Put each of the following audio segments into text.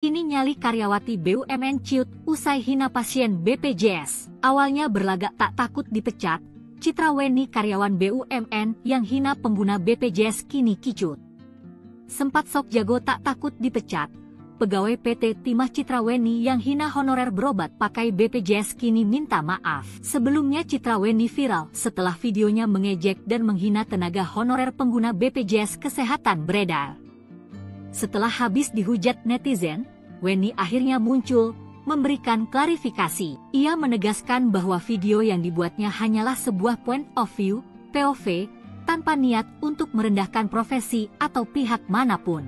Ini nyali karyawati BUMN ciut usai hina pasien BPJS. Awalnya berlagak tak takut dipecat, Citra Weni karyawan BUMN yang hina pengguna BPJS kini kicut. Sempat sok jago tak takut dipecat, pegawai PT Timah Citra Weni yang hina honorer berobat pakai BPJS kini minta maaf. Sebelumnya Citra Weni viral setelah videonya mengejek dan menghina tenaga honorer pengguna BPJS Kesehatan beredar. Setelah habis dihujat netizen, Weni akhirnya muncul, memberikan klarifikasi. Ia menegaskan bahwa video yang dibuatnya hanyalah sebuah point of view, POV, tanpa niat untuk merendahkan profesi atau pihak manapun.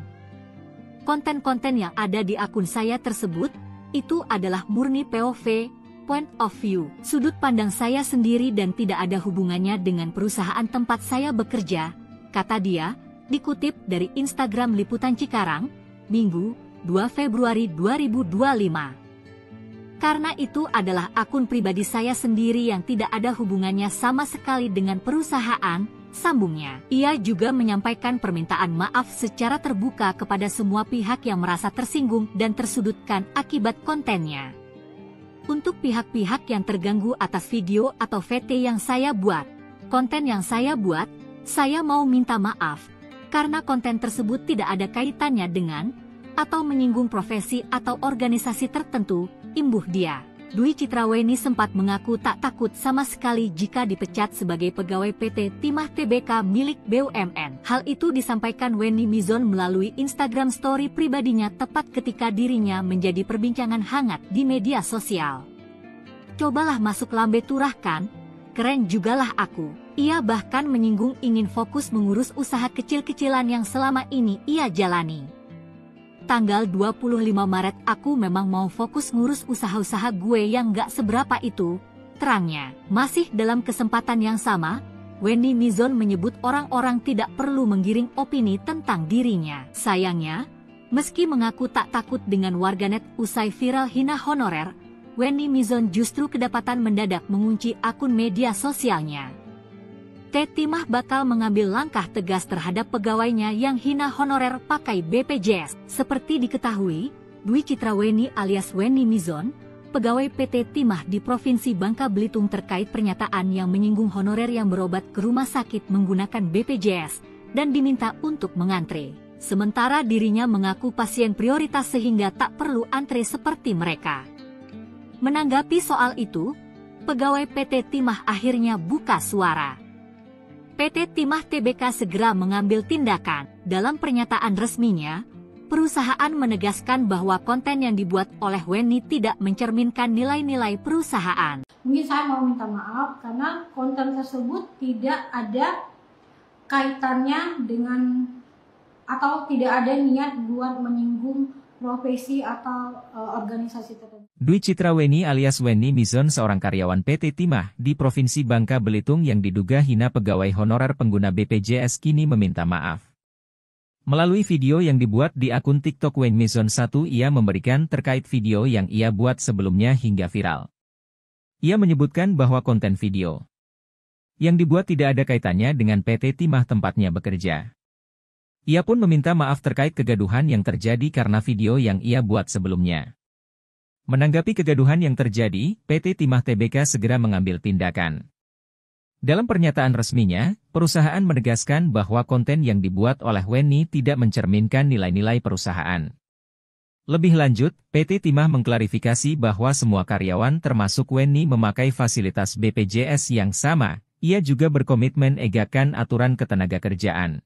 Konten-konten yang ada di akun saya tersebut, itu adalah murni POV, point of view, sudut pandang saya sendiri dan tidak ada hubungannya dengan perusahaan tempat saya bekerja, kata dia, dikutip dari Instagram Liputan Cikarang, Minggu, 2 Februari 2025. Karena itu adalah akun pribadi saya sendiri yang tidak ada hubungannya sama sekali dengan perusahaan, sambungnya. Ia juga menyampaikan permintaan maaf secara terbuka kepada semua pihak yang merasa tersinggung dan tersudutkan akibat kontennya. Untuk pihak-pihak yang terganggu atas video atau VT yang saya buat, konten yang saya buat, saya mau minta maaf. Karena konten tersebut tidak ada kaitannya dengan atau menyinggung profesi atau organisasi tertentu, imbuh dia. Dwi Citra Weni sempat mengaku tak takut sama sekali jika dipecat sebagai pegawai PT Timah Tbk milik BUMN. Hal itu disampaikan Weni Mizon melalui Instagram story pribadinya tepat ketika dirinya menjadi perbincangan hangat di media sosial. Cobalah masuk lambe turah kan, keren jugalah aku. Ia bahkan menyinggung ingin fokus mengurus usaha kecil-kecilan yang selama ini ia jalani. Tanggal 25 Maret aku memang mau fokus ngurus usaha-usaha gue yang gak seberapa itu, terangnya. Masih dalam kesempatan yang sama, Weni Mizon menyebut orang-orang tidak perlu menggiring opini tentang dirinya. Sayangnya, meski mengaku tak takut dengan warganet usai viral hina honorer, Weni Mizon justru kedapatan mendadak mengunci akun media sosialnya. Timah bakal mengambil langkah tegas terhadap pegawainya yang hina honorer pakai BPJS. Seperti diketahui, Dwi Citra Weni alias Weni Mizon, pegawai PT Timah di Provinsi Bangka Belitung terkait pernyataan yang menyinggung honorer yang berobat ke rumah sakit menggunakan BPJS dan diminta untuk mengantre. Sementara dirinya mengaku pasien prioritas sehingga tak perlu antre seperti mereka. Menanggapi soal itu, pegawai PT Timah akhirnya buka suara. PT Timah Tbk segera mengambil tindakan. Dalam pernyataan resminya, perusahaan menegaskan bahwa konten yang dibuat oleh Weni tidak mencerminkan nilai-nilai perusahaan. Mungkin saya mau minta maaf karena konten tersebut tidak ada kaitannya dengan atau tidak ada niat buat menyinggung profesi atau organisasi tertentu. Dwi Citra Weni alias Weni Mizon seorang karyawan PT Timah di Provinsi Bangka Belitung yang diduga hina pegawai honorer pengguna BPJS kini meminta maaf. Melalui video yang dibuat di akun TikTok Weni Mizon 1 ia memberikan terkait video yang ia buat sebelumnya hingga viral. Ia menyebutkan bahwa konten video yang dibuat tidak ada kaitannya dengan PT Timah tempatnya bekerja. Ia pun meminta maaf terkait kegaduhan yang terjadi karena video yang ia buat sebelumnya. Menanggapi kegaduhan yang terjadi, PT Timah Tbk segera mengambil tindakan. Dalam pernyataan resminya, perusahaan menegaskan bahwa konten yang dibuat oleh Weni tidak mencerminkan nilai-nilai perusahaan. Lebih lanjut, PT Timah mengklarifikasi bahwa semua karyawan termasuk Weni memakai fasilitas BPJS yang sama. Ia juga berkomitmen egakkan aturan ketenagakerjaan.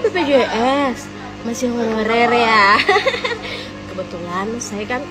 BPJS masih honorer ya. Kebetulan saya kan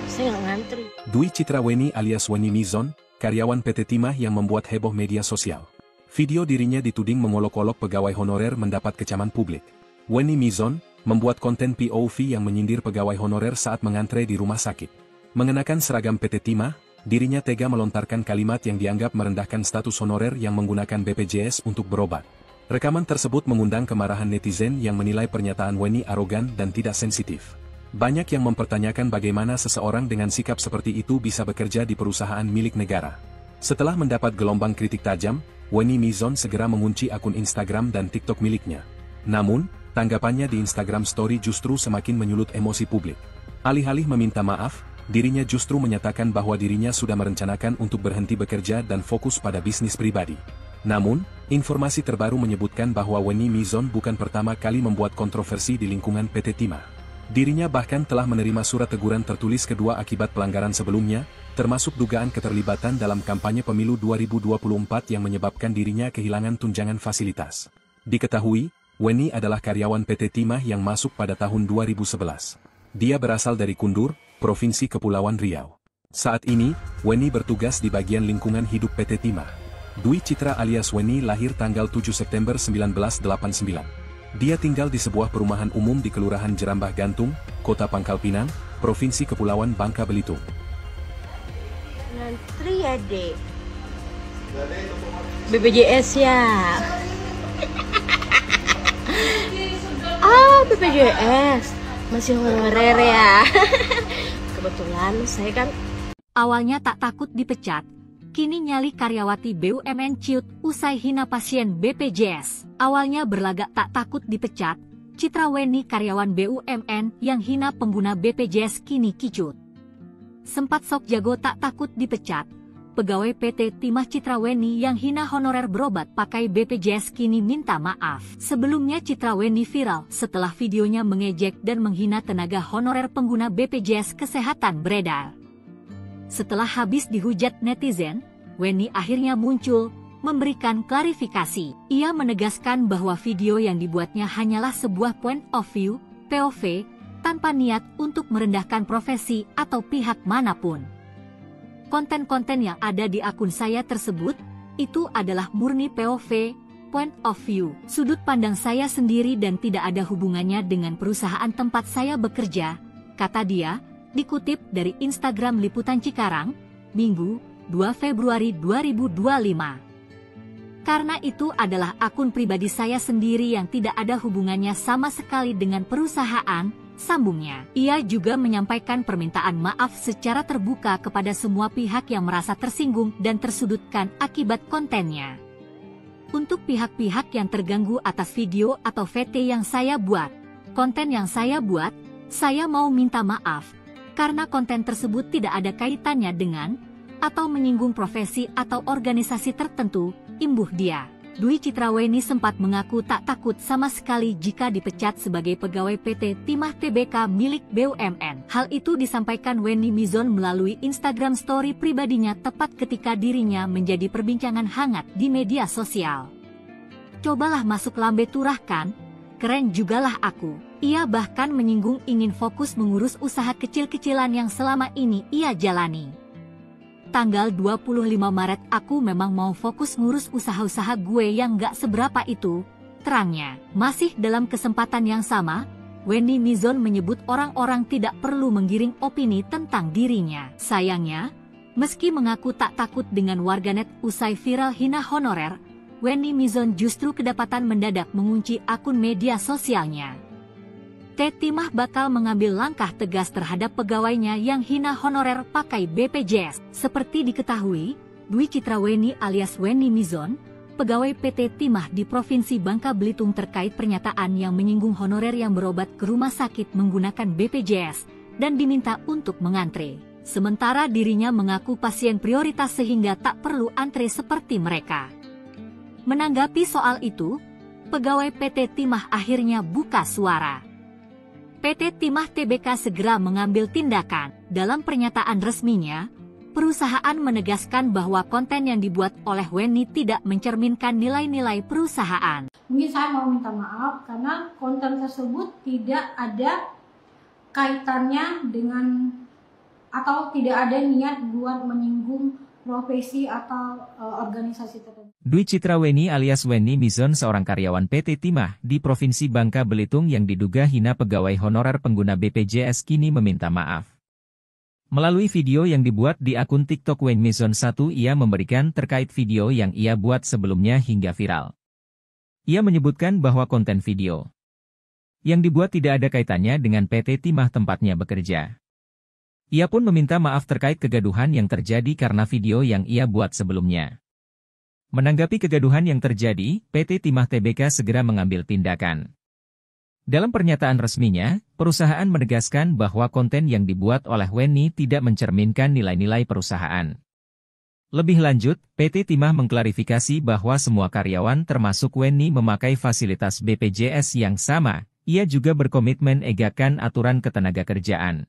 saya nggak ngantri. Dwi Citra Weni alias Weni Mizon, karyawan PT Timah yang membuat heboh media sosial. Video dirinya dituding mengolok-olok pegawai honorer mendapat kecaman publik. Weni Mizon membuat konten POV yang menyindir pegawai honorer saat mengantre di rumah sakit. Mengenakan seragam PT Timah, dirinya tega melontarkan kalimat yang dianggap merendahkan status honorer yang menggunakan BPJS untuk berobat. Rekaman tersebut mengundang kemarahan netizen yang menilai pernyataan Wenny arogan dan tidak sensitif. Banyak yang mempertanyakan bagaimana seseorang dengan sikap seperti itu bisa bekerja di perusahaan milik negara. Setelah mendapat gelombang kritik tajam, Wenny Mizon segera mengunci akun Instagram dan TikTok miliknya. Namun, tanggapannya di Instagram Story justru semakin menyulut emosi publik. Alih-alih meminta maaf, dirinya justru menyatakan bahwa dirinya sudah merencanakan untuk berhenti bekerja dan fokus pada bisnis pribadi. Namun, informasi terbaru menyebutkan bahwa Wenny Mizon bukan pertama kali membuat kontroversi di lingkungan PT Timah. Dirinya bahkan telah menerima surat teguran tertulis kedua akibat pelanggaran sebelumnya, termasuk dugaan keterlibatan dalam kampanye pemilu 2024 yang menyebabkan dirinya kehilangan tunjangan fasilitas. Diketahui, Wenny adalah karyawan PT Timah yang masuk pada tahun 2011. Dia berasal dari Kundur, Provinsi Kepulauan Riau. Saat ini, Wenny bertugas di bagian lingkungan hidup PT Timah. Dwi Citra alias Wenny lahir tanggal 7 September 1989. Dia tinggal di sebuah perumahan umum di Kelurahan Jerambah Gantung, Kota Pangkal Pinang, Provinsi Kepulauan Bangka Belitung. Ngantri ya, Dek. BPJS ya. BPJS. Masih honorer ya. Kebetulan saya kan Awalnya tak takut dipecat, kini nyali karyawati BUMN ciut usai hina pasien BPJS. Awalnya berlagak tak takut dipecat, Citra Wenny karyawan BUMN yang hina pengguna BPJS kini kicut. Sempat sok jago tak takut dipecat, pegawai PT Timah Citra Wenny yang hina honorer berobat pakai BPJS kini minta maaf. Sebelumnya Citra Wenny viral setelah videonya mengejek dan menghina tenaga honorer pengguna BPJS Kesehatan beredar. Setelah habis dihujat netizen, Wenny akhirnya muncul, memberikan klarifikasi. Ia menegaskan bahwa video yang dibuatnya hanyalah sebuah point of view, POV, tanpa niat untuk merendahkan profesi atau pihak manapun. Konten-konten yang ada di akun saya tersebut, itu adalah murni POV, point of view, sudut pandang saya sendiri dan tidak ada hubungannya dengan perusahaan tempat saya bekerja, kata dia, dikutip dari Instagram Liputan Cikarang, Minggu, 2 Februari 2025. Karena itu adalah akun pribadi saya sendiri yang tidak ada hubungannya sama sekali dengan perusahaan, sambungnya. Ia juga menyampaikan permintaan maaf secara terbuka kepada semua pihak yang merasa tersinggung dan tersudutkan akibat kontennya. Untuk pihak-pihak yang terganggu atas video atau VT yang saya buat, konten yang saya buat, saya mau minta maaf, karena konten tersebut tidak ada kaitannya dengan, atau menyinggung profesi atau organisasi tertentu, imbuh dia. Dwi Citra Wenny sempat mengaku tak takut sama sekali jika dipecat sebagai pegawai PT Timah Tbk milik BUMN. Hal itu disampaikan Wenny Mizon melalui Instagram story pribadinya tepat ketika dirinya menjadi perbincangan hangat di media sosial. Cobalah masuk lambe turah kan? Keren jugalah aku. Ia bahkan menyinggung ingin fokus mengurus usaha kecil-kecilan yang selama ini ia jalani. Tanggal 25 Maret aku memang mau fokus ngurus usaha-usaha gue yang gak seberapa itu, terangnya. Masih dalam kesempatan yang sama, Wenny Mizon menyebut orang-orang tidak perlu menggiring opini tentang dirinya. Sayangnya, meski mengaku tak takut dengan warganet usai viral hina honorer, Wenny Mizon justru kedapatan mendadak mengunci akun media sosialnya. Timah bakal mengambil langkah tegas terhadap pegawainya yang hina honorer pakai BPJS. Seperti diketahui, Dwi Citra Wenny alias Wenny Mizon, pegawai PT Timah di Provinsi Bangka Belitung terkait pernyataan yang menyinggung honorer yang berobat ke rumah sakit menggunakan BPJS dan diminta untuk mengantre. Sementara dirinya mengaku pasien prioritas sehingga tak perlu antre seperti mereka. Menanggapi soal itu, pegawai PT Timah akhirnya buka suara. PT Timah Tbk segera mengambil tindakan. Dalam pernyataan resminya, perusahaan menegaskan bahwa konten yang dibuat oleh Wenny tidak mencerminkan nilai-nilai perusahaan. Mungkin saya mau minta maaf karena konten tersebut tidak ada kaitannya dengan atau tidak ada niat buat menyinggung profesi atau organisasi tertentu. Dwi Citra Wenny alias Wenny Mizon seorang karyawan PT Timah di Provinsi Bangka Belitung yang diduga hina pegawai honorer pengguna BPJS kini meminta maaf. Melalui video yang dibuat di akun TikTok Wayne Mizon 1, ia memberikan terkait video yang ia buat sebelumnya hingga viral. Ia menyebutkan bahwa konten video yang dibuat tidak ada kaitannya dengan PT Timah tempatnya bekerja. Ia pun meminta maaf terkait kegaduhan yang terjadi karena video yang ia buat sebelumnya. Menanggapi kegaduhan yang terjadi, PT Timah Tbk segera mengambil tindakan. Dalam pernyataan resminya, perusahaan menegaskan bahwa konten yang dibuat oleh Wenny tidak mencerminkan nilai-nilai perusahaan. Lebih lanjut, PT Timah mengklarifikasi bahwa semua karyawan termasuk Wenny memakai fasilitas BPJS yang sama. Ia juga berkomitmen egakkan aturan ketenagakerjaan.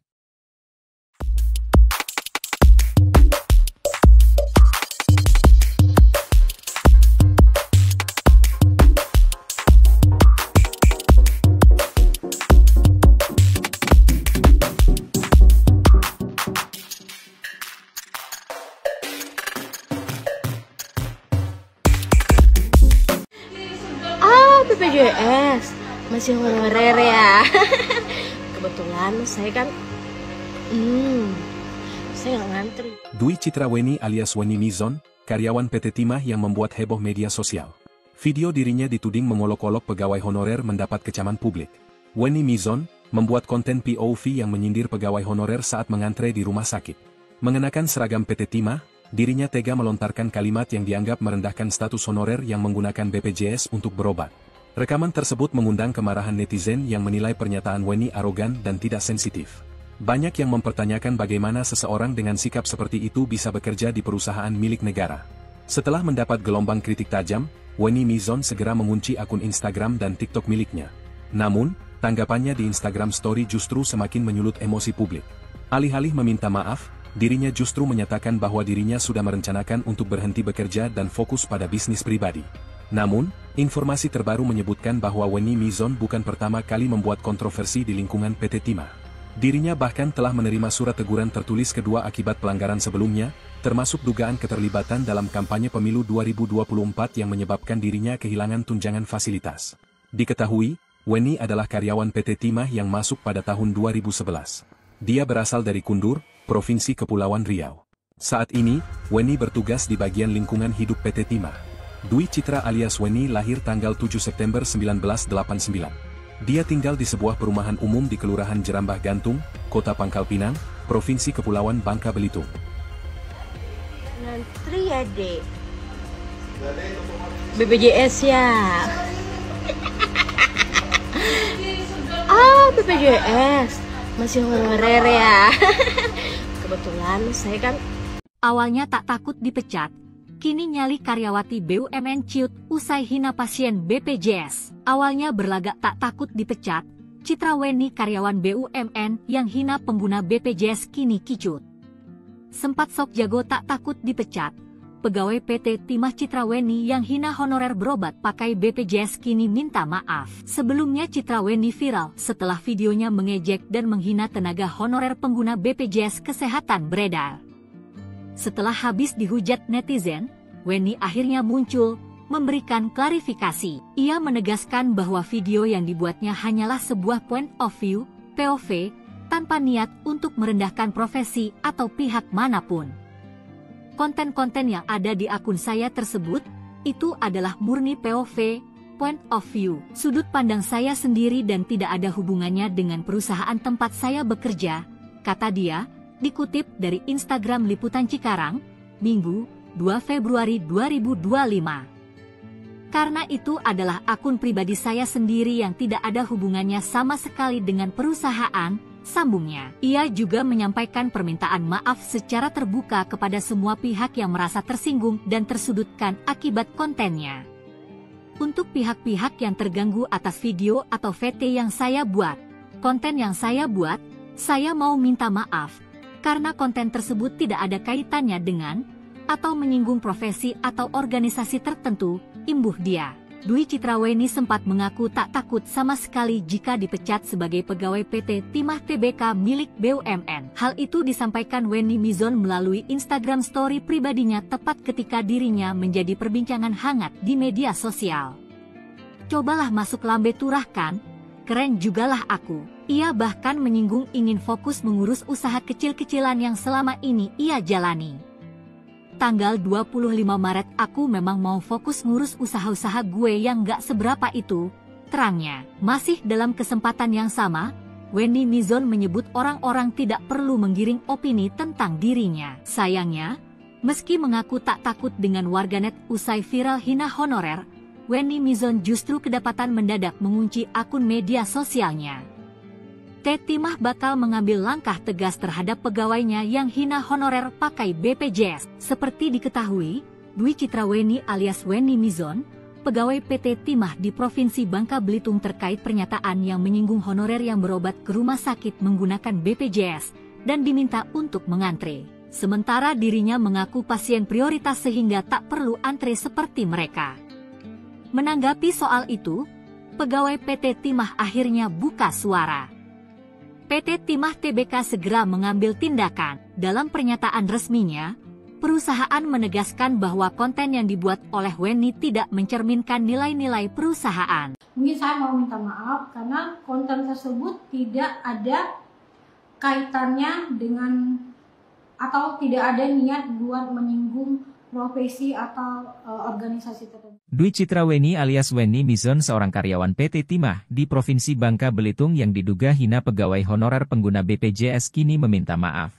BPJS masih honorer ya. Kebetulan saya kan saya nggak ngantri. Dwi Citra Wenny alias Wenny Mizon, karyawan PT Timah yang membuat heboh media sosial. Video dirinya dituding mengolok-olok pegawai honorer mendapat kecaman publik. Wenny Mizon membuat konten POV yang menyindir pegawai honorer saat mengantre di rumah sakit. Mengenakan seragam PT Timah, dirinya tega melontarkan kalimat yang dianggap merendahkan status honorer yang menggunakan BPJS untuk berobat. Rekaman tersebut mengundang kemarahan netizen yang menilai pernyataan Wenny arogan dan tidak sensitif. Banyak yang mempertanyakan bagaimana seseorang dengan sikap seperti itu bisa bekerja di perusahaan milik negara. Setelah mendapat gelombang kritik tajam, Wenny Mizon segera mengunci akun Instagram dan TikTok miliknya. Namun, tanggapannya di Instagram Story justru semakin menyulut emosi publik. Alih-alih meminta maaf, dirinya justru menyatakan bahwa dirinya sudah merencanakan untuk berhenti bekerja dan fokus pada bisnis pribadi. Namun, informasi terbaru menyebutkan bahwa Wenny Mizon bukan pertama kali membuat kontroversi di lingkungan PT Timah. Dirinya bahkan telah menerima surat teguran tertulis kedua akibat pelanggaran sebelumnya, termasuk dugaan keterlibatan dalam kampanye pemilu 2024 yang menyebabkan dirinya kehilangan tunjangan fasilitas. Diketahui, Wenny adalah karyawan PT Timah yang masuk pada tahun 2011. Dia berasal dari Kundur, Provinsi Kepulauan Riau. Saat ini, Wenny bertugas di bagian lingkungan hidup PT Timah. Dwi Citra alias Wenny lahir tanggal 7 September 1989. Dia tinggal di sebuah perumahan umum di Kelurahan Jerambah Gantung, Kota Pangkal Pinang, Provinsi Kepulauan Bangka Belitung. Ngantri ya, Dek. BPJS ya. BPJS masih honorer ya. Kebetulan saya kan awalnya tak takut dipecat. Kini nyali karyawati BUMN ciut usai hina pasien BPJS. Awalnya berlagak tak takut dipecat, Citra Wenny karyawan BUMN yang hina pengguna BPJS kini kicut. Sempat sok jago tak takut dipecat, pegawai PT Timah Citra Wenny yang hina honorer berobat pakai BPJS kini minta maaf. Sebelumnya Citra Wenny viral setelah videonya mengejek dan menghina tenaga honorer pengguna BPJS Kesehatan beredar. Setelah habis dihujat netizen, Wenny akhirnya muncul, memberikan klarifikasi. Ia menegaskan bahwa video yang dibuatnya hanyalah sebuah point of view, POV, tanpa niat untuk merendahkan profesi atau pihak manapun. Konten-konten yang ada di akun saya tersebut, itu adalah murni POV, point of view, sudut pandang saya sendiri dan tidak ada hubungannya dengan perusahaan tempat saya bekerja, kata dia, dikutip dari Instagram Liputan Cikarang, Minggu, 2 Februari 2025. Karena itu adalah akun pribadi saya sendiri yang tidak ada hubungannya sama sekali dengan perusahaan, sambungnya. Ia juga menyampaikan permintaan maaf secara terbuka kepada semua pihak yang merasa tersinggung dan tersudutkan akibat kontennya. Untuk pihak-pihak yang terganggu atas video atau VT yang saya buat, konten yang saya buat, saya mau minta maaf. Karena konten tersebut tidak ada kaitannya dengan atau menyinggung profesi atau organisasi tertentu, imbuh dia. Dwi Citra Wenny sempat mengaku tak takut sama sekali jika dipecat sebagai pegawai PT Timah Tbk milik BUMN. Hal itu disampaikan Wenny Mizon melalui Instagram Story pribadinya tepat ketika dirinya menjadi perbincangan hangat di media sosial. Cobalah masuk lambe turah kan, keren jugalah aku. Ia bahkan menyinggung ingin fokus mengurus usaha kecil-kecilan yang selama ini ia jalani. Tanggal 25 Maret aku memang mau fokus ngurus usaha-usaha gue yang gak seberapa itu, terangnya. Masih dalam kesempatan yang sama, Wendy Mizon menyebut orang-orang tidak perlu menggiring opini tentang dirinya. Sayangnya, meski mengaku tak takut dengan warganet usai viral hina honorer, Wendy Mizon justru kedapatan mendadak mengunci akun media sosialnya. Teti Mah bakal mengambil langkah tegas terhadap pegawainya yang hina honorer pakai BPJS. Seperti diketahui, Dwi Citra Weni alias Wendy Mizon, pegawai PT Timah di Provinsi Bangka Belitung terkait pernyataan yang menyinggung honorer yang berobat ke rumah sakit menggunakan BPJS dan diminta untuk mengantre. Sementara dirinya mengaku pasien prioritas sehingga tak perlu antre seperti mereka. Menanggapi soal itu, pegawai PT Timah akhirnya buka suara. PT Timah Tbk segera mengambil tindakan. Dalam pernyataan resminya, perusahaan menegaskan bahwa konten yang dibuat oleh Wendy tidak mencerminkan nilai-nilai perusahaan. Mungkin saya mau minta maaf karena konten tersebut tidak ada kaitannya dengan atau tidak ada niat buat menyinggung profesi atau organisasi tertentu. Dwi Citra Weni alias Wendy Mizon seorang karyawan PT Timah di Provinsi Bangka Belitung yang diduga hina pegawai honorer pengguna BPJS kini meminta maaf.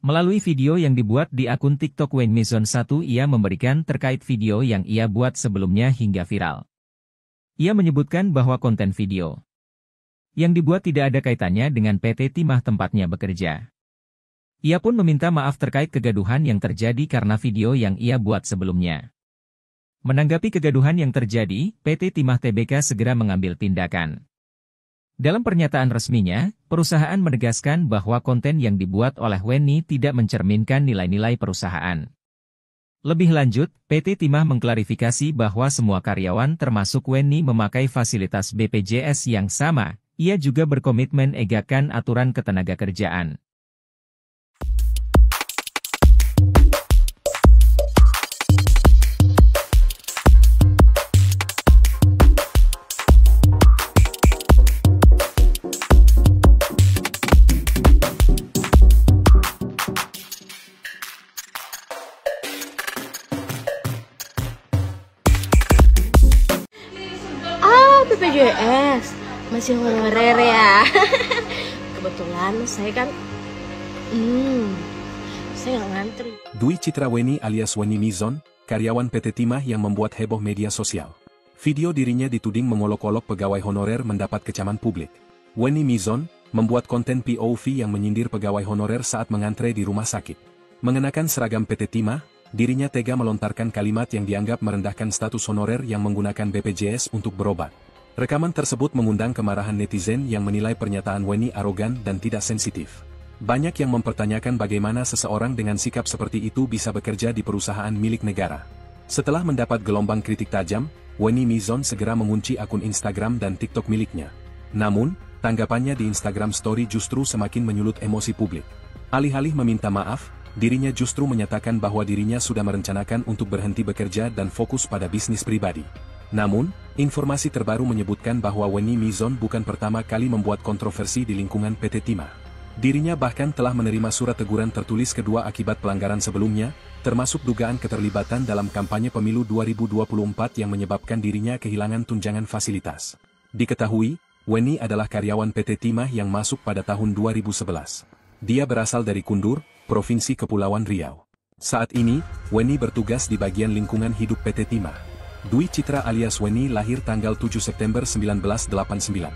Melalui video yang dibuat di akun TikTok Wendy Mizon 1 ia memberikan terkait video yang ia buat sebelumnya hingga viral. Ia menyebutkan bahwa konten video yang dibuat tidak ada kaitannya dengan PT Timah tempatnya bekerja. Ia pun meminta maaf terkait kegaduhan yang terjadi karena video yang ia buat sebelumnya. Menanggapi kegaduhan yang terjadi, PT Timah Tbk segera mengambil tindakan. Dalam pernyataan resminya, perusahaan menegaskan bahwa konten yang dibuat oleh Wendy tidak mencerminkan nilai-nilai perusahaan. Lebih lanjut, PT Timah mengklarifikasi bahwa semua karyawan termasuk Wendy memakai fasilitas BPJS yang sama. Ia juga berkomitmen egakan aturan ketenagakerjaan. BPJS masih honorer ya. Kebetulan saya kan saya nggak ngantri. Dwi Citra Weni alias Wendy Mizon, karyawan PT Timah yang membuat heboh media sosial. Video dirinya dituding mengolok-olok pegawai honorer mendapat kecaman publik. Wendy Mizon membuat konten POV yang menyindir pegawai honorer saat mengantre di rumah sakit. Mengenakan seragam PT Timah, dirinya tega melontarkan kalimat yang dianggap merendahkan status honorer yang menggunakan BPJS untuk berobat. Rekaman tersebut mengundang kemarahan netizen yang menilai pernyataan Wendy arogan dan tidak sensitif. Banyak yang mempertanyakan bagaimana seseorang dengan sikap seperti itu bisa bekerja di perusahaan milik negara. Setelah mendapat gelombang kritik tajam, Wendy Mizon segera mengunci akun Instagram dan TikTok miliknya. Namun, tanggapannya di Instagram Story justru semakin menyulut emosi publik. Alih-alih meminta maaf, dirinya justru menyatakan bahwa dirinya sudah merencanakan untuk berhenti bekerja dan fokus pada bisnis pribadi. Namun, informasi terbaru menyebutkan bahwa Wendy Mizon bukan pertama kali membuat kontroversi di lingkungan PT Timah. Dirinya bahkan telah menerima surat teguran tertulis kedua akibat pelanggaran sebelumnya, termasuk dugaan keterlibatan dalam kampanye pemilu 2024 yang menyebabkan dirinya kehilangan tunjangan fasilitas. Diketahui, Wendy adalah karyawan PT Timah yang masuk pada tahun 2011. Dia berasal dari Kundur, Provinsi Kepulauan Riau. Saat ini, Wendy bertugas di bagian lingkungan hidup PT Timah. Dwi Citra alias Wendy lahir tanggal 7 September 1989.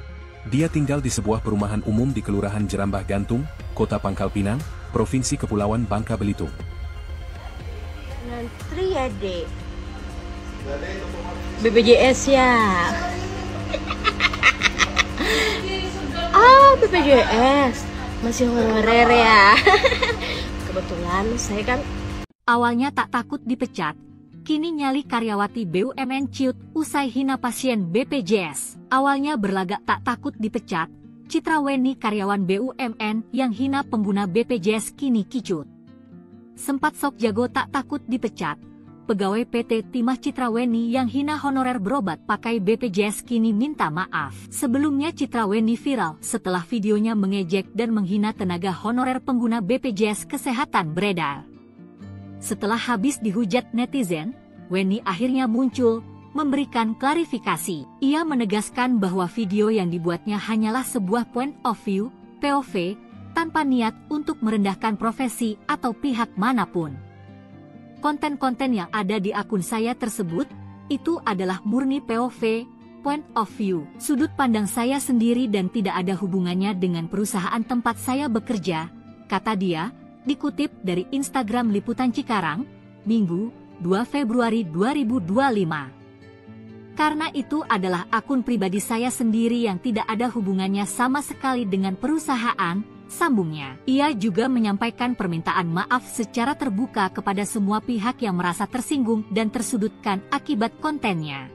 Dia tinggal di sebuah perumahan umum di Kelurahan Jerambah Gantung, Kota Pangkal Pinang, Provinsi Kepulauan Bangka Belitung. Ngantri ya, Dek. BPJS ya. BPJS masih honorer ya. Kebetulan saya kan awalnya tak takut dipecat. Kini nyali karyawati BUMN ciut usai hina pasien BPJS. Awalnya berlagak tak takut dipecat, Citra Wendy karyawan BUMN yang hina pengguna BPJS kini kicut. Sempat sok jago tak takut dipecat, pegawai PT Timah Citra Weni yang hina honorer berobat pakai BPJS kini minta maaf. Sebelumnya Citra Weni viral setelah videonya mengejek dan menghina tenaga honorer pengguna BPJS Kesehatan beredar. Setelah habis dihujat netizen, Weni akhirnya muncul, memberikan klarifikasi. Ia menegaskan bahwa video yang dibuatnya hanyalah sebuah point of view, POV, tanpa niat untuk merendahkan profesi atau pihak manapun. Konten-konten yang ada di akun saya tersebut, itu adalah murni POV, point of view, sudut pandang saya sendiri dan tidak ada hubungannya dengan perusahaan tempat saya bekerja, kata dia, dikutip dari Instagram Liputan Cikarang, Minggu, 2 Februari 2025. Karena itu adalah akun pribadi saya sendiri yang tidak ada hubungannya sama sekali dengan perusahaan, sambungnya. Ia juga menyampaikan permintaan maaf secara terbuka kepada semua pihak yang merasa tersinggung dan tersudutkan akibat kontennya.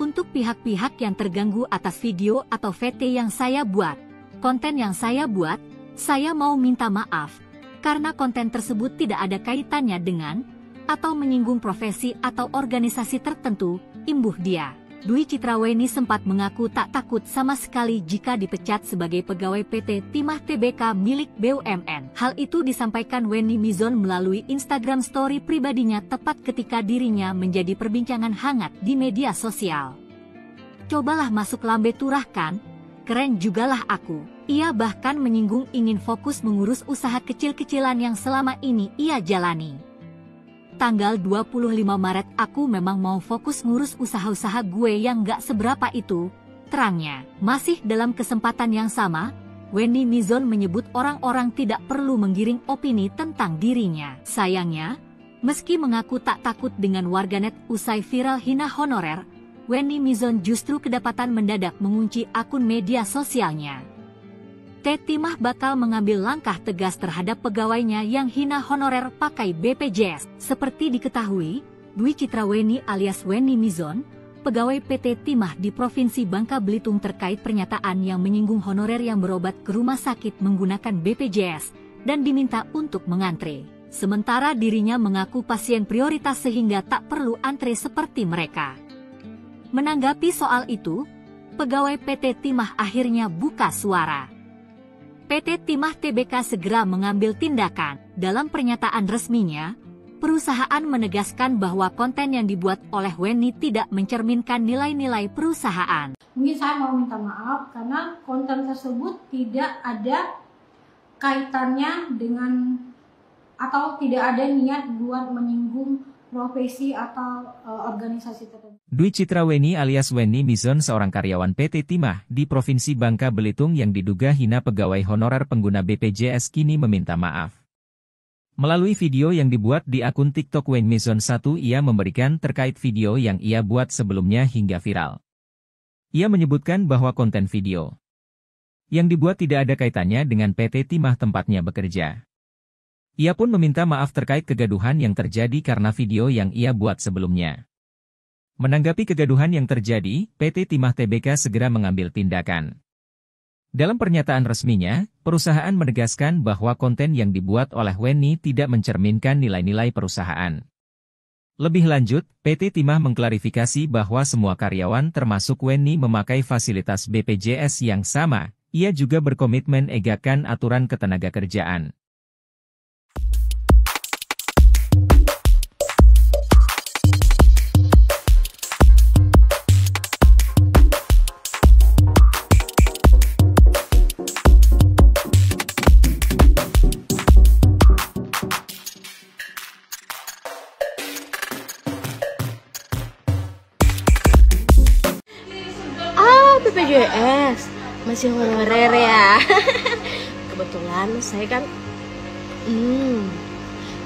Untuk pihak-pihak yang terganggu atas video atau VT yang saya buat, konten yang saya buat, saya mau minta maaf, karena konten tersebut tidak ada kaitannya dengan, atau menyinggung profesi atau organisasi tertentu, imbuh dia. Dwi Citra Weni sempat mengaku tak takut sama sekali jika dipecat sebagai pegawai PT Timah Tbk milik BUMN. Hal itu disampaikan Weni Mizon melalui Instagram story pribadinya tepat ketika dirinya menjadi perbincangan hangat di media sosial. Cobalah masuk lambe turah kan? Keren jugalah aku. Ia bahkan menyinggung ingin fokus mengurus usaha kecil-kecilan yang selama ini ia jalani. Tanggal 25 Maret aku memang mau fokus ngurus usaha-usaha gue yang gak seberapa itu, terangnya. Masih dalam kesempatan yang sama, Weni Mizon menyebut orang-orang tidak perlu menggiring opini tentang dirinya. Sayangnya, meski mengaku tak takut dengan warganet usai viral hina honorer, Weni Mizon justru kedapatan mendadak mengunci akun media sosialnya. Timah bakal mengambil langkah tegas terhadap pegawainya yang hina honorer pakai BPJS. Seperti diketahui, Dwi Citra Weni alias Weni Mizon, pegawai PT Timah di Provinsi Bangka Belitung terkait pernyataan yang menyinggung honorer yang berobat ke rumah sakit menggunakan BPJS dan diminta untuk mengantre. Sementara dirinya mengaku pasien prioritas sehingga tak perlu antre seperti mereka. Menanggapi soal itu, pegawai PT Timah akhirnya buka suara. PT Timah Tbk segera mengambil tindakan. Dalam pernyataan resminya, perusahaan menegaskan bahwa konten yang dibuat oleh Weni tidak mencerminkan nilai-nilai perusahaan. Mungkin saya mau minta maaf karena konten tersebut tidak ada kaitannya dengan atau tidak ada niat buat menyinggung profesi atau organisasi tertentu. Dwi Citra Weni alias Weni Mizon seorang karyawan PT Timah di Provinsi Bangka Belitung yang diduga hina pegawai honorer pengguna BPJS kini meminta maaf. Melalui video yang dibuat di akun TikTok Weni Mizon 1 ia memberikan terkait video yang ia buat sebelumnya hingga viral. Ia menyebutkan bahwa konten video yang dibuat tidak ada kaitannya dengan PT Timah tempatnya bekerja. Ia pun meminta maaf terkait kegaduhan yang terjadi karena video yang ia buat sebelumnya. Menanggapi kegaduhan yang terjadi, PT Timah Tbk segera mengambil tindakan. Dalam pernyataan resminya, perusahaan menegaskan bahwa konten yang dibuat oleh Weni tidak mencerminkan nilai-nilai perusahaan. Lebih lanjut, PT Timah mengklarifikasi bahwa semua karyawan termasuk Weni memakai fasilitas BPJS yang sama. Ia juga berkomitmen egakkan aturan ketenagakerjaan. BPJS masih honorer ya. Kebetulan saya kan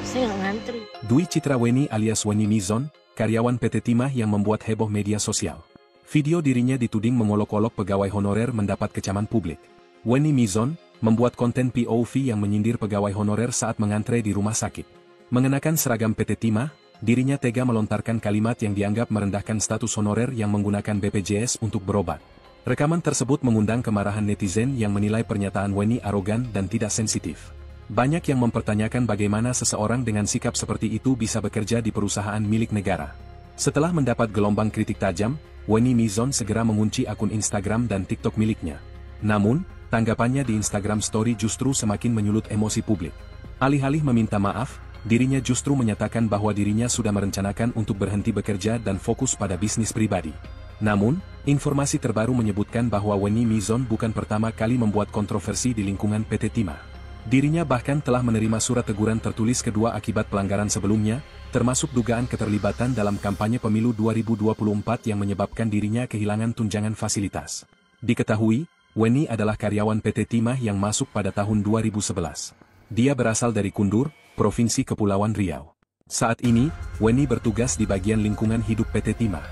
saya nggak ngantri. Dwi Citra Weni alias Weni Mizon, karyawan PT Timah yang membuat heboh media sosial. Video dirinya dituding mengolok-olok pegawai honorer mendapat kecaman publik. Weni Mizon membuat konten POV yang menyindir pegawai honorer saat mengantre di rumah sakit. Mengenakan seragam PT Timah, dirinya tega melontarkan kalimat yang dianggap merendahkan status honorer yang menggunakan BPJS untuk berobat. Rekaman tersebut mengundang kemarahan netizen yang menilai pernyataan Weni arogan dan tidak sensitif. Banyak yang mempertanyakan bagaimana seseorang dengan sikap seperti itu bisa bekerja di perusahaan milik negara. Setelah mendapat gelombang kritik tajam, Wenny Mizon segera mengunci akun Instagram dan TikTok miliknya. Namun, tanggapannya di Instagram Story justru semakin menyulut emosi publik. Alih-alih meminta maaf, dirinya justru menyatakan bahwa dirinya sudah merencanakan untuk berhenti bekerja dan fokus pada bisnis pribadi. Namun, informasi terbaru menyebutkan bahwa Wenny Mizon bukan pertama kali membuat kontroversi di lingkungan PT Timah. Dirinya bahkan telah menerima surat teguran tertulis kedua akibat pelanggaran sebelumnya, termasuk dugaan keterlibatan dalam kampanye pemilu 2024 yang menyebabkan dirinya kehilangan tunjangan fasilitas. Diketahui, Wenny adalah karyawan PT Timah yang masuk pada tahun 2011. Dia berasal dari Kundur, Provinsi Kepulauan Riau. Saat ini, Wenny bertugas di bagian lingkungan hidup PT Timah.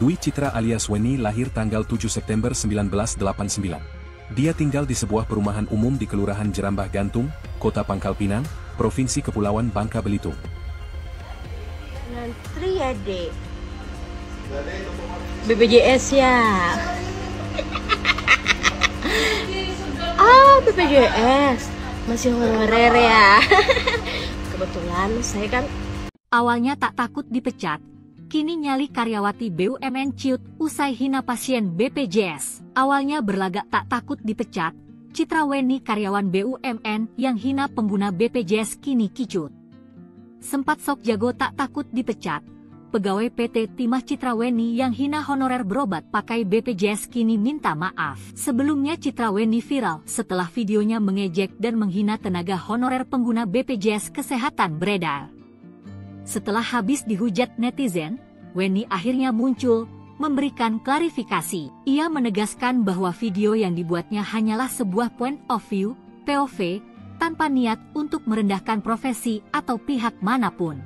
Dwi Citra alias Wenny lahir tanggal 7 September 1989. Dia tinggal di sebuah perumahan umum di Kelurahan Jerambah Gantung, Kota Pangkal Pinang, Provinsi Kepulauan Bangka Belitung. Ngantri ya, Dek. BPJS ya. BPJS. Masih honorer ya. Kebetulan saya kan Awalnya tak takut dipecat, kini nyali karyawati BUMN ciut usai hina pasien BPJS. Awalnya berlagak tak takut dipecat, Citra Wenny karyawan BUMN yang hina pengguna BPJS kini kicut. Sempat sok jago tak takut dipecat, pegawai PT Timah Citra Wenny yang hina honorer berobat pakai BPJS kini minta maaf. Sebelumnya Citra Wenny viral setelah videonya mengejek dan menghina tenaga honorer pengguna BPJS Kesehatan beredar. Setelah habis dihujat netizen, Wenny akhirnya muncul, memberikan klarifikasi. Ia menegaskan bahwa video yang dibuatnya hanyalah sebuah point of view, POV, tanpa niat untuk merendahkan profesi atau pihak manapun.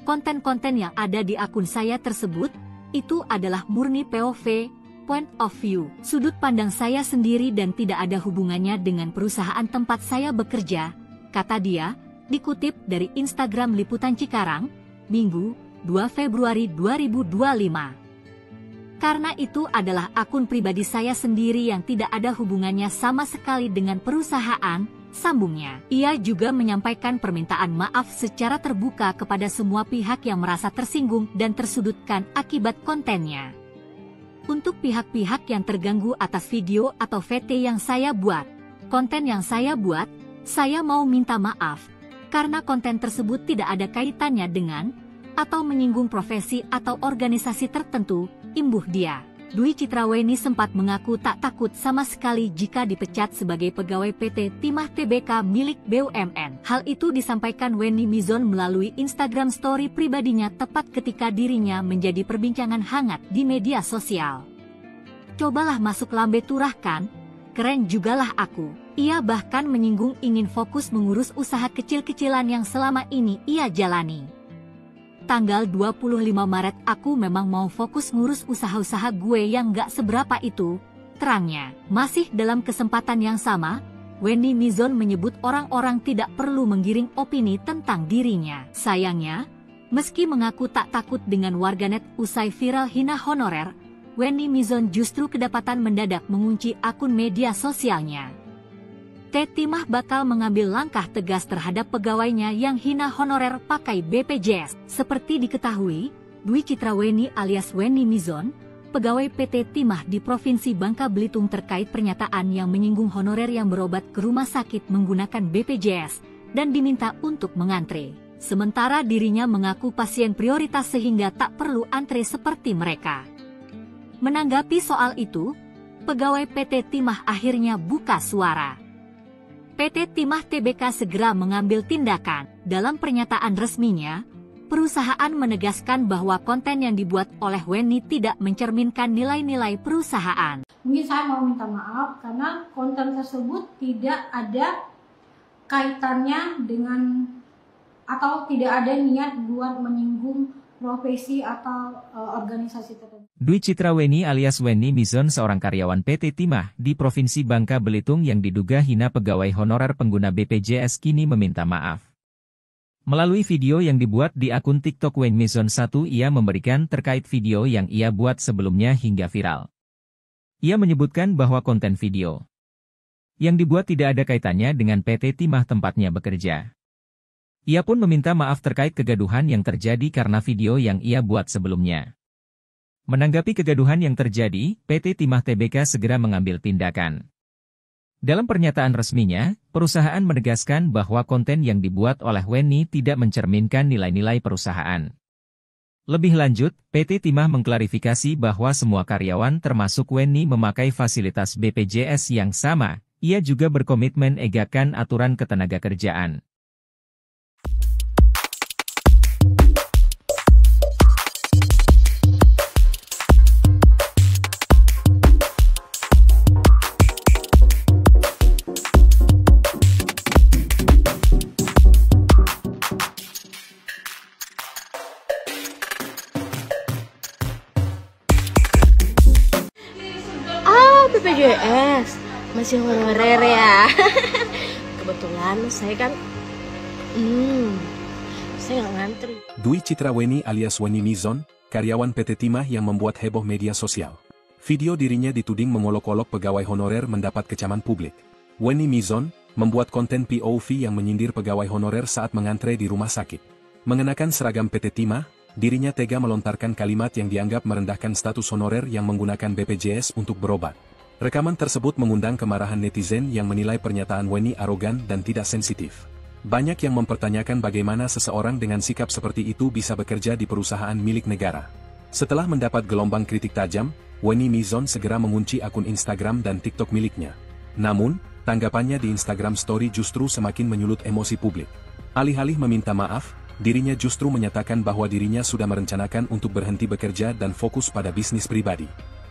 Konten-konten yang ada di akun saya tersebut, itu adalah murni POV, point of view, sudut pandang saya sendiri dan tidak ada hubungannya dengan perusahaan tempat saya bekerja, kata dia, dikutip dari Instagram Liputan Cikarang, Minggu, 2 Februari 2025. Karena itu adalah akun pribadi saya sendiri yang tidak ada hubungannya sama sekali dengan perusahaan, sambungnya. Ia juga menyampaikan permintaan maaf secara terbuka kepada semua pihak yang merasa tersinggung dan tersudutkan akibat kontennya. Untuk pihak-pihak yang terganggu atas video atau VT yang saya buat, konten yang saya buat, saya mau minta maaf. Karena konten tersebut tidak ada kaitannya dengan, atau menyinggung profesi atau organisasi tertentu, imbuh dia. Dwi Citra Wenny sempat mengaku tak takut sama sekali jika dipecat sebagai pegawai PT Timah Tbk milik BUMN. Hal itu disampaikan Wenny Mizon melalui Instagram Story pribadinya tepat ketika dirinya menjadi perbincangan hangat di media sosial. Cobalah masuk lambe turah kan? Keren jugalah aku. Ia bahkan menyinggung ingin fokus mengurus usaha kecil-kecilan yang selama ini ia jalani. Tanggal 25 Maret aku memang mau fokus ngurus usaha-usaha gue yang gak seberapa itu, terangnya. Masih dalam kesempatan yang sama, Wenny Mizon menyebut orang-orang tidak perlu menggiring opini tentang dirinya. Sayangnya, meski mengaku tak takut dengan warganet usai viral hina honorer, Wenny Mizon justru kedapatan mendadak mengunci akun media sosialnya. Timah bakal mengambil langkah tegas terhadap pegawainya yang hina honorer pakai BPJS. Seperti diketahui, Dwi Citra Wenny alias Wenny Mizon, pegawai PT Timah di Provinsi Bangka Belitung terkait pernyataan yang menyinggung honorer yang berobat ke rumah sakit menggunakan BPJS dan diminta untuk mengantre. Sementara dirinya mengaku pasien prioritas sehingga tak perlu antre seperti mereka. Menanggapi soal itu, pegawai PT Timah akhirnya buka suara. PT Timah Tbk segera mengambil tindakan. Dalam pernyataan resminya, perusahaan menegaskan bahwa konten yang dibuat oleh Wenny tidak mencerminkan nilai-nilai perusahaan. Mungkin saya mau minta maaf karena konten tersebut tidak ada kaitannya dengan atau tidak ada niat buat menyinggung profesi atau organisasi tertentu. Dwi Citra Wenny alias Wenny Mizon seorang karyawan PT Timah di Provinsi Bangka Belitung yang diduga hina pegawai honorer pengguna BPJS kini meminta maaf. Melalui video yang dibuat di akun TikTok Wenny Mizon 1 ia memberikan terkait video yang ia buat sebelumnya hingga viral. Ia menyebutkan bahwa konten video yang dibuat tidak ada kaitannya dengan PT Timah tempatnya bekerja. Ia pun meminta maaf terkait kegaduhan yang terjadi karena video yang ia buat sebelumnya. Menanggapi kegaduhan yang terjadi, PT Timah Tbk segera mengambil tindakan. Dalam pernyataan resminya, perusahaan menegaskan bahwa konten yang dibuat oleh Wenny tidak mencerminkan nilai-nilai perusahaan. Lebih lanjut, PT Timah mengklarifikasi bahwa semua karyawan termasuk Wenny memakai fasilitas BPJS yang sama. Ia juga berkomitmen egakan aturan ketenagakerjaan. BPJS masih honorer ya. Kebetulan saya kan saya nggak ngantri. Dwi Citra Wenny alias Wenny Mizon, karyawan PT Timah yang membuat heboh media sosial. Video dirinya dituding mengolok-olok pegawai honorer mendapat kecaman publik. Wenny Mizon membuat konten POV yang menyindir pegawai honorer saat mengantre di rumah sakit. Mengenakan seragam PT Timah, dirinya tega melontarkan kalimat yang dianggap merendahkan status honorer yang menggunakan BPJS untuk berobat. Rekaman tersebut mengundang kemarahan netizen yang menilai pernyataan Wenny arogan dan tidak sensitif. Banyak yang mempertanyakan bagaimana seseorang dengan sikap seperti itu bisa bekerja di perusahaan milik negara. Setelah mendapat gelombang kritik tajam, Wenny Mizon segera mengunci akun Instagram dan TikTok miliknya. Namun, tanggapannya di Instagram Story justru semakin menyulut emosi publik. Alih-alih meminta maaf, dirinya justru menyatakan bahwa dirinya sudah merencanakan untuk berhenti bekerja dan fokus pada bisnis pribadi.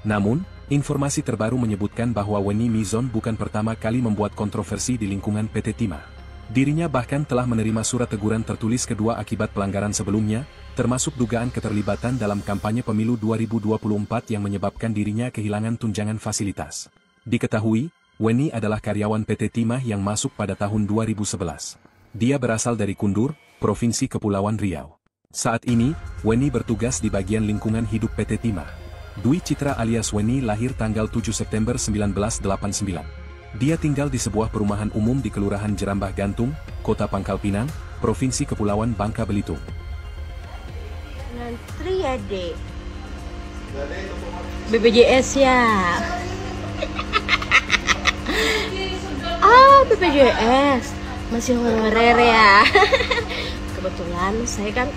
Namun, informasi terbaru menyebutkan bahwa Wenny Mizon bukan pertama kali membuat kontroversi di lingkungan PT Timah. Dirinya bahkan telah menerima surat teguran tertulis kedua akibat pelanggaran sebelumnya, termasuk dugaan keterlibatan dalam kampanye pemilu 2024 yang menyebabkan dirinya kehilangan tunjangan fasilitas. Diketahui, Wenny adalah karyawan PT Timah yang masuk pada tahun 2011. Dia berasal dari Kundur, Provinsi Kepulauan Riau. Saat ini, Wenny bertugas di bagian lingkungan hidup PT Timah. Dwi Citra alias Wenny lahir tanggal 7 September 1989. Dia tinggal di sebuah perumahan umum di Kelurahan Jerambah Gantung, Kota Pangkal Pinang, Provinsi Kepulauan Bangka Belitung. Ngantri ya, Dek. BPJS ya. BPJS masih honorer ya. Kebetulan saya kan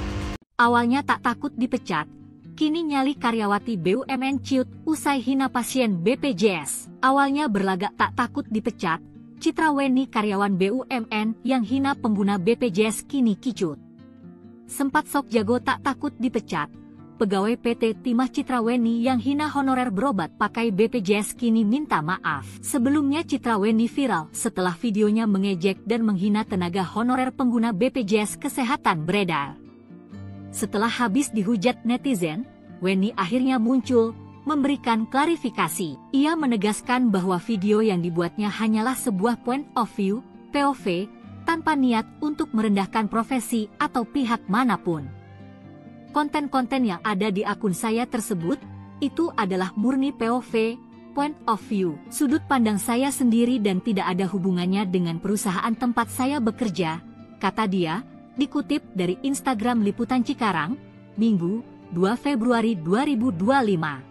Awalnya tak takut dipecat, kini nyali karyawati BUMN ciut usai hina pasien BPJS. Awalnya berlagak tak takut dipecat, Citra Wenny karyawan BUMN yang hina pengguna BPJS kini kicut. Sempat sok jago tak takut dipecat, pegawai PT Timah Citra Wenny yang hina honorer berobat pakai BPJS kini minta maaf. Sebelumnya Citra Wenny viral setelah videonya mengejek dan menghina tenaga honorer pengguna BPJS Kesehatan beredar. Setelah habis dihujat netizen, Wenny akhirnya muncul, memberikan klarifikasi. Ia menegaskan bahwa video yang dibuatnya hanyalah sebuah point of view, POV, tanpa niat untuk merendahkan profesi atau pihak manapun. Konten-konten yang ada di akun saya tersebut, itu adalah murni POV, point of view, sudut pandang saya sendiri dan tidak ada hubungannya dengan perusahaan tempat saya bekerja, kata dia, dikutip dari Instagram Liputan Cikarang, Minggu, 2 Februari 2025.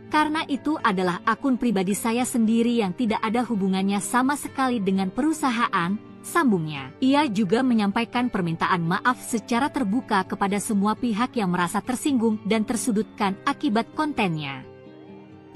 Karena itu adalah akun pribadi saya sendiri yang tidak ada hubungannya sama sekali dengan perusahaan, sambungnya. Ia juga menyampaikan permintaan maaf secara terbuka kepada semua pihak yang merasa tersinggung dan tersudutkan akibat kontennya.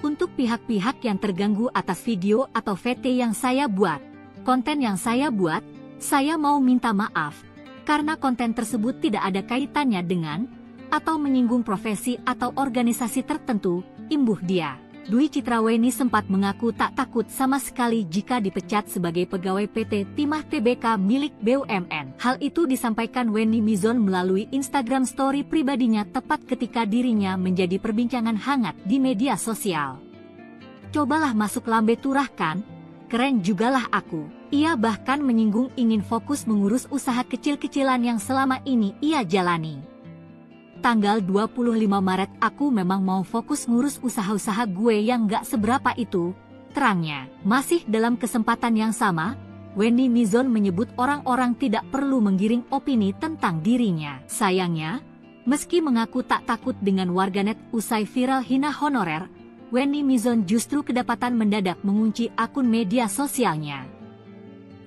Untuk pihak-pihak yang terganggu atas video atau VT yang saya buat, konten yang saya buat, saya mau minta maaf. Karena konten tersebut tidak ada kaitannya dengan atau menyinggung profesi atau organisasi tertentu, imbuh dia. Dwi Citra Wenny sempat mengaku tak takut sama sekali jika dipecat sebagai pegawai PT Timah Tbk milik BUMN. Hal itu disampaikan Wenny Mizon melalui Instagram story pribadinya tepat ketika dirinya menjadi perbincangan hangat di media sosial. Cobalah masuk lambe turah kan? Keren jugalah aku. Ia bahkan menyinggung ingin fokus mengurus usaha kecil-kecilan yang selama ini ia jalani. Tanggal 25 Maret aku memang mau fokus ngurus usaha-usaha gue yang gak seberapa itu, Terangnya, masih dalam kesempatan yang sama, Wendy Mizon menyebut orang-orang tidak perlu menggiring opini tentang dirinya. Sayangnya, meski mengaku tak takut dengan warganet usai viral hina honorer, Wendy Mizon justru kedapatan mendadak mengunci akun media sosialnya.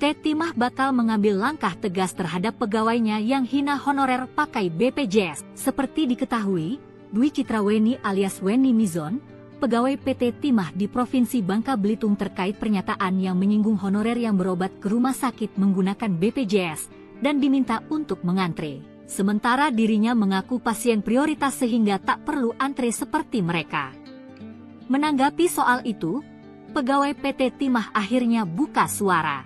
Timah bakal mengambil langkah tegas terhadap pegawainya yang hina honorer pakai BPJS. Seperti diketahui, Dwi Citra Weni alias Wendy Mizon, pegawai PT Timah di Provinsi Bangka Belitung terkait pernyataan yang menyinggung honorer yang berobat ke rumah sakit menggunakan BPJS dan diminta untuk mengantre. Sementara dirinya mengaku pasien prioritas sehingga tak perlu antre seperti mereka. Menanggapi soal itu, pegawai PT Timah akhirnya buka suara.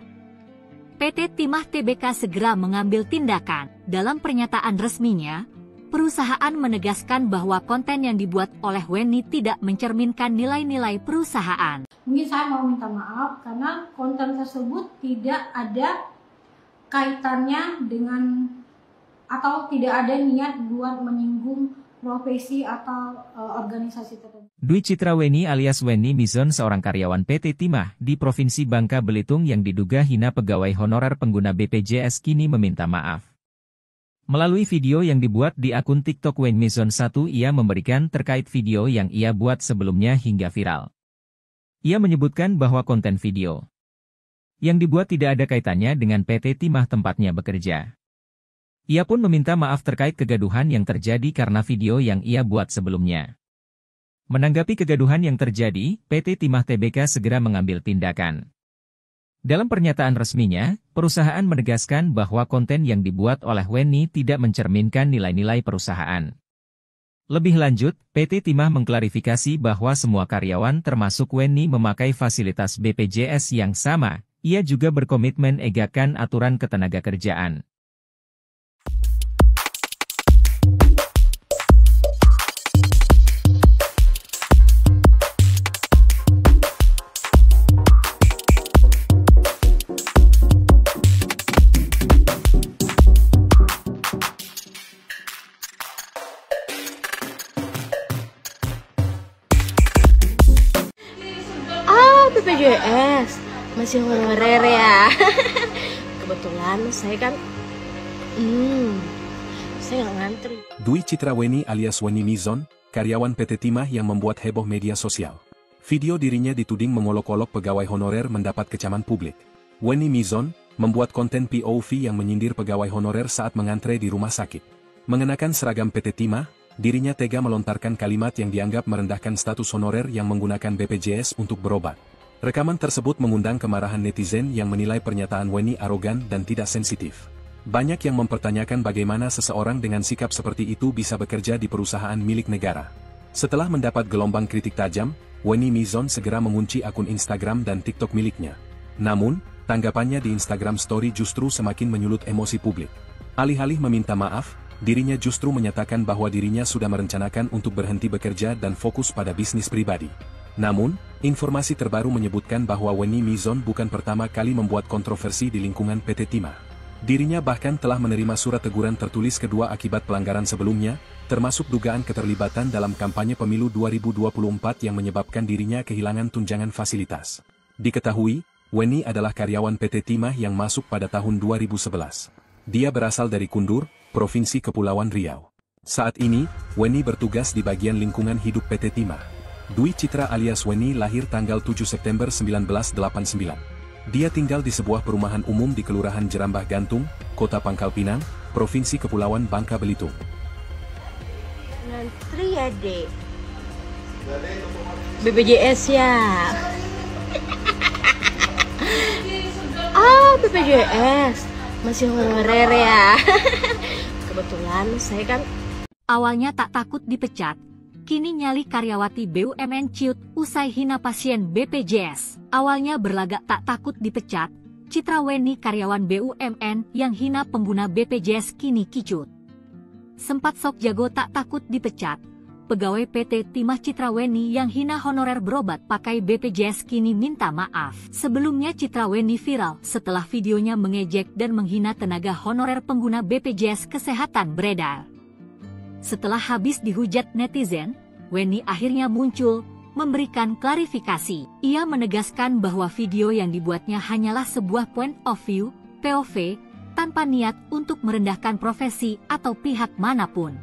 PT Timah Tbk segera mengambil tindakan. Dalam pernyataan resminya, perusahaan menegaskan bahwa konten yang dibuat oleh Wendy tidak mencerminkan nilai-nilai perusahaan. Mungkin saya mau minta maaf karena konten tersebut tidak ada kaitannya dengan atau tidak ada niat buat menyinggung profesi atau organisasi tertentu. Dwi Citra Weni alias Wendy Mizon seorang karyawan PT Timah di Provinsi Bangka Belitung yang diduga hina pegawai honorer pengguna BPJS kini meminta maaf. Melalui video yang dibuat di akun TikTok Wendy Mizon 1, ia memberikan terkait video yang ia buat sebelumnya hingga viral. Ia menyebutkan bahwa konten video yang dibuat tidak ada kaitannya dengan PT Timah tempatnya bekerja. Ia pun meminta maaf terkait kegaduhan yang terjadi karena video yang ia buat sebelumnya. Menanggapi kegaduhan yang terjadi, PT Timah Tbk segera mengambil tindakan. Dalam pernyataan resminya, perusahaan menegaskan bahwa konten yang dibuat oleh Wendy tidak mencerminkan nilai-nilai perusahaan. Lebih lanjut, PT Timah mengklarifikasi bahwa semua karyawan termasuk Wendy memakai fasilitas BPJS yang sama. Ia juga berkomitmen egakkan aturan ketenagakerjaan. BPJS masih honorer ya. Kebetulan saya kan saya nggak ngantri. Dwi Citra Weni alias Wendy Mizon, karyawan PT Timah yang membuat heboh media sosial. Video dirinya dituding mengolok-olok pegawai honorer mendapat kecaman publik. Wendy Mizon membuat konten POV yang menyindir pegawai honorer saat mengantre di rumah sakit. Mengenakan seragam PT Timah, dirinya tega melontarkan kalimat yang dianggap merendahkan status honorer yang menggunakan BPJS untuk berobat. Rekaman tersebut mengundang kemarahan netizen yang menilai pernyataan Wendy arogan dan tidak sensitif. Banyak yang mempertanyakan bagaimana seseorang dengan sikap seperti itu bisa bekerja di perusahaan milik negara. Setelah mendapat gelombang kritik tajam, Wendy Mizon segera mengunci akun Instagram dan TikTok miliknya. Namun, tanggapannya di Instagram Story justru semakin menyulut emosi publik. Alih-alih meminta maaf, dirinya justru menyatakan bahwa dirinya sudah merencanakan untuk berhenti bekerja dan fokus pada bisnis pribadi. Namun, informasi terbaru menyebutkan bahwa Wendy Mizon bukan pertama kali membuat kontroversi di lingkungan PT Timah. Dirinya bahkan telah menerima surat teguran tertulis kedua akibat pelanggaran sebelumnya, termasuk dugaan keterlibatan dalam kampanye pemilu 2024 yang menyebabkan dirinya kehilangan tunjangan fasilitas. Diketahui, Wendy adalah karyawan PT Timah yang masuk pada tahun 2011. Dia berasal dari Kundur, Provinsi Kepulauan Riau. Saat ini, Wendy bertugas di bagian lingkungan hidup PT Timah. Dwi Citra alias Wendy lahir tanggal 7 September 1989. Dia tinggal di sebuah perumahan umum di Kelurahan Jerambah Gantung, Kota Pangkal Pinang, Provinsi Kepulauan Bangka Belitung. Ngantri ya, Dek. BPJS ya. BPJS masih honorer ya. Kebetulan saya kan awalnya tak takut dipecat. Kini nyali karyawati BUMN ciut usai hina pasien BPJS. Awalnya berlagak tak takut dipecat, Citra Weni karyawan BUMN yang hina pengguna BPJS kini kicut. Sempat sok jago tak takut dipecat, pegawai PT Timah Citra Weni yang hina honorer berobat pakai BPJS kini minta maaf. Sebelumnya Citra Weni viral setelah videonya mengejek dan menghina tenaga honorer pengguna BPJS Kesehatan beredar. Setelah habis dihujat netizen, Wendy akhirnya muncul, memberikan klarifikasi. Ia menegaskan bahwa video yang dibuatnya hanyalah sebuah point of view, POV, tanpa niat untuk merendahkan profesi atau pihak manapun.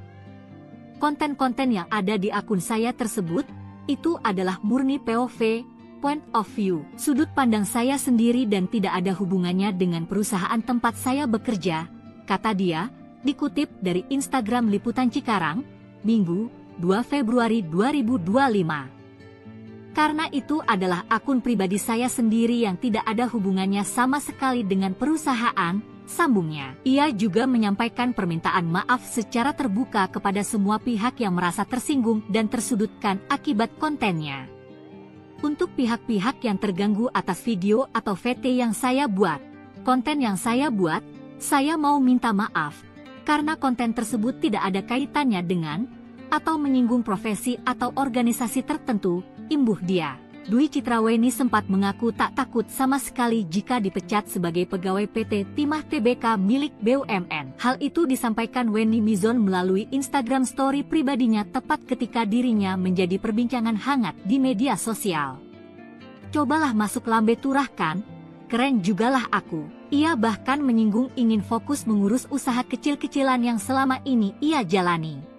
Konten-konten yang ada di akun saya tersebut, itu adalah murni POV, point of view, sudut pandang saya sendiri dan tidak ada hubungannya dengan perusahaan tempat saya bekerja, kata dia, dikutip dari Instagram Liputan Cikarang, Minggu, 2 Februari 2025. Karena itu adalah akun pribadi saya sendiri yang tidak ada hubungannya sama sekali dengan perusahaan, sambungnya. Ia juga menyampaikan permintaan maaf secara terbuka kepada semua pihak yang merasa tersinggung dan tersudutkan akibat kontennya. Untuk pihak-pihak yang terganggu atas video atau VT yang saya buat, konten yang saya buat, saya mau minta maaf, karena konten tersebut tidak ada kaitannya dengan, atau menyinggung profesi atau organisasi tertentu, imbuh dia. Dwi Citraweni sempat mengaku tak takut sama sekali jika dipecat sebagai pegawai PT Timah Tbk milik BUMN. Hal itu disampaikan Wenny Mizon melalui Instagram story pribadinya tepat ketika dirinya menjadi perbincangan hangat di media sosial. Cobalah masuk lambe turah kan? Keren jugalah aku. Ia bahkan menyinggung ingin fokus mengurus usaha kecil-kecilan yang selama ini ia jalani.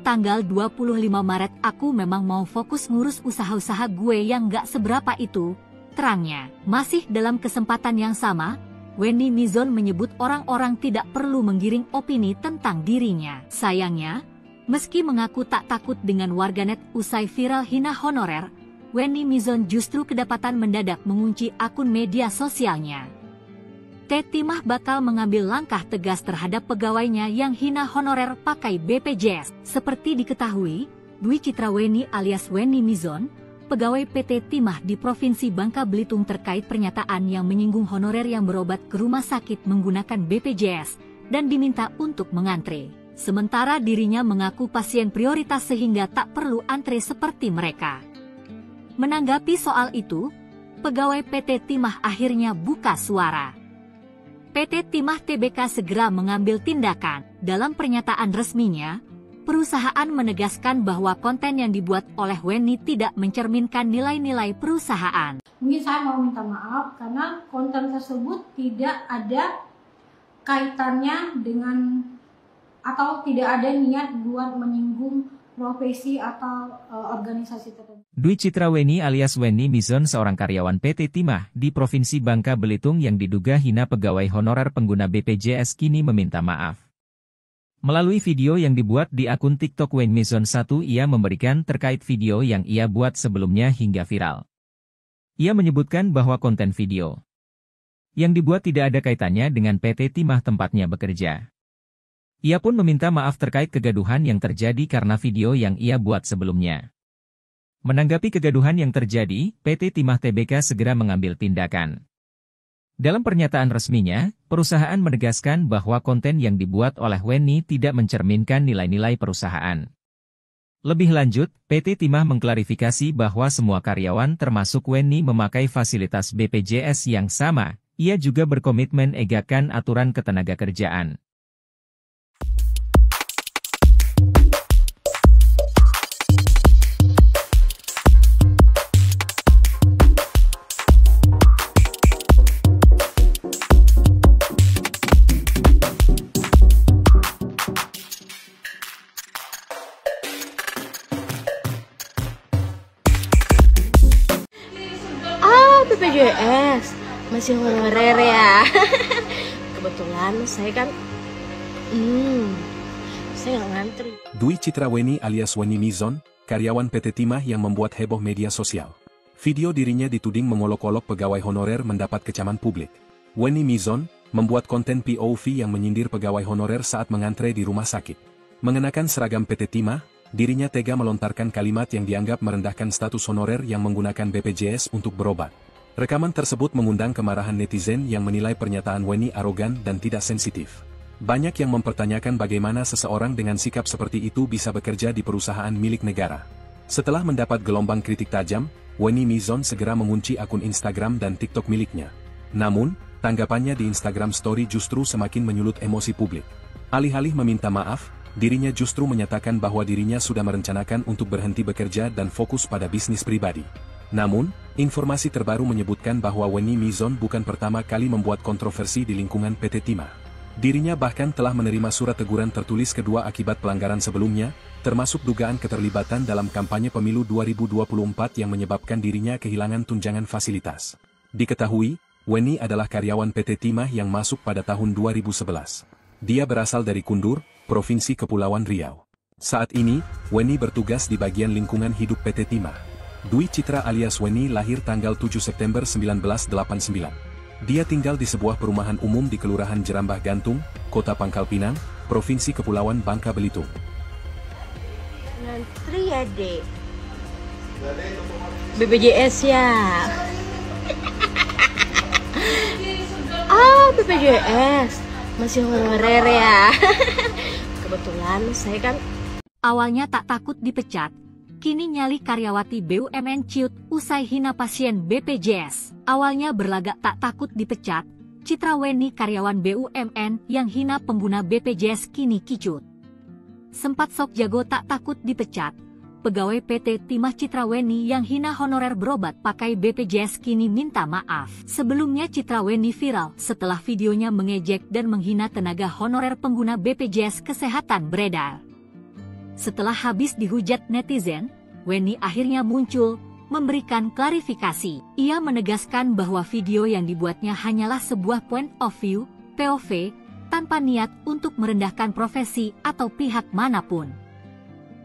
Tanggal 25 Maret aku memang mau fokus ngurus usaha-usaha gue yang gak seberapa itu, terangnya. Masih dalam kesempatan yang sama, Wenny Mizon menyebut orang-orang tidak perlu menggiring opini tentang dirinya. Sayangnya, meski mengaku tak takut dengan warganet usai viral hina honorer, Wenny Mizon justru kedapatan mendadak mengunci akun media sosialnya. Timah bakal mengambil langkah tegas terhadap pegawainya yang hina honorer pakai BPJS. Seperti diketahui, Dwi Citraweni alias Wenny Mizon, pegawai PT Timah di Provinsi Bangka Belitung terkait pernyataan yang menyinggung honorer yang berobat ke rumah sakit menggunakan BPJS dan diminta untuk mengantre. Sementara dirinya mengaku pasien prioritas sehingga tak perlu antre seperti mereka. Menanggapi soal itu, pegawai PT Timah akhirnya buka suara. PT Timah Tbk segera mengambil tindakan. Dalam pernyataan resminya, perusahaan menegaskan bahwa konten yang dibuat oleh Wenny tidak mencerminkan nilai-nilai perusahaan. Mungkin saya mau minta maaf karena konten tersebut tidak ada kaitannya dengan atau tidak ada niat buat menyinggung profesi atau organisasi tertentu. Dwi Citraweni alias Wenny Mizon seorang karyawan PT Timah di Provinsi Bangka Belitung yang diduga hina pegawai honorer pengguna BPJS kini meminta maaf. Melalui video yang dibuat di akun TikTok Wenny Mizon 1 ia memberikan terkait video yang ia buat sebelumnya hingga viral. Ia menyebutkan bahwa konten video yang dibuat tidak ada kaitannya dengan PT Timah tempatnya bekerja. Ia pun meminta maaf terkait kegaduhan yang terjadi karena video yang ia buat sebelumnya. Menanggapi kegaduhan yang terjadi, PT Timah Tbk segera mengambil tindakan. Dalam pernyataan resminya, perusahaan menegaskan bahwa konten yang dibuat oleh Wenny tidak mencerminkan nilai-nilai perusahaan. Lebih lanjut, PT Timah mengklarifikasi bahwa semua karyawan termasuk Wenny memakai fasilitas BPJS yang sama. Ia juga berkomitmen egakkan aturan ketenagakerjaan. BPJS masih honorer ya. Kebetulan saya kan saya nggak ngantri. Dwi Citraweni alias Wenny Mizon, karyawan PT Timah yang membuat heboh media sosial. Video dirinya dituding mengolok-olok pegawai honorer mendapat kecaman publik. Wenny Mizon membuat konten POV yang menyindir pegawai honorer saat mengantre di rumah sakit. Mengenakan seragam PT Timah, dirinya tega melontarkan kalimat yang dianggap merendahkan status honorer yang menggunakan BPJS untuk berobat. Rekaman tersebut mengundang kemarahan netizen yang menilai pernyataan Wenny arogan dan tidak sensitif. Banyak yang mempertanyakan bagaimana seseorang dengan sikap seperti itu bisa bekerja di perusahaan milik negara. Setelah mendapat gelombang kritik tajam, Wenny Mizon segera mengunci akun Instagram dan TikTok miliknya. Namun, tanggapannya di Instagram Story justru semakin menyulut emosi publik. Alih-alih meminta maaf, dirinya justru menyatakan bahwa dirinya sudah merencanakan untuk berhenti bekerja dan fokus pada bisnis pribadi. Namun, informasi terbaru menyebutkan bahwa Wenny Mizon bukan pertama kali membuat kontroversi di lingkungan PT Timah. Dirinya bahkan telah menerima surat teguran tertulis kedua akibat pelanggaran sebelumnya, termasuk dugaan keterlibatan dalam kampanye pemilu 2024 yang menyebabkan dirinya kehilangan tunjangan fasilitas. Diketahui, Wenny adalah karyawan PT Timah yang masuk pada tahun 2011. Dia berasal dari Kundur, Provinsi Kepulauan Riau. Saat ini, Wenny bertugas di bagian lingkungan hidup PT Timah. Dwi Citra alias Wenny lahir tanggal 7 September 1989. Dia tinggal di sebuah perumahan umum di Kelurahan Jerambah Gantung, Kota Pangkal Pinang, Provinsi Kepulauan Bangka Belitung. Ngantri ya, Dek. BPJS ya. BPJS. Masih honorer ya. Kebetulan saya kan Awalnya tak takut dipecat, kini nyali karyawati BUMN ciut usai hina pasien BPJS. Awalnya berlagak tak takut dipecat, Citra Wenny karyawan BUMN yang hina pengguna BPJS kini kicut. Sempat sok jago tak takut dipecat, pegawai PT Timah Citra Wenny yang hina honorer berobat pakai BPJS kini minta maaf. Sebelumnya Citra Wenny viral setelah videonya mengejek dan menghina tenaga honorer pengguna BPJS Kesehatan beredar. Setelah habis dihujat netizen, Wenny akhirnya muncul, memberikan klarifikasi. Ia menegaskan bahwa video yang dibuatnya hanyalah sebuah point of view, POV, tanpa niat untuk merendahkan profesi atau pihak manapun.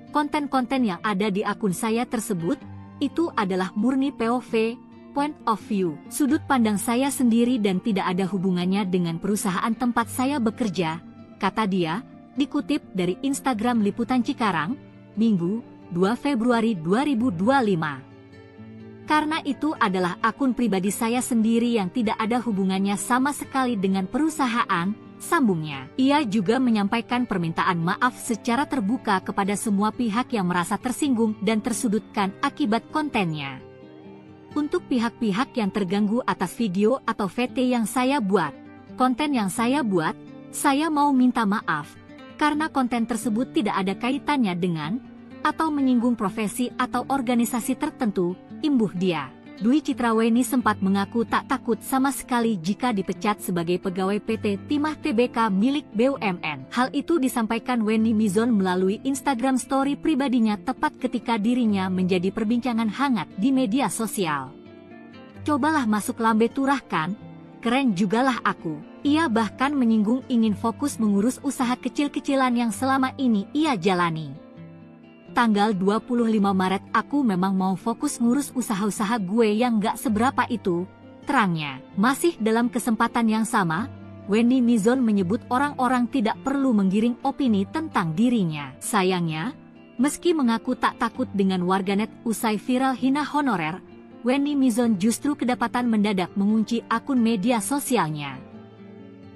Konten-konten yang ada di akun saya tersebut, itu adalah murni POV, point of view, sudut pandang saya sendiri dan tidak ada hubungannya dengan perusahaan tempat saya bekerja, kata dia, dikutip dari Instagram Liputan Cikarang, Minggu, 2 Februari 2025. Karena itu adalah akun pribadi saya sendiri yang tidak ada hubungannya sama sekali dengan perusahaan, sambungnya. Ia juga menyampaikan permintaan maaf secara terbuka kepada semua pihak yang merasa tersinggung dan tersudutkan akibat kontennya. Untuk pihak-pihak yang terganggu atas video atau VT yang saya buat, konten yang saya buat, saya mau minta maaf, karena konten tersebut tidak ada kaitannya dengan, atau menyinggung profesi atau organisasi tertentu, imbuh dia. Dwi Citra Wenny sempat mengaku tak takut sama sekali jika dipecat sebagai pegawai PT Timah Tbk milik BUMN. Hal itu disampaikan Wenny Mizon melalui Instagram story pribadinya tepat ketika dirinya menjadi perbincangan hangat di media sosial. Cobalah masuk lambe turah kan, keren jugalah aku. Ia bahkan menyinggung ingin fokus mengurus usaha kecil-kecilan yang selama ini ia jalani. Tanggal 25 Maret aku memang mau fokus ngurus usaha-usaha gue yang gak seberapa itu, terangnya. Masih dalam kesempatan yang sama, Wenny Mizon menyebut orang-orang tidak perlu menggiring opini tentang dirinya. Sayangnya, meski mengaku tak takut dengan warganet usai viral hina honorer, Wenny Mizon justru kedapatan mendadak mengunci akun media sosialnya.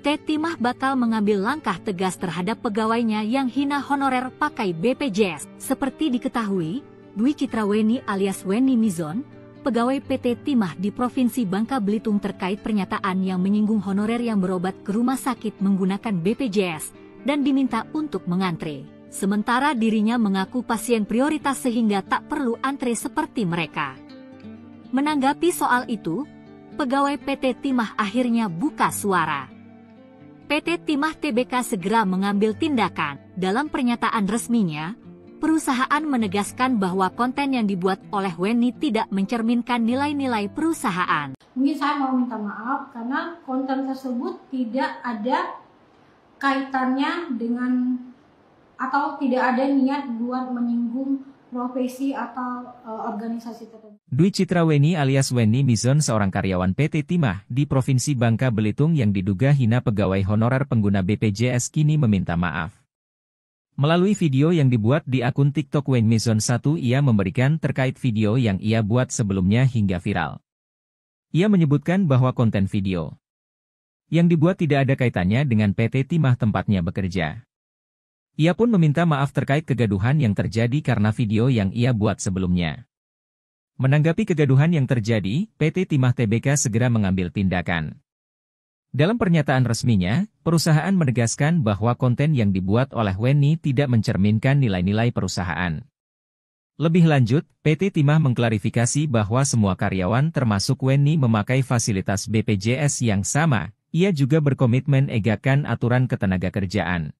Timah bakal mengambil langkah tegas terhadap pegawainya yang hina honorer pakai BPJS. Seperti diketahui, Dwi Citra Wenny alias Wenny Mizon, pegawai PT Timah di Provinsi Bangka Belitung terkait pernyataan yang menyinggung honorer yang berobat ke rumah sakit menggunakan BPJS dan diminta untuk mengantre. Sementara dirinya mengaku pasien prioritas sehingga tak perlu antre seperti mereka. Menanggapi soal itu, pegawai PT Timah akhirnya buka suara. PT Timah Tbk segera mengambil tindakan. Dalam pernyataan resminya, perusahaan menegaskan bahwa konten yang dibuat oleh Wenny tidak mencerminkan nilai-nilai perusahaan. Mungkin saya mau minta maaf karena konten tersebut tidak ada kaitannya dengan atau tidak ada niat buat menyinggung profesi atau organisasi tertentu. Dwi Citra Wenny alias Wenny Mizon seorang karyawan PT Timah di Provinsi Bangka Belitung yang diduga hina pegawai honorer pengguna BPJS kini meminta maaf. Melalui video yang dibuat di akun TikTok Wenny Mizon 1 ia memberikan terkait video yang ia buat sebelumnya hingga viral. Ia menyebutkan bahwa konten video yang dibuat tidak ada kaitannya dengan PT Timah tempatnya bekerja. Ia pun meminta maaf terkait kegaduhan yang terjadi karena video yang ia buat sebelumnya. Menanggapi kegaduhan yang terjadi, PT Timah Tbk segera mengambil tindakan. Dalam pernyataan resminya, perusahaan menegaskan bahwa konten yang dibuat oleh Wenny tidak mencerminkan nilai-nilai perusahaan. Lebih lanjut, PT Timah mengklarifikasi bahwa semua karyawan termasuk Wenny memakai fasilitas BPJS yang sama. Ia juga berkomitmen egakan aturan ketenagakerjaan.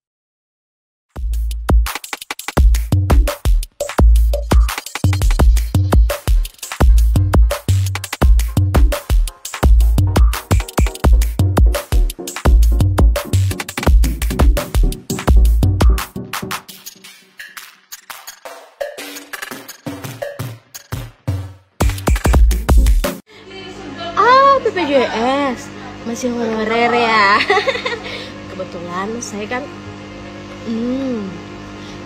BPJS masih honorer ya. Kebetulan saya kan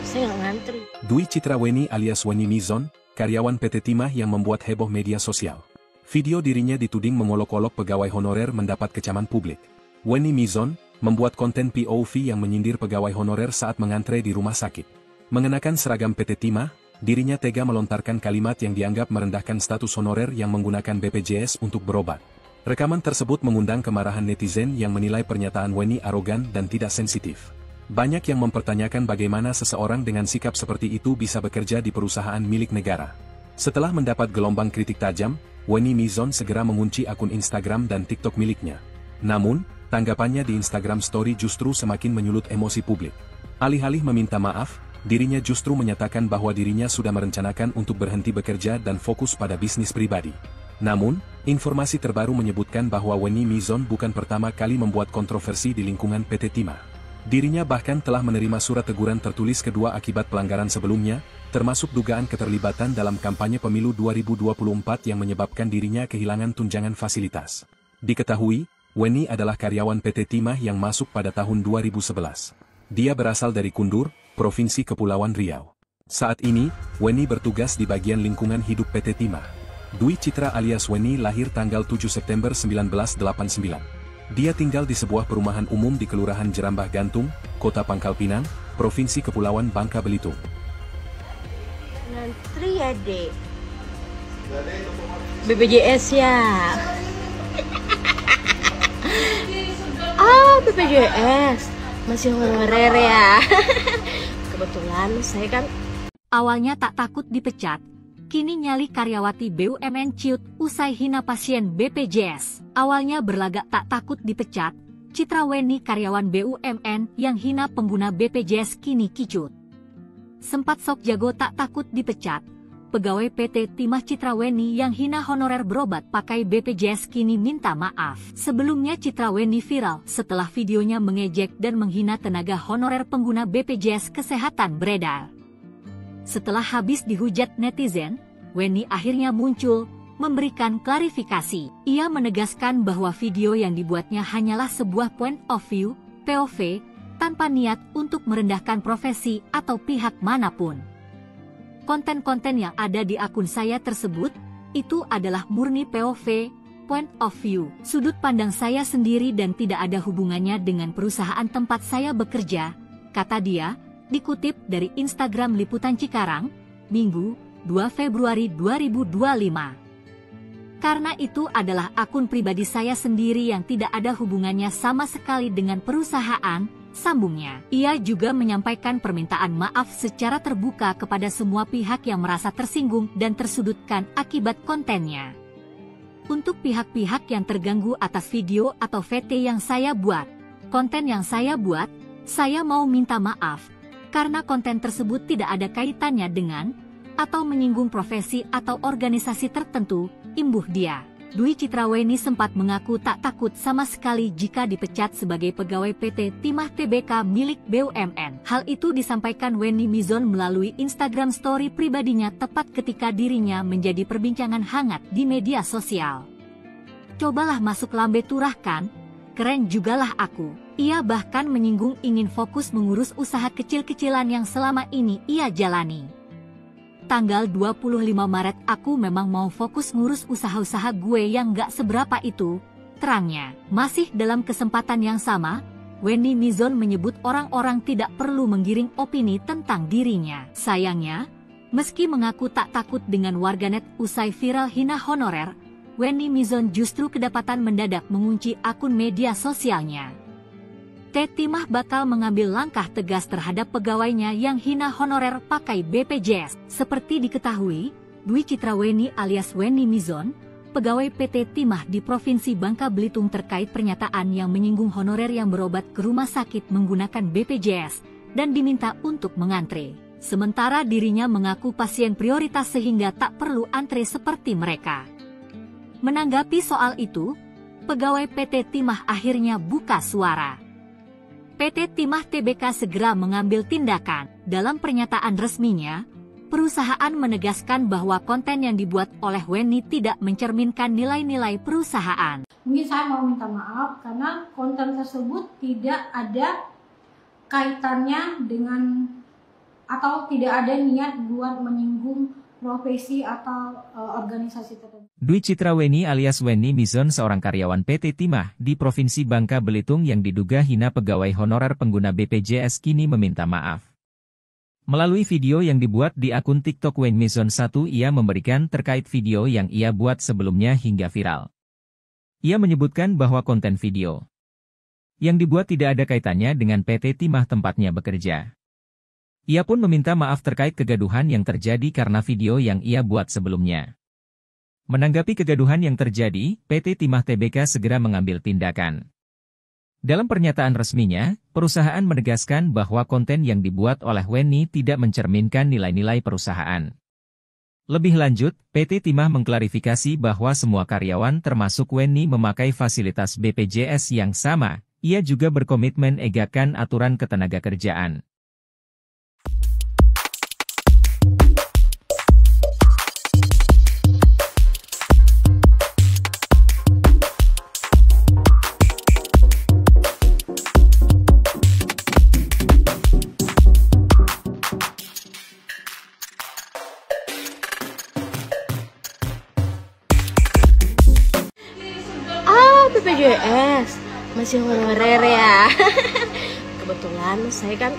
saya nggak ngantri. Dwi Citra Wenny alias Wenny Mizon, karyawan PT Timah yang membuat heboh media sosial. Video dirinya dituding mengolok-olok pegawai honorer mendapat kecaman publik. Wenny Mizon membuat konten POV yang menyindir pegawai honorer saat mengantre di rumah sakit. Mengenakan seragam PT Timah, dirinya tega melontarkan kalimat yang dianggap merendahkan status honorer yang menggunakan BPJS untuk berobat. Rekaman tersebut mengundang kemarahan netizen yang menilai pernyataan Wenny arogan dan tidak sensitif. Banyak yang mempertanyakan bagaimana seseorang dengan sikap seperti itu bisa bekerja di perusahaan milik negara. Setelah mendapat gelombang kritik tajam, Wenny Mizon segera mengunci akun Instagram dan TikTok miliknya. Namun, tanggapannya di Instagram Story justru semakin menyulut emosi publik. Alih-alih meminta maaf, dirinya justru menyatakan bahwa dirinya sudah merencanakan untuk berhenti bekerja dan fokus pada bisnis pribadi. Namun, informasi terbaru menyebutkan bahwa Wenny Mizon bukan pertama kali membuat kontroversi di lingkungan PT Timah. Dirinya bahkan telah menerima surat teguran tertulis kedua akibat pelanggaran sebelumnya, termasuk dugaan keterlibatan dalam kampanye pemilu 2024 yang menyebabkan dirinya kehilangan tunjangan fasilitas. Diketahui, Wenny adalah karyawan PT Timah yang masuk pada tahun 2011. Dia berasal dari Kundur, Provinsi Kepulauan Riau. Saat ini, Wenny bertugas di bagian lingkungan hidup PT Timah. Dwi Citra alias Wenny lahir tanggal 7 September 1989. Dia tinggal di sebuah perumahan umum di Kelurahan Jerambah Gantung, Kota Pangkal Pinang, Provinsi Kepulauan Bangka Belitung. Ngantri ya, Dek. BPJS ya. BPJS masih honorer ya. Kebetulan saya kan Awalnya tak takut dipecat, kini nyali karyawati BUMN ciut usai hina pasien BPJS. Awalnya berlagak tak takut dipecat, Citra Wenny karyawan BUMN yang hina pengguna BPJS kini kicut. Sempat sok jago tak takut dipecat, pegawai PT Timah Citra Wenny yang hina honorer berobat pakai BPJS kini minta maaf. Sebelumnya Citra Wenny viral setelah videonya mengejek dan menghina tenaga honorer pengguna BPJS Kesehatan beredar. Setelah habis dihujat netizen, Wenny akhirnya muncul, memberikan klarifikasi. Ia menegaskan bahwa video yang dibuatnya hanyalah sebuah point of view, POV, tanpa niat untuk merendahkan profesi atau pihak manapun. Konten-konten yang ada di akun saya tersebut, itu adalah murni POV, point of view, sudut pandang saya sendiri dan tidak ada hubungannya dengan perusahaan tempat saya bekerja, kata dia, dikutip dari Instagram Liputan Cikarang, Minggu, 2 Februari 2025. Karena itu adalah akun pribadi saya sendiri yang tidak ada hubungannya sama sekali dengan perusahaan, sambungnya. Ia juga menyampaikan permintaan maaf secara terbuka kepada semua pihak yang merasa tersinggung dan tersudutkan akibat kontennya. Untuk pihak-pihak yang terganggu atas video atau VT yang saya buat, konten yang saya buat, saya mau minta maaf. Karena konten tersebut tidak ada kaitannya dengan atau menyinggung profesi atau organisasi tertentu, imbuh dia. Dwi Citra Wenny sempat mengaku tak takut sama sekali jika dipecat sebagai pegawai PT Timah Tbk milik BUMN. Hal itu disampaikan Wenny Mizon melalui Instagram story pribadinya tepat ketika dirinya menjadi perbincangan hangat di media sosial. Cobalah masuk lambe turah kan? Keren jugalah aku. Ia bahkan menyinggung ingin fokus mengurus usaha kecil-kecilan yang selama ini ia jalani. Tanggal 25 Maret aku memang mau fokus ngurus usaha-usaha gue yang gak seberapa itu, terangnya. Masih dalam kesempatan yang sama, Wenny Mizon menyebut orang-orang tidak perlu menggiring opini tentang dirinya. Sayangnya, meski mengaku tak takut dengan warganet usai viral hina honorer, Wenny Mizon justru kedapatan mendadak mengunci akun media sosialnya. Timah bakal mengambil langkah tegas terhadap pegawainya yang hina honorer pakai BPJS. Seperti diketahui, Dwi Citra Wenny alias Wenny Mizon, pegawai PT Timah di Provinsi Bangka Belitung terkait pernyataan yang menyinggung honorer yang berobat ke rumah sakit menggunakan BPJS dan diminta untuk mengantre. Sementara dirinya mengaku pasien prioritas sehingga tak perlu antre seperti mereka. Menanggapi soal itu, pegawai PT Timah akhirnya buka suara. PT Timah Tbk segera mengambil tindakan. Dalam pernyataan resminya, perusahaan menegaskan bahwa konten yang dibuat oleh Wenny tidak mencerminkan nilai-nilai perusahaan. Mungkin saya mau minta maaf karena konten tersebut tidak ada kaitannya dengan atau tidak ada niat buat menyinggung profesi atau organisasi tertentu. Dwi Citra Wenny alias Wenny Mizon seorang karyawan PT Timah di Provinsi Bangka Belitung yang diduga hina pegawai honorer pengguna BPJS kini meminta maaf. Melalui video yang dibuat di akun TikTok Wenny Mizon 1 ia memberikan terkait video yang ia buat sebelumnya hingga viral. Ia menyebutkan bahwa konten video yang dibuat tidak ada kaitannya dengan PT Timah tempatnya bekerja. Ia pun meminta maaf terkait kegaduhan yang terjadi karena video yang ia buat sebelumnya. Menanggapi kegaduhan yang terjadi, PT Timah Tbk segera mengambil tindakan. Dalam pernyataan resminya, perusahaan menegaskan bahwa konten yang dibuat oleh Wenny tidak mencerminkan nilai-nilai perusahaan. Lebih lanjut, PT Timah mengklarifikasi bahwa semua karyawan termasuk Wenny memakai fasilitas BPJS yang sama. Ia juga berkomitmen egakkan aturan ketenagakerjaan. BPJS masih honorer ya. Kebetulan saya kan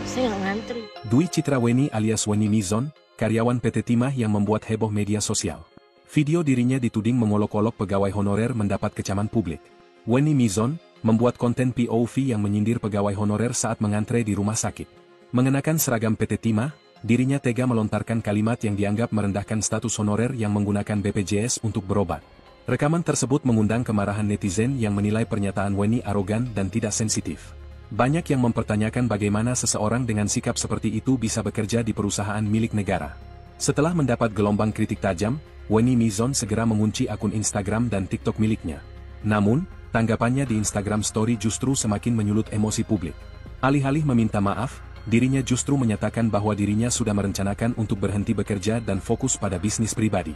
saya nggak ngantri. Dwi Citra Wenny alias Wenny Mizon, karyawan PT Timah yang membuat heboh media sosial. Video dirinya dituding mengolok-olok pegawai honorer mendapat kecaman publik. Wenny Mizon membuat konten POV yang menyindir pegawai honorer saat mengantre di rumah sakit. Mengenakan seragam PT Timah, dirinya tega melontarkan kalimat yang dianggap merendahkan status honorer yang menggunakan BPJS untuk berobat. Rekaman tersebut mengundang kemarahan netizen yang menilai pernyataan Wenny arogan dan tidak sensitif. Banyak yang mempertanyakan bagaimana seseorang dengan sikap seperti itu bisa bekerja di perusahaan milik negara. Setelah mendapat gelombang kritik tajam, Wenny Mizon segera mengunci akun Instagram dan TikTok miliknya. Namun, tanggapannya di Instagram Story justru semakin menyulut emosi publik. Alih-alih meminta maaf, dirinya justru menyatakan bahwa dirinya sudah merencanakan untuk berhenti bekerja dan fokus pada bisnis pribadi.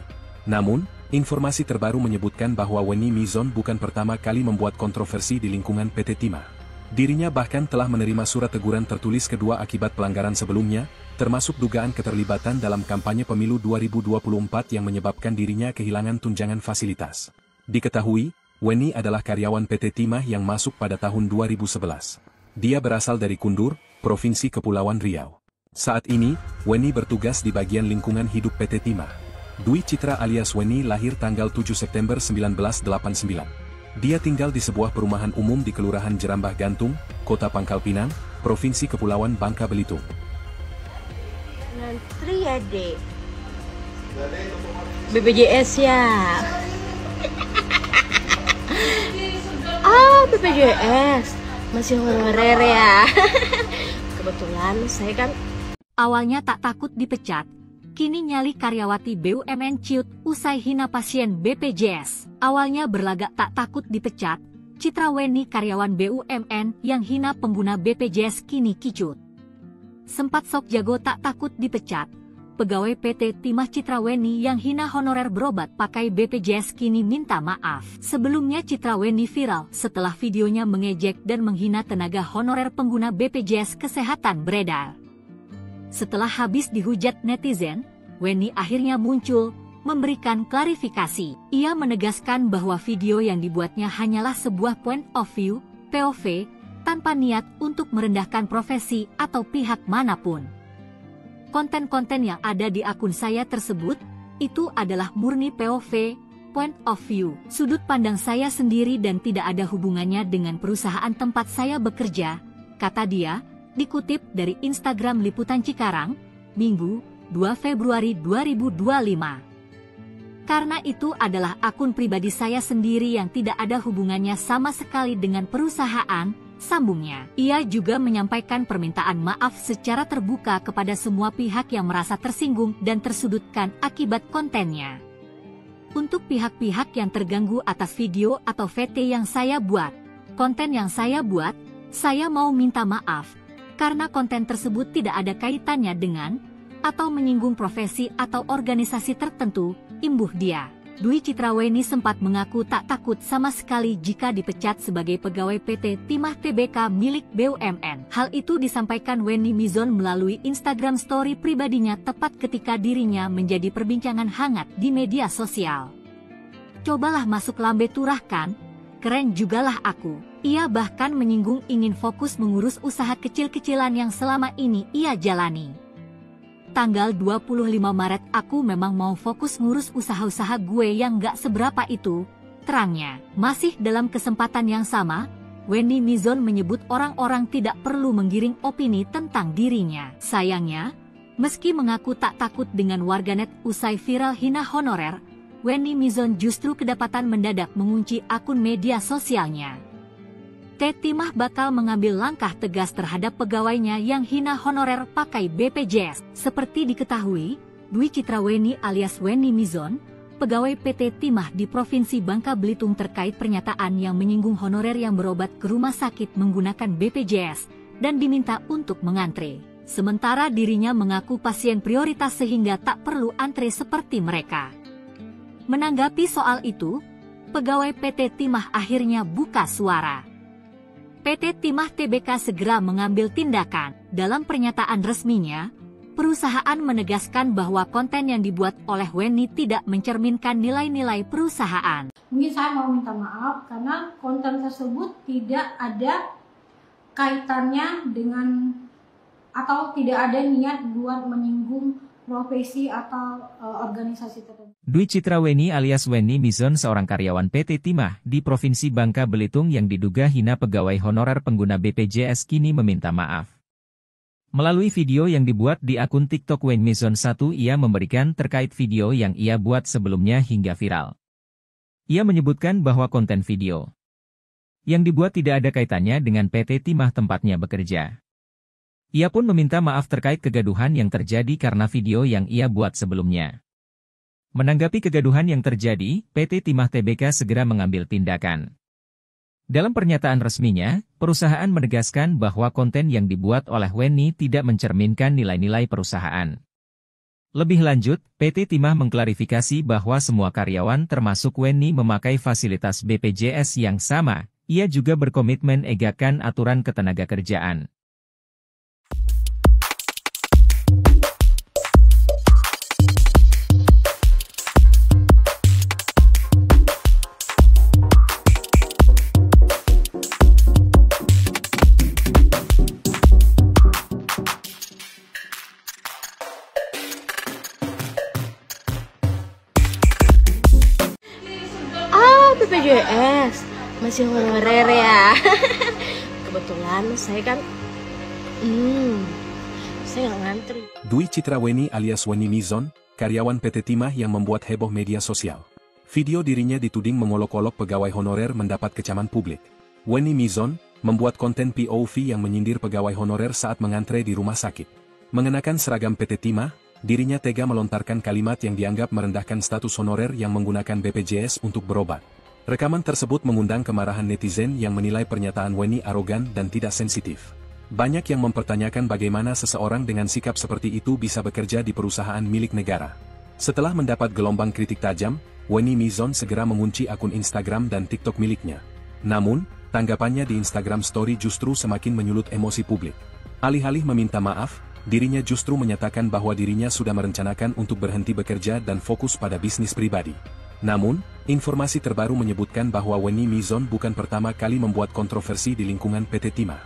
Namun, informasi terbaru menyebutkan bahwa Wenny Mizon bukan pertama kali membuat kontroversi di lingkungan PT Timah. Dirinya bahkan telah menerima surat teguran tertulis kedua akibat pelanggaran sebelumnya, termasuk dugaan keterlibatan dalam kampanye pemilu 2024 yang menyebabkan dirinya kehilangan tunjangan fasilitas. Diketahui, Wenny adalah karyawan PT Timah yang masuk pada tahun 2011. Dia berasal dari Kundur, Provinsi Kepulauan Riau. Saat ini, Wenny bertugas di bagian lingkungan hidup PT Timah. Dwi Citra alias Wenny lahir tanggal 7 September 1989. Dia tinggal di sebuah perumahan umum di Kelurahan Jerambah Gantung, Kota Pangkal Pinang, Provinsi Kepulauan Bangka Belitung. Ngantri ya, Dek. BPJS ya. BPJS masih honorer ya. Kebetulan saya kan awalnya tak takut dipecat. Kini nyali karyawati BUMN ciut usai hina pasien BPJS. Awalnya berlagak tak takut dipecat, Citra Wenny karyawan BUMN yang hina pengguna BPJS kini kicut. Sempat sok jago tak takut dipecat, pegawai PT Timah Citra Wenny yang hina honorer berobat pakai BPJS kini minta maaf. Sebelumnya Citra Wenny viral setelah videonya mengejek dan menghina tenaga honorer pengguna BPJS Kesehatan beredar. Setelah habis dihujat netizen, Wenny akhirnya muncul, memberikan klarifikasi. Ia menegaskan bahwa video yang dibuatnya hanyalah sebuah point of view, POV, tanpa niat untuk merendahkan profesi atau pihak manapun. Konten-konten yang ada di akun saya tersebut Itu adalah murni POV, point of view, sudut pandang saya sendiri dan tidak ada hubungannya dengan perusahaan tempat saya bekerja, kata dia, dikutip dari Instagram Liputan Cikarang, Minggu, 2 Februari 2025. Karena itu adalah akun pribadi saya sendiri yang tidak ada hubungannya sama sekali dengan perusahaan, sambungnya. Ia juga menyampaikan permintaan maaf secara terbuka kepada semua pihak yang merasa tersinggung dan tersudutkan akibat kontennya. Untuk pihak-pihak yang terganggu atas video atau VT yang saya buat, konten yang saya buat, saya mau minta maaf, karena konten tersebut tidak ada kaitannya dengan, atau menyinggung profesi atau organisasi tertentu, imbuh dia. Dwi Citraweni sempat mengaku tak takut sama sekali jika dipecat sebagai pegawai PT Timah Tbk milik BUMN. Hal itu disampaikan Weni Mizon melalui Instagram story pribadinya tepat ketika dirinya menjadi perbincangan hangat di media sosial. Cobalah masuk lambe turah kan? Keren jugalah aku. Ia bahkan menyinggung ingin fokus mengurus usaha kecil-kecilan yang selama ini ia jalani. Tanggal 25 Maret aku memang mau fokus ngurus usaha-usaha gue yang gak seberapa itu, terangnya. Masih dalam kesempatan yang sama, Weni Mizon menyebut orang-orang tidak perlu menggiring opini tentang dirinya. Sayangnya, meski mengaku tak takut dengan warganet usai viral hina honorer, Weni Mizon justru kedapatan mendadak mengunci akun media sosialnya. Timah bakal mengambil langkah tegas terhadap pegawainya yang hina honorer pakai BPJS. Seperti diketahui, Dwi Citraweni alias Weni Mizon, pegawai PT Timah di Provinsi Bangka Belitung terkait pernyataan yang menyinggung honorer yang berobat ke rumah sakit menggunakan BPJS dan diminta untuk mengantre. Sementara dirinya mengaku pasien prioritas sehingga tak perlu antre seperti mereka. Menanggapi soal itu, pegawai PT Timah akhirnya buka suara. PT Timah Tbk segera mengambil tindakan. Dalam pernyataan resminya, perusahaan menegaskan bahwa konten yang dibuat oleh Weni tidak mencerminkan nilai-nilai perusahaan. Mungkin saya mau minta maaf karena konten tersebut tidak ada kaitannya dengan atau tidak ada niat buat menyinggung profesi atau organisasi tertentu. Dwi Citraweni alias Weni Mizon seorang karyawan PT Timah di Provinsi Bangka Belitung yang diduga hina pegawai honorer pengguna BPJS kini meminta maaf. Melalui video yang dibuat di akun TikTok Weni Mizon 1 ia memberikan terkait video yang ia buat sebelumnya hingga viral. Ia menyebutkan bahwa konten video yang dibuat tidak ada kaitannya dengan PT Timah tempatnya bekerja. Ia pun meminta maaf terkait kegaduhan yang terjadi karena video yang ia buat sebelumnya. Menanggapi kegaduhan yang terjadi, PT Timah Tbk segera mengambil tindakan. Dalam pernyataan resminya, perusahaan menegaskan bahwa konten yang dibuat oleh Weni tidak mencerminkan nilai-nilai perusahaan. Lebih lanjut, PT Timah mengklarifikasi bahwa semua karyawan termasuk Weni memakai fasilitas BPJS yang sama. Ia juga berkomitmen egakan aturan ketenagakerjaan. BPJS masih honorer ya. Kebetulan saya kan saya nggak ngantri. Dwi Citraweni alias Weni Mizon, karyawan PT Timah yang membuat heboh media sosial. Video dirinya dituding mengolok-olok pegawai honorer mendapat kecaman publik. Weni Mizon membuat konten POV yang menyindir pegawai honorer saat mengantre di rumah sakit. Mengenakan seragam PT Timah, dirinya tega melontarkan kalimat yang dianggap merendahkan status honorer yang menggunakan BPJS untuk berobat. Rekaman tersebut mengundang kemarahan netizen yang menilai pernyataan Weni arogan dan tidak sensitif. Banyak yang mempertanyakan bagaimana seseorang dengan sikap seperti itu bisa bekerja di perusahaan milik negara. Setelah mendapat gelombang kritik tajam, Weni Mizon segera mengunci akun Instagram dan TikTok miliknya. Namun, tanggapannya di Instagram Story justru semakin menyulut emosi publik. Alih-alih meminta maaf, dirinya justru menyatakan bahwa dirinya sudah merencanakan untuk berhenti bekerja dan fokus pada bisnis pribadi. Namun, informasi terbaru menyebutkan bahwa Weni Mizon bukan pertama kali membuat kontroversi di lingkungan PT Timah.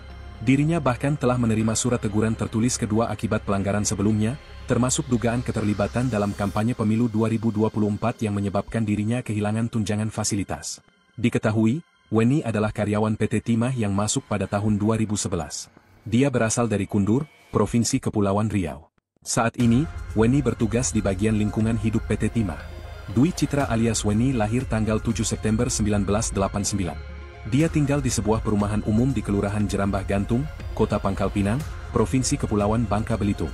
Dirinya bahkan telah menerima surat teguran tertulis kedua akibat pelanggaran sebelumnya, termasuk dugaan keterlibatan dalam kampanye pemilu 2024 yang menyebabkan dirinya kehilangan tunjangan fasilitas. Diketahui, Weni adalah karyawan PT Timah yang masuk pada tahun 2011. Dia berasal dari Kundur, Provinsi Kepulauan Riau. Saat ini, Weni bertugas di bagian lingkungan hidup PT Timah. Dwi Citra alias Weni lahir tanggal 7 September 1989. Dia tinggal di sebuah perumahan umum di Kelurahan Jerambah Gantung, Kota Pangkal Pinang, Provinsi Kepulauan Bangka Belitung.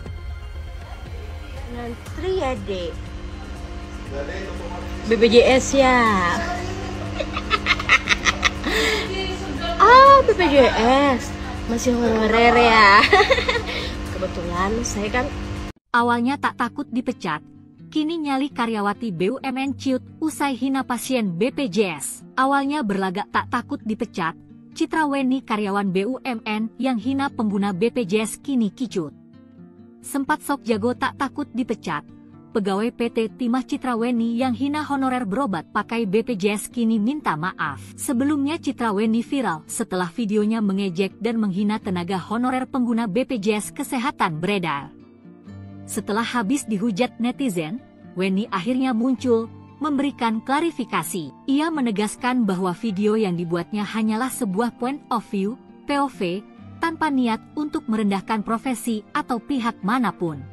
Ngantri ya, Dek. BPJS ya. BPJS masih honorer ya. Kebetulan saya kan Awalnya tak takut dipecat, kini nyali karyawati BUMN ciut usai hina pasien BPJS. Awalnya berlagak tak takut dipecat, Citra Weni karyawan BUMN yang hina pengguna BPJS kini kicut. Sempat sok jago tak takut dipecat, pegawai PT Timah Citra Weni yang hina honorer berobat pakai BPJS kini minta maaf. Sebelumnya Citra Weni viral setelah videonya mengejek dan menghina tenaga honorer pengguna BPJS Kesehatan beredar. Setelah habis dihujat netizen, Weni akhirnya muncul, memberikan klarifikasi. Ia menegaskan bahwa video yang dibuatnya hanyalah sebuah point of view, POV, tanpa niat untuk merendahkan profesi atau pihak manapun.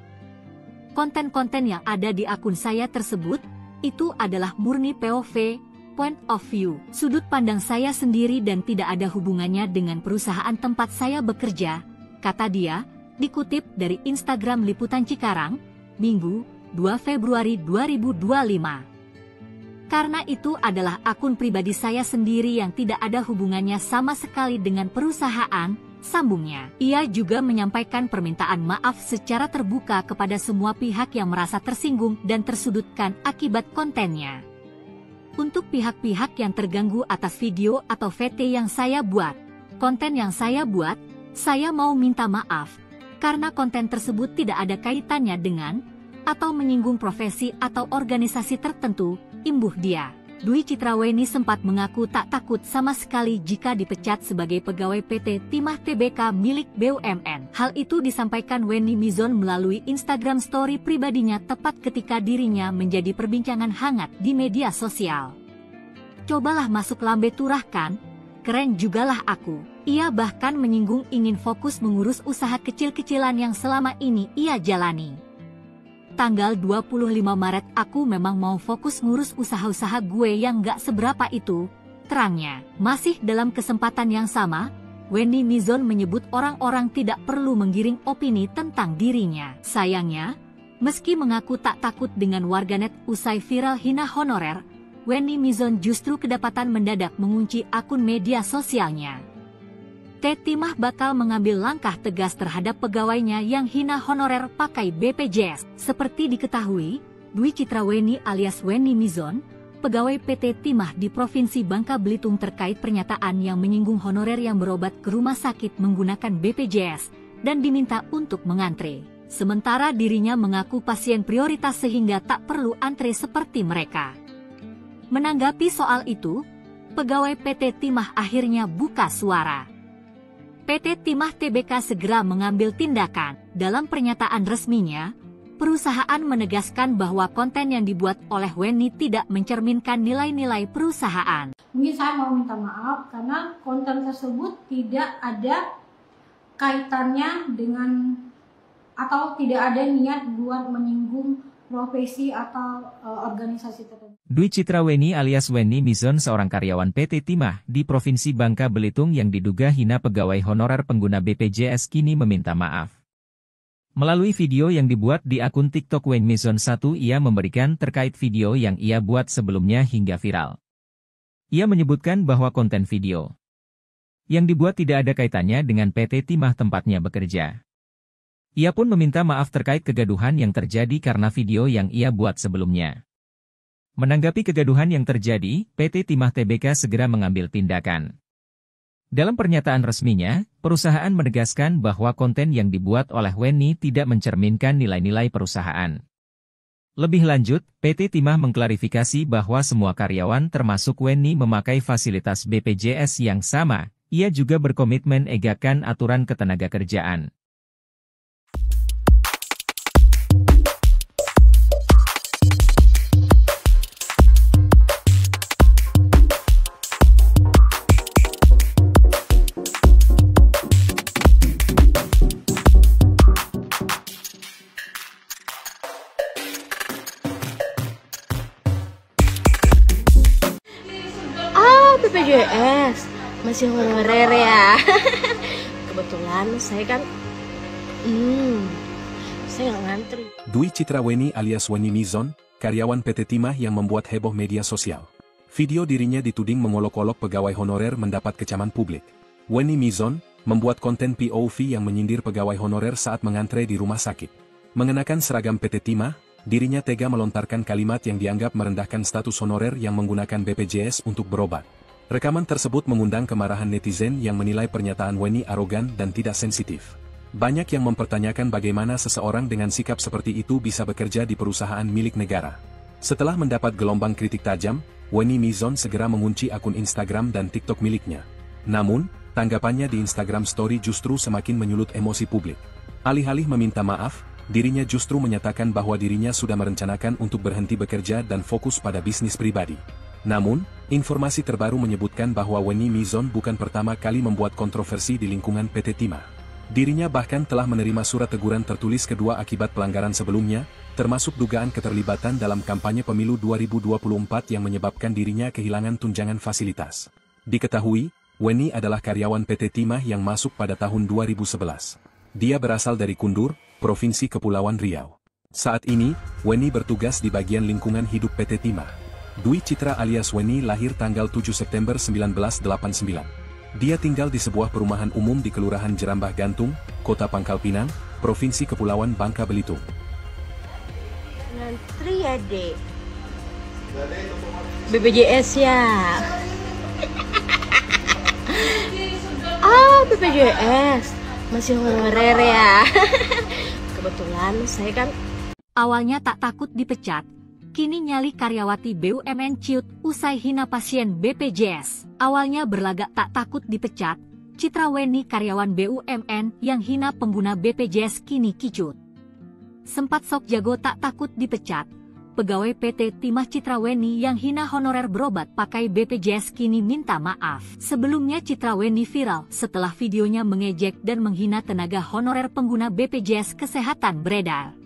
Konten-konten yang ada di akun saya tersebut, itu adalah murni POV, point of view, sudut pandang saya sendiri dan tidak ada hubungannya dengan perusahaan tempat saya bekerja, kata dia, dikutip dari Instagram Liputan Cikarang, Minggu, 2 Februari 2025. Karena itu adalah akun pribadi saya sendiri yang tidak ada hubungannya sama sekali dengan perusahaan, sambungnya. Ia juga menyampaikan permintaan maaf secara terbuka kepada semua pihak yang merasa tersinggung dan tersudutkan akibat kontennya. Untuk pihak-pihak yang terganggu atas video atau VT yang saya buat, konten yang saya buat, saya mau minta maaf, karena konten tersebut tidak ada kaitannya dengan, atau menyinggung profesi atau organisasi tertentu, imbuh dia. Dwi Citra Weni sempat mengaku tak takut sama sekali jika dipecat sebagai pegawai PT Timah Tbk milik BUMN. Hal itu disampaikan Weni Mizon melalui Instagram story pribadinya tepat ketika dirinya menjadi perbincangan hangat di media sosial. Cobalah masuk lambe turah kan? Keren jugalah aku. Ia bahkan menyinggung ingin fokus mengurus usaha kecil-kecilan yang selama ini ia jalani. Tanggal 25 Maret aku memang mau fokus ngurus usaha-usaha gue yang gak seberapa itu, terangnya. Masih dalam kesempatan yang sama, Weni Mizon menyebut orang-orang tidak perlu menggiring opini tentang dirinya. Sayangnya, meski mengaku tak takut dengan warganet usai viral hina honorer, Weni Mizon justru kedapatan mendadak mengunci akun media sosialnya. Timah bakal mengambil langkah tegas terhadap pegawainya yang hina honorer pakai BPJS. Seperti diketahui, Dwi Citra Weni alias Weni Mizon, pegawai PT Timah di Provinsi Bangka Belitung terkait pernyataan yang menyinggung honorer yang berobat ke rumah sakit menggunakan BPJS dan diminta untuk mengantre. Sementara dirinya mengaku pasien prioritas sehingga tak perlu antre seperti mereka. Menanggapi soal itu, pegawai PT Timah akhirnya buka suara. PT Timah Tbk segera mengambil tindakan. Dalam pernyataan resminya, perusahaan menegaskan bahwa konten yang dibuat oleh Weni tidak mencerminkan nilai-nilai perusahaan. Mungkin saya mau minta maaf karena konten tersebut tidak ada kaitannya dengan atau tidak ada niat buat menyinggung profesi atau organisasi tertentu. Dwi Citra Weni alias Weni Mizon seorang karyawan PT Timah di Provinsi Bangka Belitung yang diduga hina pegawai honorer pengguna BPJS kini meminta maaf. Melalui video yang dibuat di akun TikTok Weni Mizon 1 ia memberikan terkait video yang ia buat sebelumnya hingga viral. Ia menyebutkan bahwa konten video yang dibuat tidak ada kaitannya dengan PT Timah tempatnya bekerja. Ia pun meminta maaf terkait kegaduhan yang terjadi karena video yang ia buat sebelumnya. Menanggapi kegaduhan yang terjadi, PT Timah Tbk segera mengambil tindakan. Dalam pernyataan resminya, perusahaan menegaskan bahwa konten yang dibuat oleh Weni tidak mencerminkan nilai-nilai perusahaan. Lebih lanjut, PT Timah mengklarifikasi bahwa semua karyawan termasuk Weni memakai fasilitas BPJS yang sama. Ia juga berkomitmen egakan aturan ketenagakerjaan. BPJS masih honorer ya. Kebetulan saya kan saya nggak ngantri. Dwi Citra Weni alias Weni Mizon, karyawan PT Timah yang membuat heboh media sosial. Video dirinya dituding mengolok-olok pegawai honorer mendapat kecaman publik. Weni Mizon membuat konten POV yang menyindir pegawai honorer saat mengantre di rumah sakit. Mengenakan seragam PT Timah, dirinya tega melontarkan kalimat yang dianggap merendahkan status honorer yang menggunakan BPJS untuk berobat. Rekaman tersebut mengundang kemarahan netizen yang menilai pernyataan Weni arogan dan tidak sensitif. Banyak yang mempertanyakan bagaimana seseorang dengan sikap seperti itu bisa bekerja di perusahaan milik negara. Setelah mendapat gelombang kritik tajam, Weni Mizon segera mengunci akun Instagram dan TikTok miliknya. Namun, tanggapannya di Instagram Story justru semakin menyulut emosi publik. Alih-alih meminta maaf, dirinya justru menyatakan bahwa dirinya sudah merencanakan untuk berhenti bekerja dan fokus pada bisnis pribadi. Namun, informasi terbaru menyebutkan bahwa Weni Mizon bukan pertama kali membuat kontroversi di lingkungan PT Timah. Dirinya bahkan telah menerima surat teguran tertulis kedua akibat pelanggaran sebelumnya, termasuk dugaan keterlibatan dalam kampanye pemilu 2024 yang menyebabkan dirinya kehilangan tunjangan fasilitas. Diketahui, Weni adalah karyawan PT Timah yang masuk pada tahun 2011. Dia berasal dari Kundur, Provinsi Kepulauan Riau. Saat ini, Weni bertugas di bagian lingkungan hidup PT Timah. Dwi Citra alias Weni lahir tanggal 7 September 1989. Dia tinggal di sebuah perumahan umum di Kelurahan Jerambah Gantung, Kota Pangkal Pinang, Provinsi Kepulauan Bangka Belitung. Ngantri ya, Dek. BPJS ya. BPJS masih honorer ya. Kebetulan saya kan Awalnya tak takut dipecat, kini nyali karyawati BUMN ciut usai hina pasien BPJS. Awalnya berlagak tak takut dipecat, Citra Weni karyawan BUMN yang hina pengguna BPJS kini kicut. Sempat sok jago tak takut dipecat, pegawai PT Timah Citra Weni yang hina honorer berobat pakai BPJS kini minta maaf. Sebelumnya Citra Weni viral setelah videonya mengejek dan menghina tenaga honorer pengguna BPJS Kesehatan beredar.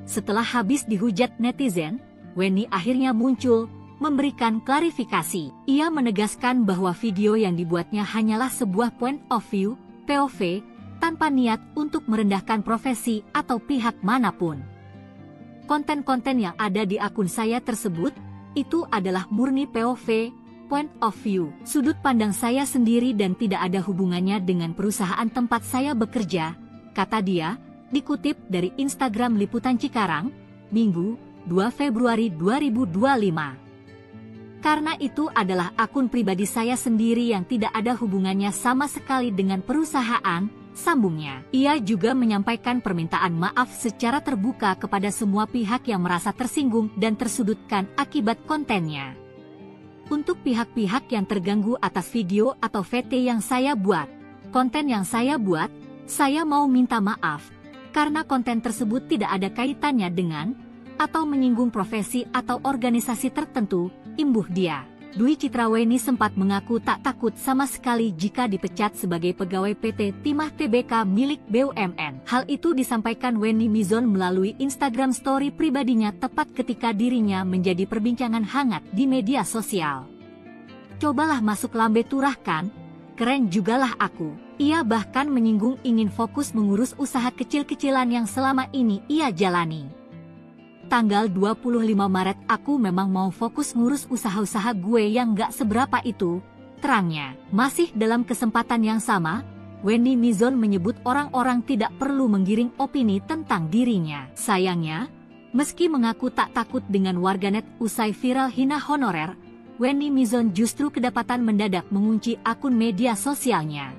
Setelah habis dihujat netizen, Weni akhirnya muncul, memberikan klarifikasi. Ia menegaskan bahwa video yang dibuatnya hanyalah sebuah point of view, POV, tanpa niat untuk merendahkan profesi atau pihak manapun. Konten-konten yang ada di akun saya tersebut, itu adalah murni POV, point of view, sudut pandang saya sendiri dan tidak ada hubungannya dengan perusahaan tempat saya bekerja, kata dia, dikutip dari Instagram Liputan Cikarang, Minggu, 2 Februari 2025. Karena itu adalah akun pribadi saya sendiri yang tidak ada hubungannya sama sekali dengan perusahaan, sambungnya. Ia juga menyampaikan permintaan maaf secara terbuka kepada semua pihak yang merasa tersinggung dan tersudutkan akibat kontennya. Untuk pihak-pihak yang terganggu atas video atau VT yang saya buat, konten yang saya buat, saya mau minta maaf. Karena konten tersebut tidak ada kaitannya dengan, atau menyinggung profesi atau organisasi tertentu, imbuh dia. Dwi Citra Weni sempat mengaku tak takut sama sekali jika dipecat sebagai pegawai PT Timah Tbk milik BUMN. Hal itu disampaikan Weni Mizon melalui Instagram story pribadinya tepat ketika dirinya menjadi perbincangan hangat di media sosial. Cobalah masuk lambe turah kan? Keren jugalah aku. Ia bahkan menyinggung ingin fokus mengurus usaha kecil-kecilan yang selama ini ia jalani. Tanggal 25 Maret aku memang mau fokus ngurus usaha-usaha gue yang gak seberapa itu, terangnya. Masih dalam kesempatan yang sama, Weni Mizon menyebut orang-orang tidak perlu menggiring opini tentang dirinya. Sayangnya, meski mengaku tak takut dengan warganet usai viral hina honorer, Weni Mizon justru kedapatan mendadak mengunci akun media sosialnya.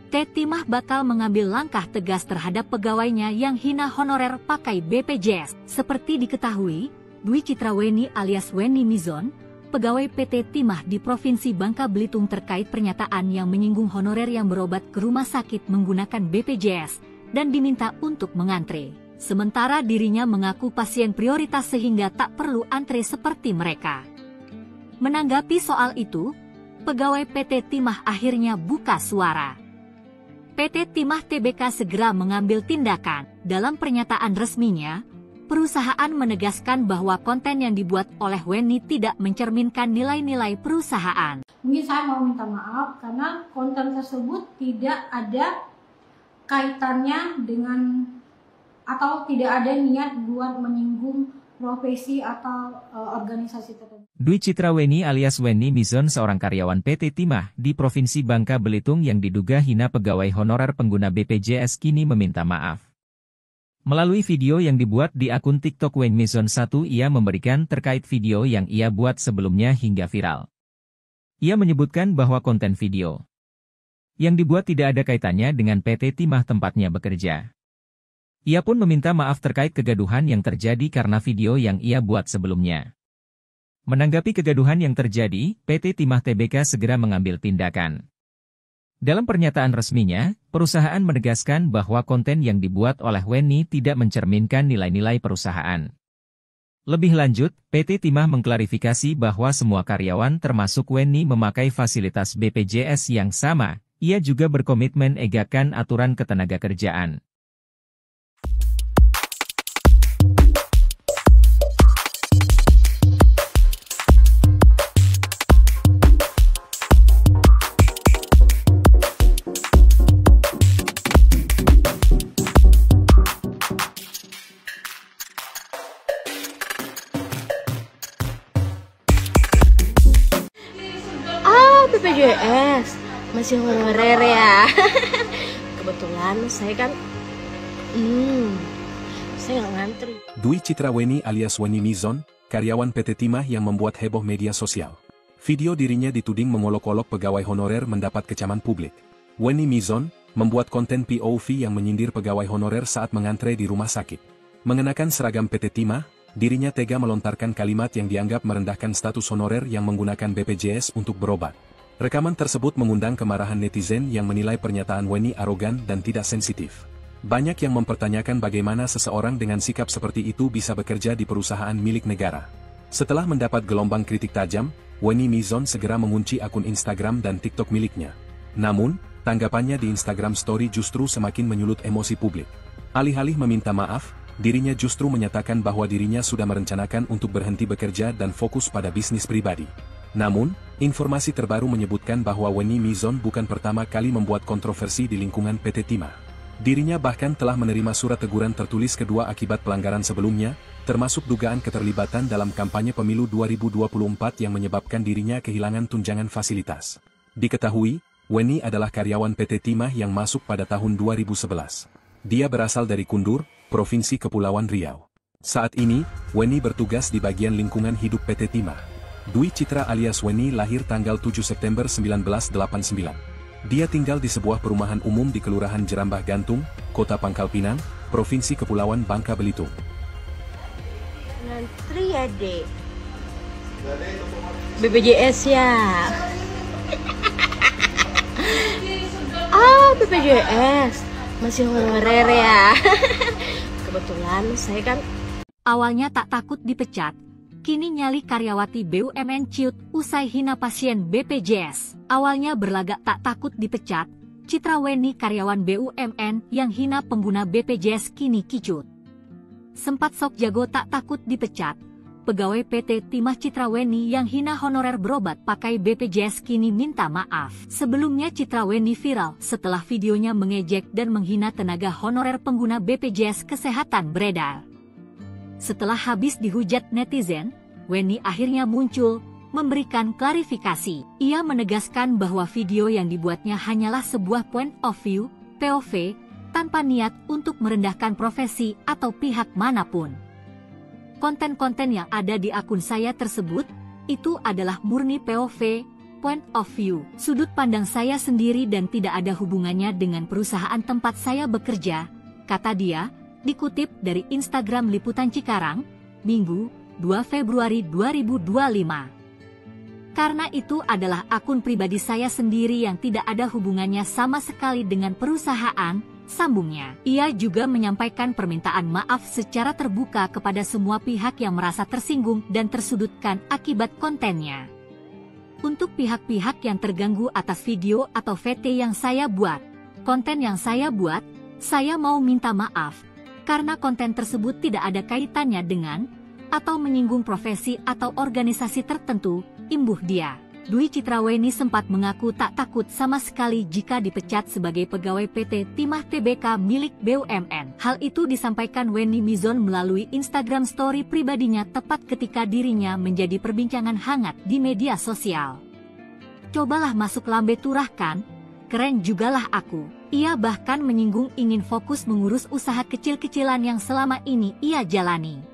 Timah bakal mengambil langkah tegas terhadap pegawainya yang hina honorer pakai BPJS. Seperti diketahui, Dwi Citra Weni alias Weni Mizon pegawai PT Timah di Provinsi Bangka Belitung terkait pernyataan yang menyinggung honorer yang berobat ke rumah sakit menggunakan BPJS dan diminta untuk mengantre. Sementara dirinya mengaku pasien prioritas sehingga tak perlu antre seperti mereka. Menanggapi soal itu, pegawai PT Timah akhirnya buka suara. PT Timah Tbk segera mengambil tindakan. Dalam pernyataan resminya, perusahaan menegaskan bahwa konten yang dibuat oleh Wenny tidak mencerminkan nilai-nilai perusahaan. Mungkin saya mau minta maaf karena konten tersebut tidak ada kaitannya dengan atau tidak ada niat buat menyinggung profesi atau organisasi tertentu. Dwi Citra Wenny alias Wenny Mizon seorang karyawan PT Timah di Provinsi Bangka Belitung yang diduga hina pegawai honorer pengguna BPJS kini meminta maaf. Melalui video yang dibuat di akun TikTok Wenny Mizon 1 ia memberikan terkait video yang ia buat sebelumnya hingga viral. Ia menyebutkan bahwa konten video yang dibuat tidak ada kaitannya dengan PT Timah tempatnya bekerja. Ia pun meminta maaf terkait kegaduhan yang terjadi karena video yang ia buat sebelumnya. Menanggapi kegaduhan yang terjadi, PT Timah Tbk segera mengambil tindakan. Dalam pernyataan resminya, perusahaan menegaskan bahwa konten yang dibuat oleh Wenny tidak mencerminkan nilai-nilai perusahaan. Lebih lanjut, PT Timah mengklarifikasi bahwa semua karyawan termasuk Wenny memakai fasilitas BPJS yang sama. Ia juga berkomitmen egakan aturan ketenagakerjaan. BPJS masih honorer ya. Kebetulan saya kan saya nggak ngantri. Dwi Citra Wenny alias Wenny Mizon, karyawan PT Timah yang membuat heboh media sosial. Video dirinya dituding mengolok-olok pegawai honorer mendapat kecaman publik. Wenny Mizon membuat konten POV yang menyindir pegawai honorer saat mengantre di rumah sakit. Mengenakan seragam PT Timah, dirinya tega melontarkan kalimat yang dianggap merendahkan status honorer yang menggunakan BPJS untuk berobat. Rekaman tersebut mengundang kemarahan netizen yang menilai pernyataan Wenny arogan dan tidak sensitif. Banyak yang mempertanyakan bagaimana seseorang dengan sikap seperti itu bisa bekerja di perusahaan milik negara. Setelah mendapat gelombang kritik tajam, Wenny Mizon segera mengunci akun Instagram dan TikTok miliknya. Namun, tanggapannya di Instagram Story justru semakin menyulut emosi publik. Alih-alih meminta maaf, dirinya justru menyatakan bahwa dirinya sudah merencanakan untuk berhenti bekerja dan fokus pada bisnis pribadi. Namun, informasi terbaru menyebutkan bahwa Wenny Mizon bukan pertama kali membuat kontroversi di lingkungan PT Timah. Dirinya bahkan telah menerima surat teguran tertulis kedua akibat pelanggaran sebelumnya, termasuk dugaan keterlibatan dalam kampanye pemilu 2024 yang menyebabkan dirinya kehilangan tunjangan fasilitas. Diketahui, Wenny adalah karyawan PT Timah yang masuk pada tahun 2011. Dia berasal dari Kundur, Provinsi Kepulauan Riau. Saat ini, Wenny bertugas di bagian lingkungan hidup PT Timah. Dwi Citra alias Wenny lahir tanggal 7 September 1989. Dia tinggal di sebuah perumahan umum di Kelurahan Jerambah Gantung, Kota Pangkal Pinang, Provinsi Kepulauan Bangka Belitung. Ngantri ya, Dek. BPJS ya. BPJS masih honorer ya. Kebetulan saya kan awalnya tak takut dipecat, kini nyali karyawati BUMN ciut usai hina pasien BPJS. Awalnya berlagak tak takut dipecat, Citra Wenny karyawan BUMN yang hina pengguna BPJS kini kicut. Sempat sok jago tak takut dipecat, pegawai PT Timah Citra Wenny yang hina honorer berobat pakai BPJS kini minta maaf. Sebelumnya Citra Wenny viral setelah videonya mengejek dan menghina tenaga honorer pengguna BPJS Kesehatan beredar. Setelah habis dihujat netizen, Wenny akhirnya muncul, memberikan klarifikasi. Ia menegaskan bahwa video yang dibuatnya hanyalah sebuah point of view, POV, tanpa niat untuk merendahkan profesi atau pihak manapun. Konten-konten yang ada di akun saya tersebut, itu adalah murni POV, point of view, sudut pandang saya sendiri dan tidak ada hubungannya dengan perusahaan tempat saya bekerja, kata dia, dikutip dari Instagram Liputan Cikarang, Minggu, 2 Februari 2025. Karena itu adalah akun pribadi saya sendiri yang tidak ada hubungannya sama sekali dengan perusahaan, sambungnya. Ia juga menyampaikan permintaan maaf secara terbuka kepada semua pihak yang merasa tersinggung dan tersudutkan akibat kontennya. Untuk pihak-pihak yang terganggu atas video atau VT yang saya buat, konten yang saya buat, saya mau minta maaf, karena konten tersebut tidak ada kaitannya dengan atau menyinggung profesi atau organisasi tertentu, imbuh dia. Dwi Citraweni sempat mengaku tak takut sama sekali jika dipecat sebagai pegawai PT Timah Tbk milik BUMN. Hal itu disampaikan Wenny Mizon melalui Instagram story pribadinya tepat ketika dirinya menjadi perbincangan hangat di media sosial. Cobalah masuk lambe turah kan? Keren jugalah aku. Ia bahkan menyinggung ingin fokus mengurus usaha kecil-kecilan yang selama ini ia jalani.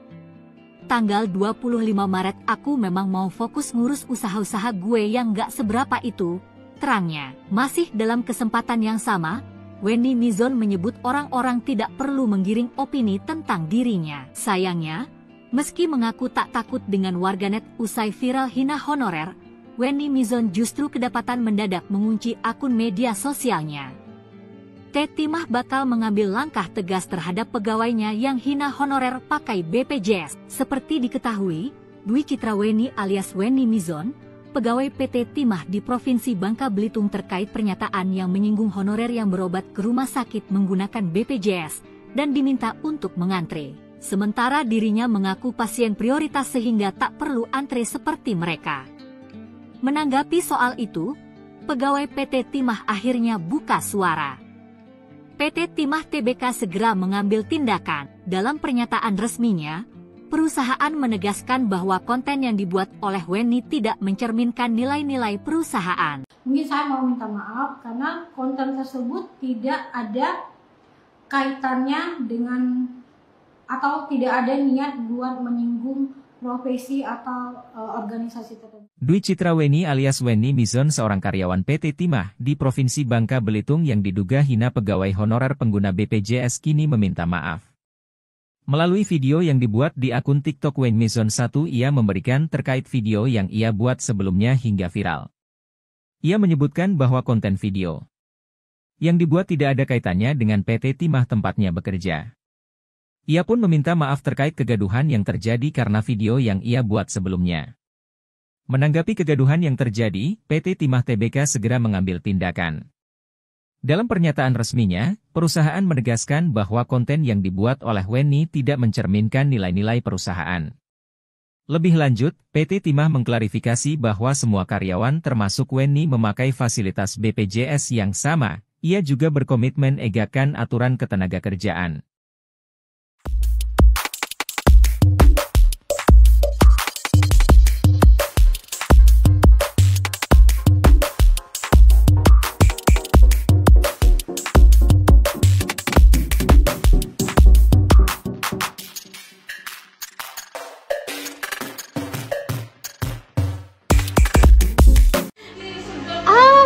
Tanggal 25 Maret aku memang mau fokus ngurus usaha-usaha gue yang gak seberapa itu, terangnya. Masih dalam kesempatan yang sama, Wenny Mizon menyebut orang-orang tidak perlu menggiring opini tentang dirinya. Sayangnya, meski mengaku tak takut dengan warganet usai viral hina honorer, Wenny Mizon justru kedapatan mendadak mengunci akun media sosialnya. Timah bakal mengambil langkah tegas terhadap pegawainya yang hina honorer pakai BPJS. Seperti diketahui, Dwi Citraweni alias Wenny Mizon, pegawai PT Timah di Provinsi Bangka Belitung terkait pernyataan yang menyinggung honorer yang berobat ke rumah sakit menggunakan BPJS dan diminta untuk mengantre. Sementara dirinya mengaku pasien prioritas sehingga tak perlu antre seperti mereka. Menanggapi soal itu, pegawai PT Timah akhirnya buka suara. PT Timah Tbk segera mengambil tindakan. Dalam pernyataan resminya, perusahaan menegaskan bahwa konten yang dibuat oleh Wenny tidak mencerminkan nilai-nilai perusahaan. Mungkin saya mau minta maaf karena konten tersebut tidak ada kaitannya dengan atau tidak ada niat buat menyinggung profesi atau organisasi tertentu. Dwi Citraweni alias Wenny Mizon seorang karyawan PT Timah di Provinsi Bangka Belitung yang diduga hina pegawai honorer pengguna BPJS kini meminta maaf. Melalui video yang dibuat di akun TikTok Wenny Mizon 1 ia memberikan terkait video yang ia buat sebelumnya hingga viral. Ia menyebutkan bahwa konten video yang dibuat tidak ada kaitannya dengan PT Timah tempatnya bekerja. Ia pun meminta maaf terkait kegaduhan yang terjadi karena video yang ia buat sebelumnya. Menanggapi kegaduhan yang terjadi, PT Timah Tbk segera mengambil tindakan. Dalam pernyataan resminya, perusahaan menegaskan bahwa konten yang dibuat oleh Wenny tidak mencerminkan nilai-nilai perusahaan. Lebih lanjut, PT Timah mengklarifikasi bahwa semua karyawan termasuk Wenny memakai fasilitas BPJS yang sama. Ia juga berkomitmen egakkan aturan ketenagakerjaan.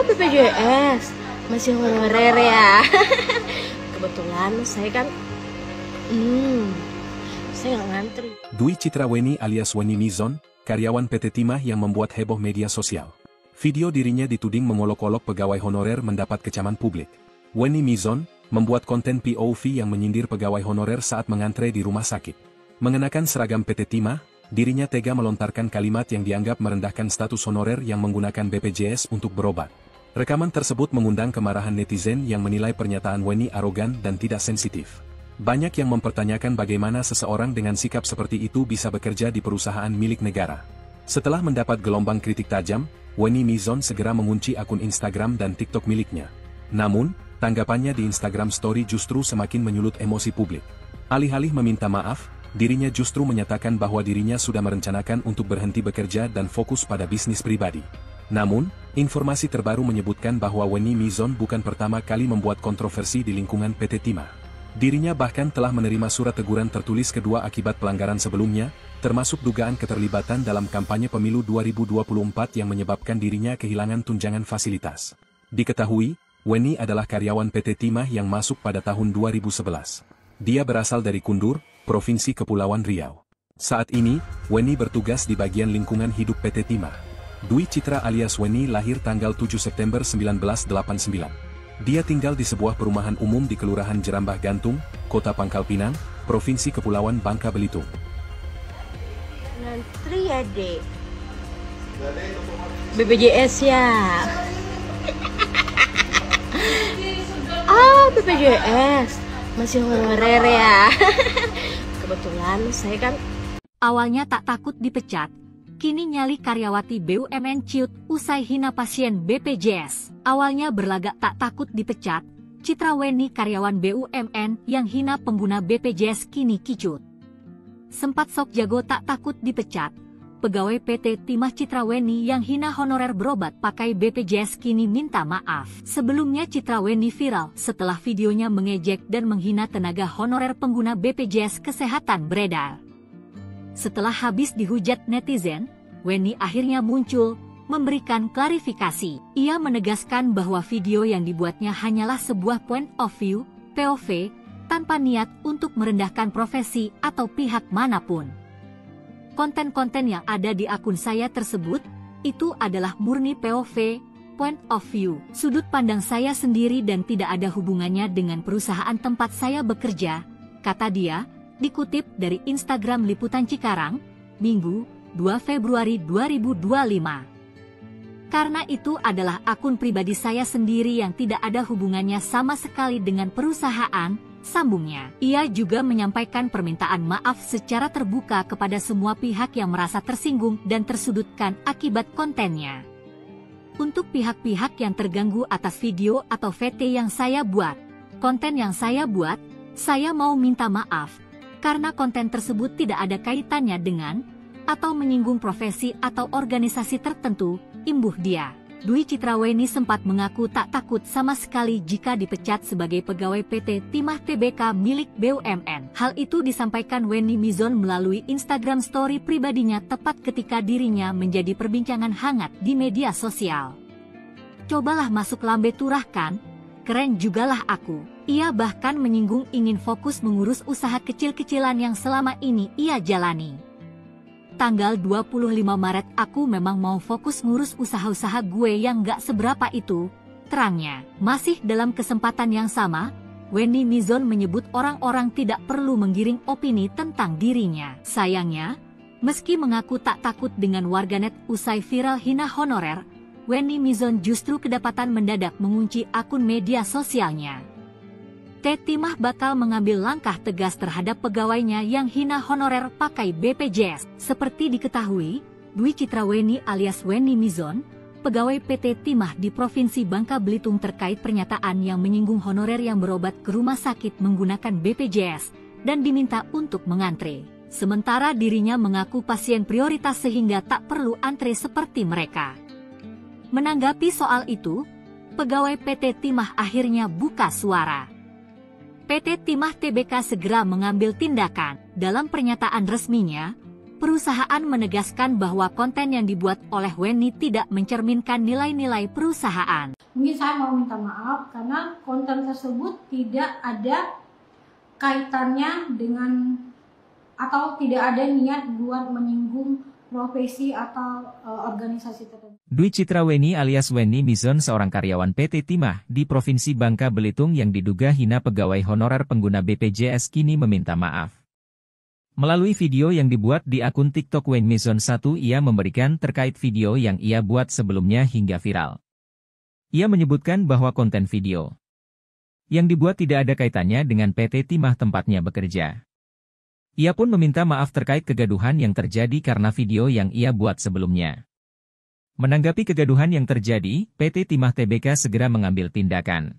BPJS masih honorer ya. Kebetulan saya kan saya nggak ngantri. Dwi Citraweni alias Wenny Mizon, karyawan PT Timah yang membuat heboh media sosial. Video dirinya dituding mengolok-olok pegawai honorer mendapat kecaman publik. Wenny Mizon membuat konten POV yang menyindir pegawai honorer saat mengantre di rumah sakit. Mengenakan seragam PT Timah, dirinya tega melontarkan kalimat yang dianggap merendahkan status honorer yang menggunakan BPJS untuk berobat. Rekaman tersebut mengundang kemarahan netizen yang menilai pernyataan Wenny arogan dan tidak sensitif. Banyak yang mempertanyakan bagaimana seseorang dengan sikap seperti itu bisa bekerja di perusahaan milik negara. Setelah mendapat gelombang kritik tajam, Wenny Mizon segera mengunci akun Instagram dan TikTok miliknya. Namun, tanggapannya di Instagram Story justru semakin menyulut emosi publik. Alih-alih meminta maaf, dirinya justru menyatakan bahwa dirinya sudah merencanakan untuk berhenti bekerja dan fokus pada bisnis pribadi. Namun, informasi terbaru menyebutkan bahwa Wenny Mizon bukan pertama kali membuat kontroversi di lingkungan PT Timah. Dirinya bahkan telah menerima surat teguran tertulis kedua akibat pelanggaran sebelumnya, termasuk dugaan keterlibatan dalam kampanye pemilu 2024 yang menyebabkan dirinya kehilangan tunjangan fasilitas. Diketahui, Wenny adalah karyawan PT Timah yang masuk pada tahun 2011. Dia berasal dari Kundur, Provinsi Kepulauan Riau. Saat ini, Wenny bertugas di bagian lingkungan hidup PT Timah. Dwi Citra alias Weni lahir tanggal 7 September 1989. Dia tinggal di sebuah perumahan umum di Kelurahan Jerambah Gantung, Kota Pangkal Pinang, Provinsi Kepulauan Bangka Belitung. Ngantri ya, Dek. BPJS ya. Oh, BPJS. Masih honorer ya. Kebetulan saya kan Awalnya tak takut dipecat, kini nyali karyawati BUMN ciut usai hina pasien BPJS. Awalnya berlagak tak takut dipecat, Citra Weni karyawan BUMN yang hina pengguna BPJS kini kicut. Sempat sok jago tak takut dipecat, pegawai PT Timah Citra Weni yang hina honorer berobat pakai BPJS kini minta maaf. Sebelumnya Citra Weni viral setelah videonya mengejek dan menghina tenaga honorer pengguna BPJS Kesehatan beredar. Setelah habis dihujat netizen, Weni akhirnya muncul, memberikan klarifikasi. Ia menegaskan bahwa video yang dibuatnya hanyalah sebuah point of view, POV, tanpa niat untuk merendahkan profesi atau pihak manapun. Konten-konten yang ada di akun saya tersebut, itu adalah murni POV, point of view, sudut pandang saya sendiri dan tidak ada hubungannya dengan perusahaan tempat saya bekerja, kata dia, dikutip dari Instagram Liputan Cikarang, Minggu, 2 Februari 2025. Karena itu adalah akun pribadi saya sendiri yang tidak ada hubungannya sama sekali dengan perusahaan, sambungnya. Ia juga menyampaikan permintaan maaf secara terbuka kepada semua pihak yang merasa tersinggung dan tersudutkan akibat kontennya. Untuk pihak-pihak yang terganggu atas video atau VT yang saya buat, konten yang saya buat, saya mau minta maaf. Karena konten tersebut tidak ada kaitannya dengan atau menyinggung profesi atau organisasi tertentu, imbuh dia. Dwi Citra Weni sempat mengaku tak takut sama sekali jika dipecat sebagai pegawai PT Timah Tbk milik BUMN. Hal itu disampaikan Weni Mizon melalui Instagram story pribadinya tepat ketika dirinya menjadi perbincangan hangat di media sosial. Cobalah masuk lambe turah kan? Keren jugalah aku. Ia bahkan menyinggung ingin fokus mengurus usaha kecil-kecilan yang selama ini ia jalani. Tanggal 25 Maret aku memang mau fokus ngurus usaha-usaha gue yang gak seberapa itu, terangnya. Masih dalam kesempatan yang sama, Weni Mizon menyebut orang-orang tidak perlu menggiring opini tentang dirinya. Sayangnya, meski mengaku tak takut dengan warganet usai viral hina honorer, Weni Mizon justru kedapatan mendadak mengunci akun media sosialnya. Timah bakal mengambil langkah tegas terhadap pegawainya yang hina honorer pakai BPJS. Seperti diketahui, Dwi Citra Weni alias Weni Mizon, pegawai PT Timah di Provinsi Bangka Belitung terkait pernyataan yang menyinggung honorer yang berobat ke rumah sakit menggunakan BPJS dan diminta untuk mengantre. Sementara dirinya mengaku pasien prioritas sehingga tak perlu antre seperti mereka. Menanggapi soal itu, pegawai PT Timah akhirnya buka suara. PT Timah Tbk segera mengambil tindakan. Dalam pernyataan resminya, perusahaan menegaskan bahwa konten yang dibuat oleh Weni tidak mencerminkan nilai-nilai perusahaan. Mungkin saya mau minta maaf karena konten tersebut tidak ada kaitannya dengan atau tidak ada niat buat menyinggung profesi atau organisasi tertentu. Dwi Citra Weni alias Weni Mizon seorang karyawan PT Timah di Provinsi Bangka Belitung yang diduga hina pegawai honorer pengguna BPJS kini meminta maaf. Melalui video yang dibuat di akun TikTok Weni Mizon 1 ia memberikan terkait video yang ia buat sebelumnya hingga viral. Ia menyebutkan bahwa konten video yang dibuat tidak ada kaitannya dengan PT Timah tempatnya bekerja. Ia pun meminta maaf terkait kegaduhan yang terjadi karena video yang ia buat sebelumnya. Menanggapi kegaduhan yang terjadi, PT Timah Tbk segera mengambil tindakan.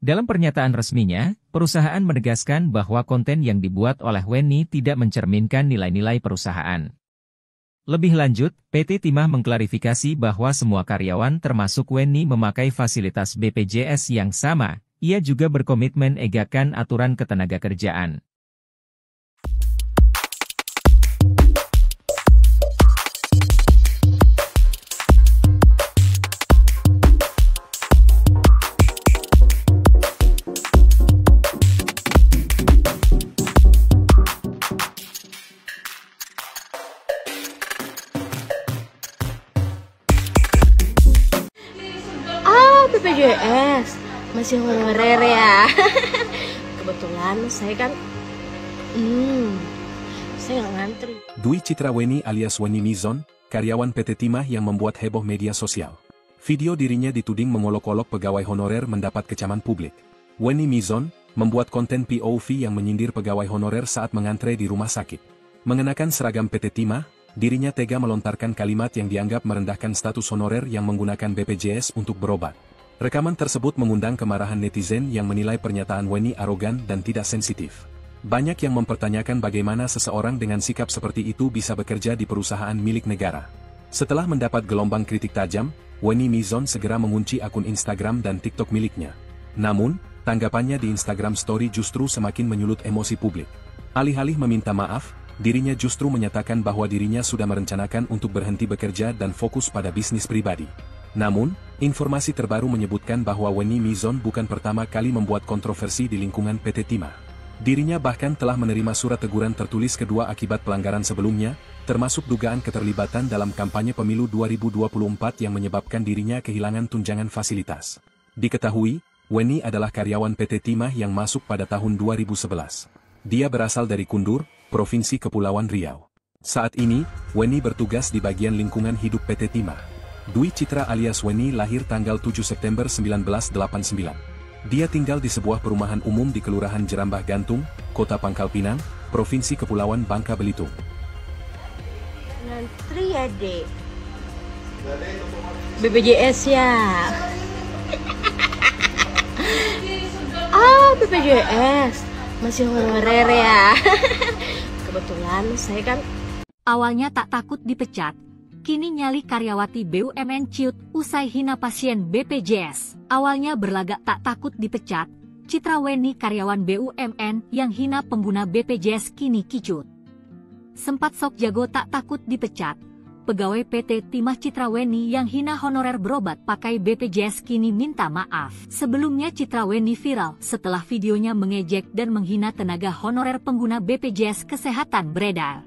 Dalam pernyataan resminya, perusahaan menegaskan bahwa konten yang dibuat oleh Weni tidak mencerminkan nilai-nilai perusahaan. Lebih lanjut, PT Timah mengklarifikasi bahwa semua karyawan termasuk Weni memakai fasilitas BPJS yang sama. Ia juga berkomitmen egakan aturan ketenagakerjaan. BPJS, masih honorer ya. Kebetulan saya kan saya nggak ngantri. Dwi Citra Weni alias Weni Mizon, karyawan PT Timah yang membuat heboh media sosial. Video dirinya dituding mengolok-olok pegawai honorer mendapat kecaman publik. Weni Mizon membuat konten POV yang menyindir pegawai honorer saat mengantre di rumah sakit. Mengenakan seragam PT Timah, dirinya tega melontarkan kalimat yang dianggap merendahkan status honorer yang menggunakan BPJS untuk berobat. Rekaman tersebut mengundang kemarahan netizen yang menilai pernyataan Weni arogan dan tidak sensitif. Banyak yang mempertanyakan bagaimana seseorang dengan sikap seperti itu bisa bekerja di perusahaan milik negara. Setelah mendapat gelombang kritik tajam, Weni Mizon segera mengunci akun Instagram dan TikTok miliknya. Namun, tanggapannya di Instagram Story justru semakin menyulut emosi publik. Alih-alih meminta maaf, dirinya justru menyatakan bahwa dirinya sudah merencanakan untuk berhenti bekerja dan fokus pada bisnis pribadi. Namun, informasi terbaru menyebutkan bahwa Weni Mizon bukan pertama kali membuat kontroversi di lingkungan PT Timah. Dirinya bahkan telah menerima surat teguran tertulis kedua akibat pelanggaran sebelumnya, termasuk dugaan keterlibatan dalam kampanye pemilu 2024 yang menyebabkan dirinya kehilangan tunjangan fasilitas. Diketahui, Weni adalah karyawan PT Timah yang masuk pada tahun 2011. Dia berasal dari Kundur, Provinsi Kepulauan Riau. Saat ini, Weni bertugas di bagian lingkungan hidup PT Timah. Dwi Citra alias Weni lahir tanggal 7 September 1989. Dia tinggal di sebuah perumahan umum di Kelurahan Jerambah Gantung, Kota Pangkal Pinang, Provinsi Kepulauan Bangka Belitung. Ngantri ya, Dek. BPJS ya. BPJS. Masih honorer ya. Kebetulan saya kan Awalnya tak takut dipecat, kini nyali karyawati BUMN ciut usai hina pasien BPJS. Awalnya berlagak tak takut dipecat, Citra Weni karyawan BUMN yang hina pengguna BPJS kini kicut. Sempat sok jago tak takut dipecat, pegawai PT Timah Citra Weni yang hina honorer berobat pakai BPJS kini minta maaf. Sebelumnya Citra Weni viral setelah videonya mengejek dan menghina tenaga honorer pengguna BPJS Kesehatan beredar.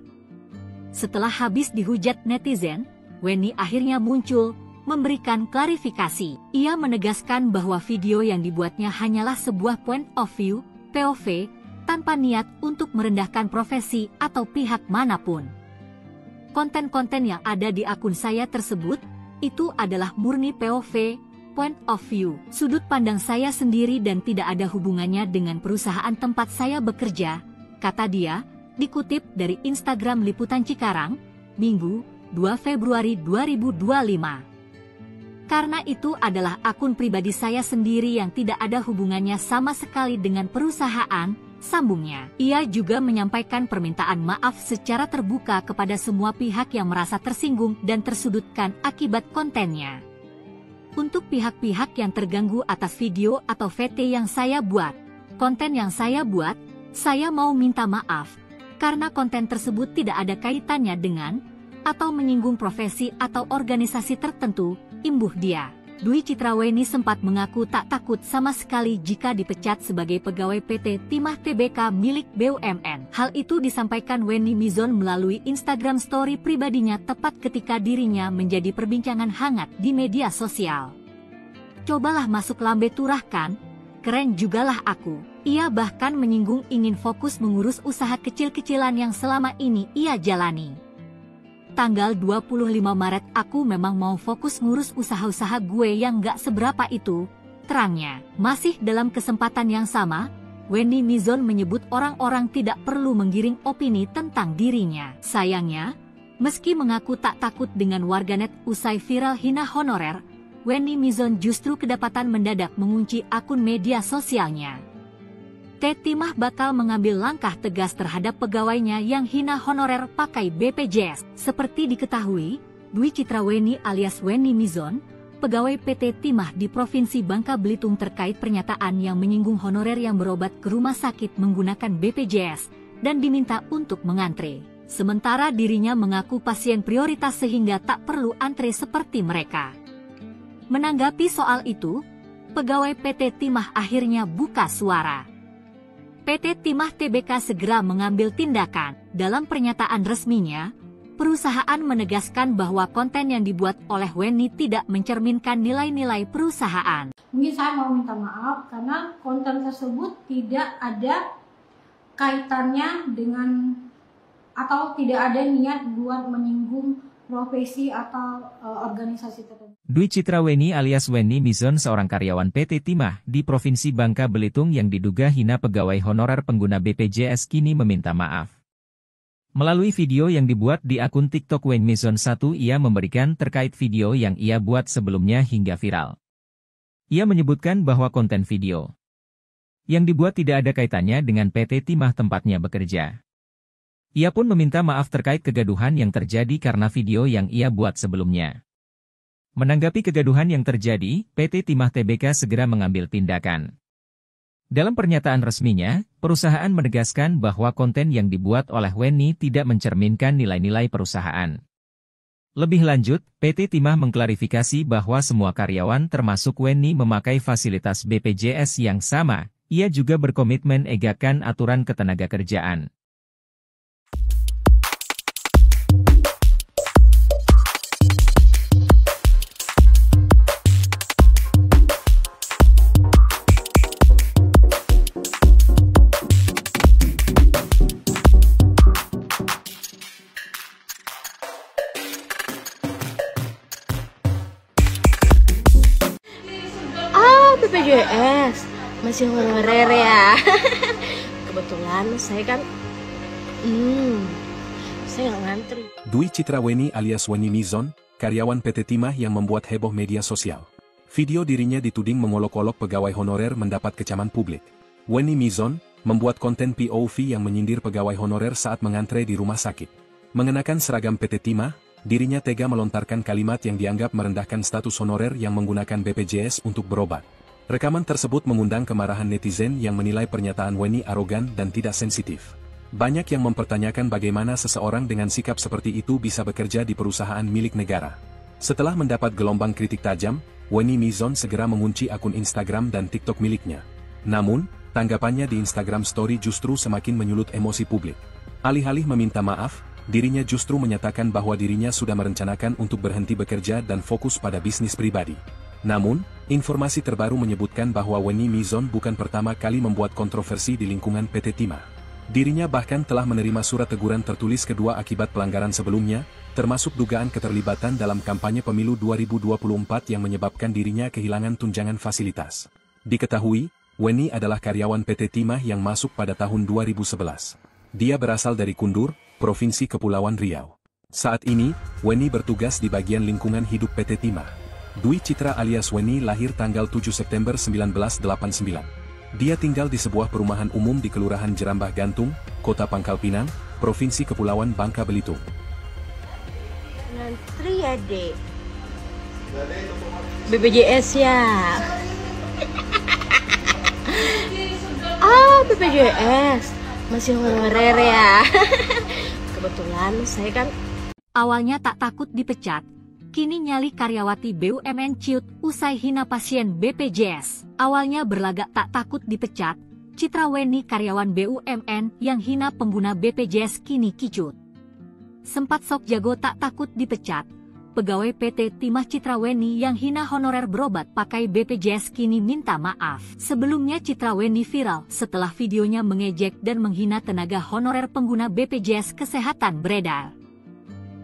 Setelah habis dihujat netizen, Weni akhirnya muncul, memberikan klarifikasi. Ia menegaskan bahwa video yang dibuatnya hanyalah sebuah point of view, POV, tanpa niat untuk merendahkan profesi atau pihak manapun. Konten-konten yang ada di akun saya tersebut, itu adalah murni POV, point of view, sudut pandang saya sendiri dan tidak ada hubungannya dengan perusahaan tempat saya bekerja, kata dia, dikutip dari Instagram Liputan Cikarang, Minggu, 2 Februari 2025. Karena itu adalah akun pribadi saya sendiri yang tidak ada hubungannya sama sekali dengan perusahaan, sambungnya. Ia juga menyampaikan permintaan maaf secara terbuka kepada semua pihak yang merasa tersinggung dan tersudutkan akibat kontennya. Untuk pihak-pihak yang terganggu atas video atau VT yang saya buat, konten yang saya buat, saya mau minta maaf. Karena konten tersebut tidak ada kaitannya dengan atau menyinggung profesi atau organisasi tertentu, imbuh dia. Dwi Citra Weni sempat mengaku tak takut sama sekali jika dipecat sebagai pegawai PT Timah Tbk milik BUMN. Hal itu disampaikan Weni Mizon melalui Instagram Story pribadinya tepat ketika dirinya menjadi perbincangan hangat di media sosial. Cobalah masuk lambe turah kan? Keren jugalah aku. Ia bahkan menyinggung ingin fokus mengurus usaha kecil-kecilan yang selama ini ia jalani. Tanggal 25 Maret aku memang mau fokus ngurus usaha-usaha gue yang gak seberapa itu, terangnya. Masih dalam kesempatan yang sama, Weni Mizon menyebut orang-orang tidak perlu menggiring opini tentang dirinya. Sayangnya, meski mengaku tak takut dengan warganet usai viral hina honorer, Weni Mizon justru kedapatan mendadak mengunci akun media sosialnya. Timah bakal mengambil langkah tegas terhadap pegawainya yang hina honorer pakai BPJS. Seperti diketahui, Dwi Citra Weni alias Weni Mizon, pegawai PT Timah di Provinsi Bangka Belitung terkait pernyataan yang menyinggung honorer yang berobat ke rumah sakit menggunakan BPJS dan diminta untuk mengantre. Sementara dirinya mengaku pasien prioritas sehingga tak perlu antre seperti mereka. Menanggapi soal itu, pegawai PT Timah akhirnya buka suara. PT Timah Tbk segera mengambil tindakan. Dalam pernyataan resminya, Perusahaan menegaskan bahwa konten yang dibuat oleh Wenny tidak mencerminkan nilai-nilai perusahaan. Mungkin saya mau minta maaf karena konten tersebut tidak ada kaitannya dengan atau tidak ada niat buat menyinggung profesi atau organisasi tertentu. Dwi Citra Wenny alias Wenny Mizon, seorang karyawan PT Timah di Provinsi Bangka Belitung yang diduga hina pegawai honorer pengguna BPJS kini meminta maaf. Melalui video yang dibuat di akun TikTok Wenny Mizon 1, ia memberikan terkait video yang ia buat sebelumnya hingga viral. Ia menyebutkan bahwa konten video yang dibuat tidak ada kaitannya dengan PT Timah tempatnya bekerja. Ia pun meminta maaf terkait kegaduhan yang terjadi karena video yang ia buat sebelumnya. Menanggapi kegaduhan yang terjadi, PT Timah Tbk segera mengambil tindakan. Dalam pernyataan resminya, perusahaan menegaskan bahwa konten yang dibuat oleh Wenny tidak mencerminkan nilai-nilai perusahaan. Lebih lanjut, PT Timah mengklarifikasi bahwa semua karyawan termasuk Wenny memakai fasilitas BPJS yang sama. Ia juga berkomitmen egakkan aturan ketenagakerjaan. BPJS masih honorer ya. Kebetulan saya kan saya nggak ngantri. Dwi Citra Wenny alias Wenny Mizon, karyawan PT Timah yang membuat heboh media sosial. Video dirinya dituding mengolok-olok pegawai honorer mendapat kecaman publik. Wenny Mizon membuat konten POV yang menyindir pegawai honorer saat mengantre di rumah sakit. Mengenakan seragam PT Timah, dirinya tega melontarkan kalimat yang dianggap merendahkan status honorer yang menggunakan BPJS untuk berobat. Rekaman tersebut mengundang kemarahan netizen yang menilai pernyataan Wenny arogan dan tidak sensitif. Banyak yang mempertanyakan bagaimana seseorang dengan sikap seperti itu bisa bekerja di perusahaan milik negara. Setelah mendapat gelombang kritik tajam, Wenny Mizon segera mengunci akun Instagram dan TikTok miliknya. Namun, tanggapannya di Instagram Story justru semakin menyulut emosi publik. Alih-alih meminta maaf, dirinya justru menyatakan bahwa dirinya sudah merencanakan untuk berhenti bekerja dan fokus pada bisnis pribadi. Namun, informasi terbaru menyebutkan bahwa Wenny Mizon bukan pertama kali membuat kontroversi di lingkungan PT Timah. Dirinya bahkan telah menerima surat teguran tertulis kedua akibat pelanggaran sebelumnya, termasuk dugaan keterlibatan dalam kampanye pemilu 2024 yang menyebabkan dirinya kehilangan tunjangan fasilitas. Diketahui, Wenny adalah karyawan PT Timah yang masuk pada tahun 2011. Dia berasal dari Kundur, Provinsi Kepulauan Riau. Saat ini, Wenny bertugas di bagian lingkungan hidup PT Timah. Dwi Citra alias Wenny lahir tanggal 7 September 1989. Dia tinggal di sebuah perumahan umum di Kelurahan Jerambah Gantung, Kota Pangkal Pinang, Provinsi Kepulauan Bangka Belitung. Ngantri ya, Dek. BPJS ya. BPJS masih honorer ya. Kebetulan saya kan awalnya tak takut dipecat. Kini nyali karyawati BUMN ciut usai hina pasien BPJS. Awalnya berlagak tak takut dipecat, Citra Wenny karyawan BUMN yang hina pengguna BPJS kini kicut. Sempat sok jago tak takut dipecat, pegawai PT Timah Citra Wenny yang hina honorer berobat pakai BPJS kini minta maaf. Sebelumnya Citra Wenny viral setelah videonya mengejek dan menghina tenaga honorer pengguna BPJS Kesehatan beredar.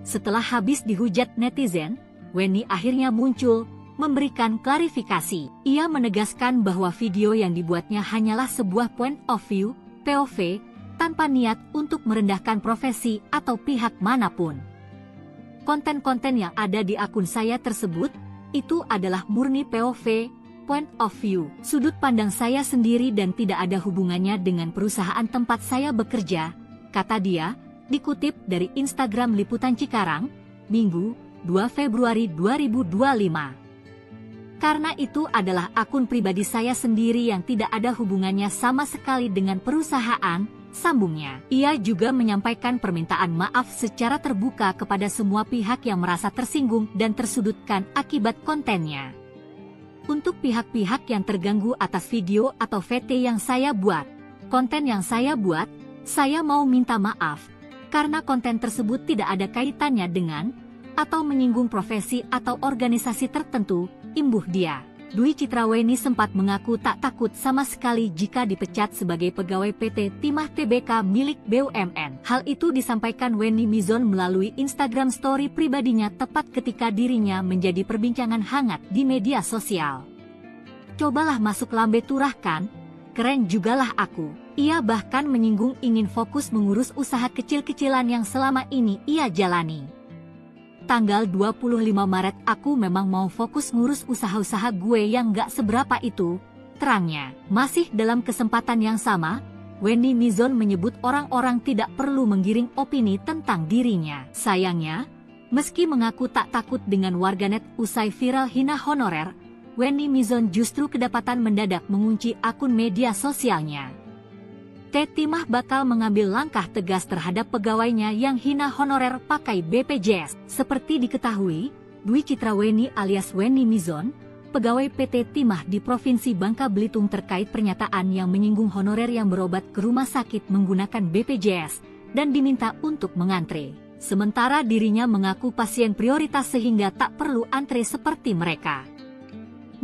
Setelah habis dihujat netizen, Wenny akhirnya muncul, memberikan klarifikasi. Ia menegaskan bahwa video yang dibuatnya hanyalah sebuah point of view, POV, tanpa niat untuk merendahkan profesi atau pihak manapun. Konten-konten yang ada di akun saya tersebut, itu adalah murni POV, point of view, sudut pandang saya sendiri dan tidak ada hubungannya dengan perusahaan tempat saya bekerja, kata dia, dikutip dari Instagram Liputan Cikarang, Minggu, 2 Februari 2025. Karena itu adalah akun pribadi saya sendiri yang tidak ada hubungannya sama sekali dengan perusahaan, sambungnya. Ia juga menyampaikan permintaan maaf secara terbuka kepada semua pihak yang merasa tersinggung dan tersudutkan akibat kontennya. Untuk pihak-pihak yang terganggu atas video atau VT yang saya buat, konten yang saya buat, saya mau minta maaf. karena konten tersebut tidak ada kaitannya dengan atau menyinggung profesi atau organisasi tertentu, imbuh dia. Dwi Citraweni sempat mengaku tak takut sama sekali jika dipecat sebagai pegawai PT Timah Tbk milik BUMN. Hal itu disampaikan Wenny Mizon melalui Instagram story pribadinya tepat ketika dirinya menjadi perbincangan hangat di media sosial. Cobalah masuk lambe turah kan? Keren jugalah aku. Ia bahkan menyinggung ingin fokus mengurus usaha kecil-kecilan yang selama ini ia jalani. Tanggal 25 Maret aku memang mau fokus ngurus usaha-usaha gue yang gak seberapa itu, terangnya. Masih dalam kesempatan yang sama, Wenny Mizon menyebut orang-orang tidak perlu menggiring opini tentang dirinya. Sayangnya, meski mengaku tak takut dengan warganet usai viral hina honorer, Wenny Mizon justru kedapatan mendadak mengunci akun media sosialnya. Timah bakal mengambil langkah tegas terhadap pegawainya yang hina honorer pakai BPJS. Seperti diketahui, Dwi Citraweni alias Wenny Mizon, pegawai PT Timah di Provinsi Bangka Belitung terkait pernyataan yang menyinggung honorer yang berobat ke rumah sakit menggunakan BPJS dan diminta untuk mengantre. Sementara dirinya mengaku pasien prioritas sehingga tak perlu antre seperti mereka.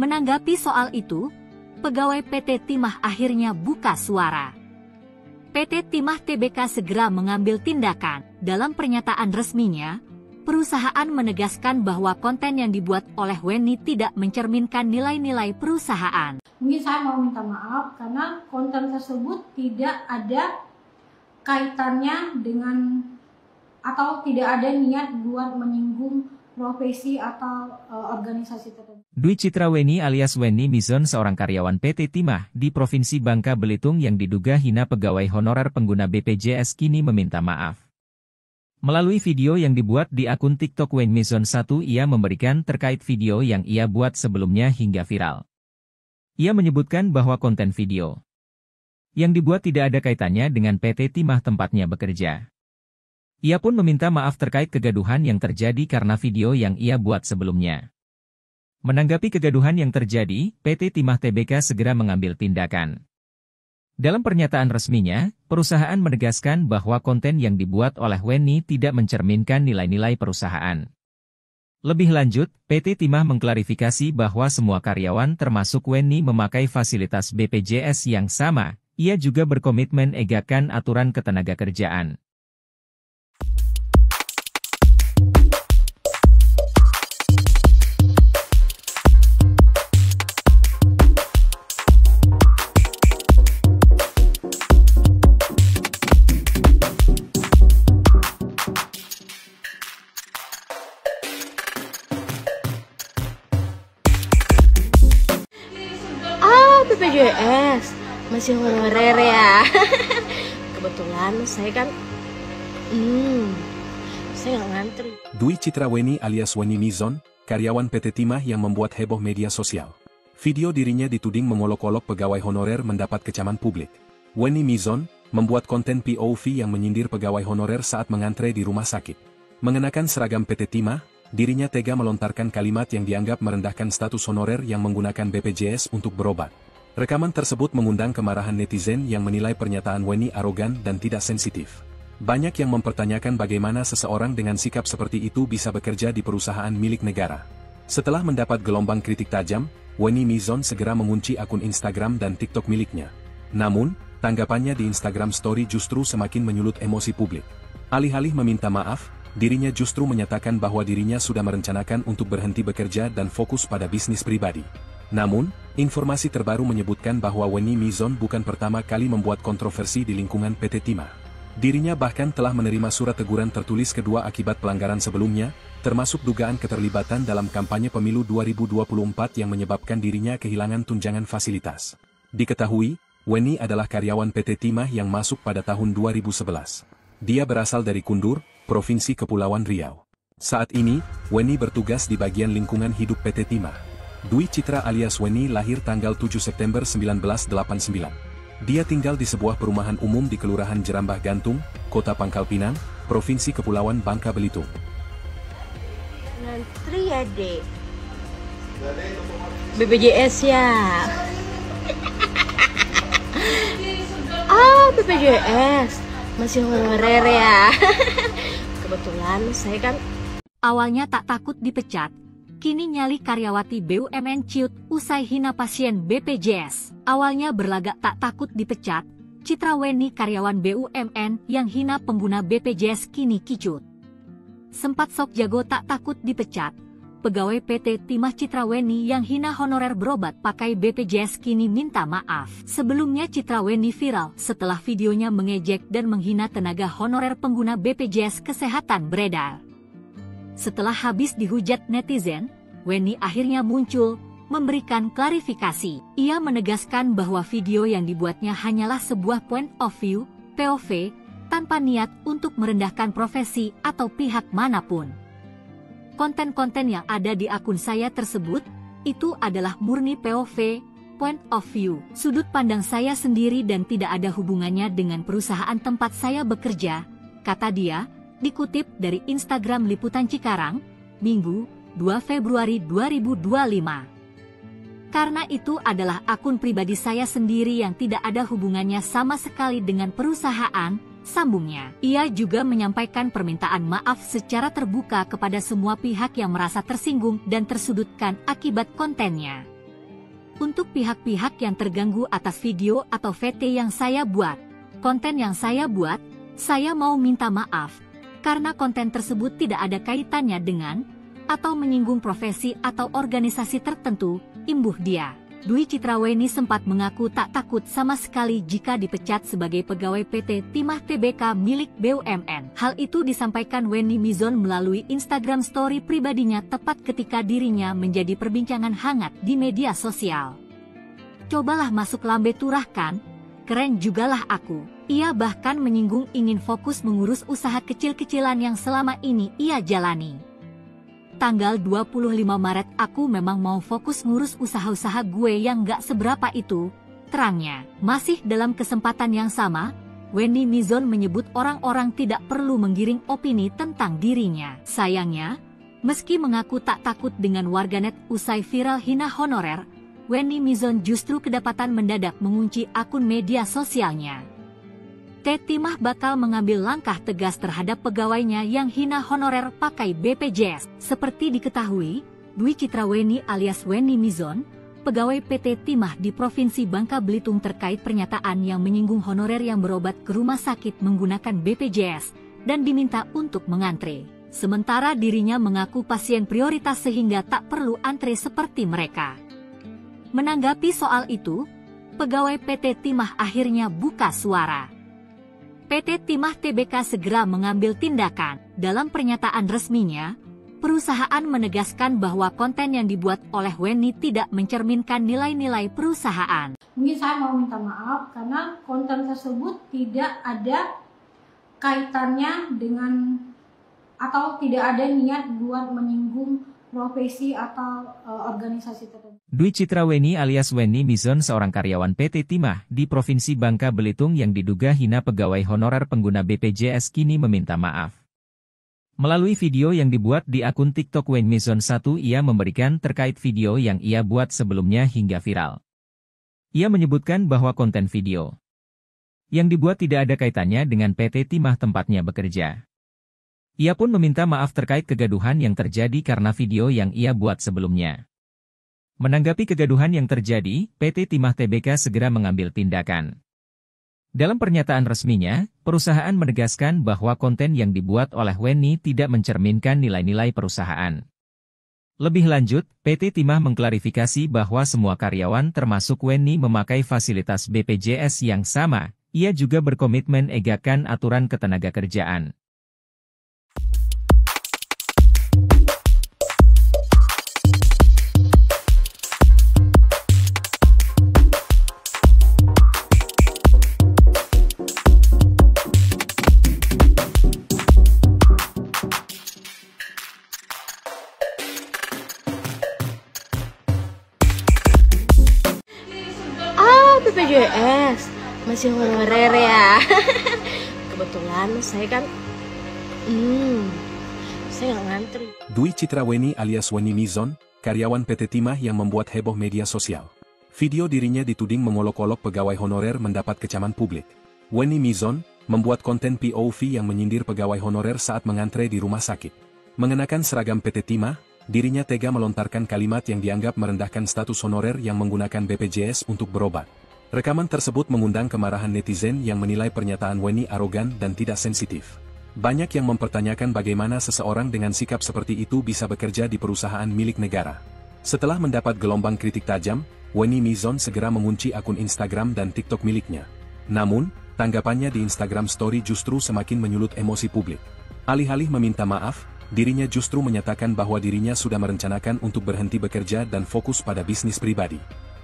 Menanggapi soal itu, pegawai PT Timah akhirnya buka suara. PT Timah Tbk segera mengambil tindakan. Dalam pernyataan resminya, perusahaan menegaskan bahwa konten yang dibuat oleh Wenny tidak mencerminkan nilai-nilai perusahaan. Mungkin saya mau minta maaf karena konten tersebut tidak ada kaitannya dengan atau tidak ada niat buat menyinggung profesi atau organisasi tertentu. Dwi Citraweni alias Wenny Mizon seorang karyawan PT Timah di Provinsi Bangka Belitung yang diduga hina pegawai honorer pengguna BPJS kini meminta maaf. Melalui video yang dibuat di akun TikTok Wenny Mizon 1 ia memberikan terkait video yang ia buat sebelumnya hingga viral. Ia menyebutkan bahwa konten video yang dibuat tidak ada kaitannya dengan PT Timah tempatnya bekerja. Ia pun meminta maaf terkait kegaduhan yang terjadi karena video yang ia buat sebelumnya. Menanggapi kegaduhan yang terjadi, PT Timah Tbk segera mengambil tindakan. Dalam pernyataan resminya, perusahaan menegaskan bahwa konten yang dibuat oleh Wenny tidak mencerminkan nilai-nilai perusahaan. Lebih lanjut, PT Timah mengklarifikasi bahwa semua karyawan termasuk Wenny memakai fasilitas BPJS yang sama. Ia juga berkomitmen egakkan aturan ketenagakerjaan. BPJS masih honorer ya. Kebetulan saya kan saya nggak ngantri. Dwi Citraweni alias Wenny Mizon, karyawan PT Timah yang membuat heboh media sosial. Video dirinya dituding mengolok-olok pegawai honorer mendapat kecaman publik. Wenny Mizon membuat konten POV yang menyindir pegawai honorer saat mengantre di rumah sakit. Mengenakan seragam PT Timah, dirinya tega melontarkan kalimat yang dianggap merendahkan status honorer yang menggunakan BPJS untuk berobat. Rekaman tersebut mengundang kemarahan netizen yang menilai pernyataan Wenny arogan dan tidak sensitif. Banyak yang mempertanyakan bagaimana seseorang dengan sikap seperti itu bisa bekerja di perusahaan milik negara. Setelah mendapat gelombang kritik tajam, Wenny Mizon segera mengunci akun Instagram dan TikTok miliknya. Namun, tanggapannya di Instagram Story justru semakin menyulut emosi publik. Alih-alih meminta maaf, dirinya justru menyatakan bahwa dirinya sudah merencanakan untuk berhenti bekerja dan fokus pada bisnis pribadi. Namun, informasi terbaru menyebutkan bahwa Wenny Mizon bukan pertama kali membuat kontroversi di lingkungan PT Timah. Dirinya bahkan telah menerima surat teguran tertulis kedua akibat pelanggaran sebelumnya, termasuk dugaan keterlibatan dalam kampanye pemilu 2024 yang menyebabkan dirinya kehilangan tunjangan fasilitas. Diketahui, Wenny adalah karyawan PT Timah yang masuk pada tahun 2011. Dia berasal dari Kundur, Provinsi Kepulauan Riau. Saat ini, Wenny bertugas di bagian lingkungan hidup PT Timah. Dwi Citra alias Wenny lahir tanggal 7 September 1989. Dia tinggal di sebuah perumahan umum di Kelurahan Jerambah Gantung, Kota Pangkal Pinang, Provinsi Kepulauan Bangka Belitung. Ngantri ya, Dek. BPJS ya. BPJS masih honorer ya. Kebetulan saya kan Awalnya tak takut dipecat, kini nyali karyawati BUMN ciut usai hina pasien BPJS. Awalnya berlagak tak takut dipecat, Citra Weni karyawan BUMN yang hina pengguna BPJS kini kicut. Sempat sok jago tak takut dipecat, pegawai PT Timah Citra Weni yang hina honorer berobat pakai BPJS kini minta maaf. Sebelumnya Citra Weni viral setelah videonya mengejek dan menghina tenaga honorer pengguna BPJS Kesehatan beredar. Setelah habis dihujat netizen, Weni akhirnya muncul, memberikan klarifikasi. Ia menegaskan bahwa video yang dibuatnya hanyalah sebuah point of view, POV, tanpa niat untuk merendahkan profesi atau pihak manapun. Konten-konten yang ada di akun saya tersebut, itu adalah murni POV, point of view, sudut pandang saya sendiri dan tidak ada hubungannya dengan perusahaan tempat saya bekerja, kata dia, dikutip dari Instagram Liputan Cikarang, Minggu, 2 Februari 2025. Karena itu adalah akun pribadi saya sendiri yang tidak ada hubungannya sama sekali dengan perusahaan, sambungnya. Ia juga menyampaikan permintaan maaf secara terbuka kepada semua pihak yang merasa tersinggung dan tersudutkan akibat kontennya. Untuk pihak-pihak yang terganggu atas video atau VT yang saya buat, konten yang saya buat, saya mau minta maaf. Karena konten tersebut tidak ada kaitannya dengan atau menyinggung profesi atau organisasi tertentu, imbuh dia. Dwi Citra Weni sempat mengaku tak takut sama sekali jika dipecat sebagai pegawai PT Timah Tbk milik BUMN. Hal itu disampaikan Weni Mizon melalui Instagram story pribadinya tepat ketika dirinya menjadi perbincangan hangat di media sosial. Cobalah masuk lambe turah kan? Keren jugalah aku. Ia bahkan menyinggung ingin fokus mengurus usaha kecil-kecilan yang selama ini ia jalani. Tanggal 25 Maret aku memang mau fokus ngurus usaha-usaha gue yang gak seberapa itu, terangnya. Masih dalam kesempatan yang sama, Weni Mizon menyebut orang-orang tidak perlu menggiring opini tentang dirinya. Sayangnya, meski mengaku tak takut dengan warganet usai viral hina honorer, Weni Mizon justru kedapatan mendadak mengunci akun media sosialnya. Timah bakal mengambil langkah tegas terhadap pegawainya yang hina honorer pakai BPJS. Seperti diketahui, Dwi Citra Weni alias Weni Mizon, pegawai PT Timah di Provinsi Bangka Belitung terkait pernyataan yang menyinggung honorer yang berobat ke rumah sakit menggunakan BPJS dan diminta untuk mengantre. Sementara dirinya mengaku pasien prioritas sehingga tak perlu antre seperti mereka. Menanggapi soal itu, pegawai PT Timah akhirnya buka suara. PT Timah Tbk segera mengambil tindakan. Dalam pernyataan resminya, perusahaan menegaskan bahwa konten yang dibuat oleh Weni tidak mencerminkan nilai-nilai perusahaan. Mungkin saya mau minta maaf karena konten tersebut tidak ada kaitannya dengan atau tidak ada niat buat menyinggung profesi atau organisasi tertentu. Dwi Citra Weni alias Weni Mizon seorang karyawan PT Timah di Provinsi Bangka Belitung yang diduga hina pegawai honorer pengguna BPJS kini meminta maaf. Melalui video yang dibuat di akun TikTok Weni Mizon 1 ia memberikan terkait video yang ia buat sebelumnya hingga viral. Ia menyebutkan bahwa konten video yang dibuat tidak ada kaitannya dengan PT Timah tempatnya bekerja. Ia pun meminta maaf terkait kegaduhan yang terjadi karena video yang ia buat sebelumnya. Menanggapi kegaduhan yang terjadi, PT Timah Tbk segera mengambil tindakan. Dalam pernyataan resminya, perusahaan menegaskan bahwa konten yang dibuat oleh Weni tidak mencerminkan nilai-nilai perusahaan. Lebih lanjut, PT Timah mengklarifikasi bahwa semua karyawan termasuk Weni memakai fasilitas BPJS yang sama. Ia juga berkomitmen egakan aturan ketenagakerjaan. BPJS masih honorer ya. Kebetulan saya kan saya nggak ngantri. Dwi Citra Weni alias Weni Mizon, karyawan PT Timah yang membuat heboh media sosial. Video dirinya dituding mengolok-olok pegawai honorer mendapat kecaman publik. Weni Mizon membuat konten POV yang menyindir pegawai honorer saat mengantre di rumah sakit. Mengenakan seragam PT Timah, dirinya tega melontarkan kalimat yang dianggap merendahkan status honorer yang menggunakan BPJS untuk berobat. Rekaman tersebut mengundang kemarahan netizen yang menilai pernyataan Wenny arogan dan tidak sensitif. Banyak yang mempertanyakan bagaimana seseorang dengan sikap seperti itu bisa bekerja di perusahaan milik negara. Setelah mendapat gelombang kritik tajam, Wenny Mizon segera mengunci akun Instagram dan TikTok miliknya. Namun, tanggapannya di Instagram Story justru semakin menyulut emosi publik. Alih-alih meminta maaf, dirinya justru menyatakan bahwa dirinya sudah merencanakan untuk berhenti bekerja dan fokus pada bisnis pribadi.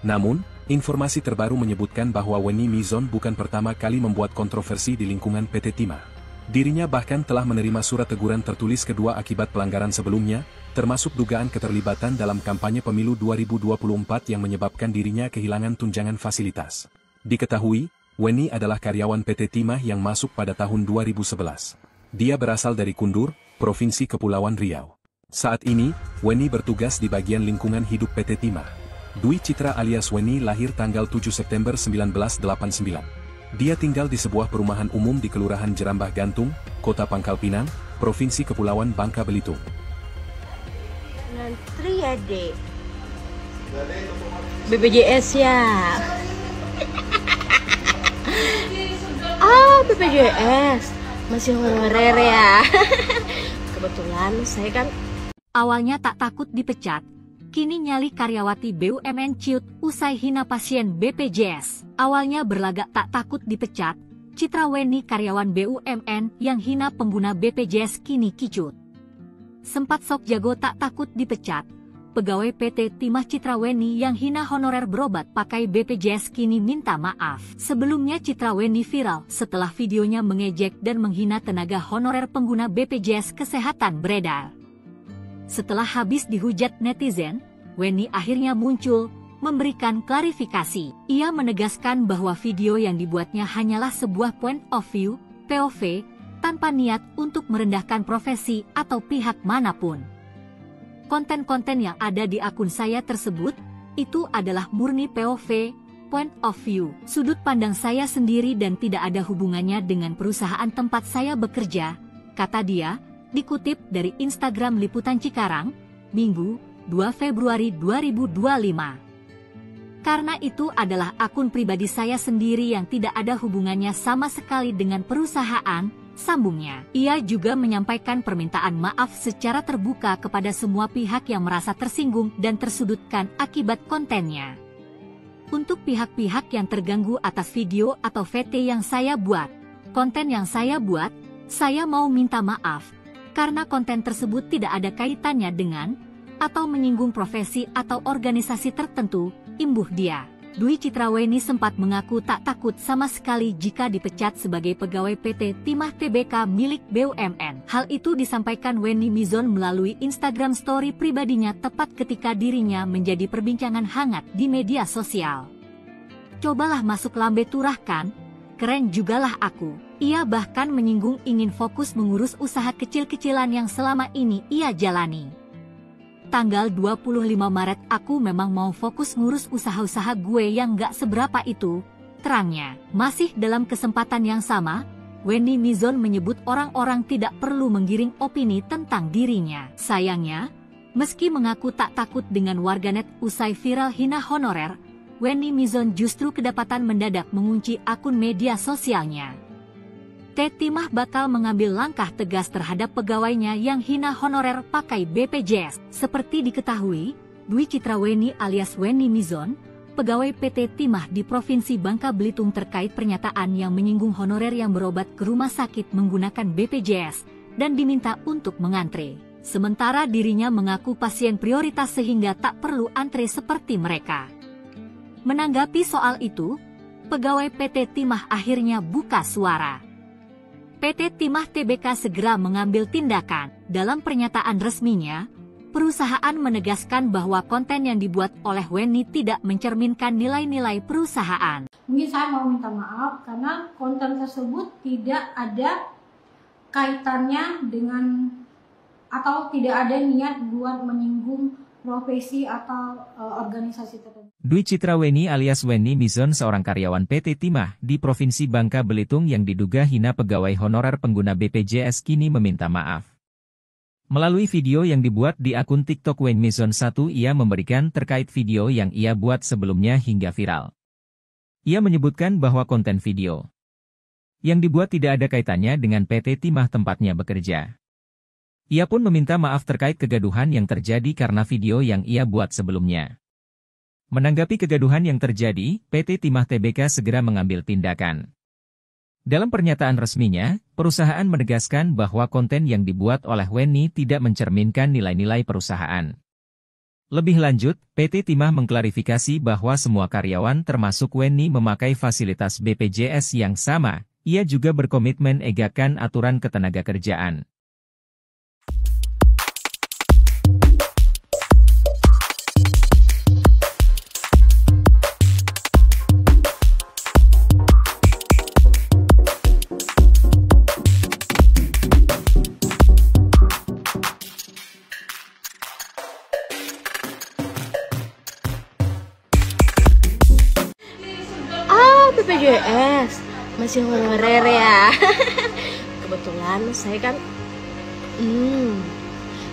Namun, informasi terbaru menyebutkan bahwa Wenny Mizon bukan pertama kali membuat kontroversi di lingkungan PT Timah. Dirinya bahkan telah menerima surat teguran tertulis kedua akibat pelanggaran sebelumnya, termasuk dugaan keterlibatan dalam kampanye pemilu 2024 yang menyebabkan dirinya kehilangan tunjangan fasilitas. Diketahui, Wenny adalah karyawan PT Timah yang masuk pada tahun 2011. Dia berasal dari Kundur, Provinsi Kepulauan Riau. Saat ini, Wenny bertugas di bagian lingkungan hidup PT Timah. Dwi Citra alias Wenny lahir tanggal 7 September 1989. Dia tinggal di sebuah perumahan umum di Kelurahan Jerambah Gantung, Kota Pangkal Pinang, Provinsi Kepulauan Bangka Belitung. Ngantri ya, Dek. BPJS ya. BPJS. Masih honorer ya. Kebetulan saya kan Awalnya tak takut dipecat, kini nyali karyawati BUMN ciut usai hina pasien BPJS. Awalnya berlagak tak takut dipecat, Citra Wenny karyawan BUMN yang hina pengguna BPJS kini kicut. Sempat sok jago tak takut dipecat, pegawai PT Timah Citra Wenny yang hina honorer berobat pakai BPJS kini minta maaf. Sebelumnya Citra Wenny viral setelah videonya mengejek dan menghina tenaga honorer pengguna BPJS Kesehatan beredar. Setelah habis dihujat netizen, Wenny akhirnya muncul, memberikan klarifikasi. Ia menegaskan bahwa video yang dibuatnya hanyalah sebuah point of view, POV, tanpa niat untuk merendahkan profesi atau pihak manapun. Konten-konten yang ada di akun saya tersebut, itu adalah murni POV, point of view, sudut pandang saya sendiri dan tidak ada hubungannya dengan perusahaan tempat saya bekerja, kata dia, dikutip dari Instagram Liputan Cikarang, Minggu, 2 Februari 2025. Karena itu adalah akun pribadi saya sendiri yang tidak ada hubungannya sama sekali dengan perusahaan, sambungnya. Ia juga menyampaikan permintaan maaf secara terbuka kepada semua pihak yang merasa tersinggung dan tersudutkan akibat kontennya. Untuk pihak-pihak yang terganggu atas video atau VT yang saya buat, konten yang saya buat, saya mau minta maaf. Karena konten tersebut tidak ada kaitannya dengan atau menyinggung profesi atau organisasi tertentu, imbuh dia. Dwi Citra Wenny sempat mengaku tak takut sama sekali jika dipecat sebagai pegawai PT Timah Tbk milik BUMN. Hal itu disampaikan Wenny Mizon melalui Instagram Story pribadinya tepat ketika dirinya menjadi perbincangan hangat di media sosial. Cobalah masuk lambe turah kan? Keren jugalah aku. Ia bahkan menyinggung ingin fokus mengurus usaha kecil-kecilan yang selama ini ia jalani. Tanggal 25 Maret aku memang mau fokus ngurus usaha-usaha gue yang gak seberapa itu, terangnya. Masih dalam kesempatan yang sama, Wenny Mizon menyebut orang-orang tidak perlu menggiring opini tentang dirinya. Sayangnya, meski mengaku tak takut dengan warganet usai viral hina honorer, Wenny Mizon justru kedapatan mendadak mengunci akun media sosialnya. Timah bakal mengambil langkah tegas terhadap pegawainya yang hina honorer pakai BPJS. Seperti diketahui, Dwi Citra Wenny alias Wenny Mizon, pegawai PT Timah di Provinsi Bangka Belitung terkait pernyataan yang menyinggung honorer yang berobat ke rumah sakit menggunakan BPJS dan diminta untuk mengantre. Sementara dirinya mengaku pasien prioritas sehingga tak perlu antre seperti mereka. Menanggapi soal itu, pegawai PT Timah akhirnya buka suara. PT Timah Tbk segera mengambil tindakan. Dalam pernyataan resminya, perusahaan menegaskan bahwa konten yang dibuat oleh Wenny tidak mencerminkan nilai-nilai perusahaan. Mungkin saya mau minta maaf karena konten tersebut tidak ada kaitannya dengan atau tidak ada niat buat menyinggung profesi atau organisasi tertentu. Dwi Citra Weni alias Weni Mizon seorang karyawan PT Timah di Provinsi Bangka Belitung yang diduga hina pegawai honorer pengguna BPJS kini meminta maaf. Melalui video yang dibuat di akun TikTok Weni Mizon 1 ia memberikan terkait video yang ia buat sebelumnya hingga viral. Ia menyebutkan bahwa konten video yang dibuat tidak ada kaitannya dengan PT Timah tempatnya bekerja. Ia pun meminta maaf terkait kegaduhan yang terjadi karena video yang ia buat sebelumnya. Menanggapi kegaduhan yang terjadi, PT Timah Tbk segera mengambil tindakan. Dalam pernyataan resminya, perusahaan menegaskan bahwa konten yang dibuat oleh Weni tidak mencerminkan nilai-nilai perusahaan. Lebih lanjut, PT Timah mengklarifikasi bahwa semua karyawan termasuk Weni memakai fasilitas BPJS yang sama. Ia juga berkomitmen egakkan aturan ketenagakerjaan. BPJS masih honorer ya. Kebetulan saya kan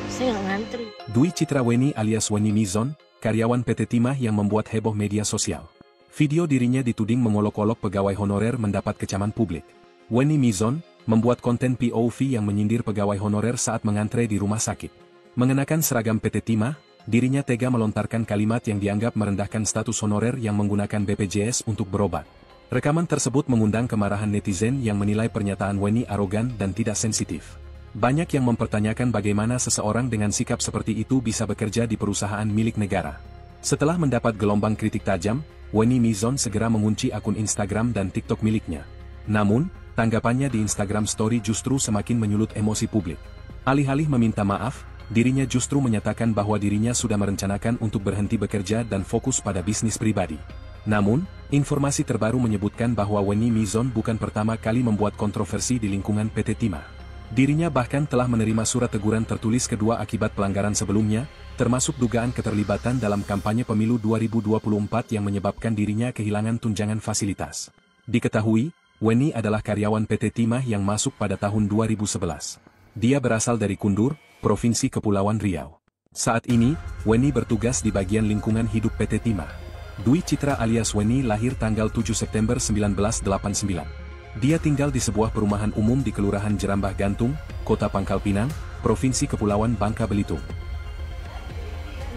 saya nggak ngantri. Dwi Citra Weni alias Weni Mizon, karyawan PT Timah yang membuat heboh media sosial. Video dirinya dituding mengolok-olok pegawai honorer mendapat kecaman publik. Weni Mizon membuat konten POV yang menyindir pegawai honorer saat mengantre di rumah sakit. Mengenakan seragam PT Timah, dirinya tega melontarkan kalimat yang dianggap merendahkan status honorer yang menggunakan BPJS untuk berobat. Rekaman tersebut mengundang kemarahan netizen yang menilai pernyataan Weni arogan dan tidak sensitif. Banyak yang mempertanyakan bagaimana seseorang dengan sikap seperti itu bisa bekerja di perusahaan milik negara. Setelah mendapat gelombang kritik tajam, Weni Mizon segera mengunci akun Instagram dan TikTok miliknya. Namun, tanggapannya di Instagram Story justru semakin menyulut emosi publik. Alih-alih meminta maaf, dirinya justru menyatakan bahwa dirinya sudah merencanakan untuk berhenti bekerja dan fokus pada bisnis pribadi. Namun, informasi terbaru menyebutkan bahwa Weni Mizon bukan pertama kali membuat kontroversi di lingkungan PT Timah. Dirinya bahkan telah menerima surat teguran tertulis kedua akibat pelanggaran sebelumnya, termasuk dugaan keterlibatan dalam kampanye pemilu 2024 yang menyebabkan dirinya kehilangan tunjangan fasilitas. Diketahui, Weni adalah karyawan PT Timah yang masuk pada tahun 2011. Dia berasal dari Kundur, Provinsi Kepulauan Riau. Saat ini, Weni bertugas di bagian lingkungan hidup PT Timah. Dwi Citra alias Weni lahir tanggal 7 September 1989. Dia tinggal di sebuah perumahan umum di Kelurahan Jerambah Gantung, Kota Pangkal Pinang, Provinsi Kepulauan Bangka Belitung.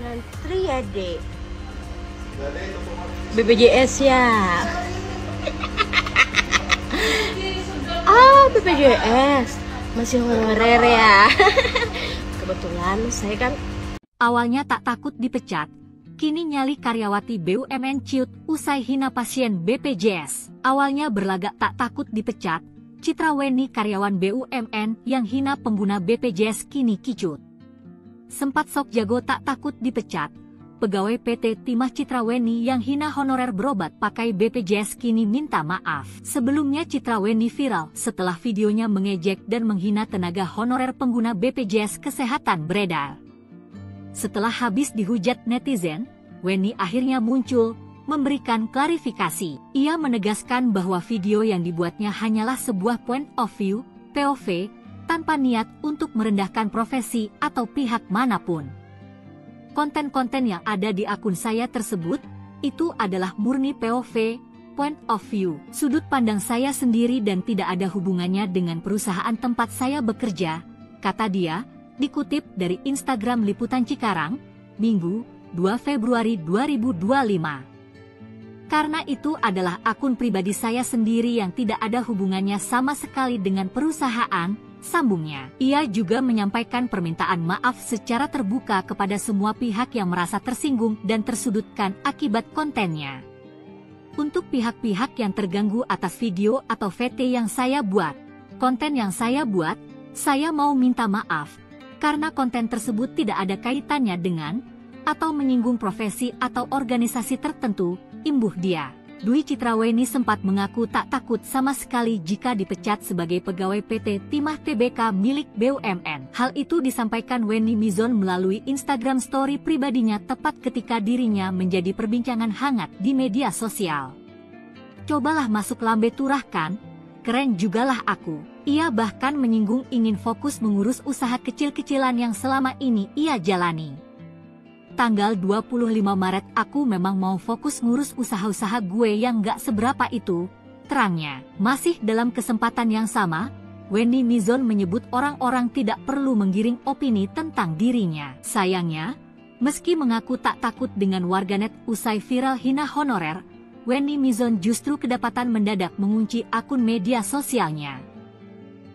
Ngantri ya, Dek. BPJS ya. BPJS masih honorer ya. Kebetulan saya kan awalnya tak takut dipecat. Kini nyali karyawati BUMN ciut usai hina pasien BPJS. Awalnya berlagak tak takut dipecat, Citra Weni karyawan BUMN yang hina pengguna BPJS kini kicut. Sempat sok jago tak takut dipecat, pegawai PT Timah Citra Weni yang hina honorer berobat pakai BPJS kini minta maaf. Sebelumnya Citra Weni viral setelah videonya mengejek dan menghina tenaga honorer pengguna BPJS Kesehatan beredar. Setelah habis dihujat netizen, Weni akhirnya muncul, memberikan klarifikasi. Ia menegaskan bahwa video yang dibuatnya hanyalah sebuah point of view, POV, tanpa niat untuk merendahkan profesi atau pihak manapun. Konten-konten yang ada di akun saya tersebut, itu adalah murni POV, point of view, sudut pandang saya sendiri dan tidak ada hubungannya dengan perusahaan tempat saya bekerja, kata dia, dikutip dari Instagram Liputan Cikarang, Minggu, 2 Februari 2025. Karena itu adalah akun pribadi saya sendiri yang tidak ada hubungannya sama sekali dengan perusahaan, sambungnya. Ia juga menyampaikan permintaan maaf secara terbuka kepada semua pihak yang merasa tersinggung dan tersudutkan akibat kontennya. Untuk pihak-pihak yang terganggu atas video atau VT yang saya buat, konten yang saya buat, saya mau minta maaf. Karena konten tersebut tidak ada kaitannya dengan atau menyinggung profesi atau organisasi tertentu, imbuh dia. Dwi Citraweni sempat mengaku tak takut sama sekali jika dipecat sebagai pegawai PT Timah Tbk milik BUMN. Hal itu disampaikan Wenny Mizon melalui Instagram story pribadinya tepat ketika dirinya menjadi perbincangan hangat di media sosial. Cobalah masuk lambe turah kan? Keren jugalah aku. Ia bahkan menyinggung ingin fokus mengurus usaha kecil-kecilan yang selama ini ia jalani. Tanggal 25 Maret aku memang mau fokus ngurus usaha-usaha gue yang gak seberapa itu, terangnya. Masih dalam kesempatan yang sama, Wenny Mizon menyebut orang-orang tidak perlu menggiring opini tentang dirinya. Sayangnya, meski mengaku tak takut dengan warganet usai viral hina honorer, Wenny Mizon justru kedapatan mendadak mengunci akun media sosialnya.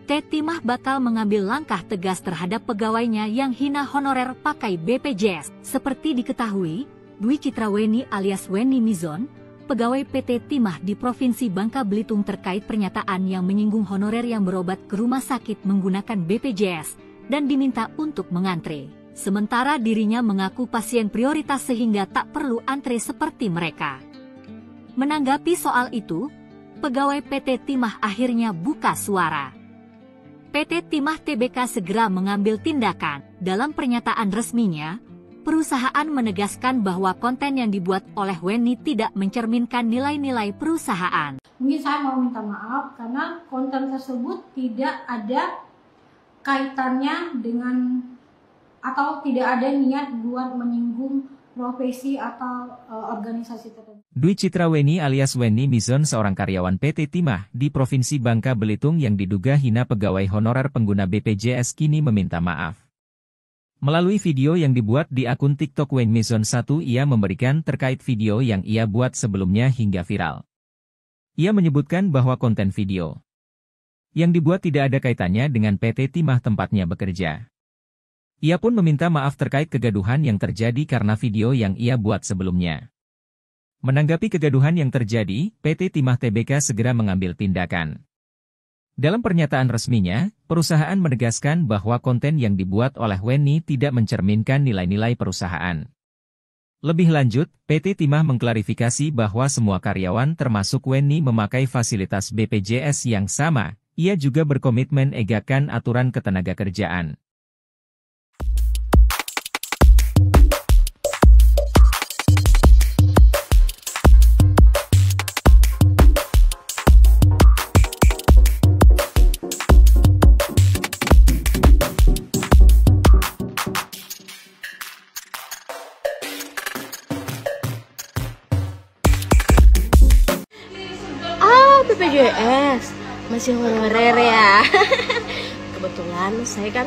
Timah bakal mengambil langkah tegas terhadap pegawainya yang hina honorer pakai BPJS. Seperti diketahui, Dwi Citraweni alias Wenny Mizon, pegawai PT Timah di Provinsi Bangka Belitung terkait pernyataan yang menyinggung honorer yang berobat ke rumah sakit menggunakan BPJS dan diminta untuk mengantre. Sementara dirinya mengaku pasien prioritas sehingga tak perlu antre seperti mereka. Menanggapi soal itu, pegawai PT Timah akhirnya buka suara. PT Timah Tbk segera mengambil tindakan. Dalam pernyataan resminya, perusahaan menegaskan bahwa konten yang dibuat oleh Wenny tidak mencerminkan nilai-nilai perusahaan. Mungkin saya mau minta maaf karena konten tersebut tidak ada kaitannya dengan atau tidak ada niat buat menyinggung profesi atau organisasi tertentu. Dwi Citraweni alias Wenny Mizon seorang karyawan PT Timah di Provinsi Bangka Belitung yang diduga hina pegawai honorer pengguna BPJS kini meminta maaf. Melalui video yang dibuat di akun TikTok Wenny Mizon 1 ia memberikan terkait video yang ia buat sebelumnya hingga viral. Ia menyebutkan bahwa konten video yang dibuat tidak ada kaitannya dengan PT Timah tempatnya bekerja. Ia pun meminta maaf terkait kegaduhan yang terjadi karena video yang ia buat sebelumnya. Menanggapi kegaduhan yang terjadi, PT Timah Tbk segera mengambil tindakan. Dalam pernyataan resminya, perusahaan menegaskan bahwa konten yang dibuat oleh Wenny tidak mencerminkan nilai-nilai perusahaan. Lebih lanjut, PT Timah mengklarifikasi bahwa semua karyawan termasuk Wenny memakai fasilitas BPJS yang sama. Ia juga berkomitmen egakan aturan ketenagakerjaan. BPJS masih honorer ya. Kebetulan saya kan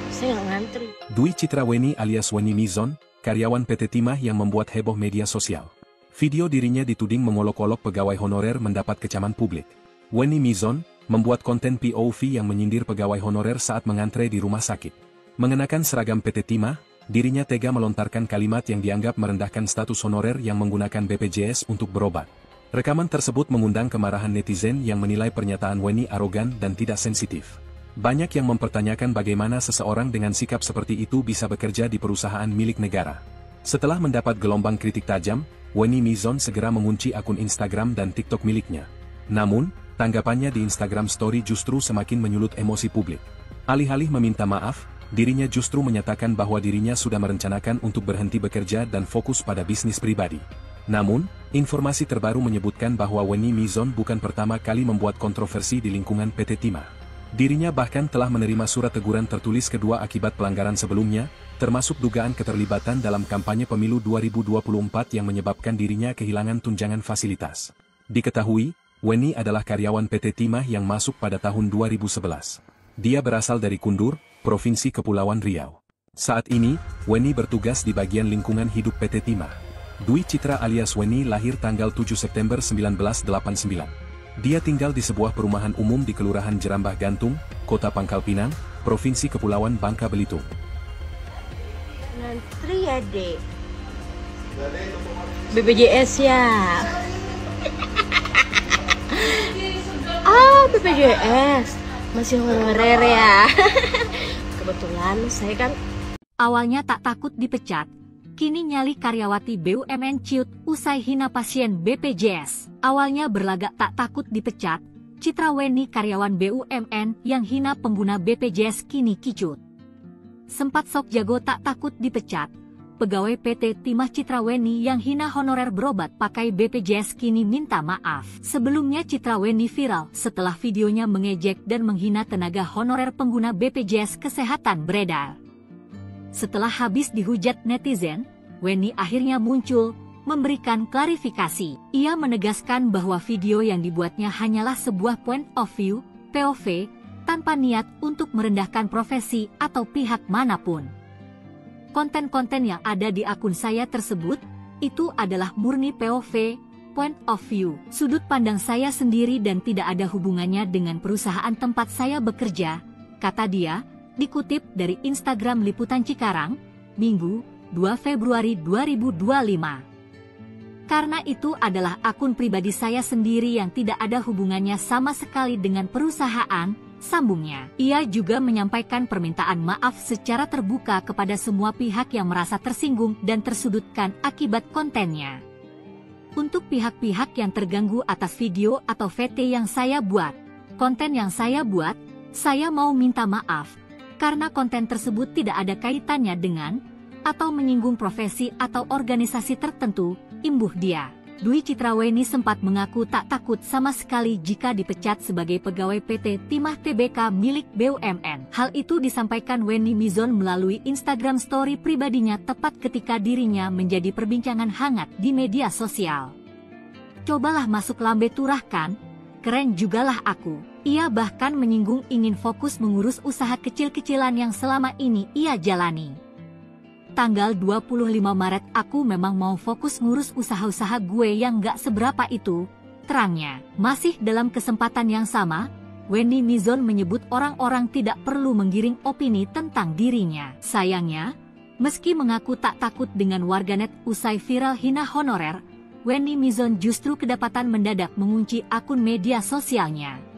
saya nggak ngantri. Dwi Citraweni alias Wenny Mizon, karyawan PT Timah yang membuat heboh media sosial. Video dirinya dituding mengolok-olok pegawai honorer mendapat kecaman publik. Wenny Mizon membuat konten POV yang menyindir pegawai honorer saat mengantre di rumah sakit. Mengenakan seragam PT Timah, dirinya tega melontarkan kalimat yang dianggap merendahkan status honorer yang menggunakan BPJS untuk berobat. Rekaman tersebut mengundang kemarahan netizen yang menilai pernyataan Wenny arogan dan tidak sensitif. Banyak yang mempertanyakan bagaimana seseorang dengan sikap seperti itu bisa bekerja di perusahaan milik negara. Setelah mendapat gelombang kritik tajam, Wenny Mizon segera mengunci akun Instagram dan TikTok miliknya. Namun, tanggapannya di Instagram Story justru semakin menyulut emosi publik. Alih-alih meminta maaf, dirinya justru menyatakan bahwa dirinya sudah merencanakan untuk berhenti bekerja dan fokus pada bisnis pribadi. Namun, informasi terbaru menyebutkan bahwa Wenny Mizon bukan pertama kali membuat kontroversi di lingkungan PT Timah. Dirinya bahkan telah menerima surat teguran tertulis kedua akibat pelanggaran sebelumnya, termasuk dugaan keterlibatan dalam kampanye pemilu 2024 yang menyebabkan dirinya kehilangan tunjangan fasilitas. Diketahui, Wenny adalah karyawan PT Timah yang masuk pada tahun 2011. Dia berasal dari Kundur, Provinsi Kepulauan Riau. Saat ini, Wenny bertugas di bagian lingkungan hidup PT Timah. Dwi Citra alias Wenny lahir tanggal 7 September 1989. Dia tinggal di sebuah perumahan umum di Kelurahan Jerambah Gantung, Kota Pangkal Pinang, Provinsi Kepulauan Bangka Belitung. Ngantri ya, Dek. BPJS ya. BPJS masih honorer ya. Kebetulan saya kan awalnya tak takut dipecat, Kini nyali karyawati BUMN ciut usai hina pasien BPJS. Awalnya berlagak tak takut dipecat, Citra Weni karyawan BUMN yang hina pengguna BPJS kini kicut. Sempat sok jago tak takut dipecat, pegawai PT Timah Citra Weni yang hina honorer berobat pakai BPJS kini minta maaf. Sebelumnya Citra Weni viral setelah videonya mengejek dan menghina tenaga honorer pengguna BPJS Kesehatan beredar. Setelah habis dihujat netizen, Weni akhirnya muncul, memberikan klarifikasi. Ia menegaskan bahwa video yang dibuatnya hanyalah sebuah point of view, POV, tanpa niat untuk merendahkan profesi atau pihak manapun. Konten-konten yang ada di akun saya tersebut, itu adalah murni POV, point of view, sudut pandang saya sendiri dan tidak ada hubungannya dengan perusahaan tempat saya bekerja, kata dia, dikutip dari Instagram Liputan Cikarang, Minggu, 2 Februari 2025. Karena itu adalah akun pribadi saya sendiri yang tidak ada hubungannya sama sekali dengan perusahaan, sambungnya. Ia juga menyampaikan permintaan maaf secara terbuka kepada semua pihak yang merasa tersinggung dan tersudutkan akibat kontennya. Untuk pihak-pihak yang terganggu atas video atau VT yang saya buat, konten yang saya buat, saya mau minta maaf, karena konten tersebut tidak ada kaitannya dengan atau menyinggung profesi atau organisasi tertentu, imbuh dia. Dwi Citra Weni sempat mengaku tak takut sama sekali jika dipecat sebagai pegawai PT Timah Tbk milik BUMN. Hal itu disampaikan Weni Mizon melalui Instagram story pribadinya tepat ketika dirinya menjadi perbincangan hangat di media sosial. Cobalah masuk lambe turah kan, keren jugalah aku. Ia bahkan menyinggung ingin fokus mengurus usaha kecil-kecilan yang selama ini ia jalani. Tanggal 25 Maret aku memang mau fokus ngurus usaha-usaha gue yang gak seberapa itu, terangnya. Masih dalam kesempatan yang sama, Weni Mizon menyebut orang-orang tidak perlu menggiring opini tentang dirinya. Sayangnya, meski mengaku tak takut dengan warganet usai viral hina honorer, Weni Mizon justru kedapatan mendadak mengunci akun media sosialnya.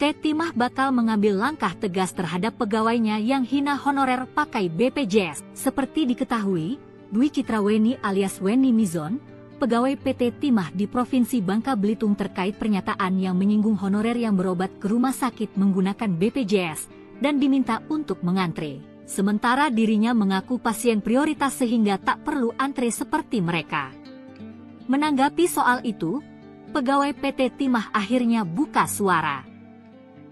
Timah bakal mengambil langkah tegas terhadap pegawainya yang hina honorer pakai BPJS. Seperti diketahui, Dwi Citra Weni alias Weni Mizon, pegawai PT Timah di Provinsi Bangka Belitung terkait pernyataan yang menyinggung honorer yang berobat ke rumah sakit menggunakan BPJS dan diminta untuk mengantre. Sementara dirinya mengaku pasien prioritas sehingga tak perlu antre seperti mereka. Menanggapi soal itu, pegawai PT Timah akhirnya buka suara.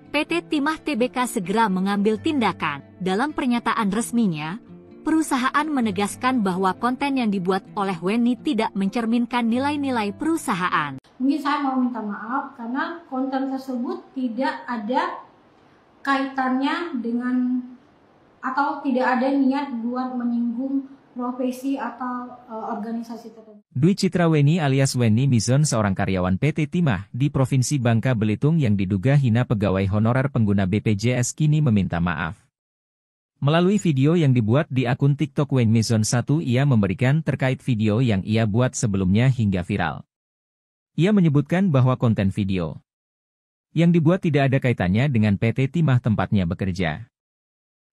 PT Timah Tbk segera mengambil tindakan. Dalam pernyataan resminya, perusahaan menegaskan bahwa konten yang dibuat oleh Weni tidak mencerminkan nilai-nilai perusahaan. Mungkin saya mau minta maaf karena konten tersebut tidak ada kaitannya dengan atau tidak ada niat buat menyinggung profesi atau organisasi tertentu. Dwi Citra Weni alias Weni Mizon seorang karyawan PT Timah di Provinsi Bangka Belitung yang diduga hina pegawai honorer pengguna BPJS kini meminta maaf. Melalui video yang dibuat di akun TikTok Weni Mizon 1 ia memberikan terkait video yang ia buat sebelumnya hingga viral. Ia menyebutkan bahwa konten video yang dibuat tidak ada kaitannya dengan PT Timah tempatnya bekerja.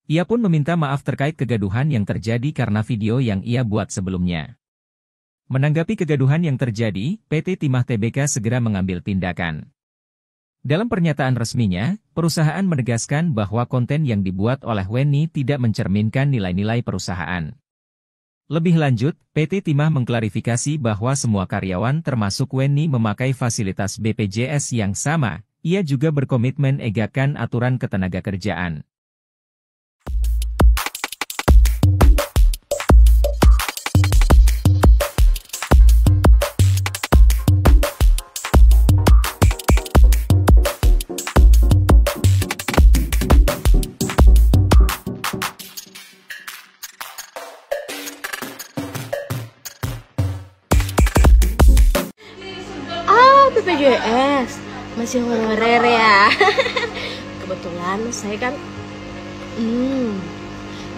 Ia pun meminta maaf terkait kegaduhan yang terjadi karena video yang ia buat sebelumnya. Menanggapi kegaduhan yang terjadi, PT Timah Tbk segera mengambil tindakan. Dalam pernyataan resminya, perusahaan menegaskan bahwa konten yang dibuat oleh Weni tidak mencerminkan nilai-nilai perusahaan. Lebih lanjut, PT Timah mengklarifikasi bahwa semua karyawan termasuk Weni memakai fasilitas BPJS yang sama. Ia juga berkomitmen egakkan aturan ketenagakerjaan. BPJS masih honorer ya. Kebetulan saya kan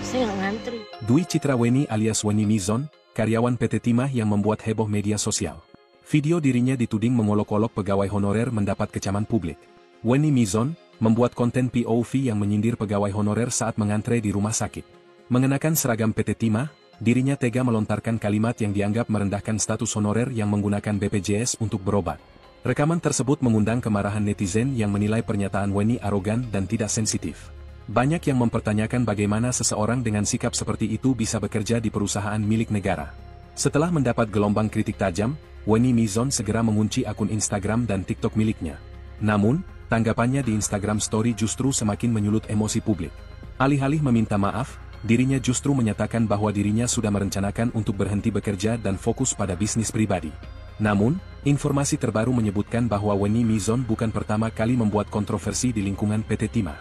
saya nggak ngantri. Dwi Citra Weni alias Weni Mizon, karyawan PT Timah yang membuat heboh media sosial. Video dirinya dituding mengolok-olok pegawai honorer mendapat kecaman publik. Weni Mizon membuat konten POV yang menyindir pegawai honorer saat mengantre di rumah sakit. Mengenakan seragam PT Timah, dirinya tega melontarkan kalimat yang dianggap merendahkan status honorer yang menggunakan BPJS untuk berobat. Rekaman tersebut mengundang kemarahan netizen yang menilai pernyataan Wenny arogan dan tidak sensitif. Banyak yang mempertanyakan bagaimana seseorang dengan sikap seperti itu bisa bekerja di perusahaan milik negara. Setelah mendapat gelombang kritik tajam, Wenny Mizon segera mengunci akun Instagram dan TikTok miliknya. Namun, tanggapannya di Instagram Story justru semakin menyulut emosi publik. Alih-alih meminta maaf, dirinya justru menyatakan bahwa dirinya sudah merencanakan untuk berhenti bekerja dan fokus pada bisnis pribadi. Namun, informasi terbaru menyebutkan bahwa Wenny Mizon bukan pertama kali membuat kontroversi di lingkungan PT Timah.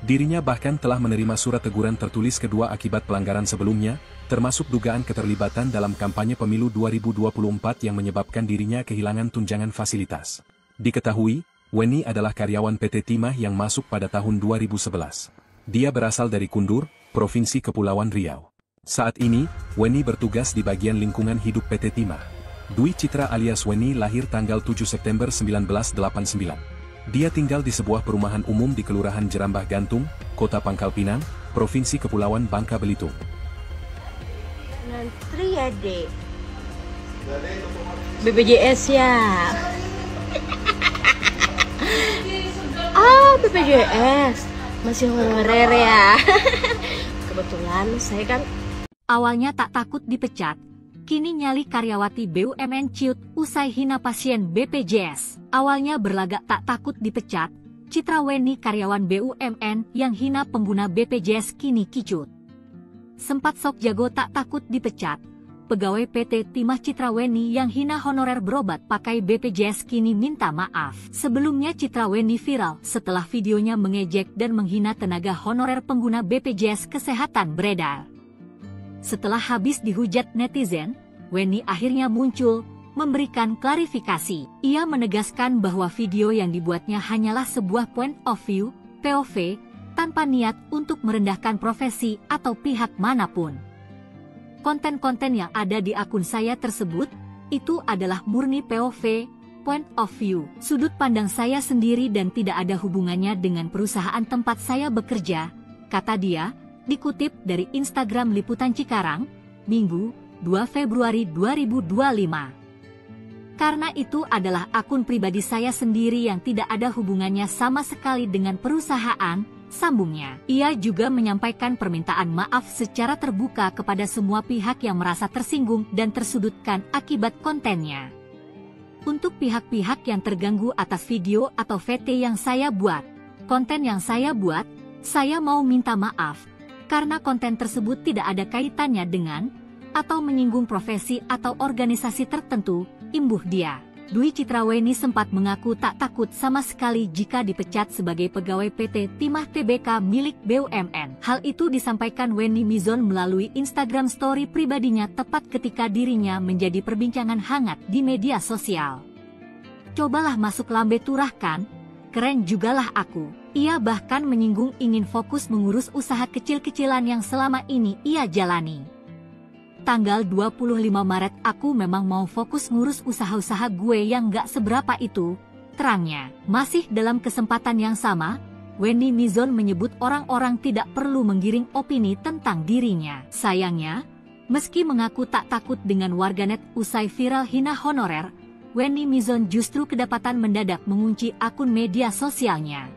Dirinya bahkan telah menerima surat teguran tertulis kedua akibat pelanggaran sebelumnya, termasuk dugaan keterlibatan dalam kampanye pemilu 2024 yang menyebabkan dirinya kehilangan tunjangan fasilitas. Diketahui, Wenny adalah karyawan PT Timah yang masuk pada tahun 2011. Dia berasal dari Kundur, Provinsi Kepulauan Riau. Saat ini, Wenny bertugas di bagian lingkungan hidup PT Timah. Dwi Citra alias Wenny lahir tanggal 7 September 1989. Dia tinggal di sebuah perumahan umum di Kelurahan Jerambah Gantung, Kota Pangkal Pinang, Provinsi Kepulauan Bangka Belitung. Ngantri ya, Dek. BPJS ya. BPJS. Masih honorer ya. Kebetulan saya kan Awalnya tak takut dipecat, kini nyali karyawati BUMN ciut usai hina pasien BPJS. Awalnya berlagak tak takut dipecat, Citra Wenny karyawan BUMN yang hina pengguna BPJS kini kicut. Sempat sok jago tak takut dipecat, pegawai PT Timah Citra Wenny yang hina honorer berobat pakai BPJS kini minta maaf. Sebelumnya Citra Wenny viral setelah videonya mengejek dan menghina tenaga honorer pengguna BPJS Kesehatan beredar. Setelah habis dihujat netizen, Wenny akhirnya muncul, memberikan klarifikasi. Ia menegaskan bahwa video yang dibuatnya hanyalah sebuah point of view, POV, tanpa niat untuk merendahkan profesi atau pihak manapun. Konten-konten yang ada di akun saya tersebut, itu adalah murni POV, point of view, sudut pandang saya sendiri dan tidak ada hubungannya dengan perusahaan tempat saya bekerja, kata dia, dikutip dari Instagram Liputan Cikarang, Minggu, 2 Februari 2025. Karena itu adalah akun pribadi saya sendiri yang tidak ada hubungannya sama sekali dengan perusahaan, sambungnya. Ia juga menyampaikan permintaan maaf secara terbuka kepada semua pihak yang merasa tersinggung dan tersudutkan akibat kontennya. Untuk pihak-pihak yang terganggu atas video atau VT yang saya buat, konten yang saya buat, saya mau minta maaf, karena konten tersebut tidak ada kaitannya dengan, atau menyinggung profesi atau organisasi tertentu, imbuh dia. Dwi Citra Wenny sempat mengaku tak takut sama sekali jika dipecat sebagai pegawai PT Timah Tbk milik BUMN. Hal itu disampaikan Wenny Mizon melalui Instagram story pribadinya tepat ketika dirinya menjadi perbincangan hangat di media sosial. Cobalah masuk lambe turah kan? Keren jugalah aku. Ia bahkan menyinggung ingin fokus mengurus usaha kecil-kecilan yang selama ini ia jalani. Tanggal 25 Maret aku memang mau fokus ngurus usaha-usaha gue yang gak seberapa itu, terangnya. Masih dalam kesempatan yang sama, Wenny Mizon menyebut orang-orang tidak perlu menggiring opini tentang dirinya. Sayangnya, meski mengaku tak takut dengan warganet usai viral hina honorer, Wenny Mizon justru kedapatan mendadak mengunci akun media sosialnya.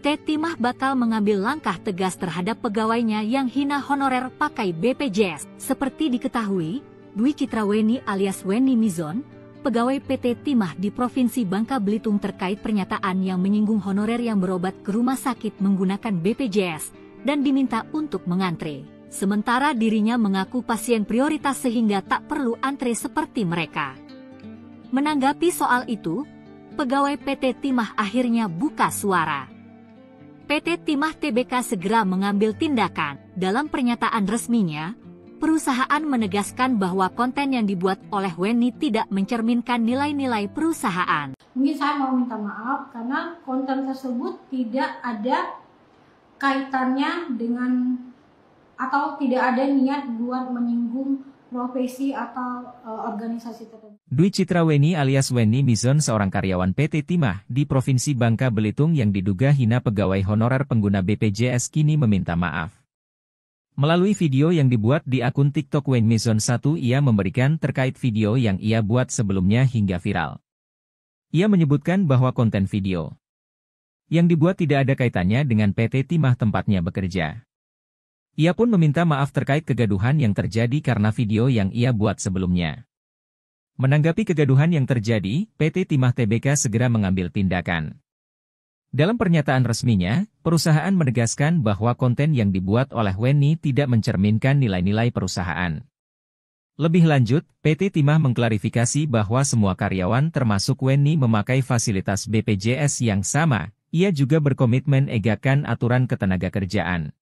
Timah bakal mengambil langkah tegas terhadap pegawainya yang hina honorer pakai BPJS. Seperti diketahui, Dwi Citra Wenny alias Wenny Mizon, pegawai PT Timah di Provinsi Bangka Belitung terkait pernyataan yang menyinggung honorer yang berobat ke rumah sakit menggunakan BPJS dan diminta untuk mengantre. Sementara dirinya mengaku pasien prioritas sehingga tak perlu antre seperti mereka. Menanggapi soal itu, pegawai PT Timah akhirnya buka suara. PT Timah Tbk segera mengambil tindakan. Dalam pernyataan resminya, perusahaan menegaskan bahwa konten yang dibuat oleh Wenny tidak mencerminkan nilai-nilai perusahaan. Mungkin saya mau minta maaf karena konten tersebut tidak ada kaitannya dengan atau tidak ada niat buat menyinggung profesi atau organisasi tertentu. Dwi Citra Wenny alias Wenny Mizon seorang karyawan PT Timah di Provinsi Bangka Belitung yang diduga hina pegawai honorer pengguna BPJS kini meminta maaf. Melalui video yang dibuat di akun TikTok Wayne Mizon 1, ia memberikan terkait video yang ia buat sebelumnya hingga viral. Ia menyebutkan bahwa konten video yang dibuat tidak ada kaitannya dengan PT Timah tempatnya bekerja. Ia pun meminta maaf terkait kegaduhan yang terjadi karena video yang ia buat sebelumnya. Menanggapi kegaduhan yang terjadi, PT Timah Tbk segera mengambil tindakan. Dalam pernyataan resminya, perusahaan menegaskan bahwa konten yang dibuat oleh Wenny tidak mencerminkan nilai-nilai perusahaan. Lebih lanjut, PT Timah mengklarifikasi bahwa semua karyawan termasuk Wenny memakai fasilitas BPJS yang sama. Ia juga berkomitmen egakkan aturan ketenagakerjaan.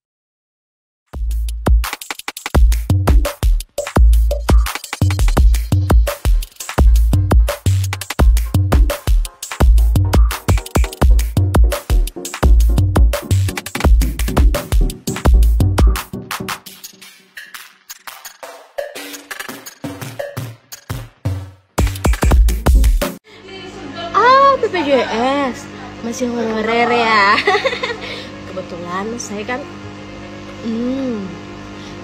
BPJS masih honorer ya. Kebetulan saya kan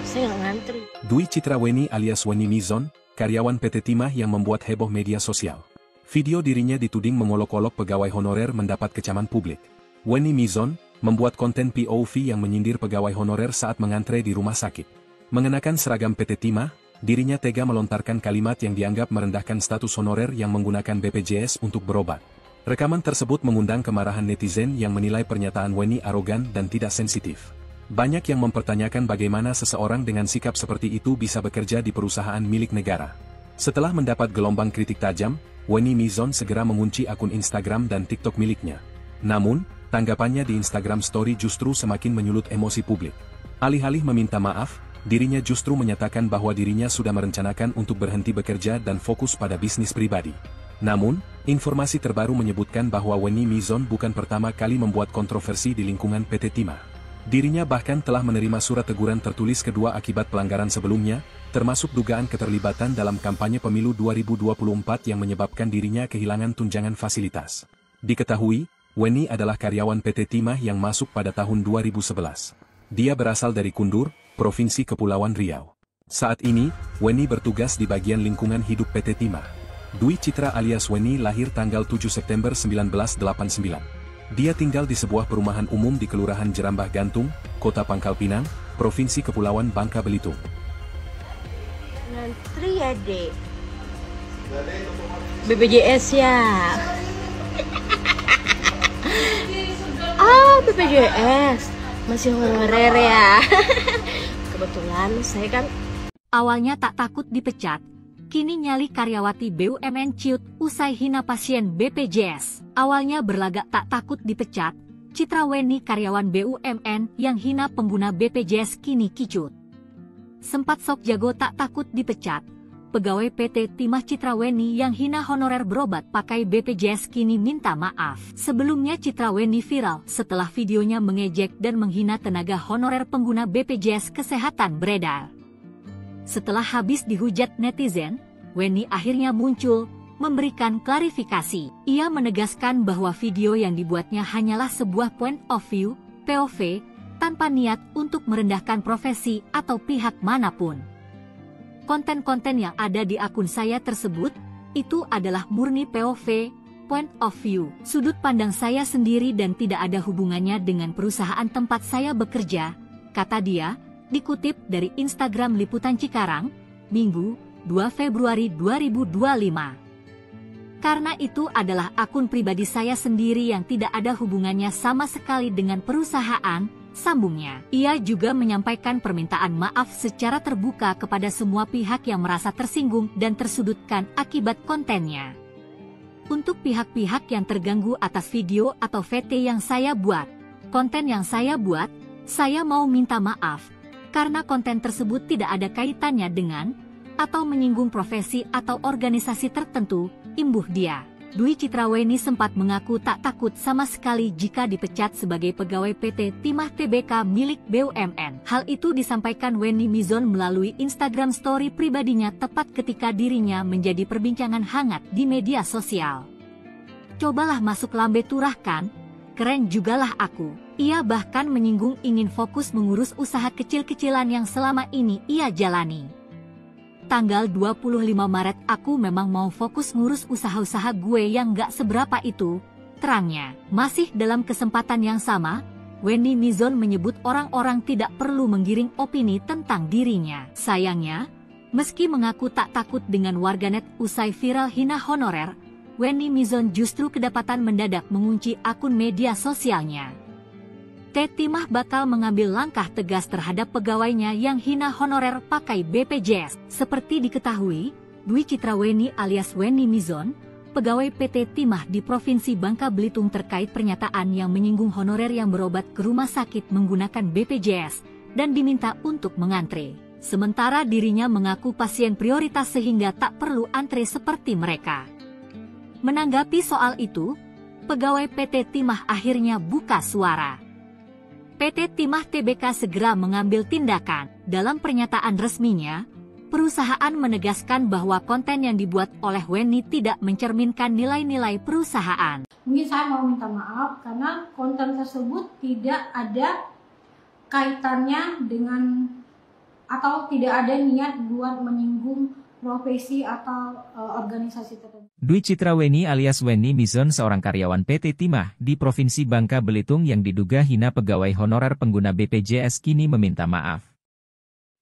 saya nggak ngantri. Dwi Citra Wenny alias Wenny Mizon, karyawan PT Timah yang membuat heboh media sosial. Video dirinya dituding mengolok-olok pegawai honorer mendapat kecaman publik. Wenny Mizon membuat konten POV yang menyindir pegawai honorer saat mengantre di rumah sakit. Mengenakan seragam PT Timah, dirinya tega melontarkan kalimat yang dianggap merendahkan status honorer yang menggunakan BPJS untuk berobat. Rekaman tersebut mengundang kemarahan netizen yang menilai pernyataan Wenny arogan dan tidak sensitif. Banyak yang mempertanyakan bagaimana seseorang dengan sikap seperti itu bisa bekerja di perusahaan milik negara. Setelah mendapat gelombang kritik tajam, Wenny Mizon segera mengunci akun Instagram dan TikTok miliknya. Namun, tanggapannya di Instagram Story justru semakin menyulut emosi publik. Alih-alih meminta maaf, dirinya justru menyatakan bahwa dirinya sudah merencanakan untuk berhenti bekerja dan fokus pada bisnis pribadi. Namun, informasi terbaru menyebutkan bahwa Wenny Mizon bukan pertama kali membuat kontroversi di lingkungan PT Timah. Dirinya bahkan telah menerima surat teguran tertulis kedua akibat pelanggaran sebelumnya, termasuk dugaan keterlibatan dalam kampanye pemilu 2024 yang menyebabkan dirinya kehilangan tunjangan fasilitas. Diketahui, Wenny adalah karyawan PT Timah yang masuk pada tahun 2011. Dia berasal dari Kundur, Provinsi Kepulauan Riau. Saat ini, Wenny bertugas di bagian lingkungan hidup PT Timah. Dwi Citra alias Wenny lahir tanggal 7 September 1989. Dia tinggal di sebuah perumahan umum di Kelurahan Jerambah Gantung, Kota Pangkal Pinang, Provinsi Kepulauan Bangka Belitung. Ngantri ya, Dek. BPJS ya. BPJS masih honorer ya. Kebetulan saya kan awalnya tak takut dipecat. Kini nyali karyawati BUMN ciut usai hina pasien BPJS. Awalnya berlagak tak takut dipecat, Citra Wenny karyawan BUMN yang hina pengguna BPJS kini kicut. Sempat sok jago tak takut dipecat, pegawai PT Timah Citra Wenny yang hina honorer berobat pakai BPJS kini minta maaf. Sebelumnya Citra Wenny viral setelah videonya mengejek dan menghina tenaga honorer pengguna BPJS Kesehatan beredar. Setelah habis dihujat netizen, Wenny akhirnya muncul, memberikan klarifikasi. Ia menegaskan bahwa video yang dibuatnya hanyalah sebuah point of view, POV, tanpa niat untuk merendahkan profesi atau pihak manapun. Konten-konten yang ada di akun saya tersebut, itu adalah murni POV, point of view, sudut pandang saya sendiri dan tidak ada hubungannya dengan perusahaan tempat saya bekerja, kata dia, dikutip dari Instagram Liputan Cikarang, Minggu, 2 Februari 2025. Karena itu adalah akun pribadi saya sendiri yang tidak ada hubungannya sama sekali dengan perusahaan, sambungnya. Ia juga menyampaikan permintaan maaf secara terbuka kepada semua pihak yang merasa tersinggung dan tersudutkan akibat kontennya. Untuk pihak-pihak yang terganggu atas video atau VT yang saya buat, konten yang saya buat, saya mau minta maaf. Karena konten tersebut tidak ada kaitannya dengan atau menyinggung profesi atau organisasi tertentu, imbuh dia. Dwi Citra Wenny sempat mengaku tak takut sama sekali jika dipecat sebagai pegawai PT Timah Tbk milik BUMN. Hal itu disampaikan Wenny Mizon melalui Instagram Story pribadinya tepat ketika dirinya menjadi perbincangan hangat di media sosial. Cobalah masuk lambe turahkan, keren jugalah aku. Ia bahkan menyinggung ingin fokus mengurus usaha kecil-kecilan yang selama ini ia jalani. Tanggal 25 Maret aku memang mau fokus ngurus usaha-usaha gue yang gak seberapa itu, terangnya. Masih dalam kesempatan yang sama, Wenny Mizon menyebut orang-orang tidak perlu menggiring opini tentang dirinya. Sayangnya, meski mengaku tak takut dengan warganet usai viral hina honorer, Wenny Mizon justru kedapatan mendadak mengunci akun media sosialnya. Teti Mah bakal mengambil langkah tegas terhadap pegawainya yang hina honorer pakai BPJS. Seperti diketahui, Dwi Citra Wenny alias Wenny Mizon, pegawai PT Timah di Provinsi Bangka Belitung terkait pernyataan yang menyinggung honorer yang berobat ke rumah sakit menggunakan BPJS dan diminta untuk mengantre. Sementara dirinya mengaku pasien prioritas sehingga tak perlu antre seperti mereka. Menanggapi soal itu, pegawai PT Timah akhirnya buka suara. PT Timah Tbk segera mengambil tindakan. Dalam pernyataan resminya, perusahaan menegaskan bahwa konten yang dibuat oleh Wenny tidak mencerminkan nilai-nilai perusahaan. Mungkin saya mau minta maaf karena konten tersebut tidak ada kaitannya dengan atau tidak ada niat buat menyinggung profesi atau organisasi tertentu. Dwi Citra Wenny alias Wenny Mizon seorang karyawan PT Timah di Provinsi Bangka Belitung yang diduga hina pegawai honorer pengguna BPJS kini meminta maaf.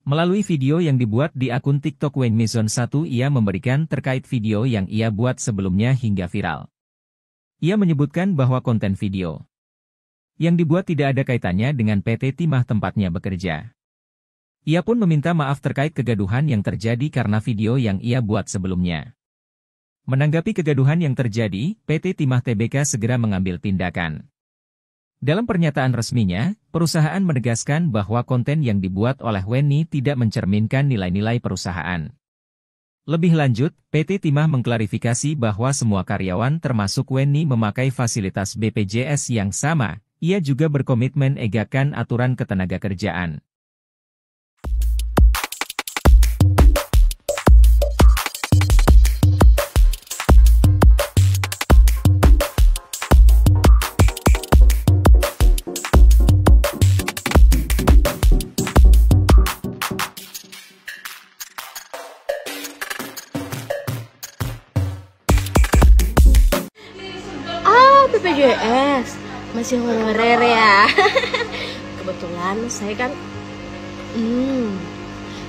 Melalui video yang dibuat di akun TikTok Wenny Mizon 1 ia memberikan terkait video yang ia buat sebelumnya hingga viral. Ia menyebutkan bahwa konten video yang dibuat tidak ada kaitannya dengan PT Timah tempatnya bekerja. Ia pun meminta maaf terkait kegaduhan yang terjadi karena video yang ia buat sebelumnya. Menanggapi kegaduhan yang terjadi, PT Timah Tbk segera mengambil tindakan. Dalam pernyataan resminya, perusahaan menegaskan bahwa konten yang dibuat oleh Wenny tidak mencerminkan nilai-nilai perusahaan. Lebih lanjut, PT Timah mengklarifikasi bahwa semua karyawan termasuk Wenny memakai fasilitas BPJS yang sama. Ia juga berkomitmen egakkan aturan ketenagakerjaan. BPJS masih honorer ya. Kebetulan saya kan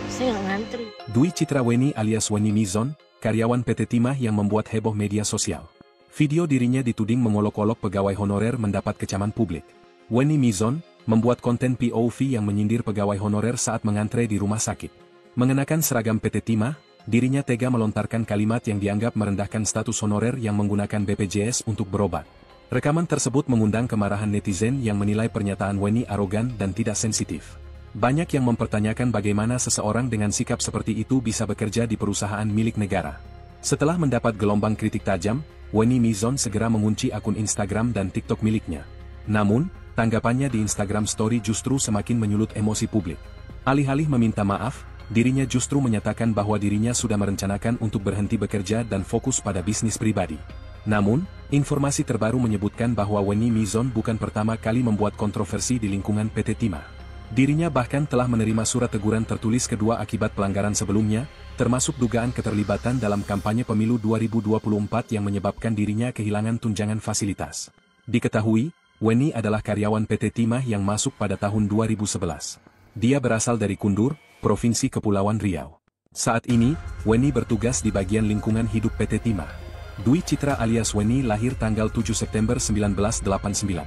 saya nggak ngantri. Dwi Citra Wenny alias Wenny Mizon, karyawan PT Timah yang membuat heboh media sosial. Video dirinya dituding mengolok-olok pegawai honorer mendapat kecaman publik. Wenny Mizon membuat konten POV yang menyindir pegawai honorer saat mengantre di rumah sakit. Mengenakan seragam PT Timah, dirinya tega melontarkan kalimat yang dianggap merendahkan status honorer yang menggunakan BPJS untuk berobat. Rekaman tersebut mengundang kemarahan netizen yang menilai pernyataan Wenny arogan dan tidak sensitif. Banyak yang mempertanyakan bagaimana seseorang dengan sikap seperti itu bisa bekerja di perusahaan milik negara. Setelah mendapat gelombang kritik tajam, Wenny Mizon segera mengunci akun Instagram dan TikTok miliknya. Namun, tanggapannya di Instagram Story justru semakin menyulut emosi publik. Alih-alih meminta maaf, dirinya justru menyatakan bahwa dirinya sudah merencanakan untuk berhenti bekerja dan fokus pada bisnis pribadi. Namun, informasi terbaru menyebutkan bahwa Wenny Mizon bukan pertama kali membuat kontroversi di lingkungan PT Timah. Dirinya bahkan telah menerima surat teguran tertulis kedua akibat pelanggaran sebelumnya, termasuk dugaan keterlibatan dalam kampanye pemilu 2024 yang menyebabkan dirinya kehilangan tunjangan fasilitas. Diketahui, Wenny adalah karyawan PT Timah yang masuk pada tahun 2011. Dia berasal dari Kundur, Provinsi Kepulauan Riau. Saat ini, Wenny bertugas di bagian lingkungan hidup PT Timah. Dwi Citra alias Wenny lahir tanggal 7 September 1989.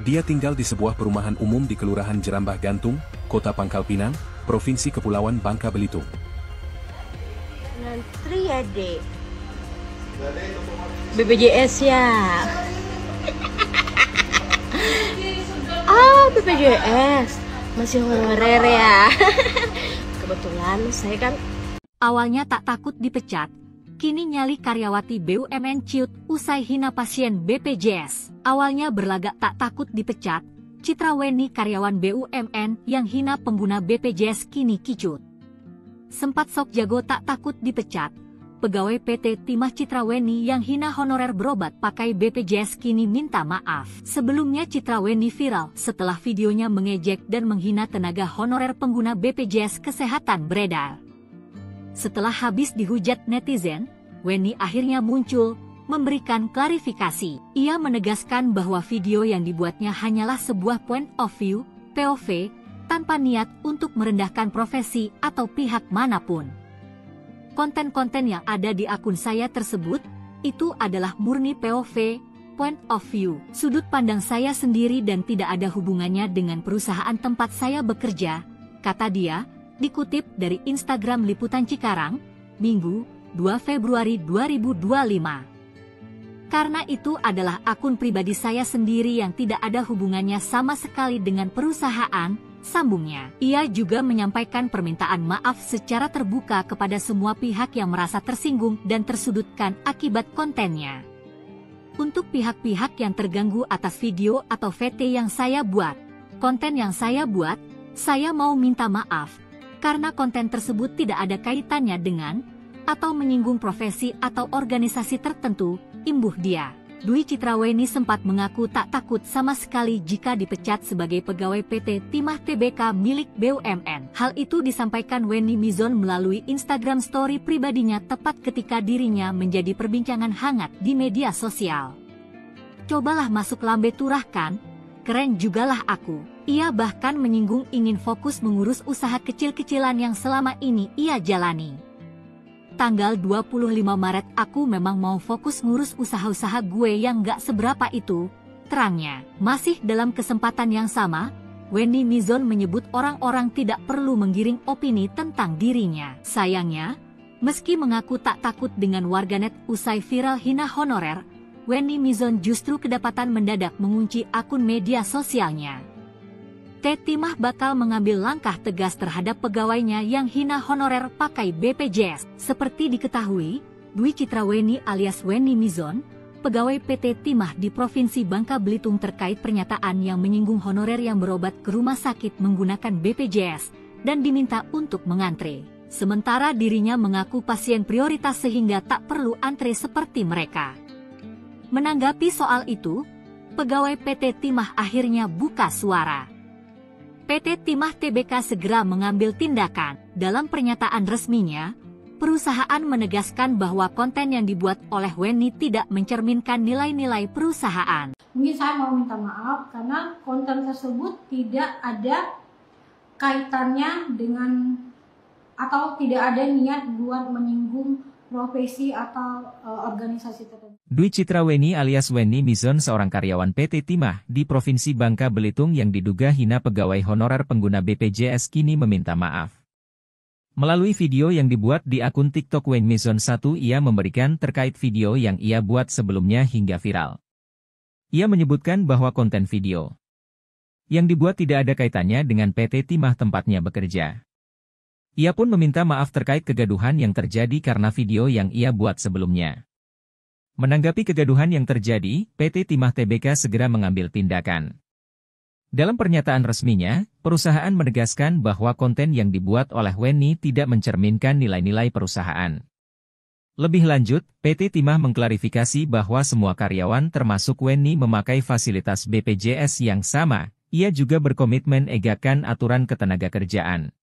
Dia tinggal di sebuah perumahan umum di Kelurahan Jerambah Gantung, Kota Pangkal Pinang, Provinsi Kepulauan Bangka Belitung. Ngantri ya, Dek. BPJS ya. BPJS masih honorer ya. Kebetulan saya kan awalnya tak takut dipecat. Kini nyali karyawati BUMN ciut usai hina pasien BPJS. Awalnya berlagak tak takut dipecat, Citra Wenny karyawan BUMN yang hina pengguna BPJS kini kicut. Sempat sok jago tak takut dipecat, pegawai PT Timah Citra Weni yang hina honorer berobat pakai BPJS kini minta maaf. Sebelumnya Citra Weni viral setelah videonya mengejek dan menghina tenaga honorer pengguna BPJS Kesehatan beredar. Setelah habis dihujat netizen, Weni akhirnya muncul, memberikan klarifikasi. Ia menegaskan bahwa video yang dibuatnya hanyalah sebuah point of view, POV, tanpa niat untuk merendahkan profesi atau pihak manapun. Konten-konten yang ada di akun saya tersebut, itu adalah murni POV, point of view, sudut pandang saya sendiri dan tidak ada hubungannya dengan perusahaan tempat saya bekerja, kata dia, dikutip dari Instagram Liputan Cikarang, Minggu, 2 Februari 2025. Karena itu adalah akun pribadi saya sendiri yang tidak ada hubungannya sama sekali dengan perusahaan, sambungnya. Ia juga menyampaikan permintaan maaf secara terbuka kepada semua pihak yang merasa tersinggung dan tersudutkan akibat kontennya. Untuk pihak-pihak yang terganggu atas video atau VT yang saya buat, konten yang saya buat, saya mau minta maaf, karena konten tersebut tidak ada kaitannya dengan, atau menyinggung profesi atau organisasi tertentu, imbuh dia. Dwi Citra Weni sempat mengaku tak takut sama sekali jika dipecat sebagai pegawai PT Timah Tbk milik BUMN. Hal itu disampaikan Weni Mizon melalui Instagram story pribadinya tepat ketika dirinya menjadi perbincangan hangat di media sosial. Cobalah masuk lambe turahkan, keren jugalah aku. Ia bahkan menyinggung ingin fokus mengurus usaha kecil-kecilan yang selama ini ia jalani. Tanggal 25 Maret aku memang mau fokus ngurus usaha-usaha gue yang gak seberapa itu, terangnya. Masih dalam kesempatan yang sama, Weni Mizon menyebut orang-orang tidak perlu menggiring opini tentang dirinya. Sayangnya, meski mengaku tak takut dengan warganet usai viral hina honorer, Weni Mizon justru kedapatan mendadak mengunci akun media sosialnya. Timah bakal mengambil langkah tegas terhadap pegawainya yang hina honorer pakai BPJS. Seperti diketahui, Dwi Citra Weni alias Weni Mizon, pegawai PT Timah di Provinsi Bangka Belitung terkait pernyataan yang menyinggung honorer yang berobat ke rumah sakit menggunakan BPJS dan diminta untuk mengantre. Sementara dirinya mengaku pasien prioritas sehingga tak perlu antre seperti mereka. Menanggapi soal itu, pegawai PT Timah akhirnya buka suara. PT Timah Tbk segera mengambil tindakan. Dalam pernyataan resminya, perusahaan menegaskan bahwa konten yang dibuat oleh Weni tidak mencerminkan nilai-nilai perusahaan. Mungkin saya mau minta maaf karena konten tersebut tidak ada kaitannya dengan atau tidak ada niat buat menyinggung profesi atau organisasi tertentu. Dwi Citra Weni alias Weni Mizon seorang karyawan PT Timah di Provinsi Bangka Belitung yang diduga hina pegawai honorer pengguna BPJS kini meminta maaf. Melalui video yang dibuat di akun TikTok Weni Mizon 1 ia memberikan terkait video yang ia buat sebelumnya hingga viral. Ia menyebutkan bahwa konten video yang dibuat tidak ada kaitannya dengan PT Timah tempatnya bekerja. Ia pun meminta maaf terkait kegaduhan yang terjadi karena video yang ia buat sebelumnya. Menanggapi kegaduhan yang terjadi, PT Timah Tbk segera mengambil tindakan. Dalam pernyataan resminya, perusahaan menegaskan bahwa konten yang dibuat oleh Weni tidak mencerminkan nilai-nilai perusahaan. Lebih lanjut, PT Timah mengklarifikasi bahwa semua karyawan termasuk Weni memakai fasilitas BPJS yang sama. Ia juga berkomitmen egakkan aturan ketenagakerjaan.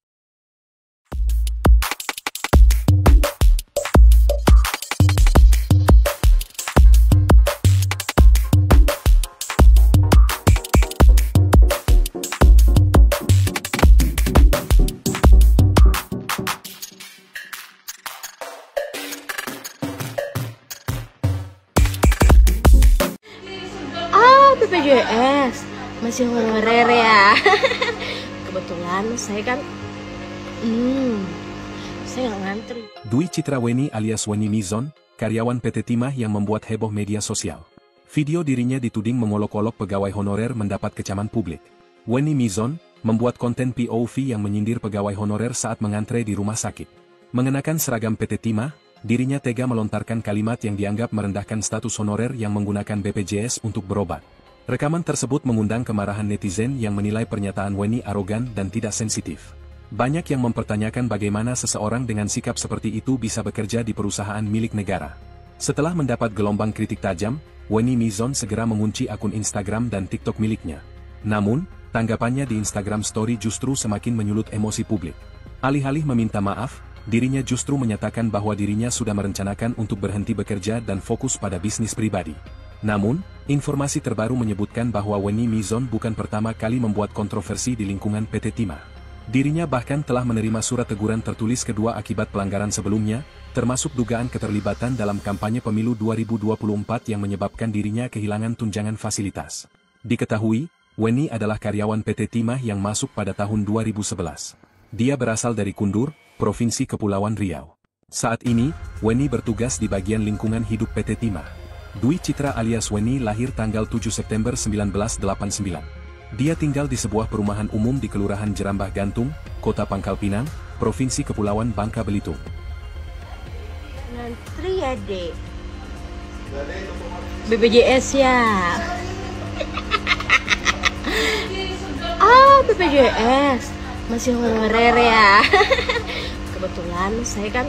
BPJS masih honorer ya. Kebetulan saya kan saya nggak ngantri. Dwi Citra Weni alias Weni Mizon, karyawan PT Timah yang membuat heboh media sosial. Video dirinya dituding mengolok-olok pegawai honorer mendapat kecaman publik. Weni Mizon membuat konten POV yang menyindir pegawai honorer saat mengantre di rumah sakit. Mengenakan seragam PT Timah, dirinya tega melontarkan kalimat yang dianggap merendahkan status honorer yang menggunakan BPJS untuk berobat. Rekaman tersebut mengundang kemarahan netizen yang menilai pernyataan Weni arogan dan tidak sensitif. Banyak yang mempertanyakan bagaimana seseorang dengan sikap seperti itu bisa bekerja di perusahaan milik negara. Setelah mendapat gelombang kritik tajam, Wenny Mizon segera mengunci akun Instagram dan TikTok miliknya. Namun, tanggapannya di Instagram Story justru semakin menyulut emosi publik. Alih-alih meminta maaf, dirinya justru menyatakan bahwa dirinya sudah merencanakan untuk berhenti bekerja dan fokus pada bisnis pribadi. Namun, informasi terbaru menyebutkan bahwa Wenny Mizon bukan pertama kali membuat kontroversi di lingkungan PT Timah. Dirinya bahkan telah menerima surat teguran tertulis kedua akibat pelanggaran sebelumnya, termasuk dugaan keterlibatan dalam kampanye pemilu 2024 yang menyebabkan dirinya kehilangan tunjangan fasilitas. Diketahui, Wenny adalah karyawan PT Timah yang masuk pada tahun 2011. Dia berasal dari Kundur, Provinsi Kepulauan Riau. Saat ini, Wenny bertugas di bagian lingkungan hidup PT Timah. Dwi Citra alias Wenny lahir tanggal 7 September 1989. Dia tinggal di sebuah perumahan umum di Kelurahan Jerambah Gantung, Kota Pangkal Pinang, Provinsi Kepulauan Bangka Belitung. Ngantri ya, Dek. BPJS ya. BPJS. Masih honorer ya. Kebetulan saya kan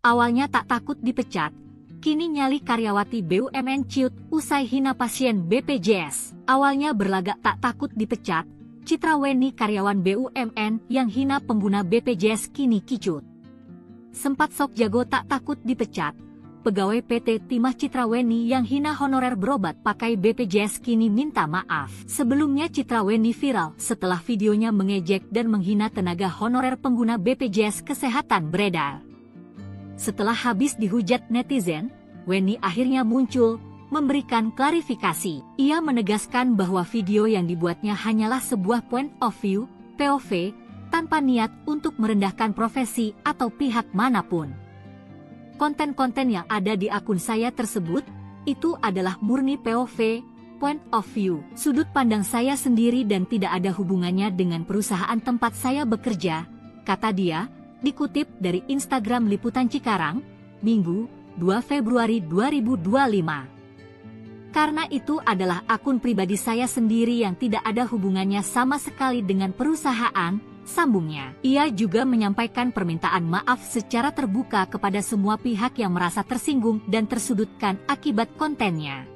Awalnya tak takut dipecat, kini nyali karyawati BUMN ciut usai hina pasien BPJS. Awalnya berlagak tak takut dipecat, Citra Wenny karyawan BUMN yang hina pengguna BPJS kini kicut. Sempat sok jago tak takut dipecat, pegawai PT Timah Citra Wenny yang hina honorer berobat pakai BPJS kini minta maaf. Sebelumnya Citra Wenny viral setelah videonya mengejek dan menghina tenaga honorer pengguna BPJS Kesehatan beredar. Setelah habis dihujat netizen, Wenny akhirnya muncul, memberikan klarifikasi. Ia menegaskan bahwa video yang dibuatnya hanyalah sebuah point of view, POV, tanpa niat untuk merendahkan profesi atau pihak manapun. Konten-konten yang ada di akun saya tersebut, itu adalah murni POV, point of view, sudut pandang saya sendiri dan tidak ada hubungannya dengan perusahaan tempat saya bekerja, kata dia, dikutip dari Instagram Liputan Cikarang, Minggu, 2 Februari 2025. Karena itu adalah akun pribadi saya sendiri yang tidak ada hubungannya sama sekali dengan perusahaan, sambungnya. Ia juga menyampaikan permintaan maaf secara terbuka kepada semua pihak yang merasa tersinggung dan tersudutkan akibat kontennya.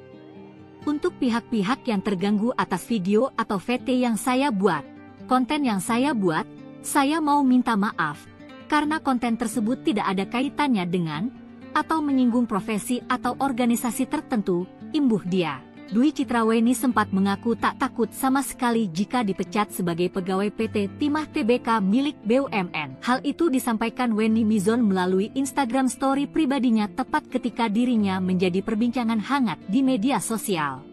Untuk pihak-pihak yang terganggu atas video atau VT yang saya buat, konten yang saya buat, saya mau minta maaf, karena konten tersebut tidak ada kaitannya dengan, atau menyinggung profesi atau organisasi tertentu, imbuh dia. Dwi Citra Wenny sempat mengaku tak takut sama sekali jika dipecat sebagai pegawai PT Timah Tbk milik BUMN. Hal itu disampaikan Wenny Mizon melalui Instagram story pribadinya tepat ketika dirinya menjadi perbincangan hangat di media sosial.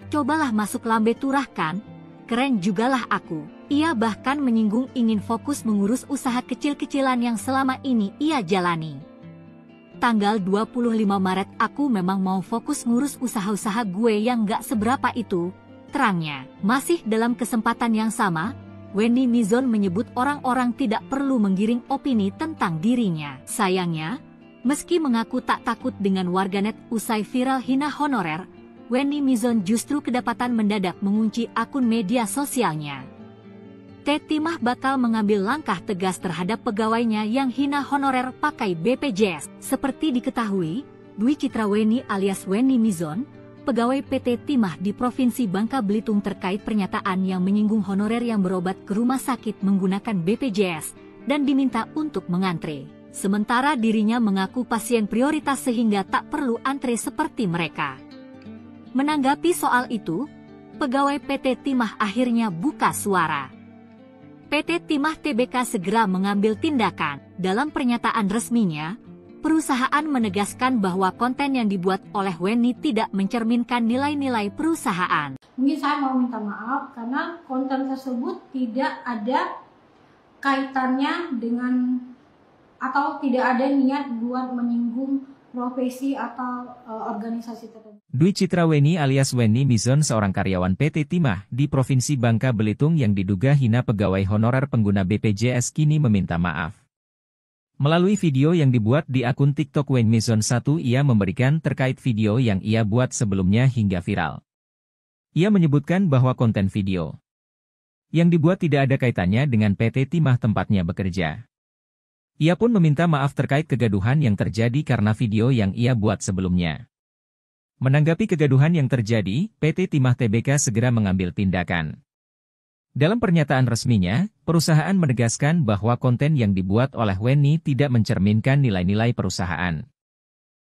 Cobalah masuk lambe turah kan, keren jugalah aku. Ia bahkan menyinggung ingin fokus mengurus usaha kecil-kecilan yang selama ini ia jalani. Tanggal 25 Maret aku memang mau fokus ngurus usaha-usaha gue yang gak seberapa itu, terangnya. Masih dalam kesempatan yang sama, Wenny Mizon menyebut orang-orang tidak perlu menggiring opini tentang dirinya. Sayangnya, meski mengaku tak takut dengan warganet usai viral hina honorer, Wenny Mizon justru kedapatan mendadak mengunci akun media sosialnya. Timah bakal mengambil langkah tegas terhadap pegawainya yang hina honorer pakai BPJS. Seperti diketahui, Dwi Citra Wenny alias Wenny Mizon, pegawai PT Timah di Provinsi Bangka Belitung terkait pernyataan yang menyinggung honorer yang berobat ke rumah sakit menggunakan BPJS dan diminta untuk mengantre. Sementara dirinya mengaku pasien prioritas sehingga tak perlu antre seperti mereka. Menanggapi soal itu, pegawai PT Timah akhirnya buka suara. PT Timah Tbk segera mengambil tindakan. Dalam pernyataan resminya, perusahaan menegaskan bahwa konten yang dibuat oleh Wenny tidak mencerminkan nilai-nilai perusahaan. Mungkin saya mau minta maaf karena konten tersebut tidak ada kaitannya dengan atau tidak ada niat buat menyinggung profesi atau organisasi tertentu. Dwi Citra Wenny alias Wenny Mizon seorang karyawan PT Timah di Provinsi Bangka Belitung yang diduga hina pegawai honorer pengguna BPJS kini meminta maaf. Melalui video yang dibuat di akun TikTok Wenny Mizon 1 ia memberikan terkait video yang ia buat sebelumnya hingga viral. Ia menyebutkan bahwa konten video yang dibuat tidak ada kaitannya dengan PT Timah tempatnya bekerja. Ia pun meminta maaf terkait kegaduhan yang terjadi karena video yang ia buat sebelumnya. Menanggapi kegaduhan yang terjadi, PT Timah Tbk segera mengambil tindakan. Dalam pernyataan resminya, perusahaan menegaskan bahwa konten yang dibuat oleh Wenny tidak mencerminkan nilai-nilai perusahaan.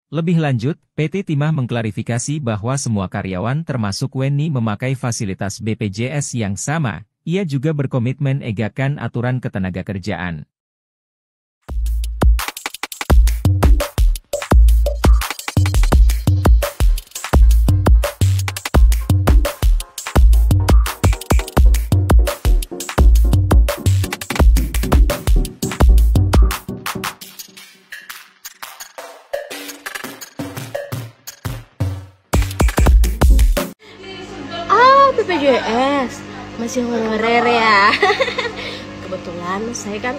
Lebih lanjut, PT Timah mengklarifikasi bahwa semua karyawan termasuk Wenny memakai fasilitas BPJS yang sama. Ia juga berkomitmen egakan aturan ketenagakerjaan. BPJS masih honorer ya. Kebetulan saya kan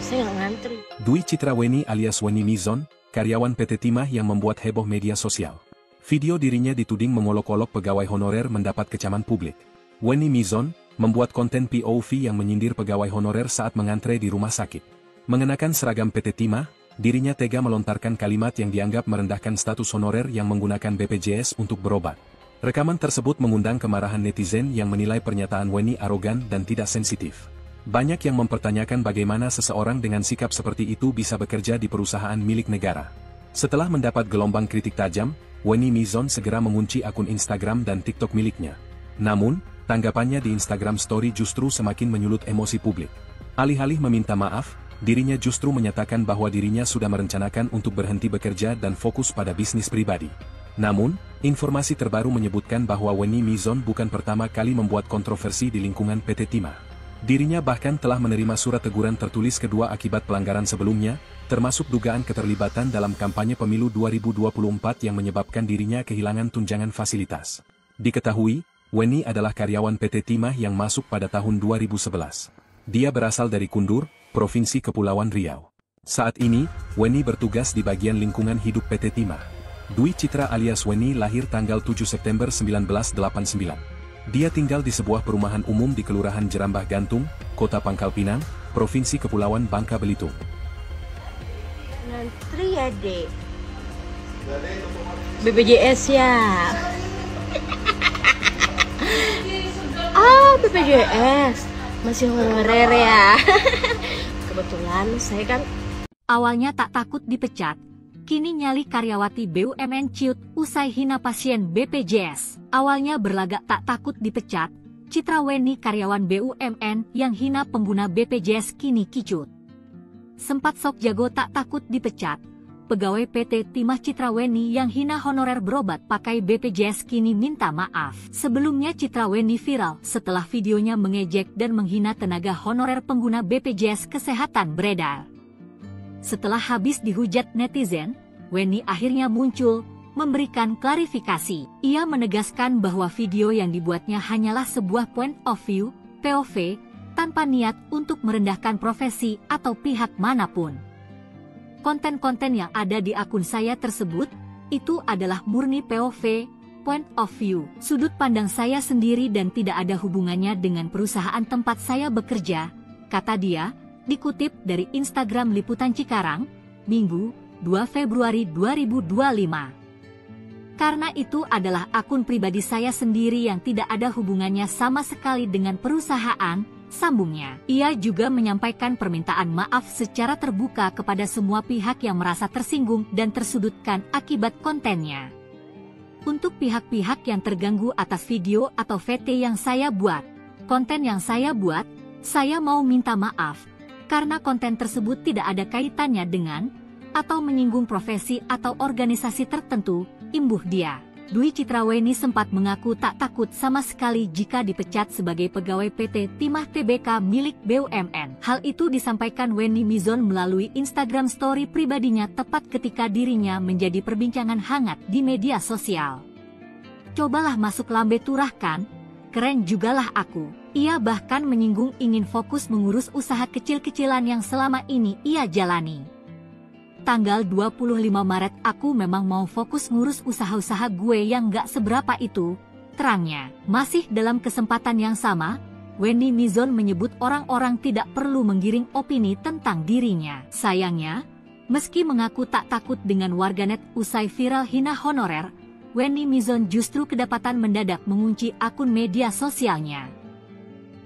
saya nggak ngantri. Dwi Citra Wenny alias Wenny Mizon, karyawan PT Timah yang membuat heboh media sosial. Video dirinya dituding mengolok-olok pegawai honorer mendapat kecaman publik. Wenny Mizon membuat konten POV yang menyindir pegawai honorer saat mengantre di rumah sakit. Mengenakan seragam PT Timah, dirinya tega melontarkan kalimat yang dianggap merendahkan status honorer yang menggunakan BPJS untuk berobat. Rekaman tersebut mengundang kemarahan netizen yang menilai pernyataan Wenny arogan dan tidak sensitif. Banyak yang mempertanyakan bagaimana seseorang dengan sikap seperti itu bisa bekerja di perusahaan milik negara. Setelah mendapat gelombang kritik tajam, Wenny Mizon segera mengunci akun Instagram dan TikTok miliknya. Namun, tanggapannya di Instagram Story justru semakin menyulut emosi publik. Alih-alih meminta maaf, dirinya justru menyatakan bahwa dirinya sudah merencanakan untuk berhenti bekerja dan fokus pada bisnis pribadi. Namun, informasi terbaru menyebutkan bahwa Wenny Mizon bukan pertama kali membuat kontroversi di lingkungan PT Timah. Dirinya bahkan telah menerima surat teguran tertulis kedua akibat pelanggaran sebelumnya, termasuk dugaan keterlibatan dalam kampanye pemilu 2024 yang menyebabkan dirinya kehilangan tunjangan fasilitas. Diketahui, Wenny adalah karyawan PT Timah yang masuk pada tahun 2011. Dia berasal dari Kundur, Provinsi Kepulauan Riau. Saat ini, Wenny bertugas di bagian lingkungan hidup PT Timah. Dwi Citra alias Wenny lahir tanggal 7 September 1989. Dia tinggal di sebuah perumahan umum di Kelurahan Jerambah Gantung, Kota Pangkal Pinang, Provinsi Kepulauan Bangka Belitung. Ngantri ya, Dek. BPJS ya. BPJS masih honorer ya. Kebetulan saya kan Awalnya tak takut dipecat, kini nyali karyawati BUMN ciut usai hina pasien BPJS. Awalnya berlagak tak takut dipecat, Citra Wenny karyawan BUMN yang hina pengguna BPJS kini kicut. Sempat sok jago tak takut dipecat, pegawai PT Timah Citra Wenny yang hina honorer berobat pakai BPJS kini minta maaf. Sebelumnya Citra Wenny viral setelah videonya mengejek dan menghina tenaga honorer pengguna BPJS Kesehatan beredar. Setelah habis dihujat netizen, Wenny akhirnya muncul, memberikan klarifikasi. Ia menegaskan bahwa video yang dibuatnya hanyalah sebuah point of view, POV, tanpa niat untuk merendahkan profesi atau pihak manapun. Konten-konten yang ada di akun saya tersebut, itu adalah murni POV, point of view, sudut pandang saya sendiri dan tidak ada hubungannya dengan perusahaan tempat saya bekerja, kata dia, dikutip dari Instagram Liputan Cikarang, Minggu, 2 Februari 2025. Karena itu adalah akun pribadi saya sendiri yang tidak ada hubungannya sama sekali dengan perusahaan, sambungnya. Ia juga menyampaikan permintaan maaf secara terbuka kepada semua pihak yang merasa tersinggung dan tersudutkan akibat kontennya. Untuk pihak-pihak yang terganggu atas video atau VT yang saya buat, konten yang saya buat, saya mau minta maaf. Karena konten tersebut tidak ada kaitannya dengan atau menyinggung profesi atau organisasi tertentu, imbuh dia. Dwi Citra Wenny sempat mengaku tak takut sama sekali jika dipecat sebagai pegawai PT Timah Tbk milik BUMN. Hal itu disampaikan Wenny Mizon melalui Instagram story pribadinya tepat ketika dirinya menjadi perbincangan hangat di media sosial. Cobalah masuk lambe turah kan? Keren jugalah aku. Ia bahkan menyinggung ingin fokus mengurus usaha kecil-kecilan yang selama ini ia jalani. Tanggal 25 Maret aku memang mau fokus ngurus usaha-usaha gue yang gak seberapa itu, Terangnya, masih dalam kesempatan yang sama, Wenny Mizon menyebut orang-orang tidak perlu menggiring opini tentang dirinya. Sayangnya, meski mengaku tak takut dengan warganet usai viral hina honorer, Wenny Mizon justru kedapatan mendadak mengunci akun media sosialnya.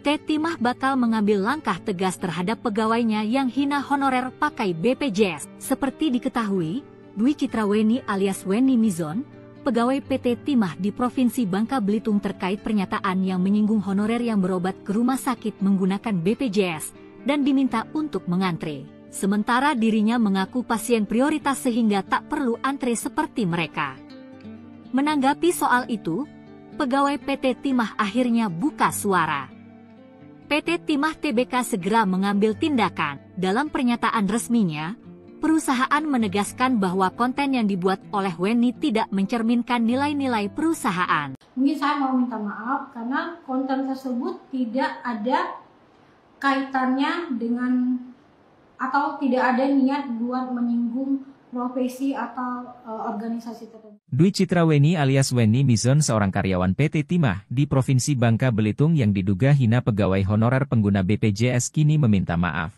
Timah bakal mengambil langkah tegas terhadap pegawainya yang hina honorer pakai BPJS. Seperti diketahui, Dwi Citra Wenny alias Wenny Mizon, pegawai PT Timah di Provinsi Bangka Belitung terkait pernyataan yang menyinggung honorer yang berobat ke rumah sakit menggunakan BPJS dan diminta untuk mengantre. Sementara dirinya mengaku pasien prioritas sehingga tak perlu antre seperti mereka. Menanggapi soal itu, pegawai PT Timah akhirnya buka suara. PT Timah Tbk segera mengambil tindakan. Dalam pernyataan resminya, perusahaan menegaskan bahwa konten yang dibuat oleh Wenny tidak mencerminkan nilai-nilai perusahaan. Mungkin saya mau minta maaf karena konten tersebut tidak ada kaitannya dengan atau tidak ada niat buat menyinggung profesi atau organisasi tertentu. Dwi Citra Wenny alias Wenny Mizon seorang karyawan PT Timah di Provinsi Bangka Belitung yang diduga hina pegawai honorer pengguna BPJS kini meminta maaf.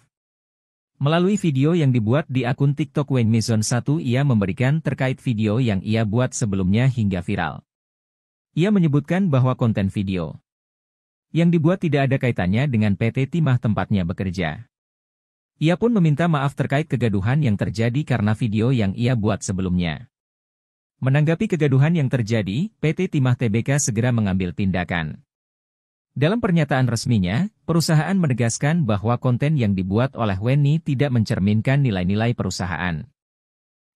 Melalui video yang dibuat di akun TikTok Wenny Mizon 1 ia memberikan terkait video yang ia buat sebelumnya hingga viral. Ia menyebutkan bahwa konten video yang dibuat tidak ada kaitannya dengan PT Timah tempatnya bekerja. Ia pun meminta maaf terkait kegaduhan yang terjadi karena video yang ia buat sebelumnya. Menanggapi kegaduhan yang terjadi, PT Timah Tbk segera mengambil tindakan. Dalam pernyataan resminya, perusahaan menegaskan bahwa konten yang dibuat oleh Wenny tidak mencerminkan nilai-nilai perusahaan.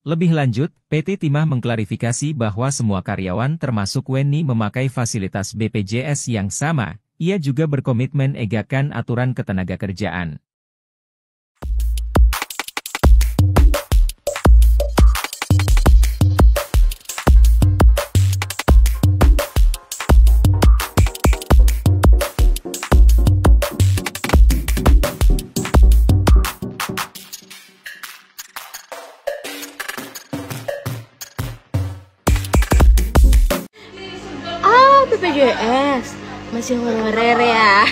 Lebih lanjut, PT Timah mengklarifikasi bahwa semua karyawan termasuk Wenny memakai fasilitas BPJS yang sama. Ia juga berkomitmen menegakkan aturan ketenagakerjaan. BPJS masih honorer ya.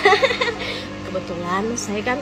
Kebetulan saya kan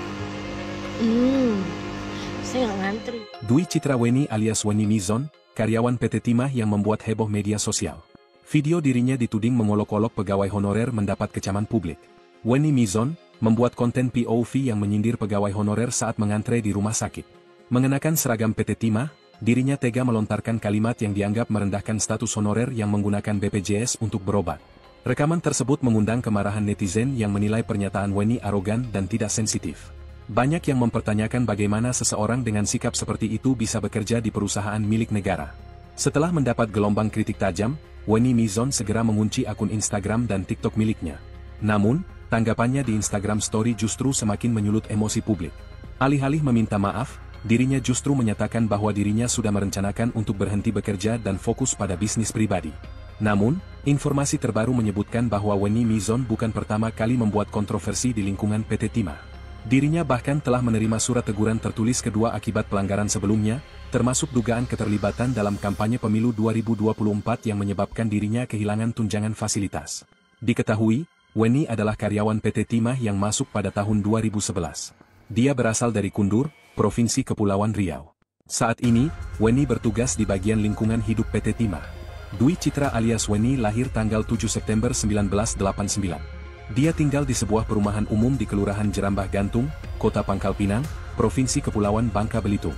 saya nggak ngantri. Dwi Citra Wenny alias Wenny Mizon, karyawan PT Timah yang membuat heboh media sosial. Video dirinya dituding mengolok-olok pegawai honorer mendapat kecaman publik. Wenny Mizon membuat konten POV yang menyindir pegawai honorer saat mengantre di rumah sakit. Mengenakan seragam PT Timah, dirinya tega melontarkan kalimat yang dianggap merendahkan status honorer yang menggunakan BPJS untuk berobat. Rekaman tersebut mengundang kemarahan netizen yang menilai pernyataan Wenny arogan dan tidak sensitif. Banyak yang mempertanyakan bagaimana seseorang dengan sikap seperti itu bisa bekerja di perusahaan milik negara. Setelah mendapat gelombang kritik tajam, Wenny Mizon segera mengunci akun Instagram dan TikTok miliknya. Namun, tanggapannya di Instagram Story justru semakin menyulut emosi publik. Alih-alih meminta maaf, dirinya justru menyatakan bahwa dirinya sudah merencanakan untuk berhenti bekerja dan fokus pada bisnis pribadi. Namun, informasi terbaru menyebutkan bahwa Wenny Mizon bukan pertama kali membuat kontroversi di lingkungan PT Timah. Dirinya bahkan telah menerima surat teguran tertulis kedua akibat pelanggaran sebelumnya, termasuk dugaan keterlibatan dalam kampanye pemilu 2024 yang menyebabkan dirinya kehilangan tunjangan fasilitas. Diketahui, Wenny adalah karyawan PT Timah yang masuk pada tahun 2011. Dia berasal dari Kundur, Provinsi Kepulauan Riau. Saat ini, Wenny bertugas di bagian lingkungan hidup PT Timah. Dwi Citra alias Wenny lahir tanggal 7 September 1989. Dia tinggal di sebuah perumahan umum di Kelurahan Jerambah Gantung, Kota Pangkal Pinang, Provinsi Kepulauan Bangka Belitung.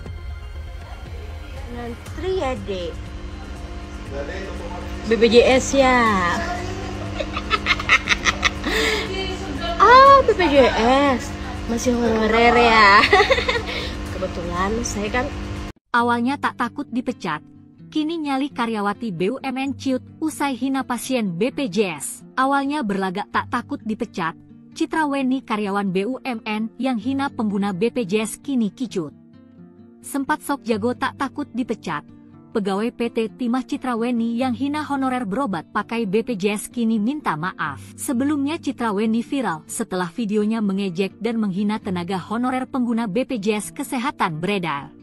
Ngantri ya, Dek. BPJS ya. BPJS masih honorer ya. Kebetulan saya kan awalnya tak takut dipecat. Kini nyali karyawati BUMN ciut usai hina pasien BPJS. Awalnya berlagak tak takut dipecat, Citra Wenny karyawan BUMN yang hina pengguna BPJS kini kicut. Sempat sok jago tak takut dipecat, pegawai PT Timah Citra Wenny yang hina honorer berobat pakai BPJS kini minta maaf. Sebelumnya Citra Wenny viral setelah videonya mengejek dan menghina tenaga honorer pengguna BPJS Kesehatan beredar.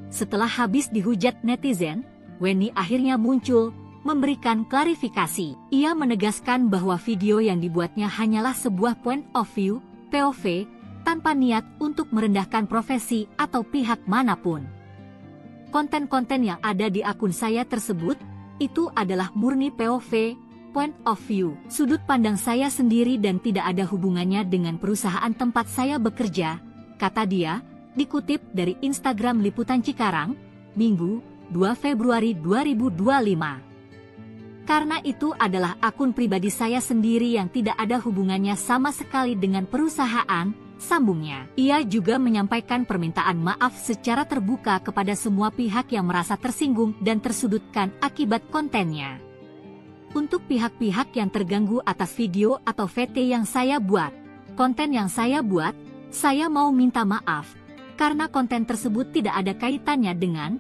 Setelah habis dihujat netizen, Wenny akhirnya muncul, memberikan klarifikasi. Ia menegaskan bahwa video yang dibuatnya hanyalah sebuah point of view, POV, tanpa niat untuk merendahkan profesi atau pihak manapun. Konten-konten yang ada di akun saya tersebut, itu adalah murni POV, point of view, sudut pandang saya sendiri dan tidak ada hubungannya dengan perusahaan tempat saya bekerja, kata dia, dikutip dari Instagram Liputan Cikarang, Minggu, 2 Februari 2025. Karena itu adalah akun pribadi saya sendiri yang tidak ada hubungannya sama sekali dengan perusahaan, sambungnya. Ia juga menyampaikan permintaan maaf secara terbuka kepada semua pihak yang merasa tersinggung dan tersudutkan akibat kontennya. Untuk pihak-pihak yang terganggu atas video atau VT yang saya buat, konten yang saya buat, saya mau minta maaf, karena konten tersebut tidak ada kaitannya dengan,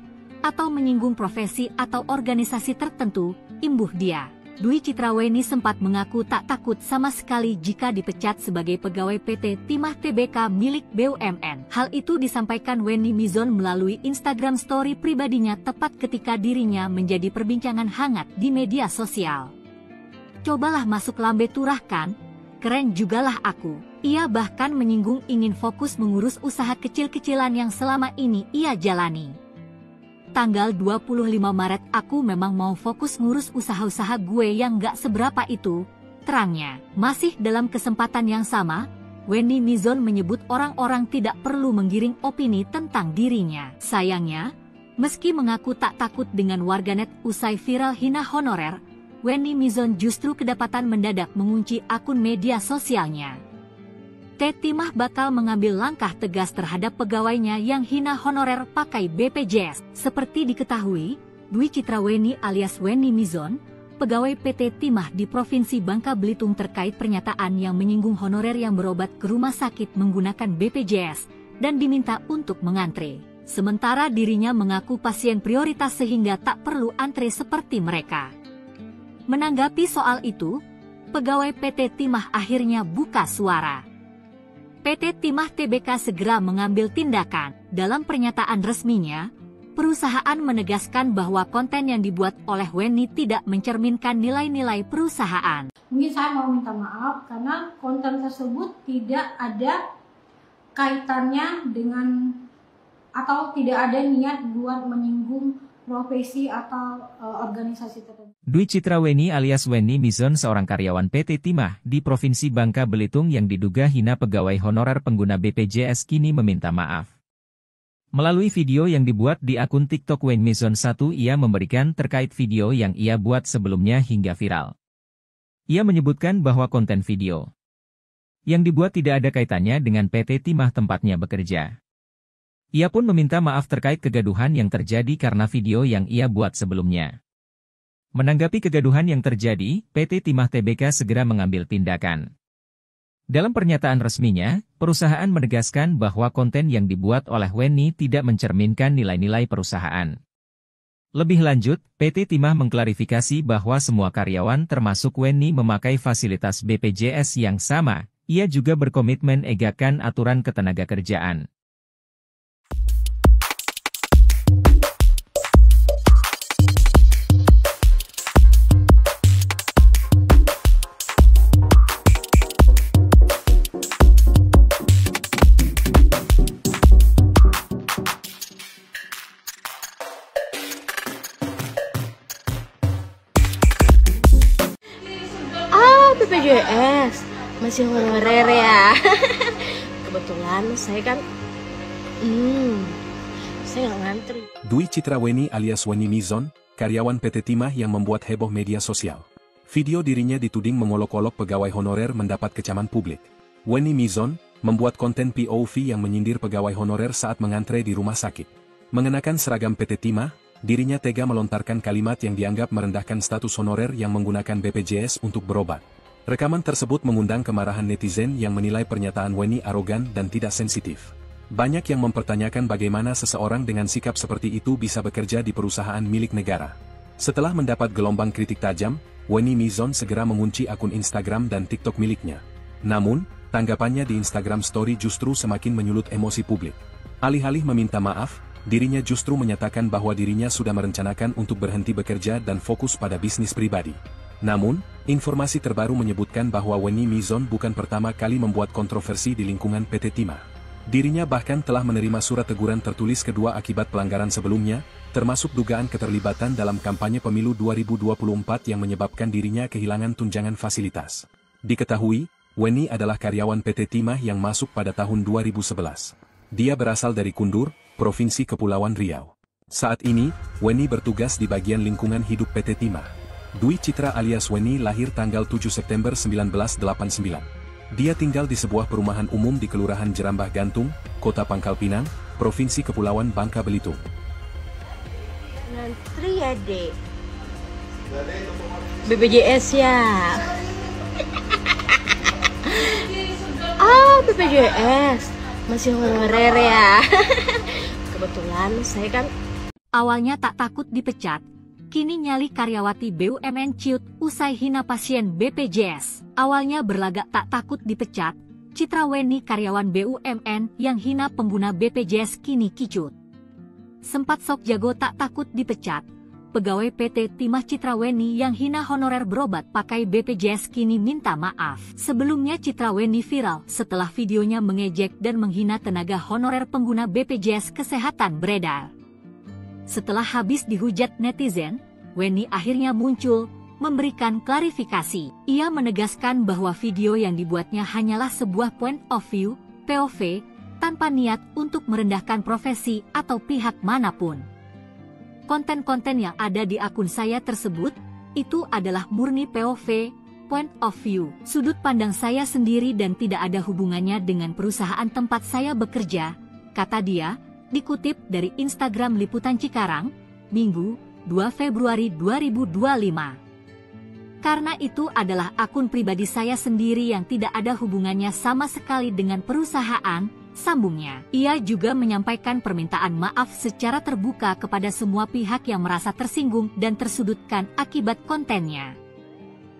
atau menyinggung profesi atau organisasi tertentu, imbuh dia. Dwi Citraweni sempat mengaku tak takut sama sekali jika dipecat sebagai pegawai PT Timah Tbk milik BUMN. Hal itu disampaikan Weni Mizon melalui Instagram story pribadinya tepat ketika dirinya menjadi perbincangan hangat di media sosial. Cobalah masuk lambe turah kan? Keren jugalah aku. Ia bahkan menyinggung ingin fokus mengurus usaha kecil-kecilan yang selama ini ia jalani. Tanggal 25 Maret aku memang mau fokus ngurus usaha-usaha gue yang gak seberapa itu, terangnya. Masih dalam kesempatan yang sama, Weni Mizon menyebut orang-orang tidak perlu menggiring opini tentang dirinya. Sayangnya, meski mengaku tak takut dengan warganet usai viral hina honorer, Weni Mizon justru kedapatan mendadak mengunci akun media sosialnya. Timah bakal mengambil langkah tegas terhadap pegawainya yang hina honorer pakai BPJS. Seperti diketahui, Dwi Citraweni alias Weni Mizon, pegawai PT Timah di Provinsi Bangka Belitung terkait pernyataan yang menyinggung honorer yang berobat ke rumah sakit menggunakan BPJS dan diminta untuk mengantre. Sementara dirinya mengaku pasien prioritas sehingga tak perlu antre seperti mereka. Menanggapi soal itu, pegawai PT Timah akhirnya buka suara. PT Timah Tbk segera mengambil tindakan. Dalam pernyataan resminya, perusahaan menegaskan bahwa konten yang dibuat oleh Weni tidak mencerminkan nilai-nilai perusahaan. Mungkin saya mau minta maaf karena konten tersebut tidak ada kaitannya dengan atau tidak ada niat buat menyinggung profesi atau organisasi tertentu. Dwi Citraweni alias Weni Mizon seorang karyawan PT Timah di Provinsi Bangka Belitung yang diduga hina pegawai honorer pengguna BPJS kini meminta maaf. Melalui video yang dibuat di akun TikTok Weni Mizon 1 ia memberikan terkait video yang ia buat sebelumnya hingga viral. Ia menyebutkan bahwa konten video yang dibuat tidak ada kaitannya dengan PT Timah tempatnya bekerja. Ia pun meminta maaf terkait kegaduhan yang terjadi karena video yang ia buat sebelumnya. Menanggapi kegaduhan yang terjadi, PT Timah Tbk segera mengambil tindakan. Dalam pernyataan resminya, perusahaan menegaskan bahwa konten yang dibuat oleh Weni tidak mencerminkan nilai-nilai perusahaan. Lebih lanjut, PT Timah mengklarifikasi bahwa semua karyawan termasuk Weni memakai fasilitas BPJS yang sama. Ia juga berkomitmen egakan aturan ketenagakerjaan. BPJS masih honorer ya. Kebetulan saya kan saya nggak ngantri. Dwi Citraweni alias Weni Mizon, karyawan PT Timah yang membuat heboh media sosial. Video dirinya dituding mengolok-olok pegawai honorer mendapat kecaman publik. Weni Mizon membuat konten POV yang menyindir pegawai honorer saat mengantre di rumah sakit. Mengenakan seragam PT Timah, dirinya tega melontarkan kalimat yang dianggap merendahkan status honorer yang menggunakan BPJS untuk berobat. Rekaman tersebut mengundang kemarahan netizen yang menilai pernyataan Weni arogan dan tidak sensitif. Banyak yang mempertanyakan bagaimana seseorang dengan sikap seperti itu bisa bekerja di perusahaan milik negara. Setelah mendapat gelombang kritik tajam, Weni Mizon segera mengunci akun Instagram dan TikTok miliknya. Namun, tanggapannya di Instagram Story justru semakin menyulut emosi publik. Alih-alih meminta maaf, dirinya justru menyatakan bahwa dirinya sudah merencanakan untuk berhenti bekerja dan fokus pada bisnis pribadi. Namun, informasi terbaru menyebutkan bahwa Wenny Mizon bukan pertama kali membuat kontroversi di lingkungan PT Timah. Dirinya bahkan telah menerima surat teguran tertulis kedua akibat pelanggaran sebelumnya, termasuk dugaan keterlibatan dalam kampanye pemilu 2024 yang menyebabkan dirinya kehilangan tunjangan fasilitas. Diketahui, Wenny adalah karyawan PT Timah yang masuk pada tahun 2011. Dia berasal dari Kundur, Provinsi Kepulauan Riau. Saat ini, Wenny bertugas di bagian lingkungan hidup PT Timah. Dwi Citra alias Wenny lahir tanggal 7 September 1989. Dia tinggal di sebuah perumahan umum di Kelurahan Jerambah Gantung, Kota Pangkal Pinang, Provinsi Kepulauan Bangka Belitung. Ngantri ya, Dek. BPJS ya. BPJS. Masih honorer ya. Kebetulan saya kan Awalnya tak takut dipecat, kini nyali karyawati BUMN ciut usai hina pasien BPJS. Awalnya berlagak tak takut dipecat, Citra Wenny karyawan BUMN yang hina pengguna BPJS kini kicut. Sempat sok jago tak takut dipecat, pegawai PT Timah Citra Wenny yang hina honorer berobat pakai BPJS kini minta maaf. Sebelumnya Citra Wenny viral setelah videonya mengejek dan menghina tenaga honorer pengguna BPJS Kesehatan beredar. Setelah habis dihujat netizen, Wenny akhirnya muncul, memberikan klarifikasi. Ia menegaskan bahwa video yang dibuatnya hanyalah sebuah point of view, POV, tanpa niat untuk merendahkan profesi atau pihak manapun. Konten-konten yang ada di akun saya tersebut, itu adalah murni POV, point of view, sudut pandang saya sendiri dan tidak ada hubungannya dengan perusahaan tempat saya bekerja, kata dia, dikutip dari Instagram Liputan Cikarang, Minggu, 2 Februari 2025. Karena itu adalah akun pribadi saya sendiri yang tidak ada hubungannya sama sekali dengan perusahaan, sambungnya. Ia juga menyampaikan permintaan maaf secara terbuka kepada semua pihak yang merasa tersinggung dan tersudutkan akibat kontennya.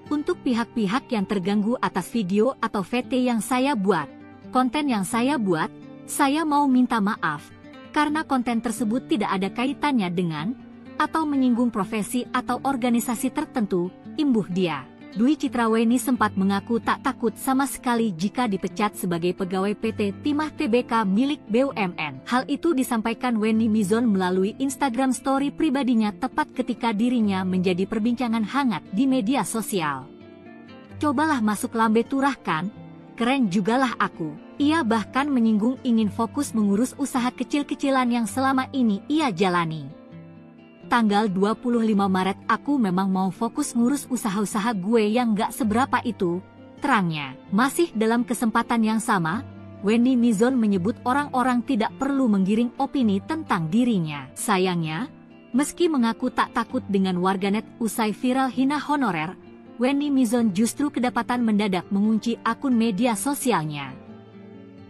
Untuk pihak-pihak yang terganggu atas video atau VT yang saya buat, konten yang saya buat, saya mau minta maaf. Karena konten tersebut tidak ada kaitannya dengan atau menyinggung profesi atau organisasi tertentu, imbuh dia. Dwi Citra Wenny sempat mengaku tak takut sama sekali jika dipecat sebagai pegawai PT Timah Tbk milik BUMN. Hal itu disampaikan Wenny Mizon melalui Instagram story pribadinya tepat ketika dirinya menjadi perbincangan hangat di media sosial. Cobalah masuk lambe turah kan, keren jugalah aku. Ia bahkan menyinggung ingin fokus mengurus usaha kecil-kecilan yang selama ini ia jalani. Tanggal 25 Maret aku memang mau fokus ngurus usaha-usaha gue yang gak seberapa itu, terangnya. Masih dalam kesempatan yang sama, Wenny Mizon menyebut orang-orang tidak perlu menggiring opini tentang dirinya. Sayangnya, meski mengaku tak takut dengan warganet usai viral hina honorer, Wenny Mizon justru kedapatan mendadak mengunci akun media sosialnya.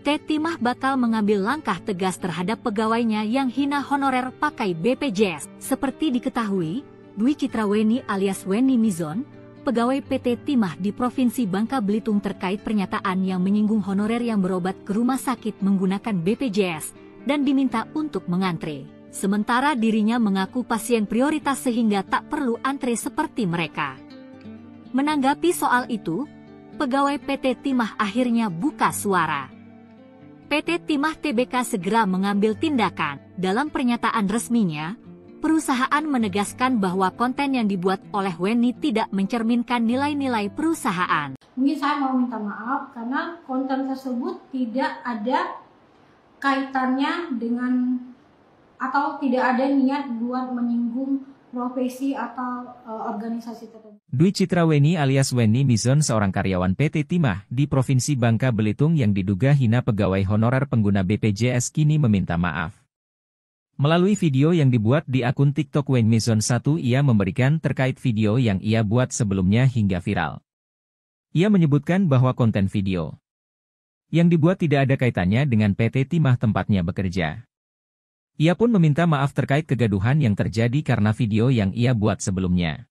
PT Timah bakal mengambil langkah tegas terhadap pegawainya yang hina honorer pakai BPJS. Seperti diketahui, Dwi Citra Wenny alias Wenny Mizon, pegawai PT Timah di Provinsi Bangka Belitung terkait pernyataan yang menyinggung honorer yang berobat ke rumah sakit menggunakan BPJS dan diminta untuk mengantre. Sementara dirinya mengaku pasien prioritas sehingga tak perlu antre seperti mereka. Menanggapi soal itu, pegawai PT Timah akhirnya buka suara. PT Timah Tbk segera mengambil tindakan. Dalam pernyataan resminya, perusahaan menegaskan bahwa konten yang dibuat oleh Wenny tidak mencerminkan nilai-nilai perusahaan. Mungkin saya mau minta maaf karena konten tersebut tidak ada kaitannya dengan atau tidak ada niat buat menyinggung profesi atau organisasi tertentu. Dwi Citra Wenny alias Wenny Mizon seorang karyawan PT Timah di Provinsi Bangka Belitung yang diduga hina pegawai honorer pengguna BPJS kini meminta maaf. Melalui video yang dibuat di akun TikTok Wenny Mizon 1 ia memberikan terkait video yang ia buat sebelumnya hingga viral. Ia menyebutkan bahwa konten video yang dibuat tidak ada kaitannya dengan PT Timah tempatnya bekerja. Ia pun meminta maaf terkait kegaduhan yang terjadi karena video yang ia buat sebelumnya.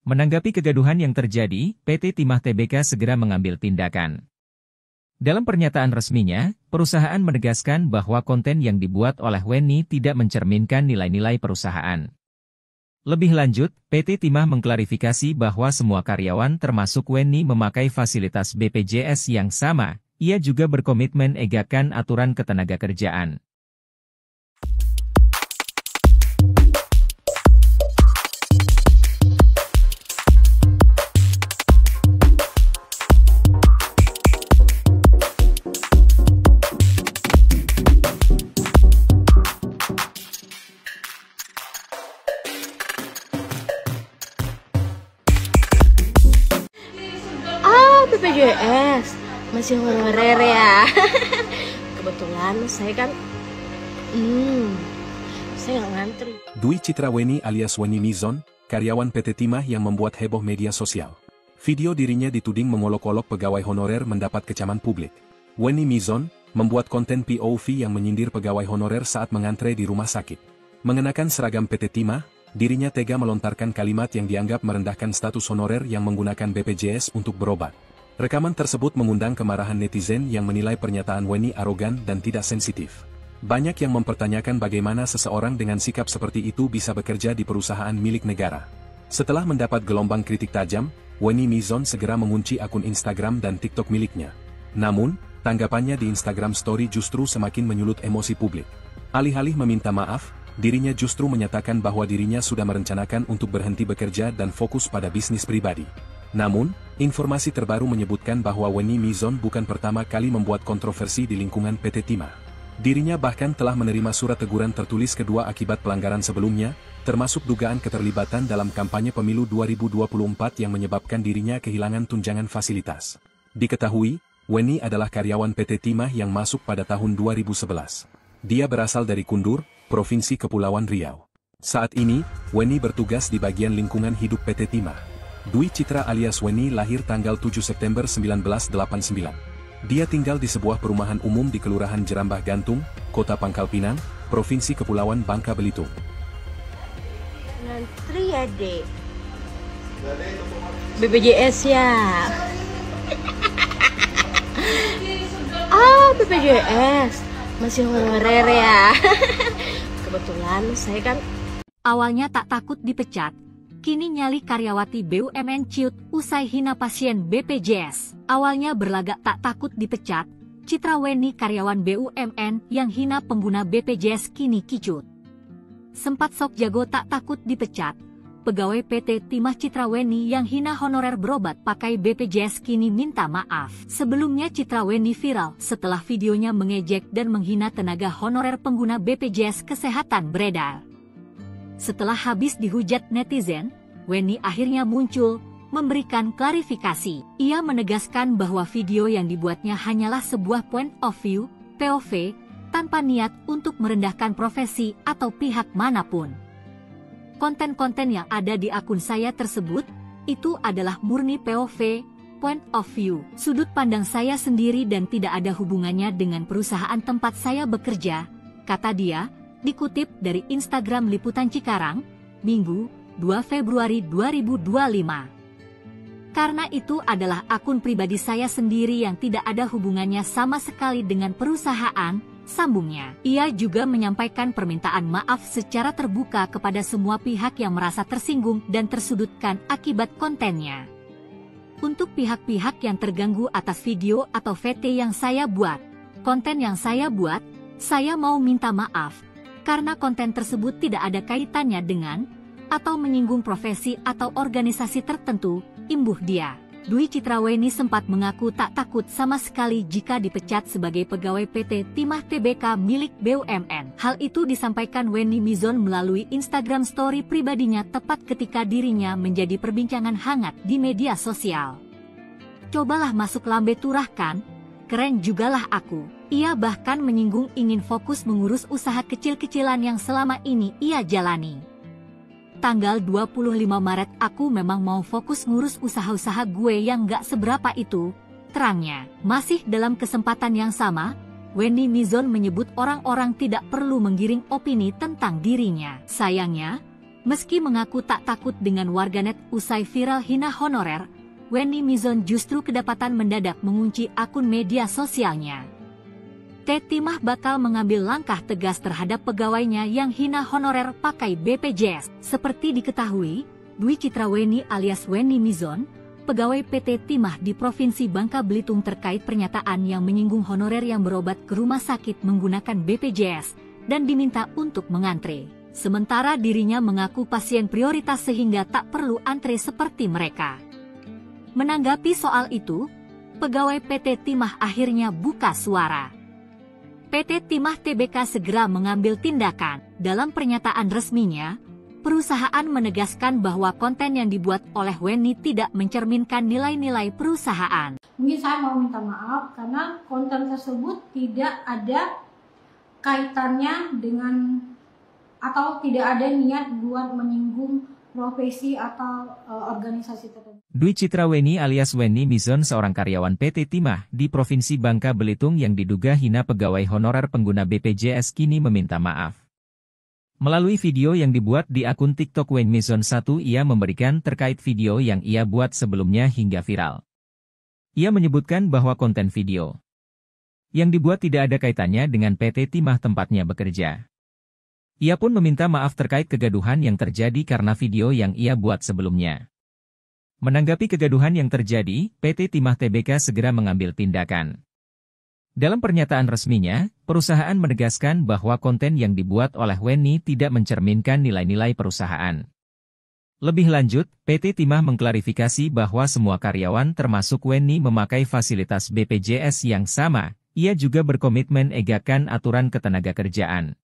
Menanggapi kegaduhan yang terjadi, PT Timah Tbk segera mengambil tindakan. Dalam pernyataan resminya, perusahaan menegaskan bahwa konten yang dibuat oleh Wenny tidak mencerminkan nilai-nilai perusahaan. Lebih lanjut, PT Timah mengklarifikasi bahwa semua karyawan termasuk Wenny memakai fasilitas BPJS yang sama. Ia juga berkomitmen egakkan aturan ketenagakerjaan. BPJS masih honorer ya. Kebetulan saya kan saya nggak ngantri. Dwi Citra Wenny alias Wenny Mizon, karyawan PT Timah yang membuat heboh media sosial. Video dirinya dituding mengolok-olok pegawai honorer mendapat kecaman publik. Wenny Mizon membuat konten POV yang menyindir pegawai honorer saat mengantre di rumah sakit. Mengenakan seragam PT Timah, dirinya tega melontarkan kalimat yang dianggap merendahkan status honorer yang menggunakan BPJS untuk berobat. Rekaman tersebut mengundang kemarahan netizen yang menilai pernyataan Wenny arogan dan tidak sensitif. Banyak yang mempertanyakan bagaimana seseorang dengan sikap seperti itu bisa bekerja di perusahaan milik negara. Setelah mendapat gelombang kritik tajam, Wenny Mizon segera mengunci akun Instagram dan TikTok miliknya. Namun, tanggapannya di Instagram Story justru semakin menyulut emosi publik. Alih-alih meminta maaf, dirinya justru menyatakan bahwa dirinya sudah merencanakan untuk berhenti bekerja dan fokus pada bisnis pribadi. Namun, informasi terbaru menyebutkan bahwa Wenny Mizon bukan pertama kali membuat kontroversi di lingkungan PT Timah. Dirinya bahkan telah menerima surat teguran tertulis kedua akibat pelanggaran sebelumnya, termasuk dugaan keterlibatan dalam kampanye pemilu 2024 yang menyebabkan dirinya kehilangan tunjangan fasilitas. Diketahui, Wenny adalah karyawan PT Timah yang masuk pada tahun 2011. Dia berasal dari Kundur, Provinsi Kepulauan Riau. Saat ini, Wenny bertugas di bagian lingkungan hidup PT Timah. Dwi Citra alias Wenny lahir tanggal 7 September 1989. Dia tinggal di sebuah perumahan umum di Kelurahan Jerambah Gantung, Kota Pangkal Pinang, Provinsi Kepulauan Bangka Belitung. Ngantri ya, Dek. BPJS ya. BPJS masih honorer ya. Kebetulan saya kan Awalnya tak takut dipecat, kini nyali karyawati BUMN ciut usai hina pasien BPJS. Awalnya berlagak tak takut dipecat, Citra Wenny karyawan BUMN yang hina pengguna BPJS kini kicut. Sempat sok jago tak takut dipecat, pegawai PT Timah Citra Wenny yang hina honorer berobat pakai BPJS kini minta maaf. Sebelumnya Citra Wenny viral setelah videonya mengejek dan menghina tenaga honorer pengguna BPJS Kesehatan beredar. Setelah habis dihujat netizen, Wenny akhirnya muncul, memberikan klarifikasi. Ia menegaskan bahwa video yang dibuatnya hanyalah sebuah point of view, POV, tanpa niat untuk merendahkan profesi atau pihak manapun. Konten-konten yang ada di akun saya tersebut, itu adalah murni POV, point of view, sudut pandang saya sendiri dan tidak ada hubungannya dengan perusahaan tempat saya bekerja, kata dia, dikutip dari Instagram Liputan Cikarang, Minggu, 2 Februari 2025. Karena itu adalah akun pribadi saya sendiri yang tidak ada hubungannya sama sekali dengan perusahaan, sambungnya. Ia juga menyampaikan permintaan maaf secara terbuka kepada semua pihak yang merasa tersinggung dan tersudutkan akibat kontennya. Untuk pihak-pihak yang terganggu atas video atau VT yang saya buat, konten yang saya buat, saya mau minta maaf. Karena konten tersebut tidak ada kaitannya dengan atau menyinggung profesi atau organisasi tertentu, imbuh dia. Dwi Citra Wenny sempat mengaku tak takut sama sekali jika dipecat sebagai pegawai PT Timah Tbk milik BUMN. Hal itu disampaikan Wenny Mizon melalui Instagram story pribadinya tepat ketika dirinya menjadi perbincangan hangat di media sosial. Cobalah masuk lambe turah kan? Keren jugalah aku. Ia bahkan menyinggung ingin fokus mengurus usaha kecil-kecilan yang selama ini ia jalani. Tanggal 25 Maret aku memang mau fokus ngurus usaha-usaha gue yang gak seberapa itu, terangnya. Masih dalam kesempatan yang sama, Wenny Mizon menyebut orang-orang tidak perlu menggiring opini tentang dirinya. Sayangnya, meski mengaku tak takut dengan warganet usai viral hina honorer, Wenny Mizon justru kedapatan mendadak mengunci akun media sosialnya. Timah bakal mengambil langkah tegas terhadap pegawainya yang hina honorer pakai BPJS. Seperti diketahui, Dwi Citra Wenny alias Wenny Mizon, pegawai PT Timah di Provinsi Bangka Belitung terkait pernyataan yang menyinggung honorer yang berobat ke rumah sakit menggunakan BPJS dan diminta untuk mengantre. Sementara dirinya mengaku pasien prioritas sehingga tak perlu antre seperti mereka. Menanggapi soal itu, pegawai PT Timah akhirnya buka suara. PT Timah Tbk segera mengambil tindakan. Dalam pernyataan resminya, perusahaan menegaskan bahwa konten yang dibuat oleh Wenny tidak mencerminkan nilai-nilai perusahaan. Mungkin saya mau minta maaf karena konten tersebut tidak ada kaitannya dengan atau tidak ada niat buat menyinggung profesi atau organisasi tertentu. Dwi Citra Wenny alias Wenny Mizon seorang karyawan PT Timah di Provinsi Bangka Belitung yang diduga hina pegawai honorer pengguna BPJS kini meminta maaf. Melalui video yang dibuat di akun TikTok Wenny Mizon 1 ia memberikan terkait video yang ia buat sebelumnya hingga viral. Ia menyebutkan bahwa konten video yang dibuat tidak ada kaitannya dengan PT Timah tempatnya bekerja. Ia pun meminta maaf terkait kegaduhan yang terjadi karena video yang ia buat sebelumnya. Menanggapi kegaduhan yang terjadi, PT Timah Tbk segera mengambil tindakan. Dalam pernyataan resminya, perusahaan menegaskan bahwa konten yang dibuat oleh Wenny tidak mencerminkan nilai-nilai perusahaan. Lebih lanjut, PT Timah mengklarifikasi bahwa semua karyawan termasuk Wenny memakai fasilitas BPJS yang sama. Ia juga berkomitmen egakan aturan ketenagakerjaan.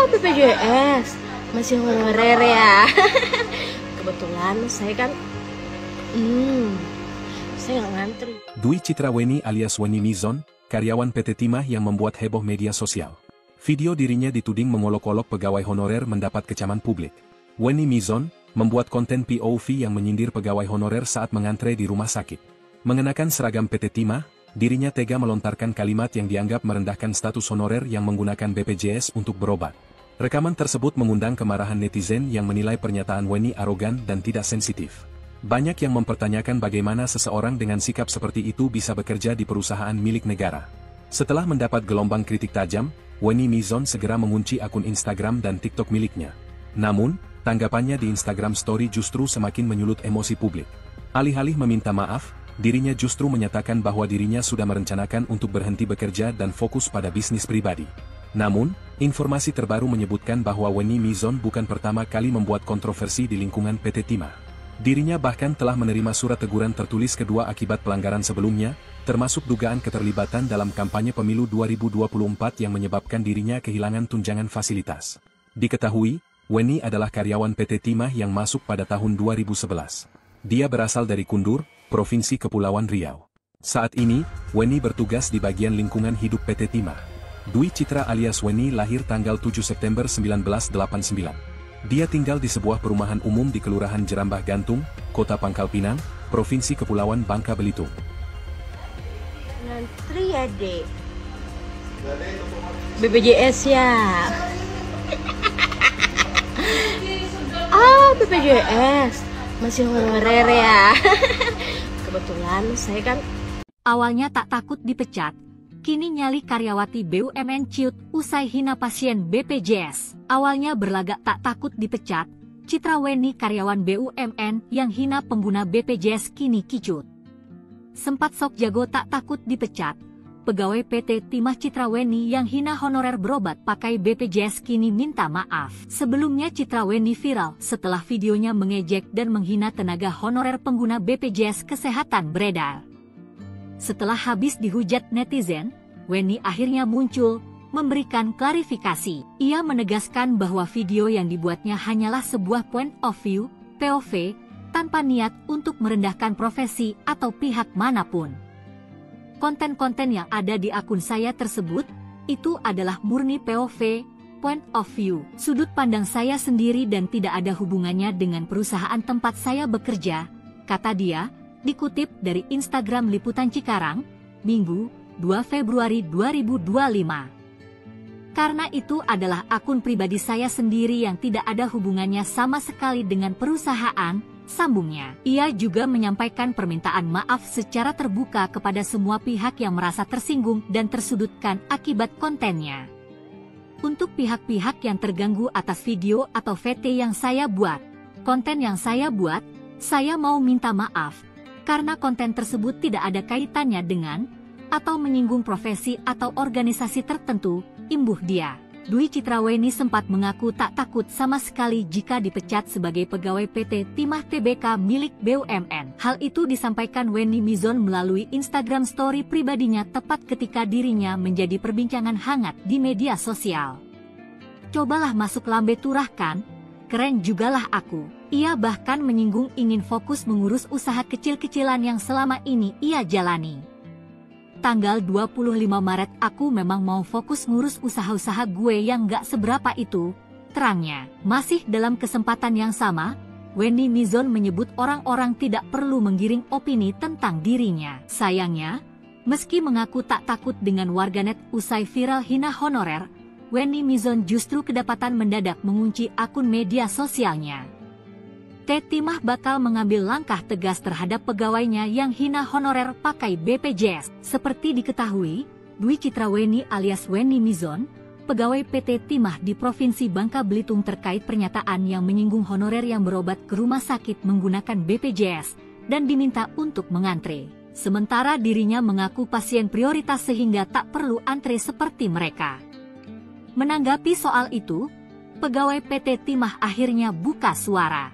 BPJS masih honorer ya. Kebetulan saya kan saya nggak ngantri. Dwi Citra Wenny alias Wenny Mizon, karyawan PT Timah yang membuat heboh media sosial. Video dirinya dituding mengolok-olok pegawai honorer mendapat kecaman publik. Wenny Mizon membuat konten POV yang menyindir pegawai honorer saat mengantre di rumah sakit. Mengenakan seragam PT Timah, dirinya tega melontarkan kalimat yang dianggap merendahkan status honorer yang menggunakan BPJS untuk berobat. Rekaman tersebut mengundang kemarahan netizen yang menilai pernyataan Wenny arogan dan tidak sensitif. Banyak yang mempertanyakan bagaimana seseorang dengan sikap seperti itu bisa bekerja di perusahaan milik negara. Setelah mendapat gelombang kritik tajam, Wenny Mizon segera mengunci akun Instagram dan TikTok miliknya. Namun, tanggapannya di Instagram Story justru semakin menyulut emosi publik. Alih-alih meminta maaf, dirinya justru menyatakan bahwa dirinya sudah merencanakan untuk berhenti bekerja dan fokus pada bisnis pribadi. Namun, informasi terbaru menyebutkan bahwa Wenny Mizon bukan pertama kali membuat kontroversi di lingkungan PT Timah. Dirinya bahkan telah menerima surat teguran tertulis kedua akibat pelanggaran sebelumnya, termasuk dugaan keterlibatan dalam kampanye pemilu 2024 yang menyebabkan dirinya kehilangan tunjangan fasilitas. Diketahui, Wenny adalah karyawan PT Timah yang masuk pada tahun 2011. Dia berasal dari Kundur, Provinsi Kepulauan Riau. Saat ini, Wenny bertugas di bagian lingkungan hidup PT Timah. Dwi Citra alias Wenny lahir tanggal 7 September 1989. Dia tinggal di sebuah perumahan umum di Kelurahan Jerambah Gantung, Kota Pangkal Pinang, Provinsi Kepulauan Bangka Belitung. Ngantri ya, Dek. BPJS ya. BPJS masih honorer ya. Kebetulan saya kan awalnya tak takut dipecat. Kini nyali karyawati BUMN ciut usai hina pasien BPJS. Awalnya berlagak tak takut dipecat, Citra Wenny karyawan BUMN yang hina pengguna BPJS kini kicut. Sempat sok jago tak takut dipecat, pegawai PT Timah Citra Wenny yang hina honorer berobat pakai BPJS kini minta maaf. Sebelumnya Citra Wenny viral setelah videonya mengejek dan menghina tenaga honorer pengguna BPJS Kesehatan beredar. Setelah habis dihujat netizen, Wenny akhirnya muncul, memberikan klarifikasi. Ia menegaskan bahwa video yang dibuatnya hanyalah sebuah point of view, POV, tanpa niat untuk merendahkan profesi atau pihak manapun. Konten-konten yang ada di akun saya tersebut, Itu adalah murni POV, point of view, sudut pandang saya sendiri dan tidak ada hubungannya dengan perusahaan tempat saya bekerja, kata dia, dikutip dari Instagram Liputan Cikarang, Minggu, 2 Februari 2025. Karena itu adalah akun pribadi saya sendiri yang tidak ada hubungannya sama sekali dengan perusahaan, sambungnya. Ia juga menyampaikan permintaan maaf secara terbuka kepada semua pihak yang merasa tersinggung dan tersudutkan akibat kontennya. Untuk pihak-pihak yang terganggu atas video atau VT yang saya buat, konten yang saya buat, saya mau minta maaf, karena konten tersebut tidak ada kaitannya dengan, atau menyinggung profesi atau organisasi tertentu, imbuh dia. Dwi Citraweni sempat mengaku tak takut sama sekali jika dipecat sebagai pegawai PT Timah Tbk milik BUMN. Hal itu disampaikan Wenny Mizon melalui Instagram story pribadinya tepat ketika dirinya menjadi perbincangan hangat di media sosial. Cobalah masuk lambe turah kan? Keren jugalah aku. Ia bahkan menyinggung ingin fokus mengurus usaha kecil-kecilan yang selama ini ia jalani. Tanggal 25 Maret aku memang mau fokus ngurus usaha-usaha gue yang gak seberapa itu, terangnya. Masih dalam kesempatan yang sama, Wenny Mizon menyebut orang-orang tidak perlu menggiring opini tentang dirinya. Sayangnya, meski mengaku tak takut dengan warganet usai viral hina honorer, Wenny Mizon justru kedapatan mendadak mengunci akun media sosialnya. Timah bakal mengambil langkah tegas terhadap pegawainya yang hina honorer pakai BPJS. Seperti diketahui, Dwi Citraweni alias Wenny Mizon, pegawai PT Timah di Provinsi Bangka Belitung terkait pernyataan yang menyinggung honorer yang berobat ke rumah sakit menggunakan BPJS dan diminta untuk mengantre. Sementara dirinya mengaku pasien prioritas sehingga tak perlu antre seperti mereka. Menanggapi soal itu, pegawai PT Timah akhirnya buka suara.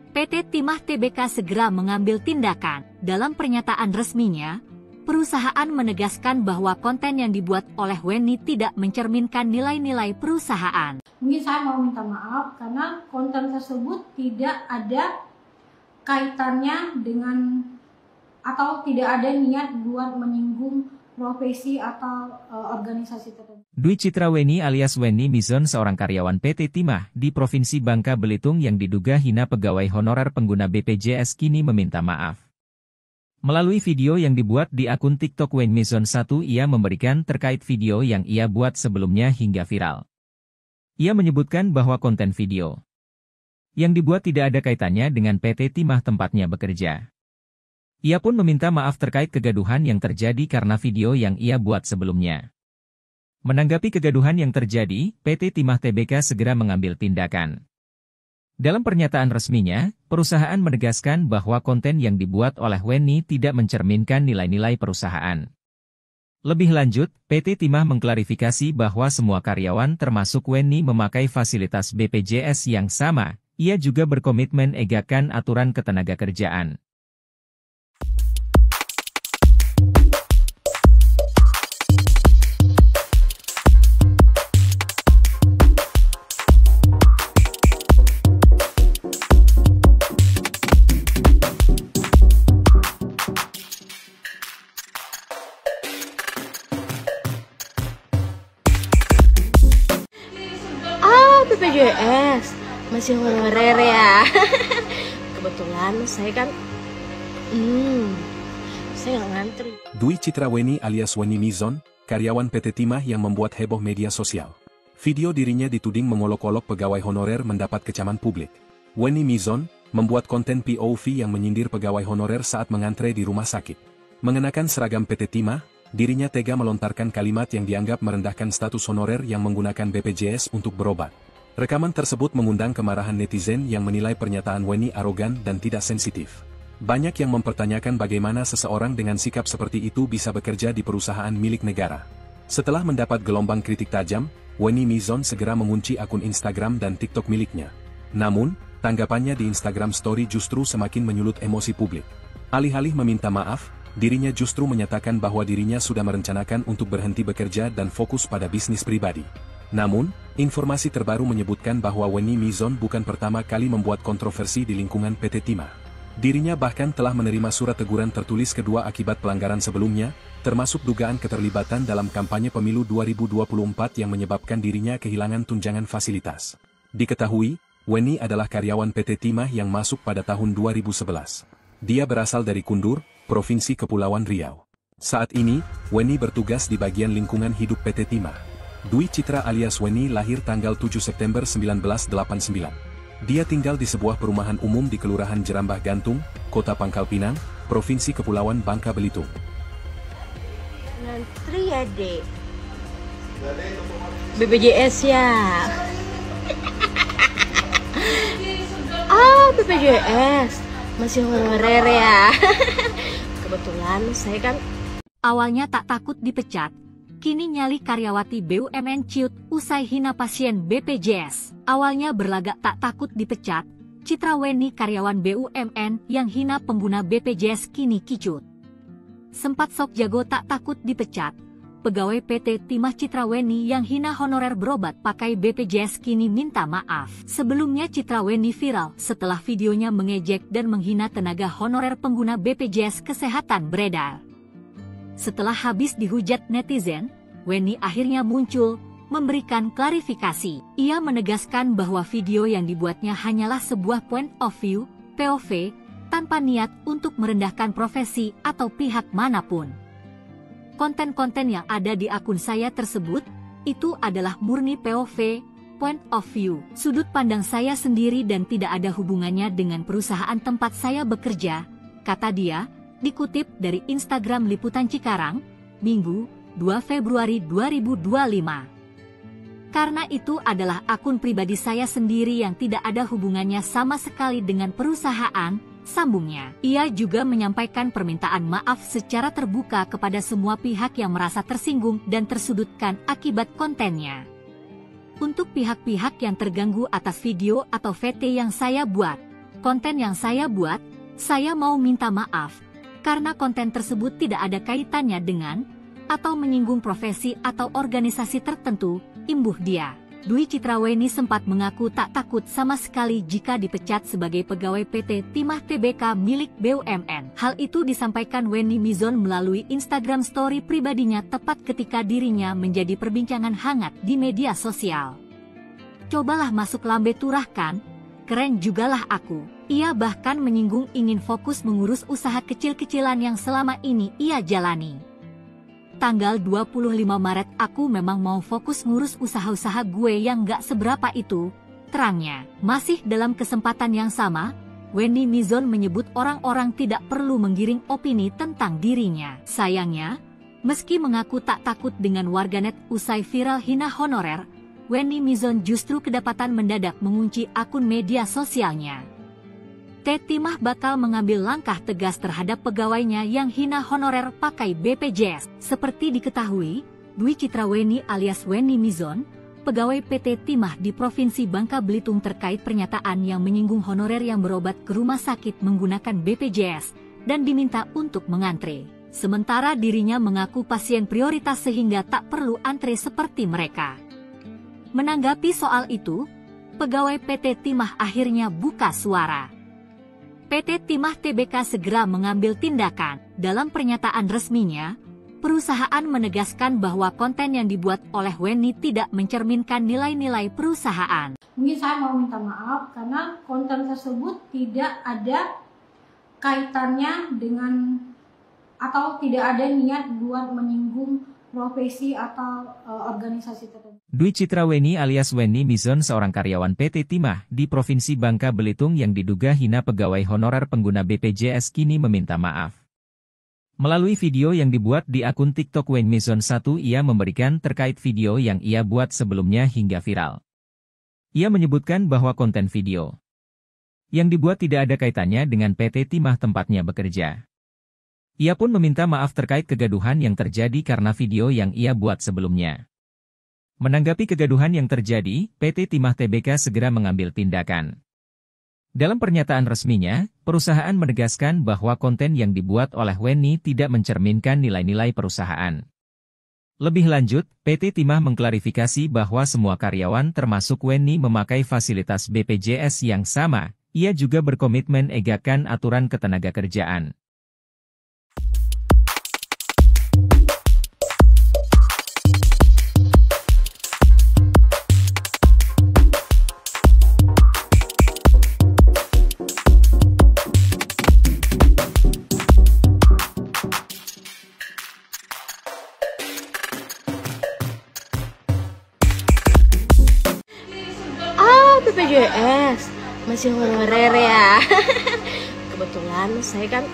PT Timah Tbk segera mengambil tindakan. Dalam pernyataan resminya, perusahaan menegaskan bahwa konten yang dibuat oleh Wenny tidak mencerminkan nilai-nilai perusahaan. Mungkin saya mau minta maaf karena konten tersebut tidak ada kaitannya dengan atau tidak ada niat buat menyinggung profesi atau organisasi tertentu. Dwi Citraweni alias Wenny Mizon seorang karyawan PT Timah di Provinsi Bangka Belitung yang diduga hina pegawai honorer pengguna BPJS kini meminta maaf. Melalui video yang dibuat di akun TikTok Wenny Mizon 1 ia memberikan terkait video yang ia buat sebelumnya hingga viral. Ia menyebutkan bahwa konten video yang dibuat tidak ada kaitannya dengan PT Timah tempatnya bekerja. Ia pun meminta maaf terkait kegaduhan yang terjadi karena video yang ia buat sebelumnya. Menanggapi kegaduhan yang terjadi, PT Timah Tbk segera mengambil tindakan. Dalam pernyataan resminya, perusahaan menegaskan bahwa konten yang dibuat oleh Wenny tidak mencerminkan nilai-nilai perusahaan. Lebih lanjut, PT Timah mengklarifikasi bahwa semua karyawan termasuk Wenny memakai fasilitas BPJS yang sama. Ia juga berkomitmen egakkan aturan ketenagakerjaan. BPJS masih honorer ya. Kebetulan saya kan saya nggak ngantri. Dwi Citraweni alias Wenny Mizon, karyawan PT Timah yang membuat heboh media sosial. Video dirinya dituding mengolok-olok pegawai honorer mendapat kecaman publik. Wenny Mizon membuat konten POV yang menyindir pegawai honorer saat mengantre di rumah sakit. Mengenakan seragam PT Timah, dirinya tega melontarkan kalimat yang dianggap merendahkan status honorer yang menggunakan BPJS untuk berobat. Rekaman tersebut mengundang kemarahan netizen yang menilai pernyataan Wenny arogan dan tidak sensitif. Banyak yang mempertanyakan bagaimana seseorang dengan sikap seperti itu bisa bekerja di perusahaan milik negara. Setelah mendapat gelombang kritik tajam, Wenny Mizon segera mengunci akun Instagram dan TikTok miliknya. Namun, tanggapannya di Instagram Story justru semakin menyulut emosi publik. Alih-alih meminta maaf, dirinya justru menyatakan bahwa dirinya sudah merencanakan untuk berhenti bekerja dan fokus pada bisnis pribadi. Namun, informasi terbaru menyebutkan bahwa Wenny Mizon bukan pertama kali membuat kontroversi di lingkungan PT Timah. Dirinya bahkan telah menerima surat teguran tertulis kedua akibat pelanggaran sebelumnya, termasuk dugaan keterlibatan dalam kampanye pemilu 2024 yang menyebabkan dirinya kehilangan tunjangan fasilitas. Diketahui, Weni adalah karyawan PT Timah yang masuk pada tahun 2011. Dia berasal dari Kundur, Provinsi Kepulauan Riau. Saat ini, Weni bertugas di bagian lingkungan hidup PT Timah. Dwi Citra alias Weni lahir tanggal 7 September 1989. Dia tinggal di sebuah perumahan umum di Kelurahan Jerambah Gantung, Kota Pangkal Pinang, Provinsi Kepulauan Bangka Belitung. Ngantri ya, Dek. BPJS ya. BPJS. Masih honorer ya. Kebetulan saya kan Awalnya tak takut dipecat, kini nyali karyawati BUMN ciut usai hina pasien BPJS. Awalnya berlagak tak takut dipecat, Citra Weni karyawan BUMN yang hina pengguna BPJS kini kicut. Sempat sok jago tak takut dipecat, pegawai PT Timah Citra Weni yang hina honorer berobat pakai BPJS kini minta maaf. Sebelumnya Citra Weni viral setelah videonya mengejek dan menghina tenaga honorer pengguna BPJS Kesehatan beredar. Setelah habis dihujat netizen, Weni akhirnya muncul, memberikan klarifikasi. Ia menegaskan bahwa video yang dibuatnya hanyalah sebuah point of view, POV, tanpa niat untuk merendahkan profesi atau pihak manapun. Konten-konten yang ada di akun saya tersebut, itu adalah murni POV, point of view, sudut pandang saya sendiri dan tidak ada hubungannya dengan perusahaan tempat saya bekerja, kata dia, dikutip dari Instagram Liputan Cikarang, Minggu, 2 Februari 2025. Karena itu adalah akun pribadi saya sendiri yang tidak ada hubungannya sama sekali dengan perusahaan, sambungnya. Ia juga menyampaikan permintaan maaf secara terbuka kepada semua pihak yang merasa tersinggung dan tersudutkan akibat kontennya. Untuk pihak-pihak yang terganggu atas video atau VT yang saya buat, konten yang saya buat, saya mau minta maaf. Karena konten tersebut tidak ada kaitannya dengan atau menyinggung profesi atau organisasi tertentu, imbuh dia. Dwi Citra Weni sempat mengaku tak takut sama sekali jika dipecat sebagai pegawai PT Timah Tbk milik BUMN. Hal itu disampaikan Weni Mizon melalui Instagram story pribadinya tepat ketika dirinya menjadi perbincangan hangat di media sosial. Cobalah masuk lambe turahkan, keren jugalah aku. Ia bahkan menyinggung ingin fokus mengurus usaha kecil-kecilan yang selama ini ia jalani. Tanggal 25 Maret aku memang mau fokus ngurus usaha-usaha gue yang gak seberapa itu, terangnya. Masih dalam kesempatan yang sama, Weni Mizon menyebut orang-orang tidak perlu menggiring opini tentang dirinya. Sayangnya, meski mengaku tak takut dengan warganet usai viral hina honorer, Weni Mizon justru kedapatan mendadak mengunci akun media sosialnya. Timah bakal mengambil langkah tegas terhadap pegawainya yang hina honorer pakai BPJS. Seperti diketahui, Dwi Citra Weni alias Weni Mizon, pegawai PT Timah di Provinsi Bangka Belitung terkait pernyataan yang menyinggung honorer yang berobat ke rumah sakit menggunakan BPJS dan diminta untuk mengantre. Sementara dirinya mengaku pasien prioritas sehingga tak perlu antre seperti mereka. Menanggapi soal itu, pegawai PT Timah akhirnya buka suara. PT Timah Tbk segera mengambil tindakan. Dalam pernyataan resminya, perusahaan menegaskan bahwa konten yang dibuat oleh Weni tidak mencerminkan nilai-nilai perusahaan. Mungkin saya mau minta maaf karena konten tersebut tidak ada kaitannya dengan atau tidak ada niat buat menyinggung profesi atau organisasi tertentu. Dwi Citra Weni alias Weni Mizon seorang karyawan PT Timah di Provinsi Bangka Belitung yang diduga hina pegawai honorer pengguna BPJS kini meminta maaf. Melalui video yang dibuat di akun TikTok Weni Mizon 1 ia memberikan terkait video yang ia buat sebelumnya hingga viral. Ia menyebutkan bahwa konten video yang dibuat tidak ada kaitannya dengan PT Timah tempatnya bekerja. Ia pun meminta maaf terkait kegaduhan yang terjadi karena video yang ia buat sebelumnya. Menanggapi kegaduhan yang terjadi, PT Timah Tbk segera mengambil tindakan. Dalam pernyataan resminya, perusahaan menegaskan bahwa konten yang dibuat oleh Weni tidak mencerminkan nilai-nilai perusahaan. Lebih lanjut, PT Timah mengklarifikasi bahwa semua karyawan termasuk Weni memakai fasilitas BPJS yang sama, Ia juga berkomitmen egakan aturan ketenagakerjaan. BPJS masih honorer ya. Kebetulan saya kan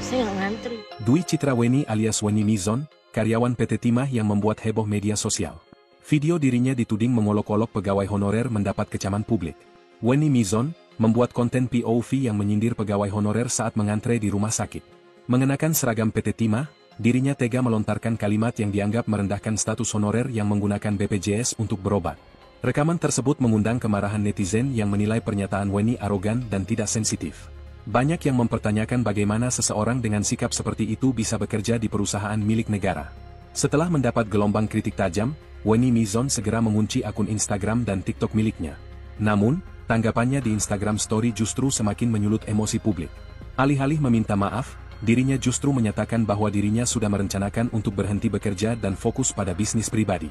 saya nggak ngantri. Dwi Citra Weni alias Weni Mizon, karyawan PT Timah yang membuat heboh media sosial. Video dirinya dituding mengolok-olok pegawai honorer mendapat kecaman publik. Weni Mizon membuat konten POV yang menyindir pegawai honorer saat mengantre di rumah sakit. Mengenakan seragam PT Timah, dirinya tega melontarkan kalimat yang dianggap merendahkan status honorer yang menggunakan BPJS untuk berobat. Rekaman tersebut mengundang kemarahan netizen yang menilai pernyataan Weni arogan dan tidak sensitif. Banyak yang mempertanyakan bagaimana seseorang dengan sikap seperti itu bisa bekerja di perusahaan milik negara. Setelah mendapat gelombang kritik tajam, Weni Mizon segera mengunci akun Instagram dan TikTok miliknya. Namun, tanggapannya di Instagram Story justru semakin menyulut emosi publik. Alih-alih meminta maaf, dirinya justru menyatakan bahwa dirinya sudah merencanakan untuk berhenti bekerja dan fokus pada bisnis pribadi.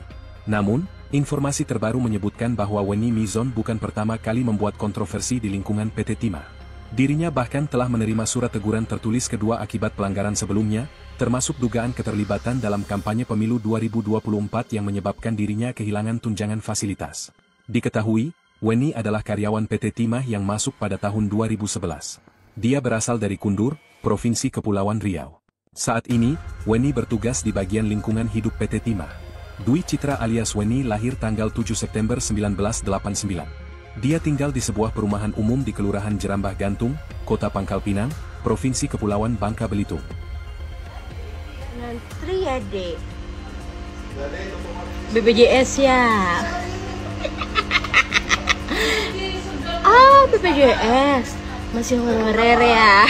Namun, informasi terbaru menyebutkan bahwa Weni Mizon bukan pertama kali membuat kontroversi di lingkungan PT Timah. Dirinya bahkan telah menerima surat teguran tertulis kedua akibat pelanggaran sebelumnya, termasuk dugaan keterlibatan dalam kampanye pemilu 2024 yang menyebabkan dirinya kehilangan tunjangan fasilitas. Diketahui, Weni adalah karyawan PT Timah yang masuk pada tahun 2011. Dia berasal dari Kundur, Provinsi Kepulauan Riau. Saat ini, Weni bertugas di bagian lingkungan hidup PT Timah. Dwi Citra alias Weni lahir tanggal 7 September 1989. Dia tinggal di sebuah perumahan umum di Kelurahan Jerambah Gantung, Kota Pangkal Pinang, Provinsi Kepulauan Bangka Belitung. Ngantri ya, Dek. BPJS ya. BPJS masih honorer ya.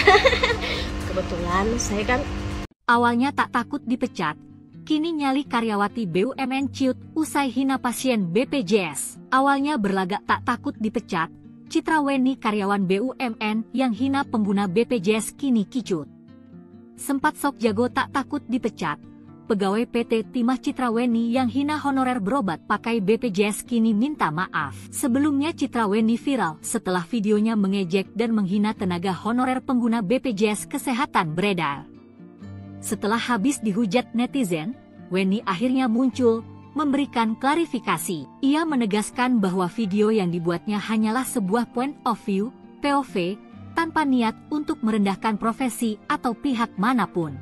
Kebetulan saya kan Awalnya tak takut dipecat, kini nyali karyawati BUMN ciut usai hina pasien BPJS. Awalnya berlagak tak takut dipecat, Citra Weni karyawan BUMN yang hina pengguna BPJS kini kicut. Sempat sok jago tak takut dipecat, pegawai PT Timah Citra Weni yang hina honorer berobat pakai BPJS kini minta maaf. Sebelumnya Citra Weni viral setelah videonya mengejek dan menghina tenaga honorer pengguna BPJS Kesehatan beredar. Setelah habis dihujat netizen, Weni akhirnya muncul, memberikan klarifikasi. Ia menegaskan bahwa video yang dibuatnya hanyalah sebuah point of view, POV, tanpa niat untuk merendahkan profesi atau pihak manapun.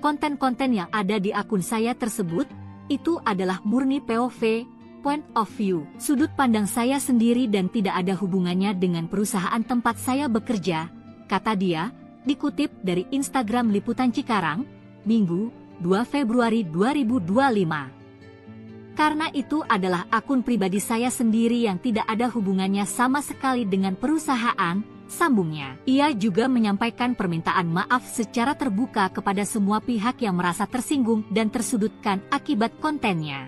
Konten-konten yang ada di akun saya tersebut, itu adalah murni POV, point of view, sudut pandang saya sendiri dan tidak ada hubungannya dengan perusahaan tempat saya bekerja, kata dia, dikutip dari Instagram Liputan Cikarang, Minggu, 2 Februari 2025. Karena itu adalah akun pribadi saya sendiri yang tidak ada hubungannya sama sekali dengan perusahaan, sambungnya. Ia juga menyampaikan permintaan maaf secara terbuka kepada semua pihak yang merasa tersinggung dan tersudutkan akibat kontennya.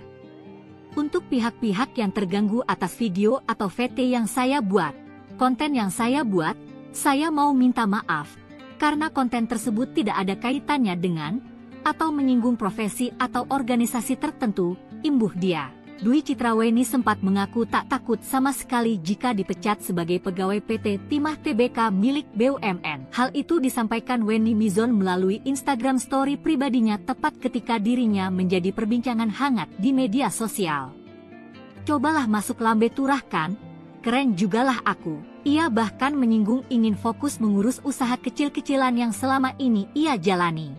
Untuk pihak-pihak yang terganggu atas video atau VT yang saya buat, konten yang saya buat, saya mau minta maaf. Karena konten tersebut tidak ada kaitannya dengan, atau menyinggung profesi atau organisasi tertentu, imbuh dia. Dwi Citra Weni sempat mengaku tak takut sama sekali jika dipecat sebagai pegawai PT Timah Tbk milik BUMN. Hal itu disampaikan Weni Mizon melalui Instagram Story pribadinya tepat ketika dirinya menjadi perbincangan hangat di media sosial. Cobalah masuk lambe turah kan? Keren jugalah aku. Ia bahkan menyinggung ingin fokus mengurus usaha kecil-kecilan yang selama ini ia jalani.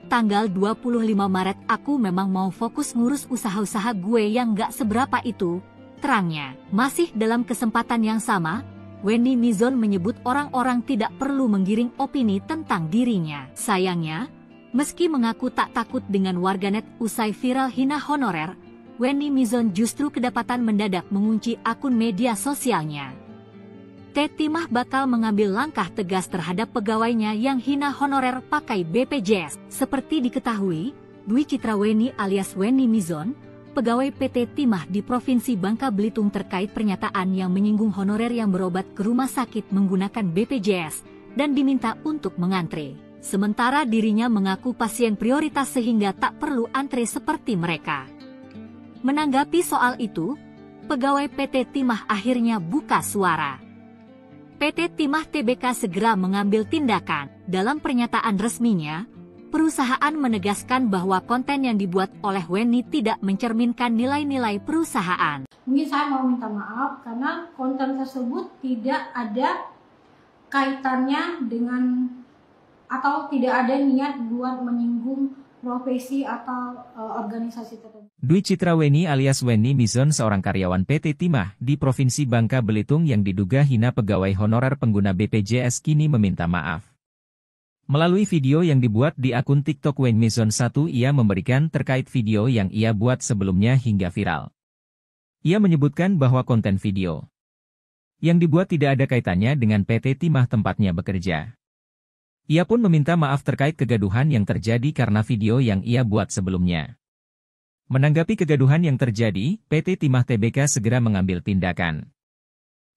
Tanggal 25 Maret aku memang mau fokus ngurus usaha-usaha gue yang gak seberapa itu, terangnya. Masih dalam kesempatan yang sama, Weni Mizon menyebut orang-orang tidak perlu menggiring opini tentang dirinya. Sayangnya, meski mengaku tak takut dengan warganet usai viral hina honorer, Weni Mizon justru kedapatan mendadak mengunci akun media sosialnya. Timah bakal mengambil langkah tegas terhadap pegawainya yang hina honorer pakai BPJS. Seperti diketahui, Dwi Citra Weni alias Weni Mizon pegawai PT Timah di Provinsi Bangka Belitung terkait pernyataan yang menyinggung honorer yang berobat ke rumah sakit menggunakan BPJS dan diminta untuk mengantre. Sementara dirinya mengaku pasien prioritas sehingga tak perlu antre seperti mereka. Menanggapi soal itu, pegawai PT Timah akhirnya buka suara. PT Timah Tbk segera mengambil tindakan. Dalam pernyataan resminya, perusahaan menegaskan bahwa konten yang dibuat oleh Wenny tidak mencerminkan nilai-nilai perusahaan. Mungkin saya mau minta maaf karena konten tersebut tidak ada kaitannya dengan atau tidak ada niat buat menyinggung profesi atau organisasi tertentu. Dwi Citra Wenny alias Wenny Mizon, seorang karyawan PT Timah di Provinsi Bangka Belitung yang diduga hina pegawai honorer pengguna BPJS kini meminta maaf. Melalui video yang dibuat di akun TikTok Wenny Mizon 1, ia memberikan terkait video yang ia buat sebelumnya hingga viral. Ia menyebutkan bahwa konten video yang dibuat tidak ada kaitannya dengan PT Timah tempatnya bekerja. Ia pun meminta maaf terkait kegaduhan yang terjadi karena video yang ia buat sebelumnya. Menanggapi kegaduhan yang terjadi, PT Timah Tbk segera mengambil tindakan.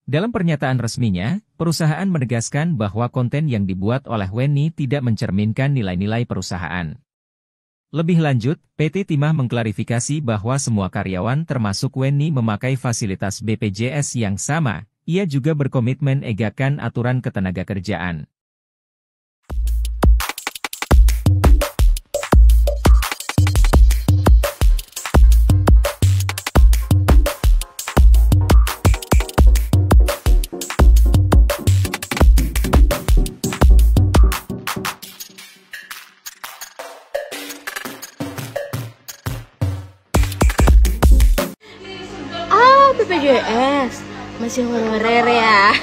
Dalam pernyataan resminya, perusahaan menegaskan bahwa konten yang dibuat oleh Wenny tidak mencerminkan nilai-nilai perusahaan. Lebih lanjut, PT Timah mengklarifikasi bahwa semua karyawan termasuk Wenny memakai fasilitas BPJS yang sama. Ia juga berkomitmen egakan aturan ketenagakerjaan. BPJS masih honorer ya.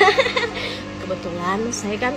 Kebetulan saya kan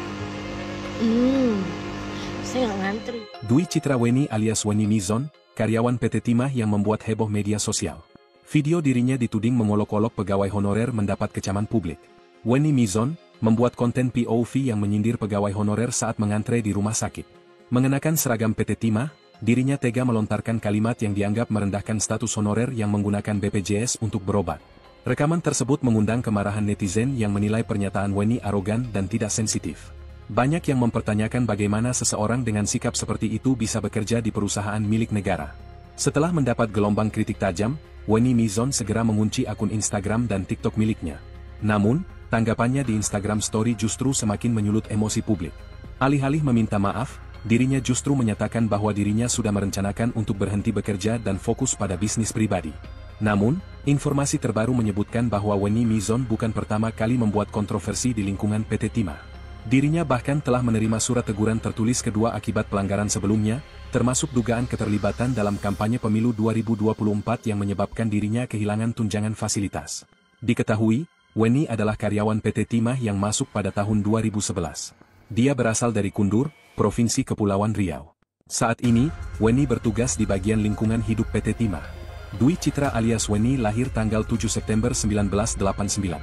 saya nggak ngantri. Dwi Citra Wenny alias Wenny Mizon, karyawan PT Timah yang membuat heboh media sosial. Video dirinya dituding mengolok-olok pegawai honorer mendapat kecaman publik. Wenny Mizon membuat konten POV yang menyindir pegawai honorer saat mengantre di rumah sakit. Mengenakan seragam PT Timah, dirinya tega melontarkan kalimat yang dianggap merendahkan status honorer yang menggunakan BPJS untuk berobat. Rekaman tersebut mengundang kemarahan netizen yang menilai pernyataan Wenny arogan dan tidak sensitif. Banyak yang mempertanyakan bagaimana seseorang dengan sikap seperti itu bisa bekerja di perusahaan milik negara. Setelah mendapat gelombang kritik tajam, Wenny Mizon segera mengunci akun Instagram dan TikTok miliknya. Namun, tanggapannya di Instagram Story justru semakin menyulut emosi publik. Alih-alih meminta maaf, dirinya justru menyatakan bahwa dirinya sudah merencanakan untuk berhenti bekerja dan fokus pada bisnis pribadi. Namun, informasi terbaru menyebutkan bahwa Wenny Mizon bukan pertama kali membuat kontroversi di lingkungan PT Timah. Dirinya bahkan telah menerima surat teguran tertulis kedua akibat pelanggaran sebelumnya, termasuk dugaan keterlibatan dalam kampanye pemilu 2024 yang menyebabkan dirinya kehilangan tunjangan fasilitas. Diketahui, Wenny adalah karyawan PT Timah yang masuk pada tahun 2011. Dia berasal dari Kundur, Provinsi Kepulauan Riau. Saat ini, Wenny bertugas di bagian lingkungan hidup PT Timah. Dwi Citra alias Wenny lahir tanggal 7 September 1989.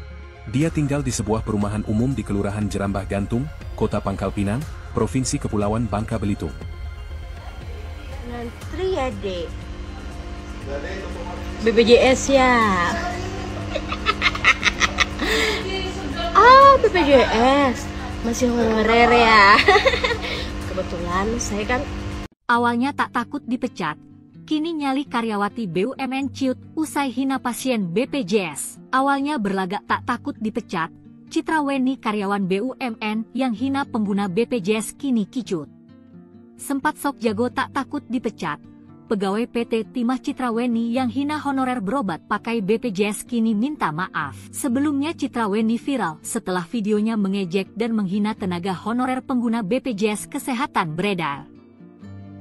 Dia tinggal di sebuah perumahan umum di Kelurahan Jerambah Gantung, Kota Pangkal Pinang, Provinsi Kepulauan Bangka Belitung. Ngantri ya, Dek. BPJS ya. BPJS masih honorer ya. Kebetulan saya kan awalnya tak takut dipecat, kini nyali karyawati BUMN ciut usai hina pasien BPJS. Awalnya berlagak tak takut dipecat, Citra Wenny karyawan BUMN yang hina pengguna BPJS kini kicut. Sempat sok jago tak takut dipecat, pegawai PT Timah Citra Wenny yang hina honorer berobat pakai BPJS kini minta maaf. Sebelumnya Citra Wenny viral setelah videonya mengejek dan menghina tenaga honorer pengguna BPJS Kesehatan beredar.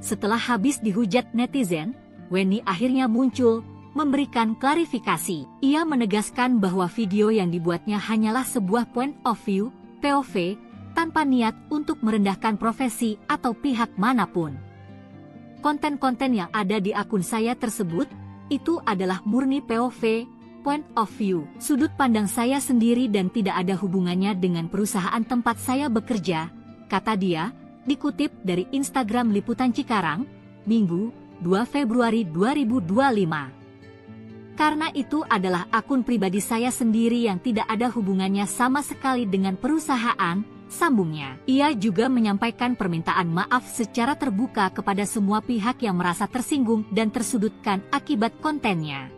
Setelah habis dihujat netizen, Wenny akhirnya muncul, memberikan klarifikasi. Ia menegaskan bahwa video yang dibuatnya hanyalah sebuah point of view, POV, tanpa niat untuk merendahkan profesi atau pihak manapun. Konten-konten yang ada di akun saya tersebut, itu adalah murni POV, point of view, sudut pandang saya sendiri dan tidak ada hubungannya dengan perusahaan tempat saya bekerja, kata dia, dikutip dari Instagram Liputan Cikarang, Minggu, 2 Februari 2025. Karena itu adalah akun pribadi saya sendiri yang tidak ada hubungannya sama sekali dengan perusahaan, sambungnya. Ia juga menyampaikan permintaan maaf secara terbuka kepada semua pihak yang merasa tersinggung dan tersudutkan akibat kontennya.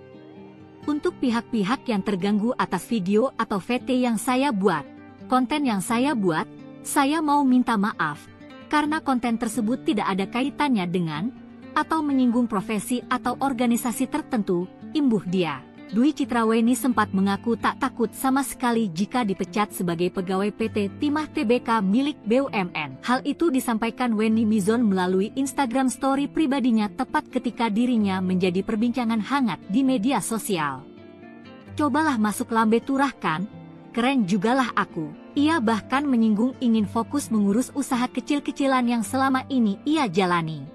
Untuk pihak-pihak yang terganggu atas video atau VT yang saya buat, konten yang saya buat, saya mau minta maaf, karena konten tersebut tidak ada kaitannya dengan atau menyinggung profesi atau organisasi tertentu, imbuh dia. Dwi Citraweni sempat mengaku tak takut sama sekali jika dipecat sebagai pegawai PT Timah Tbk milik BUMN. Hal itu disampaikan Wenny Mizon melalui Instagram story pribadinya tepat ketika dirinya menjadi perbincangan hangat di media sosial. Cobalah masuk lambe turah kan? Keren jugalah aku. Ia bahkan menyinggung ingin fokus mengurus usaha kecil-kecilan yang selama ini ia jalani.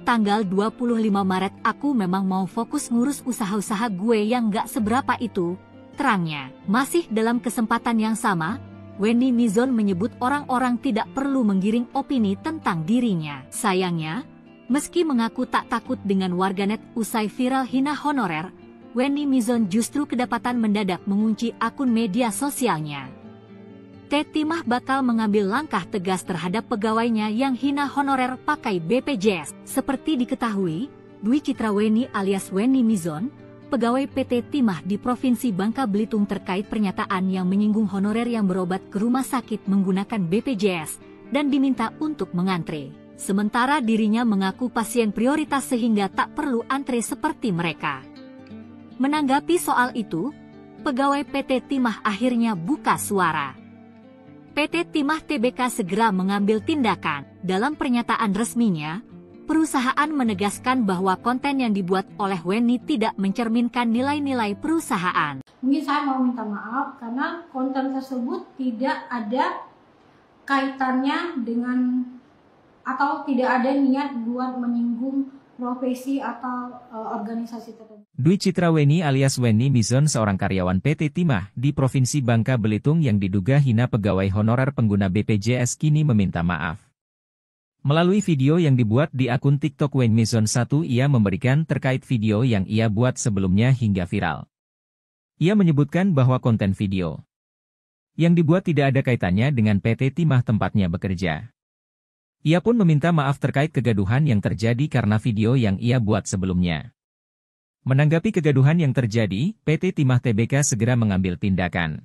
Tanggal 25 Maret aku memang mau fokus ngurus usaha-usaha gue yang gak seberapa itu, terangnya. Masih dalam kesempatan yang sama, Wenny Mizon menyebut orang-orang tidak perlu menggiring opini tentang dirinya. Sayangnya, meski mengaku tak takut dengan warganet usai viral hina honorer, Wenny Mizon justru kedapatan mendadak mengunci akun media sosialnya. Timah bakal mengambil langkah tegas terhadap pegawainya yang hina honorer pakai BPJS. Seperti diketahui, Dwi Citraweni alias Wenny Mizon, pegawai PT Timah di Provinsi Bangka Belitung terkait pernyataan yang menyinggung honorer yang berobat ke rumah sakit menggunakan BPJS dan diminta untuk mengantre. Sementara dirinya mengaku pasien prioritas sehingga tak perlu antre seperti mereka. Menanggapi soal itu, pegawai PT Timah akhirnya buka suara. PT Timah Tbk segera mengambil tindakan. Dalam pernyataan resminya, perusahaan menegaskan bahwa konten yang dibuat oleh Wenny tidak mencerminkan nilai-nilai perusahaan. Mungkin saya mau minta maaf karena konten tersebut tidak ada kaitannya dengan atau tidak ada niat buat menyinggung profesi atau organisasi tertentu. Dwi Citraweni alias Wenny Mizon seorang karyawan PT Timah di Provinsi Bangka Belitung yang diduga hina pegawai honorer pengguna BPJS kini meminta maaf. Melalui video yang dibuat di akun TikTok Wenny Mizon 1 ia memberikan terkait video yang ia buat sebelumnya hingga viral. Ia menyebutkan bahwa konten video yang dibuat tidak ada kaitannya dengan PT Timah tempatnya bekerja. Ia pun meminta maaf terkait kegaduhan yang terjadi karena video yang ia buat sebelumnya. Menanggapi kegaduhan yang terjadi, PT Timah Tbk segera mengambil tindakan.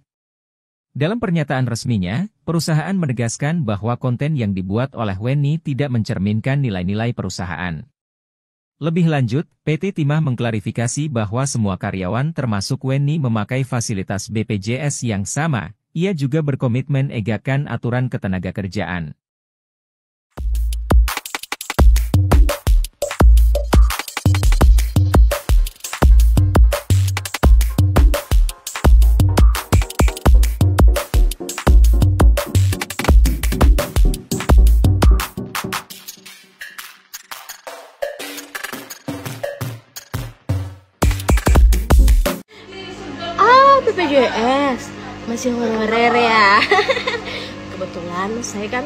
Dalam pernyataan resminya, perusahaan menegaskan bahwa konten yang dibuat oleh Wenny tidak mencerminkan nilai-nilai perusahaan. Lebih lanjut, PT Timah mengklarifikasi bahwa semua karyawan termasuk Wenny memakai fasilitas BPJS yang sama. Ia juga berkomitmen egakkan aturan ketenagakerjaan. BPJS masih honorer ya. Kebetulan saya kan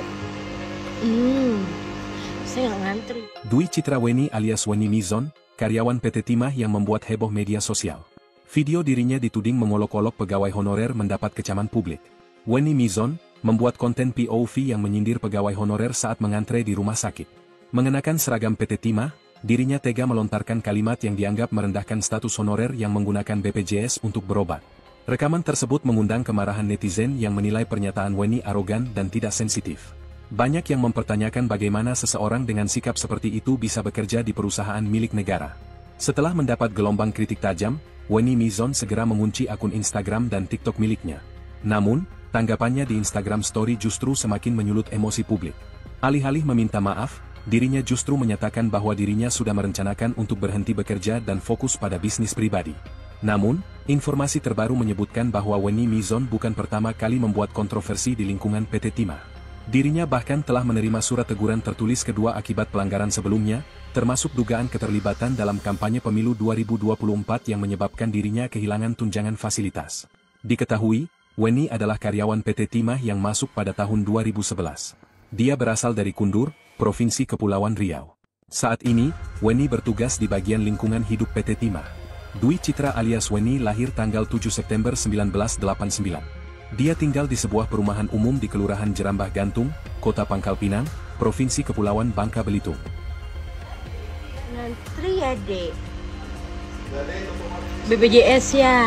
saya nggak ngantri. Dwi Citraweni alias Wenny Mizon, karyawan PT Timah yang membuat heboh media sosial. Video dirinya dituding mengolok-olok pegawai honorer mendapat kecaman publik. Wenny Mizon membuat konten POV yang menyindir pegawai honorer saat mengantre di rumah sakit. Mengenakan seragam PT Timah, dirinya tega melontarkan kalimat yang dianggap merendahkan status honorer yang menggunakan BPJS untuk berobat. Rekaman tersebut mengundang kemarahan netizen yang menilai pernyataan Wenny arogan dan tidak sensitif. Banyak yang mempertanyakan bagaimana seseorang dengan sikap seperti itu bisa bekerja di perusahaan milik negara. Setelah mendapat gelombang kritik tajam, Wenny Mizon segera mengunci akun Instagram dan TikTok miliknya. Namun, tanggapannya di Instagram Story justru semakin menyulut emosi publik. Alih-alih meminta maaf, dirinya justru menyatakan bahwa dirinya sudah merencanakan untuk berhenti bekerja dan fokus pada bisnis pribadi. Namun, informasi terbaru menyebutkan bahwa Wenny Mizon bukan pertama kali membuat kontroversi di lingkungan PT Timah. Dirinya bahkan telah menerima surat teguran tertulis kedua akibat pelanggaran sebelumnya, termasuk dugaan keterlibatan dalam kampanye pemilu 2024 yang menyebabkan dirinya kehilangan tunjangan fasilitas. Diketahui, Wenny adalah karyawan PT Timah yang masuk pada tahun 2011. Dia berasal dari Kundur, Provinsi Kepulauan Riau. Saat ini, Wenny bertugas di bagian lingkungan hidup PT Timah. Dwi Citra alias Weni lahir tanggal 7 September 1989. Dia tinggal di sebuah perumahan umum di Kelurahan Jerambah Gantung, Kota Pangkal Pinang, Provinsi Kepulauan Bangka Belitung. Ngantri ya, Dek. BPJS ya.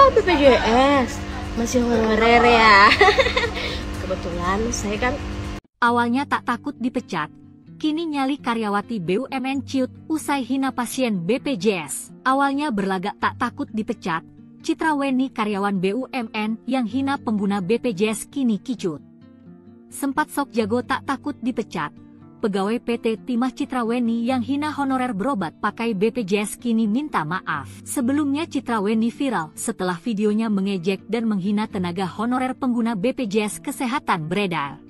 BPJS. Masih honorer ya. Kebetulan saya kan Awalnya tak takut dipecat, kini nyali karyawati BUMN ciut usai hina pasien BPJS. Awalnya berlagak tak takut dipecat, Citra Weni karyawan BUMN yang hina pengguna BPJS kini kicut. Sempat sok jago tak takut dipecat, pegawai PT Timah Citra Weni yang hina honorer berobat pakai BPJS kini minta maaf. Sebelumnya Citra Weni viral setelah videonya mengejek dan menghina tenaga honorer pengguna BPJS Kesehatan beredar.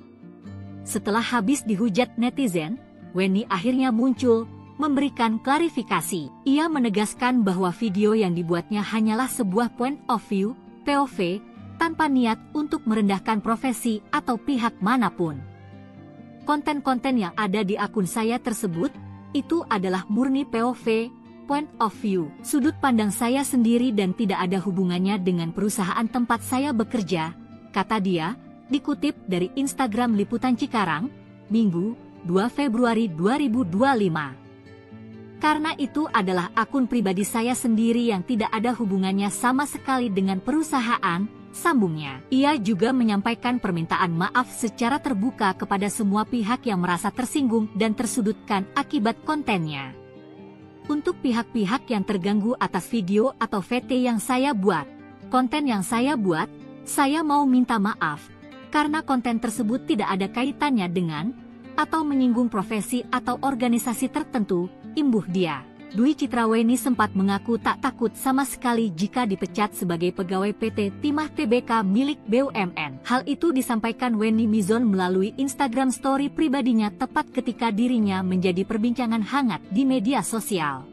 Setelah habis dihujat netizen, Weni akhirnya muncul, memberikan klarifikasi. Ia menegaskan bahwa video yang dibuatnya hanyalah sebuah point of view, POV, tanpa niat untuk merendahkan profesi atau pihak manapun. Konten-konten yang ada di akun saya tersebut, itu adalah murni POV, point of view, sudut pandang saya sendiri dan tidak ada hubungannya dengan perusahaan tempat saya bekerja, kata dia, dikutip dari Instagram Liputan Cikarang, Minggu, 2 Februari 2025. Karena itu adalah akun pribadi saya sendiri yang tidak ada hubungannya sama sekali dengan perusahaan, sambungnya. Ia juga menyampaikan permintaan maaf secara terbuka kepada semua pihak yang merasa tersinggung dan tersudutkan akibat kontennya. Untuk pihak-pihak yang terganggu atas video atau VT yang saya buat, konten yang saya buat, saya mau minta maaf. Karena konten tersebut tidak ada kaitannya dengan atau menyinggung profesi atau organisasi tertentu, imbuh dia. Dwi Citra Weni sempat mengaku tak takut sama sekali jika dipecat sebagai pegawai PT Timah Tbk milik BUMN. Hal itu disampaikan Weni Mizon melalui Instagram story pribadinya tepat ketika dirinya menjadi perbincangan hangat di media sosial.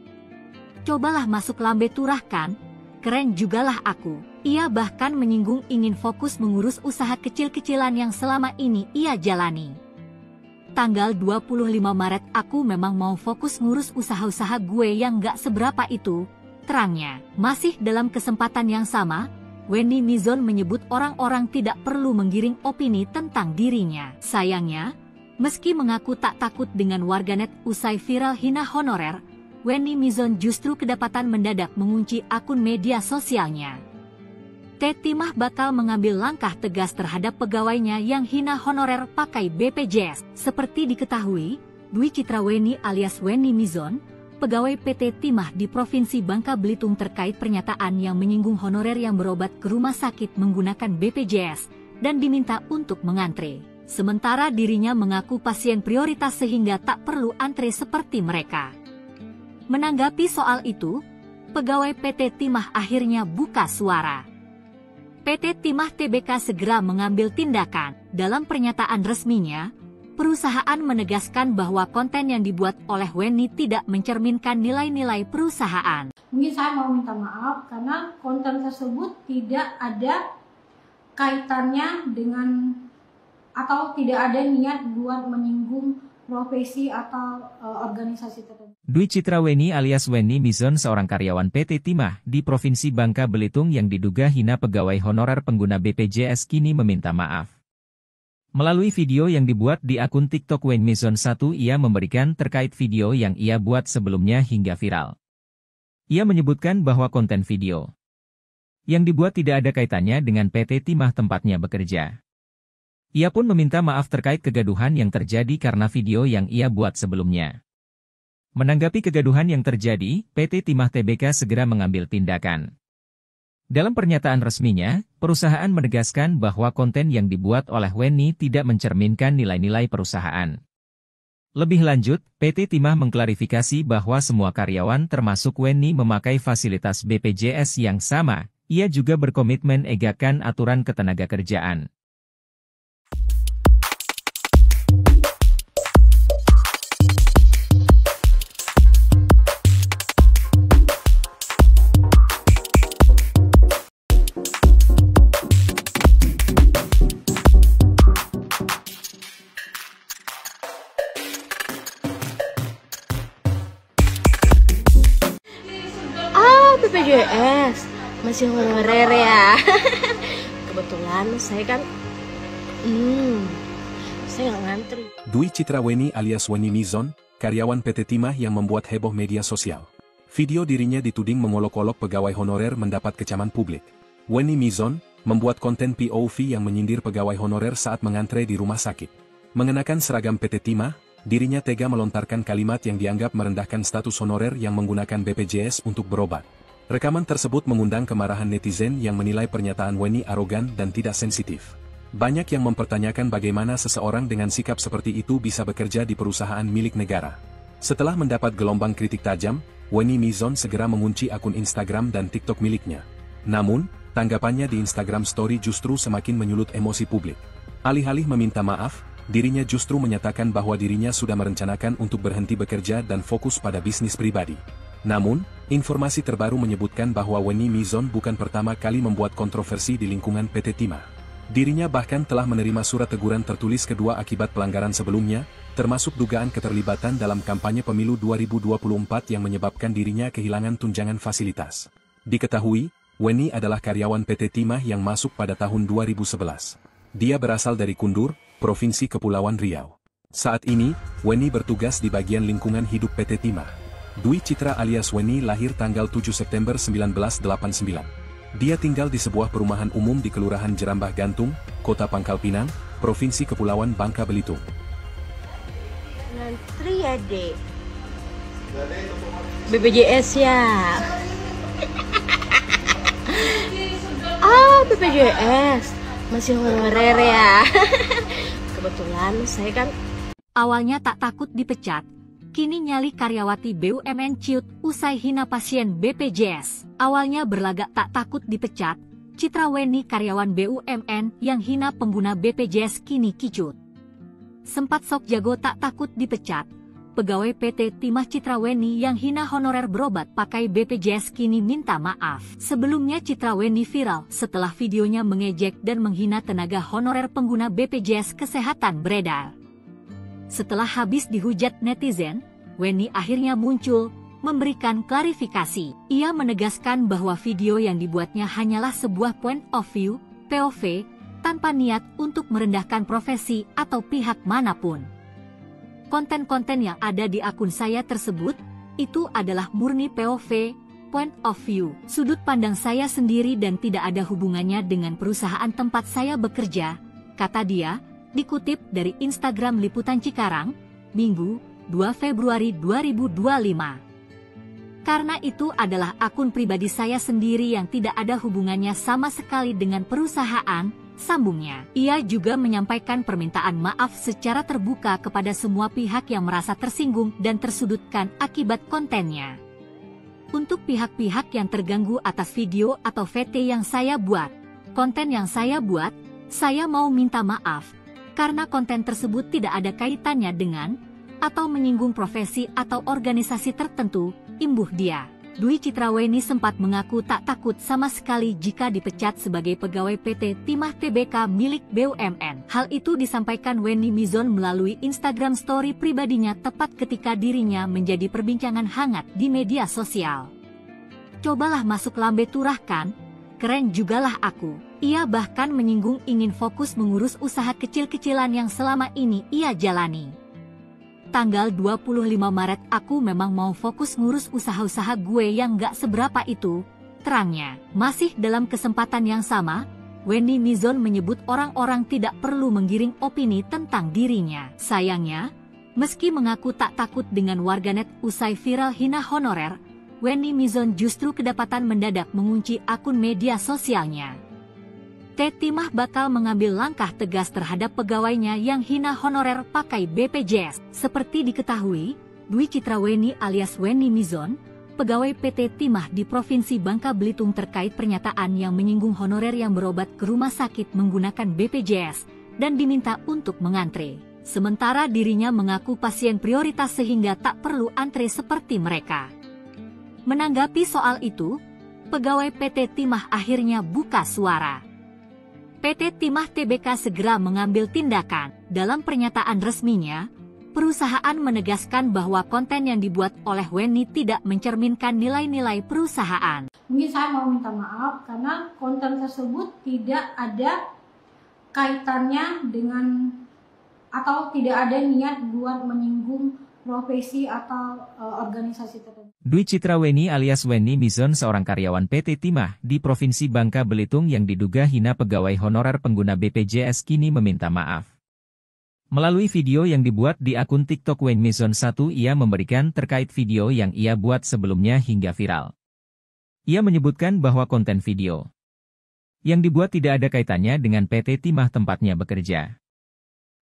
Cobalah masuk lambe turah kan? Keren jugalah aku. Ia bahkan menyinggung ingin fokus mengurus usaha kecil-kecilan yang selama ini ia jalani. Tanggal 25 Maret aku memang mau fokus ngurus usaha-usaha gue yang gak seberapa itu, terangnya. Masih dalam kesempatan yang sama, Weni Mizon menyebut orang-orang tidak perlu menggiring opini tentang dirinya. Sayangnya, meski mengaku tak takut dengan warganet usai viral hina honorer, Weni Mizon justru kedapatan mendadak mengunci akun media sosialnya. Timah bakal mengambil langkah tegas terhadap pegawainya yang hina honorer pakai BPJS. Seperti diketahui, Dwi Citra Weni alias Weni Mizon, pegawai PT Timah di Provinsi Bangka Belitung terkait pernyataan yang menyinggung honorer yang berobat ke rumah sakit menggunakan BPJS dan diminta untuk mengantre. Sementara dirinya mengaku pasien prioritas sehingga tak perlu antre seperti mereka. Menanggapi soal itu, pegawai PT Timah akhirnya buka suara. PT Timah Tbk segera mengambil tindakan. Dalam pernyataan resminya, perusahaan menegaskan bahwa konten yang dibuat oleh Weni tidak mencerminkan nilai-nilai perusahaan. Mungkin saya mau minta maaf karena konten tersebut tidak ada kaitannya dengan atau tidak ada niat buat menyinggung profesi atau organisasi tertentu. Dwi Citra Weni alias Weni Mizon seorang karyawan PT Timah di Provinsi Bangka Belitung yang diduga hina pegawai honorer pengguna BPJS kini meminta maaf. Melalui video yang dibuat di akun TikTok Weni Mizon 1 ia memberikan terkait video yang ia buat sebelumnya hingga viral. Ia menyebutkan bahwa konten video yang dibuat tidak ada kaitannya dengan PT Timah tempatnya bekerja. Ia pun meminta maaf terkait kegaduhan yang terjadi karena video yang ia buat sebelumnya. Menanggapi kegaduhan yang terjadi, PT Timah Tbk segera mengambil tindakan. Dalam pernyataan resminya, perusahaan menegaskan bahwa konten yang dibuat oleh Weni tidak mencerminkan nilai-nilai perusahaan. Lebih lanjut, PT Timah mengklarifikasi bahwa semua karyawan termasuk Weni memakai fasilitas BPJS yang sama. Ia juga berkomitmen egakkan aturan ketenagakerjaan. BPJS masih honorer ya. Kebetulan saya kan saya nggak ngantri. Dwi Citra Weni alias Weni Mizon, karyawan PT Timah yang membuat heboh media sosial. Video dirinya dituding mengolok-olok pegawai honorer mendapat kecaman publik. Weni Mizon membuat konten POV yang menyindir pegawai honorer saat mengantre di rumah sakit. Mengenakan seragam PT Timah, dirinya tega melontarkan kalimat yang dianggap merendahkan status honorer yang menggunakan BPJS untuk berobat. Rekaman tersebut mengundang kemarahan netizen yang menilai pernyataan Weni arogan dan tidak sensitif. Banyak yang mempertanyakan bagaimana seseorang dengan sikap seperti itu bisa bekerja di perusahaan milik negara. Setelah mendapat gelombang kritik tajam, Weni Mizon segera mengunci akun Instagram dan TikTok miliknya. Namun, tanggapannya di Instagram Story justru semakin menyulut emosi publik. Alih-alih meminta maaf, dirinya justru menyatakan bahwa dirinya sudah merencanakan untuk berhenti bekerja dan fokus pada bisnis pribadi. Namun, informasi terbaru menyebutkan bahwa Weni Mizon bukan pertama kali membuat kontroversi di lingkungan PT Timah. Dirinya bahkan telah menerima surat teguran tertulis kedua akibat pelanggaran sebelumnya, termasuk dugaan keterlibatan dalam kampanye pemilu 2024 yang menyebabkan dirinya kehilangan tunjangan fasilitas. Diketahui, Weni adalah karyawan PT Timah yang masuk pada tahun 2011. Dia berasal dari Kundur, Provinsi Kepulauan Riau. Saat ini, Weni bertugas di bagian lingkungan hidup PT Timah. Dwi Citra alias Weni lahir tanggal 7 September 1989. Dia tinggal di sebuah perumahan umum di Kelurahan Jerambah Gantung, Kota Pangkal Pinang, Provinsi Kepulauan Bangka Belitung. Ngantri ya, Dek. BPJS ya. BPJS masih honorer ya. Kebetulan saya kan Awalnya tak takut dipecat, kini nyali karyawati BUMN ciut usai hina pasien BPJS. Awalnya berlagak tak takut dipecat, Citra Weni karyawan BUMN yang hina pengguna BPJS kini kicut. Sempat sok jago tak takut dipecat, pegawai PT Timah Citra Weni yang hina honorer berobat pakai BPJS kini minta maaf. Sebelumnya Citra Weni viral setelah videonya mengejek dan menghina tenaga honorer pengguna BPJS Kesehatan beredar. Setelah habis dihujat netizen, Weni akhirnya muncul, memberikan klarifikasi. Ia menegaskan bahwa video yang dibuatnya hanyalah sebuah point of view, POV, tanpa niat untuk merendahkan profesi atau pihak manapun. Konten-konten yang ada di akun saya tersebut, itu adalah murni POV, point of view, sudut pandang saya sendiri dan tidak ada hubungannya dengan perusahaan tempat saya bekerja, kata dia, dikutip dari Instagram Liputan Cikarang, Minggu, 2 Februari 2025. Karena itu adalah akun pribadi saya sendiri yang tidak ada hubungannya sama sekali dengan perusahaan, sambungnya. Ia juga menyampaikan permintaan maaf secara terbuka kepada semua pihak yang merasa tersinggung dan tersudutkan akibat kontennya. Untuk pihak-pihak yang terganggu atas video atau VT yang saya buat, konten yang saya buat, saya mau minta maaf. Karena konten tersebut tidak ada kaitannya dengan atau menyinggung profesi atau organisasi tertentu, imbuh dia. Dwi Citra Weni sempat mengaku tak takut sama sekali jika dipecat sebagai pegawai PT Timah Tbk milik BUMN. Hal itu disampaikan Weni Mizon melalui Instagram Story pribadinya tepat ketika dirinya menjadi perbincangan hangat di media sosial. Cobalah masuk lambe turah kan? Keren jugalah aku. Ia bahkan menyinggung ingin fokus mengurus usaha kecil-kecilan yang selama ini ia jalani. Tanggal 25 Maret aku memang mau fokus ngurus usaha-usaha gue yang gak seberapa itu, terangnya. Masih dalam kesempatan yang sama, Weni Mizon menyebut orang-orang tidak perlu menggiring opini tentang dirinya. Sayangnya, meski mengaku tak takut dengan warganet usai viral hina honorer, Weni Mizon justru kedapatan mendadak mengunci akun media sosialnya. Timah bakal mengambil langkah tegas terhadap pegawainya yang hina honorer pakai BPJS. Seperti diketahui, Dwi Citra Weni alias Weni Mizon, pegawai PT Timah di Provinsi Bangka Belitung terkait pernyataan yang menyinggung honorer yang berobat ke rumah sakit menggunakan BPJS dan diminta untuk mengantre. Sementara dirinya mengaku pasien prioritas sehingga tak perlu antre seperti mereka. Menanggapi soal itu, pegawai PT Timah akhirnya buka suara. PT Timah Tbk segera mengambil tindakan. Dalam pernyataan resminya, Perusahaan menegaskan bahwa konten yang dibuat oleh Wenny tidak mencerminkan nilai-nilai perusahaan. Mungkin saya mau minta maaf karena konten tersebut tidak ada kaitannya dengan atau tidak ada niat buat menyinggung profesi atau organisasi tertentu. Dwi Citra Wenny alias Wenny Mizon, seorang karyawan PT Timah di Provinsi Bangka Belitung yang diduga hina pegawai honorer pengguna BPJS kini meminta maaf. Melalui video yang dibuat di akun TikTok Wenny Mizon 1, ia memberikan terkait video yang ia buat sebelumnya hingga viral. Ia menyebutkan bahwa konten video yang dibuat tidak ada kaitannya dengan PT Timah tempatnya bekerja.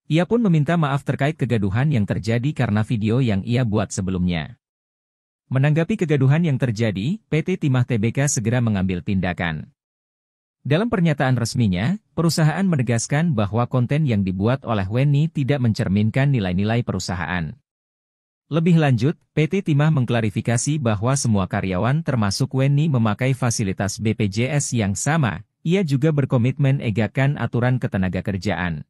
Ia pun meminta maaf terkait kegaduhan yang terjadi karena video yang ia buat sebelumnya. Menanggapi kegaduhan yang terjadi, PT Timah Tbk segera mengambil tindakan. Dalam pernyataan resminya, perusahaan menegaskan bahwa konten yang dibuat oleh Wenny tidak mencerminkan nilai-nilai perusahaan. Lebih lanjut, PT Timah mengklarifikasi bahwa semua karyawan termasuk Wenny memakai fasilitas BPJS yang sama. Ia juga berkomitmen egakan aturan ketenagakerjaan.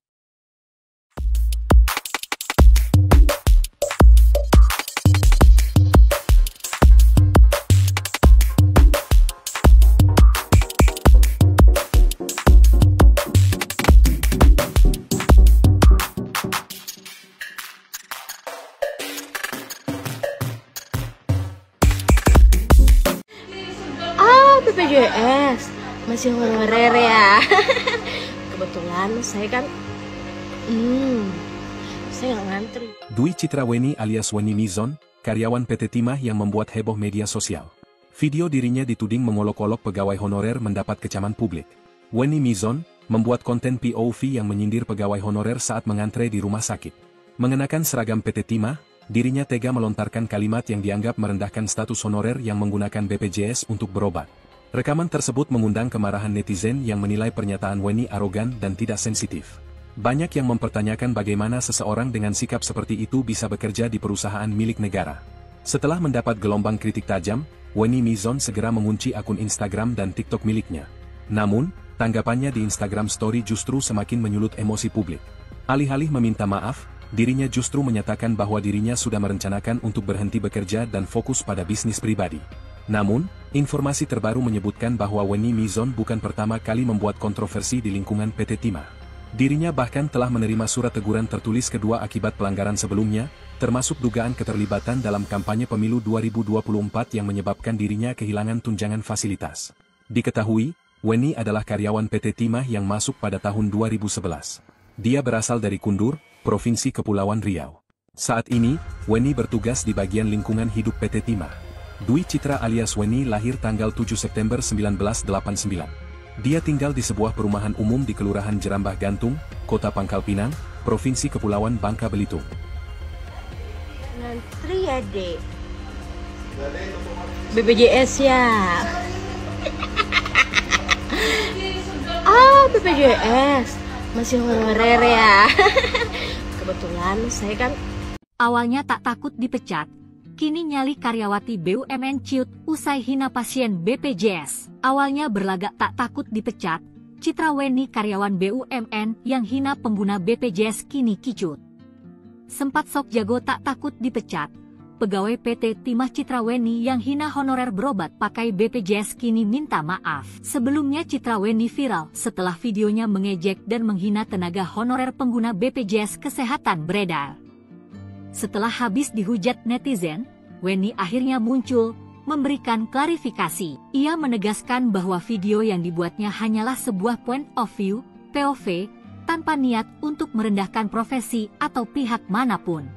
BPJS masih honorer ya. Kebetulan saya kan saya nggak ngantri. Dwi Citra Wenny alias Wenny Mizon, karyawan PT Timah yang membuat heboh media sosial. Video dirinya dituding mengolok-olok pegawai honorer mendapat kecaman publik. Wenny Mizon membuat konten POV yang menyindir pegawai honorer saat mengantre di rumah sakit. Mengenakan seragam PT Timah, dirinya tega melontarkan kalimat yang dianggap merendahkan status honorer yang menggunakan BPJS untuk berobat. Rekaman tersebut mengundang kemarahan netizen yang menilai pernyataan Wenny arogan dan tidak sensitif. Banyak yang mempertanyakan bagaimana seseorang dengan sikap seperti itu bisa bekerja di perusahaan milik negara. Setelah mendapat gelombang kritik tajam, Wenny Mizon segera mengunci akun Instagram dan TikTok miliknya. Namun, tanggapannya di Instagram Story justru semakin menyulut emosi publik. Alih-alih meminta maaf, dirinya justru menyatakan bahwa dirinya sudah merencanakan untuk berhenti bekerja dan fokus pada bisnis pribadi. Namun, informasi terbaru menyebutkan bahwa Wenny Mizon bukan pertama kali membuat kontroversi di lingkungan PT Timah. Dirinya bahkan telah menerima surat teguran tertulis kedua akibat pelanggaran sebelumnya, termasuk dugaan keterlibatan dalam kampanye pemilu 2024 yang menyebabkan dirinya kehilangan tunjangan fasilitas. Diketahui, Wenny adalah karyawan PT Timah yang masuk pada tahun 2011. Dia berasal dari Kundur, Provinsi Kepulauan Riau. Saat ini, Wenny bertugas di bagian lingkungan hidup PT Timah. Dwi Citra alias Wenny lahir tanggal 7 September 1989. Dia tinggal di sebuah perumahan umum di Kelurahan Jerambah Gantung, Kota Pangkal Pinang, Provinsi Kepulauan Bangka Belitung. Ngantri ya, Dek. BPJS ya. BPJS masih honorer ya. Kebetulan saya kan awalnya tak takut dipecat. Kini nyali karyawati BUMN ciut usai hina pasien BPJS. Awalnya berlagak tak takut dipecat, Citra Wenny karyawan BUMN yang hina pengguna BPJS kini kicut. Sempat sok jago tak takut dipecat, pegawai PT Timah Citra Wenny yang hina honorer berobat pakai BPJS kini minta maaf. Sebelumnya Citra Wenny viral setelah videonya mengejek dan menghina tenaga honorer pengguna BPJS Kesehatan beredar. Setelah habis dihujat netizen, Wenny akhirnya muncul, memberikan klarifikasi. Ia menegaskan bahwa video yang dibuatnya hanyalah sebuah point of view, POV, tanpa niat untuk merendahkan profesi atau pihak manapun.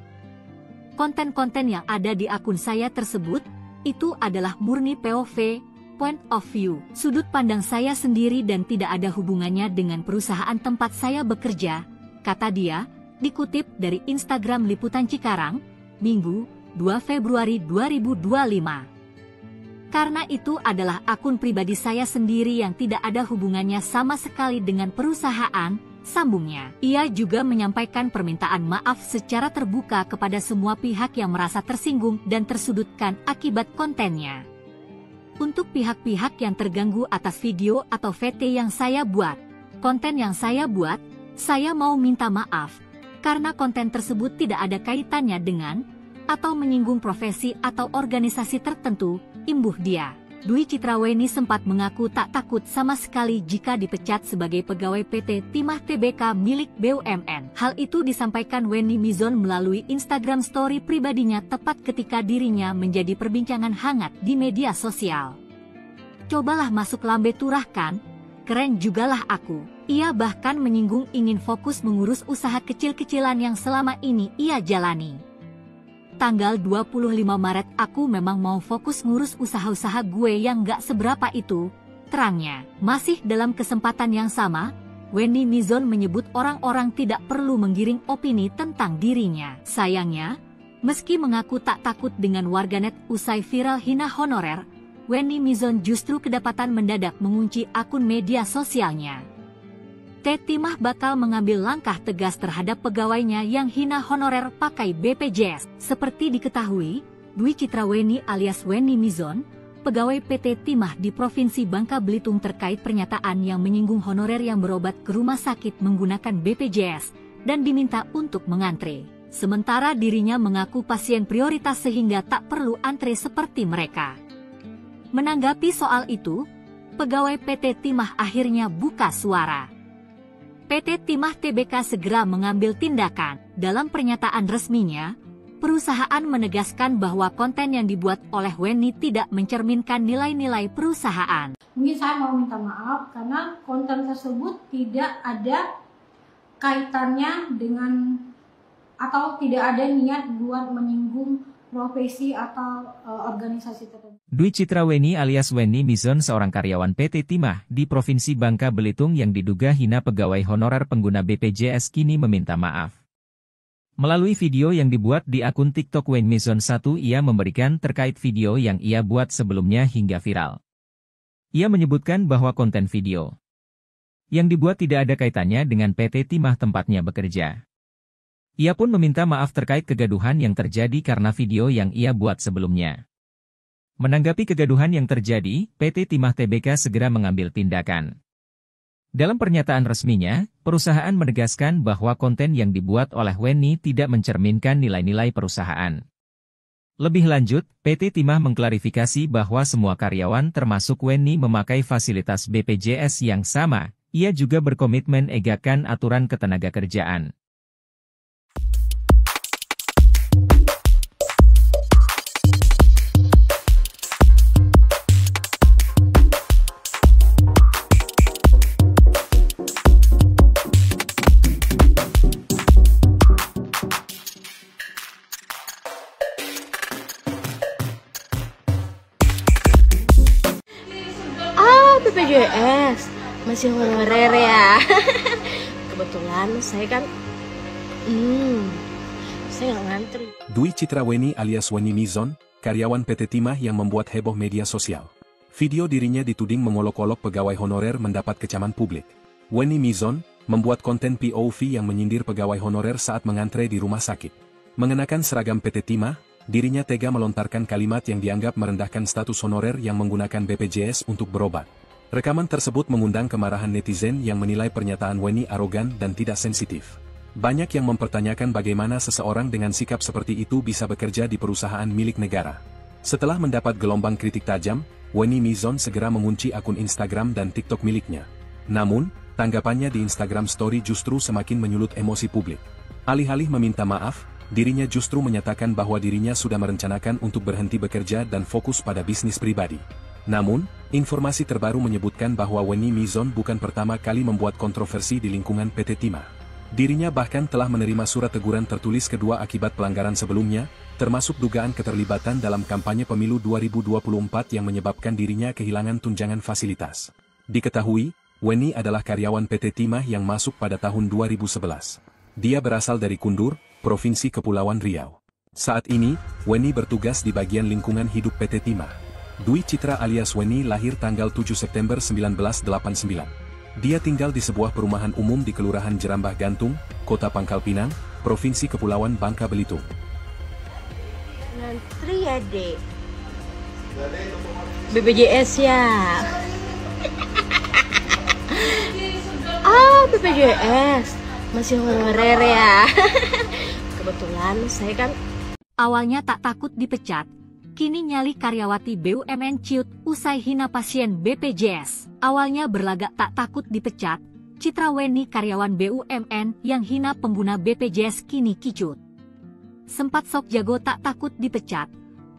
Konten-konten yang ada di akun saya tersebut, itu adalah murni POV, point of view, sudut pandang saya sendiri dan tidak ada hubungannya dengan perusahaan tempat saya bekerja, kata dia, dikutip dari Instagram Liputan Cikarang, Minggu, 2 Februari 2025. Karena itu adalah akun pribadi saya sendiri yang tidak ada hubungannya sama sekali dengan perusahaan, sambungnya. Ia juga menyampaikan permintaan maaf secara terbuka kepada semua pihak yang merasa tersinggung dan tersudutkan akibat kontennya. Untuk pihak-pihak yang terganggu atas video atau VT yang saya buat, konten yang saya buat, saya mau minta maaf. karena konten tersebut tidak ada kaitannya dengan atau menyinggung profesi atau organisasi tertentu, imbuh dia. Dwi Citraweni sempat mengaku tak takut sama sekali jika dipecat sebagai pegawai PT Timah Tbk milik BUMN. Hal itu disampaikan Wenny Mizon melalui Instagram story pribadinya tepat ketika dirinya menjadi perbincangan hangat di media sosial. Cobalah masuk lambe turah kan? Keren jugalah aku. Ia bahkan menyinggung ingin fokus mengurus usaha kecil-kecilan yang selama ini ia jalani. Tanggal 25 Maret aku memang mau fokus ngurus usaha-usaha gue yang gak seberapa itu, terangnya. Masih dalam kesempatan yang sama, Wenny Mizon menyebut orang-orang tidak perlu menggiring opini tentang dirinya. Sayangnya, meski mengaku tak takut dengan warganet usai viral hina honorer, Wenny Mizon justru kedapatan mendadak mengunci akun media sosialnya. Timah bakal mengambil langkah tegas terhadap pegawainya yang hina honorer pakai BPJS. Seperti diketahui, Dwi Citraweni alias Wenny Mizon, pegawai PT Timah di Provinsi Bangka Belitung terkait pernyataan yang menyinggung honorer yang berobat ke rumah sakit menggunakan BPJS dan diminta untuk mengantre. Sementara dirinya mengaku pasien prioritas sehingga tak perlu antre seperti mereka. Menanggapi soal itu, pegawai PT Timah akhirnya buka suara. PT Timah Tbk segera mengambil tindakan. Dalam pernyataan resminya, perusahaan menegaskan bahwa konten yang dibuat oleh Wenny tidak mencerminkan nilai-nilai perusahaan. Mungkin saya mau minta maaf karena konten tersebut tidak ada kaitannya dengan atau tidak ada niat buat menyinggung profesi atau organisasi tertentu. Dwi Citraweni alias Wenny Mizon seorang karyawan PT Timah di Provinsi Bangka Belitung yang diduga hina pegawai honorer pengguna BPJS kini meminta maaf. Melalui video yang dibuat di akun TikTok Wenny Mizon 1 ia memberikan terkait video yang ia buat sebelumnya hingga viral. Ia menyebutkan bahwa konten video yang dibuat tidak ada kaitannya dengan PT Timah tempatnya bekerja. Ia pun meminta maaf terkait kegaduhan yang terjadi karena video yang ia buat sebelumnya. Menanggapi kegaduhan yang terjadi, PT Timah Tbk segera mengambil tindakan. Dalam pernyataan resminya, perusahaan menegaskan bahwa konten yang dibuat oleh Wenny tidak mencerminkan nilai-nilai perusahaan. Lebih lanjut, PT Timah mengklarifikasi bahwa semua karyawan termasuk Wenny memakai fasilitas BPJS yang sama. Ia juga berkomitmen egakkan aturan ketenagakerjaan. BPJS masih honorer ya. Kebetulan saya kan saya nggak ngantri. Dwi Citraweni alias Wenny Mizon, karyawan PT Timah yang membuat heboh media sosial. Video dirinya dituding mengolok-olok pegawai honorer mendapat kecaman publik. Wenny Mizon membuat konten POV yang menyindir pegawai honorer saat mengantre di rumah sakit. Mengenakan seragam PT Timah, dirinya tega melontarkan kalimat yang dianggap merendahkan status honorer yang menggunakan BPJS untuk berobat. Rekaman tersebut mengundang kemarahan netizen yang menilai pernyataan Wenny arogan dan tidak sensitif. Banyak yang mempertanyakan bagaimana seseorang dengan sikap seperti itu bisa bekerja di perusahaan milik negara. Setelah mendapat gelombang kritik tajam, Wenny Mizon segera mengunci akun Instagram dan TikTok miliknya. Namun, tanggapannya di Instagram Story justru semakin menyulut emosi publik. Alih-alih meminta maaf, dirinya justru menyatakan bahwa dirinya sudah merencanakan untuk berhenti bekerja dan fokus pada bisnis pribadi. Namun, informasi terbaru menyebutkan bahwa Wenny Mizon bukan pertama kali membuat kontroversi di lingkungan PT Timah. Dirinya bahkan telah menerima surat teguran tertulis kedua akibat pelanggaran sebelumnya, termasuk dugaan keterlibatan dalam kampanye pemilu 2024 yang menyebabkan dirinya kehilangan tunjangan fasilitas. Diketahui, Wenny adalah karyawan PT Timah yang masuk pada tahun 2011. Dia berasal dari Kundur, Provinsi Kepulauan Riau. Saat ini, Wenny bertugas di bagian lingkungan hidup PT Timah. Dwi Citra alias Wenny lahir tanggal 7 September 1989. Dia tinggal di sebuah perumahan umum di Kelurahan Jerambah Gantung, Kota Pangkal Pinang, Provinsi Kepulauan Bangka Belitung. Ngantri ya, Dek. BPJS ya. BPJS masih honorer ya. Kebetulan saya kan Awalnya tak takut dipecat, kini nyali karyawati BUMN ciut usai hina pasien BPJS. Awalnya berlagak tak takut dipecat, Citra Weni karyawan BUMN yang hina pengguna BPJS kini kicut. Sempat sok jago tak takut dipecat,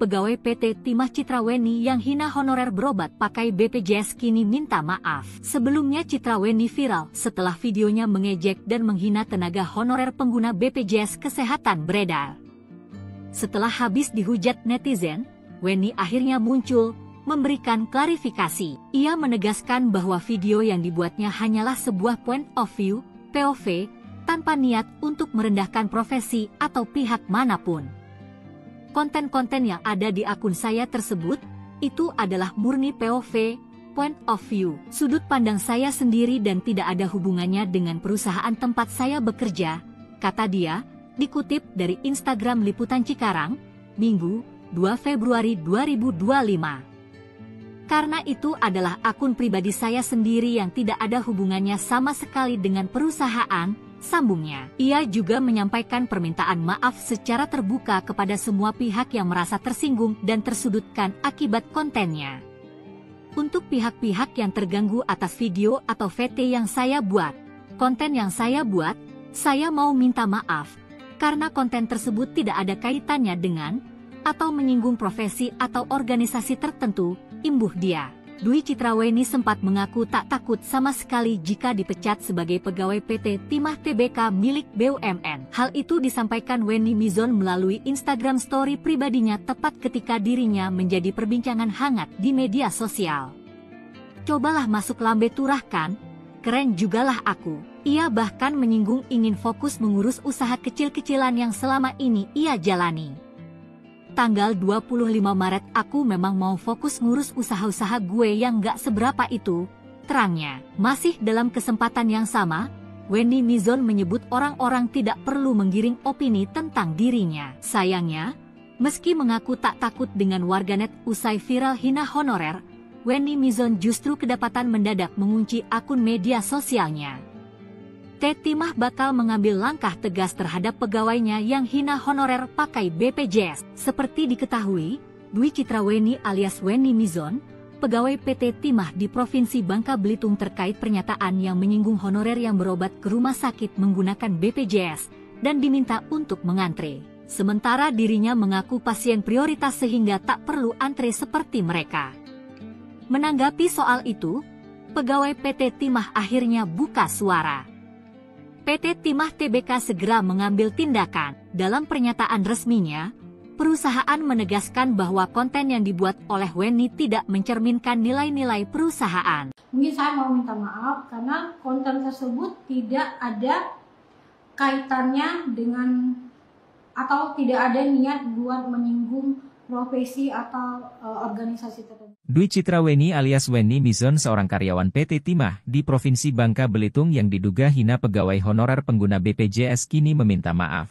pegawai PT Timah Citra Weni yang hina honorer berobat pakai BPJS kini minta maaf. Sebelumnya Citra Weni viral setelah videonya mengejek dan menghina tenaga honorer pengguna BPJS Kesehatan beredar. Setelah habis dihujat netizen, Weni akhirnya muncul, memberikan klarifikasi. Ia menegaskan bahwa video yang dibuatnya hanyalah sebuah point of view, POV, tanpa niat untuk merendahkan profesi atau pihak manapun. Konten-konten yang ada di akun saya tersebut, itu adalah murni POV, point of view, sudut pandang saya sendiri dan tidak ada hubungannya dengan perusahaan tempat saya bekerja, kata dia, dikutip dari Instagram Liputan Cikarang, Minggu, 2 Februari 2025. Karena itu adalah akun pribadi saya sendiri yang tidak ada hubungannya sama sekali dengan perusahaan, sambungnya. Ia juga menyampaikan permintaan maaf secara terbuka kepada semua pihak yang merasa tersinggung dan tersudutkan akibat kontennya. Untuk pihak-pihak yang terganggu atas video atau VT yang saya buat, konten yang saya buat, saya mau minta maaf. Karena konten tersebut tidak ada kaitannya dengan atau menyinggung profesi atau organisasi tertentu, imbuh dia. Dwi Citra Weni sempat mengaku tak takut sama sekali jika dipecat sebagai pegawai PT Timah Tbk milik BUMN. Hal itu disampaikan Weni Mizon melalui Instagram story pribadinya tepat ketika dirinya menjadi perbincangan hangat di media sosial. Cobalah masuk lambe turah kan? Keren jugalah aku. Ia bahkan menyinggung ingin fokus mengurus usaha kecil-kecilan yang selama ini ia jalani. Tanggal 25 Maret aku memang mau fokus ngurus usaha-usaha gue yang gak seberapa itu, terangnya. Masih dalam kesempatan yang sama, Weni Mizon menyebut orang-orang tidak perlu menggiring opini tentang dirinya. Sayangnya, meski mengaku tak takut dengan warganet usai viral hina honorer, Weni Mizon justru kedapatan mendadak mengunci akun media sosialnya. Timah bakal mengambil langkah tegas terhadap pegawainya yang hina honorer pakai BPJS. Seperti diketahui, Dwi Citra Weni alias Weni Mizon, pegawai PT Timah di Provinsi Bangka Belitung terkait pernyataan yang menyinggung honorer yang berobat ke rumah sakit menggunakan BPJS dan diminta untuk mengantre. Sementara dirinya mengaku pasien prioritas sehingga tak perlu antre seperti mereka. Menanggapi soal itu, pegawai PT Timah akhirnya buka suara. PT Timah Tbk segera mengambil tindakan. Dalam pernyataan resminya, perusahaan menegaskan bahwa konten yang dibuat oleh Weni tidak mencerminkan nilai-nilai perusahaan. Mungkin saya mau minta maaf karena konten tersebut tidak ada kaitannya dengan atau tidak ada niat buat menyinggung profesi atau organisasi tertentu. Dwi Citra Weni alias Weni Mizon seorang karyawan PT Timah di Provinsi Bangka Belitung yang diduga hina pegawai honorer pengguna BPJS kini meminta maaf.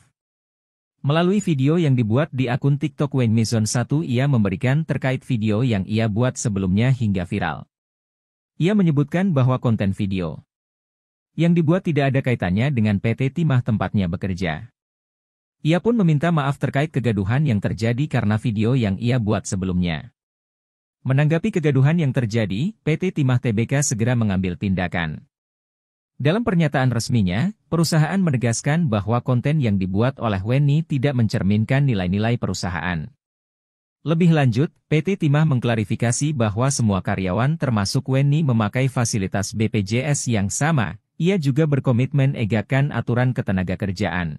Melalui video yang dibuat di akun TikTok Weni Mizon 1 ia memberikan terkait video yang ia buat sebelumnya hingga viral. Ia menyebutkan bahwa konten video yang dibuat tidak ada kaitannya dengan PT Timah tempatnya bekerja. Ia pun meminta maaf terkait kegaduhan yang terjadi karena video yang ia buat sebelumnya. Menanggapi kegaduhan yang terjadi, PT Timah Tbk segera mengambil tindakan. Dalam pernyataan resminya, perusahaan menegaskan bahwa konten yang dibuat oleh Weni tidak mencerminkan nilai-nilai perusahaan. Lebih lanjut, PT Timah mengklarifikasi bahwa semua karyawan termasuk Weni memakai fasilitas BPJS yang sama. Ia juga berkomitmen egakan aturan ketenagakerjaan.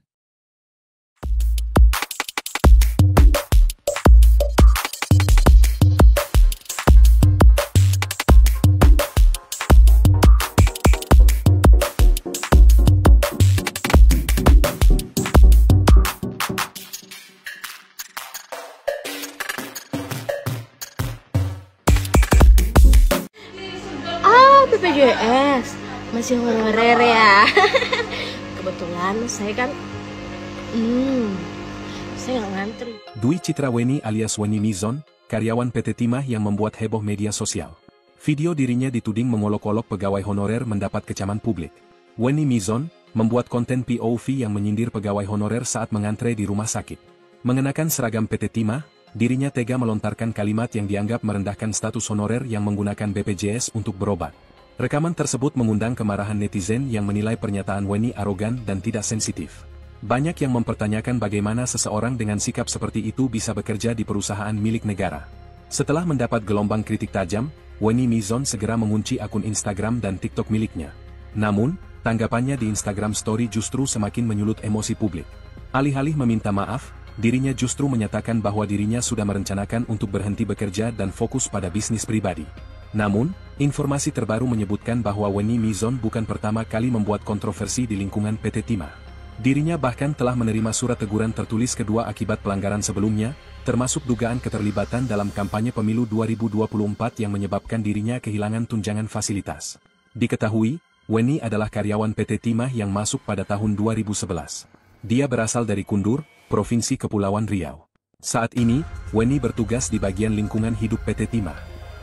BPJS masih honorer ya. Kebetulan saya kan saya nggak ngantri. Dwi Citra Weni alias Weni Mizon, karyawan PT Timah yang membuat heboh media sosial. Video dirinya dituding mengolok-olok pegawai honorer mendapat kecaman publik. Weni Mizon, membuat konten POV yang menyindir pegawai honorer saat mengantre di rumah sakit. Mengenakan seragam PT Timah, dirinya tega melontarkan kalimat yang dianggap merendahkan status honorer yang menggunakan BPJS untuk berobat. Rekaman tersebut mengundang kemarahan netizen yang menilai pernyataan Wenny arogan dan tidak sensitif. Banyak yang mempertanyakan bagaimana seseorang dengan sikap seperti itu bisa bekerja di perusahaan milik negara. Setelah mendapat gelombang kritik tajam, Wenny Mizon segera mengunci akun Instagram dan TikTok miliknya. Namun, tanggapannya di Instagram Story justru semakin menyulut emosi publik. Alih-alih meminta maaf, dirinya justru menyatakan bahwa dirinya sudah merencanakan untuk berhenti bekerja dan fokus pada bisnis pribadi. Namun, informasi terbaru menyebutkan bahwa Wenny Mizon bukan pertama kali membuat kontroversi di lingkungan PT Timah. Dirinya bahkan telah menerima surat teguran tertulis kedua akibat pelanggaran sebelumnya, termasuk dugaan keterlibatan dalam kampanye pemilu 2024 yang menyebabkan dirinya kehilangan tunjangan fasilitas. Diketahui, Wenny adalah karyawan PT Timah yang masuk pada tahun 2011. Dia berasal dari Kundur, Provinsi Kepulauan Riau. Saat ini, Wenny bertugas di bagian lingkungan hidup PT Timah.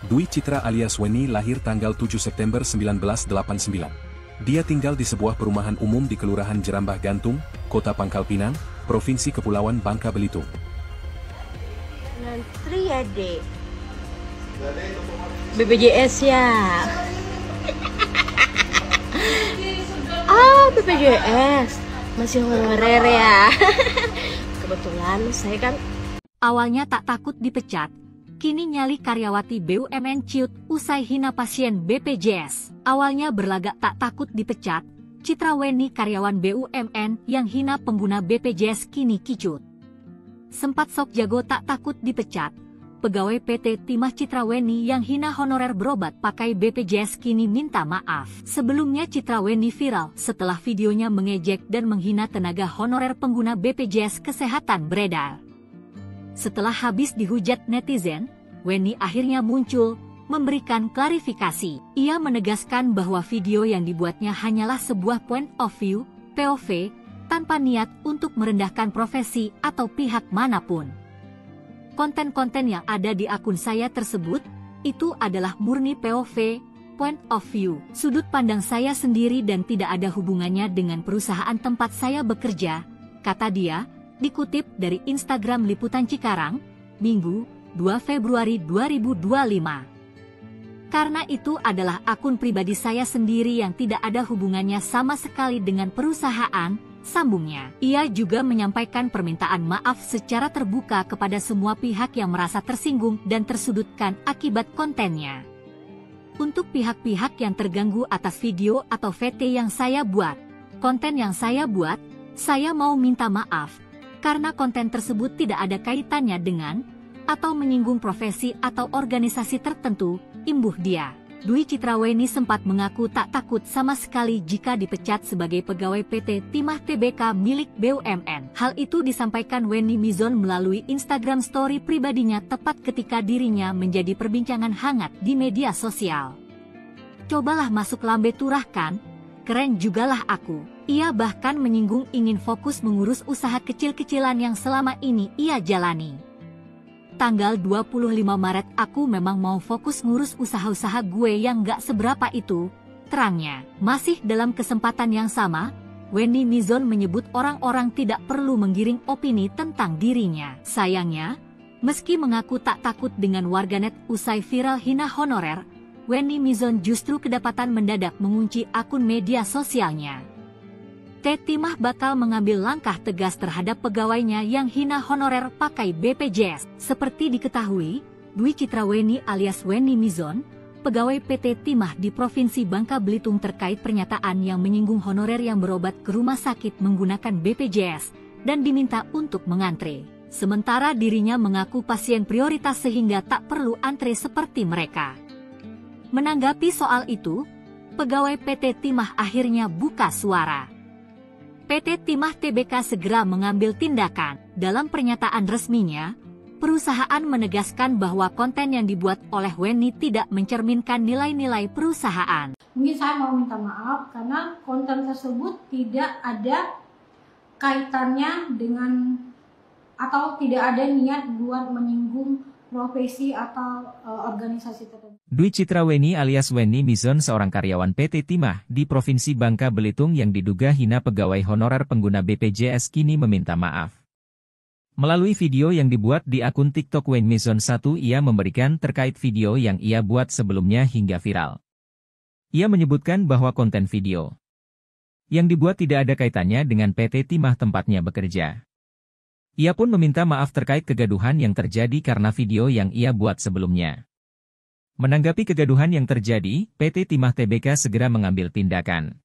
Dwi Citra alias Wenny lahir tanggal 7 September 1989. Dia tinggal di sebuah perumahan umum di Kelurahan Jerambah Gantung, Kota Pangkal Pinang, Provinsi Kepulauan Bangka Belitung. Ngantri ya, Dek. BPJS ya. BPJS. Masih honorer ya. Kebetulan saya kan Awalnya tak takut dipecat, kini nyali karyawati BUMN ciut usai hina pasien BPJS. Awalnya berlagak tak takut dipecat, Citra Wenny karyawan BUMN yang hina pengguna BPJS kini kicut. Sempat sok jago tak takut dipecat, pegawai PT Timah Citra Wenny yang hina honorer berobat pakai BPJS kini minta maaf. Sebelumnya Citra Wenny viral setelah videonya mengejek dan menghina tenaga honorer pengguna BPJS Kesehatan beredar. Setelah habis dihujat netizen, Wenny akhirnya muncul, memberikan klarifikasi. Ia menegaskan bahwa video yang dibuatnya hanyalah sebuah point of view, POV, tanpa niat untuk merendahkan profesi atau pihak manapun. Konten-konten yang ada di akun saya tersebut, itu adalah murni POV, point of view, sudut pandang saya sendiri dan tidak ada hubungannya dengan perusahaan tempat saya bekerja, kata dia, dikutip dari Instagram Liputan Cikarang, Minggu, 2 Februari 2025. Karena itu adalah akun pribadi saya sendiri yang tidak ada hubungannya sama sekali dengan perusahaan, sambungnya. Ia juga menyampaikan permintaan maaf secara terbuka kepada semua pihak yang merasa tersinggung dan tersudutkan akibat kontennya. Untuk pihak-pihak yang terganggu atas video atau VT yang saya buat, konten yang saya buat, saya mau minta maaf, karena konten tersebut tidak ada kaitannya dengan, atau menyinggung profesi atau organisasi tertentu, imbuh dia. Dwi Citra Wenny sempat mengaku tak takut sama sekali jika dipecat sebagai pegawai PT Timah Tbk milik BUMN. Hal itu disampaikan Wenny Mizon melalui Instagram story pribadinya tepat ketika dirinya menjadi perbincangan hangat di media sosial. Cobalah masuk lambe turah kan? Keren jugalah aku. Ia bahkan menyinggung ingin fokus mengurus usaha kecil-kecilan yang selama ini ia jalani. Tanggal 25 Maret aku memang mau fokus ngurus usaha-usaha gue yang gak seberapa itu, terangnya. Masih dalam kesempatan yang sama, Wenny Mizon menyebut orang-orang tidak perlu menggiring opini tentang dirinya. Sayangnya, meski mengaku tak takut dengan warganet usai viral hina honorer, Wenny Mizon justru kedapatan mendadak mengunci akun media sosialnya. Timah bakal mengambil langkah tegas terhadap pegawainya yang hina honorer pakai BPJS. Seperti diketahui, Dwi Citra Wenny alias Wenny Mizon, pegawai PT Timah di Provinsi Bangka Belitung terkait pernyataan yang menyinggung honorer yang berobat ke rumah sakit menggunakan BPJS dan diminta untuk mengantre. Sementara dirinya mengaku pasien prioritas sehingga tak perlu antre seperti mereka. Menanggapi soal itu, pegawai PT Timah akhirnya buka suara. PT Timah Tbk segera mengambil tindakan. Dalam pernyataan resminya, perusahaan menegaskan bahwa konten yang dibuat oleh Wenny tidak mencerminkan nilai-nilai perusahaan. Mungkin saya mau minta maaf karena konten tersebut tidak ada kaitannya dengan atau tidak ada niat buat menyinggung profesi atau organisasi tertentu. Dwi Citra Weni alias Weni Mizon seorang karyawan PT Timah di Provinsi Bangka Belitung yang diduga hina pegawai honorer pengguna BPJS kini meminta maaf. Melalui video yang dibuat di akun TikTok Weni Mizon 1 ia memberikan terkait video yang ia buat sebelumnya hingga viral. Ia menyebutkan bahwa konten video yang dibuat tidak ada kaitannya dengan PT Timah tempatnya bekerja. Ia pun meminta maaf terkait kegaduhan yang terjadi karena video yang ia buat sebelumnya. Menanggapi kegaduhan yang terjadi, PT Timah Tbk segera mengambil tindakan.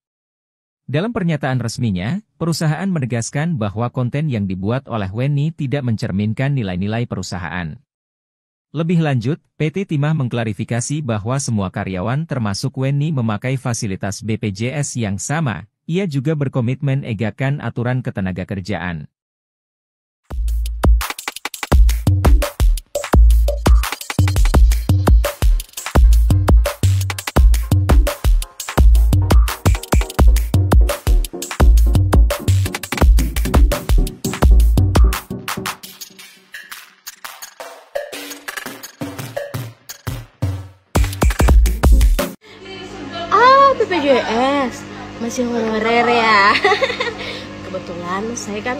Dalam pernyataan resminya, perusahaan menegaskan bahwa konten yang dibuat oleh Weni tidak mencerminkan nilai-nilai perusahaan. Lebih lanjut, PT Timah mengklarifikasi bahwa semua karyawan termasuk Weni memakai fasilitas BPJS yang sama. Ia juga berkomitmen egakkan aturan ketenagakerjaan. BPJS masih honorer ya. Kebetulan saya kan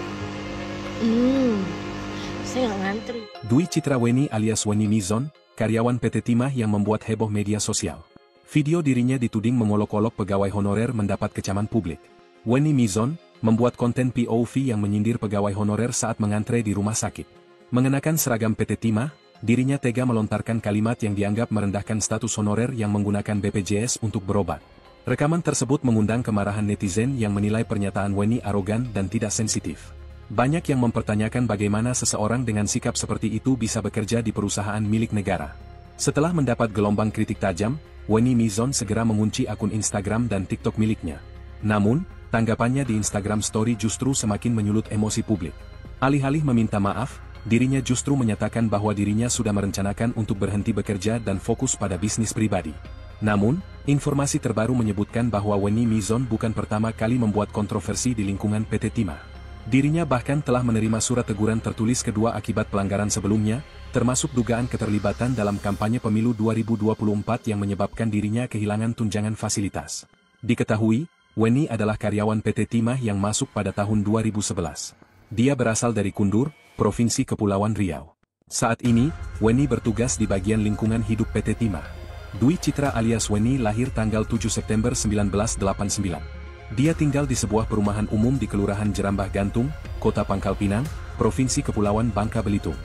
saya nggak ngantri. Dwi Citra Weni alias Weni Mizon, karyawan PT Timah yang membuat heboh media sosial. Video dirinya dituding mengolok-olok pegawai honorer mendapat kecaman publik. Weni Mizon membuat konten POV yang menyindir pegawai honorer saat mengantre di rumah sakit. Mengenakan seragam PT Timah, dirinya tega melontarkan kalimat yang dianggap merendahkan status honorer yang menggunakan BPJS untuk berobat. Rekaman tersebut mengundang kemarahan netizen yang menilai pernyataan Weni arogan dan tidak sensitif. Banyak yang mempertanyakan bagaimana seseorang dengan sikap seperti itu bisa bekerja di perusahaan milik negara. Setelah mendapat gelombang kritik tajam, Weni Mizon segera mengunci akun Instagram dan TikTok miliknya. Namun, tanggapannya di Instagram Story justru semakin menyulut emosi publik. Alih-alih meminta maaf, dirinya justru menyatakan bahwa dirinya sudah merencanakan untuk berhenti bekerja dan fokus pada bisnis pribadi. Namun, informasi terbaru menyebutkan bahwa Weni Mizon bukan pertama kali membuat kontroversi di lingkungan PT Timah. Dirinya bahkan telah menerima surat teguran tertulis kedua akibat pelanggaran sebelumnya, termasuk dugaan keterlibatan dalam kampanye pemilu 2024 yang menyebabkan dirinya kehilangan tunjangan fasilitas. Diketahui, Weni adalah karyawan PT Timah yang masuk pada tahun 2011. Dia berasal dari Kundur, Provinsi Kepulauan Riau. Saat ini, Weni bertugas di bagian lingkungan hidup PT Timah. Dwi Citra alias Weni lahir tanggal 7 September 1989. Dia tinggal di sebuah perumahan umum di Kelurahan Jerambah Gantung, Kota Pangkal Pinang, Provinsi Kepulauan Bangka Belitung.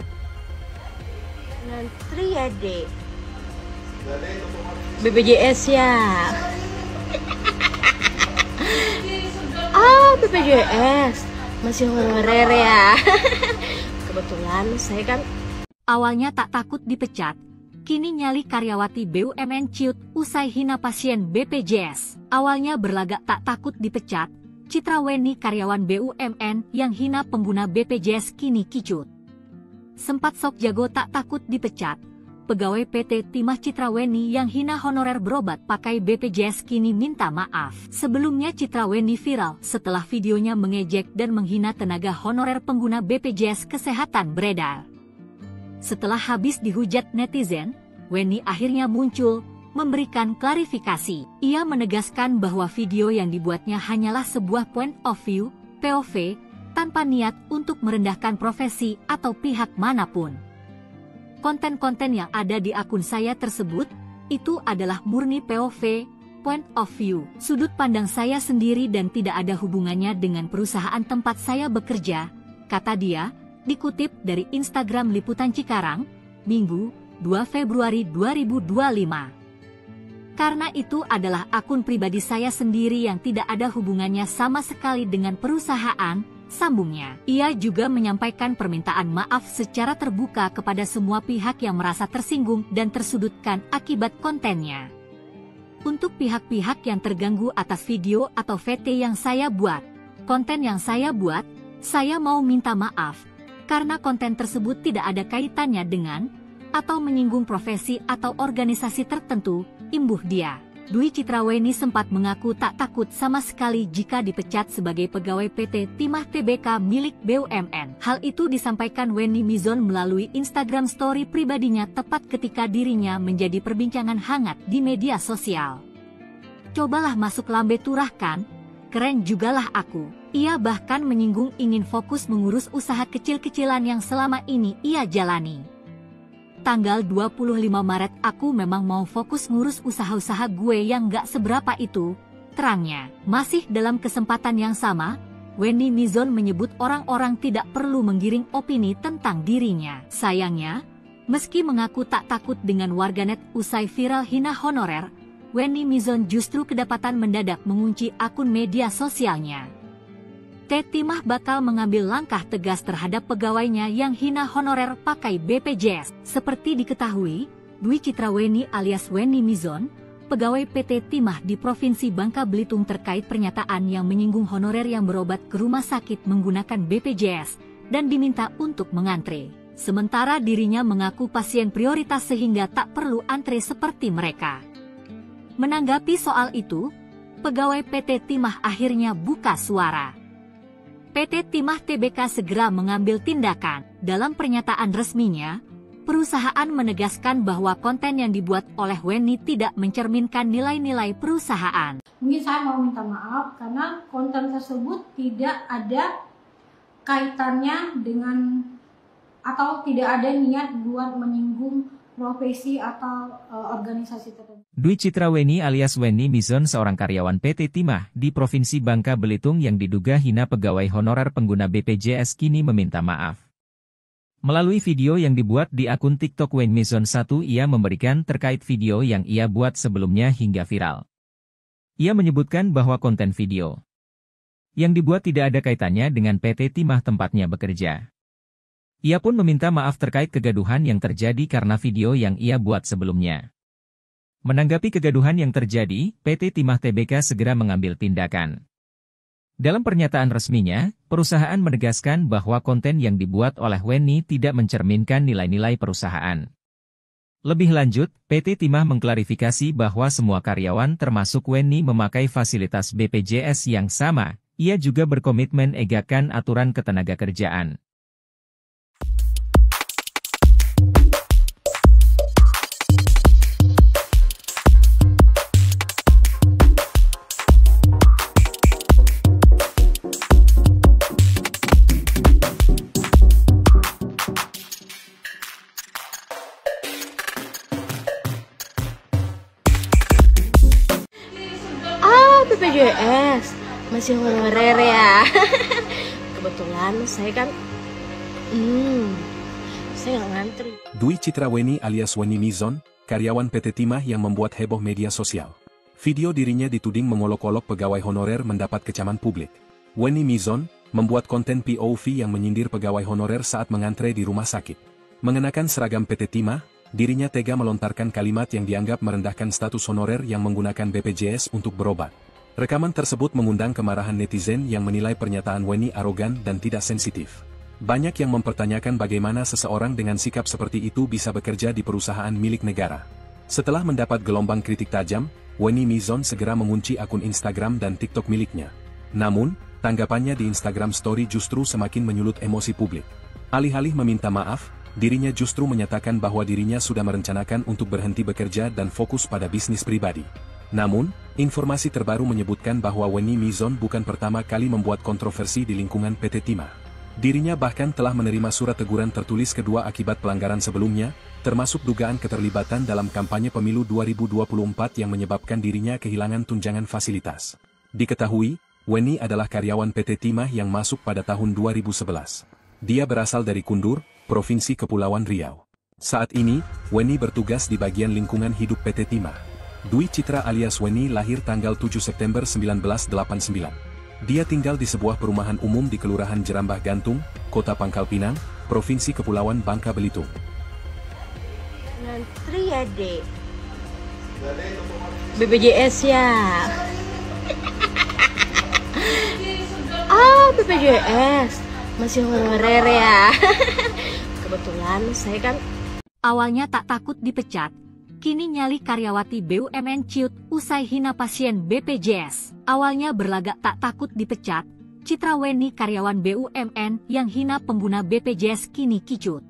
Ngantri ya, Dek. BPJS ya. BPJS masih honorer ya. Kebetulan saya kan awalnya tak takut dipecat. Kini nyali karyawati BUMN ciut usai hina pasien BPJS. Awalnya berlagak tak takut dipecat, Citra Weni karyawan BUMN yang hina pengguna BPJS kini kicut. Sempat sok jago tak takut dipecat, pegawai PT Timah Citra Weni yang hina honorer berobat pakai BPJS kini minta maaf. Sebelumnya Citra Weni viral setelah videonya mengejek dan menghina tenaga honorer pengguna BPJS Kesehatan beredar. Setelah habis dihujat netizen, Weni akhirnya muncul, memberikan klarifikasi. Ia menegaskan bahwa video yang dibuatnya hanyalah sebuah point of view, POV, tanpa niat untuk merendahkan profesi atau pihak manapun. Konten-konten yang ada di akun saya tersebut, itu adalah murni POV, point of view, sudut pandang saya sendiri dan tidak ada hubungannya dengan perusahaan tempat saya bekerja, kata dia, dikutip dari Instagram Liputan Cikarang, Minggu, 2 Februari 2025. Karena itu adalah akun pribadi saya sendiri yang tidak ada hubungannya sama sekali dengan perusahaan, sambungnya. Ia juga menyampaikan permintaan maaf secara terbuka kepada semua pihak yang merasa tersinggung dan tersudutkan akibat kontennya. Untuk pihak-pihak yang terganggu atas video atau VT yang saya buat, konten yang saya buat, saya mau minta maaf. Karena konten tersebut tidak ada kaitannya dengan atau menyinggung profesi atau organisasi tertentu, imbuh dia. Dwi Citraweni sempat mengaku tak takut sama sekali jika dipecat sebagai pegawai PT Timah Tbk milik BUMN. Hal itu disampaikan Wenny Mizon melalui Instagram story pribadinya tepat ketika dirinya menjadi perbincangan hangat di media sosial. "Cobalah masuk lambe turah kan? Keren jugalah aku." Ia bahkan menyinggung ingin fokus mengurus usaha kecil-kecilan yang selama ini ia jalani. "Tanggal 25 Maret aku memang mau fokus ngurus usaha-usaha gue yang gak seberapa itu," terangnya. Masih dalam kesempatan yang sama, Wenny Mizon menyebut orang-orang tidak perlu menggiring opini tentang dirinya. Sayangnya, meski mengaku tak takut dengan warganet usai viral hina honorer, Wenny Mizon justru kedapatan mendadak mengunci akun media sosialnya. Timah bakal mengambil langkah tegas terhadap pegawainya yang hina honorer pakai BPJS. Seperti diketahui, Dwi Citraweni alias Wenny Mizon, pegawai PT Timah di Provinsi Bangka Belitung terkait pernyataan yang menyinggung honorer yang berobat ke rumah sakit menggunakan BPJS dan diminta untuk mengantre. Sementara dirinya mengaku pasien prioritas sehingga tak perlu antre seperti mereka. Menanggapi soal itu, pegawai PT Timah akhirnya buka suara. PT Timah Tbk segera mengambil tindakan. Dalam pernyataan resminya, perusahaan menegaskan bahwa konten yang dibuat oleh Wenny tidak mencerminkan nilai-nilai perusahaan. Mungkin saya mau minta maaf karena konten tersebut tidak ada kaitannya dengan atau tidak ada niat buat menyinggung profesi atau organisasi tertentu. Dwi Citraweni alias Wenny Mizon seorang karyawan PT Timah di Provinsi Bangka Belitung yang diduga hina pegawai honorer pengguna BPJS kini meminta maaf. Melalui video yang dibuat di akun TikTok Wenny Mizon 1 ia memberikan terkait video yang ia buat sebelumnya hingga viral. Ia menyebutkan bahwa konten video yang dibuat tidak ada kaitannya dengan PT Timah tempatnya bekerja. Ia pun meminta maaf terkait kegaduhan yang terjadi karena video yang ia buat sebelumnya. Menanggapi kegaduhan yang terjadi, PT Timah Tbk segera mengambil tindakan. Dalam pernyataan resminya, perusahaan menegaskan bahwa konten yang dibuat oleh Wenny tidak mencerminkan nilai-nilai perusahaan. Lebih lanjut, PT Timah mengklarifikasi bahwa semua karyawan termasuk Wenny memakai fasilitas BPJS yang sama. Ia juga berkomitmen egakan aturan ketenagakerjaan. BPJS masih honorer ya. Kebetulan saya kan saya nggak ngantri. Dwi Citraweni alias Wenny Mizon, karyawan PT Timah yang membuat heboh media sosial. Video dirinya dituding mengolok-olok pegawai honorer mendapat kecaman publik. Wenny Mizon membuat konten POV yang menyindir pegawai honorer saat mengantre di rumah sakit. Mengenakan seragam PT Timah, dirinya tega melontarkan kalimat yang dianggap merendahkan status honorer yang menggunakan BPJS untuk berobat. Rekaman tersebut mengundang kemarahan netizen yang menilai pernyataan Wenny arogan dan tidak sensitif. Banyak yang mempertanyakan bagaimana seseorang dengan sikap seperti itu bisa bekerja di perusahaan milik negara. Setelah mendapat gelombang kritik tajam, Wenny Mizon segera mengunci akun Instagram dan TikTok miliknya. Namun, tanggapannya di Instagram Story justru semakin menyulut emosi publik. Alih-alih meminta maaf, dirinya justru menyatakan bahwa dirinya sudah merencanakan untuk berhenti bekerja dan fokus pada bisnis pribadi. Namun, informasi terbaru menyebutkan bahwa Wenny Mizon bukan pertama kali membuat kontroversi di lingkungan PT Timah. Dirinya bahkan telah menerima surat teguran tertulis kedua akibat pelanggaran sebelumnya, termasuk dugaan keterlibatan dalam kampanye pemilu 2024 yang menyebabkan dirinya kehilangan tunjangan fasilitas. Diketahui, Wenny adalah karyawan PT Timah yang masuk pada tahun 2011. Dia berasal dari Kundur, Provinsi Kepulauan Riau. Saat ini, Wenny bertugas di bagian lingkungan hidup PT Timah. Dwi Citra alias Wenny lahir tanggal 7 September 1989. Dia tinggal di sebuah perumahan umum di Kelurahan Jerambah Gantung, Kota Pangkal Pinang, Provinsi Kepulauan Bangka Belitung. Ngantri ya, Dek. BPJS ya. BPJS masih honorer ya. Kebetulan saya kan awalnya tak takut dipecat, Kini nyali karyawati BUMN ciut usai hina pasien BPJS. Awalnya berlagak tak takut dipecat, Citra Weni karyawan BUMN yang hina pengguna BPJS kini kicut.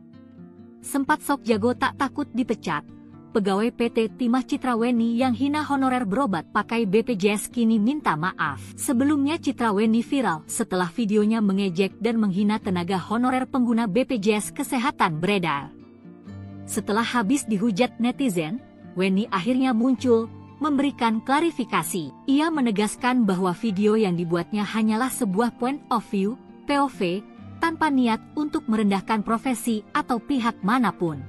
Sempat sok jago tak takut dipecat, pegawai PT Timah Citra Weni yang hina honorer berobat pakai BPJS kini minta maaf. Sebelumnya Citra Weni viral setelah videonya mengejek dan menghina tenaga honorer pengguna BPJS Kesehatan beredar. Setelah habis dihujat netizen, Weni akhirnya muncul, memberikan klarifikasi. Ia menegaskan bahwa video yang dibuatnya hanyalah sebuah point of view, POV, tanpa niat untuk merendahkan profesi atau pihak manapun.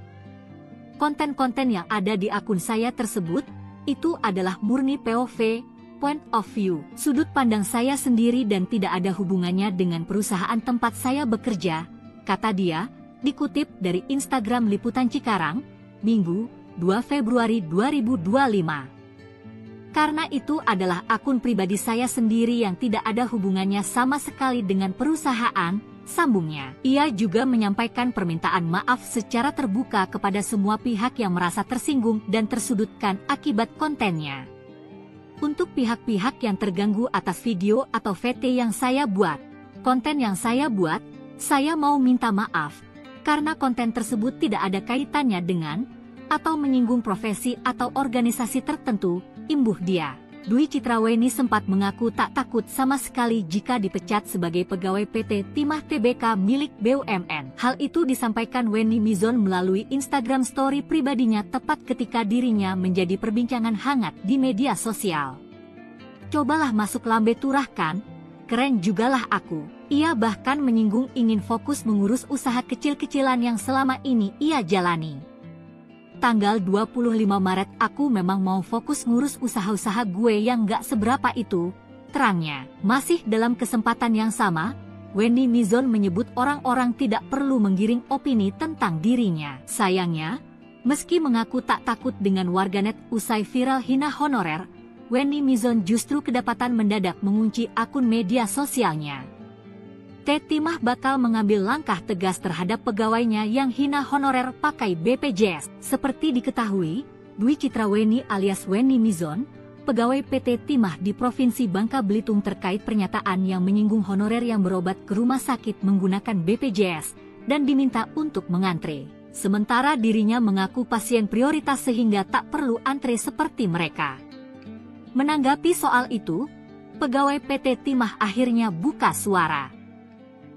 Konten-konten yang ada di akun saya tersebut, itu adalah murni POV, point of view, sudut pandang saya sendiri dan tidak ada hubungannya dengan perusahaan tempat saya bekerja, kata dia, dikutip dari Instagram Liputan Cikarang, Minggu, 2 Februari 2025. Karena itu adalah akun pribadi saya sendiri yang tidak ada hubungannya sama sekali dengan perusahaan, sambungnya. Ia juga menyampaikan permintaan maaf secara terbuka kepada semua pihak yang merasa tersinggung dan tersudutkan akibat kontennya. Untuk pihak-pihak yang terganggu atas video atau VT yang saya buat, konten yang saya buat, saya mau minta maaf, karena konten tersebut tidak ada kaitannya dengan atau menyinggung profesi atau organisasi tertentu, imbuh dia. Dwi Citra Weni sempat mengaku tak takut sama sekali jika dipecat sebagai pegawai PT Timah Tbk milik BUMN. Hal itu disampaikan Weni Mizon melalui Instagram story pribadinya tepat ketika dirinya menjadi perbincangan hangat di media sosial. Cobalah masuk lambe turah kan, keren jugalah aku. Ia bahkan menyinggung ingin fokus mengurus usaha kecil-kecilan yang selama ini ia jalani. Tanggal 25 Maret aku memang mau fokus ngurus usaha-usaha gue yang gak seberapa itu, terangnya. Masih dalam kesempatan yang sama, Weni Mizon menyebut orang-orang tidak perlu menggiring opini tentang dirinya. Sayangnya, meski mengaku tak takut dengan warganet usai viral hina honorer, Weni Mizon justru kedapatan mendadak mengunci akun media sosialnya. Timah bakal mengambil langkah tegas terhadap pegawainya yang hina honorer pakai BPJS. Seperti diketahui, Dwi Citra Weni alias Weni Mizon, pegawai PT Timah di Provinsi Bangka Belitung terkait pernyataan yang menyinggung honorer yang berobat ke rumah sakit menggunakan BPJS dan diminta untuk mengantre. Sementara dirinya mengaku pasien prioritas sehingga tak perlu antre seperti mereka. Menanggapi soal itu, pegawai PT Timah akhirnya buka suara.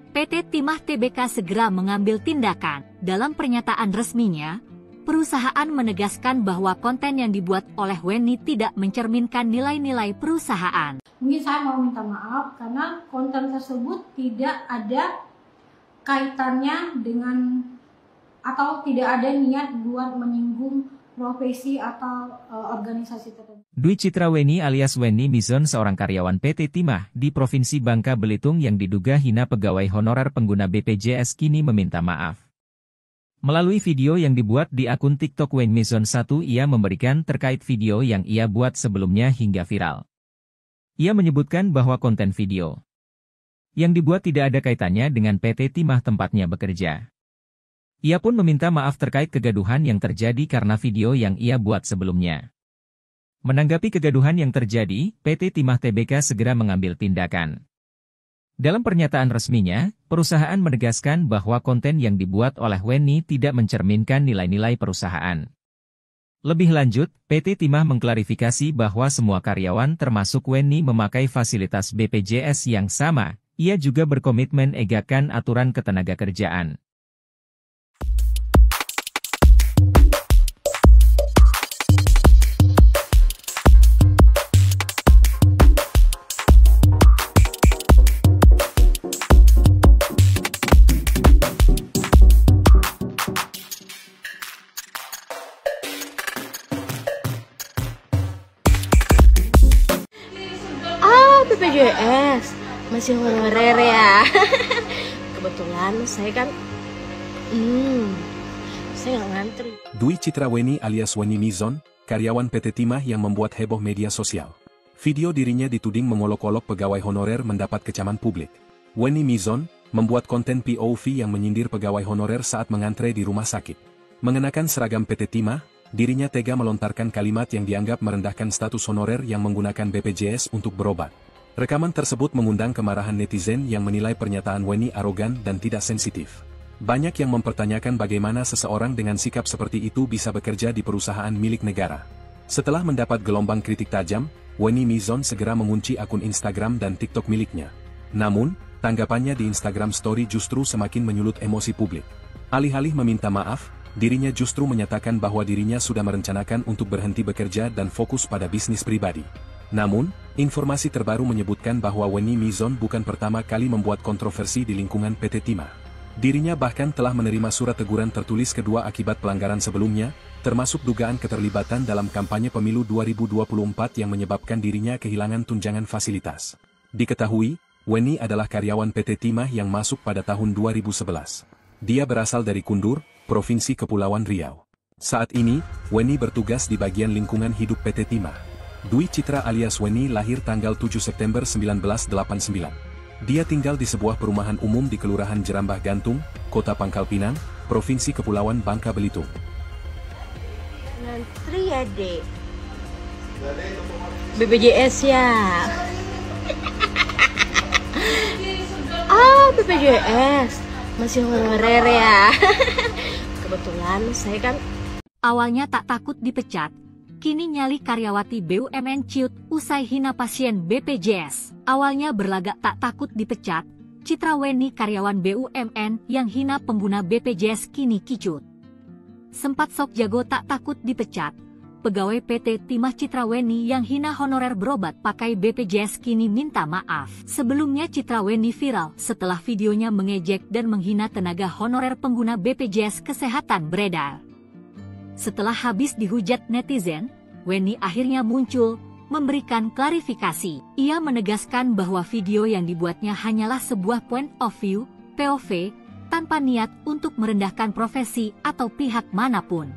PT Timah Tbk segera mengambil tindakan. Dalam pernyataan resminya, perusahaan menegaskan bahwa konten yang dibuat oleh Weni tidak mencerminkan nilai-nilai perusahaan. Mungkin saya mau minta maaf karena konten tersebut tidak ada kaitannya dengan atau tidak ada niat buat menyinggung profesi atau organisasi tertentu. Dwi Citra Weni alias Weni Mizon seorang karyawan PT Timah di Provinsi Bangka Belitung yang diduga hina pegawai honorer pengguna BPJS kini meminta maaf. Melalui video yang dibuat di akun TikTok Weni Mizon 1 ia memberikan terkait video yang ia buat sebelumnya hingga viral. Ia menyebutkan bahwa konten video yang dibuat tidak ada kaitannya dengan PT Timah tempatnya bekerja. Ia pun meminta maaf terkait kegaduhan yang terjadi karena video yang ia buat sebelumnya. Menanggapi kegaduhan yang terjadi, PT Timah Tbk segera mengambil tindakan. Dalam pernyataan resminya, perusahaan menegaskan bahwa konten yang dibuat oleh Weni tidak mencerminkan nilai-nilai perusahaan. Lebih lanjut, PT Timah mengklarifikasi bahwa semua karyawan termasuk Weni memakai fasilitas BPJS yang sama. Ia juga berkomitmen egakkan aturan ketenagakerjaan. BPJS masih honorer ya. Kebetulan saya kan saya nggak ngantri. Dwi Citra Weni alias Weni Mizon, karyawan PT Timah yang membuat heboh media sosial. Video dirinya dituding mengolok-olok pegawai honorer mendapat kecaman publik. Weni Mizon membuat konten POV yang menyindir pegawai honorer saat mengantre di rumah sakit. Mengenakan seragam PT Timah, dirinya tega melontarkan kalimat yang dianggap merendahkan status honorer yang menggunakan BPJS untuk berobat. Rekaman tersebut mengundang kemarahan netizen yang menilai pernyataan Wenny arogan dan tidak sensitif. Banyak yang mempertanyakan bagaimana seseorang dengan sikap seperti itu bisa bekerja di perusahaan milik negara. Setelah mendapat gelombang kritik tajam, Wenny Mizon segera mengunci akun Instagram dan TikTok miliknya. Namun, tanggapannya di Instagram Story justru semakin menyulut emosi publik. Alih-alih meminta maaf, dirinya justru menyatakan bahwa dirinya sudah merencanakan untuk berhenti bekerja dan fokus pada bisnis pribadi. Namun, informasi terbaru menyebutkan bahwa Wenny Mizon bukan pertama kali membuat kontroversi di lingkungan PT Timah. Dirinya bahkan telah menerima surat teguran tertulis kedua akibat pelanggaran sebelumnya, termasuk dugaan keterlibatan dalam kampanye pemilu 2024 yang menyebabkan dirinya kehilangan tunjangan fasilitas. Diketahui, Wenny adalah karyawan PT Timah yang masuk pada tahun 2011. Dia berasal dari Kundur, Provinsi Kepulauan Riau. Saat ini, Wenny bertugas di bagian lingkungan hidup PT Timah. Dwi Citra alias Wenny lahir tanggal 7 September 1989. Dia tinggal di sebuah perumahan umum di Kelurahan Jerambah Gantung, Kota Pangkal Pinang, Provinsi Kepulauan Bangka Belitung. Ngantri ya, Dek. BPJS ya. BPJS. Masih honorer ya. Kebetulan saya kan Awalnya tak takut dipecat, kini nyali karyawati BUMN ciut usai hina pasien BPJS. Awalnya berlagak tak takut dipecat, Citra Wenny karyawan BUMN yang hina pengguna BPJS kini kicut. Sempat sok jago tak takut dipecat, pegawai PT Timah Citra Wenny yang hina honorer berobat pakai BPJS kini minta maaf. Sebelumnya Citra Wenny viral setelah videonya mengejek dan menghina tenaga honorer pengguna BPJS Kesehatan beredar. Setelah habis dihujat netizen, Wenny akhirnya muncul, memberikan klarifikasi. Ia menegaskan bahwa video yang dibuatnya hanyalah sebuah point of view, POV, tanpa niat untuk merendahkan profesi atau pihak manapun.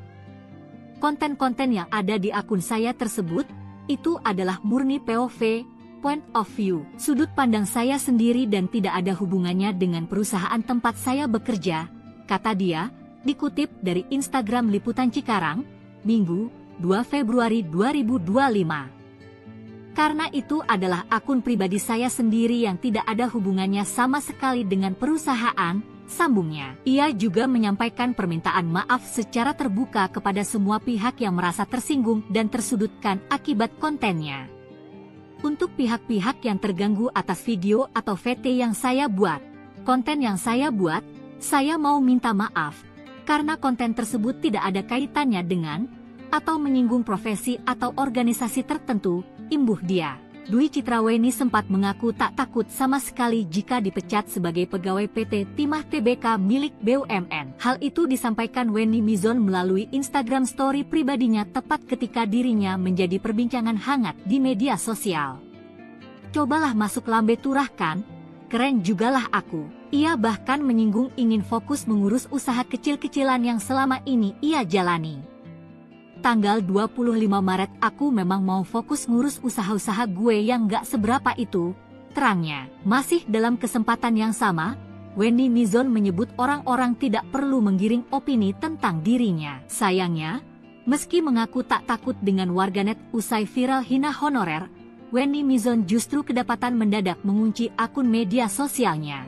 Konten-konten yang ada di akun saya tersebut, itu adalah murni POV, point of view, sudut pandang saya sendiri dan tidak ada hubungannya dengan perusahaan tempat saya bekerja, kata dia, dikutip dari Instagram Liputan Cikarang, Minggu, 2 Februari 2025. Karena itu adalah akun pribadi saya sendiri yang tidak ada hubungannya sama sekali dengan perusahaan, sambungnya. Ia juga menyampaikan permintaan maaf secara terbuka kepada semua pihak yang merasa tersinggung dan tersudutkan akibat kontennya. Untuk pihak-pihak yang terganggu atas video atau VT yang saya buat, konten yang saya buat, saya mau minta maaf, karena konten tersebut tidak ada kaitannya dengan, atau menyinggung profesi atau organisasi tertentu, imbuh dia. Dwi Citra Wenny sempat mengaku tak takut sama sekali jika dipecat sebagai pegawai PT Timah Tbk milik BUMN. Hal itu disampaikan Wenny Mizon melalui Instagram story pribadinya tepat ketika dirinya menjadi perbincangan hangat di media sosial. Cobalah masuk lambe turah kan? Keren jugalah aku. Ia bahkan menyinggung ingin fokus mengurus usaha kecil-kecilan yang selama ini ia jalani. Tanggal 25 Maret aku memang mau fokus ngurus usaha-usaha gue yang gak seberapa itu, terangnya. Masih dalam kesempatan yang sama, Wenny Mizon menyebut orang-orang tidak perlu menggiring opini tentang dirinya. Sayangnya, meski mengaku tak takut dengan warganet usai viral hina honorer, Wenny Mizon justru kedapatan mendadak mengunci akun media sosialnya.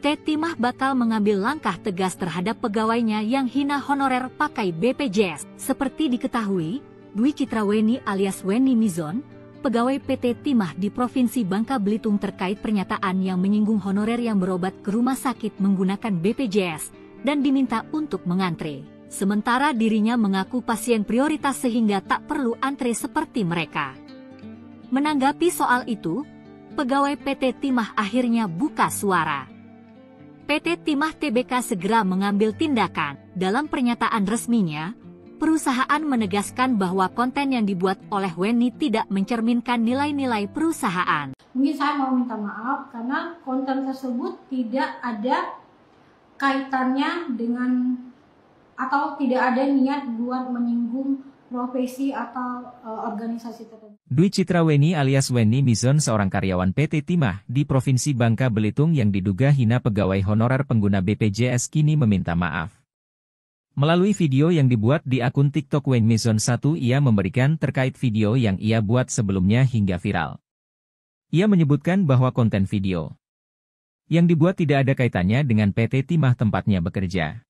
Timah bakal mengambil langkah tegas terhadap pegawainya yang hina honorer pakai BPJS. Seperti diketahui, Dwi Citra Wenny alias Wenny Mizon, pegawai PT Timah di Provinsi Bangka Belitung terkait pernyataan yang menyinggung honorer yang berobat ke rumah sakit menggunakan BPJS dan diminta untuk mengantre. Sementara dirinya mengaku pasien prioritas sehingga tak perlu antre seperti mereka. Menanggapi soal itu, pegawai PT Timah akhirnya buka suara. PT Timah Tbk segera mengambil tindakan. Dalam pernyataan resminya, perusahaan menegaskan bahwa konten yang dibuat oleh Wenny tidak mencerminkan nilai-nilai perusahaan. Mungkin saya mau minta maaf karena konten tersebut tidak ada kaitannya dengan atau tidak ada niat buat menyinggung profesi atau organisasi tertentu. Dwi Citra Wenny alias Wenny Mizon seorang karyawan PT Timah di Provinsi Bangka Belitung yang diduga hina pegawai honorer pengguna BPJS kini meminta maaf. Melalui video yang dibuat di akun TikTok Wenny Mizon 1, ia memberikan terkait video yang ia buat sebelumnya hingga viral. Ia menyebutkan bahwa konten video yang dibuat tidak ada kaitannya dengan PT Timah tempatnya bekerja.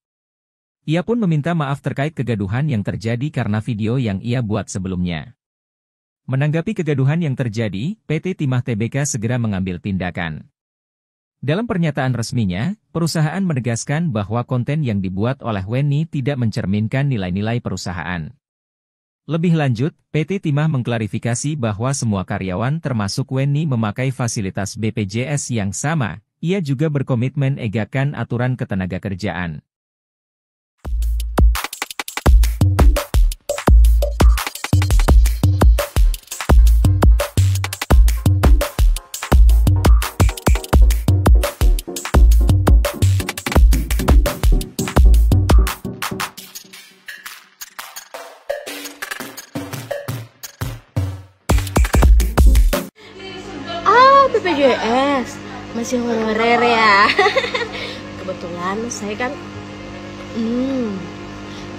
Ia pun meminta maaf terkait kegaduhan yang terjadi karena video yang ia buat sebelumnya. Menanggapi kegaduhan yang terjadi, PT Timah Tbk segera mengambil tindakan. Dalam pernyataan resminya, perusahaan menegaskan bahwa konten yang dibuat oleh Wenny tidak mencerminkan nilai-nilai perusahaan. Lebih lanjut, PT Timah mengklarifikasi bahwa semua karyawan termasuk Wenny memakai fasilitas BPJS yang sama. Ia juga berkomitmen egakkan aturan ketenagakerjaan. BPJS masih honorer ya. Kebetulan saya kan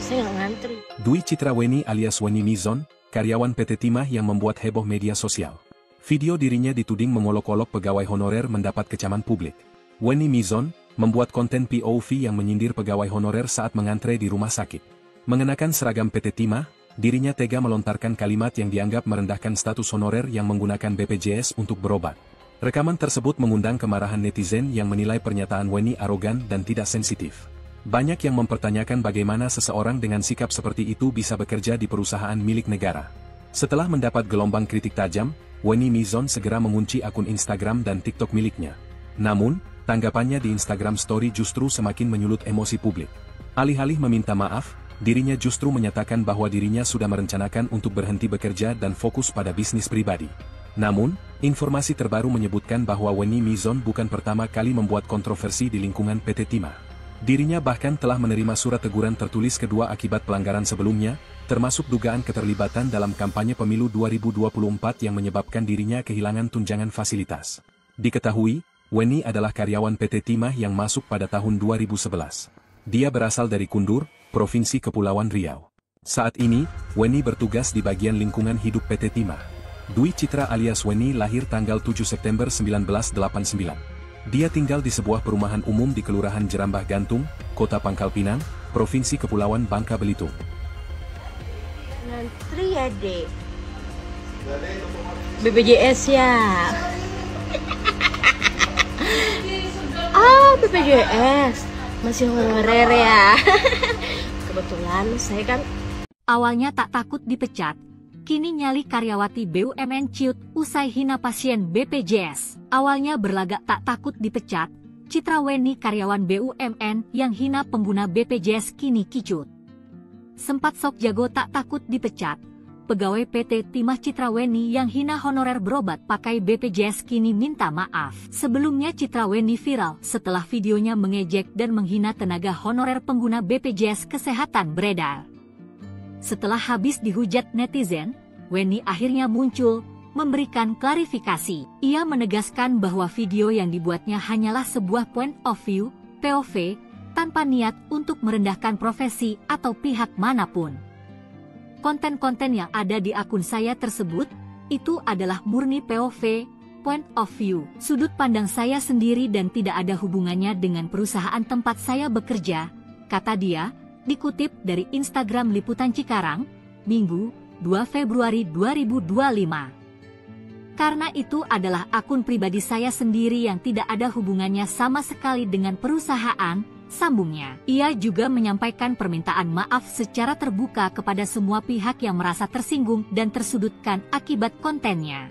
saya nggak ngantri. Dwi Citra Wenny alias Wenny Mizon, karyawan PT Timah yang membuat heboh media sosial. Video dirinya dituding mengolok-olok pegawai honorer mendapat kecaman publik. Wenny Mizon membuat konten POV yang menyindir pegawai honorer saat mengantre di rumah sakit. Mengenakan seragam PT Timah, dirinya tega melontarkan kalimat yang dianggap merendahkan status honorer yang menggunakan BPJS untuk berobat. Rekaman tersebut mengundang kemarahan netizen yang menilai pernyataan Wenny arogan dan tidak sensitif. Banyak yang mempertanyakan bagaimana seseorang dengan sikap seperti itu bisa bekerja di perusahaan milik negara. Setelah mendapat gelombang kritik tajam, Wenny Mizon segera mengunci akun Instagram dan TikTok miliknya. Namun, tanggapannya di Instagram Story justru semakin menyulut emosi publik. Alih-alih meminta maaf, dirinya justru menyatakan bahwa dirinya sudah merencanakan untuk berhenti bekerja dan fokus pada bisnis pribadi. Namun, informasi terbaru menyebutkan bahwa Wenny Mizon bukan pertama kali membuat kontroversi di lingkungan PT Timah. Dirinya bahkan telah menerima surat teguran tertulis kedua akibat pelanggaran sebelumnya, termasuk dugaan keterlibatan dalam kampanye pemilu 2024 yang menyebabkan dirinya kehilangan tunjangan fasilitas. Diketahui, Wenny adalah karyawan PT Timah yang masuk pada tahun 2011. Dia berasal dari Kundur, Provinsi Kepulauan Riau. Saat ini, Wenny bertugas di bagian lingkungan hidup PT Timah. Dwi Citra alias Wenny lahir tanggal 7 September 1989. Dia tinggal di sebuah perumahan umum di Kelurahan Jerambah Gantung, Kota Pangkal Pinang, Provinsi Kepulauan Bangka Belitung. Ngantri ya, Dek. BPJS ya. BPJS masih honorer ya. Kebetulan saya kan awalnya tak takut dipecat. Kini nyali karyawati BUMN ciut usai hina pasien BPJS. Awalnya berlagak tak takut dipecat, Citra Wenny karyawan BUMN yang hina pengguna BPJS kini kicut. Sempat sok jago tak takut dipecat, pegawai PT Timah Citra Wenny yang hina honorer berobat pakai BPJS kini minta maaf. Sebelumnya Citra Wenny viral setelah videonya mengejek dan menghina tenaga honorer pengguna BPJS Kesehatan beredar. Setelah habis dihujat netizen, Wenny akhirnya muncul, memberikan klarifikasi. Ia menegaskan bahwa video yang dibuatnya hanyalah sebuah point of view, POV, tanpa niat untuk merendahkan profesi atau pihak manapun. Konten-konten yang ada di akun saya tersebut, itu adalah murni POV, point of view, sudut pandang saya sendiri dan tidak ada hubungannya dengan perusahaan tempat saya bekerja, kata dia, dikutip dari Instagram Liputan Cikarang, Minggu, 2 Februari 2025. Karena itu adalah akun pribadi saya sendiri yang tidak ada hubungannya sama sekali dengan perusahaan, sambungnya. Ia juga menyampaikan permintaan maaf secara terbuka kepada semua pihak yang merasa tersinggung dan tersudutkan akibat kontennya.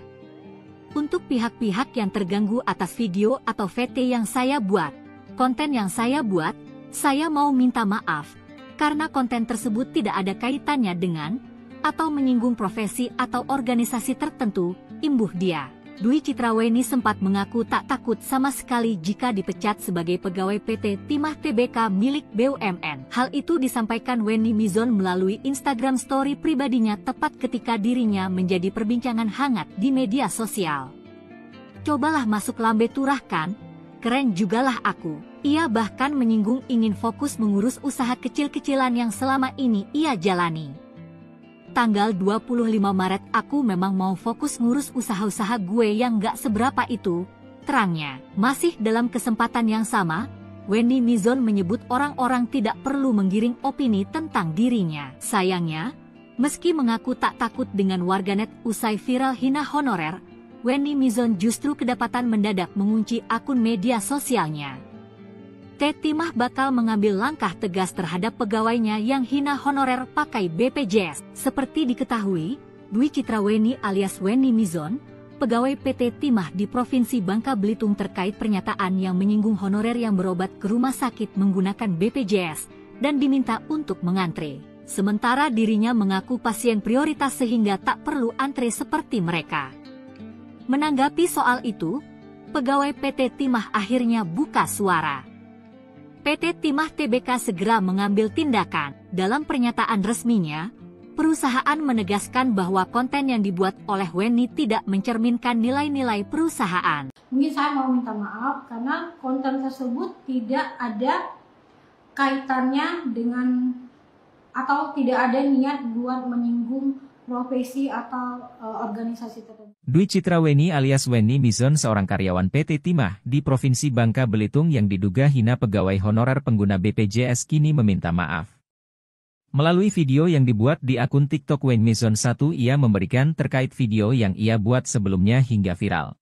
Untuk pihak-pihak yang terganggu atas video atau VT yang saya buat, konten yang saya buat, saya mau minta maaf. Karena konten tersebut tidak ada kaitannya dengan atau menyinggung profesi atau organisasi tertentu, imbuh dia. Dwi Citra Wenny sempat mengaku tak takut sama sekali jika dipecat sebagai pegawai PT Timah Tbk milik BUMN. Hal itu disampaikan Wenny Mizon melalui Instagram Story pribadinya tepat ketika dirinya menjadi perbincangan hangat di media sosial. Cobalah masuk lambe turah kan, keren jugalah aku. Ia bahkan menyinggung ingin fokus mengurus usaha kecil-kecilan yang selama ini ia jalani. Tanggal 25 Maret aku memang mau fokus ngurus usaha-usaha gue yang gak seberapa itu, terangnya. Masih dalam kesempatan yang sama, Wenny Mizon menyebut orang-orang tidak perlu menggiring opini tentang dirinya. Sayangnya, meski mengaku tak takut dengan warganet usai viral hina honorer, Wenny Mizon justru kedapatan mendadak mengunci akun media sosialnya. Teti Timah bakal mengambil langkah tegas terhadap pegawainya yang hina honorer pakai BPJS. Seperti diketahui, Dwi Citra Wenny alias Wenny Mizon, pegawai PT Timah di Provinsi Bangka Belitung terkait pernyataan yang menyinggung honorer yang berobat ke rumah sakit menggunakan BPJS dan diminta untuk mengantre. Sementara dirinya mengaku pasien prioritas sehingga tak perlu antre seperti mereka. Menanggapi soal itu, pegawai PT Timah akhirnya buka suara. PT Timah Tbk segera mengambil tindakan. Dalam pernyataan resminya, perusahaan menegaskan bahwa konten yang dibuat oleh Wenny tidak mencerminkan nilai-nilai perusahaan. Mungkin saya mau minta maaf karena konten tersebut tidak ada kaitannya dengan atau tidak ada niat buat menyinggung profesi atau organisasi tertentu. Dwi Citra Wenny alias Wenny Mizon seorang karyawan PT Timah di Provinsi Bangka Belitung yang diduga hina pegawai honorer pengguna BPJS kini meminta maaf. Melalui video yang dibuat di akun TikTok Wenny Mizon 1 ia memberikan terkait video yang ia buat sebelumnya hingga viral.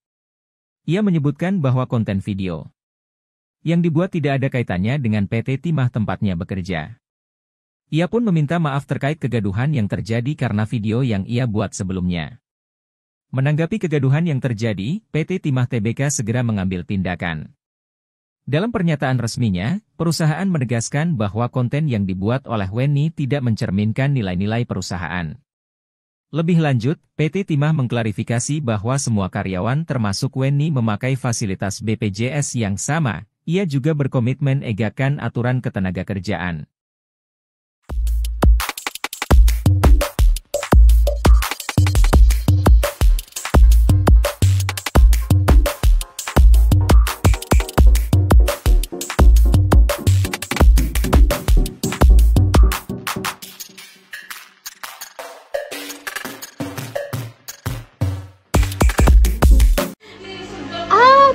Ia menyebutkan bahwa konten video yang dibuat tidak ada kaitannya dengan PT Timah tempatnya bekerja. Ia pun meminta maaf terkait kegaduhan yang terjadi karena video yang ia buat sebelumnya. Menanggapi kegaduhan yang terjadi, PT Timah Tbk segera mengambil tindakan. Dalam pernyataan resminya, perusahaan menegaskan bahwa konten yang dibuat oleh Wenny tidak mencerminkan nilai-nilai perusahaan. Lebih lanjut, PT Timah mengklarifikasi bahwa semua karyawan termasuk Wenny memakai fasilitas BPJS yang sama. Ia juga berkomitmen egakan aturan ketenagakerjaan.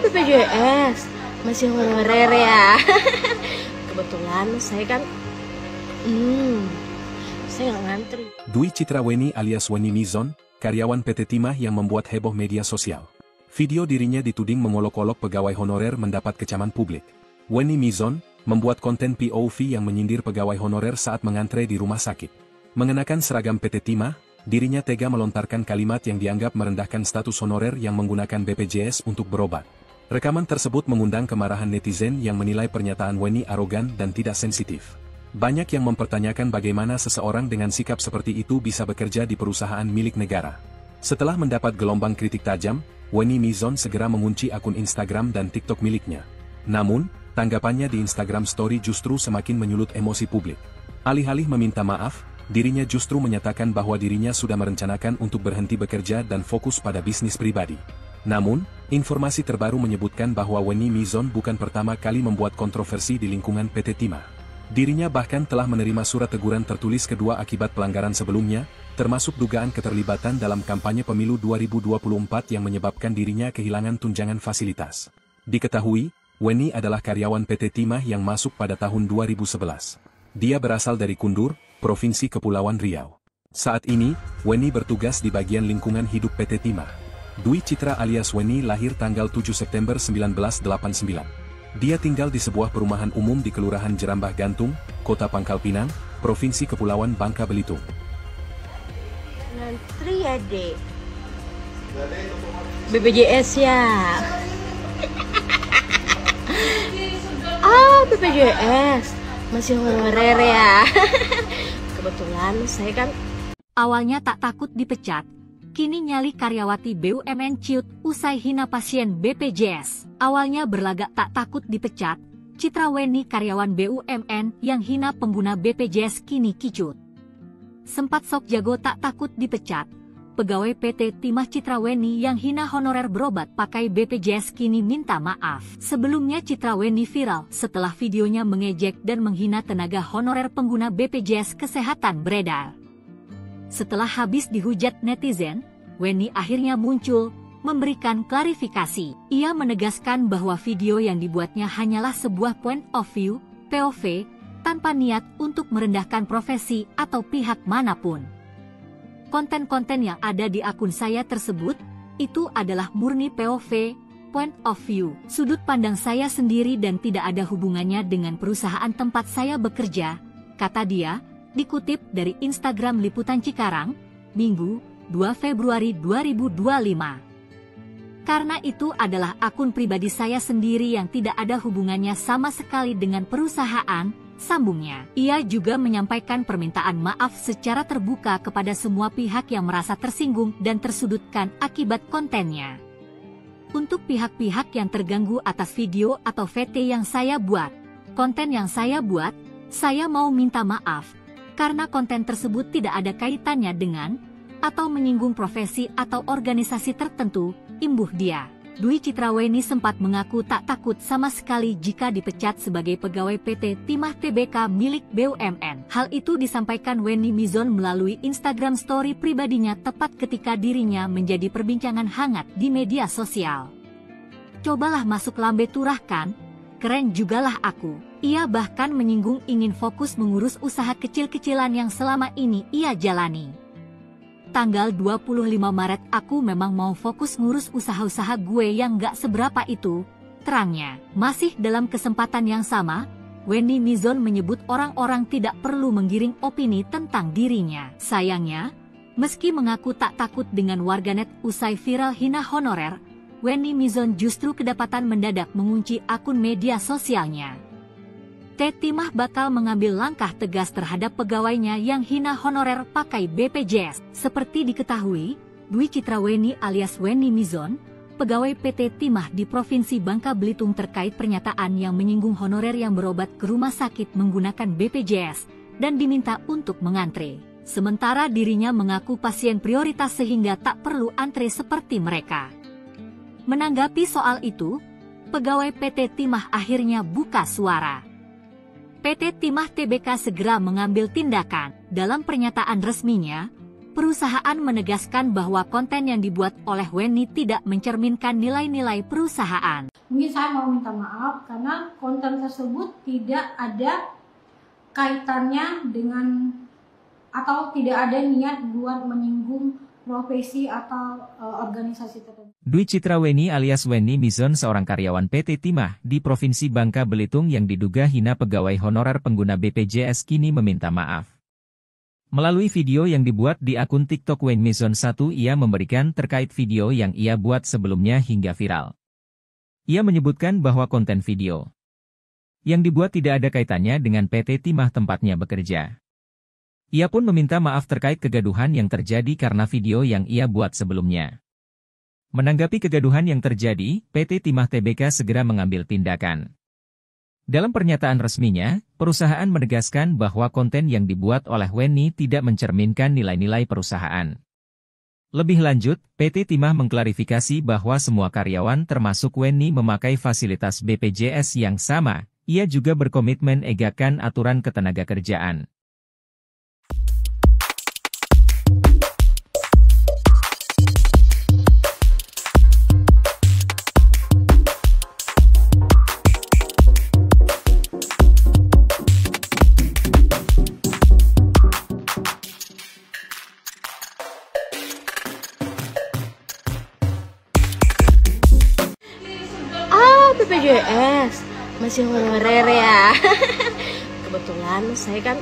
BPJS masih honorer ya. Kebetulan saya kan saya nggak ngantri. Dwi Citra Wenny alias Wenny Mizon, karyawan PT Timah yang membuat heboh media sosial. Video dirinya dituding mengolok-olok pegawai honorer mendapat kecaman publik. Wenny Mizon membuat konten POV yang menyindir pegawai honorer saat mengantre di rumah sakit. Mengenakan seragam PT Timah, dirinya tega melontarkan kalimat yang dianggap merendahkan status honorer yang menggunakan BPJS untuk berobat. Rekaman tersebut mengundang kemarahan netizen yang menilai pernyataan Wenny arogan dan tidak sensitif. Banyak yang mempertanyakan bagaimana seseorang dengan sikap seperti itu bisa bekerja di perusahaan milik negara. Setelah mendapat gelombang kritik tajam, Wenny Mizon segera mengunci akun Instagram dan TikTok miliknya. Namun, tanggapannya di Instagram Story justru semakin menyulut emosi publik. Alih-alih meminta maaf, dirinya justru menyatakan bahwa dirinya sudah merencanakan untuk berhenti bekerja dan fokus pada bisnis pribadi. Namun, informasi terbaru menyebutkan bahwa Wenny Mizon bukan pertama kali membuat kontroversi di lingkungan PT Timah. Dirinya bahkan telah menerima surat teguran tertulis kedua akibat pelanggaran sebelumnya, termasuk dugaan keterlibatan dalam kampanye pemilu 2024 yang menyebabkan dirinya kehilangan tunjangan fasilitas. Diketahui, Wenny adalah karyawan PT Timah yang masuk pada tahun 2011. Dia berasal dari Kundur, Provinsi Kepulauan Riau. Saat ini, Wenny bertugas di bagian lingkungan hidup PT Timah. Dwi Citra alias Wenny lahir tanggal 7 September 1989. Dia tinggal di sebuah perumahan umum di Kelurahan Jerambah Gantung, Kota Pangkal Pinang, Provinsi Kepulauan Bangka Belitung. Ngantri ya, Dek. BPJS ya. BPJS masih honorer ya. Kebetulan saya kan awalnya tak takut dipecat. Kini nyali karyawati BUMN ciut usai hina pasien BPJS. Awalnya berlagak tak takut dipecat, Citra Wenny karyawan BUMN yang hina pengguna BPJS kini kicut. Sempat sok jago tak takut dipecat, pegawai PT Timah Citra Weni yang hina honorer berobat pakai BPJS kini minta maaf. Sebelumnya Citra Weni viral setelah videonya mengejek dan menghina tenaga honorer pengguna BPJS Kesehatan beredar. Setelah habis dihujat netizen, Weni akhirnya muncul, memberikan klarifikasi. Ia menegaskan bahwa video yang dibuatnya hanyalah sebuah point of view, POV, tanpa niat untuk merendahkan profesi atau pihak manapun. Konten-konten yang ada di akun saya tersebut, itu adalah murni POV, point of view, sudut pandang saya sendiri dan tidak ada hubungannya dengan perusahaan tempat saya bekerja, kata dia, dikutip dari Instagram Liputan Cikarang, Minggu, 2 Februari 2025. Karena itu adalah akun pribadi saya sendiri yang tidak ada hubungannya sama sekali dengan perusahaan, sambungnya. Ia juga menyampaikan permintaan maaf secara terbuka kepada semua pihak yang merasa tersinggung dan tersudutkan akibat kontennya. Untuk pihak-pihak yang terganggu atas video atau VT yang saya buat, konten yang saya buat, saya mau minta maaf, karena konten tersebut tidak ada kaitannya dengan, atau menyinggung profesi atau organisasi tertentu, imbuh dia. Dwi Citra Weni sempat mengaku tak takut sama sekali jika dipecat sebagai pegawai PT Timah Tbk milik BUMN. Hal itu disampaikan Weni Mizon melalui Instagram story pribadinya tepat ketika dirinya menjadi perbincangan hangat di media sosial. Cobalah masuk lambe turahkan, keren jugalah aku. Ia bahkan menyinggung ingin fokus mengurus usaha kecil-kecilan yang selama ini ia jalani. Tanggal 25 Maret aku memang mau fokus ngurus usaha-usaha gue yang gak seberapa itu, terangnya. Masih dalam kesempatan yang sama, Weni Mizon menyebut orang-orang tidak perlu menggiring opini tentang dirinya. Sayangnya, meski mengaku tak takut dengan warganet usai viral hina honorer, Weni Mizon justru kedapatan mendadak mengunci akun media sosialnya. Timah bakal mengambil langkah tegas terhadap pegawainya yang hina honorer pakai BPJS. Seperti diketahui, Dwi Citra Weni alias Weni Mizon, pegawai PT Timah di Provinsi Bangka Belitung terkait pernyataan yang menyinggung honorer yang berobat ke rumah sakit menggunakan BPJS dan diminta untuk mengantre. Sementara dirinya mengaku pasien prioritas sehingga tak perlu antre seperti mereka. Menanggapi soal itu, pegawai PT Timah akhirnya buka suara. PT Timah Tbk segera mengambil tindakan. Dalam pernyataan resminya, perusahaan menegaskan bahwa konten yang dibuat oleh Weni tidak mencerminkan nilai-nilai perusahaan. Mungkin saya mau minta maaf karena konten tersebut tidak ada kaitannya dengan atau tidak ada niat buat menyinggung profesi atau organisasi tertentu. Dwi Citra Weni alias Weni Mizon seorang karyawan PT Timah di Provinsi Bangka Belitung yang diduga hina pegawai honorer pengguna BPJS kini meminta maaf. Melalui video yang dibuat di akun TikTok Weni Mizon 1 ia memberikan terkait video yang ia buat sebelumnya hingga viral. Ia menyebutkan bahwa konten video yang dibuat tidak ada kaitannya dengan PT Timah tempatnya bekerja. Ia pun meminta maaf terkait kegaduhan yang terjadi karena video yang ia buat sebelumnya. Menanggapi kegaduhan yang terjadi, PT Timah Tbk segera mengambil tindakan. Dalam pernyataan resminya, perusahaan menegaskan bahwa konten yang dibuat oleh Weni tidak mencerminkan nilai-nilai perusahaan. Lebih lanjut, PT Timah mengklarifikasi bahwa semua karyawan termasuk Weni memakai fasilitas BPJS yang sama. Ia juga berkomitmen egakkan aturan ketenagakerjaan. BPJS masih honorer ya. Kebetulan saya kan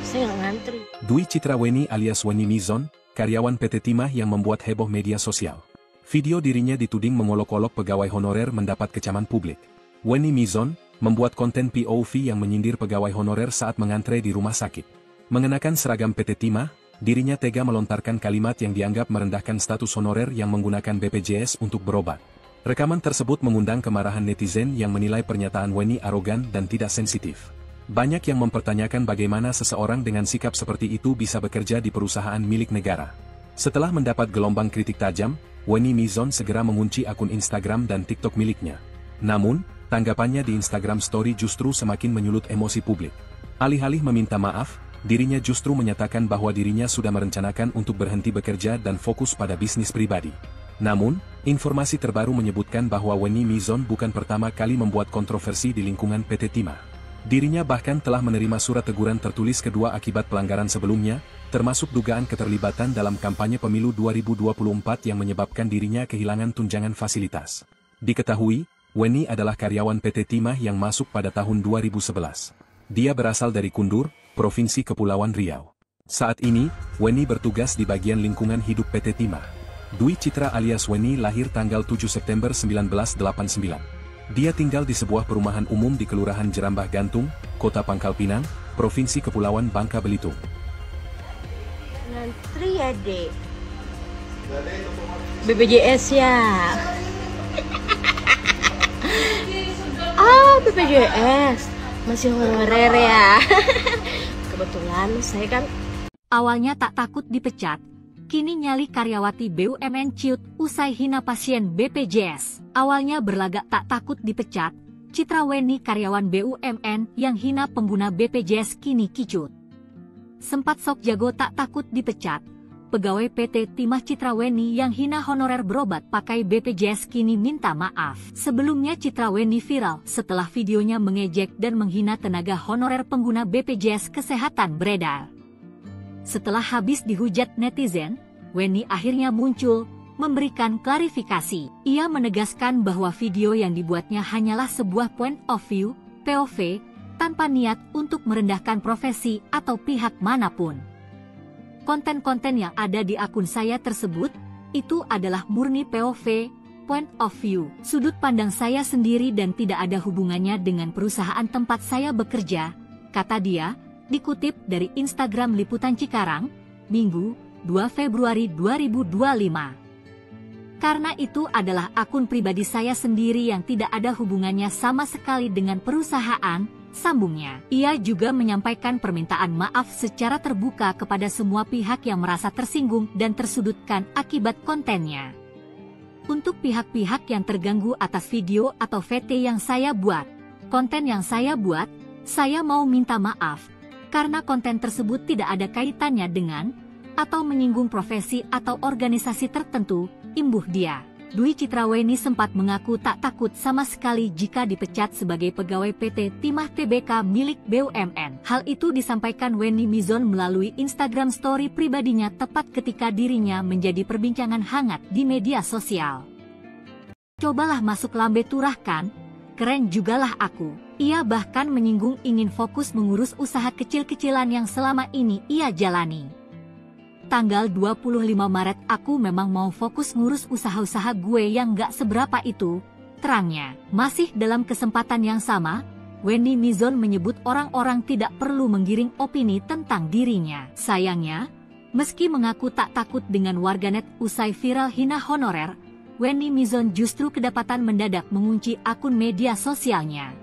saya nggak ngantri. Dwi Citra Weni alias Weni Mizon, karyawan PT Timah yang membuat heboh media sosial. Video dirinya dituding mengolok-olok pegawai honorer mendapat kecaman publik. Weni Mizon membuat konten POV yang menyindir pegawai honorer saat mengantre di rumah sakit. Mengenakan seragam PT Timah, dirinya tega melontarkan kalimat yang dianggap merendahkan status honorer yang menggunakan BPJS untuk berobat. Rekaman tersebut mengundang kemarahan netizen yang menilai pernyataan Weni arogan dan tidak sensitif. Banyak yang mempertanyakan bagaimana seseorang dengan sikap seperti itu bisa bekerja di perusahaan milik negara. Setelah mendapat gelombang kritik tajam, Wenny Mizon segera mengunci akun Instagram dan TikTok miliknya. Namun, tanggapannya di Instagram Story justru semakin menyulut emosi publik. Alih-alih meminta maaf, dirinya justru menyatakan bahwa dirinya sudah merencanakan untuk berhenti bekerja dan fokus pada bisnis pribadi. Namun, informasi terbaru menyebutkan bahwa Wenny Mizon bukan pertama kali membuat kontroversi di lingkungan PT Timah. Dirinya bahkan telah menerima surat teguran tertulis kedua akibat pelanggaran sebelumnya, termasuk dugaan keterlibatan dalam kampanye pemilu 2024 yang menyebabkan dirinya kehilangan tunjangan fasilitas. Diketahui, Wenny adalah karyawan PT Timah yang masuk pada tahun 2011. Dia berasal dari Kundur, Provinsi Kepulauan Riau. Saat ini, Wenny bertugas di bagian lingkungan hidup PT Timah. Dwi Citra alias Wenny lahir tanggal 7 September 1989. Dia tinggal di sebuah perumahan umum di Kelurahan Jerambah Gantung, Kota Pangkal Pinang, Provinsi Kepulauan Bangka Belitung. Ngantri ya, Dek. BPJS ya. BPJS. Masih honorer ya. Kebetulan saya kan Awalnya tak takut dipecat, kini nyali karyawati BUMN ciut usai hina pasien BPJS. Awalnya berlagak tak takut dipecat, Citra Wenny karyawan BUMN yang hina pengguna BPJS kini kicut. Sempat sok jago tak takut dipecat, pegawai PT Timah Citra Wenny yang hina honorer berobat pakai BPJS kini minta maaf. Sebelumnya Citra Wenny viral setelah videonya mengejek dan menghina tenaga honorer pengguna BPJS Kesehatan beredar. Setelah habis dihujat netizen, Wenny akhirnya muncul, memberikan klarifikasi. Ia menegaskan bahwa video yang dibuatnya hanyalah sebuah point of view, POV, tanpa niat untuk merendahkan profesi atau pihak manapun. Konten-konten yang ada di akun saya tersebut, itu adalah murni POV, point of view, sudut pandang saya sendiri dan tidak ada hubungannya dengan perusahaan tempat saya bekerja, kata dia, dikutip dari Instagram Liputan Cikarang, Minggu, 2 Februari 2025. Karena itu adalah akun pribadi saya sendiri yang tidak ada hubungannya sama sekali dengan perusahaan, sambungnya. Ia juga menyampaikan permintaan maaf secara terbuka kepada semua pihak yang merasa tersinggung dan tersudutkan akibat kontennya. Untuk pihak-pihak yang terganggu atas video atau VT yang saya buat, konten yang saya buat, saya mau minta maaf, karena konten tersebut tidak ada kaitannya dengan, atau menyinggung profesi atau organisasi tertentu, imbuh dia. Dwi Citra Wenny sempat mengaku tak takut sama sekali jika dipecat sebagai pegawai PT Timah Tbk milik BUMN. Hal itu disampaikan Wenny Mizon melalui Instagram story pribadinya tepat ketika dirinya menjadi perbincangan hangat di media sosial. Cobalah masuk lambe turah kan? Keren jugalah aku. Ia bahkan menyinggung ingin fokus mengurus usaha kecil-kecilan yang selama ini ia jalani. Tanggal 25 Maret aku memang mau fokus ngurus usaha-usaha gue yang gak seberapa itu, terangnya. Masih dalam kesempatan yang sama, Wenny Mizon menyebut orang-orang tidak perlu menggiring opini tentang dirinya. Sayangnya, meski mengaku tak takut dengan warganet usai viral hina honorer, Wenny Mizon justru kedapatan mendadak mengunci akun media sosialnya.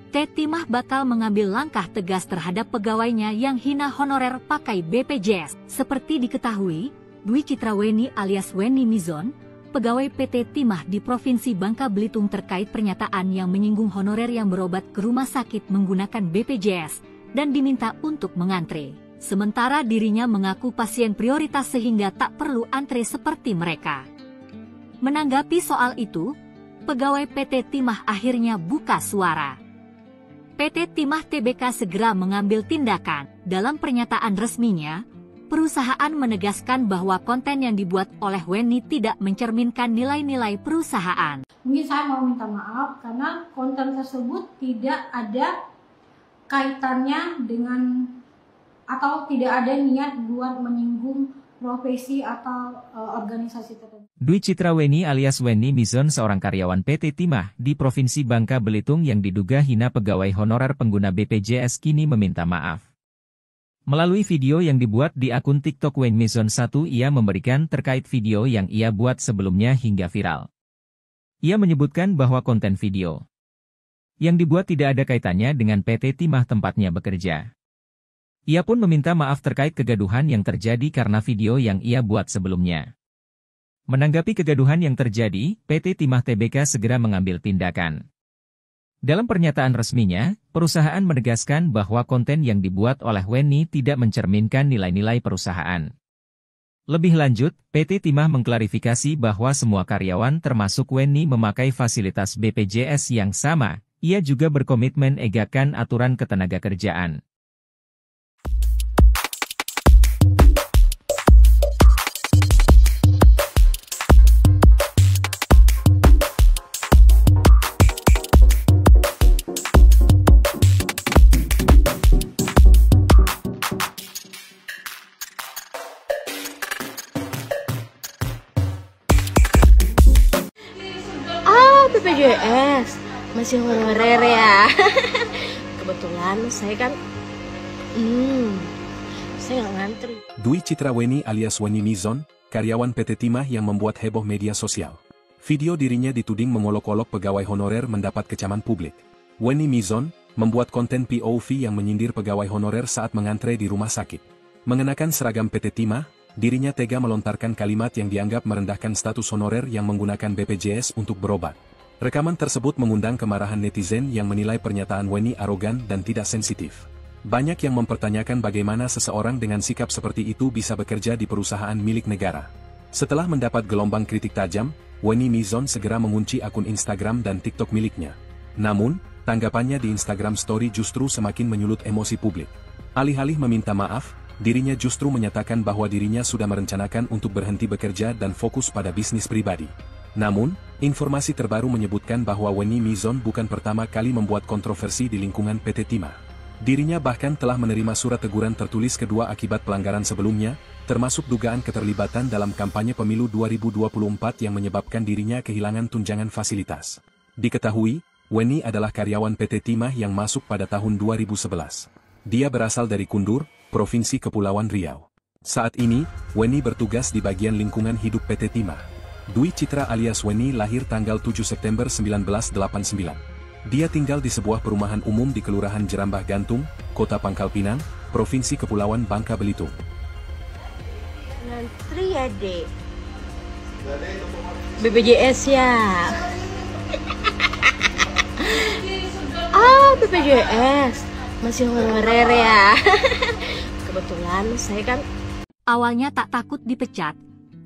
Timah bakal mengambil langkah tegas terhadap pegawainya yang hina honorer pakai BPJS. Seperti diketahui, Dwi Citra Wenny alias Wenny Mizon, pegawai PT Timah di Provinsi Bangka Belitung terkait pernyataan yang menyinggung honorer yang berobat ke rumah sakit menggunakan BPJS dan diminta untuk mengantre. Sementara dirinya mengaku pasien prioritas sehingga tak perlu antre seperti mereka. Menanggapi soal itu, pegawai PT Timah akhirnya buka suara. PT Timah Tbk segera mengambil tindakan. Dalam pernyataan resminya, perusahaan menegaskan bahwa konten yang dibuat oleh Wenny tidak mencerminkan nilai-nilai perusahaan. Mungkin saya mau minta maaf karena konten tersebut tidak ada kaitannya dengan atau tidak ada niat buat menyinggung profesi atau organisasi tertentu. Dwi Citra Wenny alias Wenny Mizon seorang karyawan PT Timah di Provinsi Bangka Belitung yang diduga hina pegawai honorer pengguna BPJS kini meminta maaf. Melalui video yang dibuat di akun TikTok Wenny Mizon 1 ia memberikan terkait video yang ia buat sebelumnya hingga viral. Ia menyebutkan bahwa konten video yang dibuat tidak ada kaitannya dengan PT Timah tempatnya bekerja. Ia pun meminta maaf terkait kegaduhan yang terjadi karena video yang ia buat sebelumnya. Menanggapi kegaduhan yang terjadi, PT Timah Tbk segera mengambil tindakan. Dalam pernyataan resminya, perusahaan menegaskan bahwa konten yang dibuat oleh Wenny tidak mencerminkan nilai-nilai perusahaan. Lebih lanjut, PT Timah mengklarifikasi bahwa semua karyawan termasuk Wenny memakai fasilitas BPJS yang sama. Ia juga berkomitmen egakkan aturan ketenagakerjaan. BPJS masih honorer ya. Kebetulan saya kan saya nggak ngantri. Dwi Citra Wenny alias Wenny Mizon, karyawan PT Timah yang membuat heboh media sosial. Video dirinya dituding mengolok-olok pegawai honorer mendapat kecaman publik. Wenny Mizon membuat konten POV yang menyindir pegawai honorer saat mengantre di rumah sakit. Mengenakan seragam PT Timah, dirinya tega melontarkan kalimat yang dianggap merendahkan status honorer yang menggunakan BPJS untuk berobat. Rekaman tersebut mengundang kemarahan netizen yang menilai pernyataan Wenny arogan dan tidak sensitif. Banyak yang mempertanyakan bagaimana seseorang dengan sikap seperti itu bisa bekerja di perusahaan milik negara. Setelah mendapat gelombang kritik tajam, Wenny Mizon segera mengunci akun Instagram dan TikTok miliknya. Namun, tanggapannya di Instagram Story justru semakin menyulut emosi publik. Alih-alih meminta maaf, dirinya justru menyatakan bahwa dirinya sudah merencanakan untuk berhenti bekerja dan fokus pada bisnis pribadi. Namun, informasi terbaru menyebutkan bahwa Wenny Mizon bukan pertama kali membuat kontroversi di lingkungan PT Timah. Dirinya bahkan telah menerima surat teguran tertulis kedua akibat pelanggaran sebelumnya, termasuk dugaan keterlibatan dalam kampanye pemilu 2024 yang menyebabkan dirinya kehilangan tunjangan fasilitas. Diketahui, Wenny adalah karyawan PT Timah yang masuk pada tahun 2011. Dia berasal dari Kundur, Provinsi Kepulauan Riau. Saat ini, Wenny bertugas di bagian lingkungan hidup PT Timah. Dwi Citra alias Wenny lahir tanggal 7 September 1989. Dia tinggal di sebuah perumahan umum di Kelurahan Jerambah Gantung, Kota Pangkal Pinang, Provinsi Kepulauan Bangka Belitung. Ngantri ya, Dek. BPJS ya. BPJS masih honorer ya. Kebetulan saya kan awalnya tak takut dipecat.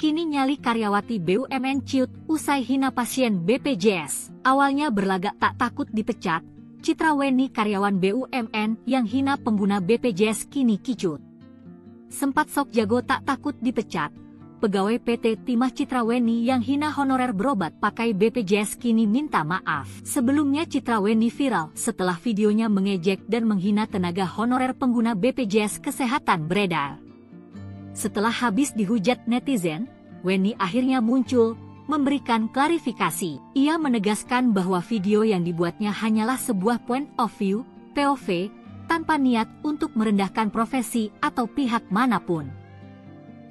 Kini nyali karyawati BUMN ciut usai hina pasien BPJS. Awalnya berlagak tak takut dipecat, Citra Wenny karyawan BUMN yang hina pengguna BPJS kini kicut. Sempat sok jago tak takut dipecat, pegawai PT Timah Citra Wenny yang hina honorer berobat pakai BPJS kini minta maaf. Sebelumnya Citra Wenny viral setelah videonya mengejek dan menghina tenaga honorer pengguna BPJS Kesehatan beredar. Setelah habis dihujat netizen, Wenny akhirnya muncul, memberikan klarifikasi. Ia menegaskan bahwa video yang dibuatnya hanyalah sebuah point of view, POV, tanpa niat untuk merendahkan profesi atau pihak manapun.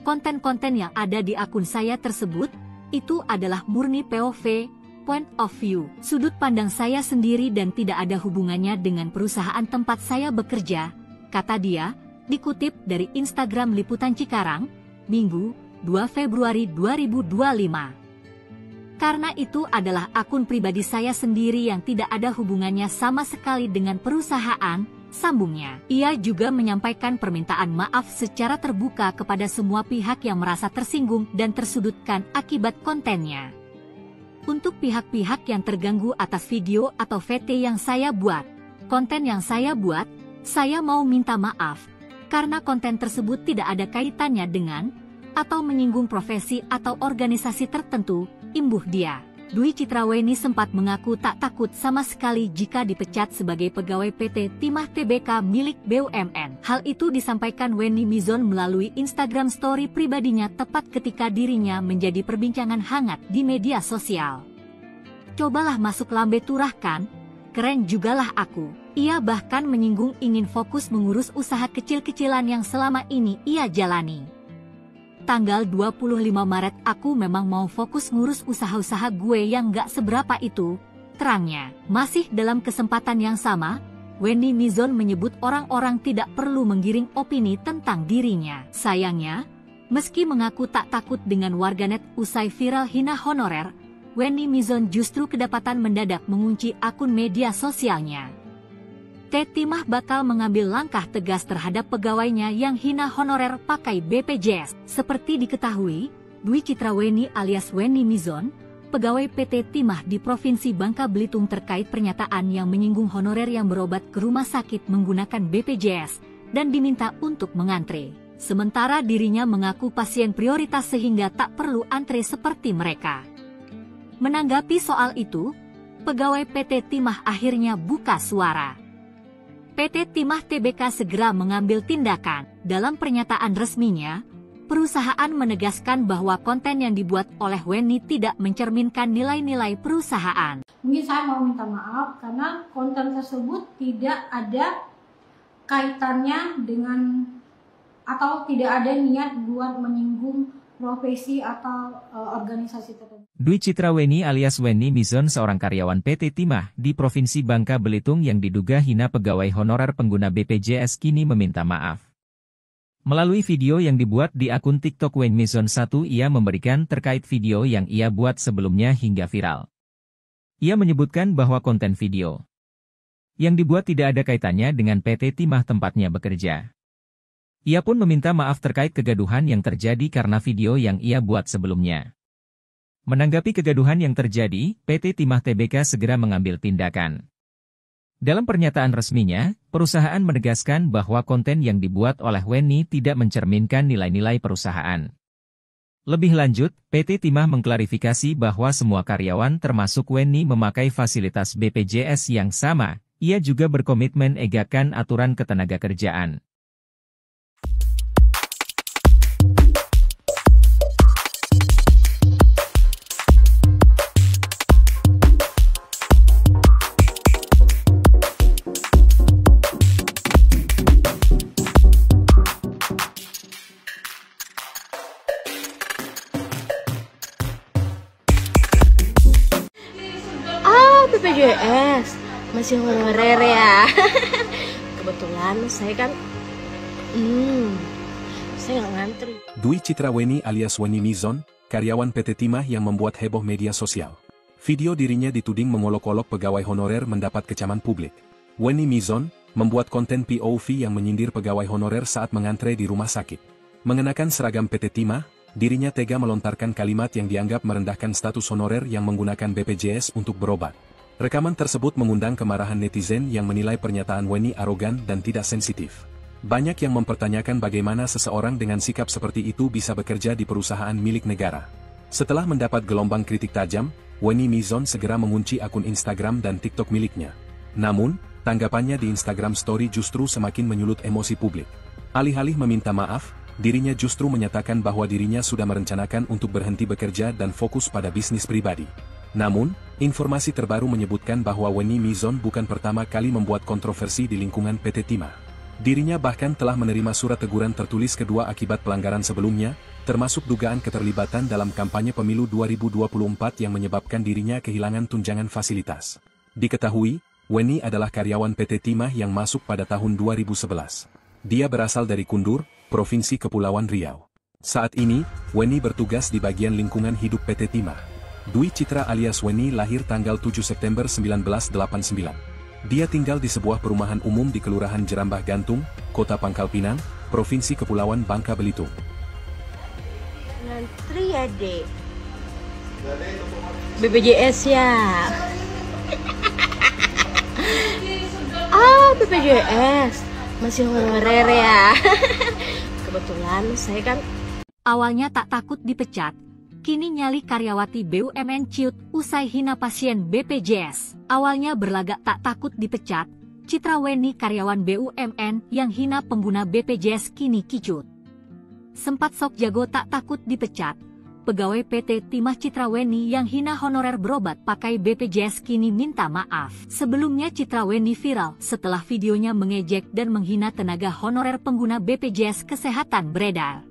Konten-konten yang ada di akun saya tersebut, itu adalah murni POV, point of view, sudut pandang saya sendiri dan tidak ada hubungannya dengan perusahaan tempat saya bekerja, kata dia, dikutip dari Instagram Liputan Cikarang, Minggu, 2 Februari 2025. Karena itu adalah akun pribadi saya sendiri yang tidak ada hubungannya sama sekali dengan perusahaan, sambungnya. Ia juga menyampaikan permintaan maaf secara terbuka kepada semua pihak yang merasa tersinggung dan tersudutkan akibat kontennya. Untuk pihak-pihak yang terganggu atas video atau VT yang saya buat, konten yang saya buat, saya mau minta maaf. Karena konten tersebut tidak ada kaitannya dengan atau menyinggung profesi atau organisasi tertentu, imbuh dia. Dwi Citra Wenny sempat mengaku tak takut sama sekali jika dipecat sebagai pegawai PT Timah Tbk milik BUMN. Hal itu disampaikan Wenny Mizon melalui Instagram Story pribadinya tepat ketika dirinya menjadi perbincangan hangat di media sosial. Cobalah masuk lambe turah kan, keren jugalah aku. Ia bahkan menyinggung ingin fokus mengurus usaha kecil-kecilan yang selama ini ia jalani. Tanggal 25 Maret aku memang mau fokus ngurus usaha-usaha gue yang gak seberapa itu, terangnya. Masih dalam kesempatan yang sama, Wendy Mizon menyebut orang-orang tidak perlu menggiring opini tentang dirinya. Sayangnya, meski mengaku tak takut dengan warganet usai viral hina honorer, Wendy Mizon justru kedapatan mendadak mengunci akun media sosialnya. Teti Timah bakal mengambil langkah tegas terhadap pegawainya yang hina honorer pakai BPJS. Seperti diketahui, Dwi Citra Weni alias Wendy Mizon, pegawai PT Timah di Provinsi Bangka Belitung terkait pernyataan yang menyinggung honorer yang berobat ke rumah sakit menggunakan BPJS dan diminta untuk mengantre. Sementara dirinya mengaku pasien prioritas sehingga tak perlu antre seperti mereka. Menanggapi soal itu, pegawai PT Timah akhirnya buka suara. PT Timah Tbk segera mengambil tindakan. Dalam pernyataan resminya, perusahaan menegaskan bahwa konten yang dibuat oleh Wendy tidak mencerminkan nilai-nilai perusahaan. Mungkin saya mau minta maaf karena konten tersebut tidak ada kaitannya dengan atau tidak ada niat buat menyinggung profesi atau organisasi tertentu. Dwi Citra Weni alias Wendy Mizon seorang karyawan PT Timah di Provinsi Bangka Belitung yang diduga hina pegawai honorer pengguna BPJS kini meminta maaf. Melalui video yang dibuat di akun TikTok Wendy Mizon 1 ia memberikan terkait video yang ia buat sebelumnya hingga viral. Ia menyebutkan bahwa konten video yang dibuat tidak ada kaitannya dengan PT Timah tempatnya bekerja. Ia pun meminta maaf terkait kegaduhan yang terjadi karena video yang ia buat sebelumnya. Menanggapi kegaduhan yang terjadi, PT Timah Tbk segera mengambil tindakan. Dalam pernyataan resminya, perusahaan menegaskan bahwa konten yang dibuat oleh Wendy tidak mencerminkan nilai-nilai perusahaan. Lebih lanjut, PT Timah mengklarifikasi bahwa semua karyawan termasuk Wendy memakai fasilitas BPJS yang sama. Ia juga berkomitmen egakkan aturan ketenagakerjaan. BPJS masih honorer ya. Kebetulan saya kan saya nggak ngantri. Dwi Citra Weni alias Wendy Mizon, karyawan PT Timah yang membuat heboh media sosial. Video dirinya dituding mengolok-olok pegawai honorer mendapat kecaman publik. Wendy Mizon membuat konten POV yang menyindir pegawai honorer saat mengantre di rumah sakit. Mengenakan seragam PT Timah, dirinya tega melontarkan kalimat yang dianggap merendahkan status honorer yang menggunakan BPJS untuk berobat. Rekaman tersebut mengundang kemarahan netizen yang menilai pernyataan Wendy arogan dan tidak sensitif. Banyak yang mempertanyakan bagaimana seseorang dengan sikap seperti itu bisa bekerja di perusahaan milik negara. Setelah mendapat gelombang kritik tajam, Wendy Mizon segera mengunci akun Instagram dan TikTok miliknya. Namun, tanggapannya di Instagram Story justru semakin menyulut emosi publik. Alih-alih meminta maaf, dirinya justru menyatakan bahwa dirinya sudah merencanakan untuk berhenti bekerja dan fokus pada bisnis pribadi. Namun, informasi terbaru menyebutkan bahwa Wendy Mizon bukan pertama kali membuat kontroversi di lingkungan PT Timah. Dirinya bahkan telah menerima surat teguran tertulis kedua akibat pelanggaran sebelumnya, termasuk dugaan keterlibatan dalam kampanye pemilu 2024 yang menyebabkan dirinya kehilangan tunjangan fasilitas. Diketahui, Wendy adalah karyawan PT Timah yang masuk pada tahun 2011. Dia berasal dari Kundur, Provinsi Kepulauan Riau. Saat ini, Wendy bertugas di bagian lingkungan hidup PT Timah. Dwi Citra alias Wendy lahir tanggal 7 September 1989. Dia tinggal di sebuah perumahan umum di Kelurahan Jerambah Gantung, Kota Pangkal Pinang, Provinsi Kepulauan Bangka Belitung. Ngantri ya, Dek. BPJS ya. BPJS masih honorer ya. Kebetulan saya kan awalnya tak takut dipecat. Kini nyali karyawati BUMN ciut usai hina pasien BPJS. Awalnya berlagak tak takut dipecat, Citra Weni karyawan BUMN yang hina pengguna BPJS kini kicut. Sempat sok jago tak takut dipecat, pegawai PT Timah Citra Weni yang hina honorer berobat pakai BPJS kini minta maaf. Sebelumnya Citra Weni viral setelah videonya mengejek dan menghina tenaga honorer pengguna BPJS Kesehatan beredar.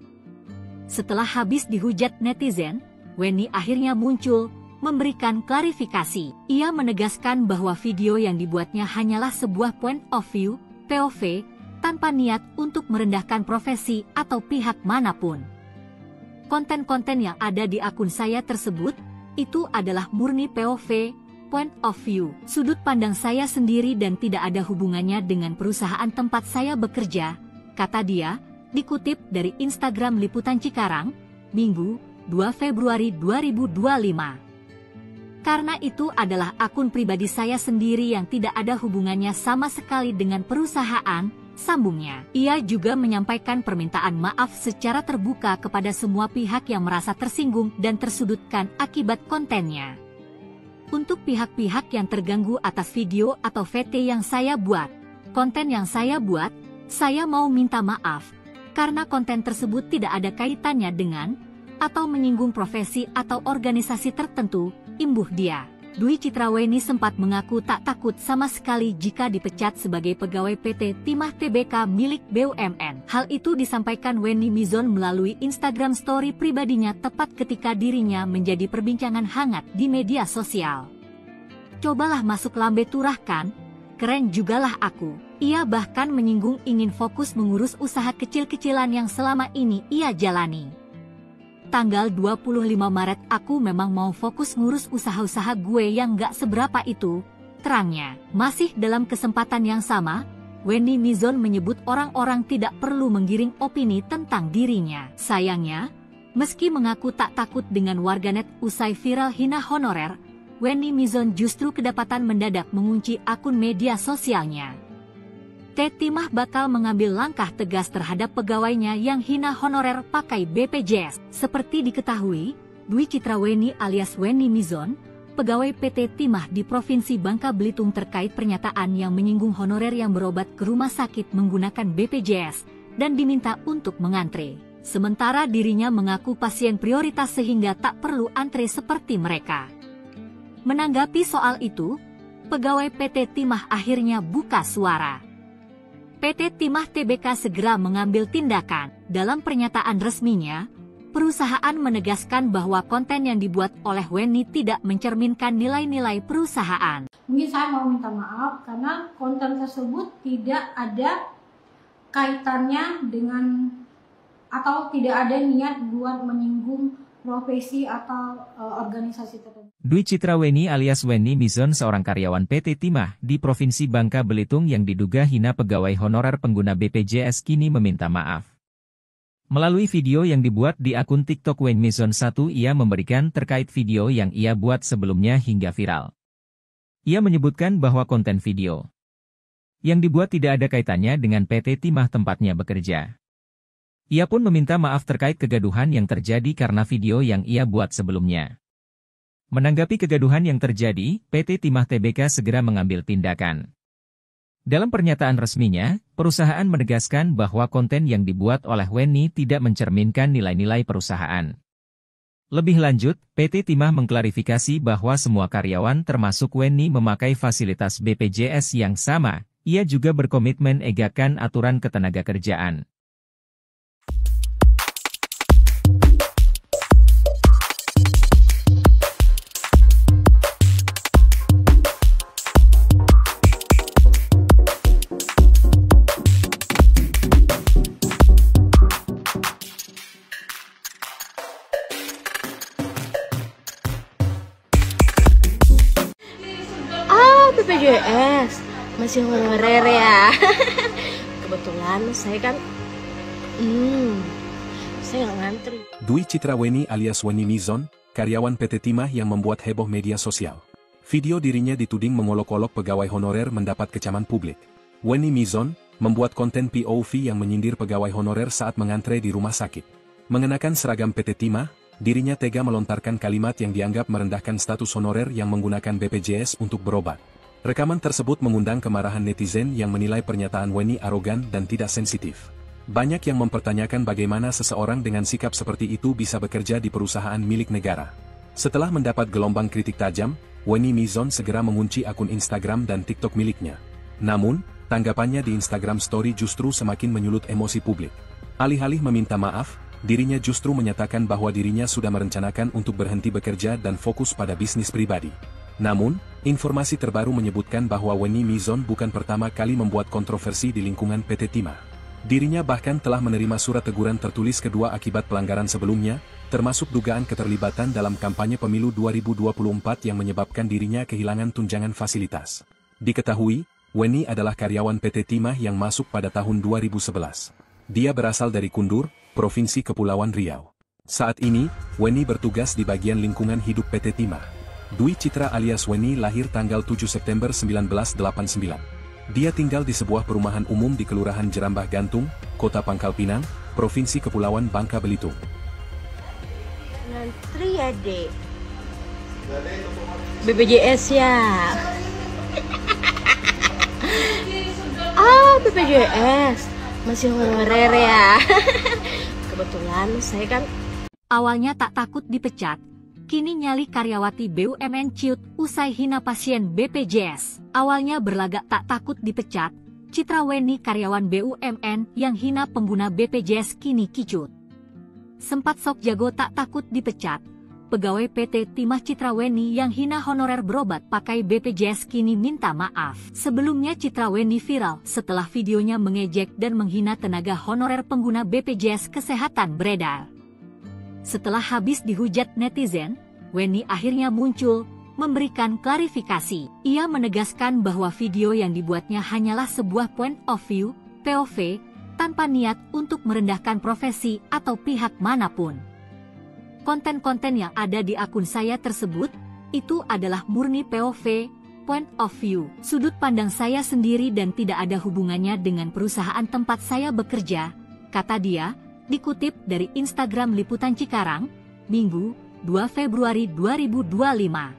Setelah habis dihujat netizen, Wendy akhirnya muncul, memberikan klarifikasi. Ia menegaskan bahwa video yang dibuatnya hanyalah sebuah point of view, POV, tanpa niat untuk merendahkan profesi atau pihak manapun. Konten-konten yang ada di akun saya tersebut, itu adalah murni POV, point of view, sudut pandang saya sendiri dan tidak ada hubungannya dengan perusahaan tempat saya bekerja, kata dia, dikutip dari Instagram Liputan Cikarang, Minggu, 2 Februari 2025. Karena itu adalah akun pribadi saya sendiri yang tidak ada hubungannya sama sekali dengan perusahaan, sambungnya. Ia juga menyampaikan permintaan maaf secara terbuka kepada semua pihak yang merasa tersinggung dan tersudutkan akibat kontennya. Untuk pihak-pihak yang terganggu atas video atau VT yang saya buat, konten yang saya buat, saya mau minta maaf, karena konten tersebut tidak ada kaitannya dengan, atau menyinggung profesi atau organisasi tertentu, imbuh dia. Dwi Citraweni sempat mengaku tak takut sama sekali jika dipecat sebagai pegawai PT Timah Tbk milik BUMN. Hal itu disampaikan Wenny Mizon melalui Instagram story pribadinya tepat ketika dirinya menjadi perbincangan hangat di media sosial. Cobalah masuk lambe turah kan? Keren jugalah aku. Ia bahkan menyinggung ingin fokus mengurus usaha kecil-kecilan yang selama ini ia jalani. Tanggal 25 Maret aku memang mau fokus ngurus usaha-usaha gue yang gak seberapa itu, terangnya. Masih dalam kesempatan yang sama, Wenny Mizon menyebut orang-orang tidak perlu menggiring opini tentang dirinya. Sayangnya, meski mengaku tak takut dengan warganet usai viral hina honorer, Wenny Mizon justru kedapatan mendadak mengunci akun media sosialnya. Timah bakal mengambil langkah tegas terhadap pegawainya yang hina honorer pakai BPJS. Seperti diketahui, Dwi Citraweni alias Wenny Mizon, pegawai PT Timah di Provinsi Bangka Belitung terkait pernyataan yang menyinggung honorer yang berobat ke rumah sakit menggunakan BPJS dan diminta untuk mengantre. Sementara dirinya mengaku pasien prioritas sehingga tak perlu antre seperti mereka. Menanggapi soal itu, pegawai PT Timah akhirnya buka suara. PT Timah Tbk segera mengambil tindakan. Dalam pernyataan resminya, perusahaan menegaskan bahwa konten yang dibuat oleh Wenny tidak mencerminkan nilai-nilai perusahaan. Mungkin saya mau minta maaf karena konten tersebut tidak ada kaitannya dengan atau tidak ada niat buat menyinggung profesi atau organisasi tertentu. Dwi Citraweni alias Wenny Mizon seorang karyawan PT Timah di Provinsi Bangka Belitung yang diduga hina pegawai honorer pengguna BPJS kini meminta maaf. Melalui video yang dibuat di akun TikTok Wenny Mizon 1 ia memberikan terkait video yang ia buat sebelumnya hingga viral. Ia menyebutkan bahwa konten video yang dibuat tidak ada kaitannya dengan PT Timah tempatnya bekerja. Ia pun meminta maaf terkait kegaduhan yang terjadi karena video yang ia buat sebelumnya. Menanggapi kegaduhan yang terjadi, PT Timah Tbk segera mengambil tindakan. Dalam pernyataan resminya, perusahaan menegaskan bahwa konten yang dibuat oleh Wenny tidak mencerminkan nilai-nilai perusahaan. Lebih lanjut, PT Timah mengklarifikasi bahwa semua karyawan termasuk Wenny memakai fasilitas BPJS yang sama. Ia juga berkomitmen egakkan aturan ketenagakerjaan. BPJS masih honorer ya. Kebetulan saya kan saya nggak ngantri. Dwi Citraweni alias Wenny Mizon, karyawan PT Timah yang membuat heboh media sosial. Video dirinya dituding mengolok-olok pegawai honorer mendapat kecaman publik. Wenny Mizon membuat konten POV yang menyindir pegawai honorer saat mengantre di rumah sakit. Mengenakan seragam PT Timah, dirinya tega melontarkan kalimat yang dianggap merendahkan status honorer yang menggunakan BPJS untuk berobat. Rekaman tersebut mengundang kemarahan netizen yang menilai pernyataan Wenny arogan dan tidak sensitif. Banyak yang mempertanyakan bagaimana seseorang dengan sikap seperti itu bisa bekerja di perusahaan milik negara. Setelah mendapat gelombang kritik tajam, Wenny Mizon segera mengunci akun Instagram dan TikTok miliknya. Namun, tanggapannya di Instagram Story justru semakin menyulut emosi publik. Alih-alih meminta maaf, dirinya justru menyatakan bahwa dirinya sudah merencanakan untuk berhenti bekerja dan fokus pada bisnis pribadi. Namun, informasi terbaru menyebutkan bahwa Wenny Mizon bukan pertama kali membuat kontroversi di lingkungan PT Timah. Dirinya bahkan telah menerima surat teguran tertulis kedua akibat pelanggaran sebelumnya, termasuk dugaan keterlibatan dalam kampanye pemilu 2024 yang menyebabkan dirinya kehilangan tunjangan fasilitas. Diketahui, Wenny adalah karyawan PT Timah yang masuk pada tahun 2011. Dia berasal dari Kundur, Provinsi Kepulauan Riau. Saat ini, Wenny bertugas di bagian lingkungan hidup PT Timah. Dwi Citra alias Wenny lahir tanggal 7 September 1989. Dia tinggal di sebuah perumahan umum di Kelurahan Jerambah Gantung, Kota Pangkal Pinang, Provinsi Kepulauan Bangka Belitung. Ngantri ya, Dek. BPJS ya. BPJS. Masih honorer ya. Kebetulan saya kan Awalnya tak takut dipecat, kini nyali karyawati BUMN ciut usai hina pasien BPJS. Awalnya berlagak tak takut dipecat, Citra Wenny karyawan BUMN yang hina pengguna BPJS kini kicut. Sempat sok jago tak takut dipecat, pegawai PT Timah Citra Wenny yang hina honorer berobat pakai BPJS kini minta maaf. Sebelumnya Citra Wenny viral setelah videonya mengejek dan menghina tenaga honorer pengguna BPJS Kesehatan beredar. Setelah habis dihujat netizen, Wenny akhirnya muncul, memberikan klarifikasi. Ia menegaskan bahwa video yang dibuatnya hanyalah sebuah point of view, POV, tanpa niat untuk merendahkan profesi atau pihak manapun. Konten-konten yang ada di akun saya tersebut, itu adalah murni POV, point of view, sudut pandang saya sendiri dan tidak ada hubungannya dengan perusahaan tempat saya bekerja, kata dia, dikutip dari Instagram Liputan Cikarang, Minggu, 2 Februari 2025.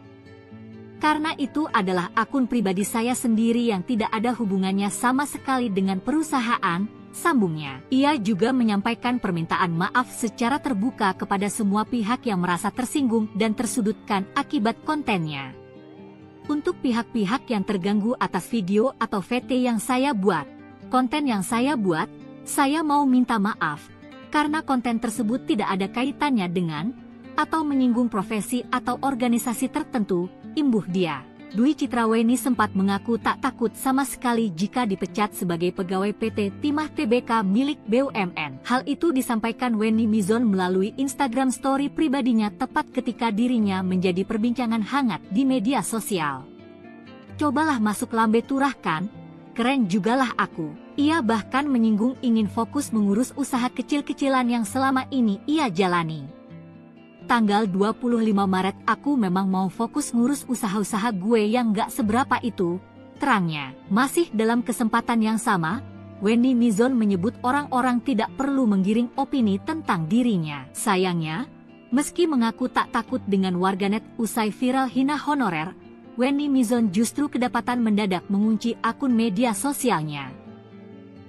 Karena itu adalah akun pribadi saya sendiri yang tidak ada hubungannya sama sekali dengan perusahaan, sambungnya. Ia juga menyampaikan permintaan maaf secara terbuka kepada semua pihak yang merasa tersinggung dan tersudutkan akibat kontennya. Untuk pihak-pihak yang terganggu atas video atau VT yang saya buat, konten yang saya buat, saya mau minta maaf, karena konten tersebut tidak ada kaitannya dengan, atau menyinggung profesi atau organisasi tertentu, imbuh dia. Dwi Citra Wenny sempat mengaku tak takut sama sekali jika dipecat sebagai pegawai PT Timah Tbk milik BUMN. Hal itu disampaikan Wenny Mizon melalui Instagram story pribadinya tepat ketika dirinya menjadi perbincangan hangat di media sosial. Cobalah masuk lambe turah kan, keren jugalah aku. Ia bahkan menyinggung ingin fokus mengurus usaha kecil-kecilan yang selama ini ia jalani. Tanggal 25 Maret aku memang mau fokus ngurus usaha-usaha gue yang gak seberapa itu, terangnya. Masih dalam kesempatan yang sama, Wenny Mizon menyebut orang-orang tidak perlu menggiring opini tentang dirinya. Sayangnya, meski mengaku tak takut dengan warganet usai viral hina honorer, Wenny Mizon justru kedapatan mendadak mengunci akun media sosialnya.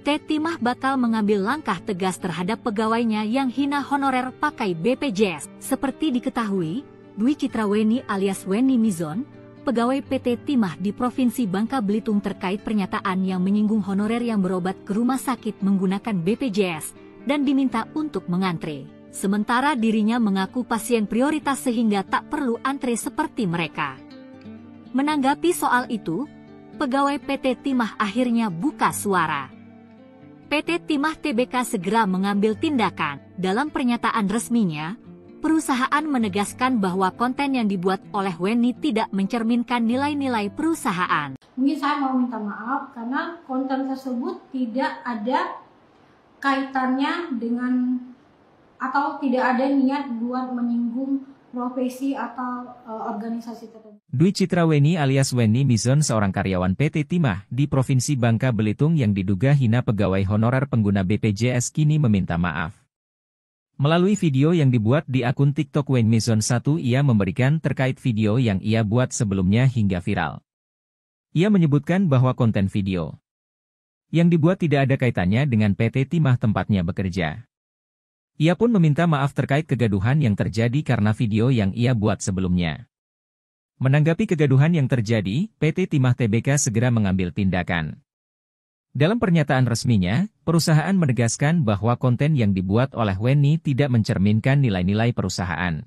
Timah bakal mengambil langkah tegas terhadap pegawainya yang hina honorer pakai BPJS. Seperti diketahui, Dwi Citra Wenny alias Wenny Mizon, pegawai PT Timah di Provinsi Bangka Belitung terkait pernyataan yang menyinggung honorer yang berobat ke rumah sakit menggunakan BPJS dan diminta untuk mengantre. Sementara dirinya mengaku pasien prioritas sehingga tak perlu antre seperti mereka. Menanggapi soal itu, pegawai PT Timah akhirnya buka suara. PT Timah Tbk segera mengambil tindakan. Dalam pernyataan resminya, perusahaan menegaskan bahwa konten yang dibuat oleh Wenny tidak mencerminkan nilai-nilai perusahaan. Mungkin saya mau minta maaf karena konten tersebut tidak ada kaitannya dengan atau tidak ada niat buat menyinggung profesi atau organisasi tertentu. Dwi Citra Wenny alias Wenny Mizon seorang karyawan PT Timah di Provinsi Bangka Belitung yang diduga hina pegawai honorer pengguna BPJS kini meminta maaf. Melalui video yang dibuat di akun TikTok Wenny Mizon 1 ia memberikan terkait video yang ia buat sebelumnya hingga viral. Ia menyebutkan bahwa konten video yang dibuat tidak ada kaitannya dengan PT Timah tempatnya bekerja. Ia pun meminta maaf terkait kegaduhan yang terjadi karena video yang ia buat sebelumnya. Menanggapi kegaduhan yang terjadi, PT Timah Tbk segera mengambil tindakan. Dalam pernyataan resminya, perusahaan menegaskan bahwa konten yang dibuat oleh Wenny tidak mencerminkan nilai-nilai perusahaan.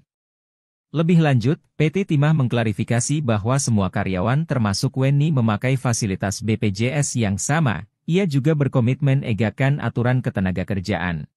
Lebih lanjut, PT Timah mengklarifikasi bahwa semua karyawan termasuk Wenny memakai fasilitas BPJS yang sama. Ia juga berkomitmen egakan aturan ketenagakerjaan.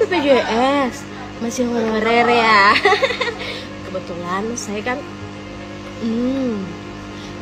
BPJS masih honorer ya. Kebetulan saya kan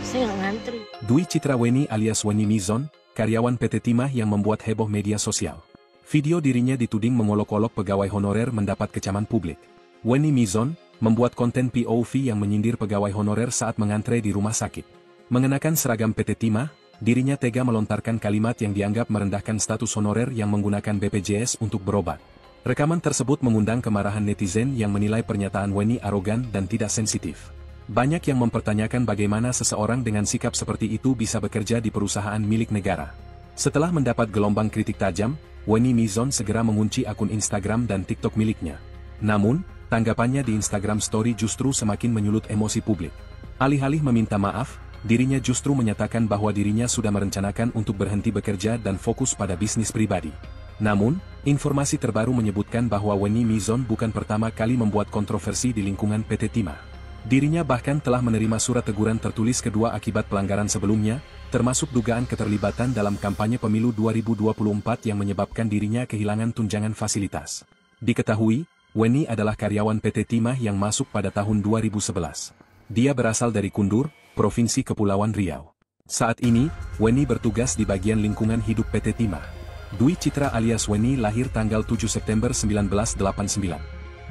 saya nggak ngantri. Dwi Citra Wenny alias Wenny Mizon, karyawan PT Timah yang membuat heboh media sosial. Video dirinya dituding mengolok-olok pegawai honorer mendapat kecaman publik. Wenny Mizon membuat konten POV yang menyindir pegawai honorer saat mengantre di rumah sakit. Mengenakan seragam PT Timah, dirinya tega melontarkan kalimat yang dianggap merendahkan status honorer yang menggunakan BPJS untuk berobat. Rekaman tersebut mengundang kemarahan netizen yang menilai pernyataan Wenny arogan dan tidak sensitif. Banyak yang mempertanyakan bagaimana seseorang dengan sikap seperti itu bisa bekerja di perusahaan milik negara. Setelah mendapat gelombang kritik tajam, Wenny Mizon segera mengunci akun Instagram dan TikTok miliknya. Namun, tanggapannya di Instagram Story justru semakin menyulut emosi publik. Alih-alih meminta maaf, dirinya justru menyatakan bahwa dirinya sudah merencanakan untuk berhenti bekerja dan fokus pada bisnis pribadi. Namun, informasi terbaru menyebutkan bahwa Wenny Mizon bukan pertama kali membuat kontroversi di lingkungan PT Timah. Dirinya bahkan telah menerima surat teguran tertulis kedua akibat pelanggaran sebelumnya, termasuk dugaan keterlibatan dalam kampanye pemilu 2024 yang menyebabkan dirinya kehilangan tunjangan fasilitas. Diketahui, Wenny adalah karyawan PT Timah yang masuk pada tahun 2011. Dia berasal dari Kundur, Provinsi Kepulauan Riau. Saat ini, Wenny bertugas di bagian lingkungan hidup PT Timah. Dwi Citra alias Wenny lahir tanggal 7 September 1989.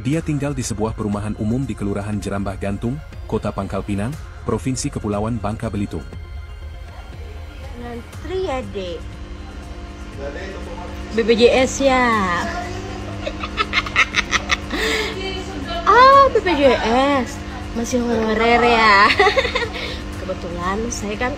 Dia tinggal di sebuah perumahan umum di Kelurahan Jerambah Gantung, Kota Pangkal Pinang, Provinsi Kepulauan Bangka Belitung. Ngantri ya, Dek. BPJS ya. BPJS masih honorer ya. Kebetulan saya kan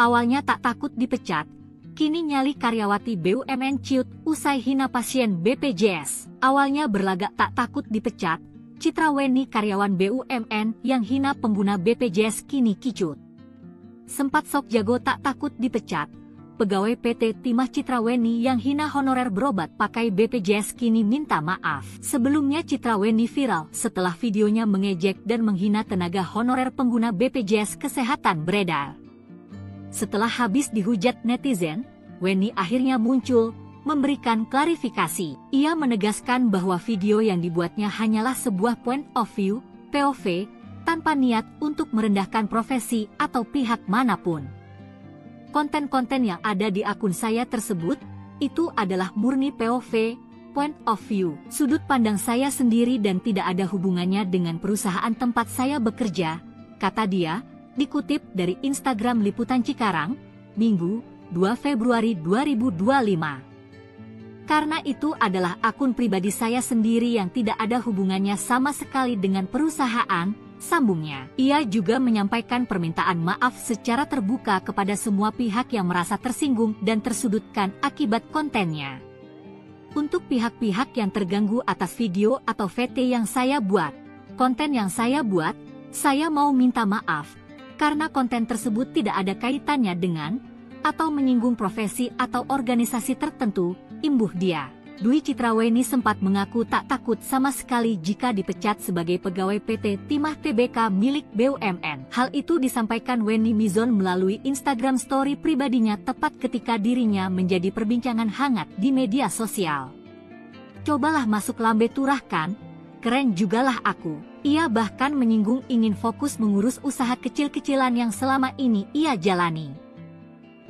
Awalnya tak takut dipecat, kini nyali karyawati BUMN ciut usai hina pasien BPJS. Awalnya berlagak tak takut dipecat, Citra Wenny karyawan BUMN yang hina pengguna BPJS kini kicut. Sempat sok jago tak takut dipecat, pegawai PT Timah Citra Wenny yang hina honorer berobat pakai BPJS kini minta maaf. Sebelumnya Citra Wenny viral setelah videonya mengejek dan menghina tenaga honorer pengguna BPJS Kesehatan beredar. Setelah habis dihujat netizen, Wenny akhirnya muncul, memberikan klarifikasi. Ia menegaskan bahwa video yang dibuatnya hanyalah sebuah point of view, POV, tanpa niat untuk merendahkan profesi atau pihak manapun. Konten-konten yang ada di akun saya tersebut, itu adalah murni POV, point of view, sudut pandang saya sendiri dan tidak ada hubungannya dengan perusahaan tempat saya bekerja, kata dia, dikutip dari Instagram Liputan Cikarang, Minggu, 2 Februari 2025. Karena itu adalah akun pribadi saya sendiri yang tidak ada hubungannya sama sekali dengan perusahaan, sambungnya. Ia juga menyampaikan permintaan maaf secara terbuka kepada semua pihak yang merasa tersinggung dan tersudutkan akibat kontennya. Untuk pihak-pihak yang terganggu atas video atau VT yang saya buat, konten yang saya buat, saya mau minta maaf. Karena konten tersebut tidak ada kaitannya dengan atau menyinggung profesi atau organisasi tertentu, imbuh dia. Dwi Citra Wenny sempat mengaku tak takut sama sekali jika dipecat sebagai pegawai PT Timah Tbk milik BUMN. Hal itu disampaikan Wenny Mizon melalui Instagram story pribadinya tepat ketika dirinya menjadi perbincangan hangat di media sosial. Cobalah masuk lambe turah kan? Keren jugalah aku. Ia bahkan menyinggung ingin fokus mengurus usaha kecil-kecilan yang selama ini ia jalani.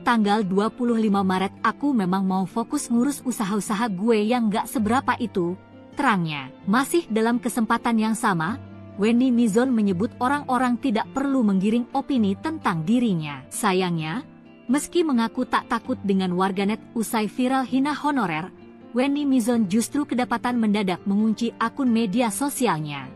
Tanggal 25 Maret aku memang mau fokus ngurus usaha-usaha gue yang gak seberapa itu, terangnya. Masih dalam kesempatan yang sama, Wenny Mizon menyebut orang-orang tidak perlu menggiring opini tentang dirinya. Sayangnya, meski mengaku tak takut dengan warganet usai viral hina honorer, Wenny Mizon justru kedapatan mendadak mengunci akun media sosialnya.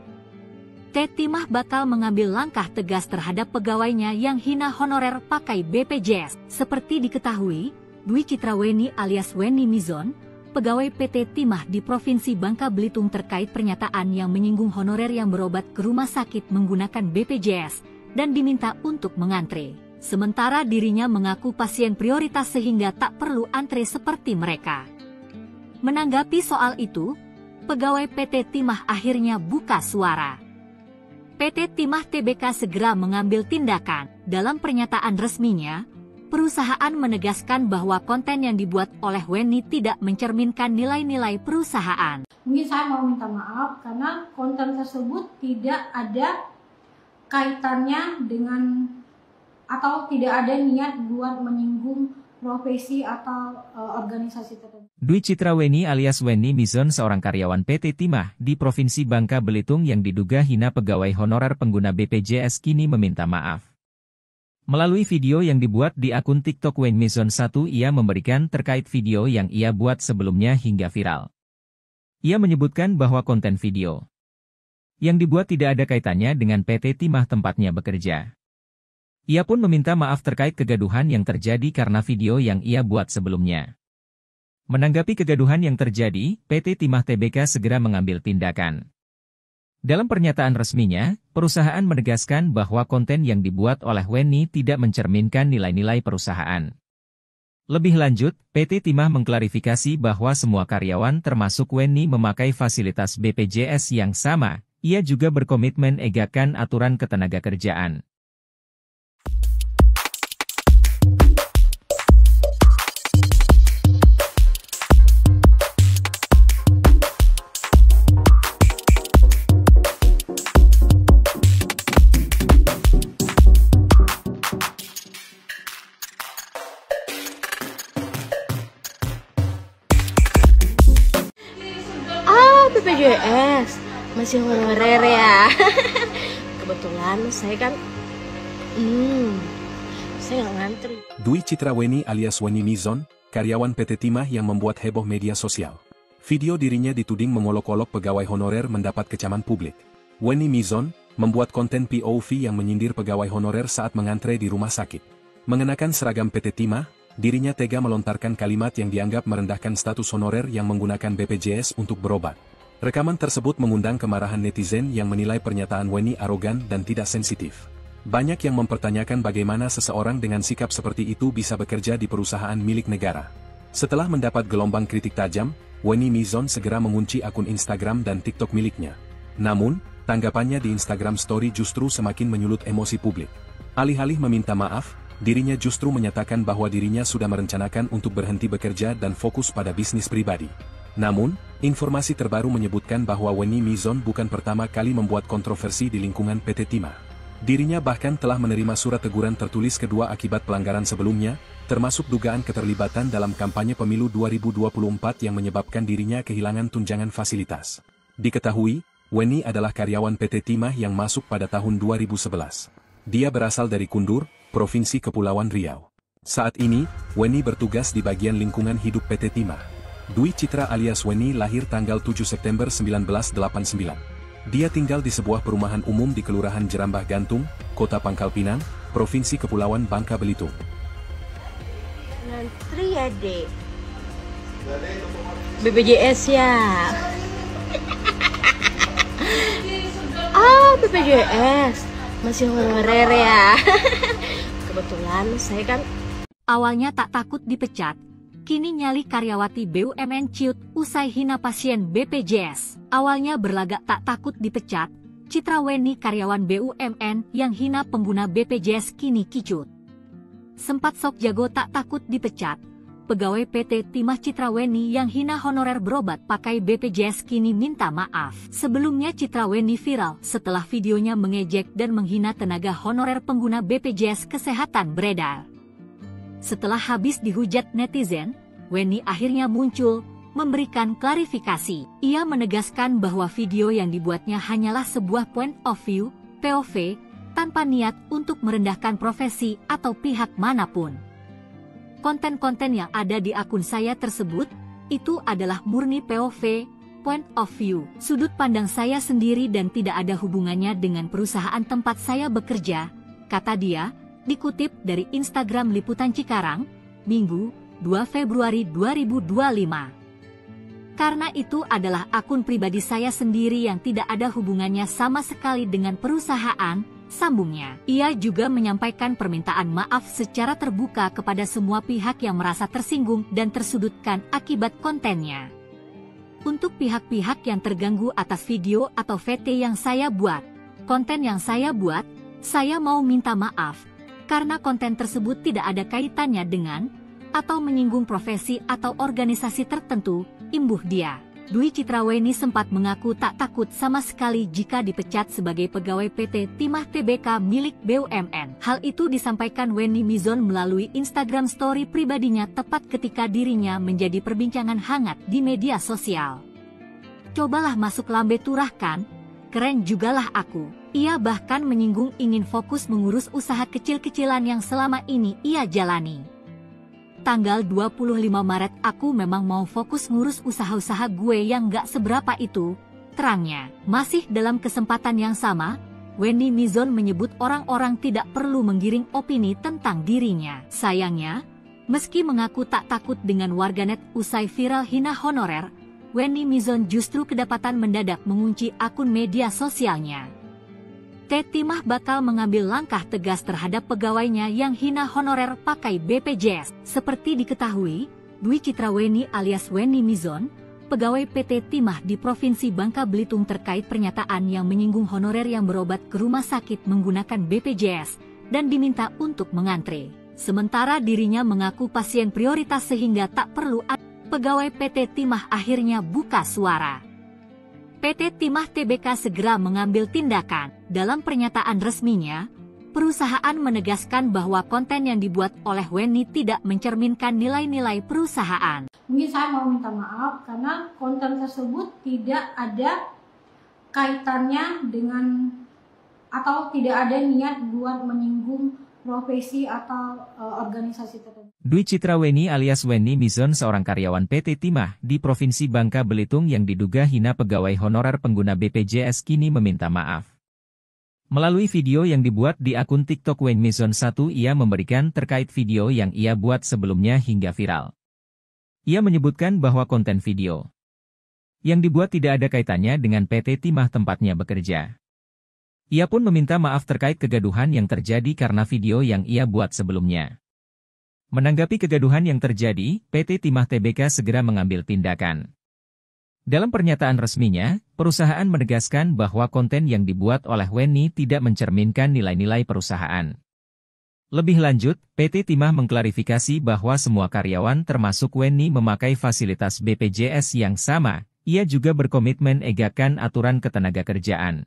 Timah bakal mengambil langkah tegas terhadap pegawainya yang hina honorer pakai BPJS. Seperti diketahui, Dwi Citra Wenny alias Wenny Mizon, pegawai PT Timah di Provinsi Bangka Belitung terkait pernyataan yang menyinggung honorer yang berobat ke rumah sakit menggunakan BPJS dan diminta untuk mengantre. Sementara dirinya mengaku pasien prioritas sehingga tak perlu antre seperti mereka. Menanggapi soal itu, pegawai PT Timah akhirnya buka suara. PT Timah Tbk segera mengambil tindakan. Dalam pernyataan resminya, perusahaan menegaskan bahwa konten yang dibuat oleh Wenny tidak mencerminkan nilai-nilai perusahaan. Mungkin saya mau minta maaf karena konten tersebut tidak ada kaitannya dengan atau tidak ada niat buat menyinggung profesi atau organisasi tertentu. Dwi Citra Wenny alias Wenny Mizon seorang karyawan PT Timah di Provinsi Bangka Belitung yang diduga hina pegawai honorer pengguna BPJS kini meminta maaf. Melalui video yang dibuat di akun TikTok Wenny Mizon 1, ia memberikan terkait video yang ia buat sebelumnya hingga viral. Ia menyebutkan bahwa konten video yang dibuat tidak ada kaitannya dengan PT Timah tempatnya bekerja. Ia pun meminta maaf terkait kegaduhan yang terjadi karena video yang ia buat sebelumnya. Menanggapi kegaduhan yang terjadi, PT Timah Tbk segera mengambil tindakan. Dalam pernyataan resminya, perusahaan menegaskan bahwa konten yang dibuat oleh Wenny tidak mencerminkan nilai-nilai perusahaan. Lebih lanjut, PT Timah mengklarifikasi bahwa semua karyawan termasuk Wenny memakai fasilitas BPJS yang sama. Ia juga berkomitmen menegakkan aturan ketenagakerjaan. BPJS masih honorer ya. Kebetulan saya kan saya nggak ngantri. Dwi Citra Wenny alias Wenny Mizon, karyawan PT Timah yang membuat heboh media sosial. Video dirinya dituding mengolok-olok pegawai honorer mendapat kecaman publik. Wenny Mizon membuat konten POV yang menyindir pegawai honorer saat mengantre di rumah sakit. Mengenakan seragam PT Timah, dirinya tega melontarkan kalimat yang dianggap merendahkan status honorer yang menggunakan BPJS untuk berobat. Rekaman tersebut mengundang kemarahan netizen yang menilai pernyataan Wenny arogan dan tidak sensitif. Banyak yang mempertanyakan bagaimana seseorang dengan sikap seperti itu bisa bekerja di perusahaan milik negara. Setelah mendapat gelombang kritik tajam, Wenny Mizon segera mengunci akun Instagram dan TikTok miliknya. Namun, tanggapannya di Instagram Story justru semakin menyulut emosi publik. Alih-alih meminta maaf, dirinya justru menyatakan bahwa dirinya sudah merencanakan untuk berhenti bekerja dan fokus pada bisnis pribadi. Namun, informasi terbaru menyebutkan bahwa Wenny Mizon bukan pertama kali membuat kontroversi di lingkungan PT Timah. Dirinya bahkan telah menerima surat teguran tertulis kedua akibat pelanggaran sebelumnya, termasuk dugaan keterlibatan dalam kampanye pemilu 2024 yang menyebabkan dirinya kehilangan tunjangan fasilitas. Diketahui, Wenny adalah karyawan PT Timah yang masuk pada tahun 2011. Dia berasal dari Kundur, Provinsi Kepulauan Riau. Saat ini, Wenny bertugas di bagian lingkungan hidup PT Timah. Dwi Citra alias Wenny lahir tanggal 7 September 1989. Dia tinggal di sebuah perumahan umum di Kelurahan Jerambah Gantung, Kota Pangkal Pinang, Provinsi Kepulauan Bangka Belitung. Ngantri ya, Dek. BPJS ya. BPJS masih honorer ya. Kebetulan saya kan awalnya tak takut dipecat. Kini nyali karyawati BUMN ciut usai hina pasien BPJS. Awalnya berlagak tak takut dipecat, Citra Wenny karyawan BUMN yang hina pengguna BPJS kini kicut. Sempat sok jago tak takut dipecat, pegawai PT Timah Citra Wenny yang hina honorer berobat pakai BPJS kini minta maaf. Sebelumnya Citra Wenny viral setelah videonya mengejek dan menghina tenaga honorer pengguna BPJS Kesehatan beredar. Setelah habis dihujat netizen, Wenny akhirnya muncul, memberikan klarifikasi. Ia menegaskan bahwa video yang dibuatnya hanyalah sebuah point of view, POV, tanpa niat untuk merendahkan profesi atau pihak manapun. Konten-konten yang ada di akun saya tersebut Itu adalah murni POV, point of view, sudut pandang saya sendiri dan tidak ada hubungannya dengan perusahaan tempat saya bekerja, kata dia, dikutip dari Instagram Liputan Cikarang, Minggu, 2 Februari 2025. Karena itu adalah akun pribadi saya sendiri yang tidak ada hubungannya sama sekali dengan perusahaan, sambungnya. Ia juga menyampaikan permintaan maaf secara terbuka kepada semua pihak yang merasa tersinggung dan tersudutkan akibat kontennya. Untuk pihak-pihak yang terganggu atas video atau VT yang saya buat, konten yang saya buat, saya mau minta maaf, karena konten tersebut tidak ada kaitannya dengan, atau menyinggung profesi atau organisasi tertentu, imbuh dia. Dwi Citraweni sempat mengaku tak takut sama sekali jika dipecat sebagai pegawai PT Timah Tbk milik BUMN. Hal itu disampaikan Weni Mizon melalui Instagram story pribadinya tepat ketika dirinya menjadi perbincangan hangat di media sosial. Cobalah masuk lambe turah kan? Keren jugalah aku. Ia bahkan menyinggung ingin fokus mengurus usaha kecil-kecilan yang selama ini ia jalani. Tanggal 25 Maret aku memang mau fokus ngurus usaha-usaha gue yang gak seberapa itu, terangnya. Masih dalam kesempatan yang sama, Weni Mizon menyebut orang-orang tidak perlu menggiring opini tentang dirinya. Sayangnya, meski mengaku tak takut dengan warganet usai viral hina honorer, Weni Mizon justru kedapatan mendadak mengunci akun media sosialnya. Timah bakal mengambil langkah tegas terhadap pegawainya yang hina honorer pakai BPJS. Seperti diketahui, Dwi Citraweni alias Weni Mizon, pegawai PT Timah di Provinsi Bangka Belitung terkait pernyataan yang menyinggung honorer yang berobat ke rumah sakit menggunakan BPJS dan diminta untuk mengantre. Sementara dirinya mengaku pasien prioritas sehingga tak perlu pegawai PT Timah akhirnya buka suara. PT Timah Tbk segera mengambil tindakan. Dalam pernyataan resminya, perusahaan menegaskan bahwa konten yang dibuat oleh Weni tidak mencerminkan nilai-nilai perusahaan. Mungkin saya mau minta maaf karena konten tersebut tidak ada kaitannya dengan atau tidak ada niat buat menyinggung profesi atau organisasi tertentu. Dwi Citraweni alias Weni Mizon seorang karyawan PT Timah di Provinsi Bangka Belitung yang diduga hina pegawai honorer pengguna BPJS kini meminta maaf. Melalui video yang dibuat di akun TikTok Weni Mizon 1 ia memberikan terkait video yang ia buat sebelumnya hingga viral. Ia menyebutkan bahwa konten video yang dibuat tidak ada kaitannya dengan PT Timah tempatnya bekerja. Ia pun meminta maaf terkait kegaduhan yang terjadi karena video yang ia buat sebelumnya. Menanggapi kegaduhan yang terjadi, PT Timah Tbk segera mengambil tindakan. Dalam pernyataan resminya, perusahaan menegaskan bahwa konten yang dibuat oleh Weni tidak mencerminkan nilai-nilai perusahaan. Lebih lanjut, PT Timah mengklarifikasi bahwa semua karyawan termasuk Weni memakai fasilitas BPJS yang sama. Ia juga berkomitmen egakkan aturan ketenagakerjaan.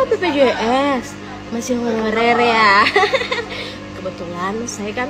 BPJS masih honorer ya. Kebetulan saya kan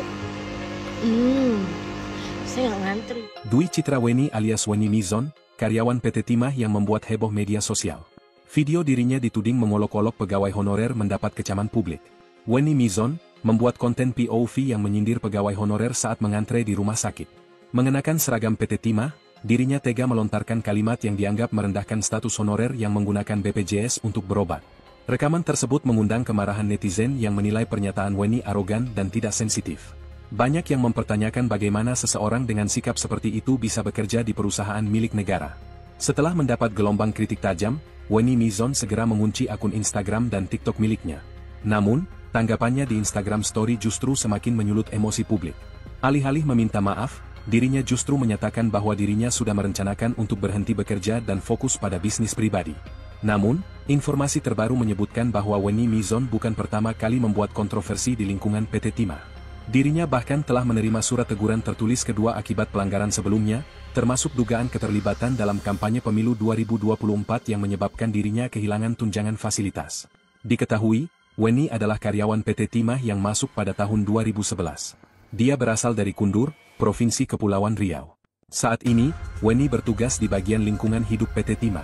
saya nggak ngantri. Dwi Citraweni alias Weni Mizon, karyawan PT Timah yang membuat heboh media sosial. Video dirinya dituding mengolok-olok pegawai honorer mendapat kecaman publik. Weni Mizon membuat konten POV yang menyindir pegawai honorer saat mengantre di rumah sakit. Mengenakan seragam PT Timah, dirinya tega melontarkan kalimat yang dianggap merendahkan status honorer yang menggunakan BPJS untuk berobat. Rekaman tersebut mengundang kemarahan netizen yang menilai pernyataan Weni arogan dan tidak sensitif. Banyak yang mempertanyakan bagaimana seseorang dengan sikap seperti itu bisa bekerja di perusahaan milik negara. Setelah mendapat gelombang kritik tajam, Weni Mizon segera mengunci akun Instagram dan TikTok miliknya. Namun, tanggapannya di Instagram Story justru semakin menyulut emosi publik. Alih-alih meminta maaf, dirinya justru menyatakan bahwa dirinya sudah merencanakan untuk berhenti bekerja dan fokus pada bisnis pribadi. Namun, informasi terbaru menyebutkan bahwa Weni Mizon bukan pertama kali membuat kontroversi di lingkungan PT Timah. Dirinya bahkan telah menerima surat teguran tertulis kedua akibat pelanggaran sebelumnya, termasuk dugaan keterlibatan dalam kampanye pemilu 2024 yang menyebabkan dirinya kehilangan tunjangan fasilitas. Diketahui, Weni adalah karyawan PT Timah yang masuk pada tahun 2011. Dia berasal dari Kundur, Provinsi Kepulauan Riau. Saat ini, Weni bertugas di bagian lingkungan hidup PT Timah.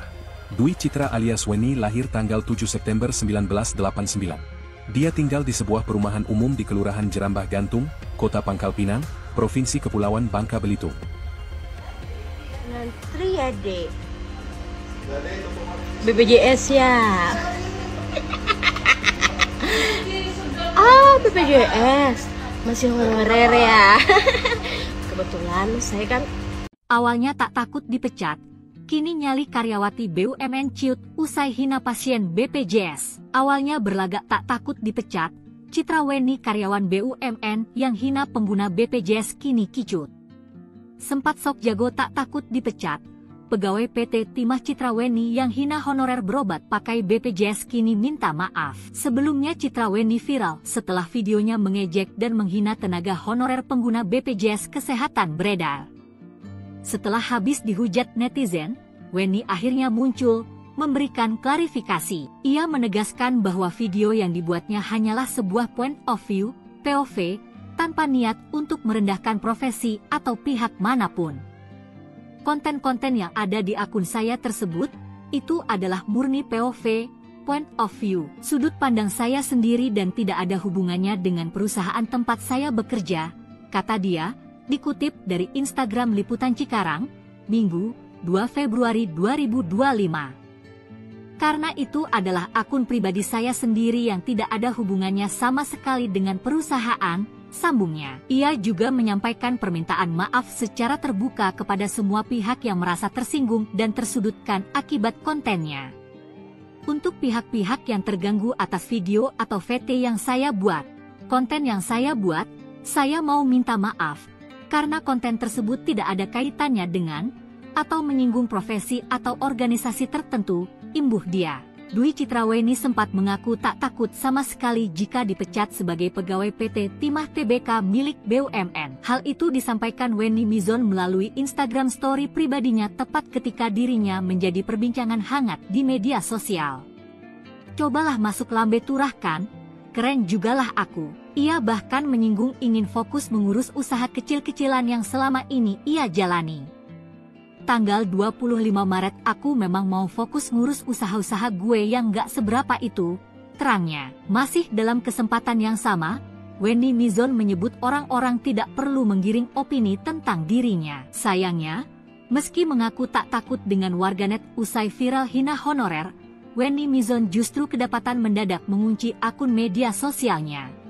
Dwi Citra alias Weni lahir tanggal 7 September 1989. Dia tinggal di sebuah perumahan umum di Kelurahan Jerambah Gantung, Kota Pangkal Pinang, Provinsi Kepulauan Bangka Belitung. Ngantri ya, Dek. BPJS ya. BPJS. Masih honorer ya. Kebetulan saya kan Awalnya tak takut dipecat, kini nyali karyawati BUMN ciut usai hina pasien BPJS. Awalnya berlagak tak takut dipecat, Citra Weni karyawan BUMN yang hina pengguna BPJS kini kicut. Sempat sok jago tak takut dipecat, pegawai PT Timah Citra Weni yang hina honorer berobat pakai BPJS kini minta maaf. Sebelumnya Citra Weni viral setelah videonya mengejek dan menghina tenaga honorer pengguna BPJS Kesehatan beredar. Setelah habis dihujat netizen, Weni akhirnya muncul, memberikan klarifikasi. Ia menegaskan bahwa video yang dibuatnya hanyalah sebuah point of view, POV, tanpa niat untuk merendahkan profesi atau pihak manapun. Konten-konten yang ada di akun saya tersebut, itu adalah murni POV, point of view, sudut pandang saya sendiri dan tidak ada hubungannya dengan perusahaan tempat saya bekerja, kata dia, dikutip dari Instagram Liputan Cikarang, Minggu, 2 Februari 2025. Karena itu adalah akun pribadi saya sendiri yang tidak ada hubungannya sama sekali dengan perusahaan, sambungnya. Ia juga menyampaikan permintaan maaf secara terbuka kepada semua pihak yang merasa tersinggung dan tersudutkan akibat kontennya. Untuk pihak-pihak yang terganggu atas video atau VT yang saya buat, konten yang saya buat, saya mau minta maaf. Karena konten tersebut tidak ada kaitannya dengan atau menyinggung profesi atau organisasi tertentu, imbuh dia. Dwi Citra Weni sempat mengaku tak takut sama sekali jika dipecat sebagai pegawai PT Timah Tbk milik BUMN. Hal itu disampaikan Weni Mizon melalui Instagram story pribadinya tepat ketika dirinya menjadi perbincangan hangat di media sosial. Cobalah masuk lambe turahkan, keren jugalah aku. Ia bahkan menyinggung ingin fokus mengurus usaha kecil-kecilan yang selama ini ia jalani. Tanggal 25 Maret aku memang mau fokus ngurus usaha-usaha gue yang gak seberapa itu, terangnya. Masih dalam kesempatan yang sama, Weni Mizon menyebut orang-orang tidak perlu menggiring opini tentang dirinya. Sayangnya, meski mengaku tak takut dengan warganet usai viral hina honorer, Weni Mizon justru kedapatan mendadak mengunci akun media sosialnya.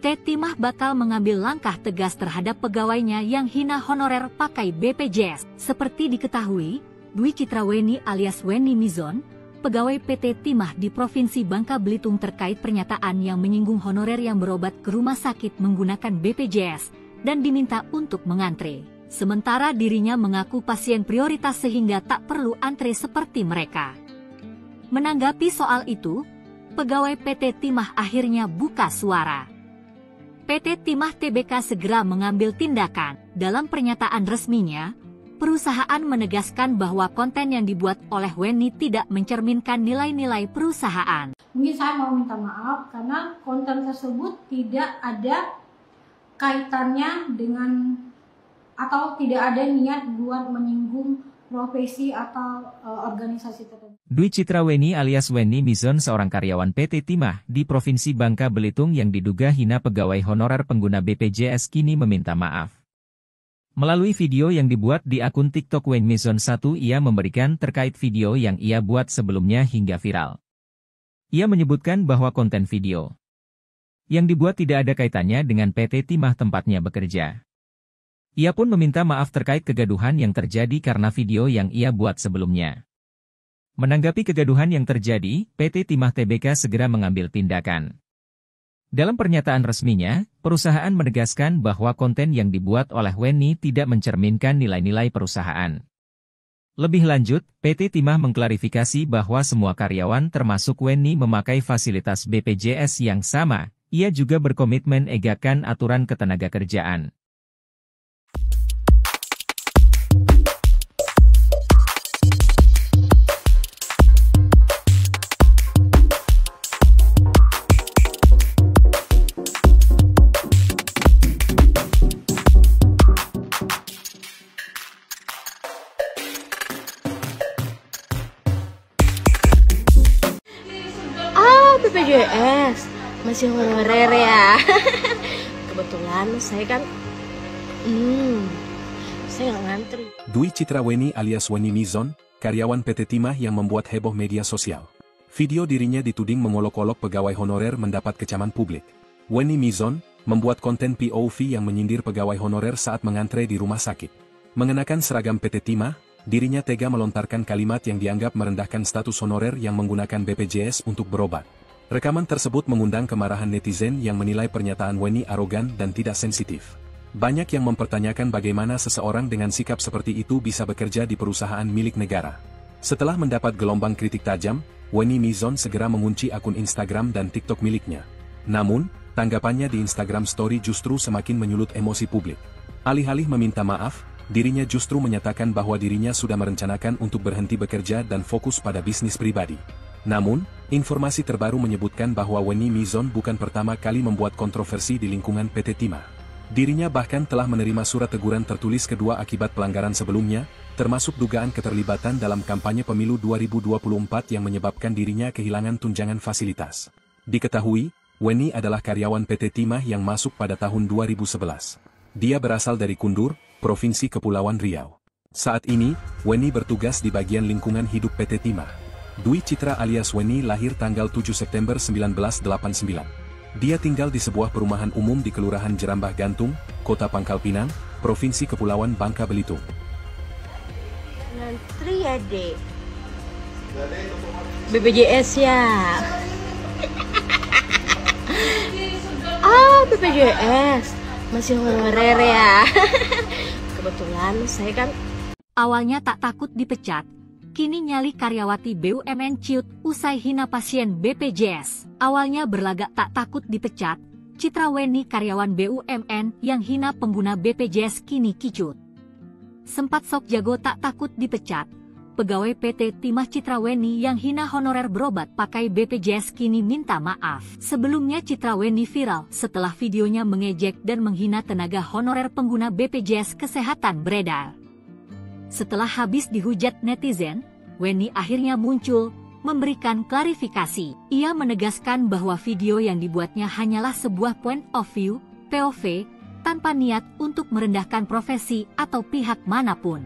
Timah bakal mengambil langkah tegas terhadap pegawainya yang hina honorer pakai BPJS. Seperti diketahui, Dwi Citra Weni alias Weni Mizon, pegawai PT Timah di Provinsi Bangka Belitung terkait pernyataan yang menyinggung honorer yang berobat ke rumah sakit menggunakan BPJS dan diminta untuk mengantre. Sementara dirinya mengaku pasien prioritas sehingga tak perlu antre seperti mereka. Menanggapi soal itu, pegawai PT Timah akhirnya buka suara. PT Timah Tbk segera mengambil tindakan. Dalam pernyataan resminya, perusahaan menegaskan bahwa konten yang dibuat oleh Weni tidak mencerminkan nilai-nilai perusahaan. Mungkin saya mau minta maaf karena konten tersebut tidak ada kaitannya dengan atau tidak ada niat buat menyinggung profesi atau organisasi tertentu. Dwi Citra Weni alias Weni Mizon seorang karyawan PT Timah di Provinsi Bangka Belitung yang diduga hina pegawai honorer pengguna BPJS kini meminta maaf. Melalui video yang dibuat di akun TikTok Weni Mizon 1 ia memberikan terkait video yang ia buat sebelumnya hingga viral. Ia menyebutkan bahwa konten video yang dibuat tidak ada kaitannya dengan PT Timah tempatnya bekerja. Ia pun meminta maaf terkait kegaduhan yang terjadi karena video yang ia buat sebelumnya. Menanggapi kegaduhan yang terjadi, PT Timah Tbk segera mengambil tindakan. Dalam pernyataan resminya, perusahaan menegaskan bahwa konten yang dibuat oleh Weni tidak mencerminkan nilai-nilai perusahaan. Lebih lanjut, PT Timah mengklarifikasi bahwa semua karyawan termasuk Weni memakai fasilitas BPJS yang sama. Ia juga berkomitmen egakkan aturan ketenagakerjaan. BPJS masih honorer ya. Kebetulan saya kan saya nggak ngantri. Dwi Citra Weni alias Weni Mizon, karyawan PT Timah yang membuat heboh media sosial. Video dirinya dituding mengolok-olok pegawai honorer mendapat kecaman publik. Weni Mizon membuat konten POV yang menyindir pegawai honorer saat mengantre di rumah sakit. Mengenakan seragam PT Timah, dirinya tega melontarkan kalimat yang dianggap merendahkan status honorer yang menggunakan BPJS untuk berobat. Rekaman tersebut mengundang kemarahan netizen yang menilai pernyataan Weni arogan dan tidak sensitif. Banyak yang mempertanyakan bagaimana seseorang dengan sikap seperti itu bisa bekerja di perusahaan milik negara. Setelah mendapat gelombang kritik tajam, Weni Mizon segera mengunci akun Instagram dan TikTok miliknya. Namun, tanggapannya di Instagram Story justru semakin menyulut emosi publik. Alih-alih meminta maaf, dirinya justru menyatakan bahwa dirinya sudah merencanakan untuk berhenti bekerja dan fokus pada bisnis pribadi. Namun, informasi terbaru menyebutkan bahwa Weni Mizon bukan pertama kali membuat kontroversi di lingkungan PT Timah. Dirinya bahkan telah menerima surat teguran tertulis kedua akibat pelanggaran sebelumnya, termasuk dugaan keterlibatan dalam kampanye pemilu 2024 yang menyebabkan dirinya kehilangan tunjangan fasilitas. Diketahui, Weni adalah karyawan PT Timah yang masuk pada tahun 2011. Dia berasal dari Kundur, Provinsi Kepulauan Riau. Saat ini, Weni bertugas di bagian lingkungan hidup PT Timah. Dwi Citra alias Weni lahir tanggal 7 September 1989. Dia tinggal di sebuah perumahan umum di Kelurahan Jerambah Gantung, Kota Pangkal Pinang, Provinsi Kepulauan Bangka Belitung. Ngantri ya, Dek. BPJS ya. BPJS masih honorer ya. Kebetulan saya kan Awalnya tak takut dipecat, kini nyali karyawati BUMN ciut usai hina pasien BPJS. Awalnya berlagak tak takut dipecat, Citra Weni karyawan BUMN yang hina pengguna BPJS kini kicut. Sempat sok jago tak takut dipecat, pegawai PT Timah Citra Weni yang hina honorer berobat pakai BPJS kini minta maaf. Sebelumnya Citra Weni viral setelah videonya mengejek dan menghina tenaga honorer pengguna BPJS Kesehatan beredar. Setelah habis dihujat netizen, Weni akhirnya muncul, memberikan klarifikasi. Ia menegaskan bahwa video yang dibuatnya hanyalah sebuah point of view, POV, tanpa niat untuk merendahkan profesi atau pihak manapun.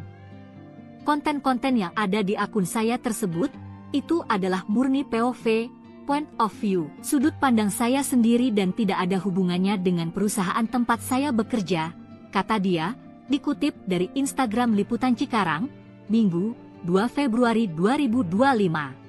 Konten-konten yang ada di akun saya tersebut, itu adalah murni POV, point of view, sudut pandang saya sendiri dan tidak ada hubungannya dengan perusahaan tempat saya bekerja, kata dia, dikutip dari Instagram Liputan Cikarang, Minggu, 2 Februari 2025.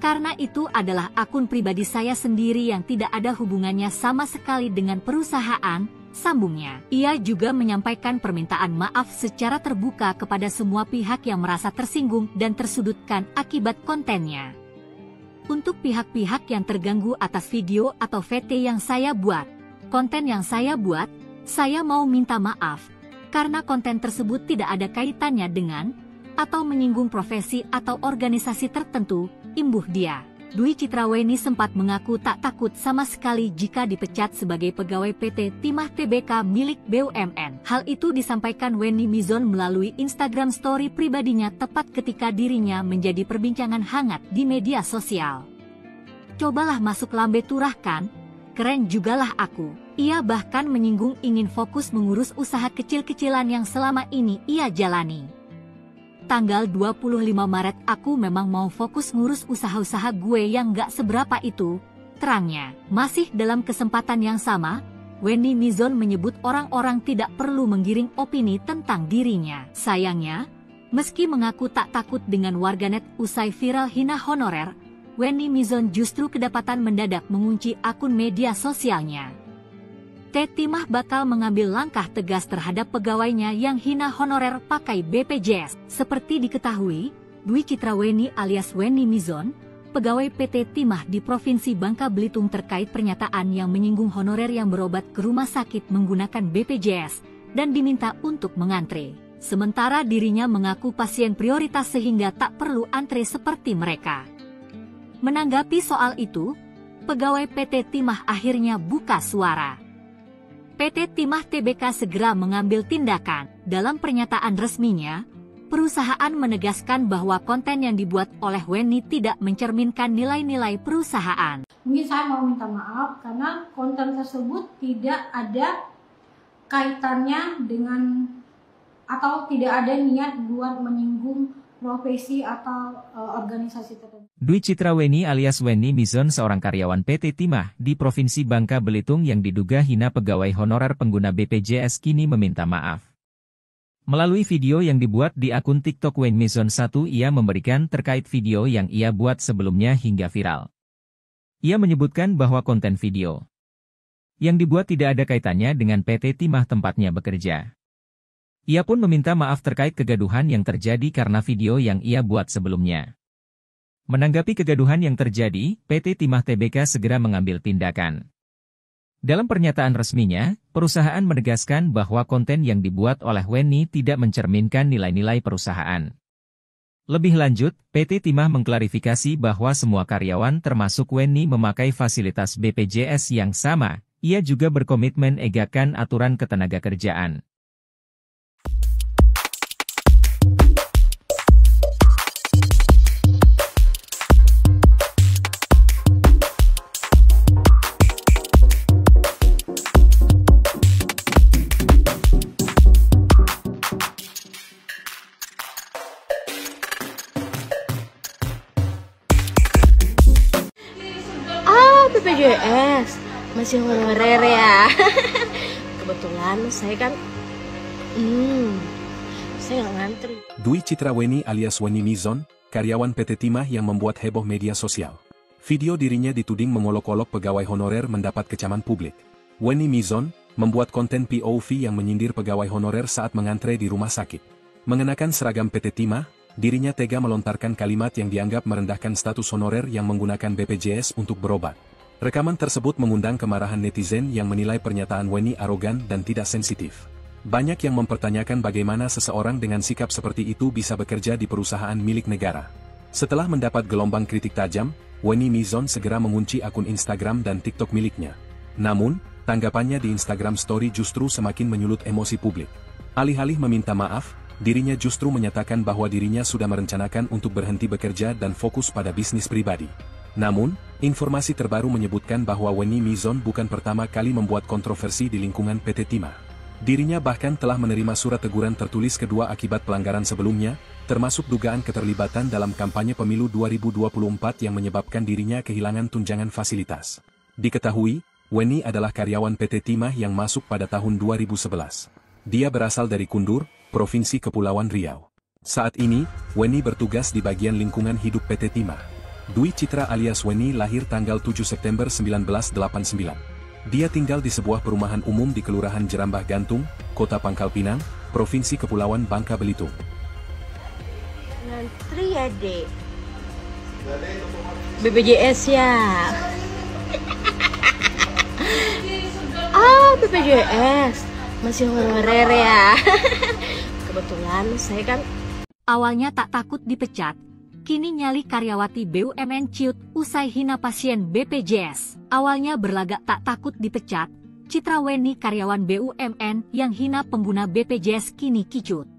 Karena itu adalah akun pribadi saya sendiri yang tidak ada hubungannya sama sekali dengan perusahaan, sambungnya. Ia juga menyampaikan permintaan maaf secara terbuka kepada semua pihak yang merasa tersinggung dan tersudutkan akibat kontennya. Untuk pihak-pihak yang terganggu atas video atau VT yang saya buat, konten yang saya buat, saya mau minta maaf, karena konten tersebut tidak ada kaitannya dengan, atau menyinggung profesi atau organisasi tertentu, imbuh dia. Dwi Citra Weni sempat mengaku tak takut sama sekali jika dipecat sebagai pegawai PT Timah Tbk milik BUMN. Hal itu disampaikan Weni Mizon melalui Instagram story pribadinya tepat ketika dirinya menjadi perbincangan hangat di media sosial. Cobalah masuk lambe turah kan, keren jugalah aku. Ia bahkan menyinggung ingin fokus mengurus usaha kecil-kecilan yang selama ini ia jalani. Tanggal 25 Maret aku memang mau fokus ngurus usaha-usaha gue yang gak seberapa itu, terangnya. Masih dalam kesempatan yang sama, Weni Mizon menyebut orang-orang tidak perlu menggiring opini tentang dirinya. Sayangnya, meski mengaku tak takut dengan warganet usai viral hina honorer, Weni Mizon justru kedapatan mendadak mengunci akun media sosialnya. Timah bakal mengambil langkah tegas terhadap pegawainya yang hina honorer pakai BPJS. Seperti diketahui, Dwi Citra Weni alias Weni Mizon, pegawai PT Timah di Provinsi Bangka Belitung terkait pernyataan yang menyinggung honorer yang berobat ke rumah sakit menggunakan BPJS dan diminta untuk mengantre. Sementara dirinya mengaku pasien prioritas sehingga tak perlu antre seperti mereka. Menanggapi soal itu, pegawai PT Timah akhirnya buka suara. PT Timah Tbk segera mengambil tindakan. Dalam pernyataan resminya, Perusahaan menegaskan bahwa konten yang dibuat oleh Wenny tidak mencerminkan nilai-nilai perusahaan. Mungkin saya mau minta maaf karena konten tersebut tidak ada kaitannya dengan atau tidak ada niat buat menyinggung profesi atau organisasi tertentu. Dwi Citra Wenny alias Wenny Mizon, seorang karyawan PT Timah di Provinsi Bangka Belitung yang diduga hina pegawai honorer pengguna BPJS kini meminta maaf. Melalui video yang dibuat di akun TikTok Wenny Mizon 1, ia memberikan terkait video yang ia buat sebelumnya hingga viral. Ia menyebutkan bahwa konten video yang dibuat tidak ada kaitannya dengan PT Timah tempatnya bekerja. Ia pun meminta maaf terkait kegaduhan yang terjadi karena video yang ia buat sebelumnya. Menanggapi kegaduhan yang terjadi, PT Timah Tbk segera mengambil tindakan. Dalam pernyataan resminya, perusahaan menegaskan bahwa konten yang dibuat oleh Wenny tidak mencerminkan nilai-nilai perusahaan. Lebih lanjut, PT Timah mengklarifikasi bahwa semua karyawan termasuk Wenny memakai fasilitas BPJS yang sama. Ia juga berkomitmen egakan aturan ketenagakerjaan. BPJS masih honorer ya. Kebetulan saya kan saya nggak ngantri. Dwi Citra Wenny alias Wenny Mizon, karyawan PT Timah yang membuat heboh media sosial. Video dirinya dituding mengolok-olok pegawai honorer mendapat kecaman publik. Wenny Mizon membuat konten POV yang menyindir pegawai honorer saat mengantre di rumah sakit. Mengenakan seragam PT Timah, dirinya tega melontarkan kalimat yang dianggap merendahkan status honorer yang menggunakan BPJS untuk berobat. Rekaman tersebut mengundang kemarahan netizen yang menilai pernyataan Wenny arogan dan tidak sensitif. Banyak yang mempertanyakan bagaimana seseorang dengan sikap seperti itu bisa bekerja di perusahaan milik negara. Setelah mendapat gelombang kritik tajam, Wenny Mizon segera mengunci akun Instagram dan TikTok miliknya. Namun, tanggapannya di Instagram Story justru semakin menyulut emosi publik. Alih-alih meminta maaf, dirinya justru menyatakan bahwa dirinya sudah merencanakan untuk berhenti bekerja dan fokus pada bisnis pribadi. Namun, informasi terbaru menyebutkan bahwa Wenny Mizon bukan pertama kali membuat kontroversi di lingkungan PT Timah. Dirinya bahkan telah menerima surat teguran tertulis kedua akibat pelanggaran sebelumnya, termasuk dugaan keterlibatan dalam kampanye pemilu 2024 yang menyebabkan dirinya kehilangan tunjangan fasilitas. Diketahui, Wenny adalah karyawan PT Timah yang masuk pada tahun 2011. Dia berasal dari Kundur, Provinsi Kepulauan Riau. Saat ini, Wenny bertugas di bagian lingkungan hidup PT Timah. Dwi Citra alias Wenny lahir tanggal 7 September 1989. Dia tinggal di sebuah perumahan umum di Kelurahan Jerambah Gantung, Kota Pangkal Pinang, Provinsi Kepulauan Bangka Belitung. Ngantri ya, Dek. BPJS ya. BPJS masih honorer ya. Kebetulan saya kan Awalnya tak takut dipecat, kini nyali karyawati BUMN ciut usai hina pasien BPJS. Awalnya berlagak tak takut dipecat, Citra Wenny karyawan BUMN yang hina pengguna BPJS kini kicut.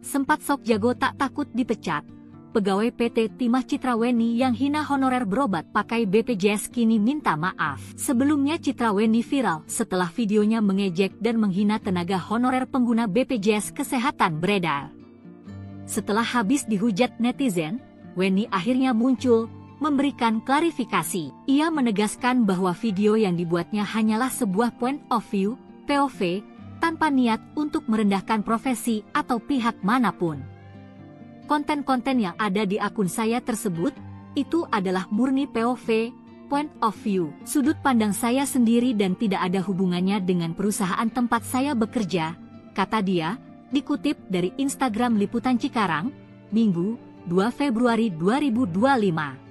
Sempat sok jago tak takut dipecat, pegawai PT Timah Citra Wenny yang hina honorer berobat pakai BPJS kini minta maaf. Sebelumnya Citra Wenny viral setelah videonya mengejek dan menghina tenaga honorer pengguna BPJS Kesehatan beredar. Setelah habis dihujat netizen, Wenny akhirnya muncul, memberikan klarifikasi. Ia menegaskan bahwa video yang dibuatnya hanyalah sebuah point of view, POV, tanpa niat untuk merendahkan profesi atau pihak manapun. Konten-konten yang ada di akun saya tersebut, itu adalah murni POV, point of view, sudut pandang saya sendiri dan tidak ada hubungannya dengan perusahaan tempat saya bekerja, kata dia, dikutip dari Instagram Liputan Cikarang, Minggu, 2 Februari 2025.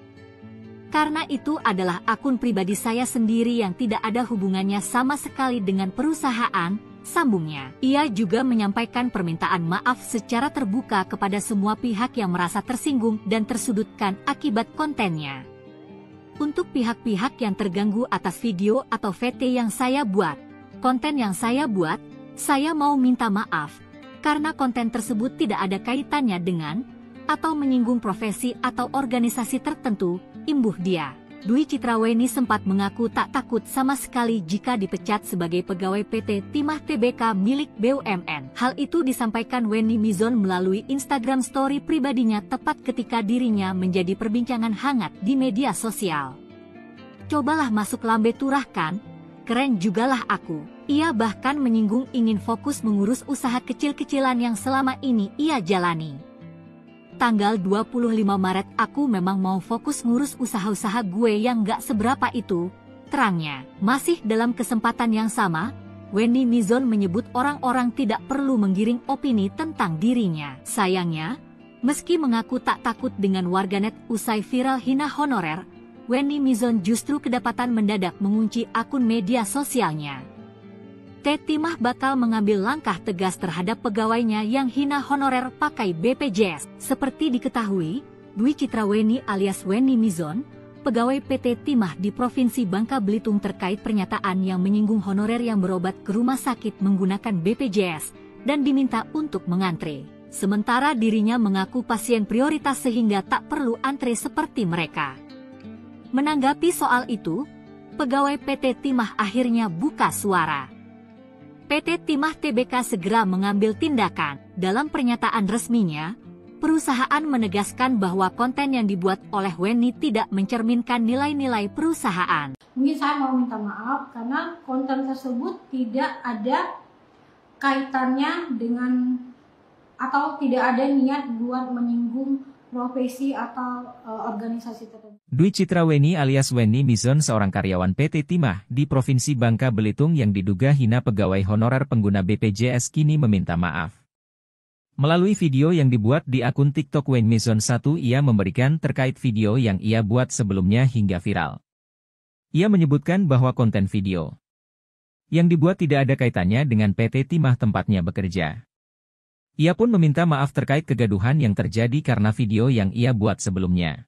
Karena itu adalah akun pribadi saya sendiri yang tidak ada hubungannya sama sekali dengan perusahaan, sambungnya. Ia juga menyampaikan permintaan maaf secara terbuka kepada semua pihak yang merasa tersinggung dan tersudutkan akibat kontennya. Untuk pihak-pihak yang terganggu atas video atau VT yang saya buat, konten yang saya buat, saya mau minta maaf, karena konten tersebut tidak ada kaitannya dengan atau menyinggung profesi atau organisasi tertentu, imbuh dia. Dwi Citraweni sempat mengaku tak takut sama sekali jika dipecat sebagai pegawai PT Timah Tbk milik BUMN. Hal itu disampaikan Wenny Mizon melalui Instagram story pribadinya tepat ketika dirinya menjadi perbincangan hangat di media sosial. Cobalah masuk lambe turah kan? Keren jugalah aku. Ia bahkan menyinggung ingin fokus mengurus usaha kecil-kecilan yang selama ini ia jalani. Tanggal 25 Maret aku memang mau fokus ngurus usaha-usaha gue yang gak seberapa itu, terangnya. Masih dalam kesempatan yang sama, Wenny Mizon menyebut orang-orang tidak perlu menggiring opini tentang dirinya. Sayangnya, meski mengaku tak takut dengan warganet usai viral hina honorer, Wenny Mizon justru kedapatan mendadak mengunci akun media sosialnya. Timah bakal mengambil langkah tegas terhadap pegawainya yang hina honorer pakai BPJS. Seperti diketahui, Dwi Citraweni alias Wenny Mizon, pegawai PT Timah di Provinsi Bangka Belitung terkait pernyataan yang menyinggung honorer yang berobat ke rumah sakit menggunakan BPJS dan diminta untuk mengantre. Sementara dirinya mengaku pasien prioritas sehingga tak perlu antre seperti mereka. Menanggapi soal itu, pegawai PT Timah akhirnya buka suara. PT Timah Tbk segera mengambil tindakan. Dalam pernyataan resminya, perusahaan menegaskan bahwa konten yang dibuat oleh Wenny tidak mencerminkan nilai-nilai perusahaan. Mungkin saya mau minta maaf karena konten tersebut tidak ada kaitannya dengan atau tidak ada niat buat menyinggung profesi atau organisasi tertentu. Dwi Citraweni alias Wenny Mizon seorang karyawan PT Timah di Provinsi Bangka Belitung yang diduga hina pegawai honorer pengguna BPJS kini meminta maaf. Melalui video yang dibuat di akun TikTok Wenny Mizon 1 ia memberikan terkait video yang ia buat sebelumnya hingga viral. Ia menyebutkan bahwa konten video yang dibuat tidak ada kaitannya dengan PT Timah tempatnya bekerja. Ia pun meminta maaf terkait kegaduhan yang terjadi karena video yang ia buat sebelumnya.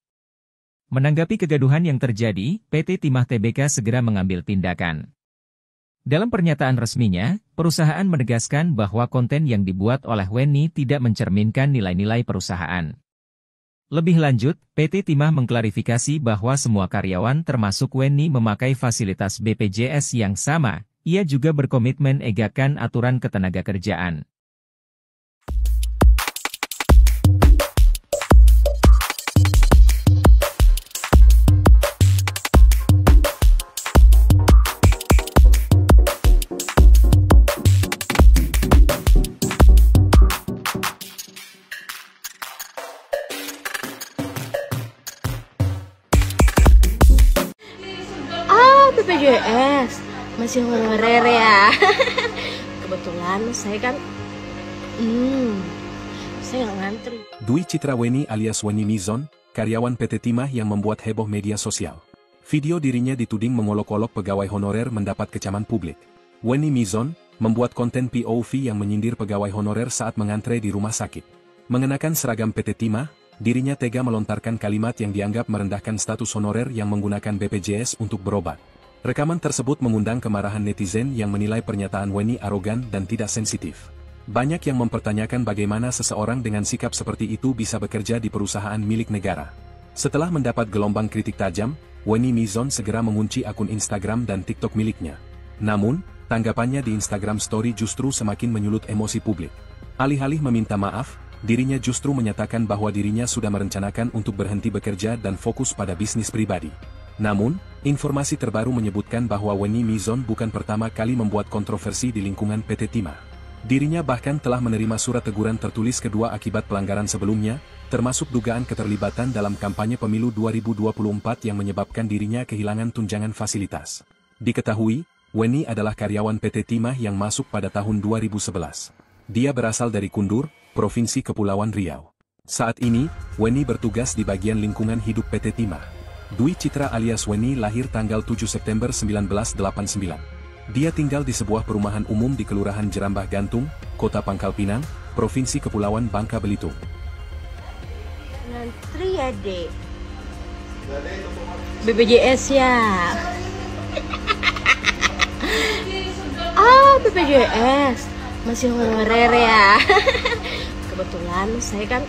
Menanggapi kegaduhan yang terjadi, PT Timah Tbk segera mengambil tindakan. Dalam pernyataan resminya, perusahaan menegaskan bahwa konten yang dibuat oleh Wenny tidak mencerminkan nilai-nilai perusahaan. Lebih lanjut, PT Timah mengklarifikasi bahwa semua karyawan termasuk Wenny memakai fasilitas BPJS yang sama. Ia juga berkomitmen menegakkan aturan ketenagakerjaan. BPJS masih honorer ya. Kebetulan saya kan saya nggak ngantri. Dwi Citraweni alias Wenny Mizon, karyawan PT Timah yang membuat heboh media sosial. Video dirinya dituding mengolok-olok pegawai honorer mendapat kecaman publik. Wenny Mizon membuat konten POV yang menyindir pegawai honorer saat mengantre di rumah sakit. Mengenakan seragam PT Timah, dirinya tega melontarkan kalimat yang dianggap merendahkan status honorer yang menggunakan BPJS untuk berobat. Rekaman tersebut mengundang kemarahan netizen yang menilai pernyataan Wenny arogan dan tidak sensitif. Banyak yang mempertanyakan bagaimana seseorang dengan sikap seperti itu bisa bekerja di perusahaan milik negara. Setelah mendapat gelombang kritik tajam, Wenny Mizon segera mengunci akun Instagram dan TikTok miliknya. Namun, tanggapannya di Instagram Story justru semakin menyulut emosi publik. Alih-alih meminta maaf, dirinya justru menyatakan bahwa dirinya sudah merencanakan untuk berhenti bekerja dan fokus pada bisnis pribadi. Namun, informasi terbaru menyebutkan bahwa Wenny Mizon bukan pertama kali membuat kontroversi di lingkungan PT Timah. Dirinya bahkan telah menerima surat teguran tertulis kedua akibat pelanggaran sebelumnya, termasuk dugaan keterlibatan dalam kampanye pemilu 2024 yang menyebabkan dirinya kehilangan tunjangan fasilitas. Diketahui, Wenny adalah karyawan PT Timah yang masuk pada tahun 2011. Dia berasal dari Kundur, Provinsi Kepulauan Riau. Saat ini, Wenny bertugas di bagian lingkungan hidup PT Timah. Dwi Citra alias Wenny lahir tanggal 7 September 1989. Dia tinggal di sebuah perumahan umum di Kelurahan Jerambah Gantung, Kota Pangkal Pinang, Provinsi Kepulauan Bangka Belitung. Ngantri ya, Dek? BPJS ya? BPJS masih honorer ya. Kebetulan saya kan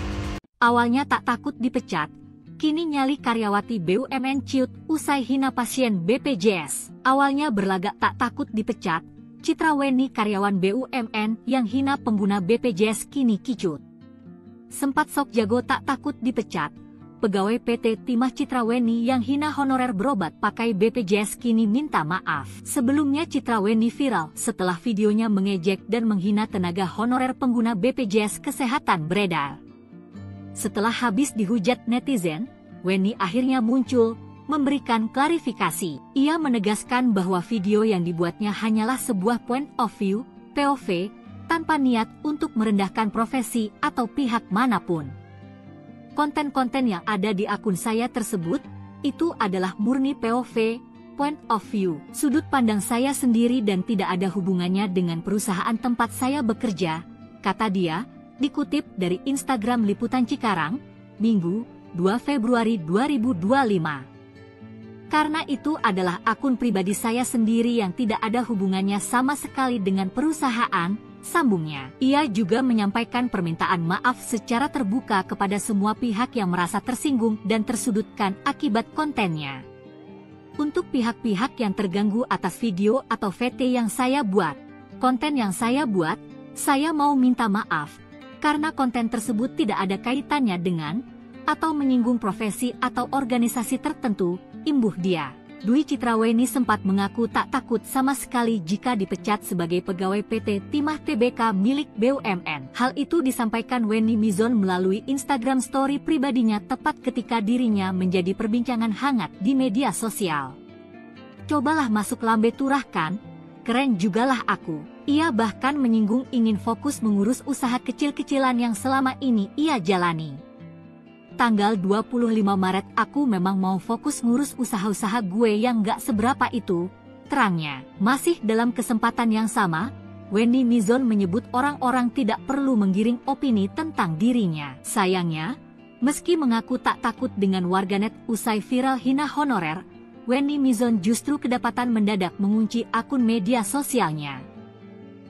Awalnya tak takut dipecat, kini nyali karyawati BUMN ciut usai hina pasien BPJS. Awalnya berlagak tak takut dipecat, Citra Weni karyawan BUMN yang hina pengguna BPJS kini kicut. Sempat sok jago tak takut dipecat, pegawai PT Timah Citra Weni yang hina honorer berobat pakai BPJS kini minta maaf. Sebelumnya Citra Weni viral setelah videonya mengejek dan menghina tenaga honorer pengguna BPJS Kesehatan beredar. Setelah habis dihujat netizen, Weni akhirnya muncul, memberikan klarifikasi. Ia menegaskan bahwa video yang dibuatnya hanyalah sebuah point of view, POV, tanpa niat untuk merendahkan profesi atau pihak manapun. Konten-konten yang ada di akun saya tersebut, itu adalah murni POV, point of view, sudut pandang saya sendiri dan tidak ada hubungannya dengan perusahaan tempat saya bekerja, kata dia, dikutip dari Instagram Liputan Cikarang, Minggu, 2 Februari 2025. Karena itu adalah akun pribadi saya sendiri yang tidak ada hubungannya sama sekali dengan perusahaan, sambungnya. Ia juga menyampaikan permintaan maaf secara terbuka kepada semua pihak yang merasa tersinggung dan tersudutkan akibat kontennya. Untuk pihak-pihak yang terganggu atas video atau VT yang saya buat, konten yang saya buat, saya mau minta maaf. Karena konten tersebut tidak ada kaitannya dengan atau menyinggung profesi atau organisasi tertentu, imbuh dia. Dwi Citra Weni sempat mengaku tak takut sama sekali jika dipecat sebagai pegawai PT Timah Tbk milik BUMN. Hal itu disampaikan Weni Mizon melalui Instagram story pribadinya tepat ketika dirinya menjadi perbincangan hangat di media sosial. Cobalah masuk lambe turah kan? Keren jugalah aku. Ia bahkan menyinggung ingin fokus mengurus usaha kecil-kecilan yang selama ini ia jalani. Tanggal 25 Maret aku memang mau fokus ngurus usaha-usaha gue yang gak seberapa itu, terangnya. Masih dalam kesempatan yang sama, Weni Mizon menyebut orang-orang tidak perlu menggiring opini tentang dirinya. Sayangnya, meski mengaku tak takut dengan warganet usai viral hina honorer, Weni Mizon justru kedapatan mendadak mengunci akun media sosialnya.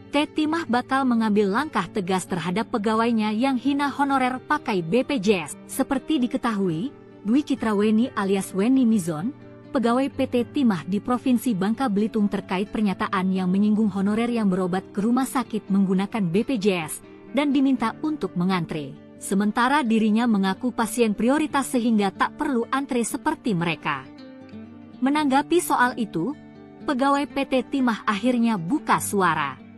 Timah bakal mengambil langkah tegas terhadap pegawainya yang hina honorer pakai BPJS. Seperti diketahui, Dwi Citra Weni alias Weni Mizon, pegawai PT Timah di Provinsi Bangka Belitung terkait pernyataan yang menyinggung honorer yang berobat ke rumah sakit menggunakan BPJS dan diminta untuk mengantre. Sementara dirinya mengaku pasien prioritas sehingga tak perlu antre seperti mereka. Menanggapi soal itu, pegawai PT Timah akhirnya buka suara.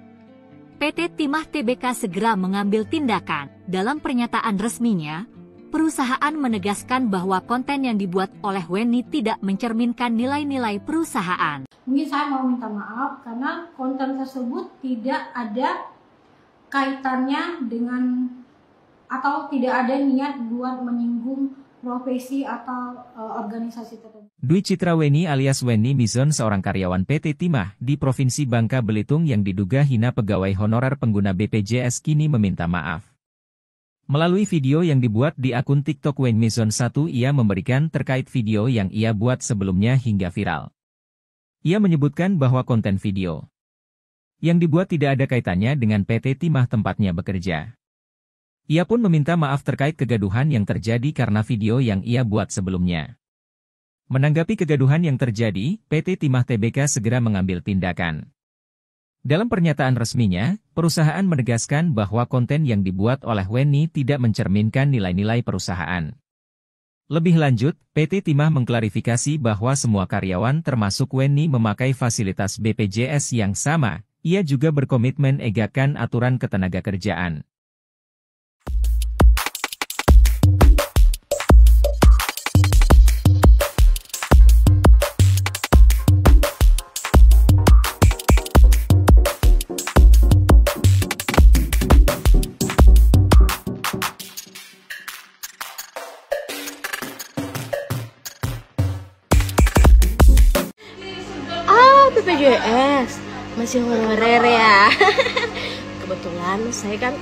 PT Timah Tbk segera mengambil tindakan. Dalam pernyataan resminya, perusahaan menegaskan bahwa konten yang dibuat oleh Weni tidak mencerminkan nilai-nilai perusahaan. Mungkin saya mau minta maaf karena konten tersebut tidak ada kaitannya dengan atau tidak ada niat buat menyinggung profesi atau organisasi tertentu. Dwi Citra Weni alias Weni Mizon seorang karyawan PT Timah di Provinsi Bangka Belitung yang diduga hina pegawai honorer pengguna BPJS kini meminta maaf. Melalui video yang dibuat di akun TikTok Weni Mizon 1 ia memberikan terkait video yang ia buat sebelumnya hingga viral. Ia menyebutkan bahwa konten video yang dibuat tidak ada kaitannya dengan PT Timah tempatnya bekerja. Ia pun meminta maaf terkait kegaduhan yang terjadi karena video yang ia buat sebelumnya. Menanggapi kegaduhan yang terjadi, PT Timah Tbk segera mengambil tindakan. Dalam pernyataan resminya, perusahaan menegaskan bahwa konten yang dibuat oleh Weni tidak mencerminkan nilai-nilai perusahaan. Lebih lanjut, PT Timah mengklarifikasi bahwa semua karyawan termasuk Weni memakai fasilitas BPJS yang sama. Ia juga berkomitmen egakan aturan ketenagakerjaan. BPJS masih honorer ya. Kebetulan saya kan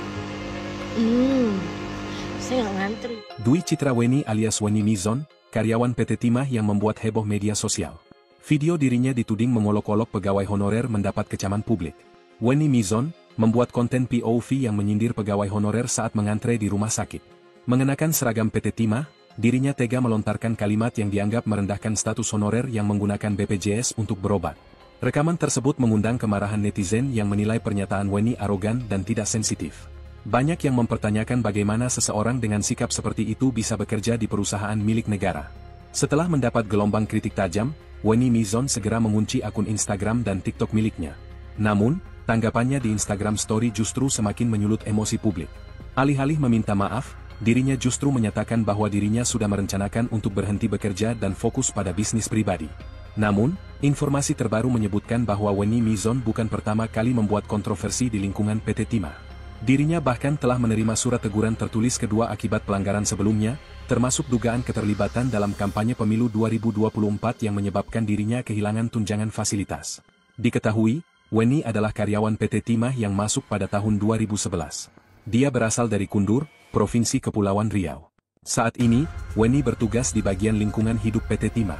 saya nggak ngantri. Dwi Citra Weni alias Weni Mizon, karyawan PT Timah yang membuat heboh media sosial. Video dirinya dituding mengolok-olok pegawai honorer mendapat kecaman publik. Weni Mizon membuat konten POV yang menyindir pegawai honorer saat mengantre di rumah sakit. Mengenakan seragam PT Timah, dirinya tega melontarkan kalimat yang dianggap merendahkan status honorer yang menggunakan BPJS untuk berobat. Rekaman tersebut mengundang kemarahan netizen yang menilai pernyataan Wenny arogan dan tidak sensitif. Banyak yang mempertanyakan bagaimana seseorang dengan sikap seperti itu bisa bekerja di perusahaan milik negara. Setelah mendapat gelombang kritik tajam, Wenny Mizon segera mengunci akun Instagram dan TikTok miliknya. Namun, tanggapannya di Instagram Story justru semakin menyulut emosi publik. Alih-alih meminta maaf, dirinya justru menyatakan bahwa dirinya sudah merencanakan untuk berhenti bekerja dan fokus pada bisnis pribadi. Namun, informasi terbaru menyebutkan bahwa Wenny Mizon bukan pertama kali membuat kontroversi di lingkungan PT Timah. Dirinya bahkan telah menerima surat teguran tertulis kedua akibat pelanggaran sebelumnya, termasuk dugaan keterlibatan dalam kampanye pemilu 2024 yang menyebabkan dirinya kehilangan tunjangan fasilitas. Diketahui, Wenny adalah karyawan PT Timah yang masuk pada tahun 2011. Dia berasal dari Kundur, Provinsi Kepulauan Riau. Saat ini, Wenny bertugas di bagian lingkungan hidup PT Timah.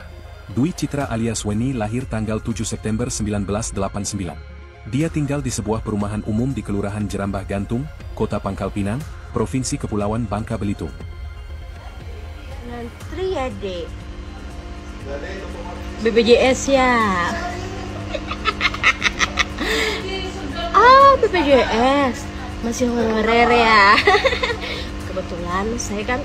Dwi Citra alias Wenny lahir tanggal 7 September 1989. Dia tinggal di sebuah perumahan umum di Kelurahan Jerambah Gantung, Kota Pangkal Pinang, Provinsi Kepulauan Bangka Belitung. Ngantri ya, Dek. BPJS ya. BPJS. Masih honorer ya. Kebetulan saya kan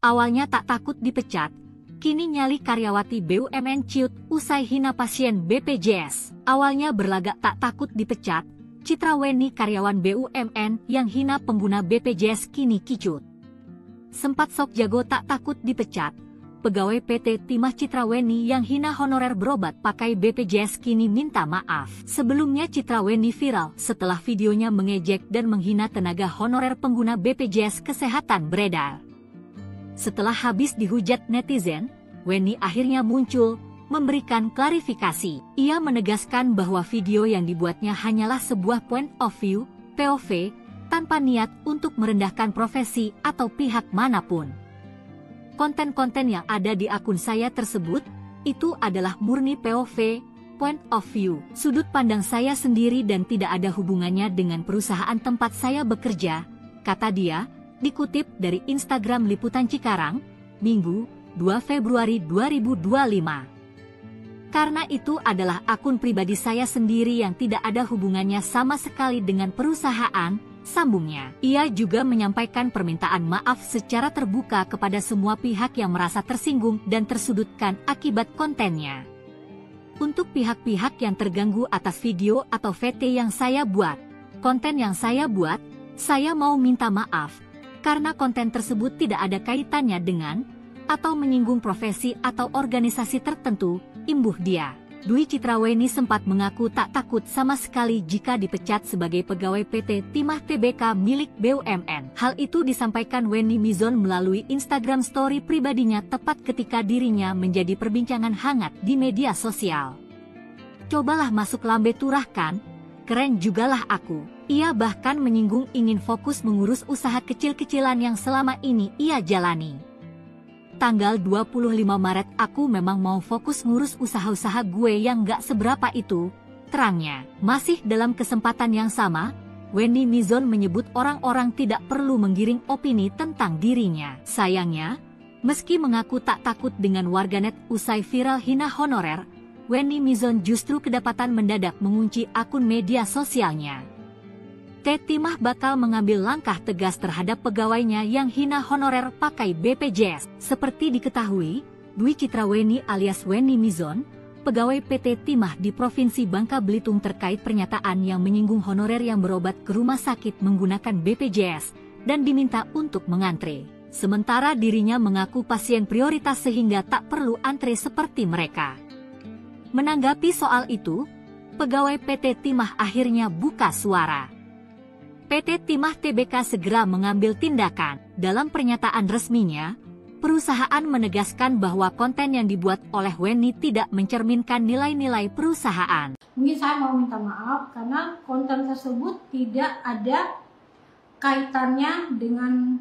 Awalnya tak takut dipecat, kini nyali karyawati BUMN ciut usai hina pasien BPJS. Awalnya berlagak tak takut dipecat, Citra Wenny karyawan BUMN yang hina pengguna BPJS kini kicut. Sempat sok jago tak takut dipecat, pegawai PT Timah Citra Wenny yang hina honorer berobat pakai BPJS kini minta maaf. Sebelumnya Citra Wenny viral setelah videonya mengejek dan menghina tenaga honorer pengguna BPJS Kesehatan beredar. Setelah habis dihujat netizen, Wenny akhirnya muncul, memberikan klarifikasi. Ia menegaskan bahwa video yang dibuatnya hanyalah sebuah point of view, POV, tanpa niat untuk merendahkan profesi atau pihak manapun. Konten-konten yang ada di akun saya tersebut, itu adalah murni POV, point of view, sudut pandang saya sendiri dan tidak ada hubungannya dengan perusahaan tempat saya bekerja, kata dia, dikutip dari Instagram Liputan Cikarang, Minggu, 2 Februari 2025. Karena itu adalah akun pribadi saya sendiri yang tidak ada hubungannya sama sekali dengan perusahaan, sambungnya. Ia juga menyampaikan permintaan maaf secara terbuka kepada semua pihak yang merasa tersinggung dan tersudutkan akibat kontennya. Untuk pihak-pihak yang terganggu atas video atau VT yang saya buat, konten yang saya buat, saya mau minta maaf. Karena konten tersebut tidak ada kaitannya dengan atau menyinggung profesi atau organisasi tertentu, imbuh dia. Dwi Citra Wenny sempat mengaku tak takut sama sekali jika dipecat sebagai pegawai PT Timah Tbk milik BUMN. Hal itu disampaikan Wenny Mizon melalui Instagram Story pribadinya tepat ketika dirinya menjadi perbincangan hangat di media sosial. Cobalah masuk lambe turah kan? Keren jugalah aku. Ia bahkan menyinggung ingin fokus mengurus usaha kecil-kecilan yang selama ini ia jalani. Tanggal 25 Maret aku memang mau fokus ngurus usaha-usaha gue yang gak seberapa itu, terangnya. Masih dalam kesempatan yang sama, Wenny Mizon menyebut orang-orang tidak perlu menggiring opini tentang dirinya. Sayangnya, meski mengaku tak takut dengan warganet usai viral hina honorer, Wenny Mizon justru kedapatan mendadak mengunci akun media sosialnya. Timah bakal mengambil langkah tegas terhadap pegawainya yang hina honorer pakai BPJS. Seperti diketahui, Dwi Citra Wenny alias Wenny Mizon, pegawai PT Timah di Provinsi Bangka Belitung terkait pernyataan yang menyinggung honorer yang berobat ke rumah sakit menggunakan BPJS dan diminta untuk mengantre. Sementara dirinya mengaku pasien prioritas sehingga tak perlu antre seperti mereka. Menanggapi soal itu, pegawai PT Timah akhirnya buka suara. PT Timah Tbk segera mengambil tindakan. Dalam pernyataan resminya, perusahaan menegaskan bahwa konten yang dibuat oleh Wenny tidak mencerminkan nilai-nilai perusahaan. Mungkin saya mau minta maaf karena konten tersebut tidak ada kaitannya dengan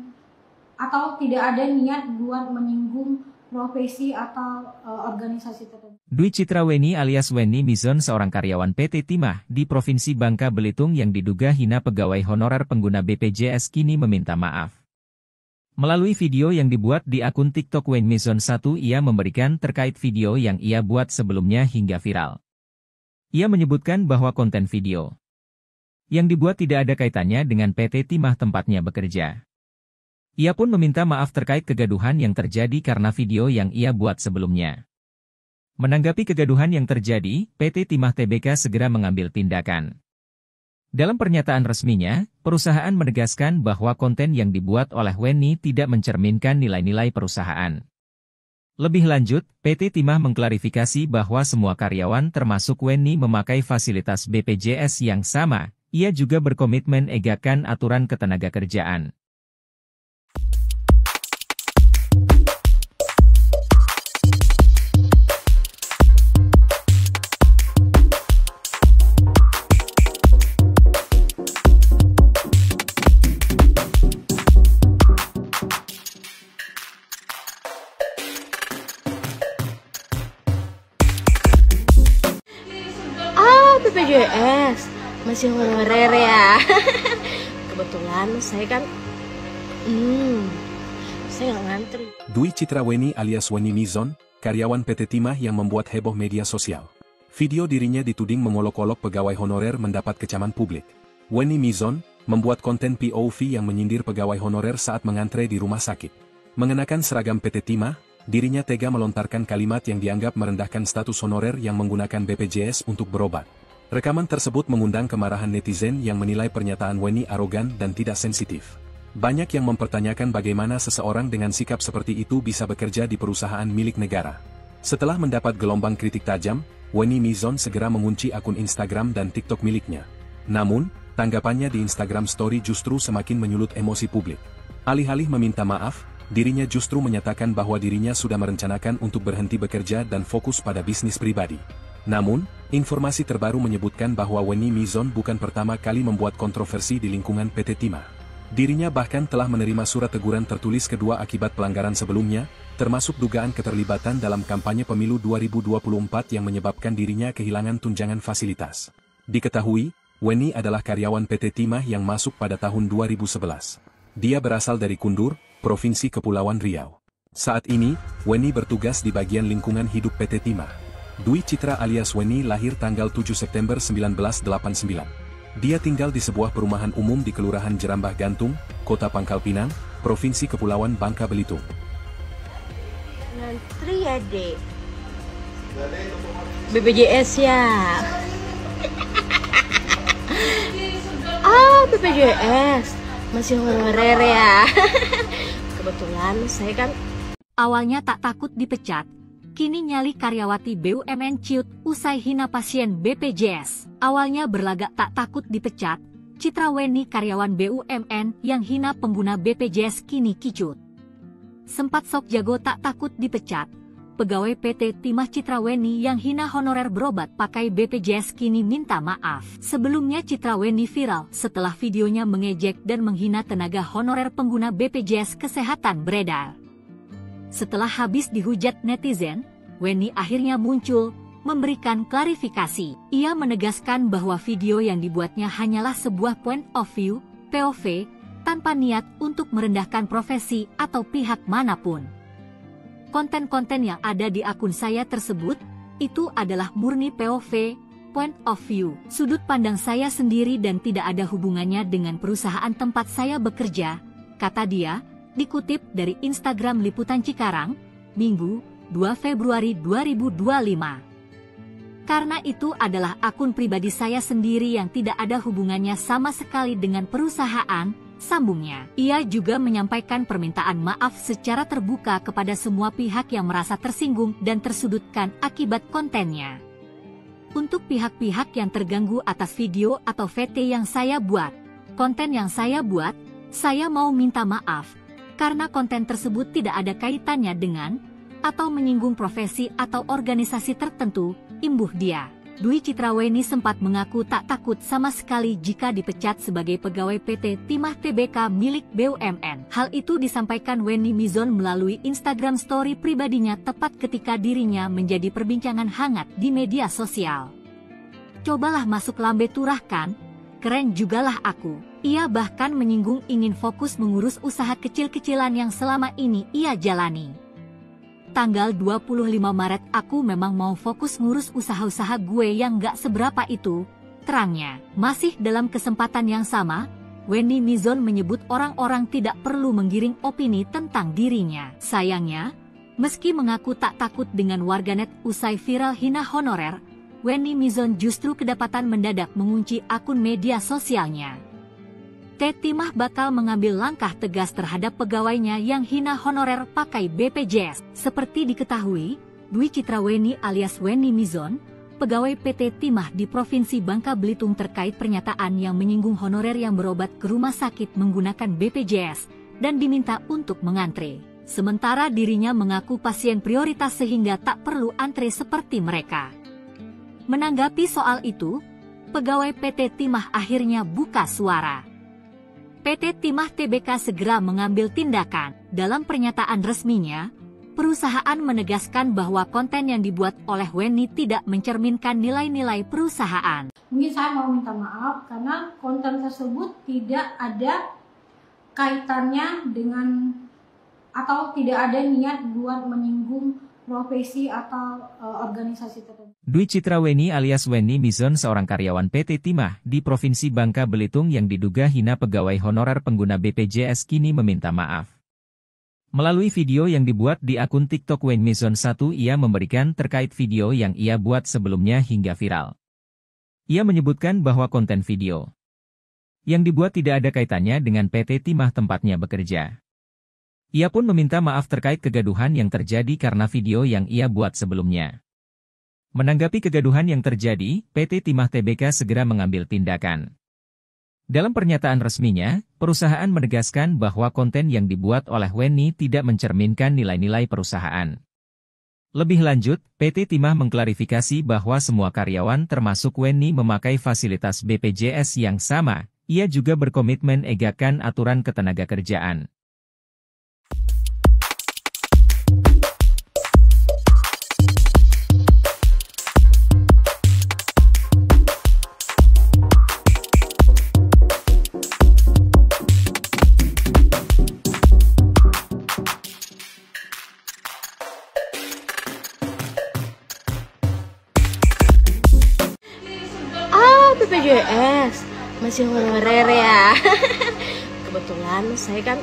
atau tidak ada niat buat menyinggung profesi atau organisasi tertentu. Dwi Citra Weni alias Weni Mizon seorang karyawan PT Timah di Provinsi Bangka Belitung yang diduga hina pegawai honorer pengguna BPJS kini meminta maaf. Melalui video yang dibuat di akun TikTok Weni Mizon 1 ia memberikan terkait video yang ia buat sebelumnya hingga viral. Ia menyebutkan bahwa konten video yang dibuat tidak ada kaitannya dengan PT Timah tempatnya bekerja. Ia pun meminta maaf terkait kegaduhan yang terjadi karena video yang ia buat sebelumnya. Menanggapi kegaduhan yang terjadi, PT Timah Tbk segera mengambil tindakan. Dalam pernyataan resminya, perusahaan menegaskan bahwa konten yang dibuat oleh Weni tidak mencerminkan nilai-nilai perusahaan. Lebih lanjut, PT Timah mengklarifikasi bahwa semua karyawan termasuk Weni memakai fasilitas BPJS yang sama. Ia juga berkomitmen egakkan aturan ketenagakerjaan. BPJS masih honorer ya. Kebetulan saya kan saya nggak ngantri. Dwi Citra Weni alias Weni Mizon, karyawan PT Timah yang membuat heboh media sosial. Video dirinya dituding mengolok-olok pegawai honorer mendapat kecaman publik. Weni Mizon membuat konten POV yang menyindir pegawai honorer saat mengantre di rumah sakit. Mengenakan seragam PT Timah, dirinya tega melontarkan kalimat yang dianggap merendahkan status honorer yang menggunakan BPJS untuk berobat. Rekaman tersebut mengundang kemarahan netizen yang menilai pernyataan Weni arogan dan tidak sensitif. Banyak yang mempertanyakan bagaimana seseorang dengan sikap seperti itu bisa bekerja di perusahaan milik negara. Setelah mendapat gelombang kritik tajam, Weni Mizon segera mengunci akun Instagram dan TikTok miliknya. Namun, tanggapannya di Instagram Story justru semakin menyulut emosi publik. Alih-alih meminta maaf, dirinya justru menyatakan bahwa dirinya sudah merencanakan untuk berhenti bekerja dan fokus pada bisnis pribadi. Namun, informasi terbaru menyebutkan bahwa Weni Mizon bukan pertama kali membuat kontroversi di lingkungan PT Timah. Dirinya bahkan telah menerima surat teguran tertulis kedua akibat pelanggaran sebelumnya, termasuk dugaan keterlibatan dalam kampanye pemilu 2024 yang menyebabkan dirinya kehilangan tunjangan fasilitas. Diketahui, Weni adalah karyawan PT Timah yang masuk pada tahun 2011. Dia berasal dari Kundur, Provinsi Kepulauan Riau. Saat ini, Weni bertugas di bagian lingkungan hidup PT Timah. Dwi Citra alias Weni lahir tanggal 7 September 1989. Dia tinggal di sebuah perumahan umum di Kelurahan Jerambah Gantung, Kota Pangkal Pinang, Provinsi Kepulauan Bangka Belitung. Ngantri ya, Dek. BPJS ya. BPJS masih honorer ya. Kebetulan saya kan awalnya tak takut dipecat. Kini nyali karyawati BUMN ciut usai hina pasien BPJS. Awalnya berlagak tak takut dipecat, Citra Weni karyawan BUMN yang hina pengguna BPJS kini kicut. Sempat sok jago tak takut dipecat, pegawai PT Timah Citra Weni yang hina honorer berobat pakai BPJS kini minta maaf. Sebelumnya Citra Weni viral setelah videonya mengejek dan menghina tenaga honorer pengguna BPJS Kesehatan beredar. Setelah habis dihujat netizen, Weni akhirnya muncul, memberikan klarifikasi. Ia menegaskan bahwa video yang dibuatnya hanyalah sebuah point of view, POV, tanpa niat untuk merendahkan profesi atau pihak manapun. Konten-konten yang ada di akun saya tersebut, itu adalah murni POV, point of view, sudut pandang saya sendiri dan tidak ada hubungannya dengan perusahaan tempat saya bekerja, kata dia, dikutip dari Instagram Liputan Cikarang, Minggu, 2 Februari 2025. Karena itu adalah akun pribadi saya sendiri yang tidak ada hubungannya sama sekali dengan perusahaan, sambungnya. Ia juga menyampaikan permintaan maaf secara terbuka kepada semua pihak yang merasa tersinggung dan tersudutkan akibat kontennya. Untuk pihak-pihak yang terganggu atas video atau VT yang saya buat, konten yang saya buat, saya mau minta maaf. Karena konten tersebut tidak ada kaitannya dengan atau menyinggung profesi atau organisasi tertentu, imbuh dia. Dwi Citraweni sempat mengaku tak takut sama sekali jika dipecat sebagai pegawai PT Timah Tbk milik BUMN. Hal itu disampaikan Wenny Mizon melalui Instagram story pribadinya tepat ketika dirinya menjadi perbincangan hangat di media sosial. "Cobalah masuk lambe turah kan? Keren jugalah aku." Ia bahkan menyinggung ingin fokus mengurus usaha kecil-kecilan yang selama ini ia jalani. "Tanggal 25 Maret aku memang mau fokus ngurus usaha-usaha gue yang gak seberapa itu," terangnya. Masih dalam kesempatan yang sama, Wenny Mizon menyebut orang-orang tidak perlu menggiring opini tentang dirinya. Sayangnya, meski mengaku tak takut dengan warganet usai viral hina honorer, Wenny Mizon justru kedapatan mendadak mengunci akun media sosialnya. Timah bakal mengambil langkah tegas terhadap pegawainya yang hina honorer pakai BPJS. Seperti diketahui, Dwi Citraweni alias Wenny Mizon, pegawai PT Timah di Provinsi Bangka Belitung terkait pernyataan yang menyinggung honorer yang berobat ke rumah sakit menggunakan BPJS dan diminta untuk mengantre. Sementara dirinya mengaku pasien prioritas sehingga tak perlu antre seperti mereka. Menanggapi soal itu, pegawai PT Timah akhirnya buka suara. PT Timah Tbk segera mengambil tindakan. Dalam pernyataan resminya, perusahaan menegaskan bahwa konten yang dibuat oleh Wenny tidak mencerminkan nilai-nilai perusahaan. Mungkin saya mau minta maaf karena konten tersebut tidak ada kaitannya dengan atau tidak ada niat buat menyinggung profesi atau organisasi tertentu. Dwi Citraweni alias Wenny Mizon seorang karyawan PT Timah di Provinsi Bangka Belitung yang diduga hina pegawai honorer pengguna BPJS kini meminta maaf. Melalui video yang dibuat di akun TikTok Wenny Mizon 1 ia memberikan terkait video yang ia buat sebelumnya hingga viral. Ia menyebutkan bahwa konten video yang dibuat tidak ada kaitannya dengan PT Timah tempatnya bekerja. Ia pun meminta maaf terkait kegaduhan yang terjadi karena video yang ia buat sebelumnya. Menanggapi kegaduhan yang terjadi, PT Timah Tbk segera mengambil tindakan. Dalam pernyataan resminya, perusahaan menegaskan bahwa konten yang dibuat oleh Wenny tidak mencerminkan nilai-nilai perusahaan. Lebih lanjut, PT Timah mengklarifikasi bahwa semua karyawan termasuk Wenny memakai fasilitas BPJS yang sama. Ia juga berkomitmen egakan aturan ketenagakerjaan. BPJS masih honorer ya. Kebetulan saya kan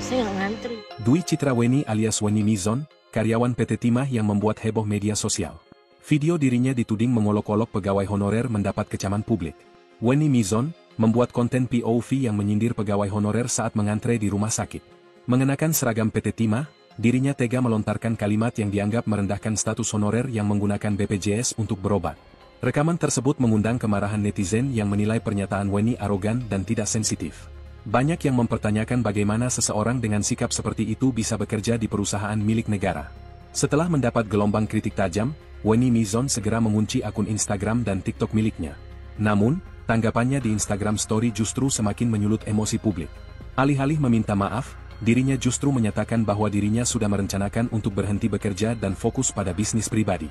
saya nggak ngantri. Dwi Citraweni alias Wenny Mizon, karyawan PT Timah yang membuat heboh media sosial. Video dirinya dituding mengolok-olok pegawai honorer mendapat kecaman publik. Wenny Mizon membuat konten POV yang menyindir pegawai honorer saat mengantre di rumah sakit. Mengenakan seragam PT Timah, dirinya tega melontarkan kalimat yang dianggap merendahkan status honorer yang menggunakan BPJS untuk berobat. Rekaman tersebut mengundang kemarahan netizen yang menilai pernyataan Wenny arogan dan tidak sensitif. Banyak yang mempertanyakan bagaimana seseorang dengan sikap seperti itu bisa bekerja di perusahaan milik negara. Setelah mendapat gelombang kritik tajam, Wenny Mizon segera mengunci akun Instagram dan TikTok miliknya. Namun, tanggapannya di Instagram Story justru semakin menyulut emosi publik. Alih-alih meminta maaf, dirinya justru menyatakan bahwa dirinya sudah merencanakan untuk berhenti bekerja dan fokus pada bisnis pribadi.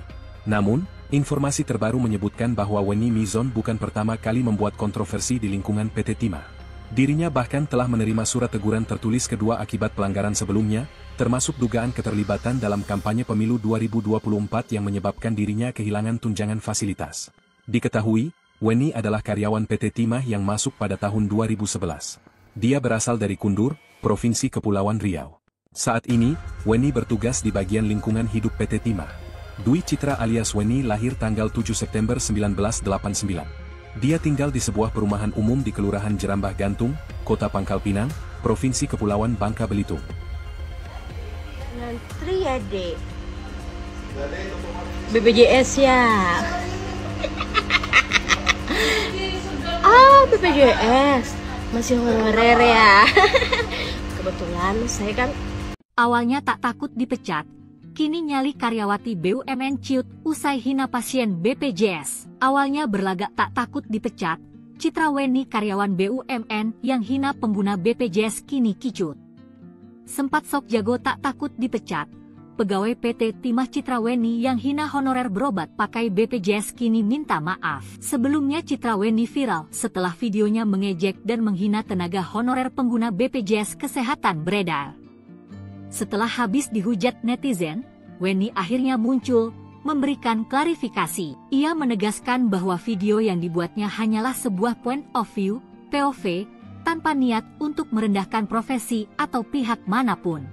Namun, informasi terbaru menyebutkan bahwa Wenny Mizon bukan pertama kali membuat kontroversi di lingkungan PT Timah. Dirinya bahkan telah menerima surat teguran tertulis kedua akibat pelanggaran sebelumnya, termasuk dugaan keterlibatan dalam kampanye pemilu 2024 yang menyebabkan dirinya kehilangan tunjangan fasilitas. Diketahui, Wenny adalah karyawan PT Timah yang masuk pada tahun 2011. Dia berasal dari Kundur, Provinsi Kepulauan Riau. Saat ini, Wenny bertugas di bagian lingkungan hidup PT Timah. Dwi Citra alias Wenny lahir tanggal 7 September 1989. Dia tinggal di sebuah perumahan umum di Kelurahan Jerambah Gantung, Kota Pangkal Pinang, Provinsi Kepulauan Bangka Belitung. Ngantri ya, Dek. BPJS ya. BPJS masih honorer ya. Kebetulan saya kan awalnya tak takut dipecat, Kini nyali karyawati BUMN ciut usai hina pasien BPJS. Awalnya berlagak tak takut dipecat, Citra Weni karyawan BUMN yang hina pengguna BPJS kini kicut. Sempat sok jago tak takut dipecat, pegawai PT Timah Citra Weni yang hina honorer berobat pakai BPJS kini minta maaf. Sebelumnya Citra Weni viral setelah videonya mengejek dan menghina tenaga honorer pengguna BPJS Kesehatan beredar. Setelah habis dihujat netizen, Weni akhirnya muncul, memberikan klarifikasi. Ia menegaskan bahwa video yang dibuatnya hanyalah sebuah point of view, POV, tanpa niat untuk merendahkan profesi atau pihak manapun.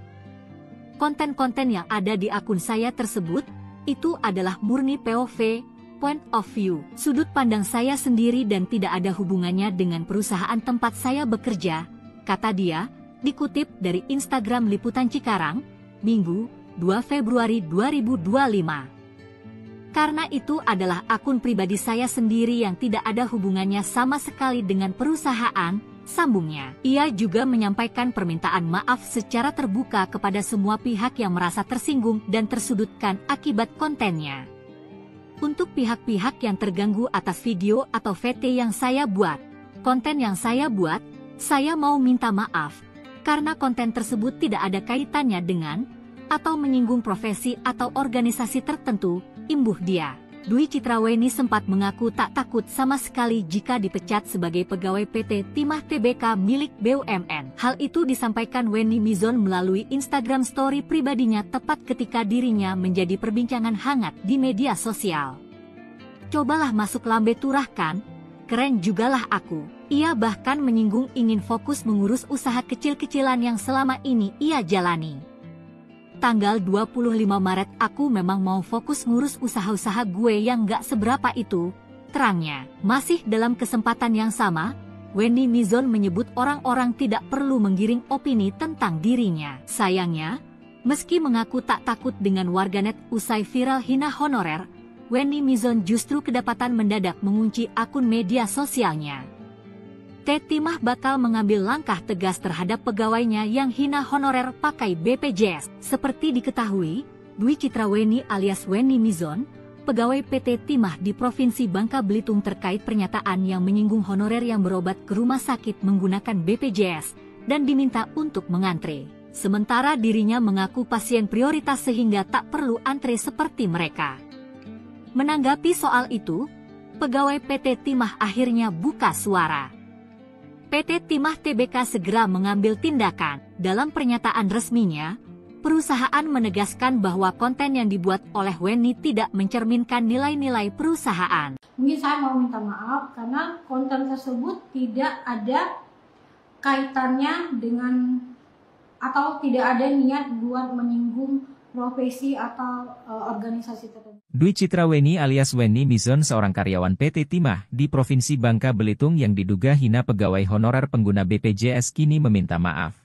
Konten-konten yang ada di akun saya tersebut, itu adalah murni POV, point of view, sudut pandang saya sendiri dan tidak ada hubungannya dengan perusahaan tempat saya bekerja, kata dia, dikutip dari Instagram Liputan Cikarang, Minggu, 2 Februari 2025. Karena itu adalah akun pribadi saya sendiri yang tidak ada hubungannya sama sekali dengan perusahaan, sambungnya. Ia juga menyampaikan permintaan maaf secara terbuka kepada semua pihak yang merasa tersinggung dan tersudutkan akibat kontennya. Untuk pihak-pihak yang terganggu atas video atau VT yang saya buat, konten yang saya buat, saya mau minta maaf. Karena konten tersebut tidak ada kaitannya dengan atau menyinggung profesi atau organisasi tertentu, imbuh dia. Dwi Citra Weni sempat mengaku tak takut sama sekali jika dipecat sebagai pegawai PT Timah Tbk milik BUMN. Hal itu disampaikan Weni Mizon melalui Instagram story pribadinya tepat ketika dirinya menjadi perbincangan hangat di media sosial. Cobalah masuk lambe turah kan? Keren jugalah aku. Ia bahkan menyinggung ingin fokus mengurus usaha kecil-kecilan yang selama ini ia jalani. Tanggal 25 Maret aku memang mau fokus ngurus usaha-usaha gue yang gak seberapa itu, terangnya. Masih dalam kesempatan yang sama, Weni Mizon menyebut orang-orang tidak perlu menggiring opini tentang dirinya. Sayangnya, meski mengaku tak takut dengan warganet usai viral hina honorer, Weni Mizon justru kedapatan mendadak mengunci akun media sosialnya. Timah bakal mengambil langkah tegas terhadap pegawainya yang hina honorer pakai BPJS. Seperti diketahui, Dwi Citra Weni alias Weni Mizon, pegawai PT Timah di Provinsi Bangka Belitung terkait pernyataan yang menyinggung honorer yang berobat ke rumah sakit menggunakan BPJS dan diminta untuk mengantre. Sementara dirinya mengaku pasien prioritas sehingga tak perlu antre seperti mereka. Menanggapi soal itu, pegawai PT Timah akhirnya buka suara. PT Timah Tbk segera mengambil tindakan. Dalam pernyataan resminya, perusahaan menegaskan bahwa konten yang dibuat oleh Weni tidak mencerminkan nilai-nilai perusahaan. Mungkin saya mau minta maaf karena konten tersebut tidak ada kaitannya dengan atau tidak ada niat buat menyinggung profesi atau organisasi tertentu. Dwi Citra Weni alias Weni Mizon seorang karyawan PT Timah di Provinsi Bangka Belitung yang diduga hina pegawai honorer pengguna BPJS kini meminta maaf.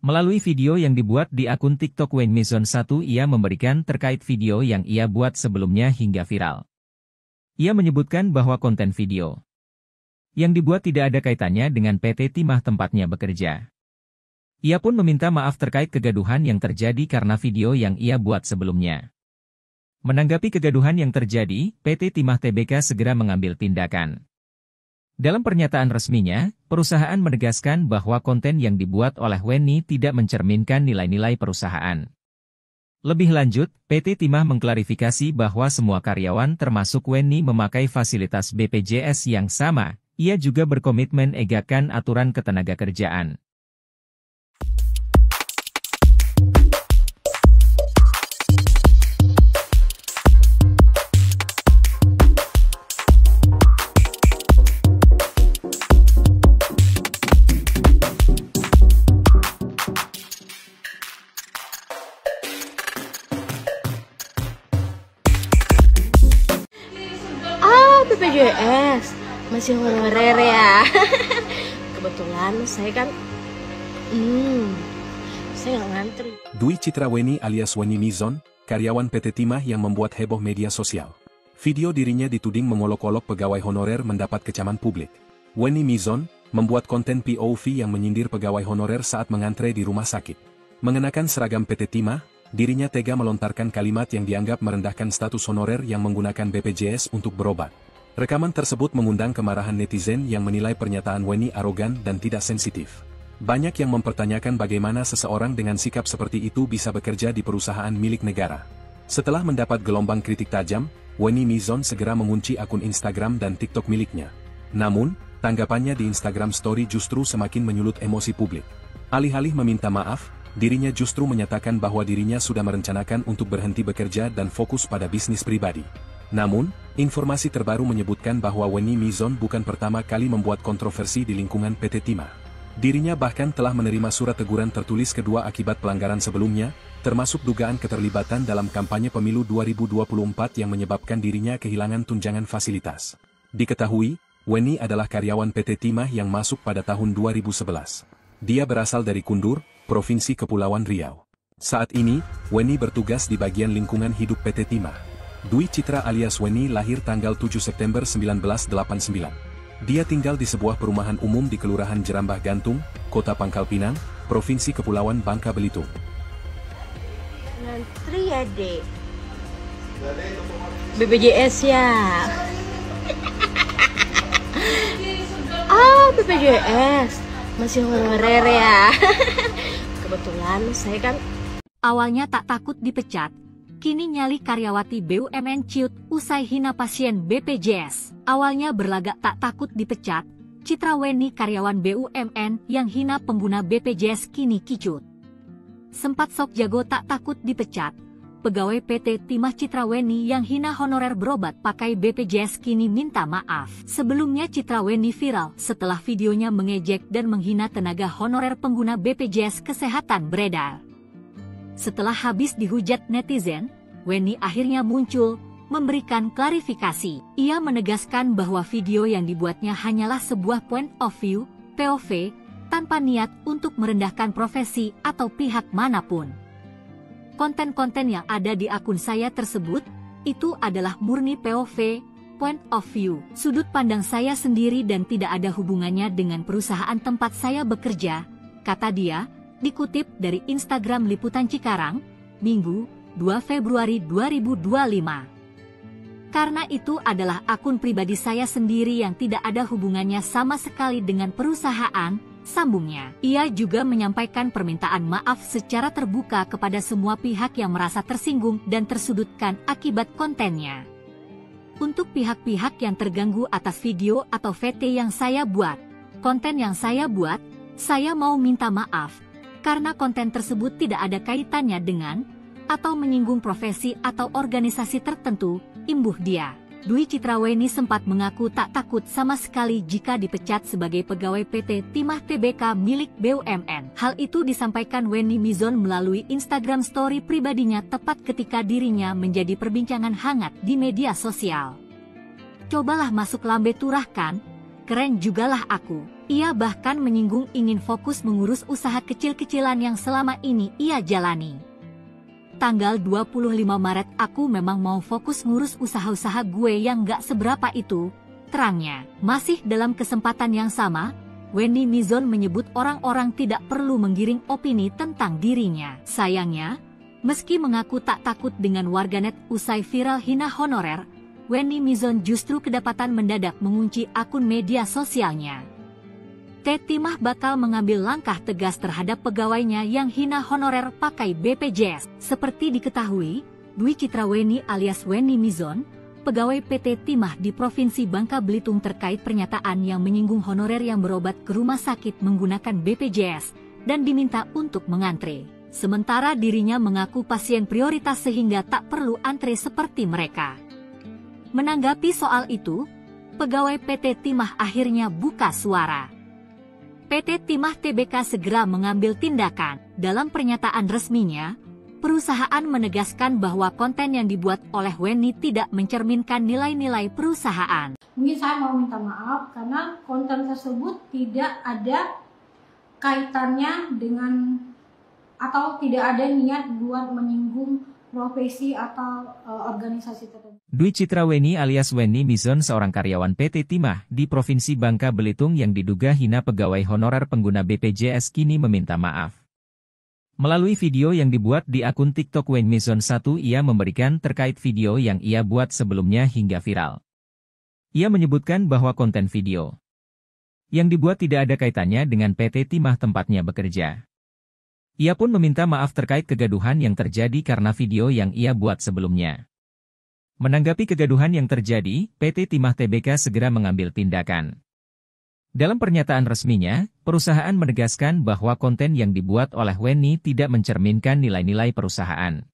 Melalui video yang dibuat di akun TikTok Weni Mizon 1 ia memberikan terkait video yang ia buat sebelumnya hingga viral. Ia menyebutkan bahwa konten video yang dibuat tidak ada kaitannya dengan PT Timah tempatnya bekerja. Ia pun meminta maaf terkait kegaduhan yang terjadi karena video yang ia buat sebelumnya. Menanggapi kegaduhan yang terjadi, PT Timah Tbk segera mengambil tindakan. Dalam pernyataan resminya, perusahaan menegaskan bahwa konten yang dibuat oleh Weni tidak mencerminkan nilai-nilai perusahaan. Lebih lanjut, PT Timah mengklarifikasi bahwa semua karyawan termasuk Weni memakai fasilitas BPJS yang sama. Ia juga berkomitmen egakkan aturan ketenagakerjaan. BPJS masih honorer ya. Kebetulan saya kan saya nggak ngantri. Dwi Citra Weni alias Weni Mizon, karyawan PT Timah yang membuat heboh media sosial. Video dirinya dituding mengolok-olok pegawai honorer mendapat kecaman publik. Weni Mizon membuat konten POV yang menyindir pegawai honorer saat mengantre di rumah sakit. Mengenakan seragam PT Timah, dirinya tega melontarkan kalimat yang dianggap merendahkan status honorer yang menggunakan BPJS untuk berobat. Rekaman tersebut mengundang kemarahan netizen yang menilai pernyataan Wenny arogan dan tidak sensitif. Banyak yang mempertanyakan bagaimana seseorang dengan sikap seperti itu bisa bekerja di perusahaan milik negara. Setelah mendapat gelombang kritik tajam, Wenny Mizon segera mengunci akun Instagram dan TikTok miliknya. Namun, tanggapannya di Instagram Story justru semakin menyulut emosi publik. Alih-alih meminta maaf, dirinya justru menyatakan bahwa dirinya sudah merencanakan untuk berhenti bekerja dan fokus pada bisnis pribadi. Namun, informasi terbaru menyebutkan bahwa Wenny Mizon bukan pertama kali membuat kontroversi di lingkungan PT Timah. Dirinya bahkan telah menerima surat teguran tertulis kedua akibat pelanggaran sebelumnya, termasuk dugaan keterlibatan dalam kampanye pemilu 2024 yang menyebabkan dirinya kehilangan tunjangan fasilitas. Diketahui, Wenny adalah karyawan PT Timah yang masuk pada tahun 2011. Dia berasal dari Kundur, Provinsi Kepulauan Riau. Saat ini, Wenny bertugas di bagian lingkungan hidup PT Timah. Dwi Citra alias Wenny lahir tanggal 7 September 1989. Dia tinggal di sebuah perumahan umum di Kelurahan Jerambah Gantung, Kota Pangkal Pinang, Provinsi Kepulauan Bangka Belitung. Ngantri ya, Dek. BPJS ya. BPJS. Masih honorer ya. Kebetulan saya kan Awalnya tak takut dipecat, kini nyali karyawati BUMN ciut usai hina pasien BPJS. Awalnya berlagak tak takut dipecat, Citra Wenny karyawan BUMN yang hina pengguna BPJS kini kicut. Sempat sok jago tak takut dipecat, pegawai PT Timah Citra Wenny yang hina honorer berobat pakai BPJS kini minta maaf. Sebelumnya Citra Wenny viral setelah videonya mengejek dan menghina tenaga honorer pengguna BPJS Kesehatan beredar. Setelah habis dihujat netizen, Wenny akhirnya muncul, memberikan klarifikasi. Ia menegaskan bahwa video yang dibuatnya hanyalah sebuah point of view, POV, tanpa niat untuk merendahkan profesi atau pihak manapun. Konten-konten yang ada di akun saya tersebut, itu adalah murni POV, point of view, sudut pandang saya sendiri dan tidak ada hubungannya dengan perusahaan tempat saya bekerja, kata dia, dikutip dari Instagram Liputan Cikarang, Minggu, 2 Februari 2025. Karena itu adalah akun pribadi saya sendiri yang tidak ada hubungannya sama sekali dengan perusahaan, sambungnya. Ia juga menyampaikan permintaan maaf secara terbuka kepada semua pihak yang merasa tersinggung dan tersudutkan akibat kontennya. Untuk pihak-pihak yang terganggu atas video atau VT yang saya buat, konten yang saya buat, saya mau minta maaf, karena konten tersebut tidak ada kaitannya dengan, atau menyinggung profesi atau organisasi tertentu, imbuh dia. Dwi Citra Wenny sempat mengaku tak takut sama sekali jika dipecat sebagai pegawai PT Timah Tbk milik BUMN. Hal itu disampaikan Wenny Mizon melalui Instagram Story pribadinya tepat ketika dirinya menjadi perbincangan hangat di media sosial. Cobalah masuk lambe turah kan? Keren jugalah aku. Ia bahkan menyinggung ingin fokus mengurus usaha kecil-kecilan yang selama ini ia jalani. Tanggal 25 Maret aku memang mau fokus ngurus usaha-usaha gue yang gak seberapa itu, terangnya. Masih dalam kesempatan yang sama, Wenny Mizon menyebut orang-orang tidak perlu menggiring opini tentang dirinya. Sayangnya, meski mengaku tak takut dengan warganet usai viral hina honorer, Wenny Mizon justru kedapatan mendadak mengunci akun media sosialnya. Timah bakal mengambil langkah tegas terhadap pegawainya yang hina honorer pakai BPJS. Seperti diketahui, Dwi Citra Wenny alias Wenny Mizon, pegawai PT Timah di Provinsi Bangka Belitung terkait pernyataan yang menyinggung honorer yang berobat ke rumah sakit menggunakan BPJS dan diminta untuk mengantre. Sementara dirinya mengaku pasien prioritas sehingga tak perlu antre seperti mereka. Menanggapi soal itu, pegawai PT Timah akhirnya buka suara. PT Timah Tbk segera mengambil tindakan. Dalam pernyataan resminya, perusahaan menegaskan bahwa konten yang dibuat oleh Wenny tidak mencerminkan nilai-nilai perusahaan. Mungkin saya mau minta maaf karena konten tersebut tidak ada kaitannya dengan atau tidak ada niat buat menyinggung profesi atau organisasi tertentu. Dwi Citra Wenny alias Wenny Mizon seorang karyawan PT Timah di Provinsi Bangka Belitung yang diduga hina pegawai honorer pengguna BPJS kini meminta maaf. Melalui video yang dibuat di akun TikTok Wayne Mizon 1, ia memberikan terkait video yang ia buat sebelumnya hingga viral. Ia menyebutkan bahwa konten video yang dibuat tidak ada kaitannya dengan PT Timah tempatnya bekerja. Ia pun meminta maaf terkait kegaduhan yang terjadi karena video yang ia buat sebelumnya. Menanggapi kegaduhan yang terjadi, PT Timah Tbk segera mengambil tindakan. Dalam pernyataan resminya, perusahaan menegaskan bahwa konten yang dibuat oleh Wenny tidak mencerminkan nilai-nilai perusahaan.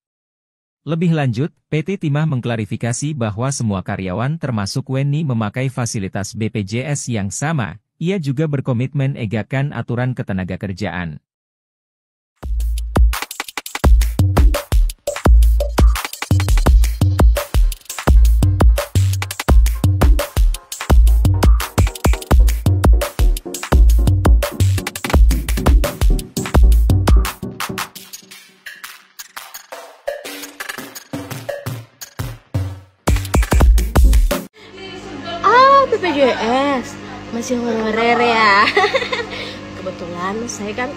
Lebih lanjut, PT Timah mengklarifikasi bahwa semua karyawan termasuk Wenny memakai fasilitas BPJS yang sama. Ia juga berkomitmen egakkan aturan ketenagakerjaan. BPJS masih honorer ya. Kebetulan saya kan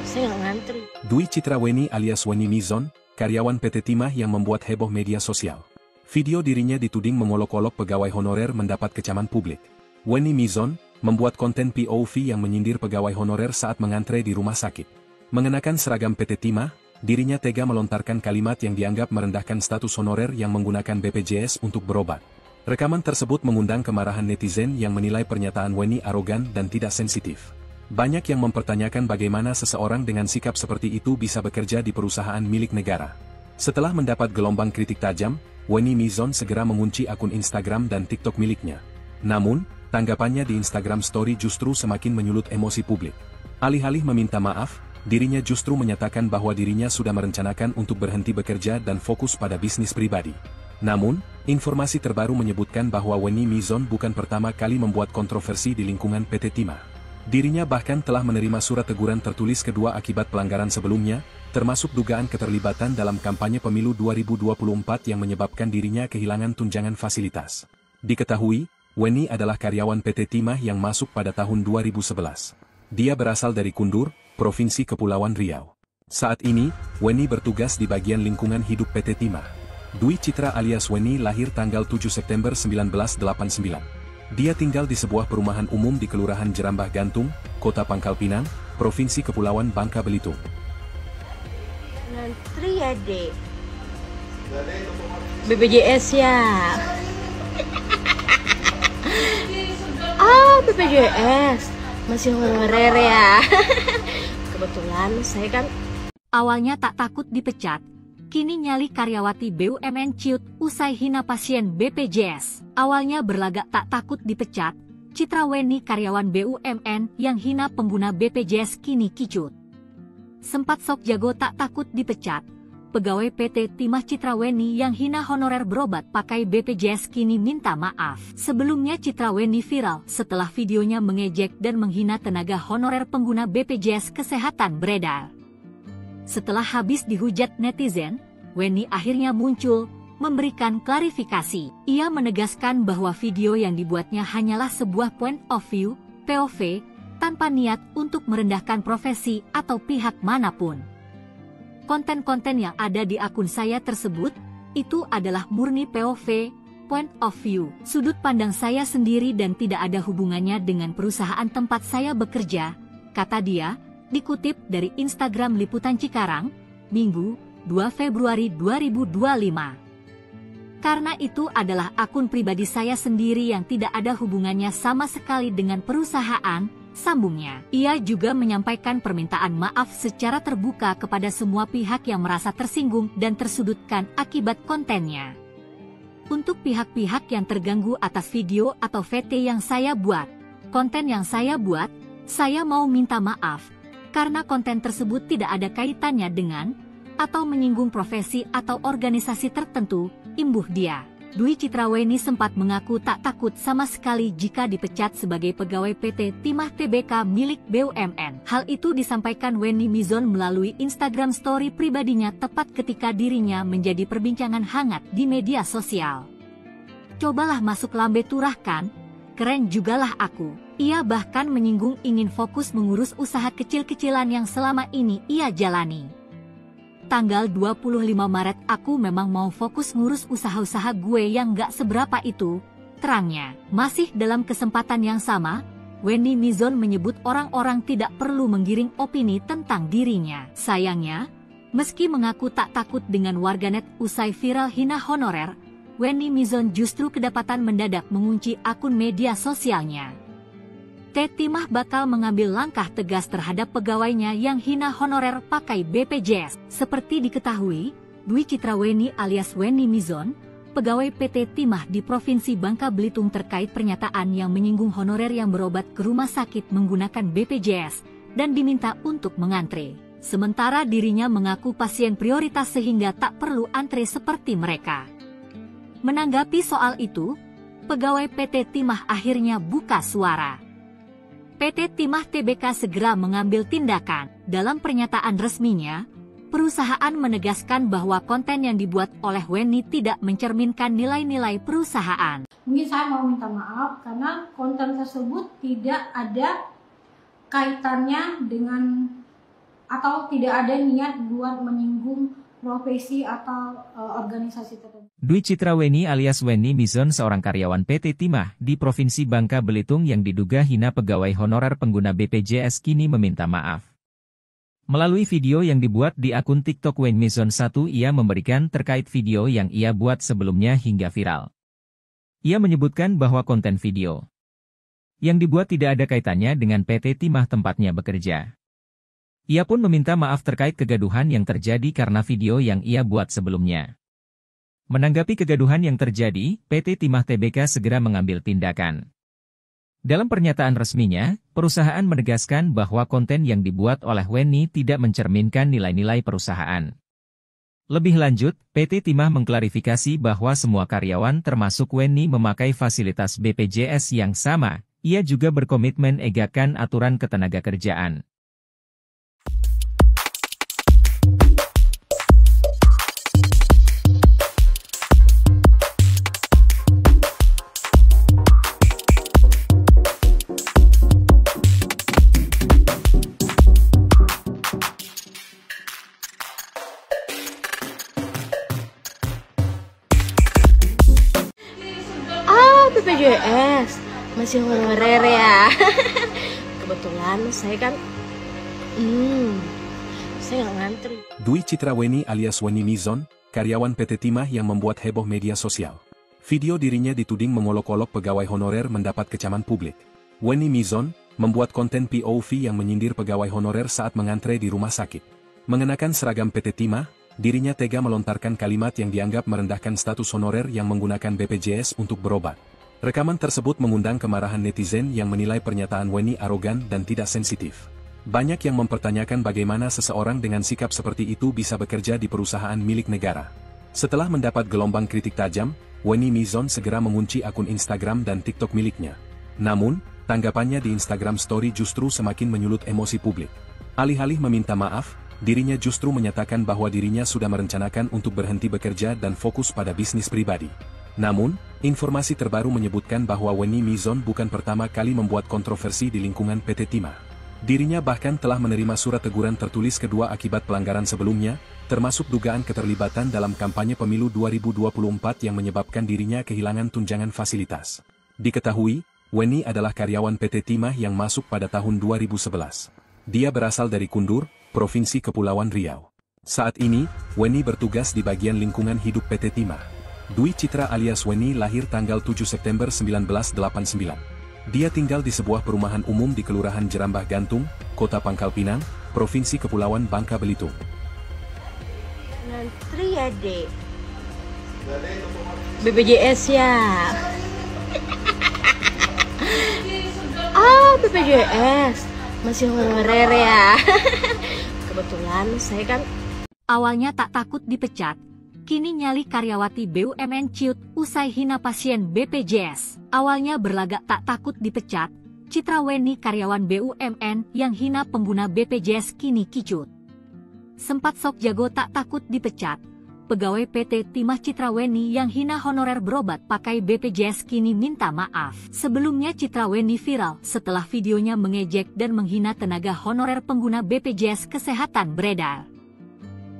saya nggak ngantri. Dwi Citra Wenny alias Wenny Mizon, karyawan PT Timah yang membuat heboh media sosial. Video dirinya dituding mengolok-olok pegawai honorer mendapat kecaman publik. Wenny Mizon membuat konten POV yang menyindir pegawai honorer saat mengantre di rumah sakit. Mengenakan seragam PT Timah, dirinya tega melontarkan kalimat yang dianggap merendahkan status honorer yang menggunakan BPJS untuk berobat. Rekaman tersebut mengundang kemarahan netizen yang menilai pernyataan Wenny arogan dan tidak sensitif. Banyak yang mempertanyakan bagaimana seseorang dengan sikap seperti itu bisa bekerja di perusahaan milik negara. Setelah mendapat gelombang kritik tajam, Wenny Mizon segera mengunci akun Instagram dan TikTok miliknya. Namun, tanggapannya di Instagram Story justru semakin menyulut emosi publik. Alih-alih meminta maaf, dirinya justru menyatakan bahwa dirinya sudah merencanakan untuk berhenti bekerja dan fokus pada bisnis pribadi. Namun, informasi terbaru menyebutkan bahwa Wenny Mizon bukan pertama kali membuat kontroversi di lingkungan PT Timah. Dirinya bahkan telah menerima surat teguran tertulis kedua akibat pelanggaran sebelumnya, termasuk dugaan keterlibatan dalam kampanye pemilu 2024 yang menyebabkan dirinya kehilangan tunjangan fasilitas. Diketahui, Wenny adalah karyawan PT Timah yang masuk pada tahun 2011. Dia berasal dari Kundur, Provinsi Kepulauan Riau. Saat ini, Wenny bertugas di bagian lingkungan hidup PT Timah. Dwi Citra alias Wenny lahir tanggal 7 September 1989. Dia tinggal di sebuah perumahan umum di Kelurahan Jerambah Gantung, Kota Pangkal Pinang, Provinsi Kepulauan Bangka Belitung. Ngantri ya, Dek. BPJS ya. BPJS masih honorer ya. Kebetulan saya kan awalnya tak takut dipecat. Kini nyali karyawati BUMN ciut usai hina pasien BPJS. Awalnya berlagak tak takut dipecat, Citra Wenny karyawan BUMN yang hina pengguna BPJS kini kicut. Sempat sok jago tak takut dipecat, pegawai PT Timah Citra Wenny yang hina honorer berobat pakai BPJS kini minta maaf. Sebelumnya Citra Wenny viral setelah videonya mengejek dan menghina tenaga honorer pengguna BPJS Kesehatan beredar. Setelah habis dihujat netizen, Wenny akhirnya muncul, memberikan klarifikasi. Ia menegaskan bahwa video yang dibuatnya hanyalah sebuah point of view, POV, tanpa niat untuk merendahkan profesi atau pihak manapun. Konten-konten yang ada di akun saya tersebut, itu adalah murni POV, point of view, sudut pandang saya sendiri dan tidak ada hubungannya dengan perusahaan tempat saya bekerja, kata dia, dikutip dari Instagram Liputan Cikarang, Minggu, 2 Februari 2025. Karena itu adalah akun pribadi saya sendiri yang tidak ada hubungannya sama sekali dengan perusahaan, sambungnya. Ia juga menyampaikan permintaan maaf secara terbuka kepada semua pihak yang merasa tersinggung dan tersudutkan akibat kontennya. Untuk pihak-pihak yang terganggu atas video atau VT yang saya buat, konten yang saya buat, saya mau minta maaf. Karena konten tersebut tidak ada kaitannya dengan atau menyinggung profesi atau organisasi tertentu, imbuh dia. Dwi Citra Wenny sempat mengaku tak takut sama sekali jika dipecat sebagai pegawai PT Timah Tbk milik BUMN. Hal itu disampaikan Wenny Mizon melalui Instagram Story pribadinya tepat ketika dirinya menjadi perbincangan hangat di media sosial. Cobalah masuk lambe turah kan, keren jugalah aku. Ia bahkan menyinggung ingin fokus mengurus usaha kecil-kecilan yang selama ini ia jalani. Tanggal 25 Maret aku memang mau fokus ngurus usaha-usaha gue yang gak seberapa itu, terangnya. Masih dalam kesempatan yang sama, Wendy Mizon menyebut orang-orang tidak perlu menggiring opini tentang dirinya. Sayangnya, meski mengaku tak takut dengan warganet usai viral hina honorer, Wendy Mizon justru kedapatan mendadak mengunci akun media sosialnya. Timah bakal mengambil langkah tegas terhadap pegawainya yang hina honorer pakai BPJS. Seperti diketahui, Dwi Citra Weni alias Wendy Mizon, pegawai PT Timah di Provinsi Bangka Belitung terkait pernyataan yang menyinggung honorer yang berobat ke rumah sakit menggunakan BPJS dan diminta untuk mengantre. Sementara dirinya mengaku pasien prioritas sehingga tak perlu antre seperti mereka. Menanggapi soal itu, pegawai PT Timah akhirnya buka suara. PT Timah Tbk segera mengambil tindakan. Dalam pernyataan resminya, perusahaan menegaskan bahwa konten yang dibuat oleh Wendy tidak mencerminkan nilai-nilai perusahaan. Mungkin saya mau minta maaf karena konten tersebut tidak ada kaitannya dengan atau tidak ada niat buat menyinggung profesi atau organisasi tertentu. Dwi Citra Weni alias Wendy Mizon seorang karyawan PT Timah di Provinsi Bangka Belitung yang diduga hina pegawai honorer pengguna BPJS kini meminta maaf. Melalui video yang dibuat di akun TikTok Wendy Mizon 1 ia memberikan terkait video yang ia buat sebelumnya hingga viral. Ia menyebutkan bahwa konten video yang dibuat tidak ada kaitannya dengan PT Timah tempatnya bekerja. Ia pun meminta maaf terkait kegaduhan yang terjadi karena video yang ia buat sebelumnya. Menanggapi kegaduhan yang terjadi, PT Timah Tbk segera mengambil tindakan. Dalam pernyataan resminya, perusahaan menegaskan bahwa konten yang dibuat oleh Wendy tidak mencerminkan nilai-nilai perusahaan. Lebih lanjut, PT Timah mengklarifikasi bahwa semua karyawan termasuk Wendy memakai fasilitas BPJS yang sama. Ia juga berkomitmen egakan aturan ketenagakerjaan. BPJS masih honorer ya. Kebetulan saya kan saya nggak ngantri. Dwi Citra Weni alias Wendy Mizon, karyawan PT Timah yang membuat heboh media sosial. Video dirinya dituding mengolok-olok pegawai honorer mendapat kecaman publik. Wendy Mizon membuat konten POV yang menyindir pegawai honorer saat mengantre di rumah sakit. Mengenakan seragam PT Timah, dirinya tega melontarkan kalimat yang dianggap merendahkan status honorer yang menggunakan BPJS untuk berobat. Rekaman tersebut mengundang kemarahan netizen yang menilai pernyataan Wendy arogan dan tidak sensitif. Banyak yang mempertanyakan bagaimana seseorang dengan sikap seperti itu bisa bekerja di perusahaan milik negara. Setelah mendapat gelombang kritik tajam, Wendy Mizon segera mengunci akun Instagram dan TikTok miliknya. Namun, tanggapannya di Instagram Story justru semakin menyulut emosi publik. Alih-alih meminta maaf, dirinya justru menyatakan bahwa dirinya sudah merencanakan untuk berhenti bekerja dan fokus pada bisnis pribadi. Namun, informasi terbaru menyebutkan bahwa Wendy Mizon bukan pertama kali membuat kontroversi di lingkungan PT Timah. Dirinya bahkan telah menerima surat teguran tertulis kedua akibat pelanggaran sebelumnya, termasuk dugaan keterlibatan dalam kampanye pemilu 2024 yang menyebabkan dirinya kehilangan tunjangan fasilitas. Diketahui, Wendy adalah karyawan PT Timah yang masuk pada tahun 2011. Dia berasal dari Kundur, Provinsi Kepulauan Riau. Saat ini, Wendy bertugas di bagian lingkungan hidup PT Timah. Dwi Citra alias Wendy lahir tanggal 7 September 1989. Dia tinggal di sebuah perumahan umum di Kelurahan Jerambah Gantung, Kota Pangkal Pinang, Provinsi Kepulauan Bangka Belitung. Ngantri ya, Dek. BPJS ya. BPJS masih honorer ya. Kebetulan saya kan awalnya tak takut dipecat. Kini nyali karyawati BUMN ciut usai hina pasien BPJS. Awalnya berlagak tak takut dipecat, Citra Wendy karyawan BUMN yang hina pengguna BPJS kini kicut. Sempat sok jago tak takut dipecat, pegawai PT Timah Citra Weni yang hina honorer berobat pakai BPJS kini minta maaf. Sebelumnya Citra Weni viral setelah videonya mengejek dan menghina tenaga honorer pengguna BPJS Kesehatan beredar.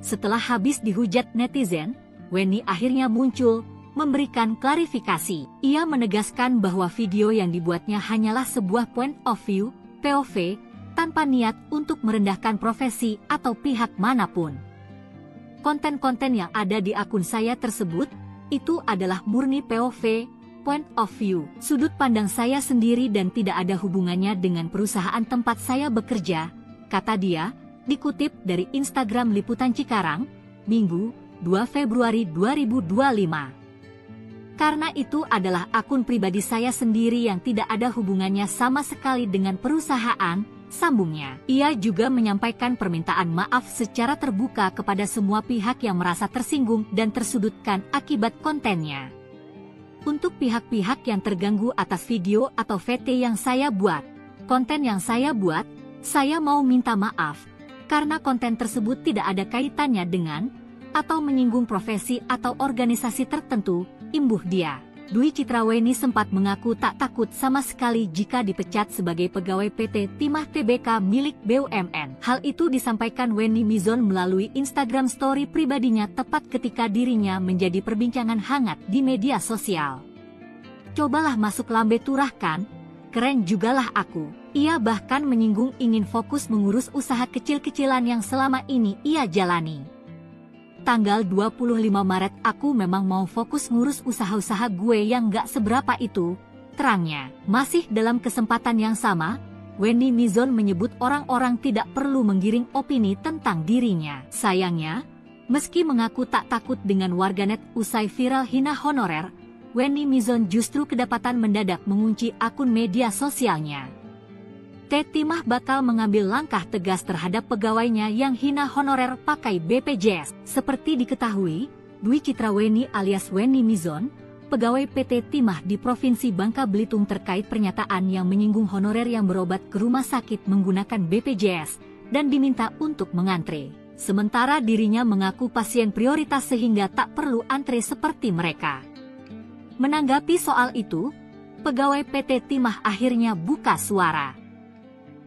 Setelah habis dihujat netizen, Weni akhirnya muncul, memberikan klarifikasi. Ia menegaskan bahwa video yang dibuatnya hanyalah sebuah point of view, POV, tanpa niat untuk merendahkan profesi atau pihak manapun. Konten-konten yang ada di akun saya tersebut, itu adalah murni POV, point of view, sudut pandang saya sendiri dan tidak ada hubungannya dengan perusahaan tempat saya bekerja, kata dia, dikutip dari Instagram Liputan Cikarang, Minggu, 2 Februari 2025. Karena itu adalah akun pribadi saya sendiri yang tidak ada hubungannya sama sekali dengan perusahaan, sambungnya. Ia juga menyampaikan permintaan maaf secara terbuka kepada semua pihak yang merasa tersinggung dan tersudutkan akibat kontennya. Untuk pihak-pihak yang terganggu atas video atau VT yang saya buat, konten yang saya buat, saya mau minta maaf, karena konten tersebut tidak ada kaitannya dengan, atau menyinggung profesi atau organisasi tertentu, imbuh dia. Dwi Citra Weni sempat mengaku tak takut sama sekali jika dipecat sebagai pegawai PT Timah Tbk milik BUMN. Hal itu disampaikan Weni Mizon melalui Instagram story pribadinya tepat ketika dirinya menjadi perbincangan hangat di media sosial. Cobalah masuk lambe turah kan? Keren jugalah aku. Ia bahkan menyinggung ingin fokus mengurus usaha kecil-kecilan yang selama ini ia jalani. Tanggal 25 Maret aku memang mau fokus ngurus usaha-usaha gue yang gak seberapa itu, terangnya. Masih dalam kesempatan yang sama, Weni Mizon menyebut orang-orang tidak perlu menggiring opini tentang dirinya. Sayangnya, meski mengaku tak takut dengan warganet usai viral hina honorer, Weni Mizon justru kedapatan mendadak mengunci akun media sosialnya. Timah bakal mengambil langkah tegas terhadap pegawainya yang hina honorer pakai BPJS. Seperti diketahui, Dwi Citra Weni alias Weni Mizon, pegawai PT Timah di Provinsi Bangka Belitung terkait pernyataan yang menyinggung honorer yang berobat ke rumah sakit menggunakan BPJS dan diminta untuk mengantre. Sementara dirinya mengaku pasien prioritas sehingga tak perlu antre seperti mereka. Menanggapi soal itu, pegawai PT Timah akhirnya buka suara.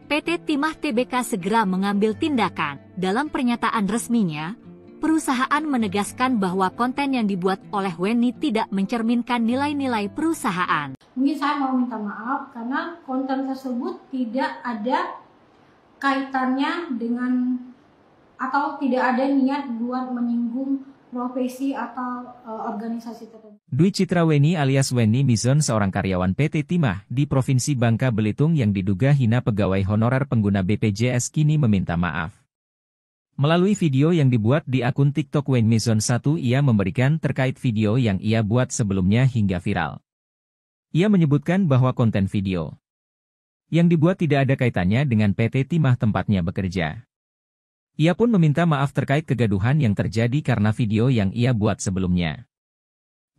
PT Timah Tbk segera mengambil tindakan. Dalam pernyataan resminya, perusahaan menegaskan bahwa konten yang dibuat oleh Weni tidak mencerminkan nilai-nilai perusahaan. Mungkin saya mau minta maaf karena konten tersebut tidak ada kaitannya dengan atau tidak ada niat buat menyinggung profesi atau organisasi tertentu. Dwi Citra Weni alias Weni Mizon seorang karyawan PT Timah di Provinsi Bangka Belitung yang diduga hina pegawai honorer pengguna BPJS kini meminta maaf. Melalui video yang dibuat di akun TikTok Weni Mizon 1 ia memberikan terkait video yang ia buat sebelumnya hingga viral. Ia menyebutkan bahwa konten video yang dibuat tidak ada kaitannya dengan PT Timah tempatnya bekerja. Ia pun meminta maaf terkait kegaduhan yang terjadi karena video yang ia buat sebelumnya.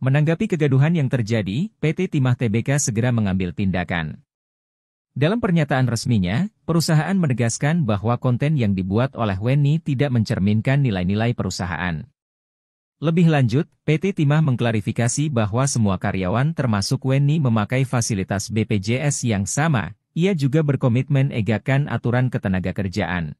Menanggapi kegaduhan yang terjadi, PT Timah Tbk segera mengambil tindakan. Dalam pernyataan resminya, perusahaan menegaskan bahwa konten yang dibuat oleh Weni tidak mencerminkan nilai-nilai perusahaan. Lebih lanjut, PT Timah mengklarifikasi bahwa semua karyawan termasuk Weni memakai fasilitas BPJS yang sama. Ia juga berkomitmen egakkan aturan ketenagakerjaan.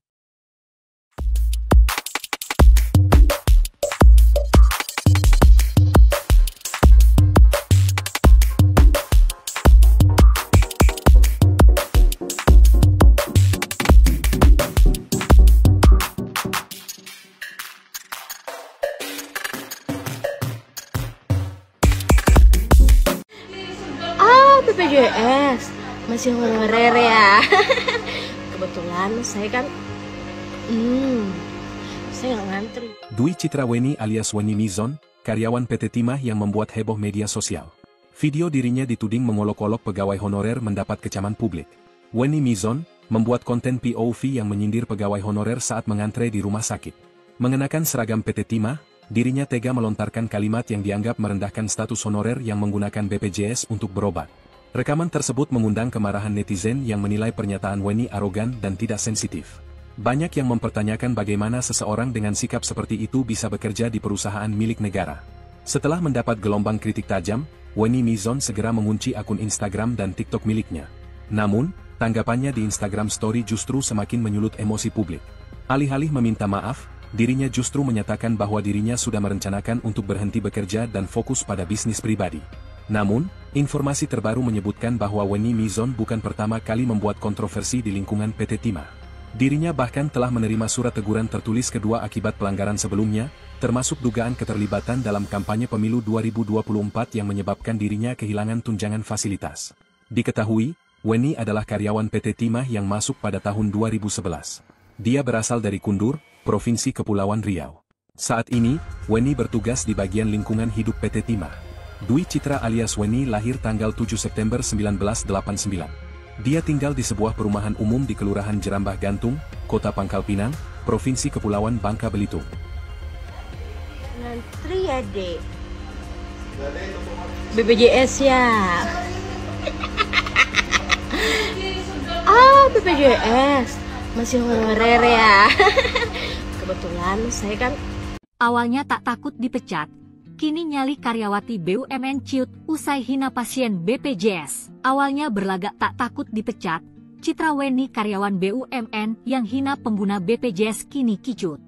BPJS masih honorer ya. Kebetulan saya kan saya nggak ngantri. Dwi Citra Weni alias Weni Mizon, karyawan PT Timah yang membuat heboh media sosial. Video dirinya dituding mengolok-olok pegawai honorer mendapat kecaman publik. Weni Mizon membuat konten POV yang menyindir pegawai honorer saat mengantre di rumah sakit. Mengenakan seragam PT Timah, dirinya tega melontarkan kalimat yang dianggap merendahkan status honorer yang menggunakan BPJS untuk berobat. Rekaman tersebut mengundang kemarahan netizen yang menilai pernyataan Weni arogan dan tidak sensitif. Banyak yang mempertanyakan bagaimana seseorang dengan sikap seperti itu bisa bekerja di perusahaan milik negara. Setelah mendapat gelombang kritik tajam, Wenny Mizon segera mengunci akun Instagram dan TikTok miliknya. Namun, tanggapannya di Instagram Story justru semakin menyulut emosi publik. Alih-alih meminta maaf, dirinya justru menyatakan bahwa dirinya sudah merencanakan untuk berhenti bekerja dan fokus pada bisnis pribadi. Namun, informasi terbaru menyebutkan bahwa Wenny Mizon bukan pertama kali membuat kontroversi di lingkungan PT Timah. Dirinya bahkan telah menerima surat teguran tertulis kedua akibat pelanggaran sebelumnya, termasuk dugaan keterlibatan dalam kampanye pemilu 2024 yang menyebabkan dirinya kehilangan tunjangan fasilitas. Diketahui, Wenny adalah karyawan PT Timah yang masuk pada tahun 2011. Dia berasal dari Kundur, Provinsi Kepulauan Riau. Saat ini, Wenny bertugas di bagian lingkungan hidup PT Timah. Dwi Citra alias Wenny lahir tanggal 7 September 1989. Dia tinggal di sebuah perumahan umum di Kelurahan Jerambah Gantung, Kota Pangkal Pinang, Provinsi Kepulauan Bangka Belitung. Ngantri ya, Dek. BPJS ya. BPJS. Masih honorer ya. Kebetulan saya kan Awalnya tak takut dipecat, kini nyali karyawati BUMN ciut usai hina pasien BPJS. Awalnya berlagak tak takut dipecat, Citra Wenny karyawan BUMN yang hina pengguna BPJS kini kicut.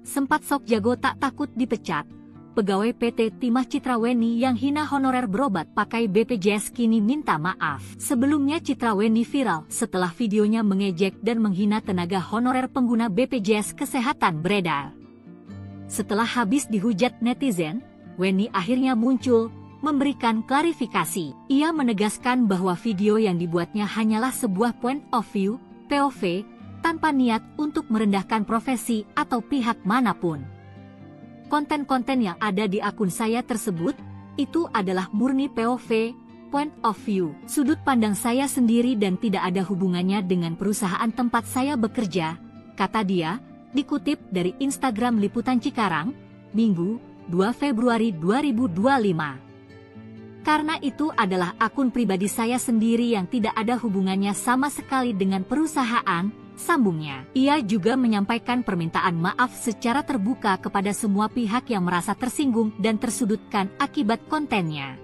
Sempat sok jago tak takut dipecat, pegawai PT Timah Citra Wenny yang hina honorer berobat pakai BPJS kini minta maaf. Sebelumnya Citra Wenny viral setelah videonya mengejek dan menghina tenaga honorer pengguna BPJS Kesehatan beredar. Setelah habis dihujat netizen, Wenny akhirnya muncul, memberikan klarifikasi. Ia menegaskan bahwa video yang dibuatnya hanyalah sebuah point of view, POV, tanpa niat untuk merendahkan profesi atau pihak manapun. Konten-konten yang ada di akun saya tersebut, itu adalah murni POV, point of view, sudut pandang saya sendiri dan tidak ada hubungannya dengan perusahaan tempat saya bekerja, kata dia, dikutip dari Instagram Liputan Cikarang, Minggu, 2 Februari 2025. Karena itu adalah akun pribadi saya sendiri yang tidak ada hubungannya sama sekali dengan perusahaan, sambungnya. Ia juga menyampaikan permintaan maaf secara terbuka kepada semua pihak yang merasa tersinggung dan tersudutkan akibat kontennya.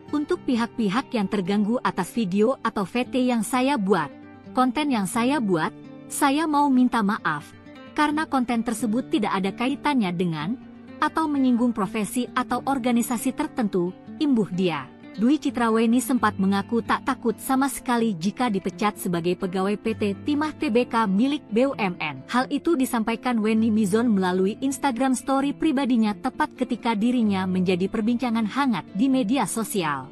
Untuk pihak-pihak yang terganggu atas video atau VT yang saya buat, konten yang saya buat, saya mau minta maaf. Karena konten tersebut tidak ada kaitannya dengan, atau menyinggung profesi atau organisasi tertentu, imbuh dia. Dwi Citra Wenny sempat mengaku tak takut sama sekali jika dipecat sebagai pegawai PT Timah Tbk milik BUMN. Hal itu disampaikan Wenny Mizon melalui Instagram story pribadinya tepat ketika dirinya menjadi perbincangan hangat di media sosial.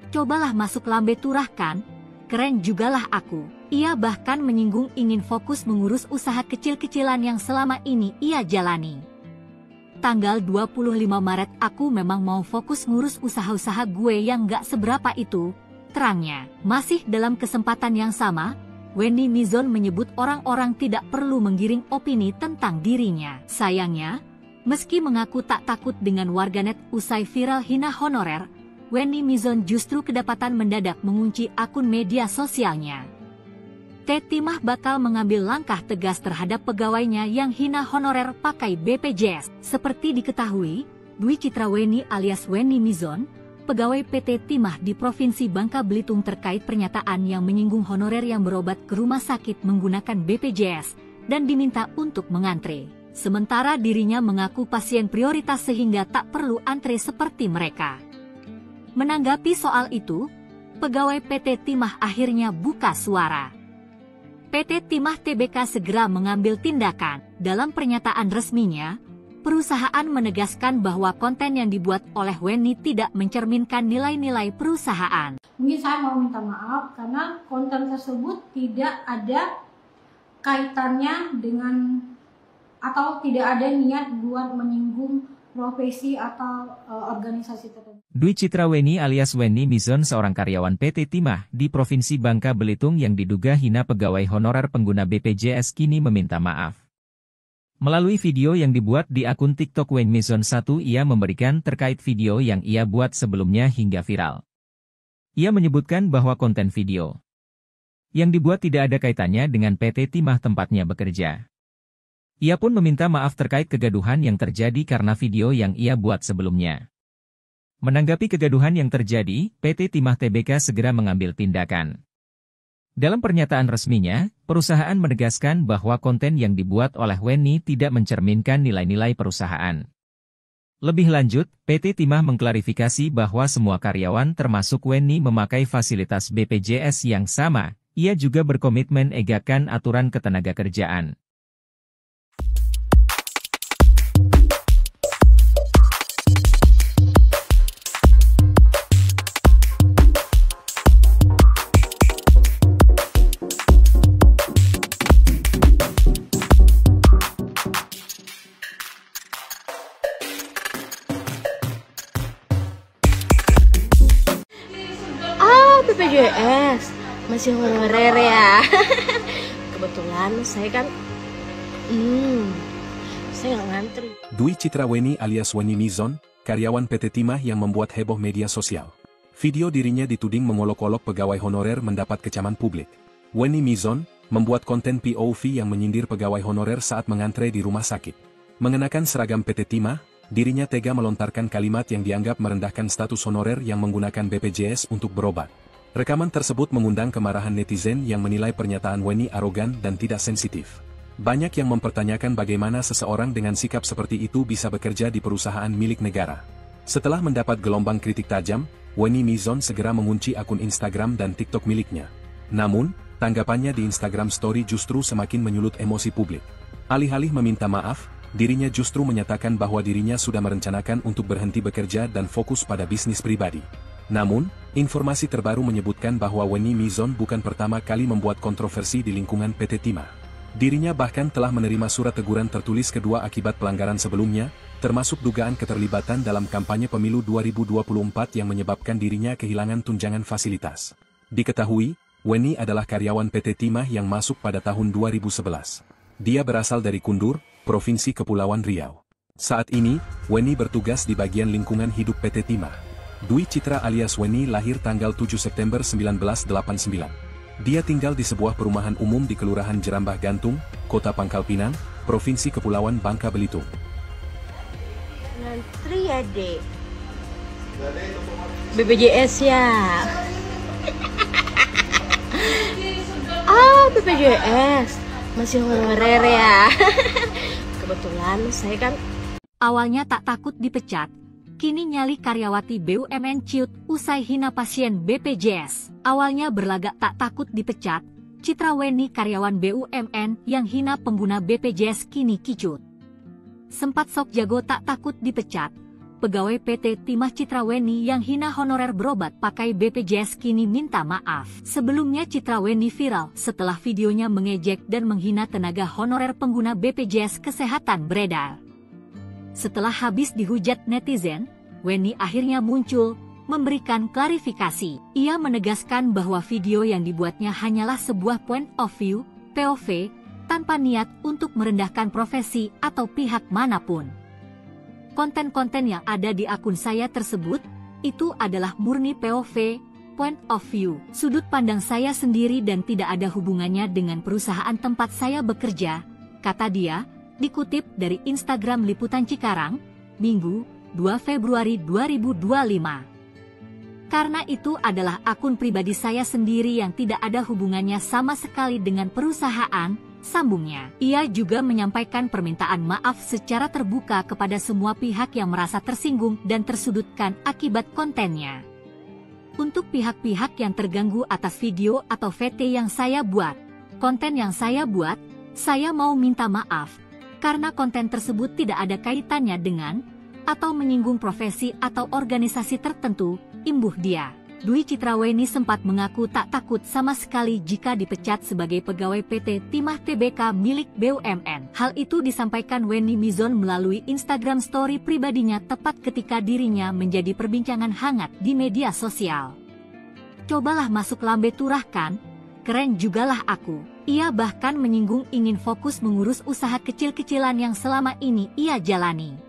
Cobalah masuk lambe turah kan? Keren jugalah aku. Ia bahkan menyinggung ingin fokus mengurus usaha kecil-kecilan yang selama ini ia jalani. Tanggal 25 Maret aku memang mau fokus ngurus usaha-usaha gue yang gak seberapa itu, terangnya. Masih dalam kesempatan yang sama, Wenny Mizon menyebut orang-orang tidak perlu menggiring opini tentang dirinya. Sayangnya, meski mengaku tak takut dengan warganet usai viral hina honorer, Wenny Mizon justru kedapatan mendadak mengunci akun media sosialnya. Timah bakal mengambil langkah tegas terhadap pegawainya yang hina honorer pakai BPJS. Seperti diketahui, Dwi Citra Wenny alias Wenny Mizon, pegawai PT Timah di Provinsi Bangka Belitung terkait pernyataan yang menyinggung honorer yang berobat ke rumah sakit menggunakan BPJS dan diminta untuk mengantre. Sementara dirinya mengaku pasien prioritas sehingga tak perlu antre seperti mereka. Menanggapi soal itu, pegawai PT Timah akhirnya buka suara. PT Timah Tbk segera mengambil tindakan. Dalam pernyataan resminya, perusahaan menegaskan bahwa konten yang dibuat oleh Wenny tidak mencerminkan nilai-nilai perusahaan. Mungkin saya mau minta maaf karena konten tersebut tidak ada kaitannya dengan atau tidak ada niat buat menyinggung profesi atau organisasi tertentu. Dwi Citra Wenny alias Wenny Mizon seorang karyawan PT Timah di Provinsi Bangka Belitung yang diduga hina pegawai honorer pengguna BPJS kini meminta maaf. Melalui video yang dibuat di akun TikTok Wenny Mizon 1 ia memberikan terkait video yang ia buat sebelumnya hingga viral. Ia menyebutkan bahwa konten video yang dibuat tidak ada kaitannya dengan PT Timah tempatnya bekerja. Ia pun meminta maaf terkait kegaduhan yang terjadi karena video yang ia buat sebelumnya. Menanggapi kegaduhan yang terjadi, PT Timah Tbk segera mengambil tindakan. Dalam pernyataan resminya, perusahaan menegaskan bahwa konten yang dibuat oleh Wenny tidak mencerminkan nilai-nilai perusahaan. Lebih lanjut, PT Timah mengklarifikasi bahwa semua karyawan termasuk Wenny memakai fasilitas BPJS yang sama. Ia juga berkomitmen egakan aturan ketenagakerjaan. BPJS masih honorer ya. Kebetulan saya kan saya nggak ngantri. Dwi Citra Wenny alias Wenny Mizon, karyawan PT Timah yang membuat heboh media sosial. Video dirinya dituding mengolok-olok pegawai honorer mendapat kecaman publik. Wenny Mizon membuat konten POV yang menyindir pegawai honorer saat mengantre di rumah sakit. Mengenakan seragam PT Timah, dirinya tega melontarkan kalimat yang dianggap merendahkan status honorer yang menggunakan BPJS untuk berobat. Rekaman tersebut mengundang kemarahan netizen yang menilai pernyataan Wenny arogan dan tidak sensitif. Banyak yang mempertanyakan bagaimana seseorang dengan sikap seperti itu bisa bekerja di perusahaan milik negara. Setelah mendapat gelombang kritik tajam, Wenny Mizon segera mengunci akun Instagram dan TikTok miliknya. Namun, tanggapannya di Instagram Story justru semakin menyulut emosi publik. Alih-alih meminta maaf, dirinya justru menyatakan bahwa dirinya sudah merencanakan untuk berhenti bekerja dan fokus pada bisnis pribadi. Namun, informasi terbaru menyebutkan bahwa Wenny Mizon bukan pertama kali membuat kontroversi di lingkungan PT Timah. Dirinya bahkan telah menerima surat teguran tertulis kedua akibat pelanggaran sebelumnya, termasuk dugaan keterlibatan dalam kampanye pemilu 2024 yang menyebabkan dirinya kehilangan tunjangan fasilitas. Diketahui, Wenny adalah karyawan PT Timah yang masuk pada tahun 2011. Dia berasal dari Kundur, Provinsi Kepulauan Riau. Saat ini, Wenny bertugas di bagian lingkungan hidup PT Timah. Dwi Citra alias Wenny lahir tanggal 7 September 1989. Dia tinggal di sebuah perumahan umum di Kelurahan Jerambah Gantung, Kota Pangkal Pinang, Provinsi Kepulauan Bangka Belitung. Ngantri ya, Dek. BPJS ya. BPJS masih honorer ya. Kebetulan saya kan awalnya tak takut dipecat, kini nyali karyawati BUMN ciut usai hina pasien BPJS. Awalnya berlagak tak takut dipecat, Citra Wenny karyawan BUMN yang hina pengguna BPJS kini kicut. Sempat sok jago tak takut dipecat, pegawai PT Timah Citra Wenny yang hina honorer berobat pakai BPJS kini minta maaf. Sebelumnya Citra Wenny viral setelah videonya mengejek dan menghina tenaga honorer pengguna BPJS Kesehatan beredar. Setelah habis dihujat netizen, Wenny akhirnya muncul, memberikan klarifikasi. Ia menegaskan bahwa video yang dibuatnya hanyalah sebuah point of view, POV, tanpa niat untuk merendahkan profesi atau pihak manapun. Konten-konten yang ada di akun saya tersebut, itu adalah murni POV, point of view, sudut pandang saya sendiri dan tidak ada hubungannya dengan perusahaan tempat saya bekerja, kata dia, dikutip dari Instagram Liputan Cikarang, Minggu, 2 Februari 2025. Karena itu adalah akun pribadi saya sendiri yang tidak ada hubungannya sama sekali dengan perusahaan, sambungnya. Ia juga menyampaikan permintaan maaf secara terbuka kepada semua pihak yang merasa tersinggung dan tersudutkan akibat kontennya. Untuk pihak-pihak yang terganggu atas video atau VT yang saya buat, konten yang saya buat, saya mau minta maaf, karena konten tersebut tidak ada kaitannya dengan atau menyinggung profesi atau organisasi tertentu, imbuh dia. Dwi Citra Wenny sempat mengaku tak takut sama sekali jika dipecat sebagai pegawai PT Timah Tbk milik BUMN. Hal itu disampaikan Wenny Mizon melalui Instagram Story pribadinya tepat ketika dirinya menjadi perbincangan hangat di media sosial. Cobalah masuk lambe turah kan, keren jugalah aku. Ia bahkan menyinggung ingin fokus mengurus usaha kecil-kecilan yang selama ini ia jalani.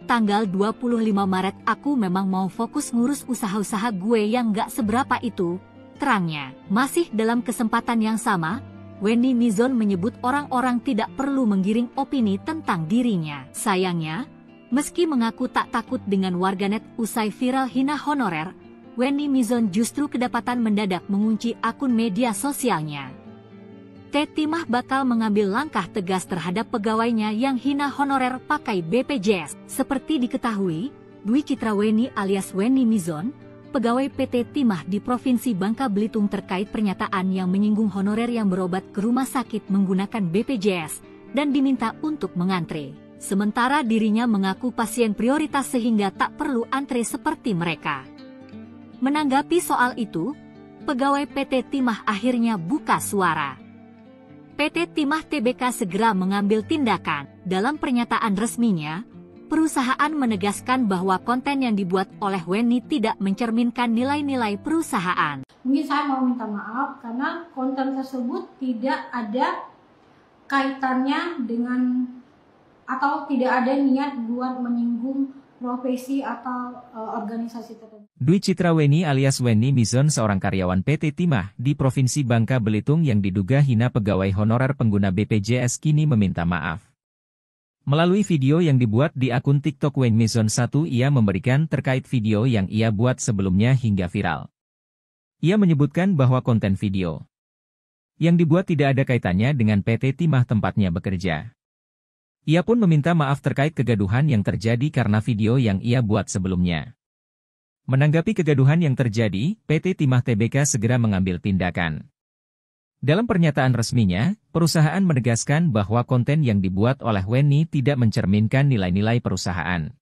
Tanggal 25 Maret aku memang mau fokus ngurus usaha-usaha gue yang gak seberapa itu, terangnya. Masih dalam kesempatan yang sama, Wendy Mizon menyebut orang-orang tidak perlu menggiring opini tentang dirinya. Sayangnya, meski mengaku tak takut dengan warganet usai viral hina honorer, Wendy Mizon justru kedapatan mendadak mengunci akun media sosialnya. Timah bakal mengambil langkah tegas terhadap pegawainya yang hina honorer pakai BPJS. Seperti diketahui, Dwi Citra Weni alias Wendy Mizon, pegawai PT Timah di Provinsi Bangka Belitung terkait pernyataan yang menyinggung honorer yang berobat ke rumah sakit menggunakan BPJS dan diminta untuk mengantre. Sementara dirinya mengaku pasien prioritas sehingga tak perlu antre seperti mereka. Menanggapi soal itu, pegawai PT Timah akhirnya buka suara. PT Timah Tbk segera mengambil tindakan. Dalam pernyataan resminya, perusahaan menegaskan bahwa konten yang dibuat oleh Wendy tidak mencerminkan nilai-nilai perusahaan. Mungkin saya mau minta maaf karena konten tersebut tidak ada kaitannya dengan atau tidak ada niat buat menyinggung profesi atau organisasi tertentu. Dwi Citra Weni alias Wendy Mizon seorang karyawan PT Timah di Provinsi Bangka Belitung yang diduga hina pegawai honorer pengguna BPJS kini meminta maaf. Melalui video yang dibuat di akun TikTok Wendy Mizon 1, ia memberikan terkait video yang ia buat sebelumnya hingga viral. Ia menyebutkan bahwa konten video yang dibuat tidak ada kaitannya dengan PT Timah tempatnya bekerja. Ia pun meminta maaf terkait kegaduhan yang terjadi karena video yang ia buat sebelumnya. Menanggapi kegaduhan yang terjadi, PT Timah Tbk segera mengambil tindakan. Dalam pernyataan resminya, perusahaan menegaskan bahwa konten yang dibuat oleh Wendy tidak mencerminkan nilai-nilai perusahaan.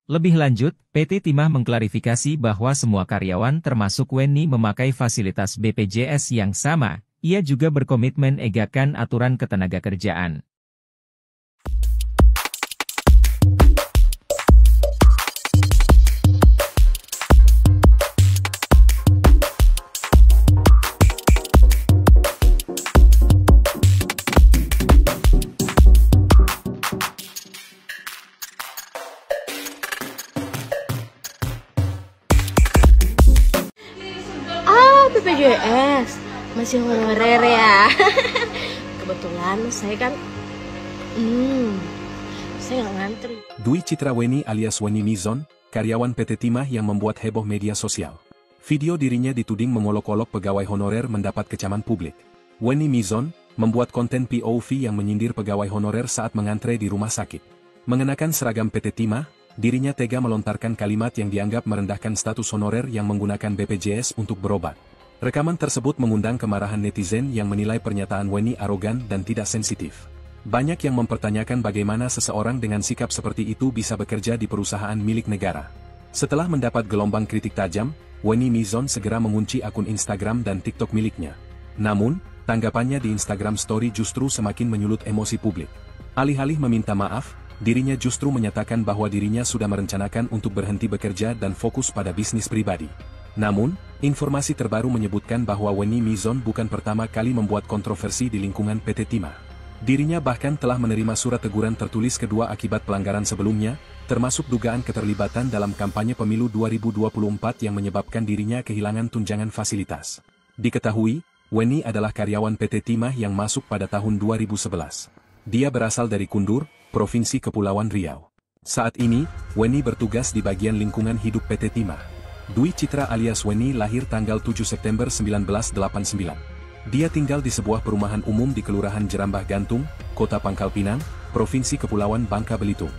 Lebih lanjut, PT Timah mengklarifikasi bahwa semua karyawan termasuk Wendy memakai fasilitas BPJS yang sama. Ia juga berkomitmen menegakkan aturan ketenagakerjaan. BPJS masih honorer ya. Kebetulan saya kan saya nggak ngantri. Dwi Citra Weni alias Wendy Mizon, karyawan PT Timah yang membuat heboh media sosial. Video dirinya dituding mengolok-olok pegawai honorer mendapat kecaman publik. Wendy Mizon membuat konten POV yang menyindir pegawai honorer saat mengantre di rumah sakit. Mengenakan seragam PT Timah, dirinya tega melontarkan kalimat yang dianggap merendahkan status honorer yang menggunakan BPJS untuk berobat. Rekaman tersebut mengundang kemarahan netizen yang menilai pernyataan Wendy arogan dan tidak sensitif. Banyak yang mempertanyakan bagaimana seseorang dengan sikap seperti itu bisa bekerja di perusahaan milik negara. Setelah mendapat gelombang kritik tajam, Wendy Mizon segera mengunci akun Instagram dan TikTok miliknya. Namun, tanggapannya di Instagram Story justru semakin menyulut emosi publik. Alih-alih meminta maaf, dirinya justru menyatakan bahwa dirinya sudah merencanakan untuk berhenti bekerja dan fokus pada bisnis pribadi. Namun, informasi terbaru menyebutkan bahwa Wendy Mizon bukan pertama kali membuat kontroversi di lingkungan PT Timah. Dirinya bahkan telah menerima surat teguran tertulis kedua akibat pelanggaran sebelumnya, termasuk dugaan keterlibatan dalam kampanye pemilu 2024 yang menyebabkan dirinya kehilangan tunjangan fasilitas. Diketahui, Wendy adalah karyawan PT Timah yang masuk pada tahun 2011. Dia berasal dari Kundur, Provinsi Kepulauan Riau. Saat ini, Wendy bertugas di bagian lingkungan hidup PT Timah. Dwi Citra alias Wendy lahir tanggal 7 September 1989. Dia tinggal di sebuah perumahan umum di Kelurahan Jerambah Gantung, Kota Pangkal Pinang, Provinsi Kepulauan Bangka Belitung.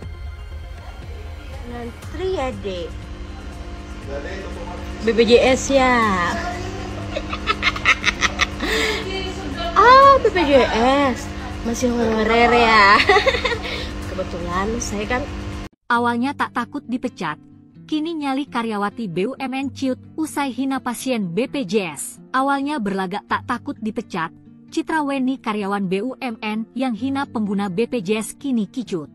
Ngantri ya, Dek. BPJS ya. BPJS masih honorer ya. Kebetulan saya kan awalnya tak takut dipecat. Kini nyali karyawati BUMN ciut usai hina pasien BPJS. Awalnya berlagak tak takut dipecat, Citra Weni karyawan BUMN yang hina pengguna BPJS kini kicut.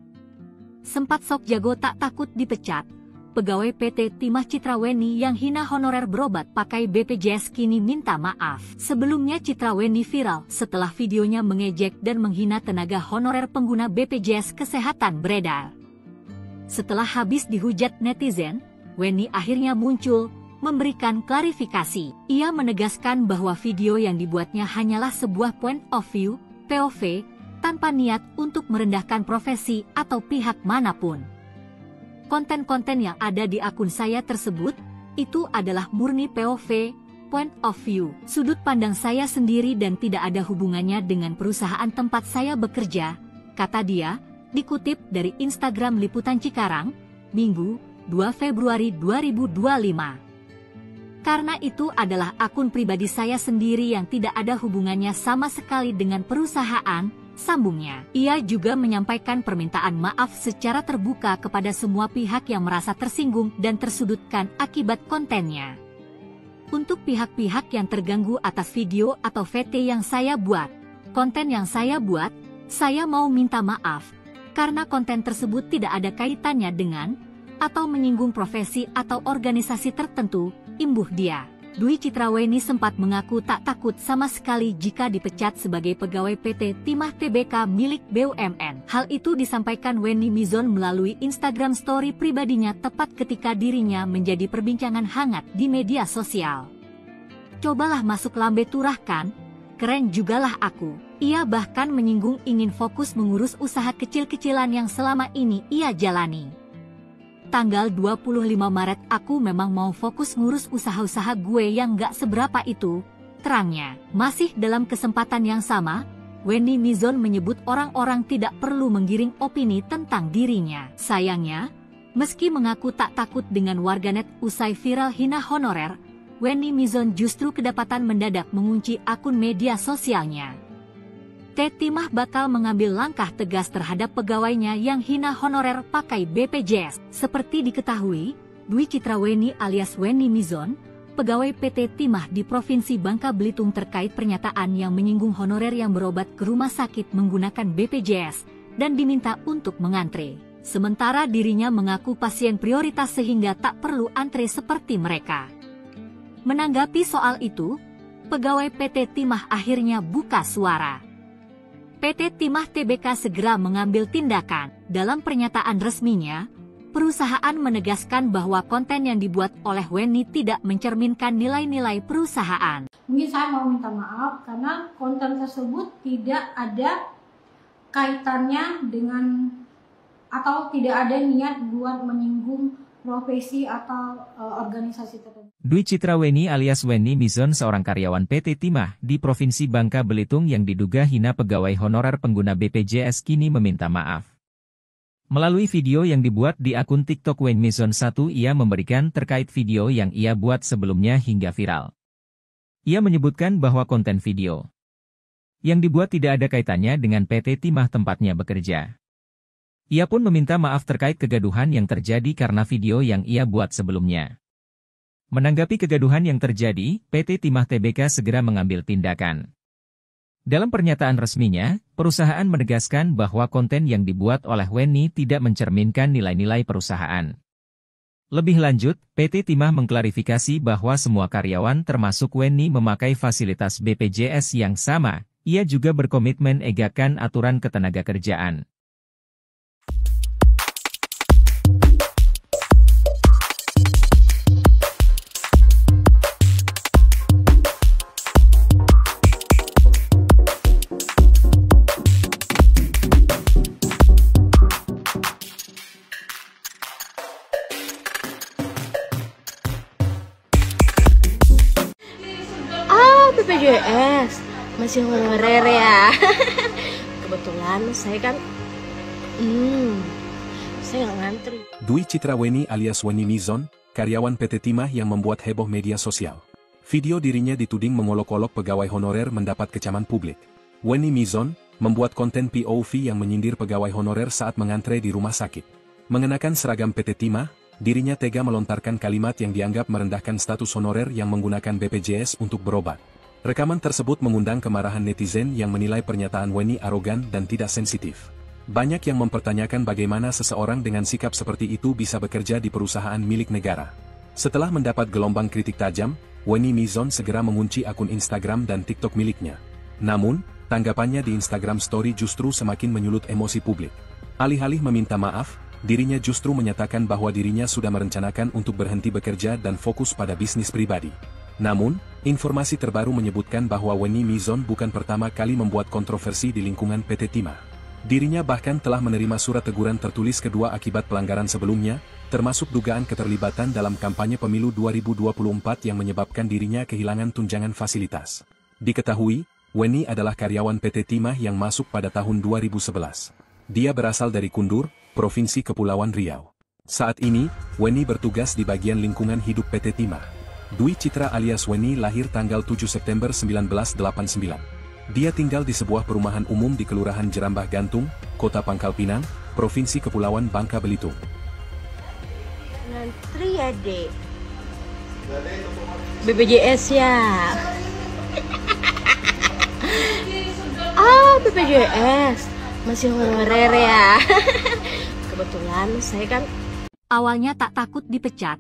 Sempat sok jago tak takut dipecat, pegawai PT Timah Citra Weni yang hina honorer berobat pakai BPJS kini minta maaf. Sebelumnya Citra Weni viral setelah videonya mengejek dan menghina tenaga honorer pengguna BPJS Kesehatan beredar. Setelah habis dihujat netizen, Wendy akhirnya muncul memberikan klarifikasi. Ia menegaskan bahwa video yang dibuatnya hanyalah sebuah point of view, POV, tanpa niat untuk merendahkan profesi atau pihak manapun. Konten-konten yang ada di akun saya tersebut, itu adalah murni POV, point of view, sudut pandang saya sendiri dan tidak ada hubungannya dengan perusahaan tempat saya bekerja, kata dia, dikutip dari Instagram Liputan Cikarang, Minggu, 2 Februari 2025. Karena itu adalah akun pribadi saya sendiri yang tidak ada hubungannya sama sekali dengan perusahaan, sambungnya. Ia juga menyampaikan permintaan maaf secara terbuka kepada semua pihak yang merasa tersinggung dan tersudutkan akibat kontennya. Untuk pihak-pihak yang terganggu atas video atau VT yang saya buat, konten yang saya buat, saya mau minta maaf, karena konten tersebut tidak ada kaitannya dengan, atau menyinggung profesi atau organisasi tertentu, imbuh dia. Dwi Citraweni sempat mengaku tak takut sama sekali jika dipecat sebagai pegawai PT Timah Tbk milik BUMN. Hal itu disampaikan Wenny Mizon melalui Instagram story pribadinya tepat ketika dirinya menjadi perbincangan hangat di media sosial. Cobalah masuk lambe turah kan? Keren jugalah aku. Ia bahkan menyinggung ingin fokus mengurus usaha kecil-kecilan yang selama ini ia jalani. Tanggal 25 Maret aku memang mau fokus ngurus usaha-usaha gue yang gak seberapa itu, terangnya. Masih dalam kesempatan yang sama, Wenny Mizon menyebut orang-orang tidak perlu menggiring opini tentang dirinya. Sayangnya, meski mengaku tak takut dengan warganet usai viral hina honorer, Wenny Mizon justru kedapatan mendadak mengunci akun media sosialnya. Timah bakal mengambil langkah tegas terhadap pegawainya yang hina honorer pakai BPJS. Seperti diketahui, Dwi Citraweni alias Wenny Mizon, pegawai PT Timah di Provinsi Bangka Belitung terkait pernyataan yang menyinggung honorer yang berobat ke rumah sakit menggunakan BPJS dan diminta untuk mengantre. Sementara dirinya mengaku pasien prioritas sehingga tak perlu antre seperti mereka. Menanggapi soal itu, pegawai PT Timah akhirnya buka suara. PT Timah Tbk segera mengambil tindakan. Dalam pernyataan resminya, perusahaan menegaskan bahwa konten yang dibuat oleh Wenny tidak mencerminkan nilai-nilai perusahaan. Mungkin saya mau minta maaf karena konten tersebut tidak ada kaitannya dengan atau tidak ada niat buat menyinggung profesi atau organisasi tertentu. Dwi Citraweni alias Wenny Mizon seorang karyawan PT Timah di Provinsi Bangka Belitung yang diduga hina pegawai honorer pengguna BPJS kini meminta maaf. Melalui video yang dibuat di akun TikTok Wenny Mizon 1 ia memberikan terkait video yang ia buat sebelumnya hingga viral. Ia menyebutkan bahwa konten video yang dibuat tidak ada kaitannya dengan PT Timah tempatnya bekerja. Ia pun meminta maaf terkait kegaduhan yang terjadi karena video yang ia buat sebelumnya. Menanggapi kegaduhan yang terjadi, PT Timah Tbk segera mengambil tindakan. Dalam pernyataan resminya, perusahaan menegaskan bahwa konten yang dibuat oleh Wenny tidak mencerminkan nilai-nilai perusahaan. Lebih lanjut, PT Timah mengklarifikasi bahwa semua karyawan termasuk Wenny memakai fasilitas BPJS yang sama. Ia juga berkomitmen egakan aturan ketenagakerjaan. BPJS masih honorer ya. Kebetulan saya kan saya nggak ngantri. Dwi Citraweni alias Wenny Mizon, karyawan PT Timah yang membuat heboh media sosial. Video dirinya dituding mengolok-olok pegawai honorer mendapat kecaman publik. Wenny Mizon membuat konten POV yang menyindir pegawai honorer saat mengantre di rumah sakit. Mengenakan seragam PT Timah, dirinya tega melontarkan kalimat yang dianggap merendahkan status honorer yang menggunakan BPJS untuk berobat. Rekaman tersebut mengundang kemarahan netizen yang menilai pernyataan Wenny arogan dan tidak sensitif. Banyak yang mempertanyakan bagaimana seseorang dengan sikap seperti itu bisa bekerja di perusahaan milik negara. Setelah mendapat gelombang kritik tajam, Wenny Mizon segera mengunci akun Instagram dan TikTok miliknya. Namun, tanggapannya di Instagram Story justru semakin menyulut emosi publik. Alih-alih meminta maaf, dirinya justru menyatakan bahwa dirinya sudah merencanakan untuk berhenti bekerja dan fokus pada bisnis pribadi. Namun, informasi terbaru menyebutkan bahwa Wenny Mizon bukan pertama kali membuat kontroversi di lingkungan PT Timah. Dirinya bahkan telah menerima surat teguran tertulis kedua akibat pelanggaran sebelumnya, termasuk dugaan keterlibatan dalam kampanye pemilu 2024 yang menyebabkan dirinya kehilangan tunjangan fasilitas. Diketahui, Wenny adalah karyawan PT Timah yang masuk pada tahun 2011. Dia berasal dari Kundur, Provinsi Kepulauan Riau. Saat ini, Wenny bertugas di bagian lingkungan hidup PT Timah. Dwi Citra alias Wenny lahir tanggal 7 September 1989. Dia tinggal di sebuah perumahan umum di Kelurahan Jerambah Gantung, Kota Pangkal Pinang, Provinsi Kepulauan Bangka Belitung. Ngantri ya, Dek. BPJS ya. BPJS. Masih honorer ya. Kebetulan saya kan Awalnya tak takut dipecat,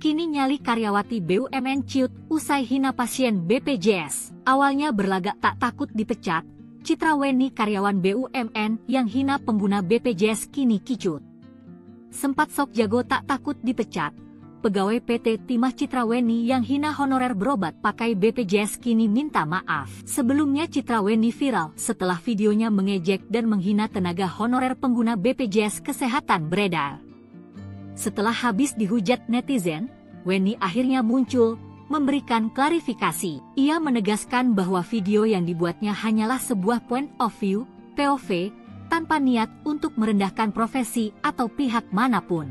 kini nyali karyawati BUMN ciut usai hina pasien BPJS. Awalnya berlagak tak takut dipecat, Citra Wenny karyawan BUMN yang hina pengguna BPJS kini kicut. Sempat sok jago tak takut dipecat, pegawai PT Timah Citra Wenny yang hina honorer berobat pakai BPJS kini minta maaf. Sebelumnya Citra Wenny viral setelah videonya mengejek dan menghina tenaga honorer pengguna BPJS Kesehatan beredar. Setelah habis dihujat netizen, Wenny akhirnya muncul, memberikan klarifikasi. Ia menegaskan bahwa video yang dibuatnya hanyalah sebuah point of view, POV, tanpa niat untuk merendahkan profesi atau pihak manapun.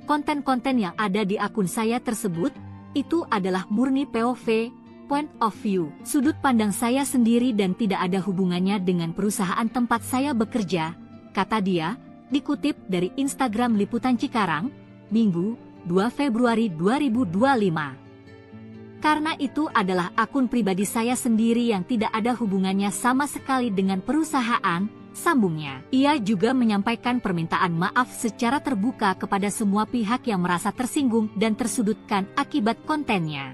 Konten-konten yang ada di akun saya tersebut, itu adalah murni POV, point of view, sudut pandang saya sendiri dan tidak ada hubungannya dengan perusahaan tempat saya bekerja, kata dia, dikutip dari Instagram Liputan Cikarang, Minggu, 2 Februari 2025. Karena itu adalah akun pribadi saya sendiri yang tidak ada hubungannya sama sekali dengan perusahaan, sambungnya. Ia juga menyampaikan permintaan maaf secara terbuka kepada semua pihak yang merasa tersinggung dan tersudutkan akibat kontennya.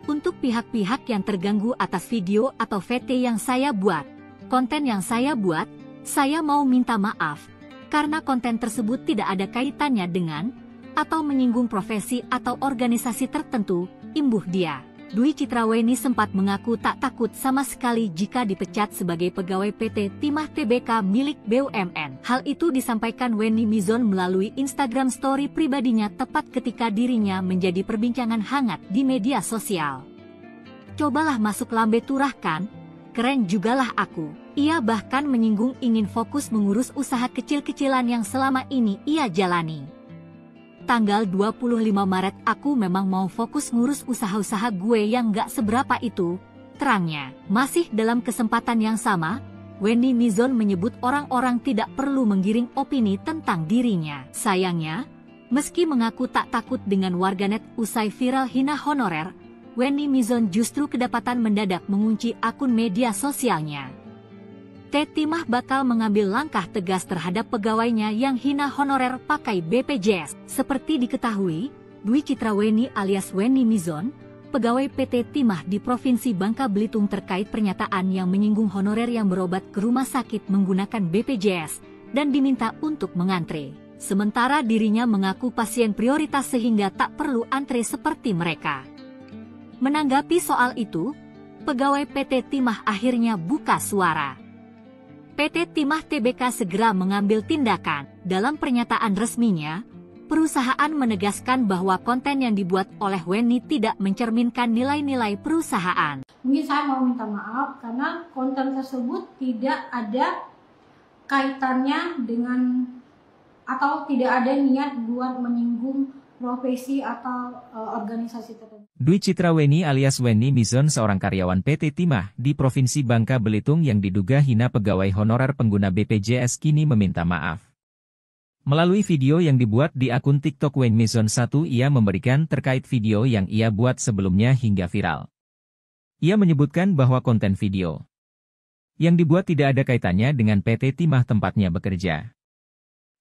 Untuk pihak-pihak yang terganggu atas video atau VT yang saya buat, konten yang saya buat, saya mau minta maaf. Karena konten tersebut tidak ada kaitannya dengan atau menyinggung profesi atau organisasi tertentu, imbuh dia. Dwi Citra Wenny sempat mengaku tak takut sama sekali jika dipecat sebagai pegawai PT Timah Tbk milik BUMN. Hal itu disampaikan Wenny Mizon melalui Instagram story pribadinya tepat ketika dirinya menjadi perbincangan hangat di media sosial. Cobalah masuk lambe turah kan? Keren jugalah aku. Ia bahkan menyinggung ingin fokus mengurus usaha kecil-kecilan yang selama ini ia jalani. Tanggal 25 Maret aku memang mau fokus ngurus usaha-usaha gue yang gak seberapa itu, terangnya. Masih dalam kesempatan yang sama, Wenny Mizon menyebut orang-orang tidak perlu menggiring opini tentang dirinya. Sayangnya, meski mengaku tak takut dengan warganet usai viral hina honorer, Wenny Mizon justru kedapatan mendadak mengunci akun media sosialnya. Timah bakal mengambil langkah tegas terhadap pegawainya yang hina honorer pakai BPJS. Seperti diketahui, Dwi Citra Wenny alias Wenny Mizon, pegawai PT Timah di Provinsi Bangka Belitung terkait pernyataan yang menyinggung honorer yang berobat ke rumah sakit menggunakan BPJS dan diminta untuk mengantre. Sementara dirinya mengaku pasien prioritas sehingga tak perlu antre seperti mereka. Menanggapi soal itu, pegawai PT Timah akhirnya buka suara. PT Timah Tbk segera mengambil tindakan. Dalam pernyataan resminya, perusahaan menegaskan bahwa konten yang dibuat oleh Wenny tidak mencerminkan nilai-nilai perusahaan. Mungkin saya mau minta maaf karena konten tersebut tidak ada kaitannya dengan atau tidak ada niat buat menyinggung profesi atau organisasi tertentu. Dwi Citra Wenny alias Wenny Mizon seorang karyawan PT Timah di Provinsi Bangka Belitung yang diduga hina pegawai honorer pengguna BPJS kini meminta maaf. Melalui video yang dibuat di akun TikTok Wenny Mizon 1 ia memberikan terkait video yang ia buat sebelumnya hingga viral. Ia menyebutkan bahwa konten video yang dibuat tidak ada kaitannya dengan PT Timah tempatnya bekerja.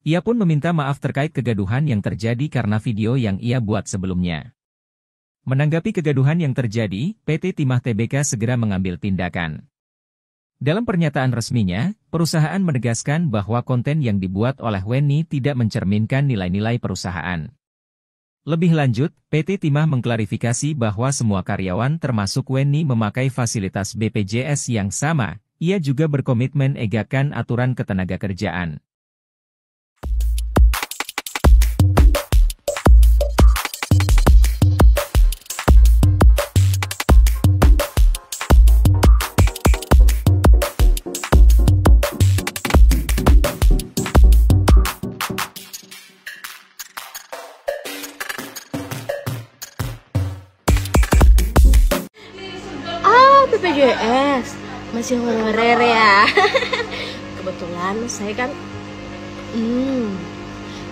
Ia pun meminta maaf terkait kegaduhan yang terjadi karena video yang ia buat sebelumnya. Menanggapi kegaduhan yang terjadi, PT Timah Tbk segera mengambil tindakan. Dalam pernyataan resminya, perusahaan menegaskan bahwa konten yang dibuat oleh Wenny tidak mencerminkan nilai-nilai perusahaan. Lebih lanjut, PT Timah mengklarifikasi bahwa semua karyawan termasuk Wenny memakai fasilitas BPJS yang sama. Ia juga berkomitmen egakkan aturan ketenagakerjaan. BPJS masih honorer ya. Kebetulan saya kan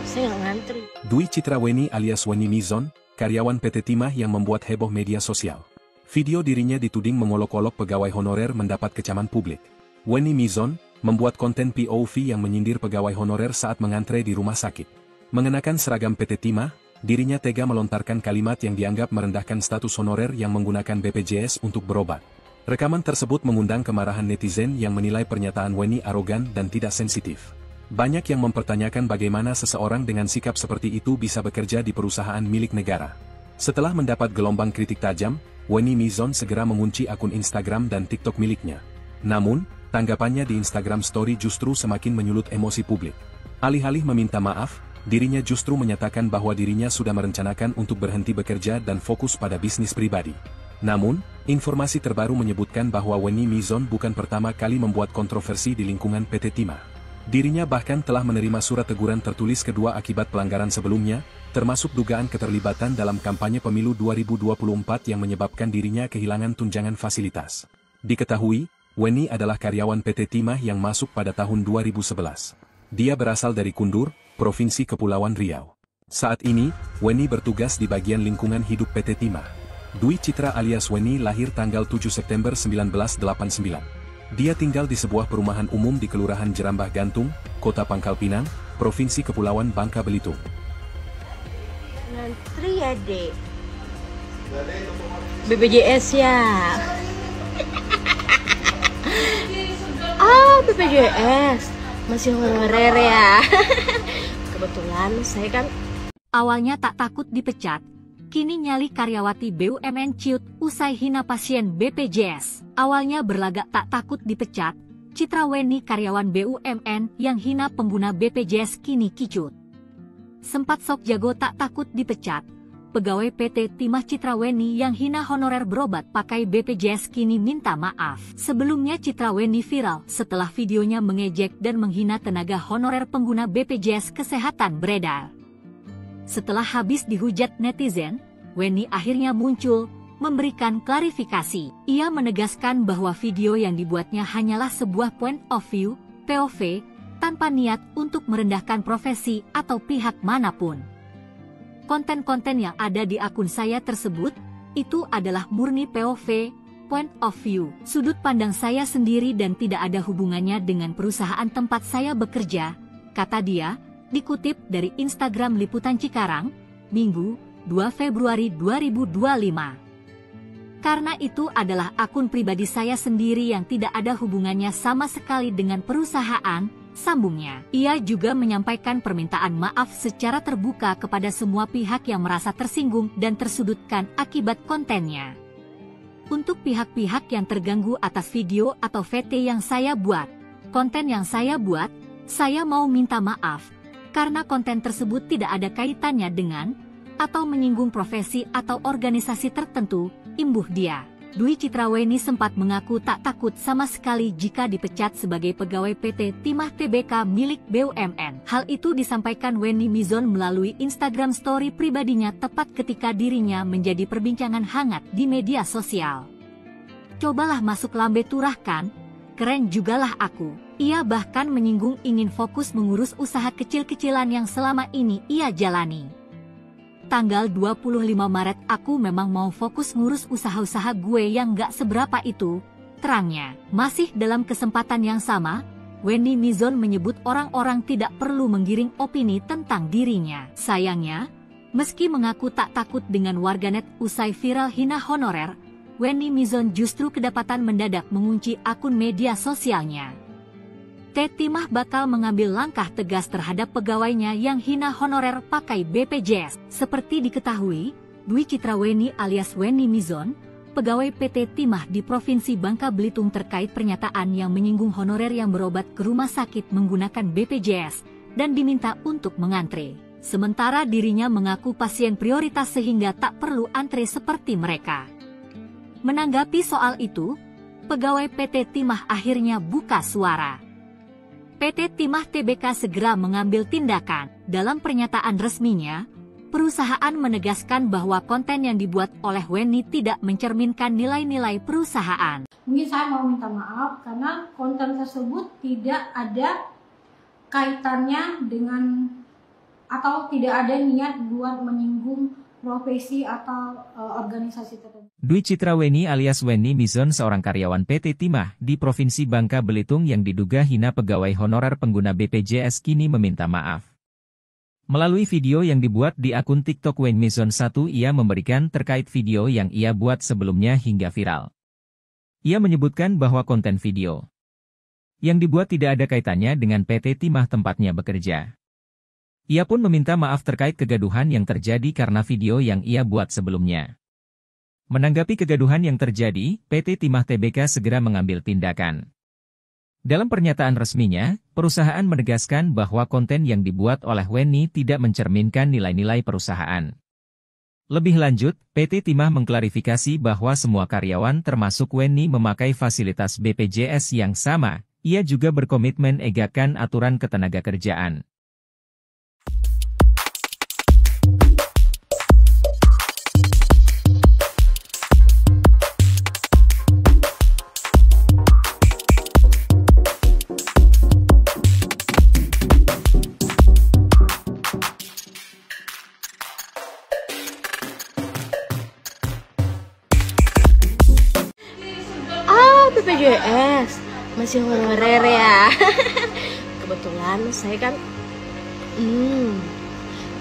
saya nggak ngantri. Dwi Citra Wenny alias Wenny Mizon, karyawan PT Timah yang membuat heboh media sosial. Video dirinya dituding mengolok-olok pegawai honorer mendapat kecaman publik. Wenny Mizon membuat konten POV yang menyindir pegawai honorer saat mengantre di rumah sakit. Mengenakan seragam PT Timah, dirinya tega melontarkan kalimat yang dianggap merendahkan status honorer yang menggunakan BPJS untuk berobat. Rekaman tersebut mengundang kemarahan netizen yang menilai pernyataan Wenny arogan dan tidak sensitif. Banyak yang mempertanyakan bagaimana seseorang dengan sikap seperti itu bisa bekerja di perusahaan milik negara. Setelah mendapat gelombang kritik tajam, Wenny Mizon segera mengunci akun Instagram dan TikTok miliknya. Namun, tanggapannya di Instagram Story justru semakin menyulut emosi publik. Alih-alih meminta maaf, dirinya justru menyatakan bahwa dirinya sudah merencanakan untuk berhenti bekerja dan fokus pada bisnis pribadi. Namun, informasi terbaru menyebutkan bahwa Wenny Mizon bukan pertama kali membuat kontroversi di lingkungan PT Timah. Dirinya bahkan telah menerima surat teguran tertulis kedua akibat pelanggaran sebelumnya, termasuk dugaan keterlibatan dalam kampanye pemilu 2024 yang menyebabkan dirinya kehilangan tunjangan fasilitas. Diketahui, Wenny adalah karyawan PT Timah yang masuk pada tahun 2011. Dia berasal dari Kundur, Provinsi Kepulauan Riau. Saat ini, Wenny bertugas di bagian lingkungan hidup PT Timah. Dwi Citra alias Wenny lahir tanggal 7 September 1989. Dia tinggal di sebuah perumahan umum di Kelurahan Jerambah Gantung, Kota Pangkal Pinang, Provinsi Kepulauan Bangka Belitung. Ngantri ya, Dek. BPJS ya. BPJS masih honorer ya. Kebetulan saya kan Awalnya tak takut dipecat, kini nyali karyawati BUMN ciut usai hina pasien BPJS. Awalnya berlagak tak takut dipecat, Citra Wenny karyawan BUMN yang hina pengguna BPJS kini kicut. Sempat sok jago tak takut dipecat, pegawai PT Timah Citra Wenny yang hina honorer berobat pakai BPJS kini minta maaf. Sebelumnya Citra Wenny viral setelah videonya mengejek dan menghina tenaga honorer pengguna BPJS Kesehatan beredar. Setelah habis dihujat netizen, Wenny akhirnya muncul, memberikan klarifikasi. Ia menegaskan bahwa video yang dibuatnya hanyalah sebuah point of view, POV, tanpa niat untuk merendahkan profesi atau pihak manapun. Konten-konten yang ada di akun saya tersebut, itu adalah murni POV, point of view, sudut pandang saya sendiri dan tidak ada hubungannya dengan perusahaan tempat saya bekerja, kata dia, dikutip dari Instagram Liputan Cikarang, Minggu, 2 Februari 2025. Karena itu adalah akun pribadi saya sendiri yang tidak ada hubungannya sama sekali dengan perusahaan, sambungnya. Ia juga menyampaikan permintaan maaf secara terbuka kepada semua pihak yang merasa tersinggung dan tersudutkan akibat kontennya. Untuk pihak-pihak yang terganggu atas video atau VT yang saya buat, konten yang saya buat, saya mau minta maaf. Karena konten tersebut tidak ada kaitannya dengan atau menyinggung profesi atau organisasi tertentu, imbuh dia. Dwi Citra Wenny sempat mengaku tak takut sama sekali jika dipecat sebagai pegawai PT Timah Tbk milik BUMN. Hal itu disampaikan Wenny Mizon melalui Instagram story pribadinya tepat ketika dirinya menjadi perbincangan hangat di media sosial. Cobalah masuk lambe turahkan, keren jugalah aku. Ia bahkan menyinggung ingin fokus mengurus usaha kecil-kecilan yang selama ini ia jalani. Tanggal 25 Maret aku memang mau fokus ngurus usaha-usaha gue yang gak seberapa itu, terangnya. Masih dalam kesempatan yang sama, Wenny Mizon menyebut orang-orang tidak perlu menggiring opini tentang dirinya. Sayangnya, meski mengaku tak takut dengan warganet usai viral hina honorer, Wenny Mizon justru kedapatan mendadak mengunci akun media sosialnya. Timah bakal mengambil langkah tegas terhadap pegawainya yang hina honorer pakai BPJS. Seperti diketahui, Dwi Citra Wenny alias Wenny Mizon, pegawai PT Timah di Provinsi Bangka Belitung terkait pernyataan yang menyinggung honorer yang berobat ke rumah sakit menggunakan BPJS dan diminta untuk mengantre. Sementara dirinya mengaku pasien prioritas sehingga tak perlu antre seperti mereka. Menanggapi soal itu, pegawai PT Timah akhirnya buka suara. PT Timah Tbk segera mengambil tindakan. Dalam pernyataan resminya, perusahaan menegaskan bahwa konten yang dibuat oleh Wenny tidak mencerminkan nilai-nilai perusahaan. Mungkin saya mau minta maaf karena konten tersebut tidak ada kaitannya dengan atau tidak ada niat buat menyinggung profesi atau organisasi tertentu. Dwi Citra Wenny alias Wenny Mizon seorang karyawan PT Timah di Provinsi Bangka Belitung yang diduga hina pegawai honorer pengguna BPJS kini meminta maaf. Melalui video yang dibuat di akun TikTok Wenny Mizon 1 ia memberikan terkait video yang ia buat sebelumnya hingga viral. Ia menyebutkan bahwa konten video yang dibuat tidak ada kaitannya dengan PT Timah tempatnya bekerja. Ia pun meminta maaf terkait kegaduhan yang terjadi karena video yang ia buat sebelumnya. Menanggapi kegaduhan yang terjadi, PT Timah Tbk segera mengambil tindakan. Dalam pernyataan resminya, perusahaan menegaskan bahwa konten yang dibuat oleh Wenny tidak mencerminkan nilai-nilai perusahaan. Lebih lanjut, PT Timah mengklarifikasi bahwa semua karyawan termasuk Wenny memakai fasilitas BPJS yang sama. Ia juga berkomitmen egakkan aturan ketenagakerjaan. BPJS masih honorer ya. Kebetulan saya kan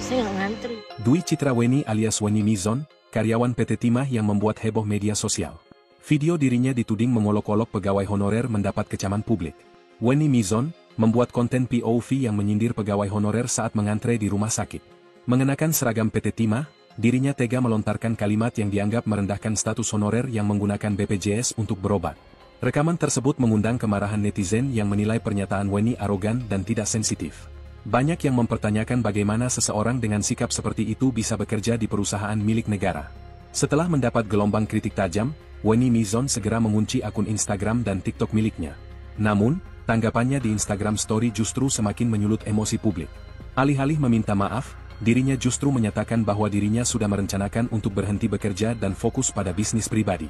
saya nggak ngantri. Dwi Citra Wenny alias Wenny Mizon, karyawan PT Timah yang membuat heboh media sosial. Video dirinya dituding mengolok-olok pegawai honorer mendapat kecaman publik. Wenny Mizon membuat konten POV yang menyindir pegawai honorer saat mengantre di rumah sakit. Mengenakan seragam PT Timah, dirinya tega melontarkan kalimat yang dianggap merendahkan status honorer yang menggunakan BPJS untuk berobat. Rekaman tersebut mengundang kemarahan netizen yang menilai pernyataan Wenny arogan dan tidak sensitif. Banyak yang mempertanyakan bagaimana seseorang dengan sikap seperti itu bisa bekerja di perusahaan milik negara. Setelah mendapat gelombang kritik tajam, Wenny Mizon segera mengunci akun Instagram dan TikTok miliknya. Namun, tanggapannya di Instagram Story justru semakin menyulut emosi publik. Alih-alih meminta maaf, dirinya justru menyatakan bahwa dirinya sudah merencanakan untuk berhenti bekerja dan fokus pada bisnis pribadi.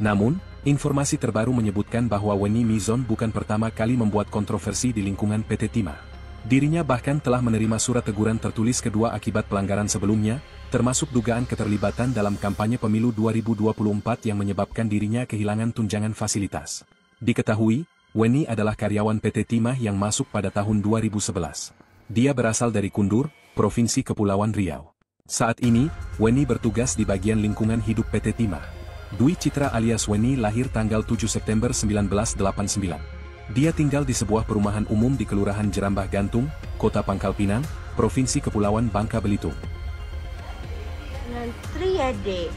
Namun, informasi terbaru menyebutkan bahwa Wenny Mizon bukan pertama kali membuat kontroversi di lingkungan PT Timah. Dirinya bahkan telah menerima surat teguran tertulis kedua akibat pelanggaran sebelumnya, termasuk dugaan keterlibatan dalam kampanye pemilu 2024 yang menyebabkan dirinya kehilangan tunjangan fasilitas. Diketahui, Wenny adalah karyawan PT Timah yang masuk pada tahun 2011. Dia berasal dari Kundur, Provinsi Kepulauan Riau. Saat ini, Wenny bertugas di bagian lingkungan hidup PT Timah. Dwi Citra alias Wenny lahir tanggal 7 September 1989. Dia tinggal di sebuah perumahan umum di Kelurahan Jerambah Gantung, Kota Pangkal Pinang, Provinsi Kepulauan Bangka Belitung. Ngantri ya, Dek.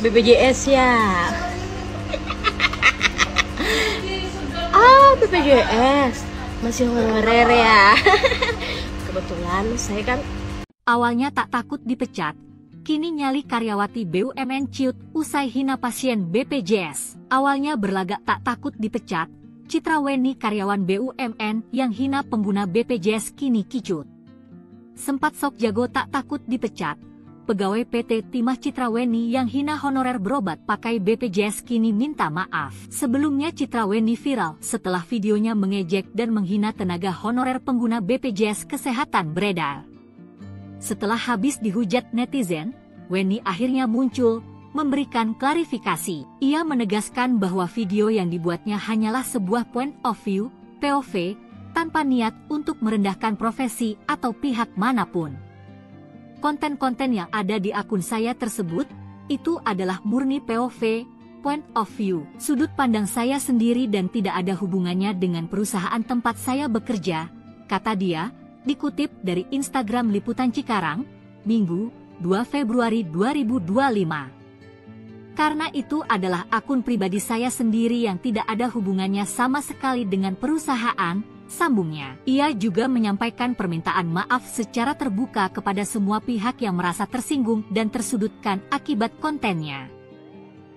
BPJS ya. BPJS masih honorer ya. Kebetulan saya kan awalnya tak takut dipecat. Kini nyali karyawati BUMN ciut usai hina pasien BPJS. Awalnya berlagak tak takut dipecat, Citra Wenny karyawan BUMN yang hina pengguna BPJS kini kicut. Sempat sok jago tak takut dipecat, pegawai PT Timah Citra Wenny yang hina honorer berobat pakai BPJS kini minta maaf. Sebelumnya Citra Wenny viral setelah videonya mengejek dan menghina tenaga honorer pengguna BPJS Kesehatan beredar. Setelah habis dihujat netizen, Wenny akhirnya muncul, memberikan klarifikasi. Ia menegaskan bahwa video yang dibuatnya hanyalah sebuah point of view, POV, tanpa niat untuk merendahkan profesi atau pihak manapun. Konten-konten yang ada di akun saya tersebut Itu adalah murni POV, point of view, sudut pandang saya sendiri dan tidak ada hubungannya dengan perusahaan tempat saya bekerja, kata dia, dikutip dari Instagram Liputan Cikarang, Minggu, 2 Februari 2025. Karena itu adalah akun pribadi saya sendiri yang tidak ada hubungannya sama sekali dengan perusahaan, sambungnya. Ia juga menyampaikan permintaan maaf secara terbuka kepada semua pihak yang merasa tersinggung dan tersudutkan akibat kontennya.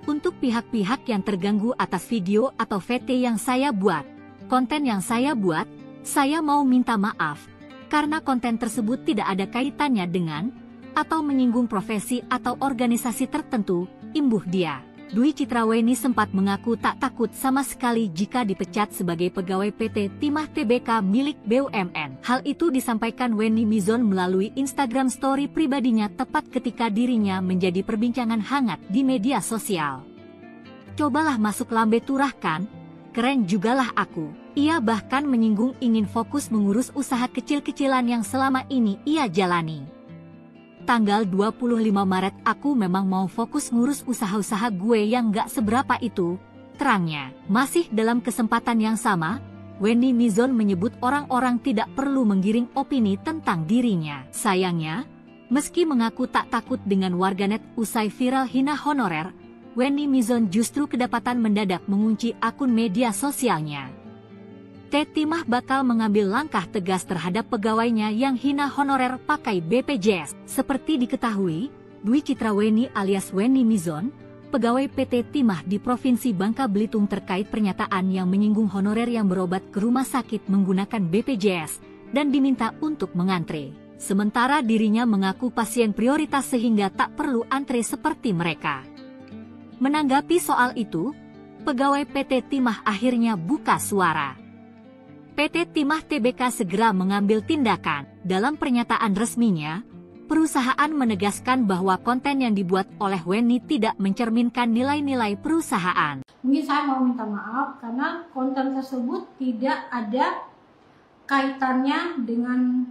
Untuk pihak-pihak yang terganggu atas video atau VT yang saya buat, konten yang saya buat, saya mau minta maaf, karena konten tersebut tidak ada kaitannya dengan, atau menyinggung profesi atau organisasi tertentu, imbuh dia. Dwi Citraweni sempat mengaku tak takut sama sekali jika dipecat sebagai pegawai PT Timah Tbk milik BUMN. Hal itu disampaikan Weni Mizon melalui Instagram story pribadinya tepat ketika dirinya menjadi perbincangan hangat di media sosial. Cobalah masuk lambe turah kan? Keren jugalah aku. Ia bahkan menyinggung ingin fokus mengurus usaha kecil-kecilan yang selama ini ia jalani. Tanggal 25 Maret aku memang mau fokus ngurus usaha-usaha gue yang gak seberapa itu, terangnya. Masih dalam kesempatan yang sama, Weni Mizon menyebut orang-orang tidak perlu menggiring opini tentang dirinya. Sayangnya, meski mengaku tak takut dengan warganet usai viral hina honorer, Weni Mizon justru kedapatan mendadak mengunci akun media sosialnya. Timah bakal mengambil langkah tegas terhadap pegawainya yang hina honorer pakai BPJS. Seperti diketahui, Dwi Citraweni alias Weni Mizon, pegawai PT Timah di Provinsi Bangka Belitung terkait pernyataan yang menyinggung honorer yang berobat ke rumah sakit menggunakan BPJS dan diminta untuk mengantre. Sementara dirinya mengaku pasien prioritas sehingga tak perlu antre seperti mereka. Menanggapi soal itu, pegawai PT Timah akhirnya buka suara. PT Timah Tbk segera mengambil tindakan. Dalam pernyataan resminya, perusahaan menegaskan bahwa konten yang dibuat oleh Weni tidak mencerminkan nilai-nilai perusahaan. Mungkin saya mau minta maaf karena konten tersebut tidak ada kaitannya dengan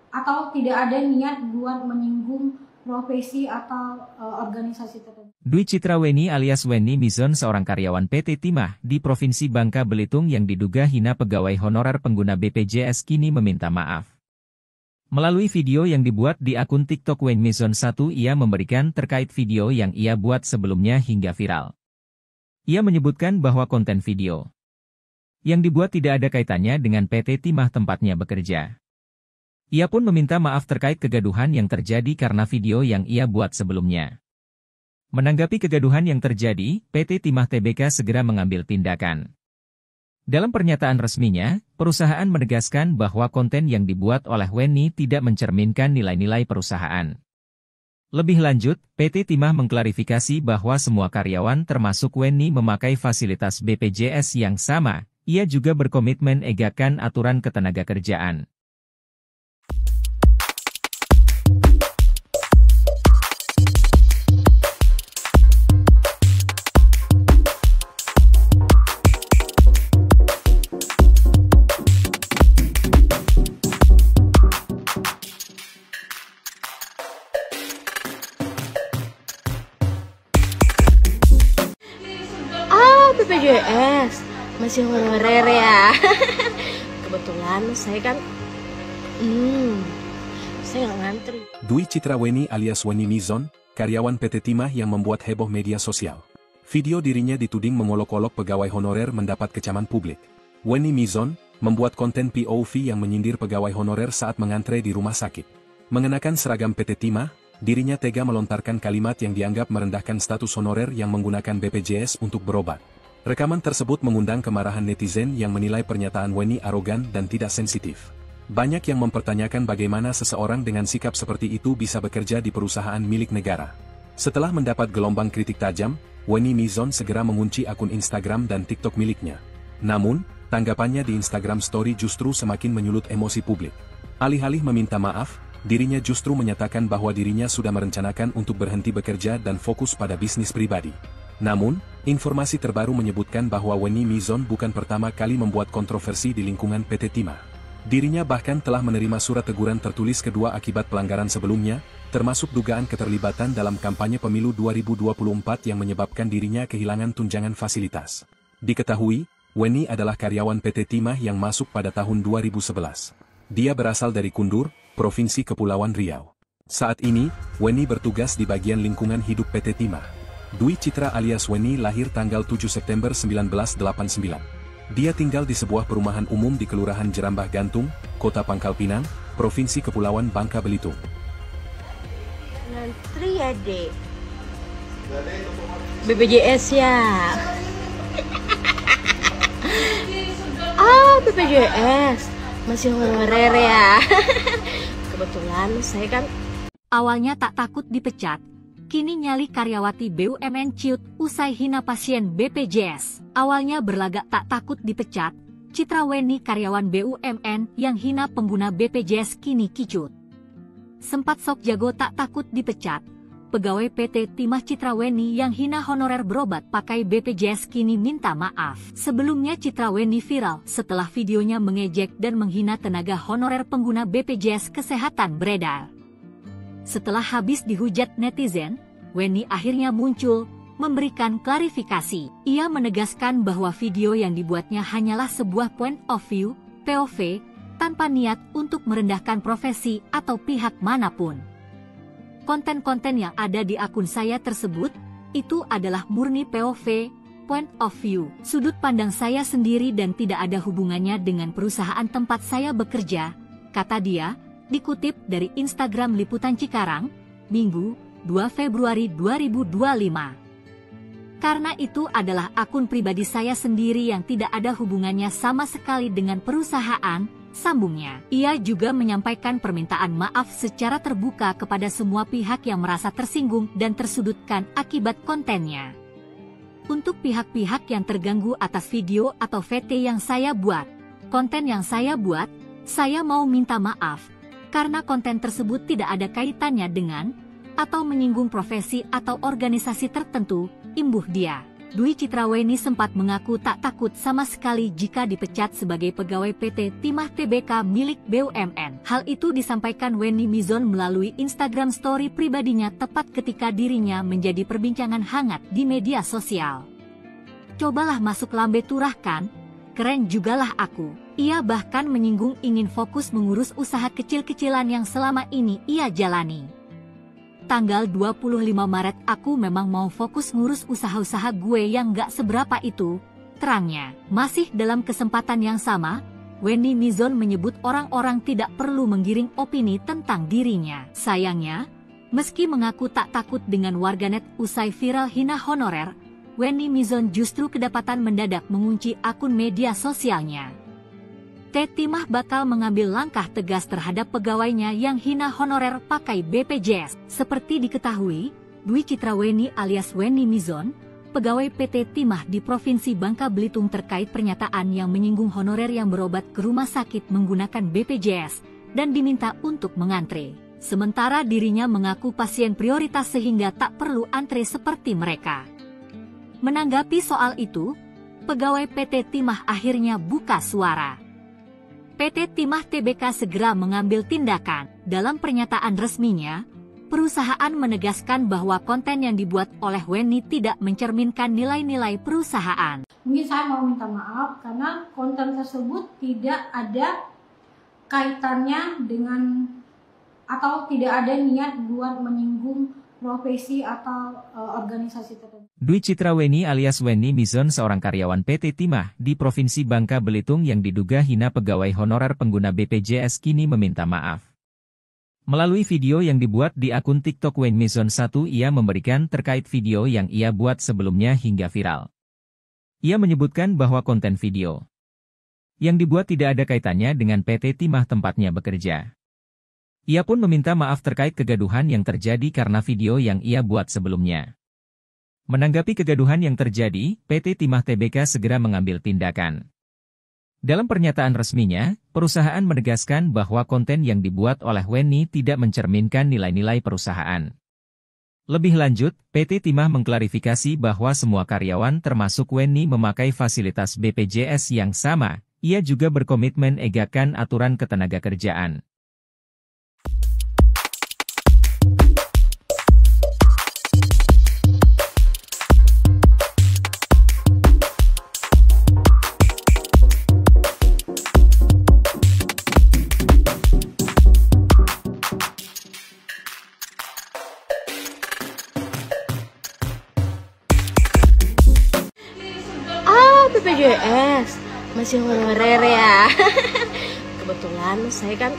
atau tidak ada niat buat menyinggung profesi atau organisasi tertentu. Dwi Citraweni alias Weni Mizon seorang karyawan PT Timah di Provinsi Bangka Belitung yang diduga hina pegawai honorer pengguna BPJS kini meminta maaf. Melalui video yang dibuat di akun TikTok Weni Mizon 1 ia memberikan terkait video yang ia buat sebelumnya hingga viral. Ia menyebutkan bahwa konten video yang dibuat tidak ada kaitannya dengan PT Timah tempatnya bekerja. Ia pun meminta maaf terkait kegaduhan yang terjadi karena video yang ia buat sebelumnya. Menanggapi kegaduhan yang terjadi, PT Timah Tbk segera mengambil tindakan. Dalam pernyataan resminya, perusahaan menegaskan bahwa konten yang dibuat oleh Weni tidak mencerminkan nilai-nilai perusahaan. Lebih lanjut, PT Timah mengklarifikasi bahwa semua karyawan termasuk Weni memakai fasilitas BPJS yang sama. Ia juga berkomitmen egakan aturan ketenagakerjaan. BPJS masih honorer ya. Kebetulan saya kan saya nggak ngantri. Dwi Citraweni alias Weni Mizon, karyawan PT Timah yang membuat heboh media sosial. Video dirinya dituding mengolok-olok pegawai honorer mendapat kecaman publik. Weni Mizon membuat konten POV yang menyindir pegawai honorer saat mengantre di rumah sakit. Mengenakan seragam PT Timah, dirinya tega melontarkan kalimat yang dianggap merendahkan status honorer yang menggunakan BPJS untuk berobat. Rekaman tersebut mengundang kemarahan netizen yang menilai pernyataan Weni arogan dan tidak sensitif. Banyak yang mempertanyakan bagaimana seseorang dengan sikap seperti itu bisa bekerja di perusahaan milik negara. Setelah mendapat gelombang kritik tajam, Weni Mizon segera mengunci akun Instagram dan TikTok miliknya. Namun, tanggapannya di Instagram Story justru semakin menyulut emosi publik. Alih-alih meminta maaf, dirinya justru menyatakan bahwa dirinya sudah merencanakan untuk berhenti bekerja dan fokus pada bisnis pribadi. Namun, informasi terbaru menyebutkan bahwa Weni Mizon bukan pertama kali membuat kontroversi di lingkungan PT Timah. Dirinya bahkan telah menerima surat teguran tertulis kedua akibat pelanggaran sebelumnya, termasuk dugaan keterlibatan dalam kampanye pemilu 2024 yang menyebabkan dirinya kehilangan tunjangan fasilitas. Diketahui, Weni adalah karyawan PT Timah yang masuk pada tahun 2011. Dia berasal dari Kundur, Provinsi Kepulauan Riau. Saat ini, Weni bertugas di bagian lingkungan hidup PT Timah. Dwi Citra alias Weni lahir tanggal 7 September 1989. Dia tinggal di sebuah perumahan umum di Kelurahan Jerambah Gantung, Kota Pangkal Pinang, Provinsi Kepulauan Bangka Belitung. Ngantri ya, Dek. BPJS ya. BPJS. Masih honorer ya. Kebetulan saya kan Awalnya tak takut dipecat, kini nyali karyawati BUMN ciut usai hina pasien BPJS. Awalnya berlagak tak takut dipecat, Citra Weni karyawan BUMN yang hina pengguna BPJS kini kicut. Sempat sok jago tak takut dipecat, pegawai PT Timah Citra Weni yang hina honorer berobat pakai BPJS kini minta maaf. Sebelumnya Citra Weni viral setelah videonya mengejek dan menghina tenaga honorer pengguna BPJS Kesehatan beredar. Setelah habis dihujat netizen, Weni akhirnya muncul, memberikan klarifikasi. Ia menegaskan bahwa video yang dibuatnya hanyalah sebuah point of view, POV, tanpa niat untuk merendahkan profesi atau pihak manapun. Konten-konten yang ada di akun saya tersebut, itu adalah murni POV, point of view, sudut pandang saya sendiri dan tidak ada hubungannya dengan perusahaan tempat saya bekerja, kata dia, dikutip dari Instagram Liputan Cikarang, Minggu, 2 Februari 2025. Karena itu adalah akun pribadi saya sendiri yang tidak ada hubungannya sama sekali dengan perusahaan, sambungnya. Ia juga menyampaikan permintaan maaf secara terbuka kepada semua pihak yang merasa tersinggung dan tersudutkan akibat kontennya. Untuk pihak-pihak yang terganggu atas video atau VT yang saya buat, konten yang saya buat, saya mau minta maaf. Karena konten tersebut tidak ada kaitannya dengan atau menyinggung profesi atau organisasi tertentu, imbuh dia. Dwi Citra Weni sempat mengaku tak takut sama sekali jika dipecat sebagai pegawai PT Timah Tbk milik BUMN. Hal itu disampaikan Weni Mizon melalui Instagram story pribadinya tepat ketika dirinya menjadi perbincangan hangat di media sosial. Cobalah masuk lambe turah kan? Keren jugalah aku. Ia bahkan menyinggung ingin fokus mengurus usaha kecil-kecilan yang selama ini ia jalani. Tanggal 25 Maret aku memang mau fokus ngurus usaha-usaha gue yang gak seberapa itu, terangnya. Masih dalam kesempatan yang sama, Weni Mizon menyebut orang-orang tidak perlu menggiring opini tentang dirinya. Sayangnya, meski mengaku tak takut dengan warganet usai viral hina honorer, Weni Mizon justru kedapatan mendadak mengunci akun media sosialnya. Timah bakal mengambil langkah tegas terhadap pegawainya yang hina honorer pakai BPJS. Seperti diketahui, Dwi Citra Weni alias Weni Mizon, pegawai PT Timah di Provinsi Bangka Belitung terkait pernyataan yang menyinggung honorer yang berobat ke rumah sakit menggunakan BPJS dan diminta untuk mengantre. Sementara dirinya mengaku pasien prioritas sehingga tak perlu antre seperti mereka. Menanggapi soal itu, pegawai PT Timah akhirnya buka suara. PT Timah Tbk segera mengambil tindakan. Dalam pernyataan resminya, perusahaan menegaskan bahwa konten yang dibuat oleh Weni tidak mencerminkan nilai-nilai perusahaan. Mungkin saya mau minta maaf karena konten tersebut tidak ada kaitannya dengan atau tidak ada niat buat menyinggung profesi atau organisasi tertentu. Dwi Citra Weni alias Weni Mizon seorang karyawan PT Timah di Provinsi Bangka Belitung yang diduga hina pegawai honorer pengguna BPJS kini meminta maaf. Melalui video yang dibuat di akun TikTok Weni Mizon 1 ia memberikan terkait video yang ia buat sebelumnya hingga viral. Ia menyebutkan bahwa konten video yang dibuat tidak ada kaitannya dengan PT Timah tempatnya bekerja. Ia pun meminta maaf terkait kegaduhan yang terjadi karena video yang ia buat sebelumnya. Menanggapi kegaduhan yang terjadi, PT Timah Tbk segera mengambil tindakan. Dalam pernyataan resminya, perusahaan menegaskan bahwa konten yang dibuat oleh Weni tidak mencerminkan nilai-nilai perusahaan. Lebih lanjut, PT Timah mengklarifikasi bahwa semua karyawan termasuk Weni memakai fasilitas BPJS yang sama. Ia juga berkomitmen egakan aturan ketenagakerjaan. BPJS masih honorer ya. Kebetulan saya kan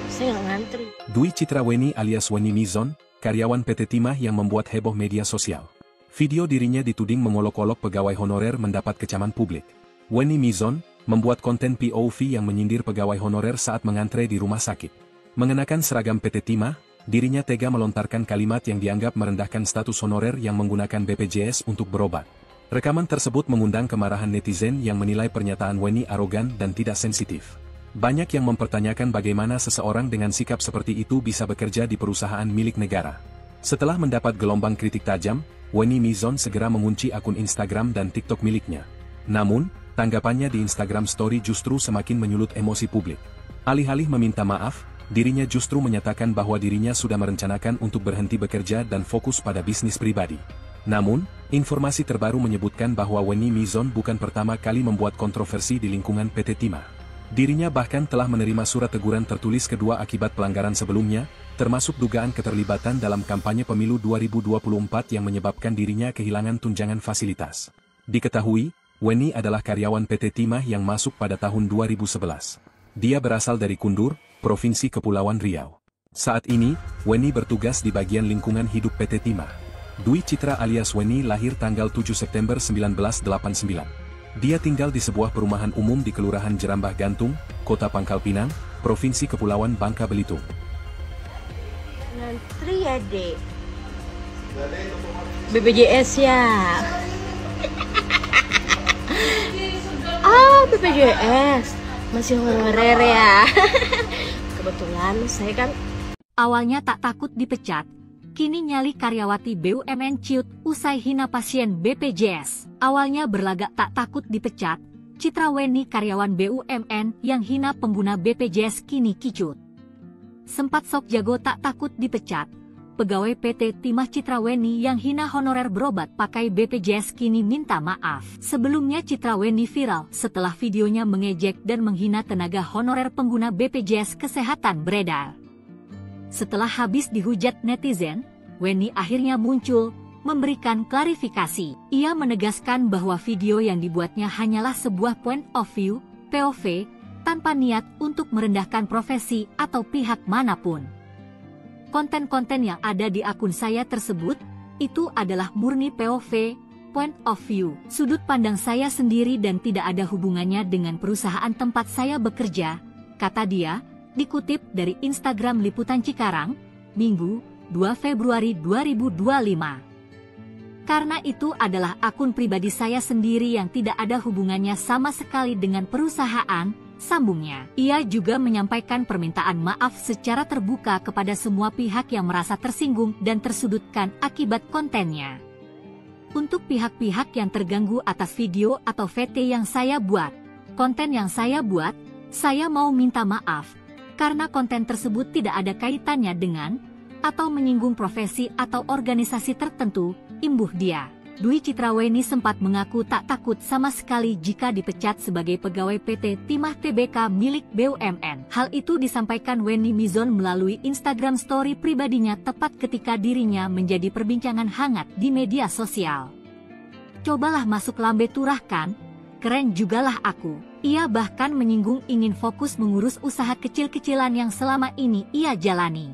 saya nggak ngantri. Dwi Citra Weni alias Weni Mizon, karyawan PT Timah yang membuat heboh media sosial. Video dirinya dituding mengolok-olok pegawai honorer mendapat kecaman publik. Weni Mizon membuat konten POV yang menyindir pegawai honorer saat mengantre di rumah sakit. Mengenakan seragam PT Timah, dirinya tega melontarkan kalimat yang dianggap merendahkan status honorer yang menggunakan BPJS untuk berobat. Rekaman tersebut mengundang kemarahan netizen yang menilai pernyataan Weni arogan dan tidak sensitif. Banyak yang mempertanyakan bagaimana seseorang dengan sikap seperti itu bisa bekerja di perusahaan milik negara. Setelah mendapat gelombang kritik tajam, Weni Mizon segera mengunci akun Instagram dan TikTok miliknya. Namun, tanggapannya di Instagram Story justru semakin menyulut emosi publik. Alih-alih meminta maaf, dirinya justru menyatakan bahwa dirinya sudah merencanakan untuk berhenti bekerja dan fokus pada bisnis pribadi. Namun, informasi terbaru menyebutkan bahwa Weni Mizon bukan pertama kali membuat kontroversi di lingkungan PT Timah. Dirinya bahkan telah menerima surat teguran tertulis kedua akibat pelanggaran sebelumnya, termasuk dugaan keterlibatan dalam kampanye pemilu 2024 yang menyebabkan dirinya kehilangan tunjangan fasilitas. Diketahui, Weni adalah karyawan PT Timah yang masuk pada tahun 2011. Dia berasal dari Kundur, Provinsi Kepulauan Riau. Saat ini, Weni bertugas di bagian lingkungan hidup PT Timah. Dwi Citra alias Weni lahir tanggal 7 September 1989. Dia tinggal di sebuah perumahan umum di Kelurahan Jerambah Gantung, Kota Pangkal Pinang, Provinsi Kepulauan Bangka Belitung. Ngantri ya, Dek. BPJS ya. BPJS masih honorer ya. Kebetulan saya kan Awalnya tak takut dipecat, kini nyali karyawati BUMN ciut usai hina pasien BPJS. Awalnya berlagak tak takut dipecat, Citra Weni karyawan BUMN yang hina pengguna BPJS kini kicut. Sempat sok jago tak takut dipecat, pegawai PT Timah Citra Weni yang hina honorer berobat pakai BPJS kini minta maaf. Sebelumnya Citra Weni viral setelah videonya mengejek dan menghina tenaga honorer pengguna BPJS Kesehatan beredar. Setelah habis dihujat netizen, Weni akhirnya muncul, memberikan klarifikasi. Ia menegaskan bahwa video yang dibuatnya hanyalah sebuah point of view, POV, tanpa niat untuk merendahkan profesi atau pihak manapun. Konten-konten yang ada di akun saya tersebut, itu adalah murni POV, point of view, sudut pandang saya sendiri dan tidak ada hubungannya dengan perusahaan tempat saya bekerja, kata dia, dikutip dari Instagram Liputan Cikarang, Minggu, 2 Februari 2025. Karena itu adalah akun pribadi saya sendiri yang tidak ada hubungannya sama sekali dengan perusahaan, sambungnya. Ia juga menyampaikan permintaan maaf secara terbuka kepada semua pihak yang merasa tersinggung dan tersudutkan akibat kontennya. Untuk pihak-pihak yang terganggu atas video atau VT yang saya buat, konten yang saya buat, saya mau minta maaf. Karena konten tersebut tidak ada kaitannya dengan, atau menyinggung profesi atau organisasi tertentu, imbuh dia. Dwi Citra Weni sempat mengaku tak takut sama sekali jika dipecat sebagai pegawai PT Timah Tbk milik BUMN. Hal itu disampaikan Weni Mizon melalui Instagram story pribadinya tepat ketika dirinya menjadi perbincangan hangat di media sosial. Cobalah masuk lambe turah kan? Keren jugalah aku. Ia bahkan menyinggung ingin fokus mengurus usaha kecil-kecilan yang selama ini ia jalani.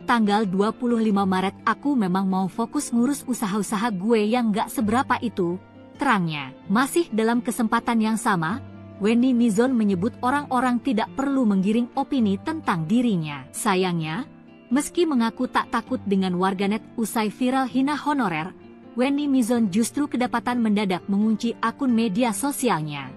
Tanggal 25 Maret aku memang mau fokus ngurus usaha-usaha gue yang gak seberapa itu, terangnya. Masih dalam kesempatan yang sama, Weni Mizon menyebut orang-orang tidak perlu menggiring opini tentang dirinya. Sayangnya, meski mengaku tak takut dengan warganet usai viral hina honorer, Weni Mizon justru kedapatan mendadak mengunci akun media sosialnya.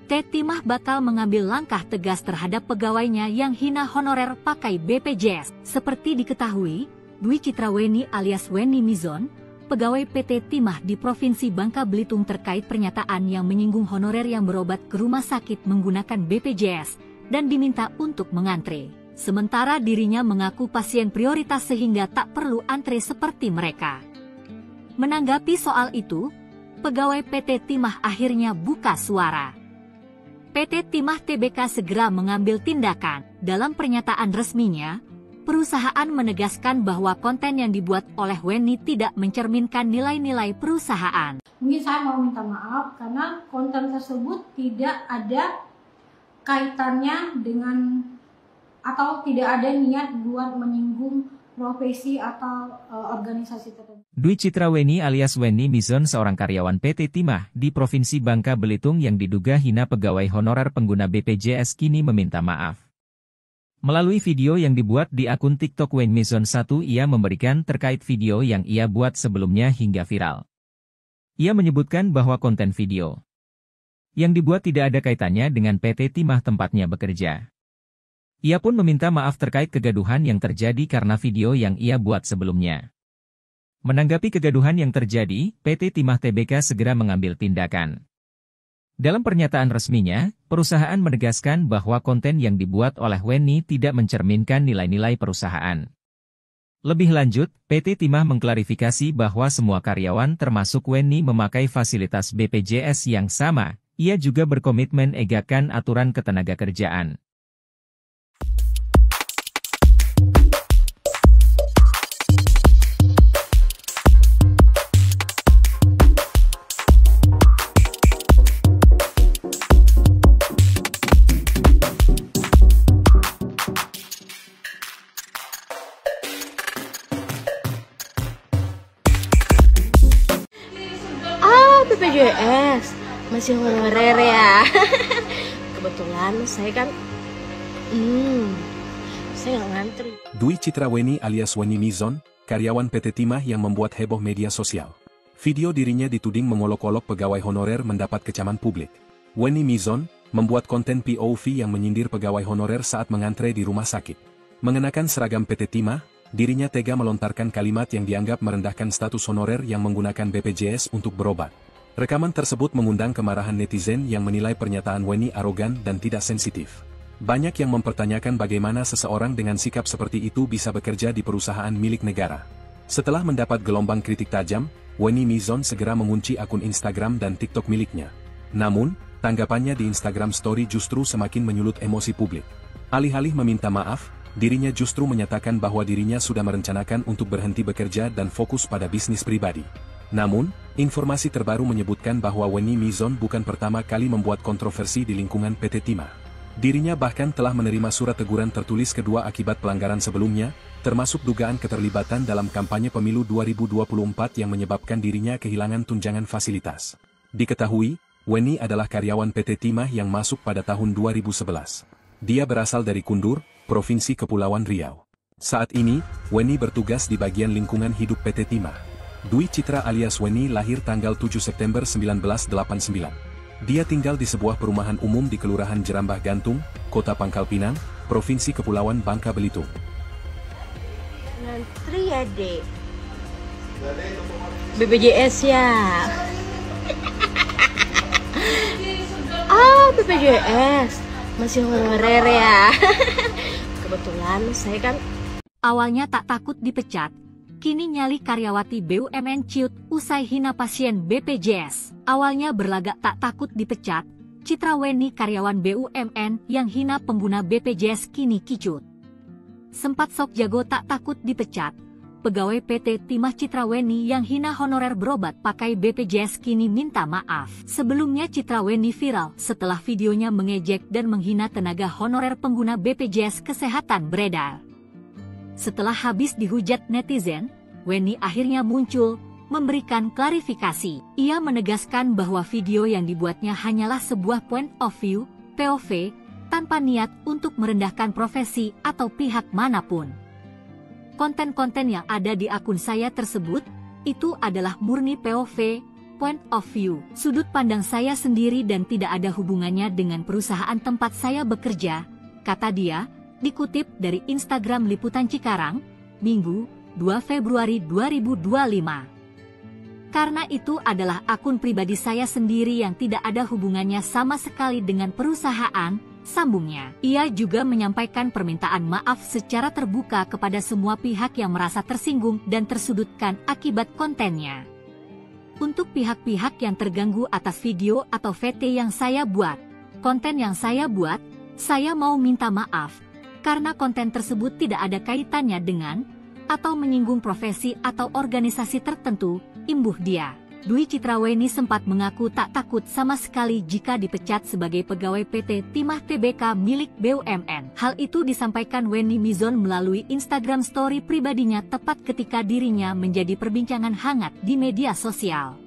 Timah bakal mengambil langkah tegas terhadap pegawainya yang hina honorer pakai BPJS. Seperti diketahui, Dwi Citra Weni alias Weni Mizon pegawai PT Timah di Provinsi Bangka Belitung terkait pernyataan yang menyinggung honorer yang berobat ke rumah sakit menggunakan BPJS dan diminta untuk mengantre. Sementara dirinya mengaku pasien prioritas sehingga tak perlu antre seperti mereka. Menanggapi soal itu, pegawai PT Timah akhirnya buka suara. PT Timah Tbk segera mengambil tindakan. Dalam pernyataan resminya, perusahaan menegaskan bahwa konten yang dibuat oleh Wenny tidak mencerminkan nilai-nilai perusahaan. Mungkin saya mau minta maaf karena konten tersebut tidak ada kaitannya dengan atau tidak ada niat buat menyinggung profesi atau organisasi tertentu. Dwi Citra Wenny alias Wenny Mizon seorang karyawan PT Timah di Provinsi Bangka Belitung yang diduga hina pegawai honorer pengguna BPJS kini meminta maaf. Melalui video yang dibuat di akun TikTok Wenny Mizon 1 ia memberikan terkait video yang ia buat sebelumnya hingga viral. Ia menyebutkan bahwa konten video yang dibuat tidak ada kaitannya dengan PT Timah tempatnya bekerja. Ia pun meminta maaf terkait kegaduhan yang terjadi karena video yang ia buat sebelumnya. Menanggapi kegaduhan yang terjadi, PT Timah Tbk segera mengambil tindakan. Dalam pernyataan resminya, perusahaan menegaskan bahwa konten yang dibuat oleh Wenny tidak mencerminkan nilai-nilai perusahaan. Lebih lanjut, PT Timah mengklarifikasi bahwa semua karyawan termasuk Wenny memakai fasilitas BPJS yang sama. Ia juga berkomitmen egakan aturan ketenagakerjaan. BPJS masih honorer ya. Kebetulan saya kan saya nggak ngantri. Dwi Citra Wenny alias Wenny Mizon, karyawan PT Timah yang membuat heboh media sosial. Video dirinya dituding mengolok-olok pegawai honorer mendapat kecaman publik. Wenny Mizon membuat konten POV yang menyindir pegawai honorer saat mengantre di rumah sakit. Mengenakan seragam PT Timah, dirinya tega melontarkan kalimat yang dianggap merendahkan status honorer yang menggunakan BPJS untuk berobat. Rekaman tersebut mengundang kemarahan netizen yang menilai pernyataan Wenny arogan dan tidak sensitif. Banyak yang mempertanyakan bagaimana seseorang dengan sikap seperti itu bisa bekerja di perusahaan milik negara. Setelah mendapat gelombang kritik tajam, Wenny Mizon segera mengunci akun Instagram dan TikTok miliknya. Namun, tanggapannya di Instagram Story justru semakin menyulut emosi publik. Alih-alih meminta maaf, dirinya justru menyatakan bahwa dirinya sudah merencanakan untuk berhenti bekerja dan fokus pada bisnis pribadi. Namun, informasi terbaru menyebutkan bahwa Wenny Mizon bukan pertama kali membuat kontroversi di lingkungan PT Timah. Dirinya bahkan telah menerima surat teguran tertulis kedua akibat pelanggaran sebelumnya, termasuk dugaan keterlibatan dalam kampanye pemilu 2024 yang menyebabkan dirinya kehilangan tunjangan fasilitas. Diketahui, Wenny adalah karyawan PT Timah yang masuk pada tahun 2011. Dia berasal dari Kundur, Provinsi Kepulauan Riau. Saat ini, Wenny bertugas di bagian lingkungan hidup PT Timah. Dwi Citra alias Wenny lahir tanggal 7 September 1989. Dia tinggal di sebuah perumahan umum di Kelurahan Jerambah Gantung, Kota Pangkal Pinang, Provinsi Kepulauan Bangka Belitung. Ngantri ya, Dek. BPJS ya. BPJS masih honorer ya. Kebetulan saya kan awalnya tak takut dipecat, kini nyali karyawati BUMN ciut usai hina pasien BPJS. Awalnya berlagak tak takut dipecat, Citra Wenny karyawan BUMN yang hina pengguna BPJS kini kicut. Sempat sok jago tak takut dipecat, pegawai PT Timah Citra Wenny yang hina honorer berobat pakai BPJS kini minta maaf. Sebelumnya Citra Wenny viral setelah videonya mengejek dan menghina tenaga honorer pengguna BPJS Kesehatan beredar. Setelah habis dihujat netizen, Wenny akhirnya muncul, memberikan klarifikasi. Ia menegaskan bahwa video yang dibuatnya hanyalah sebuah point of view, POV, tanpa niat untuk merendahkan profesi atau pihak manapun. Konten-konten yang ada di akun saya tersebut, itu adalah murni POV, point of view, sudut pandang saya sendiri dan tidak ada hubungannya dengan perusahaan tempat saya bekerja, kata dia, dikutip dari Instagram Liputan Cikarang, Minggu, 2 Februari 2025. Karena itu adalah akun pribadi saya sendiri yang tidak ada hubungannya sama sekali dengan perusahaan, sambungnya. Ia juga menyampaikan permintaan maaf secara terbuka kepada semua pihak yang merasa tersinggung dan tersudutkan akibat kontennya. Untuk pihak-pihak yang terganggu atas video atau VT yang saya buat, konten yang saya buat, saya mau minta maaf, karena konten tersebut tidak ada kaitannya dengan, atau menyinggung profesi atau organisasi tertentu, imbuh dia. Dwi Citraweni sempat mengaku tak takut sama sekali jika dipecat sebagai pegawai PT Timah Tbk milik BUMN. Hal itu disampaikan Wenny Mizon melalui Instagram story pribadinya tepat ketika dirinya menjadi perbincangan hangat di media sosial.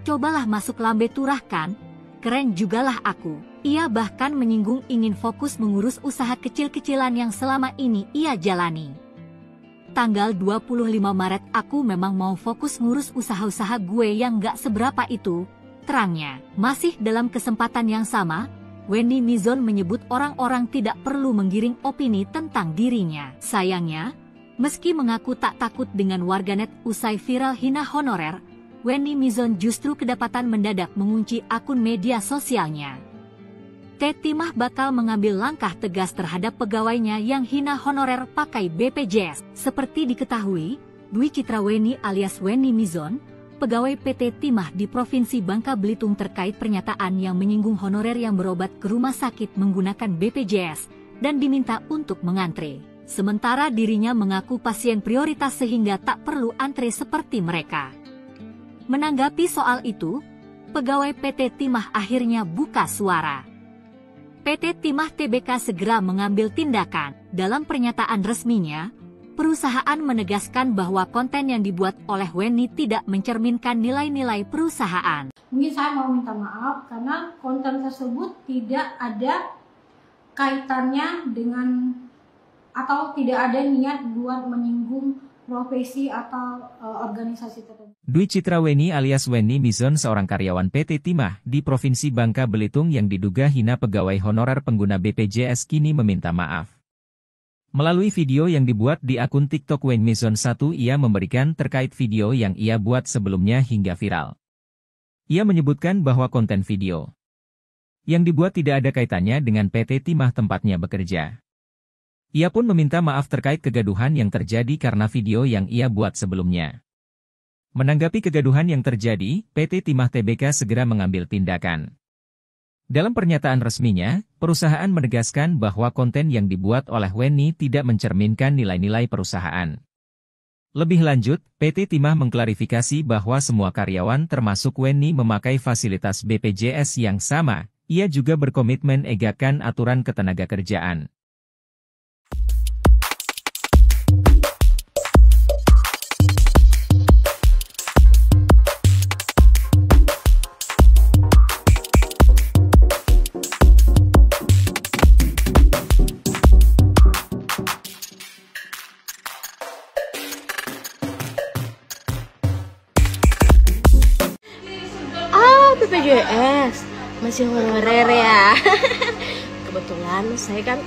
Cobalah masuk lambe turah kan? Keren jugalah aku. Ia bahkan menyinggung ingin fokus mengurus usaha kecil-kecilan yang selama ini ia jalani. Tanggal 25 Maret aku memang mau fokus ngurus usaha-usaha gue yang gak seberapa itu, terangnya. Masih dalam kesempatan yang sama, Wenny Mizon menyebut orang-orang tidak perlu menggiring opini tentang dirinya. Sayangnya, meski mengaku tak takut dengan warganet usai viral hina honorer, Wenny Mizon justru kedapatan mendadak mengunci akun media sosialnya. Timah bakal mengambil langkah tegas terhadap pegawainya yang hina honorer pakai BPJS. Seperti diketahui, Dwi Citraweni alias Wenny Mizon, pegawai PT Timah di Provinsi Bangka Belitung terkait pernyataan yang menyinggung honorer yang berobat ke rumah sakit menggunakan BPJS dan diminta untuk mengantre. Sementara dirinya mengaku pasien prioritas sehingga tak perlu antre seperti mereka. Menanggapi soal itu, pegawai PT Timah akhirnya buka suara. PT Timah Tbk segera mengambil tindakan. Dalam pernyataan resminya, perusahaan menegaskan bahwa konten yang dibuat oleh Wenny tidak mencerminkan nilai-nilai perusahaan. Mungkin saya mau minta maaf karena konten tersebut tidak ada kaitannya dengan atau tidak ada niat buat menyinggung profesi atau organisasi tertentu. Dwi Citraweni alias Wenny Mizon seorang karyawan PT Timah di Provinsi Bangka Belitung yang diduga hina pegawai honorer pengguna BPJS kini meminta maaf. Melalui video yang dibuat di akun TikTok Wenny Mizon 1 ia memberikan terkait video yang ia buat sebelumnya hingga viral. Ia menyebutkan bahwa konten video yang dibuat tidak ada kaitannya dengan PT Timah tempatnya bekerja. Ia pun meminta maaf terkait kegaduhan yang terjadi karena video yang ia buat sebelumnya. Menanggapi kegaduhan yang terjadi, PT Timah Tbk segera mengambil tindakan. Dalam pernyataan resminya, perusahaan menegaskan bahwa konten yang dibuat oleh Wenny tidak mencerminkan nilai-nilai perusahaan. Lebih lanjut, PT Timah mengklarifikasi bahwa semua karyawan termasuk Wenny memakai fasilitas BPJS yang sama. Ia juga berkomitmen egakkan aturan ketenagakerjaan. BPJS masih honorer ya. Kebetulan saya kan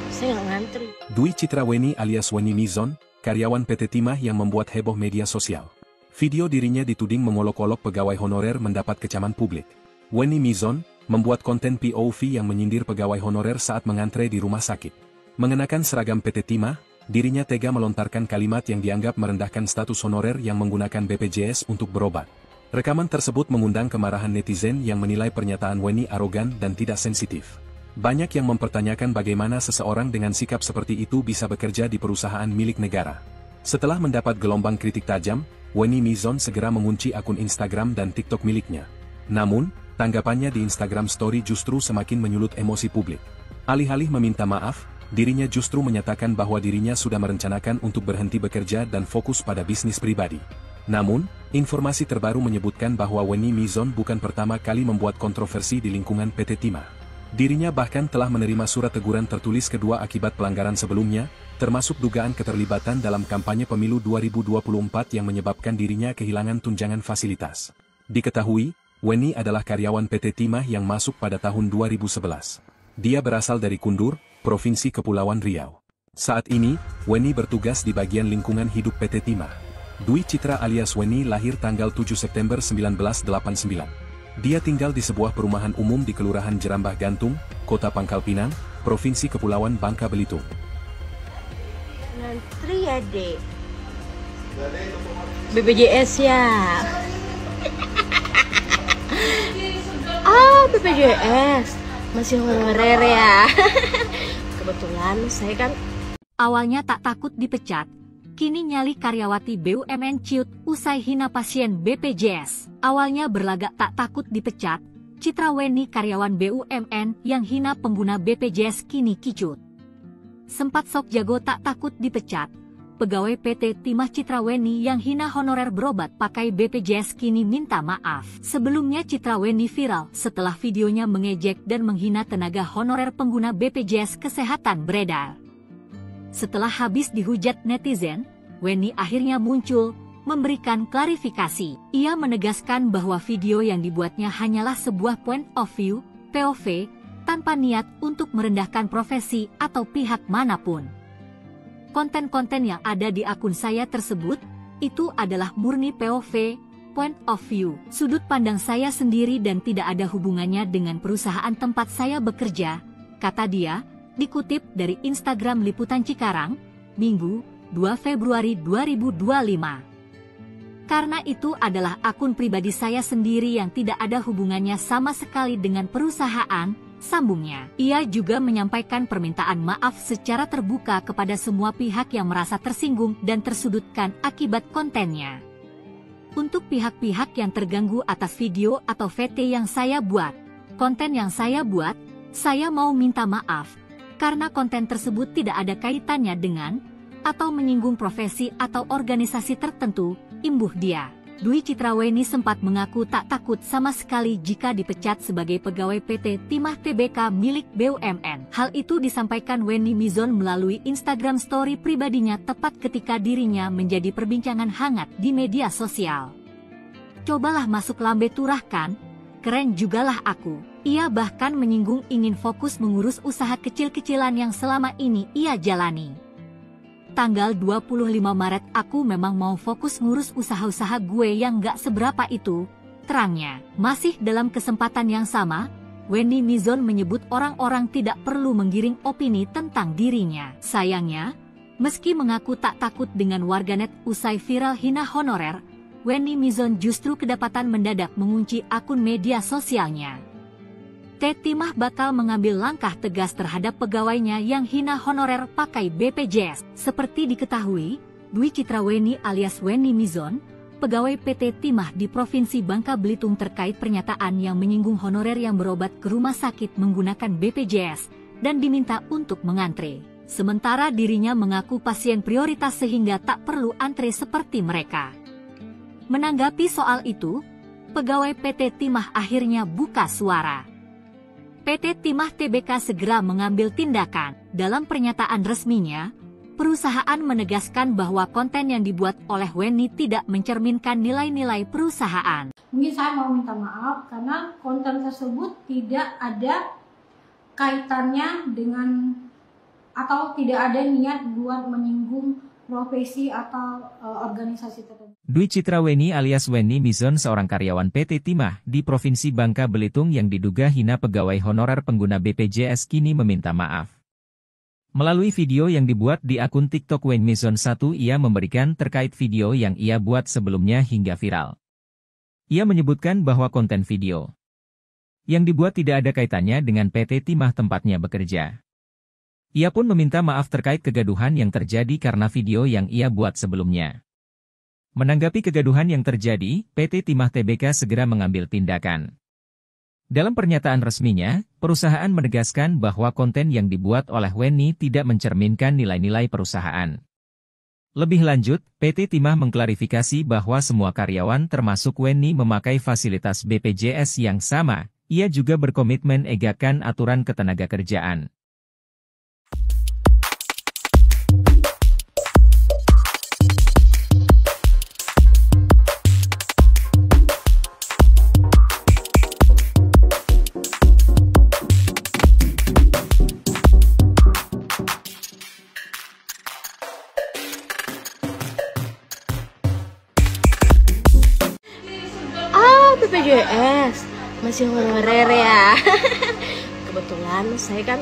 saya nggak ngantri. Dwi Citraweni alias Wenny Mizon, karyawan PT Timah yang membuat heboh media sosial. Video dirinya dituding mengolok-olok pegawai honorer mendapat kecaman publik. Wenny Mizon membuat konten POV yang menyindir pegawai honorer saat mengantre di rumah sakit. Mengenakan seragam PT Timah, dirinya tega melontarkan kalimat yang dianggap merendahkan status honorer yang menggunakan BPJS untuk berobat. Rekaman tersebut mengundang kemarahan netizen yang menilai pernyataan Wenny arogan dan tidak sensitif. Banyak yang mempertanyakan bagaimana seseorang dengan sikap seperti itu bisa bekerja di perusahaan milik negara. Setelah mendapat gelombang kritik tajam, Wenny Mizon segera mengunci akun Instagram dan TikTok miliknya. Namun, tanggapannya di Instagram Story justru semakin menyulut emosi publik. Alih-alih meminta maaf, dirinya justru menyatakan bahwa dirinya sudah merencanakan untuk berhenti bekerja dan fokus pada bisnis pribadi. Namun, informasi terbaru menyebutkan bahwa Wenny Mizon bukan pertama kali membuat kontroversi di lingkungan PT Timah. Dirinya bahkan telah menerima surat teguran tertulis kedua akibat pelanggaran sebelumnya, termasuk dugaan keterlibatan dalam kampanye pemilu 2024 yang menyebabkan dirinya kehilangan tunjangan fasilitas. Diketahui, Wenny adalah karyawan PT Timah yang masuk pada tahun 2011. Dia berasal dari Kundur, Provinsi Kepulauan Riau. Saat ini, Wenny bertugas di bagian lingkungan hidup PT Timah. Dwi Citra alias Weni lahir tanggal 7 September 1989. Dia tinggal di sebuah perumahan umum di Kelurahan Jerambah Gantung, Kota Pangkal Pinang, Provinsi Kepulauan Bangka Belitung. Ngantri ya, Dek. BPJS ya. BPJS. Masih honorer ya. Kebetulan saya kan Awalnya tak takut dipecat, kini nyali karyawati BUMN ciut usai hina pasien BPJS. Awalnya berlagak tak takut dipecat, Citra Weni karyawan BUMN yang hina pengguna BPJS kini kicut. Sempat sok jago tak takut dipecat, pegawai PT Timah Citra Weni yang hina honorer berobat pakai BPJS kini minta maaf. Sebelumnya Citra Weni viral setelah videonya mengejek dan menghina tenaga honorer pengguna BPJS Kesehatan beredar. Setelah habis dihujat netizen, Weni akhirnya muncul, memberikan klarifikasi. Ia menegaskan bahwa video yang dibuatnya hanyalah sebuah point of view, POV, tanpa niat untuk merendahkan profesi atau pihak manapun. Konten-konten yang ada di akun saya tersebut, itu adalah murni POV, point of view, sudut pandang saya sendiri dan tidak ada hubungannya dengan perusahaan tempat saya bekerja, kata dia, dikutip dari Instagram Liputan Cikarang, Minggu, 2 Februari 2025. Karena itu adalah akun pribadi saya sendiri yang tidak ada hubungannya sama sekali dengan perusahaan, sambungnya. Ia juga menyampaikan permintaan maaf secara terbuka kepada semua pihak yang merasa tersinggung dan tersudutkan akibat kontennya. Untuk pihak-pihak yang terganggu atas video atau VT yang saya buat, konten yang saya buat, saya mau minta maaf. Karena konten tersebut tidak ada kaitannya dengan atau menyinggung profesi atau organisasi tertentu, imbuh dia. Dwi Citra Weni sempat mengaku tak takut sama sekali jika dipecat sebagai pegawai PT Timah Tbk milik BUMN. Hal itu disampaikan Weni Mizon melalui Instagram story pribadinya tepat ketika dirinya menjadi perbincangan hangat di media sosial. Cobalah masuk lambe turah kan? Keren jugalah aku. Ia bahkan menyinggung ingin fokus mengurus usaha kecil-kecilan yang selama ini ia jalani. Tanggal 25 Maret aku memang mau fokus ngurus usaha-usaha gue yang gak seberapa itu, terangnya. Masih dalam kesempatan yang sama, Weni Mizon menyebut orang-orang tidak perlu menggiring opini tentang dirinya. Sayangnya, meski mengaku tak takut dengan warganet usai viral hina honorer, Weni Mizon justru kedapatan mendadak mengunci akun media sosialnya. Timah bakal mengambil langkah tegas terhadap pegawainya yang hina honorer pakai BPJS. Seperti diketahui, Dwi Citra Weni alias Weni Mizon, pegawai PT Timah di Provinsi Bangka Belitung terkait pernyataan yang menyinggung honorer yang berobat ke rumah sakit menggunakan BPJS dan diminta untuk mengantre. Sementara dirinya mengaku pasien prioritas sehingga tak perlu antre seperti mereka. Menanggapi soal itu, pegawai PT Timah akhirnya buka suara. PT Timah Tbk segera mengambil tindakan. Dalam pernyataan resminya, perusahaan menegaskan bahwa konten yang dibuat oleh Weni tidak mencerminkan nilai-nilai perusahaan. Mungkin saya mau minta maaf karena konten tersebut tidak ada kaitannya dengan atau tidak ada niat buat menyinggung profesi atau organisasi tertentu. Dwi Citra Weni alias Weni Mizon seorang karyawan PT Timah di Provinsi Bangka Belitung yang diduga hina pegawai honorer pengguna BPJS kini meminta maaf. Melalui video yang dibuat di akun TikTok Weni Mizon 1 ia memberikan terkait video yang ia buat sebelumnya hingga viral. Ia menyebutkan bahwa konten video yang dibuat tidak ada kaitannya dengan PT Timah tempatnya bekerja. Ia pun meminta maaf terkait kegaduhan yang terjadi karena video yang ia buat sebelumnya. Menanggapi kegaduhan yang terjadi, PT Timah Tbk segera mengambil tindakan. Dalam pernyataan resminya, perusahaan menegaskan bahwa konten yang dibuat oleh Weni tidak mencerminkan nilai-nilai perusahaan. Lebih lanjut, PT Timah mengklarifikasi bahwa semua karyawan termasuk Weni memakai fasilitas BPJS yang sama. Ia juga berkomitmen egakan aturan ketenagakerjaan. masih honorer ya. Kebetulan saya kan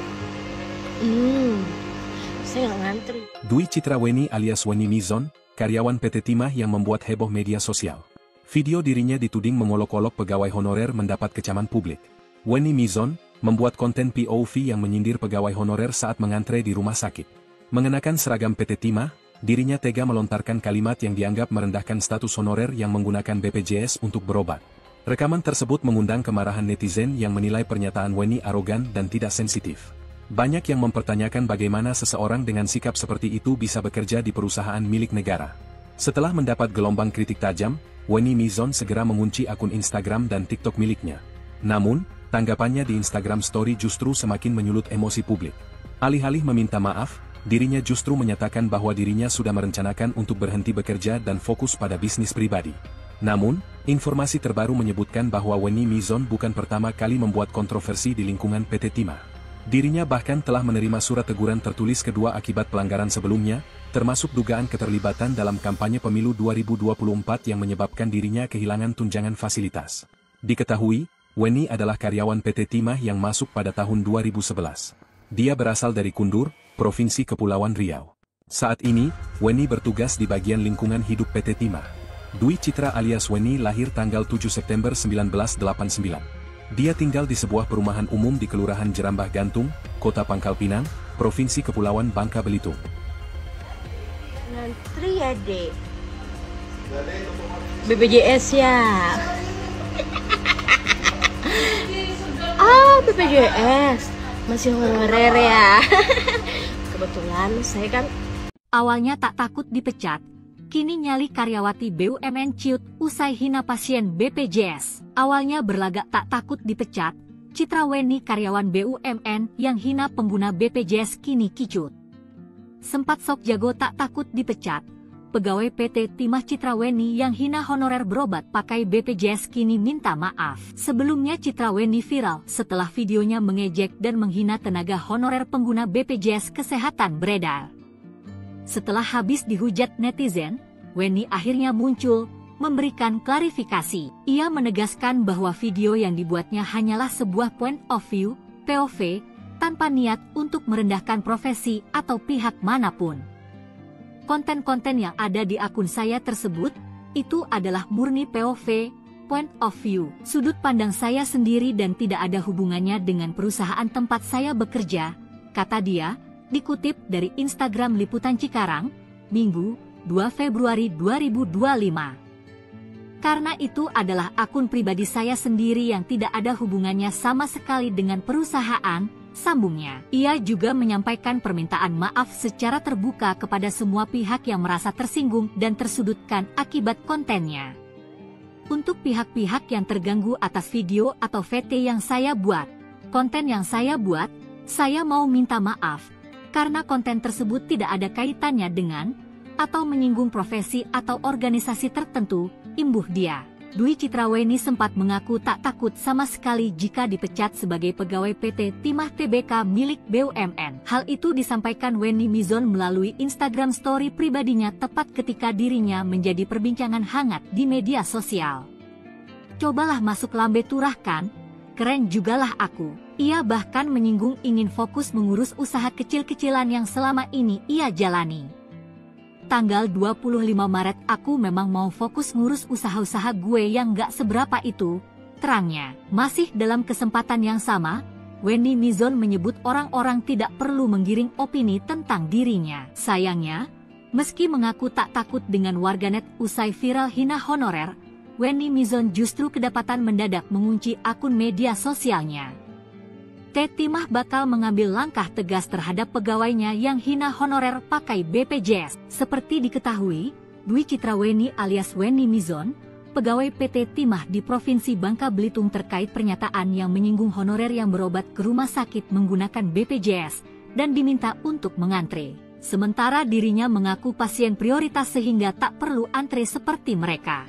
saya nggak ngantri. Dwi Citra Weni alias Weni Mizon, karyawan PT Timah yang membuat heboh media sosial. Video dirinya dituding mengolok-olok pegawai honorer mendapat kecaman publik. Weni Mizon membuat konten POV yang menyindir pegawai honorer saat mengantre di rumah sakit. Mengenakan seragam PT Timah, dirinya tega melontarkan kalimat yang dianggap merendahkan status honorer yang menggunakan BPJS untuk berobat. Rekaman tersebut mengundang kemarahan netizen yang menilai pernyataan Weni arogan dan tidak sensitif. Banyak yang mempertanyakan bagaimana seseorang dengan sikap seperti itu bisa bekerja di perusahaan milik negara. Setelah mendapat gelombang kritik tajam, Weni Mizon segera mengunci akun Instagram dan TikTok miliknya. Namun, tanggapannya di Instagram Story justru semakin menyulut emosi publik. Alih-alih meminta maaf, dirinya justru menyatakan bahwa dirinya sudah merencanakan untuk berhenti bekerja dan fokus pada bisnis pribadi. Namun, informasi terbaru menyebutkan bahwa Weni Mizon bukan pertama kali membuat kontroversi di lingkungan PT Timah. Dirinya bahkan telah menerima surat teguran tertulis kedua akibat pelanggaran sebelumnya, termasuk dugaan keterlibatan dalam kampanye pemilu 2024 yang menyebabkan dirinya kehilangan tunjangan fasilitas. Diketahui, Weni adalah karyawan PT Timah yang masuk pada tahun 2011. Dia berasal dari Kundur, Provinsi Kepulauan Riau. Saat ini, Weni bertugas di bagian lingkungan hidup PT Timah. Dwi Citra alias Weni lahir tanggal 7 September 1989. Dia tinggal di sebuah perumahan umum di Kelurahan Jerambah Gantung, Kota Pangkal Pinang, Provinsi Kepulauan Bangka Belitung. Ngantri ya, Dek. BPJS ya. BPJS. Masih honorer ya. Kebetulan saya kan Awalnya tak takut dipecat, kini nyali karyawati BUMN ciut usai hina pasien BPJS. Awalnya berlagak tak takut dipecat, Citra Weni karyawan BUMN yang hina pengguna BPJS kini kicut. Sempat sok jago tak takut dipecat, pegawai PT Timah Citra Weni yang hina honorer berobat pakai BPJS kini minta maaf. Sebelumnya Citra Weni viral setelah videonya mengejek dan menghina tenaga honorer pengguna BPJS Kesehatan beredar. Setelah habis dihujat netizen, Weni akhirnya muncul, memberikan klarifikasi. Ia menegaskan bahwa video yang dibuatnya hanyalah sebuah point of view, POV, tanpa niat untuk merendahkan profesi atau pihak manapun. Konten-konten yang ada di akun saya tersebut, itu adalah murni POV, point of view, sudut pandang saya sendiri dan tidak ada hubungannya dengan perusahaan tempat saya bekerja, kata dia, dikutip dari Instagram Liputan Cikarang, Minggu, 2 Februari 2025. Karena itu adalah akun pribadi saya sendiri yang tidak ada hubungannya sama sekali dengan perusahaan, sambungnya. Ia juga menyampaikan permintaan maaf secara terbuka kepada semua pihak yang merasa tersinggung dan tersudutkan akibat kontennya. Untuk pihak-pihak yang terganggu atas video atau VT yang saya buat, konten yang saya buat, saya mau minta maaf. Karena konten tersebut tidak ada kaitannya dengan atau menyinggung profesi atau organisasi tertentu, imbuh dia. Dwi Citra Weni sempat mengaku tak takut sama sekali jika dipecat sebagai pegawai PT Timah Tbk milik BUMN. Hal itu disampaikan Weni Mizon melalui Instagram Story pribadinya tepat ketika dirinya menjadi perbincangan hangat di media sosial. Cobalah masuk lambe turah kan? Keren jugalah aku. Ia bahkan menyinggung ingin fokus mengurus usaha kecil-kecilan yang selama ini ia jalani. Tanggal 25 Maret aku memang mau fokus ngurus usaha-usaha gue yang gak seberapa itu, terangnya. Masih dalam kesempatan yang sama, Weni Mizon menyebut orang-orang tidak perlu menggiring opini tentang dirinya. Sayangnya, meski mengaku tak takut dengan warganet usai viral hina honorer, Weni Mizon justru kedapatan mendadak mengunci akun media sosialnya. Timah bakal mengambil langkah tegas terhadap pegawainya yang hina honorer pakai BPJS. Seperti diketahui, Dwi Citra Weni alias Weni Mizon, pegawai PT Timah di Provinsi Bangka Belitung terkait pernyataan yang menyinggung honorer yang berobat ke rumah sakit menggunakan BPJS dan diminta untuk mengantre. Sementara dirinya mengaku pasien prioritas sehingga tak perlu antre seperti mereka.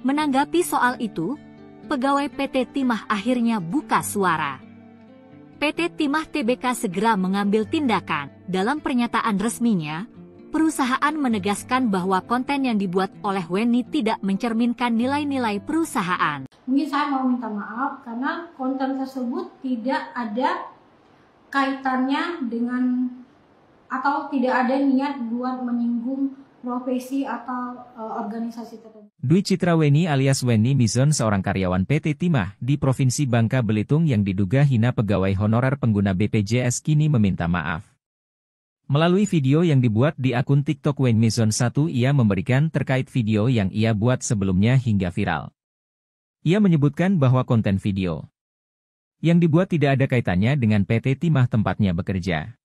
Menanggapi soal itu, pegawai PT Timah akhirnya buka suara. PT Timah Tbk segera mengambil tindakan. Dalam pernyataan resminya, perusahaan menegaskan bahwa konten yang dibuat oleh Weni tidak mencerminkan nilai-nilai perusahaan. Mungkin saya mau minta maaf karena konten tersebut tidak ada kaitannya dengan atau tidak ada niat buat menyinggung profesi atau organisasi tertentu. Dwi Citra Weni alias Weni Mizon, seorang karyawan PT Timah di Provinsi Bangka Belitung yang diduga hina pegawai honorer pengguna BPJS kini meminta maaf. Melalui video yang dibuat di akun TikTok Weni Mizon 1, ia memberikan terkait video yang ia buat sebelumnya hingga viral. Ia menyebutkan bahwa konten video yang dibuat tidak ada kaitannya dengan PT Timah tempatnya bekerja.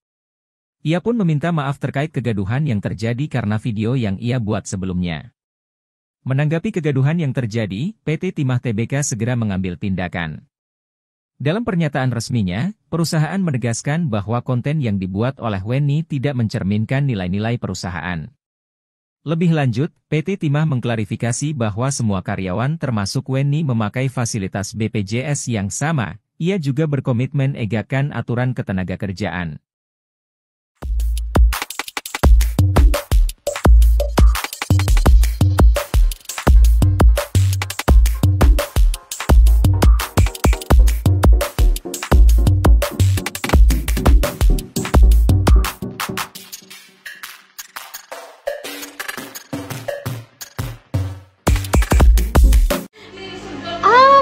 Ia pun meminta maaf terkait kegaduhan yang terjadi karena video yang ia buat sebelumnya. Menanggapi kegaduhan yang terjadi, PT Timah Tbk segera mengambil tindakan. Dalam pernyataan resminya, perusahaan menegaskan bahwa konten yang dibuat oleh Weni tidak mencerminkan nilai-nilai perusahaan. Lebih lanjut, PT Timah mengklarifikasi bahwa semua karyawan termasuk Weni memakai fasilitas BPJS yang sama. Ia juga berkomitmen egakan aturan ketenagakerjaan.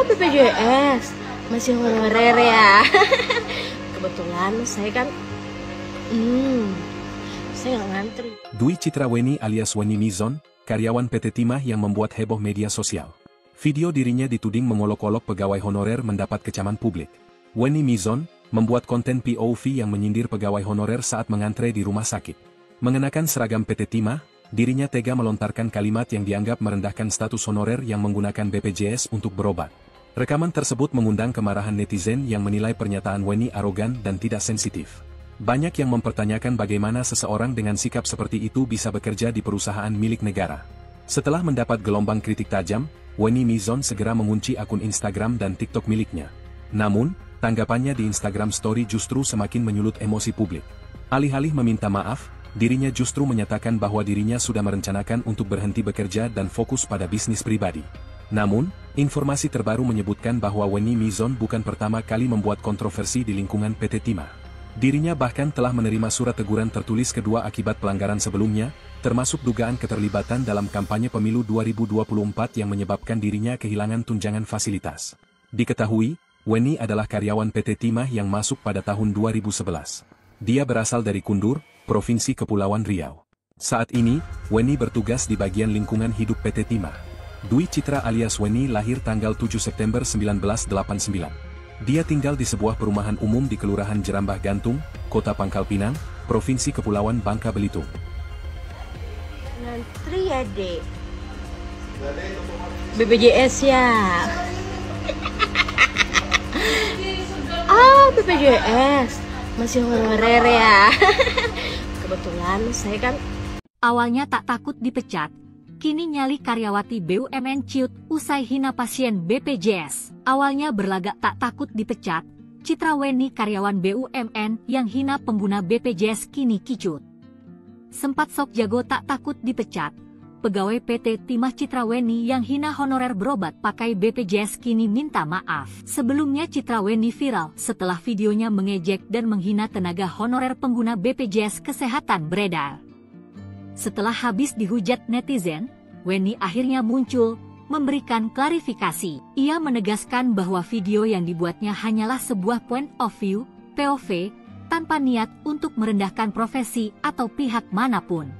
BPJS masih honorer ya. Kebetulan saya kan saya nggak ngantri. Dwi Citra Weni alias Weni Mizon, karyawan PT Timah yang membuat heboh media sosial. Video dirinya dituding mengolok-olok pegawai honorer mendapat kecaman publik. Weni Mizon membuat konten POV yang menyindir pegawai honorer saat mengantre di rumah sakit. Mengenakan seragam PT Timah, dirinya tega melontarkan kalimat yang dianggap merendahkan status honorer yang menggunakan BPJS untuk berobat. Rekaman tersebut mengundang kemarahan netizen yang menilai pernyataan Weni arogan dan tidak sensitif. Banyak yang mempertanyakan bagaimana seseorang dengan sikap seperti itu bisa bekerja di perusahaan milik negara. Setelah mendapat gelombang kritik tajam, Weni Mizon segera mengunci akun Instagram dan TikTok miliknya. Namun, tanggapannya di Instagram Story justru semakin menyulut emosi publik. Alih-alih meminta maaf, dirinya justru menyatakan bahwa dirinya sudah merencanakan untuk berhenti bekerja dan fokus pada bisnis pribadi. Namun, informasi terbaru menyebutkan bahwa Weni Mizon bukan pertama kali membuat kontroversi di lingkungan PT Timah. Dirinya bahkan telah menerima surat teguran tertulis kedua akibat pelanggaran sebelumnya, termasuk dugaan keterlibatan dalam kampanye pemilu 2024 yang menyebabkan dirinya kehilangan tunjangan fasilitas. Diketahui, Weni adalah karyawan PT Timah yang masuk pada tahun 2011. Dia berasal dari Kundur, Provinsi Kepulauan Riau. Saat ini, Weni bertugas di bagian lingkungan hidup PT Timah. Dwi Citra alias Weni lahir tanggal 7 September 1989. Dia tinggal di sebuah perumahan umum di Kelurahan Jerambah Gantung, Kota Pangkal Pinang, Provinsi Kepulauan Bangka Belitung. Ngantri ya, Dek. BPJS ya. BPJS masih honorer ya. Kebetulan saya kan awalnya tak takut dipecat. Kini nyali karyawati BUMN ciut usai hina pasien BPJS. Awalnya berlagak tak takut dipecat, Citra Weni karyawan BUMN yang hina pengguna BPJS kini kicut. Sempat sok jago tak takut dipecat, pegawai PT Timah Citra Weni yang hina honorer berobat pakai BPJS kini minta maaf. Sebelumnya Citra Weni viral setelah videonya mengejek dan menghina tenaga honorer pengguna BPJS Kesehatan beredar. Setelah habis dihujat netizen, Weni akhirnya muncul, memberikan klarifikasi. Ia menegaskan bahwa video yang dibuatnya hanyalah sebuah point of view, POV, tanpa niat untuk merendahkan profesi atau pihak manapun.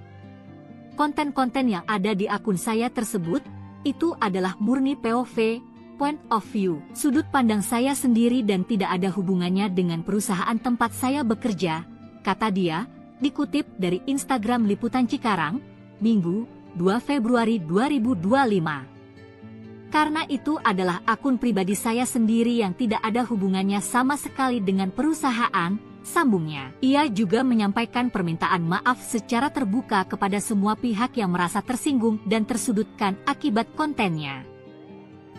Konten-konten yang ada di akun saya tersebut, itu adalah murni POV, point of view, sudut pandang saya sendiri dan tidak ada hubungannya dengan perusahaan tempat saya bekerja, kata dia, dikutip dari Instagram Liputan Cikarang, Minggu, 2 Februari 2025. Karena itu adalah akun pribadi saya sendiri yang tidak ada hubungannya sama sekali dengan perusahaan, sambungnya. Ia juga menyampaikan permintaan maaf secara terbuka kepada semua pihak yang merasa tersinggung dan tersudutkan akibat kontennya.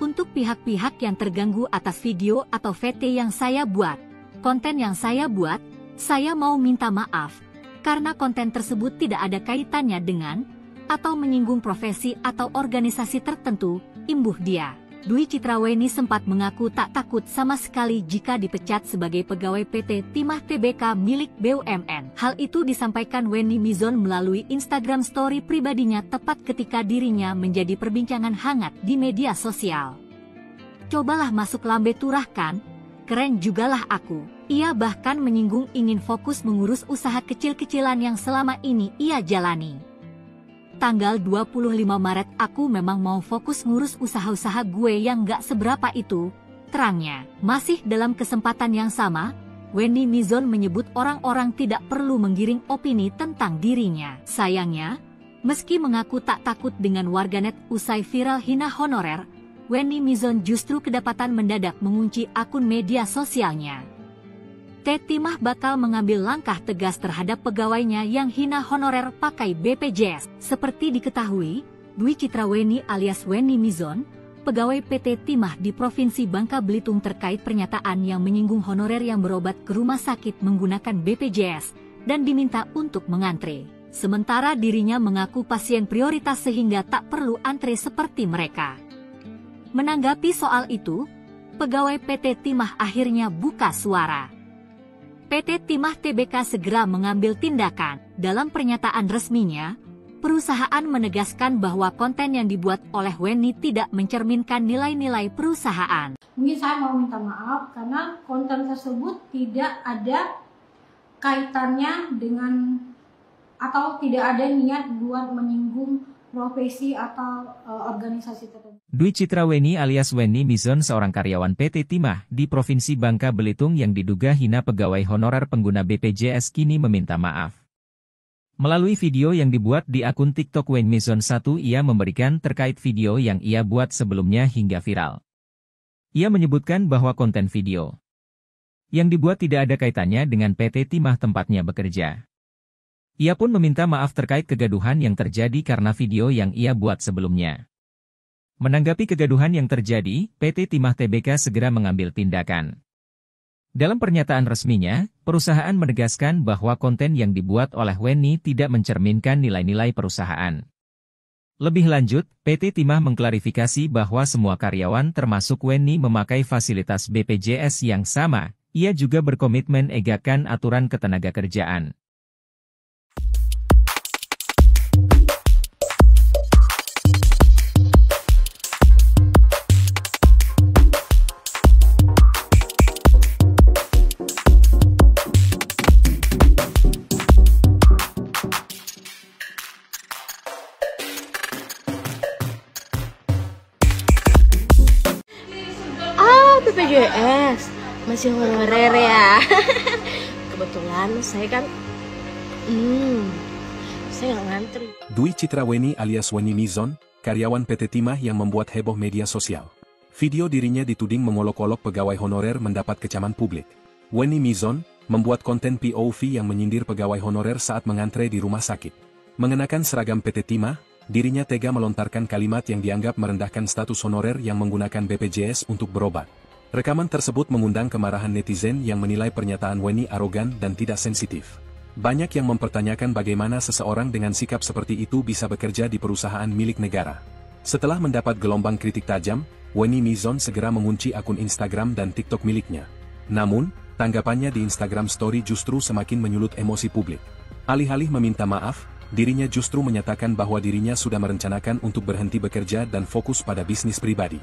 Untuk pihak-pihak yang terganggu atas video atau VT yang saya buat, konten yang saya buat, saya mau minta maaf. Karena konten tersebut tidak ada kaitannya dengan atau menyinggung profesi atau organisasi tertentu, imbuh dia. Dwi Citraweni sempat mengaku tak takut sama sekali jika dipecat sebagai pegawai PT Timah Tbk milik BUMN. Hal itu disampaikan Wenny Mizon melalui Instagram story pribadinya tepat ketika dirinya menjadi perbincangan hangat di media sosial. "Cobalah masuk lambe turah kan? Keren jugalah aku." Ia bahkan menyinggung ingin fokus mengurus usaha kecil-kecilan yang selama ini ia jalani. "Tanggal 25 Maret aku memang mau fokus ngurus usaha-usaha gue yang gak seberapa itu," terangnya. Masih dalam kesempatan yang sama, Wenny Mizon menyebut orang-orang tidak perlu menggiring opini tentang dirinya. Sayangnya, meski mengaku tak takut dengan warganet usai viral hina honorer, Wenny Mizon justru kedapatan mendadak mengunci akun media sosialnya. Timah bakal mengambil langkah tegas terhadap pegawainya yang hina honorer pakai BPJS. Seperti diketahui, Dwi Citraweni alias Wenny Mizon, pegawai PT Timah di Provinsi Bangka Belitung terkait pernyataan yang menyinggung honorer yang berobat ke rumah sakit menggunakan BPJS dan diminta untuk mengantre. Sementara dirinya mengaku pasien prioritas sehingga tak perlu antre seperti mereka. Menanggapi soal itu, pegawai PT Timah akhirnya buka suara. PT Timah Tbk segera mengambil tindakan. Dalam pernyataan resminya, perusahaan menegaskan bahwa konten yang dibuat oleh Wenny tidak mencerminkan nilai-nilai perusahaan. Mungkin saya mau minta maaf karena konten tersebut tidak ada kaitannya dengan atau tidak ada niat buat menyinggung profesi atau organisasi tertentu. Dwi Citraweni alias Wenny Mizon seorang karyawan PT Timah di Provinsi Bangka Belitung yang diduga hina pegawai honorer pengguna BPJS kini meminta maaf. Melalui video yang dibuat di akun TikTok Wenny Mizon 1 ia memberikan terkait video yang ia buat sebelumnya hingga viral. Ia menyebutkan bahwa konten video yang dibuat tidak ada kaitannya dengan PT Timah tempatnya bekerja. Ia pun meminta maaf terkait kegaduhan yang terjadi karena video yang ia buat sebelumnya. Menanggapi kegaduhan yang terjadi, PT Timah Tbk segera mengambil tindakan. Dalam pernyataan resminya, perusahaan menegaskan bahwa konten yang dibuat oleh Wenny tidak mencerminkan nilai-nilai perusahaan. Lebih lanjut, PT Timah mengklarifikasi bahwa semua karyawan termasuk Wenny memakai fasilitas BPJS yang sama. Ia juga berkomitmen egakkan aturan ketenagakerjaan. BPJS masih honorer ya. Kebetulan saya kan saya nggak ngantri. Dwi Citraweni alias Wenny Mizon, karyawan PT Timah yang membuat heboh media sosial. Video dirinya dituding mengolok-olok pegawai honorer mendapat kecaman publik. Wenny Mizon membuat konten POV yang menyindir pegawai honorer saat mengantre di rumah sakit. Mengenakan seragam PT Timah, dirinya tega melontarkan kalimat yang dianggap merendahkan status honorer yang menggunakan BPJS untuk berobat. Rekaman tersebut mengundang kemarahan netizen yang menilai pernyataan Wenny arogan dan tidak sensitif. Banyak yang mempertanyakan bagaimana seseorang dengan sikap seperti itu bisa bekerja di perusahaan milik negara. Setelah mendapat gelombang kritik tajam, Wenny Mizon segera mengunci akun Instagram dan TikTok miliknya. Namun, tanggapannya di Instagram Story justru semakin menyulut emosi publik. Alih-alih meminta maaf, dirinya justru menyatakan bahwa dirinya sudah merencanakan untuk berhenti bekerja dan fokus pada bisnis pribadi.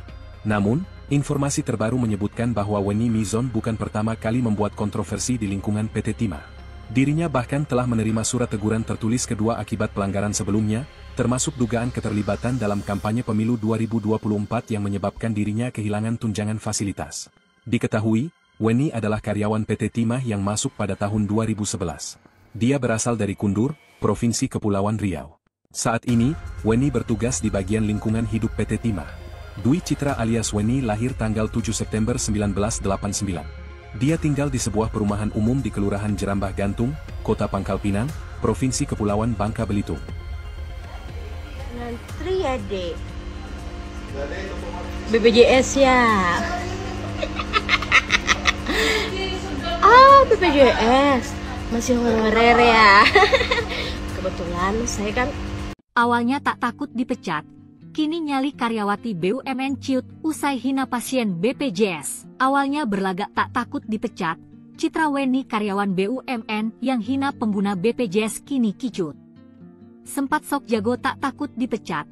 Namun, informasi terbaru menyebutkan bahwa Wenny Mizon bukan pertama kali membuat kontroversi di lingkungan PT Timah. Dirinya bahkan telah menerima surat teguran tertulis kedua akibat pelanggaran sebelumnya, termasuk dugaan keterlibatan dalam kampanye pemilu 2024 yang menyebabkan dirinya kehilangan tunjangan fasilitas. Diketahui, Wenny adalah karyawan PT Timah yang masuk pada tahun 2011. Dia berasal dari Kundur, Provinsi Kepulauan Riau. Saat ini, Wenny bertugas di bagian lingkungan hidup PT Timah. Dwi Citra alias Wenny lahir tanggal 7 September 1989. Dia tinggal di sebuah perumahan umum di Kelurahan Jerambah Gantung, Kota Pangkal Pinang, Provinsi Kepulauan Bangka Belitung. Ngantri ya, Dek. BPJS ya. BPJS masih honorer ya. Kebetulan saya kan awalnya tak takut dipecat, Kini nyali karyawati BUMN ciut usai hina pasien BPJS. Awalnya berlagak tak takut dipecat, Citra Weni karyawan BUMN yang hina pengguna BPJS kini kicut. Sempat sok jago tak takut dipecat,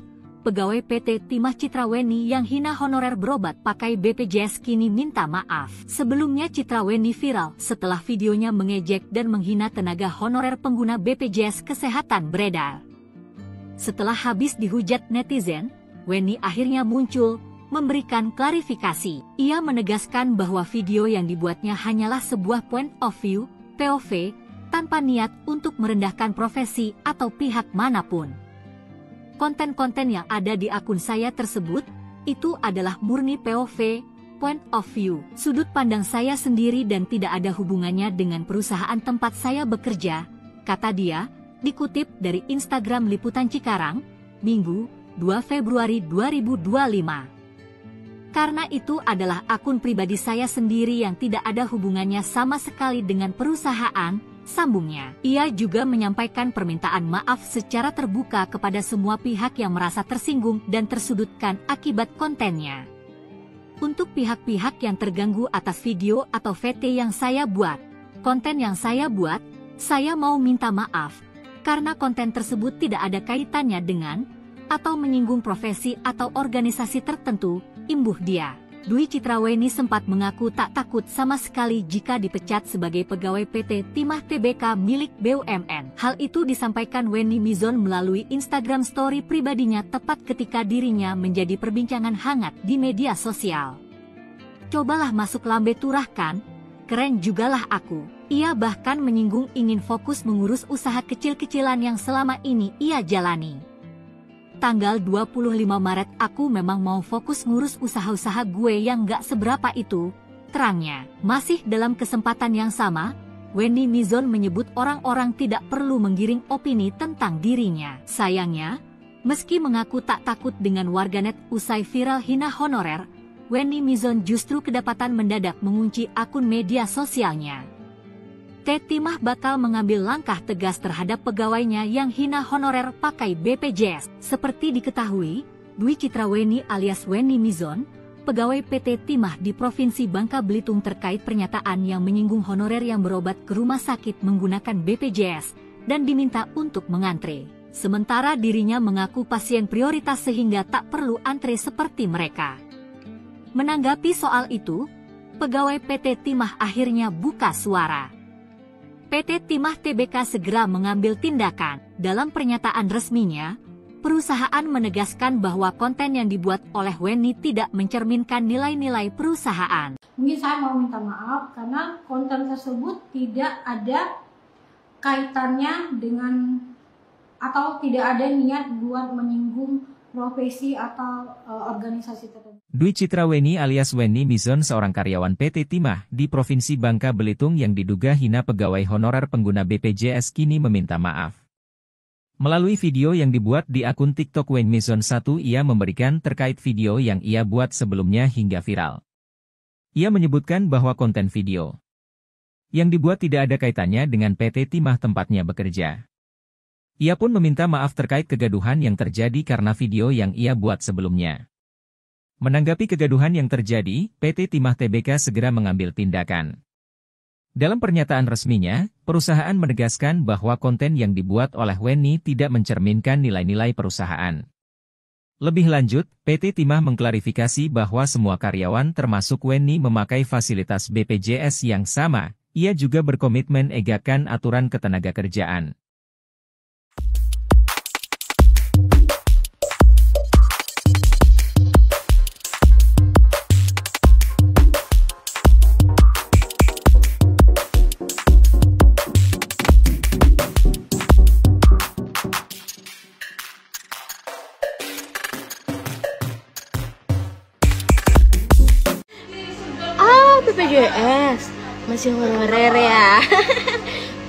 pegawai PT Timah Citra Weni yang hina honorer berobat pakai BPJS kini minta maaf. Sebelumnya Citra Weni viral setelah videonya mengejek dan menghina tenaga honorer pengguna BPJS Kesehatan beredar. Setelah habis dihujat netizen, Weni akhirnya muncul, memberikan klarifikasi. Ia menegaskan bahwa video yang dibuatnya hanyalah sebuah point of view, POV, tanpa niat untuk merendahkan profesi atau pihak manapun. Konten-konten yang ada di akun saya tersebut, itu adalah murni POV, point of view, sudut pandang saya sendiri dan tidak ada hubungannya dengan perusahaan tempat saya bekerja, kata dia, dikutip dari Instagram Liputan Cikarang, Minggu, 2 Februari 2025. Karena itu adalah akun pribadi saya sendiri yang tidak ada hubungannya sama sekali dengan perusahaan, sambungnya. Ia juga menyampaikan permintaan maaf secara terbuka kepada semua pihak yang merasa tersinggung dan tersudutkan akibat kontennya. Untuk pihak-pihak yang terganggu atas video atau VT yang saya buat, konten yang saya buat, saya mau minta maaf. Karena konten tersebut tidak ada kaitannya dengan atau menyinggung profesi atau organisasi tertentu, imbuh dia. Dwi Citra Weni sempat mengaku tak takut sama sekali jika dipecat sebagai pegawai PT Timah Tbk milik BUMN. Hal itu disampaikan Weni Mizon melalui Instagram story pribadinya tepat ketika dirinya menjadi perbincangan hangat di media sosial. Cobalah masuk lambe turah kan? Keren jugalah aku. Ia bahkan menyinggung ingin fokus mengurus usaha kecil-kecilan yang selama ini ia jalani. Tanggal 25 Maret aku memang mau fokus ngurus usaha-usaha gue yang gak seberapa itu, terangnya. Masih dalam kesempatan yang sama, Weni Mizon menyebut orang-orang tidak perlu menggiring opini tentang dirinya. Sayangnya, meski mengaku tak takut dengan warganet usai viral hina honorer, Weni Mizon justru kedapatan mendadak mengunci akun media sosialnya. Timah bakal mengambil langkah tegas terhadap pegawainya yang hina honorer pakai BPJS. Seperti diketahui, Dwi Citra Weni alias Weni Mizon, pegawai PT Timah di Provinsi Bangka Belitung terkait pernyataan yang menyinggung honorer yang berobat ke rumah sakit menggunakan BPJS dan diminta untuk mengantre. Sementara dirinya mengaku pasien prioritas sehingga tak perlu antre seperti mereka. Menanggapi soal itu, pegawai PT Timah akhirnya buka suara. PT Timah Tbk segera mengambil tindakan. Dalam pernyataan resminya, perusahaan menegaskan bahwa konten yang dibuat oleh Weni tidak mencerminkan nilai-nilai perusahaan. Mungkin saya mau minta maaf karena konten tersebut tidak ada kaitannya dengan atau tidak ada niat buat menyinggung profesi atau organisasi tertentu. Dwi Citra Weni alias Weni Mizon seorang karyawan PT Timah di Provinsi Bangka Belitung yang diduga hina pegawai honorer pengguna BPJS kini meminta maaf. Melalui video yang dibuat di akun TikTok Weni Mizon 1 ia memberikan terkait video yang ia buat sebelumnya hingga viral. Ia menyebutkan bahwa konten video yang dibuat tidak ada kaitannya dengan PT Timah tempatnya bekerja. Ia pun meminta maaf terkait kegaduhan yang terjadi karena video yang ia buat sebelumnya. Menanggapi kegaduhan yang terjadi, PT Timah Tbk segera mengambil tindakan. Dalam pernyataan resminya, perusahaan menegaskan bahwa konten yang dibuat oleh Weni tidak mencerminkan nilai-nilai perusahaan. Lebih lanjut, PT Timah mengklarifikasi bahwa semua karyawan termasuk Weni memakai fasilitas BPJS yang sama. Ia juga berkomitmen egakan aturan ketenagakerjaan. BPJS masih honorer ya.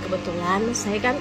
Kebetulan saya kan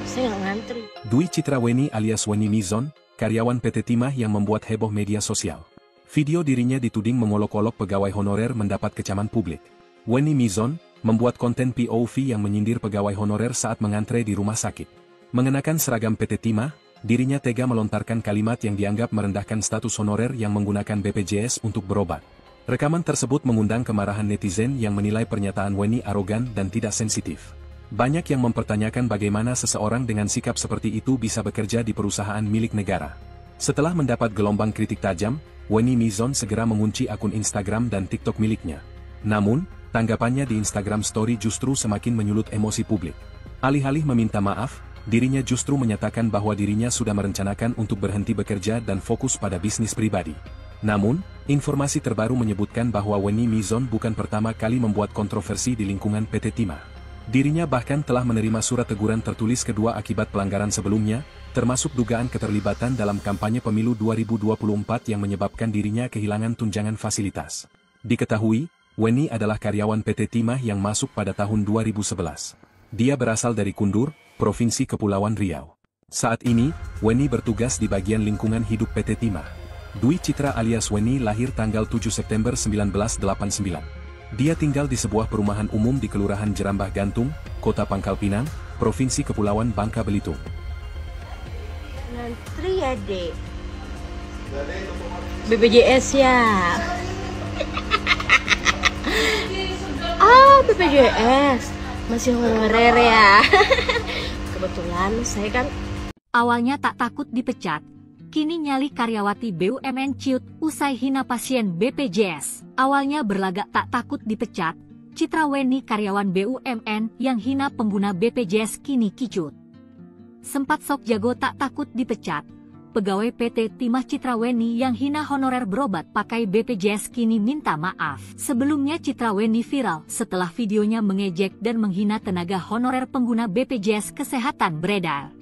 saya nggak ngantri. Dwi Citra Weni alias Weni Mizon, karyawan PT Timah yang membuat heboh media sosial. Video dirinya dituding mengolok-olok pegawai honorer mendapat kecaman publik. Weni Mizon membuat konten POV yang menyindir pegawai honorer saat mengantre di rumah sakit. Mengenakan seragam PT Timah, dirinya tega melontarkan kalimat yang dianggap merendahkan status honorer yang menggunakan BPJS untuk berobat. Rekaman tersebut mengundang kemarahan netizen yang menilai pernyataan Wenny arogan dan tidak sensitif. Banyak yang mempertanyakan bagaimana seseorang dengan sikap seperti itu bisa bekerja di perusahaan milik negara. Setelah mendapat gelombang kritik tajam, Wenny Mizon segera mengunci akun Instagram dan TikTok miliknya. Namun, tanggapannya di Instagram Story justru semakin menyulut emosi publik. Alih-alih meminta maaf, dirinya justru menyatakan bahwa dirinya sudah merencanakan untuk berhenti bekerja dan fokus pada bisnis pribadi. Namun, informasi terbaru menyebutkan bahwa Wenny Mizon bukan pertama kali membuat kontroversi di lingkungan PT Timah. Dirinya bahkan telah menerima surat teguran tertulis kedua akibat pelanggaran sebelumnya, termasuk dugaan keterlibatan dalam kampanye pemilu 2024 yang menyebabkan dirinya kehilangan tunjangan fasilitas. Diketahui, Wenny adalah karyawan PT Timah yang masuk pada tahun 2011. Dia berasal dari Kundur, Provinsi Kepulauan Riau. Saat ini, Wenny bertugas di bagian lingkungan hidup PT Timah. Dwi Citra alias Wenny lahir tanggal 7 September 1989. Dia tinggal di sebuah perumahan umum di Kelurahan Jerambah Gantung, Kota Pangkal Pinang, Provinsi Kepulauan Bangka Belitung. Ngantri ya, Dek. BPJS ya. BPJS. Masih honorer ya. Kebetulan saya kan Awalnya tak takut dipecat, kini nyali karyawati BUMN ciut usai hina pasien BPJS. Awalnya berlagak tak takut dipecat, Citra Wenny karyawan BUMN yang hina pengguna BPJS kini kicut. Sempat sok jago tak takut dipecat, pegawai PT Timah Citra Wenny yang hina honorer berobat pakai BPJS kini minta maaf. Sebelumnya Citra Wenny viral setelah videonya mengejek dan menghina tenaga honorer pengguna BPJS Kesehatan beredar.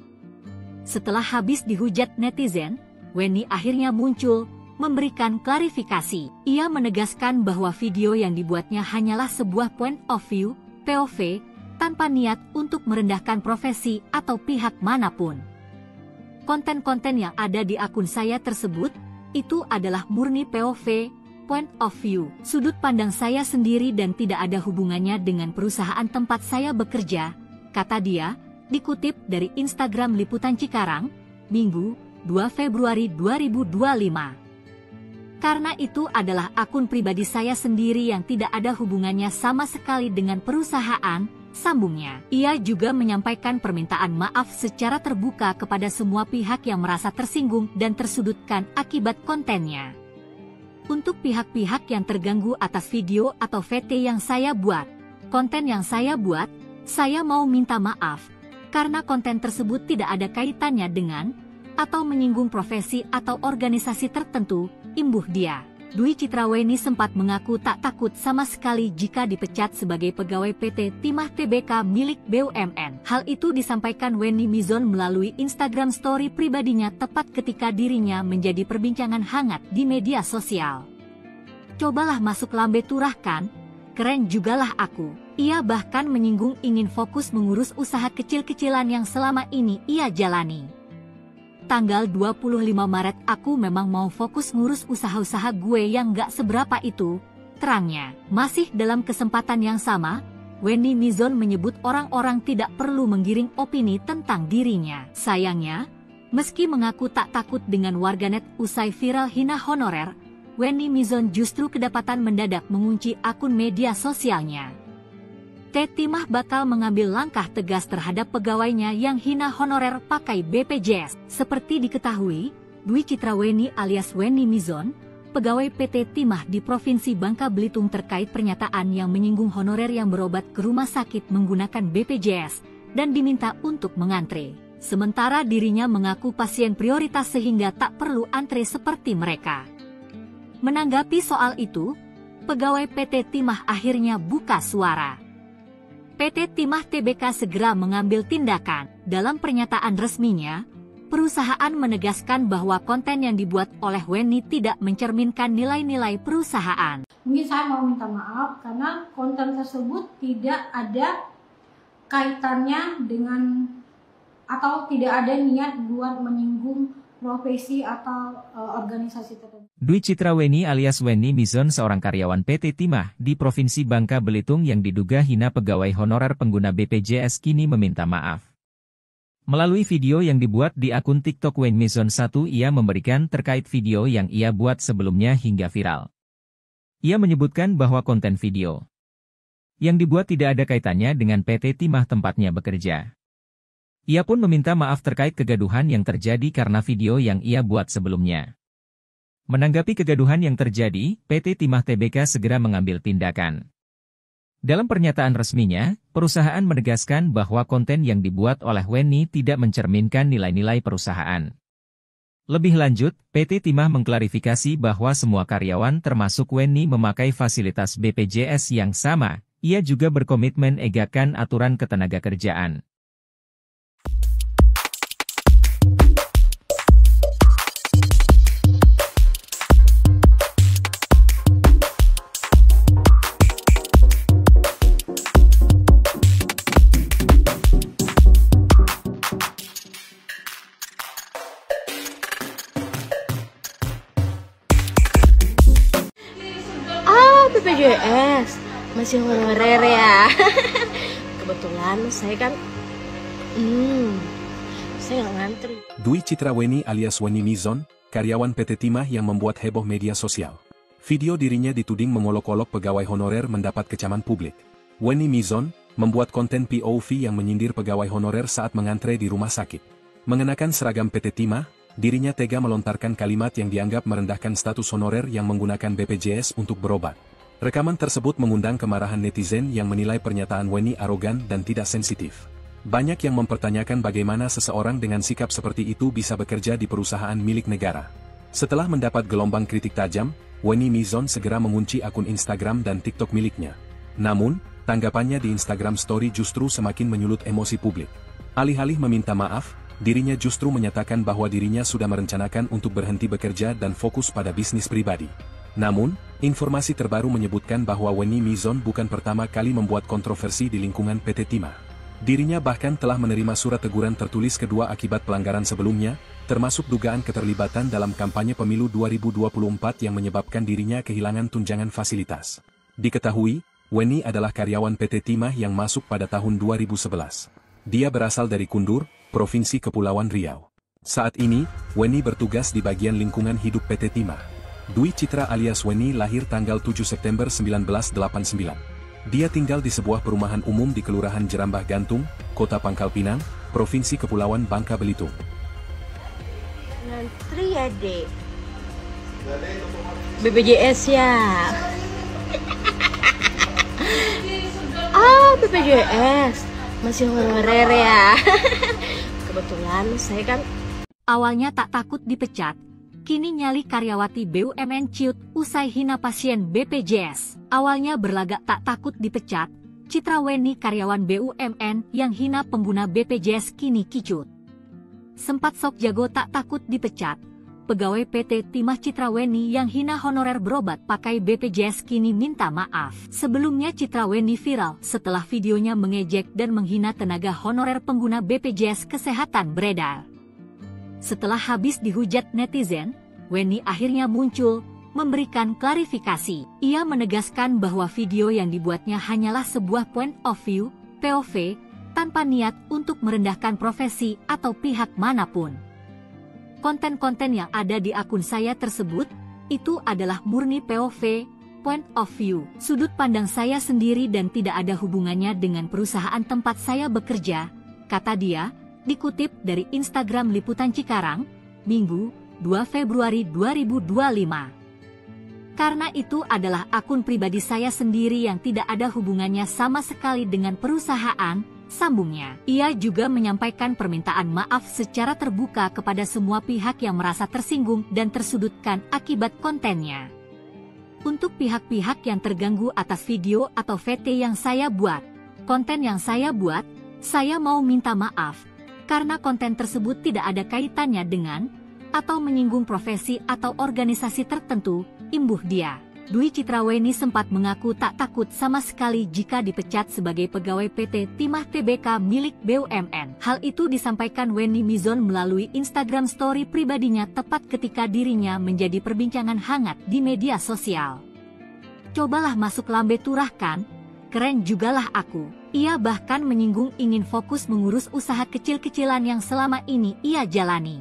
Setelah habis dihujat netizen, Wenny akhirnya muncul, memberikan klarifikasi. Ia menegaskan bahwa video yang dibuatnya hanyalah sebuah point of view, POV, tanpa niat untuk merendahkan profesi atau pihak manapun. Konten-konten yang ada di akun saya tersebut, itu adalah murni POV, point of view, sudut pandang saya sendiri dan tidak ada hubungannya dengan perusahaan tempat saya bekerja, kata dia, dikutip dari Instagram Liputan Cikarang, Minggu, 2 Februari 2025. Karena itu adalah akun pribadi saya sendiri yang tidak ada hubungannya sama sekali dengan perusahaan, sambungnya. Ia juga menyampaikan permintaan maaf secara terbuka kepada semua pihak yang merasa tersinggung dan tersudutkan akibat kontennya. Untuk pihak-pihak yang terganggu atas video atau VT yang saya buat, konten yang saya buat, saya mau minta maaf. Karena konten tersebut tidak ada kaitannya dengan atau menyinggung profesi atau organisasi tertentu, imbuh dia. Dwi Citra Wenny sempat mengaku tak takut sama sekali jika dipecat sebagai pegawai PT Timah Tbk milik BUMN. Hal itu disampaikan Wenny Mizon melalui Instagram Story pribadinya tepat ketika dirinya menjadi perbincangan hangat di media sosial. Cobalah masuk lambe turah kan? Keren jugalah aku. Ia bahkan menyinggung ingin fokus mengurus usaha kecil-kecilan yang selama ini ia jalani. Tanggal 25 Maret aku memang mau fokus ngurus usaha-usaha gue yang gak seberapa itu, terangnya. Masih dalam kesempatan yang sama, Wenny Mizon menyebut orang-orang tidak perlu menggiring opini tentang dirinya. Sayangnya, meski mengaku tak takut dengan warganet usai viral hina honorer, Wenny Mizon justru kedapatan mendadak mengunci akun media sosialnya. Timah bakal mengambil langkah tegas terhadap pegawainya yang hina honorer pakai BPJS. Seperti diketahui, Dwi Citra Wenny alias Wenny Mizon, pegawai PT Timah di Provinsi Bangka Belitung terkait pernyataan yang menyinggung honorer yang berobat ke rumah sakit menggunakan BPJS dan diminta untuk mengantre. Sementara dirinya mengaku pasien prioritas sehingga tak perlu antre seperti mereka. Menanggapi soal itu, pegawai PT Timah akhirnya buka suara. PT Timah Tbk segera mengambil tindakan. Dalam pernyataan resminya, perusahaan menegaskan bahwa konten yang dibuat oleh Wenny tidak mencerminkan nilai-nilai perusahaan. Mungkin saya mau minta maaf karena konten tersebut tidak ada kaitannya dengan atau tidak ada niat buat menyinggung profesi atau organisasi tertentu. Dwi Citra Wenny alias Wenny Mizon seorang karyawan PT Timah di Provinsi Bangka Belitung yang diduga hina pegawai honorer pengguna BPJS kini meminta maaf. Melalui video yang dibuat di akun TikTok Wayne Mizon 1, ia memberikan terkait video yang ia buat sebelumnya hingga viral. Ia menyebutkan bahwa konten video yang dibuat tidak ada kaitannya dengan PT Timah tempatnya bekerja. Ia pun meminta maaf terkait kegaduhan yang terjadi karena video yang ia buat sebelumnya. Menanggapi kegaduhan yang terjadi, PT Timah Tbk segera mengambil tindakan. Dalam pernyataan resminya, perusahaan menegaskan bahwa konten yang dibuat oleh Wenny tidak mencerminkan nilai-nilai perusahaan. Lebih lanjut, PT Timah mengklarifikasi bahwa semua karyawan termasuk Wenny memakai fasilitas BPJS yang sama. Ia juga berkomitmen egakkan aturan ketenagakerjaan. BPJS masih honorer ya. Kebetulan saya kan saya nggak ngantri. Dwi Citra Wenny alias Wenny Mizon, karyawan PT Timah yang membuat heboh media sosial. Video dirinya dituding mengolok-olok pegawai honorer mendapat kecaman publik. Wenny Mizon membuat konten POV yang menyindir pegawai honorer saat mengantre di rumah sakit. Mengenakan seragam PT Timah, dirinya tega melontarkan kalimat yang dianggap merendahkan status honorer yang menggunakan BPJS untuk berobat. Rekaman tersebut mengundang kemarahan netizen yang menilai pernyataan Wenny arogan dan tidak sensitif. Banyak yang mempertanyakan bagaimana seseorang dengan sikap seperti itu bisa bekerja di perusahaan milik negara. Setelah mendapat gelombang kritik tajam, Wenny Mizon segera mengunci akun Instagram dan TikTok miliknya. Namun, tanggapannya di Instagram Story justru semakin menyulut emosi publik. Alih-alih meminta maaf, dirinya justru menyatakan bahwa dirinya sudah merencanakan untuk berhenti bekerja dan fokus pada bisnis pribadi. Namun, informasi terbaru menyebutkan bahwa Wenny Mizon bukan pertama kali membuat kontroversi di lingkungan PT Timah. Dirinya bahkan telah menerima surat teguran tertulis kedua akibat pelanggaran sebelumnya, termasuk dugaan keterlibatan dalam kampanye pemilu 2024 yang menyebabkan dirinya kehilangan tunjangan fasilitas. Diketahui, Wenny adalah karyawan PT Timah yang masuk pada tahun 2011. Dia berasal dari Kundur, Provinsi Kepulauan Riau. Saat ini, Wenny bertugas di bagian lingkungan hidup PT Timah. Dwi Citra alias Wenny lahir tanggal 7 September 1989. Dia tinggal di sebuah perumahan umum di Kelurahan Jerambah Gantung, Kota Pangkal Pinang, Provinsi Kepulauan Bangka Belitung. Ngantri ya, Dek. BPJS ya. BPJS masih honorer ya. Kebetulan saya kan Awalnya tak takut dipecat, kini nyali karyawati BUMN ciut usai hina pasien BPJS. Awalnya berlagak tak takut dipecat, Citra Wenny karyawan BUMN yang hina pengguna BPJS kini kicut. Sempat sok jago tak takut dipecat, pegawai PT Timah Citra Wenny yang hina honorer berobat pakai BPJS kini minta maaf. Sebelumnya Citra Wenny viral setelah videonya mengejek dan menghina tenaga honorer pengguna BPJS Kesehatan beredar. Setelah habis dihujat netizen, Wenny akhirnya muncul, memberikan klarifikasi. Ia menegaskan bahwa video yang dibuatnya hanyalah sebuah point of view, POV, tanpa niat untuk merendahkan profesi atau pihak manapun. Konten-konten yang ada di akun saya tersebut, itu adalah murni POV, point of view, sudut pandang saya sendiri dan tidak ada hubungannya dengan perusahaan tempat saya bekerja, kata dia, dikutip dari Instagram Liputan Cikarang, Minggu, 2 Februari 2025. Karena itu adalah akun pribadi saya sendiri yang tidak ada hubungannya sama sekali dengan perusahaan, sambungnya. Ia juga menyampaikan permintaan maaf secara terbuka kepada semua pihak yang merasa tersinggung dan tersudutkan akibat kontennya. Untuk pihak-pihak yang terganggu atas video atau VT yang saya buat, konten yang saya buat, saya mau minta maaf. Karena konten tersebut tidak ada kaitannya dengan, atau menyinggung profesi atau organisasi tertentu, imbuh dia. Dwi Citra Wenny sempat mengaku tak takut sama sekali jika dipecat sebagai pegawai PT Timah Tbk milik BUMN. Hal itu disampaikan Wenny Mizon melalui Instagram story pribadinya tepat ketika dirinya menjadi perbincangan hangat di media sosial. Cobalah masuk lambe turahkan, keren jugalah aku. Ia bahkan menyinggung ingin fokus mengurus usaha kecil-kecilan yang selama ini ia jalani.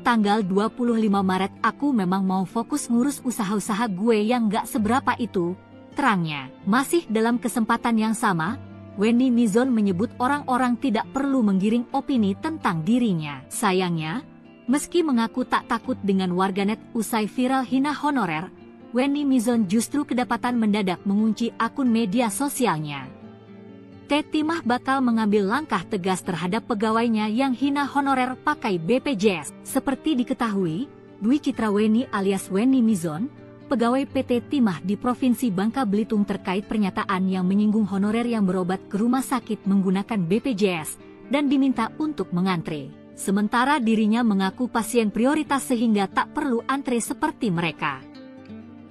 Tanggal 25 Maret aku memang mau fokus ngurus usaha-usaha gue yang gak seberapa itu, terangnya. Masih dalam kesempatan yang sama, Wendy Mizon menyebut orang-orang tidak perlu menggiring opini tentang dirinya. Sayangnya, meski mengaku tak takut dengan warganet usai viral hina honorer, Wendy Mizon justru kedapatan mendadak mengunci akun media sosialnya. Timah bakal mengambil langkah tegas terhadap pegawainya yang hina honorer pakai BPJS. Seperti diketahui, Dwi Citra Weni alias Wendy Mizon, pegawai PT Timah di Provinsi Bangka Belitung terkait pernyataan yang menyinggung honorer yang berobat ke rumah sakit menggunakan BPJS dan diminta untuk mengantre. Sementara dirinya mengaku pasien prioritas sehingga tak perlu antre seperti mereka.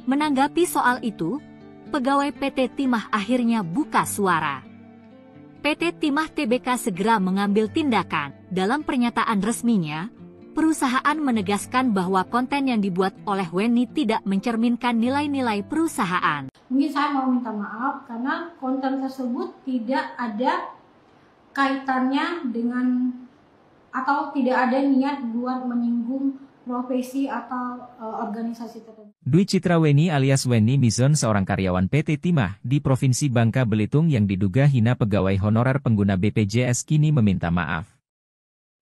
Menanggapi soal itu, pegawai PT Timah akhirnya buka suara. PT Timah Tbk segera mengambil tindakan. Dalam pernyataan resminya, perusahaan menegaskan bahwa konten yang dibuat oleh Wendy tidak mencerminkan nilai-nilai perusahaan. Mungkin saya mau minta maaf karena konten tersebut tidak ada kaitannya dengan atau tidak ada niat buat menyinggung profesi atau organisasi tertentu. Dwi Citra Weni alias Wendy Mizon seorang karyawan PT Timah di Provinsi Bangka Belitung yang diduga hina pegawai honorer pengguna BPJS kini meminta maaf.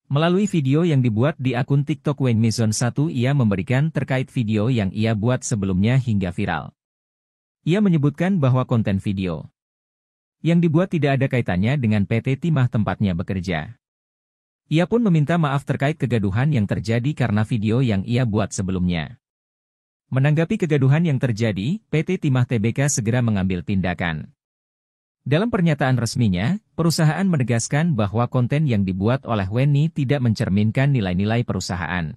Melalui video yang dibuat di akun TikTok Wendy Mizon 1 ia memberikan terkait video yang ia buat sebelumnya hingga viral. Ia menyebutkan bahwa konten video yang dibuat tidak ada kaitannya dengan PT Timah tempatnya bekerja. Ia pun meminta maaf terkait kegaduhan yang terjadi karena video yang ia buat sebelumnya. Menanggapi kegaduhan yang terjadi, PT Timah Tbk segera mengambil tindakan. Dalam pernyataan resminya, perusahaan menegaskan bahwa konten yang dibuat oleh Wendy tidak mencerminkan nilai-nilai perusahaan.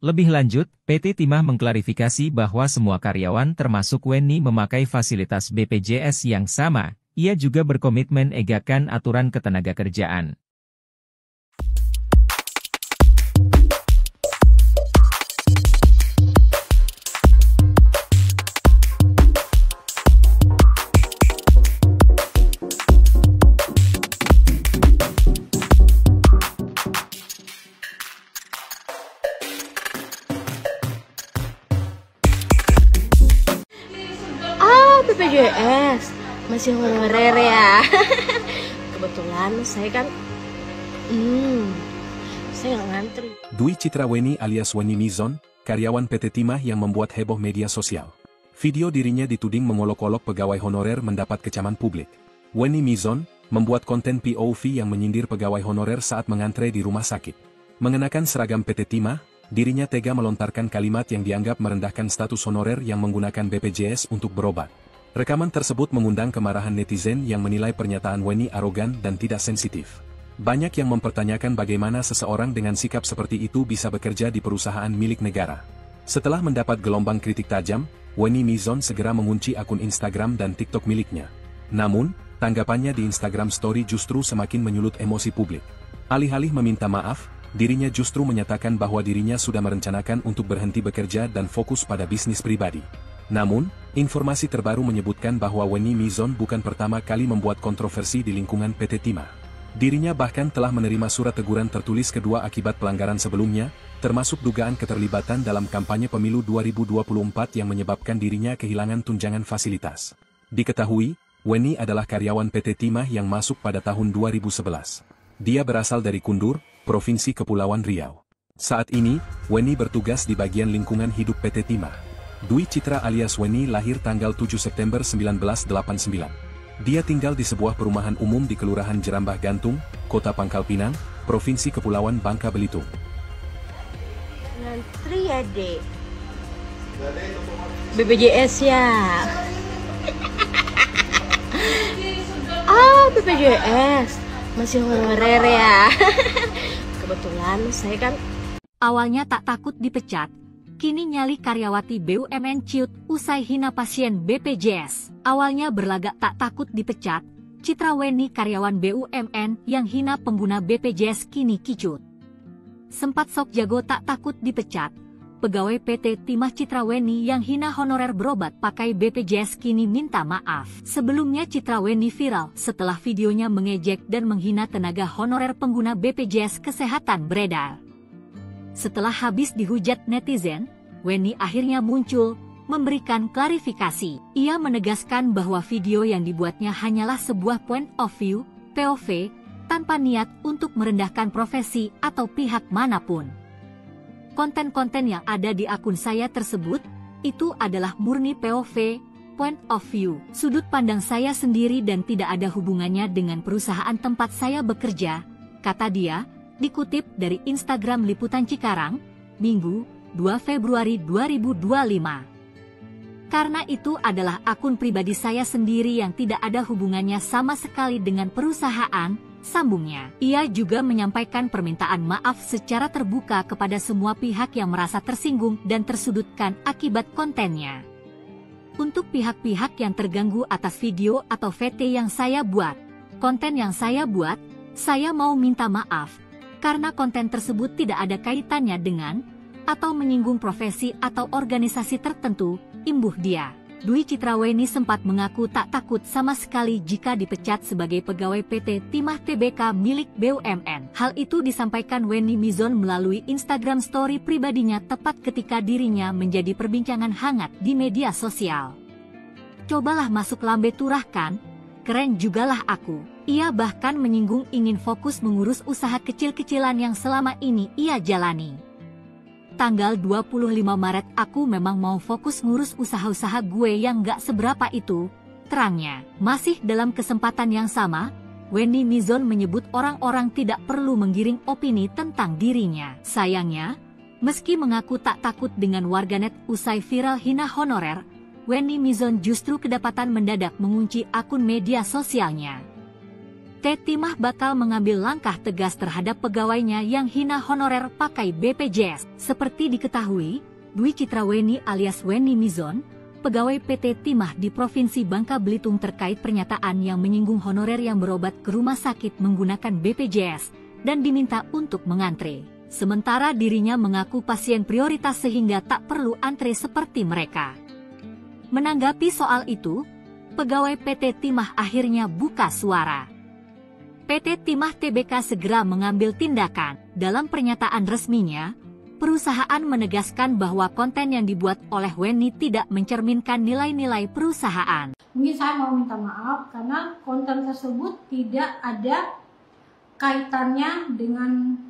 Lebih lanjut, PT Timah mengklarifikasi bahwa semua karyawan termasuk Wendy memakai fasilitas BPJS yang sama. Ia juga berkomitmen egakan aturan ketenagakerjaan. BPJS masih honorer ya. Kebetulan saya kan saya nggak ngantri. Dwi Citra Weni alias Wendy Mizon, karyawan PT Timah yang membuat heboh media sosial. Video dirinya dituding mengolok-olok pegawai honorer mendapat kecaman publik. Wendy Mizon membuat konten POV yang menyindir pegawai honorer saat mengantre di rumah sakit. Mengenakan seragam PT Timah, dirinya tega melontarkan kalimat yang dianggap merendahkan status honorer yang menggunakan BPJS untuk berobat. Rekaman tersebut mengundang kemarahan netizen yang menilai pernyataan Wendy arogan dan tidak sensitif. Banyak yang mempertanyakan bagaimana seseorang dengan sikap seperti itu bisa bekerja di perusahaan milik negara. Setelah mendapat gelombang kritik tajam, Wendy Mizon segera mengunci akun Instagram dan TikTok miliknya. Namun, tanggapannya di Instagram Story justru semakin menyulut emosi publik. Alih-alih meminta maaf, dirinya justru menyatakan bahwa dirinya sudah merencanakan untuk berhenti bekerja dan fokus pada bisnis pribadi. Namun, informasi terbaru menyebutkan bahwa Wendy Mizon bukan pertama kali membuat kontroversi di lingkungan PT Timah. Dirinya bahkan telah menerima surat teguran tertulis kedua akibat pelanggaran sebelumnya, termasuk dugaan keterlibatan dalam kampanye pemilu 2024 yang menyebabkan dirinya kehilangan tunjangan fasilitas. Diketahui, Wendy adalah karyawan PT Timah yang masuk pada tahun 2011. Dia berasal dari Kundur, Provinsi Kepulauan Riau. Saat ini, Wendy bertugas di bagian lingkungan hidup PT Timah. Dwi Citra alias Wendy lahir tanggal 7 September 1989. Dia tinggal di sebuah perumahan umum di Kelurahan Jerambah Gantung, Kota Pangkal Pinang, Provinsi Kepulauan Bangka Belitung. Ngantri ya, Dek. BPJS ya. BPJS masih honorer ya. Kebetulan saya kan awalnya tak takut dipecat, kini nyali karyawati BUMN ciut usai hina pasien BPJS. Awalnya berlagak tak takut dipecat, Citra Weni karyawan BUMN yang hina pengguna BPJS kini kicut. Sempat sok jago tak takut dipecat, pegawai PT Timah Citra Weni yang hina honorer berobat pakai BPJS kini minta maaf. Sebelumnya Citra Weni viral setelah videonya mengejek dan menghina tenaga honorer pengguna BPJS Kesehatan beredar. Setelah habis dihujat netizen, Weni akhirnya muncul, memberikan klarifikasi. Ia menegaskan bahwa video yang dibuatnya hanyalah sebuah point of view, POV, tanpa niat untuk merendahkan profesi atau pihak manapun. Konten-konten yang ada di akun saya tersebut, itu adalah murni POV, point of view, sudut pandang saya sendiri dan tidak ada hubungannya dengan perusahaan tempat saya bekerja, kata dia, dikutip dari Instagram Liputan Cikarang, Minggu, 2 Februari 2025. Karena itu adalah akun pribadi saya sendiri yang tidak ada hubungannya sama sekali dengan perusahaan, sambungnya. Ia juga menyampaikan permintaan maaf secara terbuka kepada semua pihak yang merasa tersinggung dan tersudutkan akibat kontennya. Untuk pihak-pihak yang terganggu atas video atau VT yang saya buat, konten yang saya buat, saya mau minta maaf, karena konten tersebut tidak ada kaitannya dengan, atau menyinggung profesi atau organisasi tertentu, imbuh dia. Dwi Citra Weni sempat mengaku tak takut sama sekali jika dipecat sebagai pegawai PT Timah Tbk milik BUMN. Hal itu disampaikan Weni Mizon melalui Instagram story pribadinya tepat ketika dirinya menjadi perbincangan hangat di media sosial. Cobalah masuk lambe turah kan, keren jugalah aku. Ia bahkan menyinggung ingin fokus mengurus usaha kecil-kecilan yang selama ini ia jalani. Tanggal 25 Maret aku memang mau fokus ngurus usaha-usaha gue yang gak seberapa itu, terangnya. Masih dalam kesempatan yang sama, Weni Mizon menyebut orang-orang tidak perlu menggiring opini tentang dirinya. Sayangnya, meski mengaku tak takut dengan warganet usai viral hina honorer, Weni Mizon justru kedapatan mendadak mengunci akun media sosialnya. Timah bakal mengambil langkah tegas terhadap pegawainya yang hina honorer pakai BPJS. Seperti diketahui, Dwi Citra Weni alias Weni Mizon, pegawai PT Timah di Provinsi Bangka Belitung terkait pernyataan yang menyinggung honorer yang berobat ke rumah sakit menggunakan BPJS dan diminta untuk mengantre. Sementara dirinya mengaku pasien prioritas sehingga tak perlu antre seperti mereka. Menanggapi soal itu, pegawai PT Timah akhirnya buka suara. PT Timah Tbk segera mengambil tindakan. Dalam pernyataan resminya, perusahaan menegaskan bahwa konten yang dibuat oleh Weni tidak mencerminkan nilai-nilai perusahaan. Mungkin saya mau minta maaf karena konten tersebut tidak ada kaitannya dengan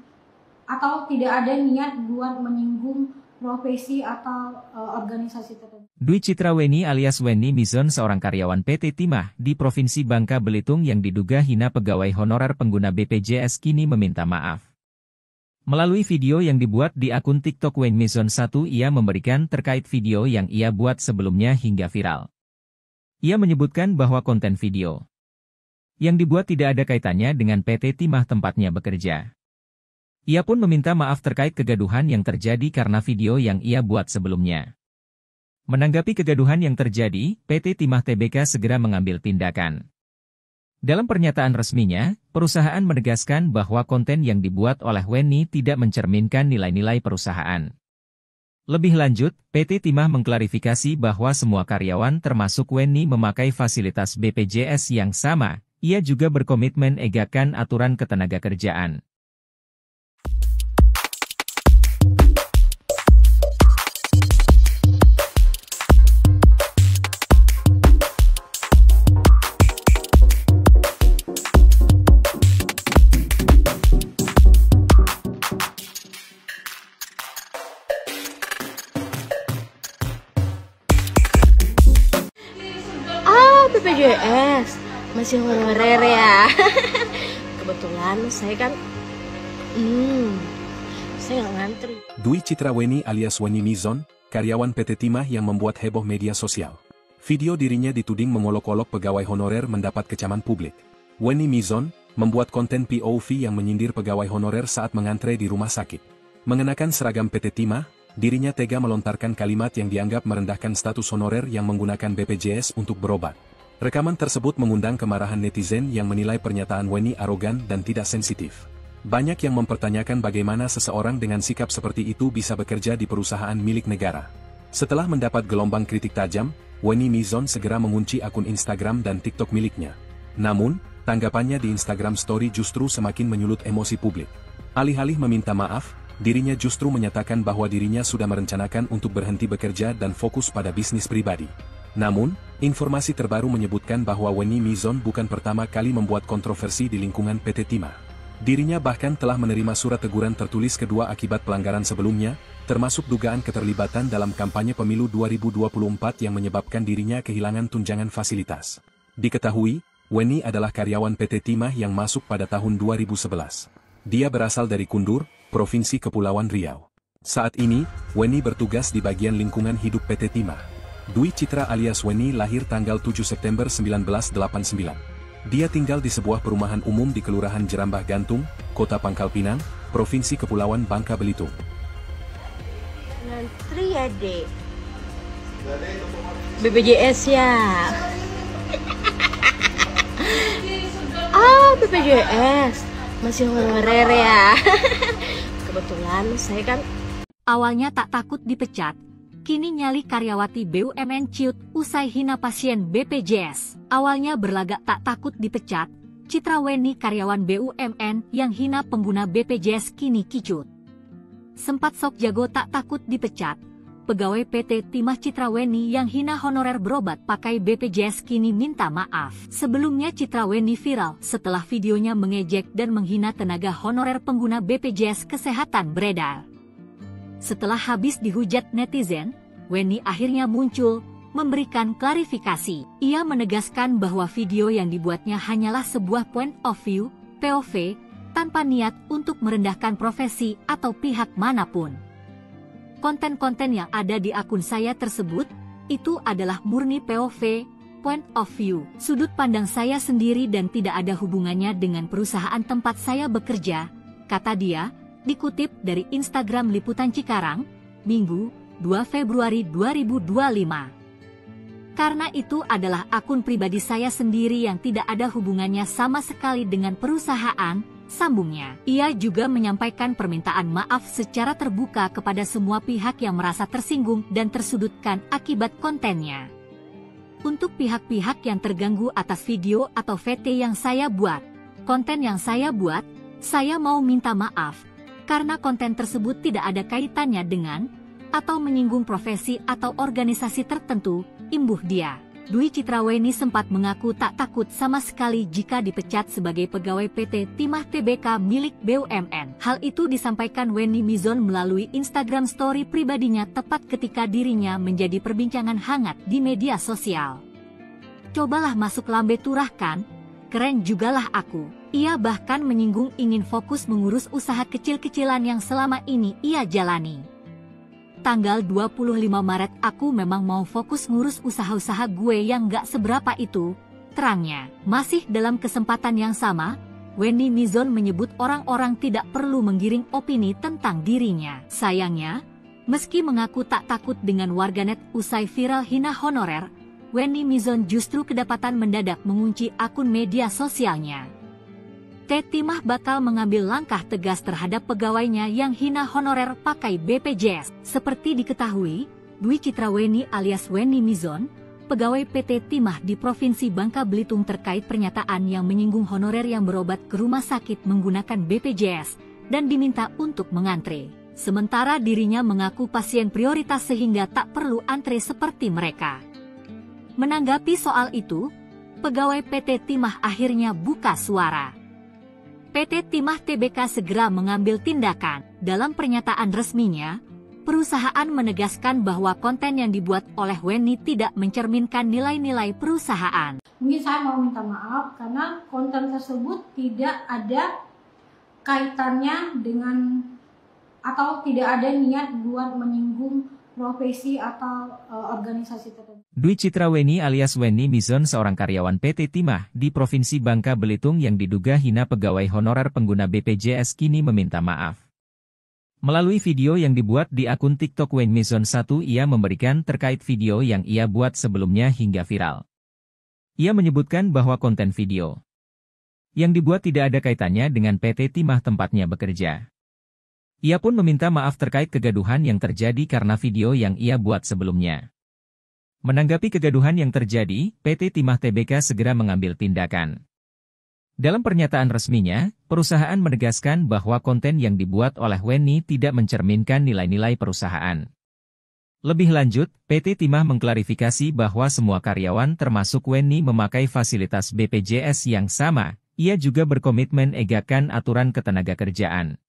atau tidak ada niat buat menyinggung profesi atau organisasi tertentu. Dwi Citra Weni alias Weni Mizon seorang karyawan PT Timah di Provinsi Bangka Belitung yang diduga hina pegawai honorer pengguna BPJS kini meminta maaf. Melalui video yang dibuat di akun TikTok Weni Mizon 1 ia memberikan terkait video yang ia buat sebelumnya hingga viral. Ia menyebutkan bahwa konten video yang dibuat tidak ada kaitannya dengan PT Timah tempatnya bekerja. Ia pun meminta maaf terkait kegaduhan yang terjadi karena video yang ia buat sebelumnya. Menanggapi kegaduhan yang terjadi, PT Timah Tbk segera mengambil tindakan. Dalam pernyataan resminya, perusahaan menegaskan bahwa konten yang dibuat oleh Weni tidak mencerminkan nilai-nilai perusahaan. Lebih lanjut, PT Timah mengklarifikasi bahwa semua karyawan termasuk Weni memakai fasilitas BPJS yang sama. Ia juga berkomitmen egakkan aturan ketenagakerjaan. BPJS masih honorer ya. Kebetulan saya kan saya nggak ngantri. Dwi Citra Weni alias Weni Mizon, karyawan PT Timah yang membuat heboh media sosial. Video dirinya dituding mengolok-olok pegawai honorer mendapat kecaman publik. Weni Mizon membuat konten POV yang menyindir pegawai honorer saat mengantre di rumah sakit. Mengenakan seragam PT Timah, dirinya tega melontarkan kalimat yang dianggap merendahkan status honorer yang menggunakan BPJS untuk berobat. Rekaman tersebut mengundang kemarahan netizen yang menilai pernyataan Weni arogan dan tidak sensitif. Banyak yang mempertanyakan bagaimana seseorang dengan sikap seperti itu bisa bekerja di perusahaan milik negara. Setelah mendapat gelombang kritik tajam, Wenny Mizon segera mengunci akun Instagram dan TikTok miliknya. Namun, tanggapannya di Instagram Story justru semakin menyulut emosi publik. Alih-alih meminta maaf, dirinya justru menyatakan bahwa dirinya sudah merencanakan untuk berhenti bekerja dan fokus pada bisnis pribadi. Namun, informasi terbaru menyebutkan bahwa Wenny Mizon bukan pertama kali membuat kontroversi di lingkungan PT Timah. Dirinya bahkan telah menerima surat teguran tertulis kedua akibat pelanggaran sebelumnya, termasuk dugaan keterlibatan dalam kampanye pemilu 2024 yang menyebabkan dirinya kehilangan tunjangan fasilitas. Diketahui, Wenny adalah karyawan PT Timah yang masuk pada tahun 2011. Dia berasal dari Kundur, Provinsi Kepulauan Riau. Saat ini, Wenny bertugas di bagian lingkungan hidup PT Timah. Dwi Citra alias Wenny lahir tanggal 7 September 1989. Dia tinggal di sebuah perumahan umum di Kelurahan Jerambah Gantung, Kota Pangkal Pinang, Provinsi Kepulauan Bangka Belitung. Ngantri ya, Dek. BPJS ya. BPJS. Masih honorer ya. Kebetulan saya kan Awalnya tak takut dipecat, kini nyali karyawati BUMN ciut usai hina pasien BPJS. Awalnya berlagak tak takut dipecat, Citra Wenny karyawan BUMN yang hina pengguna BPJS kini kicut. Sempat sok jago tak takut dipecat, pegawai PT Timah Citra Wenny yang hina honorer berobat pakai BPJS kini minta maaf. Sebelumnya Citra Wenny viral setelah videonya mengejek dan menghina tenaga honorer pengguna BPJS Kesehatan beredar. Setelah habis dihujat netizen, Wenny akhirnya muncul, memberikan klarifikasi. Ia menegaskan bahwa video yang dibuatnya hanyalah sebuah point of view, POV, tanpa niat untuk merendahkan profesi atau pihak manapun. Konten-konten yang ada di akun saya tersebut, itu adalah murni POV, point of view, sudut pandang saya sendiri dan tidak ada hubungannya dengan perusahaan tempat saya bekerja, kata dia, dikutip dari Instagram Liputan Cikarang, Minggu, 2 Februari 2025. Karena itu adalah akun pribadi saya sendiri yang tidak ada hubungannya sama sekali dengan perusahaan, sambungnya. Ia juga menyampaikan permintaan maaf secara terbuka kepada semua pihak yang merasa tersinggung dan tersudutkan akibat kontennya. Untuk pihak-pihak yang terganggu atas video atau VT yang saya buat, konten yang saya buat, saya mau minta maaf, karena konten tersebut tidak ada kaitannya dengan, atau menyinggung profesi atau organisasi tertentu, imbuh dia. Dwi Citra Wenny sempat mengaku tak takut sama sekali jika dipecat sebagai pegawai PT Timah Tbk milik BUMN. Hal itu disampaikan Wenny Mizon melalui Instagram story pribadinya tepat ketika dirinya menjadi perbincangan hangat di media sosial. Cobalah masuk lambe turah kan? Keren jugalah aku. Ia bahkan menyinggung ingin fokus mengurus usaha kecil-kecilan yang selama ini ia jalani. Tanggal 25 Maret aku memang mau fokus ngurus usaha-usaha gue yang gak seberapa itu, terangnya. Masih dalam kesempatan yang sama, Wenny Mizon menyebut orang-orang tidak perlu menggiring opini tentang dirinya. Sayangnya, meski mengaku tak takut dengan warganet usai viral hina honorer, Wenny Mizon justru kedapatan mendadak mengunci akun media sosialnya. Timah bakal mengambil langkah tegas terhadap pegawainya yang hina honorer pakai BPJS. Seperti diketahui, Dwi Citra Wenny alias Wenny Mizon, pegawai PT Timah di Provinsi Bangka Belitung terkait pernyataan yang menyinggung honorer yang berobat ke rumah sakit menggunakan BPJS dan diminta untuk mengantre. Sementara dirinya mengaku pasien prioritas sehingga tak perlu antre seperti mereka. Menanggapi soal itu, pegawai PT Timah akhirnya buka suara. PT Timah Tbk segera mengambil tindakan. Dalam pernyataan resminya, perusahaan menegaskan bahwa konten yang dibuat oleh Wenny tidak mencerminkan nilai-nilai perusahaan. Mungkin saya mau minta maaf karena konten tersebut tidak ada kaitannya dengan atau tidak ada niat buat menyinggung profesi atau organisasi tertentu. Dwi Citra Wenny alias Wenny Mizon seorang karyawan PT Timah di Provinsi Bangka Belitung yang diduga hina pegawai honorer pengguna BPJS kini meminta maaf. Melalui video yang dibuat di akun TikTok Wenny Mizon 1 ia memberikan terkait video yang ia buat sebelumnya hingga viral. Ia menyebutkan bahwa konten video yang dibuat tidak ada kaitannya dengan PT Timah tempatnya bekerja. Ia pun meminta maaf terkait kegaduhan yang terjadi karena video yang ia buat sebelumnya. Menanggapi kegaduhan yang terjadi, PT Timah Tbk segera mengambil tindakan. Dalam pernyataan resminya, perusahaan menegaskan bahwa konten yang dibuat oleh Wenny tidak mencerminkan nilai-nilai perusahaan. Lebih lanjut, PT Timah mengklarifikasi bahwa semua karyawan termasuk Wenny memakai fasilitas BPJS yang sama. Ia juga berkomitmen egakkan aturan ketenagakerjaan.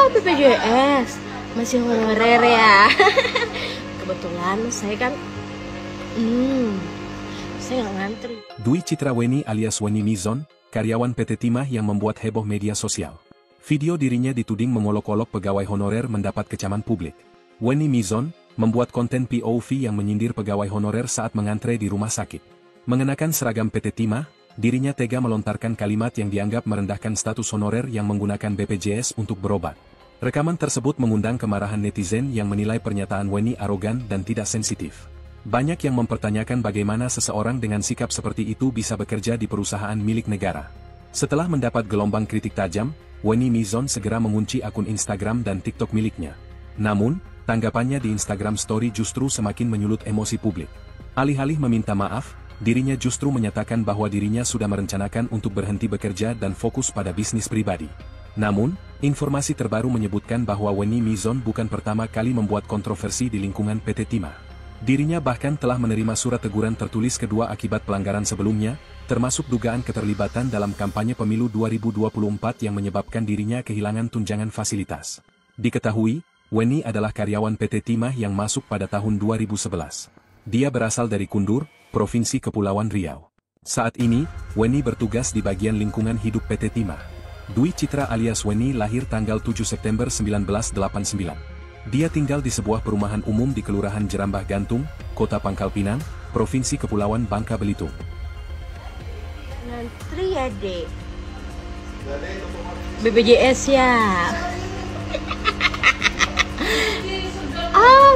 BPJS masih honorer ya. Kebetulan saya kan saya nggak ngantri. Dwi Citra Wenny alias Wenny Mizon, karyawan PT Timah yang membuat heboh media sosial. Video dirinya dituding mengolok-olok pegawai honorer mendapat kecaman publik. Wenny Mizon membuat konten POV yang menyindir pegawai honorer saat mengantre di rumah sakit. Mengenakan seragam PT Timah, dirinya tega melontarkan kalimat yang dianggap merendahkan status honorer yang menggunakan BPJS untuk berobat. Rekaman tersebut mengundang kemarahan netizen yang menilai pernyataan Wenny arogan dan tidak sensitif. Banyak yang mempertanyakan bagaimana seseorang dengan sikap seperti itu bisa bekerja di perusahaan milik negara. Setelah mendapat gelombang kritik tajam, Wenny Mizon segera mengunci akun Instagram dan TikTok miliknya. Namun, tanggapannya di Instagram Story justru semakin menyulut emosi publik. Alih-alih meminta maaf, dirinya justru menyatakan bahwa dirinya sudah merencanakan untuk berhenti bekerja dan fokus pada bisnis pribadi. Namun, informasi terbaru menyebutkan bahwa Wenny Mizon bukan pertama kali membuat kontroversi di lingkungan PT Timah. Dirinya bahkan telah menerima surat teguran tertulis kedua akibat pelanggaran sebelumnya, termasuk dugaan keterlibatan dalam kampanye pemilu 2024 yang menyebabkan dirinya kehilangan tunjangan fasilitas. Diketahui, Wenny adalah karyawan PT Timah yang masuk pada tahun 2011. Dia berasal dari Kundur, Provinsi Kepulauan Riau. Saat ini, Wenny bertugas di bagian lingkungan hidup PT Timah. Dwi Citra alias Wenny lahir tanggal 7 September 1989. Dia tinggal di sebuah perumahan umum di Kelurahan Jerambah Gantung, Kota Pangkal Pinang, Provinsi Kepulauan Bangka Belitung. Ngantri ya, Dek. BPJS ya.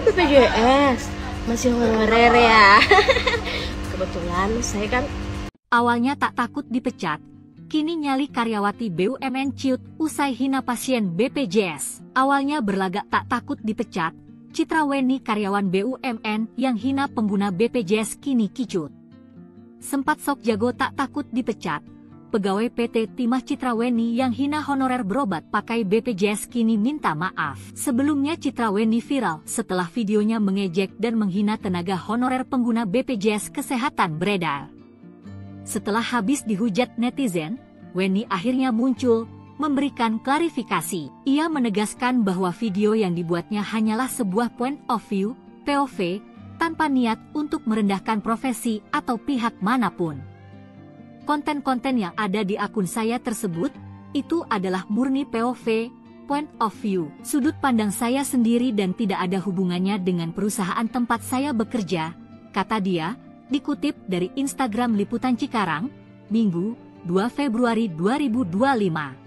BPJS masih honorer ya. Kebetulan saya kan Awalnya tak takut dipecat, kini nyali karyawati BUMN ciut usai hina pasien BPJS. Awalnya berlagak tak takut dipecat, Citra Wenny karyawan BUMN yang hina pengguna BPJS kini kicut. Sempat sok jago tak takut dipecat, pegawai PT Timah Citra Wenny yang hina honorer berobat pakai BPJS kini minta maaf. Sebelumnya Citra Wenny viral setelah videonya mengejek dan menghina tenaga honorer pengguna BPJS Kesehatan beredar. Setelah habis dihujat netizen, Wenny akhirnya muncul, memberikan klarifikasi. Ia menegaskan bahwa video yang dibuatnya hanyalah sebuah point of view, POV, tanpa niat untuk merendahkan profesi atau pihak manapun. Konten-konten yang ada di akun saya tersebut, itu adalah murni POV, point of view, sudut pandang saya sendiri dan tidak ada hubungannya dengan perusahaan tempat saya bekerja, kata dia, dikutip dari Instagram Liputan Cikarang, Minggu, 2 Februari 2025.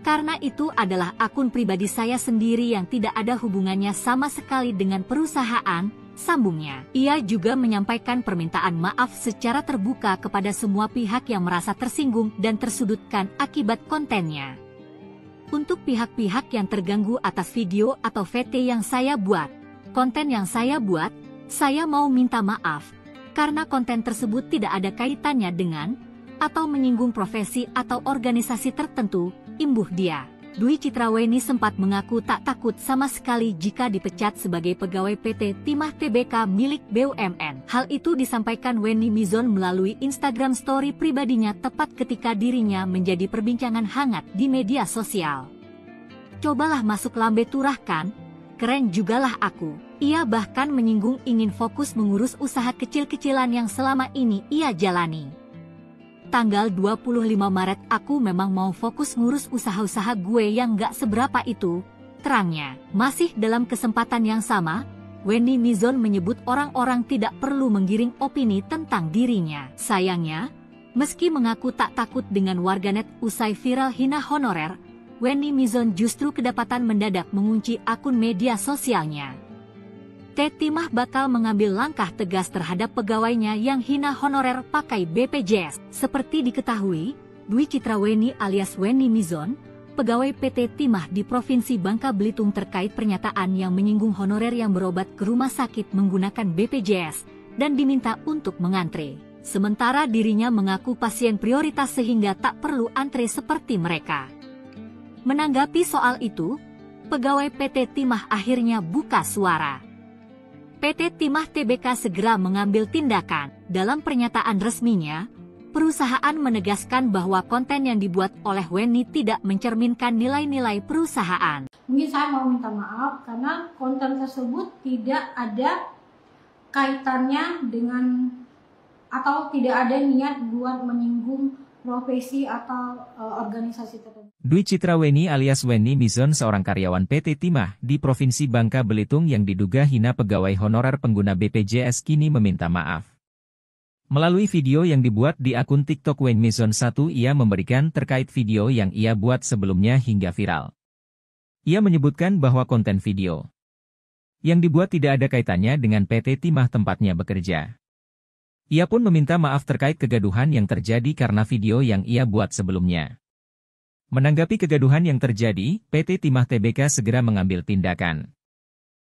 Karena itu adalah akun pribadi saya sendiri yang tidak ada hubungannya sama sekali dengan perusahaan, sambungnya. Ia juga menyampaikan permintaan maaf secara terbuka kepada semua pihak yang merasa tersinggung dan tersudutkan akibat kontennya. Untuk pihak-pihak yang terganggu atas video atau VT yang saya buat, konten yang saya buat, saya mau minta maaf. Karena konten tersebut tidak ada kaitannya dengan atau menyinggung profesi atau organisasi tertentu, imbuh dia. Dwi Citra Wenny sempat mengaku tak takut sama sekali jika dipecat sebagai pegawai PT Timah Tbk milik BUMN. Hal itu disampaikan Wenny Mizon melalui Instagram Story pribadinya tepat ketika dirinya menjadi perbincangan hangat di media sosial. Cobalah masuk lambe turah kan? Keren jugalah aku. Ia bahkan menyinggung ingin fokus mengurus usaha kecil-kecilan yang selama ini ia jalani. Tanggal 25 Maret aku memang mau fokus ngurus usaha-usaha gue yang gak seberapa itu, terangnya. Masih dalam kesempatan yang sama, Wenny Mizon menyebut orang-orang tidak perlu menggiring opini tentang dirinya. Sayangnya, meski mengaku tak takut dengan warganet usai viral hina honorer, Wenny Mizon justru kedapatan mendadak mengunci akun media sosialnya. Teti Mah bakal mengambil langkah tegas terhadap pegawainya yang hina honorer pakai BPJS. Seperti diketahui, Dwi Citra Wenny alias Wenny Mizon, pegawai PT Timah di Provinsi Bangka Belitung terkait pernyataan yang menyinggung honorer yang berobat ke rumah sakit menggunakan BPJS dan diminta untuk mengantre. Sementara dirinya mengaku pasien prioritas sehingga tak perlu antre seperti mereka. Menanggapi soal itu, pegawai PT Timah akhirnya buka suara. PT Timah Tbk segera mengambil tindakan. Dalam pernyataan resminya, perusahaan menegaskan bahwa konten yang dibuat oleh Wenny tidak mencerminkan nilai-nilai perusahaan. Mungkin saya mau minta maaf karena konten tersebut tidak ada kaitannya dengan atau tidak ada niat buat menyinggung profesi atau organisasi tertentu. Dwi Citra Wenny alias Wenny Mizon seorang karyawan PT Timah di Provinsi Bangka Belitung yang diduga hina pegawai honorer pengguna BPJS kini meminta maaf. Melalui video yang dibuat di akun TikTok Wenny Mizon 1, ia memberikan terkait video yang ia buat sebelumnya hingga viral. Ia menyebutkan bahwa konten video yang dibuat tidak ada kaitannya dengan PT Timah tempatnya bekerja. Ia pun meminta maaf terkait kegaduhan yang terjadi karena video yang ia buat sebelumnya. Menanggapi kegaduhan yang terjadi, PT Timah Tbk segera mengambil tindakan.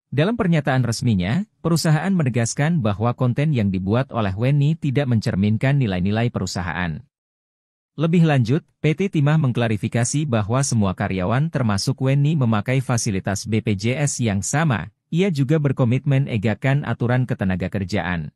Dalam pernyataan resminya, perusahaan menegaskan bahwa konten yang dibuat oleh Wenny tidak mencerminkan nilai-nilai perusahaan. Lebih lanjut, PT Timah mengklarifikasi bahwa semua karyawan termasuk Wenny memakai fasilitas BPJS yang sama. Ia juga berkomitmen egakkan aturan ketenagakerjaan.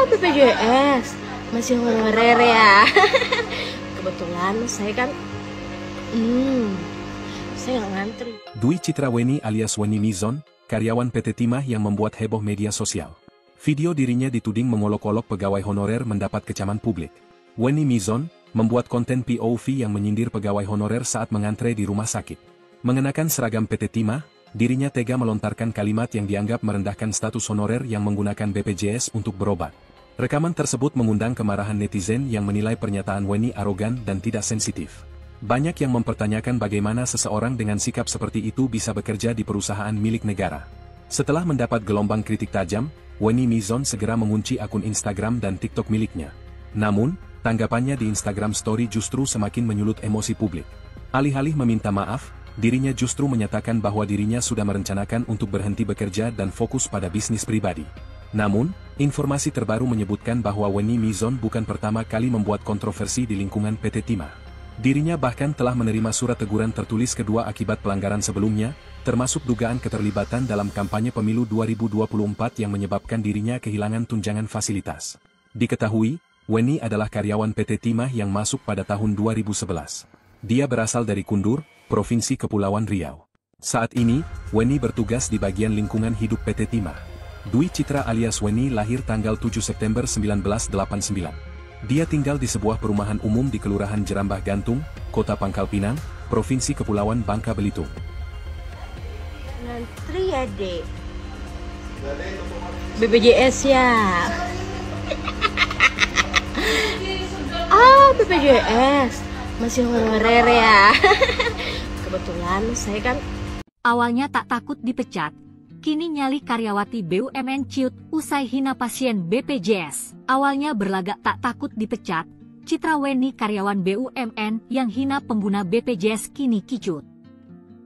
BPJS masih honorer ya. Kebetulan saya kan saya nggak ngantri. Dwi Citra Wenny alias Wenny Mizon, karyawan PT Timah yang membuat heboh media sosial. Video dirinya dituding mengolok-olok pegawai honorer mendapat kecaman publik. Wenny Mizon membuat konten POV yang menyindir pegawai honorer saat mengantre di rumah sakit. Mengenakan seragam PT Timah, dirinya tega melontarkan kalimat yang dianggap merendahkan status honorer yang menggunakan BPJS untuk berobat. Rekaman tersebut mengundang kemarahan netizen yang menilai pernyataan Wenny arogan dan tidak sensitif. Banyak yang mempertanyakan bagaimana seseorang dengan sikap seperti itu bisa bekerja di perusahaan milik negara. Setelah mendapat gelombang kritik tajam, Wenny Mizon segera mengunci akun Instagram dan TikTok miliknya. Namun, tanggapannya di Instagram Story justru semakin menyulut emosi publik. Alih-alih meminta maaf, dirinya justru menyatakan bahwa dirinya sudah merencanakan untuk berhenti bekerja dan fokus pada bisnis pribadi. Namun, informasi terbaru menyebutkan bahwa Wenny Mizon bukan pertama kali membuat kontroversi di lingkungan PT Timah. Dirinya bahkan telah menerima surat teguran tertulis kedua akibat pelanggaran sebelumnya, termasuk dugaan keterlibatan dalam kampanye pemilu 2024 yang menyebabkan dirinya kehilangan tunjangan fasilitas. Diketahui, Wenny adalah karyawan PT Timah yang masuk pada tahun 2011. Dia berasal dari Kundur, Provinsi Kepulauan Riau. Saat ini, Wenny bertugas di bagian lingkungan hidup PT Timah. Dwi Citra alias Wenny lahir tanggal 7 September 1989. Dia tinggal di sebuah perumahan umum di Kelurahan Jerambah Gantung, Kota Pangkal Pinang, Provinsi Kepulauan Bangka Belitung. Ngantri ya, Dek. BPJS ya. BPJS masih honorer ya. Kebetulan saya kan awalnya tak takut dipecat. Kini nyali karyawati BUMN ciut usai hina pasien BPJS. Awalnya berlagak tak takut dipecat, Citra Wenny karyawan BUMN yang hina pengguna BPJS kini kicut.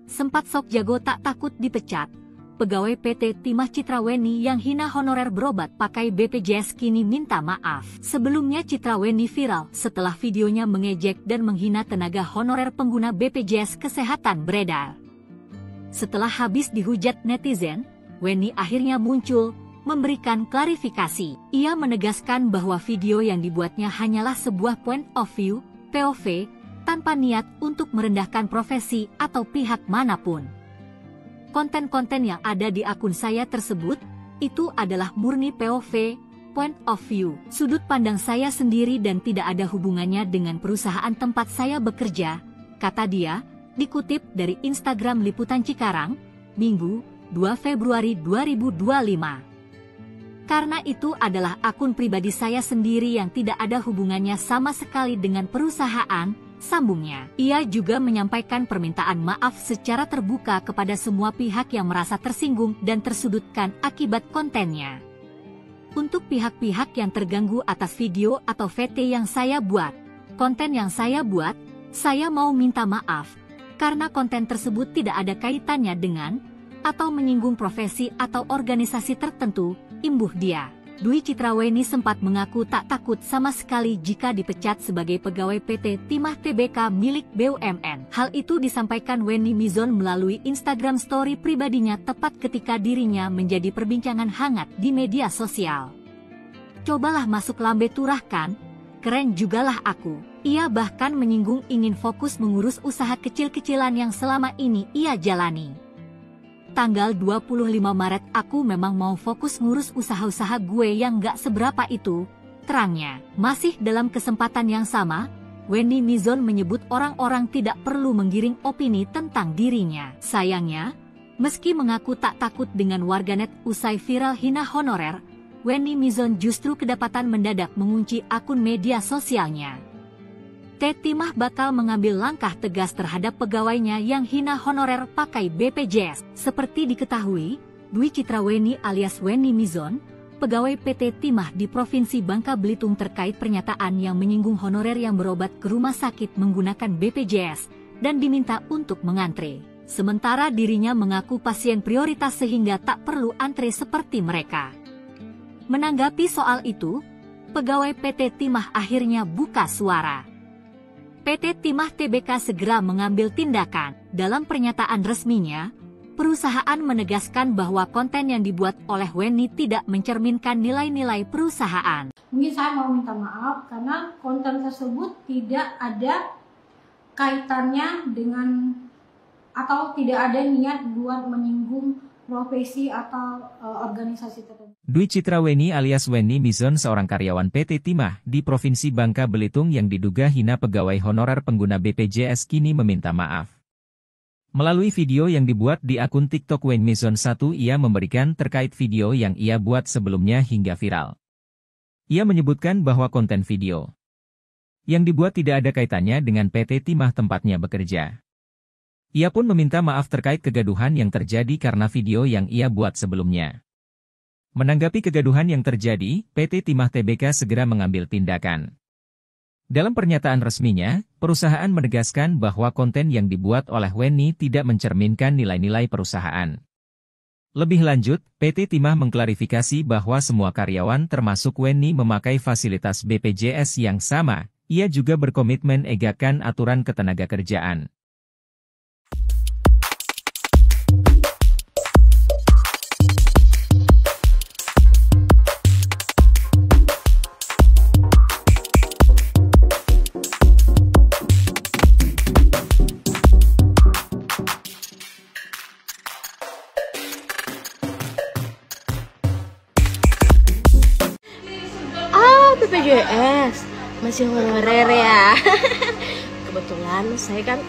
Sempat sok jago tak takut dipecat, pegawai PT Timah Citra Wenny yang hina honorer berobat pakai BPJS kini minta maaf. Sebelumnya Citra Wenny viral setelah videonya mengejek dan menghina tenaga honorer pengguna BPJS Kesehatan beredar. Setelah habis dihujat netizen, Wenny akhirnya muncul memberikan klarifikasi. Ia menegaskan bahwa video yang dibuatnya hanyalah sebuah point of view, POV, tanpa niat untuk merendahkan profesi atau pihak manapun. Konten-konten yang ada di akun saya tersebut, itu adalah murni POV, point of view, sudut pandang saya sendiri dan tidak ada hubungannya dengan perusahaan tempat saya bekerja, kata dia, dikutip dari Instagram Liputan Cikarang, Minggu, 2 Februari 2025. Karena itu adalah akun pribadi saya sendiri yang tidak ada hubungannya sama sekali dengan perusahaan, sambungnya. Ia juga menyampaikan permintaan maaf secara terbuka kepada semua pihak yang merasa tersinggung dan tersudutkan akibat kontennya. Untuk pihak-pihak yang terganggu atas video atau VT yang saya buat, konten yang saya buat, saya mau minta maaf, karena konten tersebut tidak ada kaitannya dengan, atau menyinggung profesi atau organisasi tertentu, imbuh dia. Dwi Citraweni sempat mengaku tak takut sama sekali jika dipecat sebagai pegawai PT Timah Tbk milik BUMN. Hal itu disampaikan Wenny Mizon melalui Instagram story pribadinya tepat ketika dirinya menjadi perbincangan hangat di media sosial. Cobalah masuk lambe turah kan? Keren jugalah aku. Ia bahkan menyinggung ingin fokus mengurus usaha kecil-kecilan yang selama ini ia jalani. Tanggal 25 Maret aku memang mau fokus ngurus usaha-usaha gue yang gak seberapa itu, terangnya. Masih dalam kesempatan yang sama, Wenny Mizon menyebut orang-orang tidak perlu menggiring opini tentang dirinya. Sayangnya, meski mengaku tak takut dengan warganet usai viral hina honorer, Wenny Mizon justru kedapatan mendadak mengunci akun media sosialnya. Timah bakal mengambil langkah tegas terhadap pegawainya yang hina honorer pakai BPJS. Seperti diketahui, Dwi Citraweni alias Wenny Mizon, pegawai PT Timah di Provinsi Bangka Belitung terkait pernyataan yang menyinggung honorer yang berobat ke rumah sakit menggunakan BPJS dan diminta untuk mengantre. Sementara dirinya mengaku pasien prioritas sehingga tak perlu antre seperti mereka. Menanggapi soal itu, pegawai PT Timah akhirnya buka suara. PT Timah Tbk segera mengambil tindakan. Dalam pernyataan resminya, perusahaan menegaskan bahwa konten yang dibuat oleh Wenny tidak mencerminkan nilai-nilai perusahaan. Mungkin saya mau minta maaf karena konten tersebut tidak ada kaitannya dengan atau tidak ada niat buat menyinggung profesi atau organisasi tertentu. Dwi Citraweni alias Wenny Mizon seorang karyawan PT Timah di Provinsi Bangka Belitung yang diduga hina pegawai honorer pengguna BPJS kini meminta maaf. Melalui video yang dibuat di akun TikTok Wenny Mizon 1 ia memberikan terkait video yang ia buat sebelumnya hingga viral. Ia menyebutkan bahwa konten video yang dibuat tidak ada kaitannya dengan PT Timah tempatnya bekerja. Ia pun meminta maaf terkait kegaduhan yang terjadi karena video yang ia buat sebelumnya. Menanggapi kegaduhan yang terjadi, PT Timah Tbk segera mengambil tindakan. Dalam pernyataan resminya, perusahaan menegaskan bahwa konten yang dibuat oleh Wenny tidak mencerminkan nilai-nilai perusahaan. Lebih lanjut, PT Timah mengklarifikasi bahwa semua karyawan termasuk Wenny memakai fasilitas BPJS yang sama. Ia juga berkomitmen egakkan aturan ketenagakerjaan. BPJS masih honorer ya. Kebetulan saya kan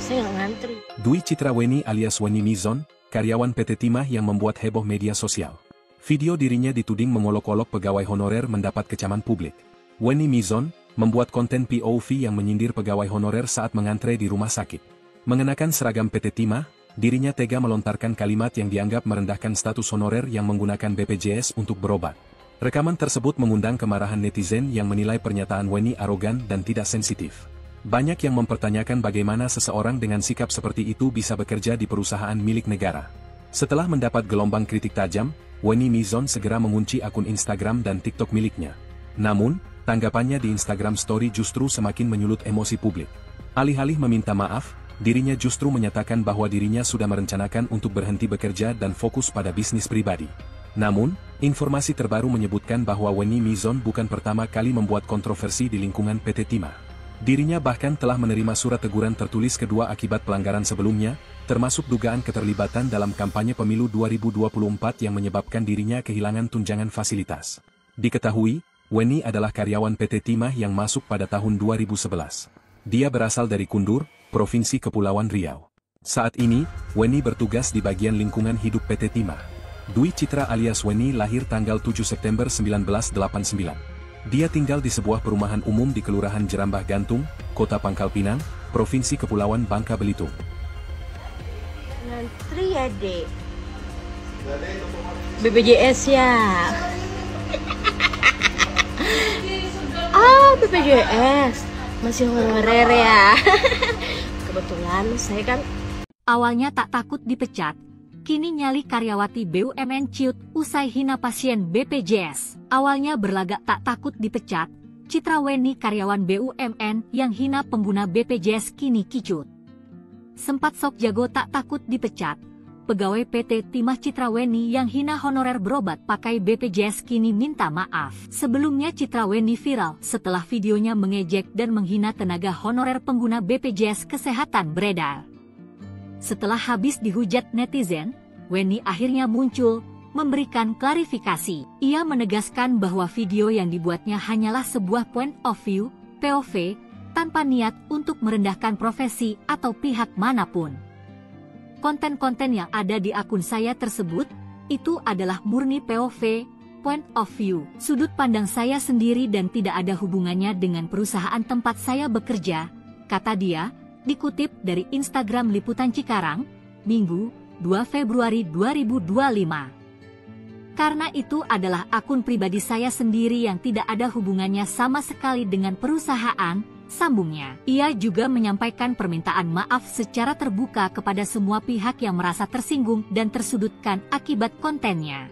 saya nggak ngantri. Dwi Citraweni alias Wenny Mizon, karyawan PT Timah yang membuat heboh media sosial. Video dirinya dituding mengolok-olok pegawai honorer mendapat kecaman publik. Wenny Mizon membuat konten POV yang menyindir pegawai honorer saat mengantre di rumah sakit. Mengenakan seragam PT Timah, dirinya tega melontarkan kalimat yang dianggap merendahkan status honorer yang menggunakan BPJS untuk berobat. Rekaman tersebut mengundang kemarahan netizen yang menilai pernyataan Wenny arogan dan tidak sensitif. Banyak yang mempertanyakan bagaimana seseorang dengan sikap seperti itu bisa bekerja di perusahaan milik negara. Setelah mendapat gelombang kritik tajam, Wenny Mizon segera mengunci akun Instagram dan TikTok miliknya. Namun, tanggapannya di Instagram Story justru semakin menyulut emosi publik. Alih-alih meminta maaf, dirinya justru menyatakan bahwa dirinya sudah merencanakan untuk berhenti bekerja dan fokus pada bisnis pribadi. Namun, informasi terbaru menyebutkan bahwa Wenny Mizon bukan pertama kali membuat kontroversi di lingkungan PT Timah. Dirinya bahkan telah menerima surat teguran tertulis kedua akibat pelanggaran sebelumnya, termasuk dugaan keterlibatan dalam kampanye pemilu 2024 yang menyebabkan dirinya kehilangan tunjangan fasilitas. Diketahui, Wenny adalah karyawan PT Timah yang masuk pada tahun 2011. Dia berasal dari Kundur, Provinsi Kepulauan Riau. Saat ini, Wenny bertugas di bagian lingkungan hidup PT Timah. Dwi Citra alias Wenny lahir tanggal 7 September 1989. Dia tinggal di sebuah perumahan umum di Kelurahan Jerambah Gantung, Kota Pangkal Pinang, Provinsi Kepulauan Bangka Belitung. Ngantri ya, Dek. BPJS ya. BPJS. Masih honorer ya. Kebetulan saya kan Awalnya tak takut dipecat, kini nyali karyawati BUMN ciut usai hina pasien BPJS. Awalnya berlagak tak takut dipecat, Citra Wenny karyawan BUMN yang hina pengguna BPJS kini kicut. Sempat sok jago tak takut dipecat, pegawai PT Timah Citra Wenny yang hina honorer berobat pakai BPJS kini minta maaf. Sebelumnya Citra Wenny viral setelah videonya mengejek dan menghina tenaga honorer pengguna BPJS Kesehatan beredar. Setelah habis dihujat netizen, Wenny akhirnya muncul, memberikan klarifikasi. Ia menegaskan bahwa video yang dibuatnya hanyalah sebuah point of view, POV, tanpa niat untuk merendahkan profesi atau pihak manapun. Konten-konten yang ada di akun saya tersebut, itu adalah murni POV, point of view, sudut pandang saya sendiri dan tidak ada hubungannya dengan perusahaan tempat saya bekerja, kata dia, dikutip dari Instagram Liputan Cikarang, Minggu, 2 Februari 2025. Karena itu adalah akun pribadi saya sendiri yang tidak ada hubungannya sama sekali dengan perusahaan, sambungnya. Ia juga menyampaikan permintaan maaf secara terbuka kepada semua pihak yang merasa tersinggung dan tersudutkan akibat kontennya.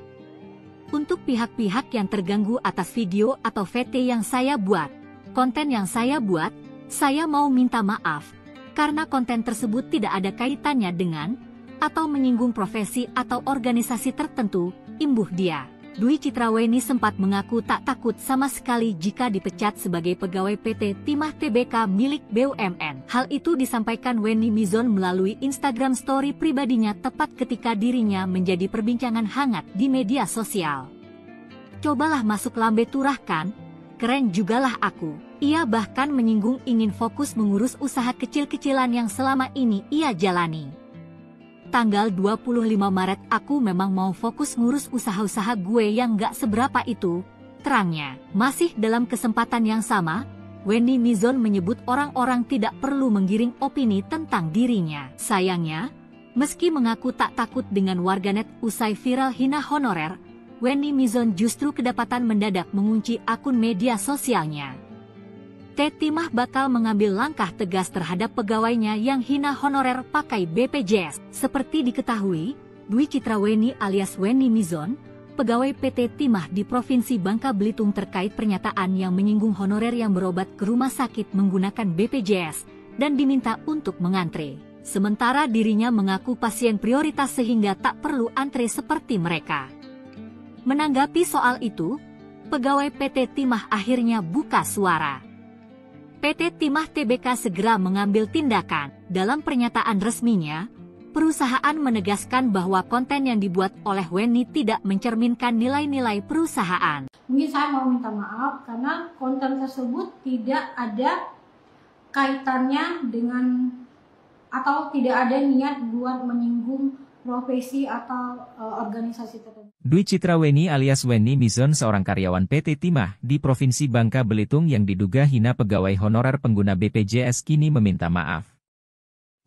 Untuk pihak-pihak yang terganggu atas video atau VT yang saya buat, konten yang saya buat, saya mau minta maaf. Karena konten tersebut tidak ada kaitannya dengan atau menyinggung profesi atau organisasi tertentu, imbuh dia. Dwi Citra Wenny sempat mengaku tak takut sama sekali jika dipecat sebagai pegawai PT Timah Tbk milik BUMN. Hal itu disampaikan Wenny Mizon melalui Instagram story pribadinya tepat ketika dirinya menjadi perbincangan hangat di media sosial. Cobalah masuk lambe turah kan? Keren jugalah aku. Ia bahkan menyinggung ingin fokus mengurus usaha kecil-kecilan yang selama ini ia jalani. Tanggal 25 Maret aku memang mau fokus ngurus usaha-usaha gue yang gak seberapa itu, terangnya. Masih dalam kesempatan yang sama, Wenny Mizon menyebut orang-orang tidak perlu menggiring opini tentang dirinya. Sayangnya, meski mengaku tak takut dengan warganet usai viral hina honorer, Wenny Mizon justru kedapatan mendadak mengunci akun media sosialnya. Timah bakal mengambil langkah tegas terhadap pegawainya yang hina honorer pakai BPJS. Seperti diketahui, Dwi Citra Wenny alias Wenny Mizon, pegawai PT Timah di Provinsi Bangka Belitung terkait pernyataan yang menyinggung honorer yang berobat ke rumah sakit menggunakan BPJS dan diminta untuk mengantre. Sementara dirinya mengaku pasien prioritas sehingga tak perlu antre seperti mereka. Menanggapi soal itu, pegawai PT Timah akhirnya buka suara. PT Timah Tbk segera mengambil tindakan. Dalam pernyataan resminya, perusahaan menegaskan bahwa konten yang dibuat oleh Wenny tidak mencerminkan nilai-nilai perusahaan. Mungkin saya mau minta maaf karena konten tersebut tidak ada kaitannya dengan atau tidak ada niat buat menyinggung profesi atau organisasi tertentu. Dwi Citra Wenny alias Wenny Mizon seorang karyawan PT Timah di Provinsi Bangka Belitung yang diduga hina pegawai honorer pengguna BPJS kini meminta maaf.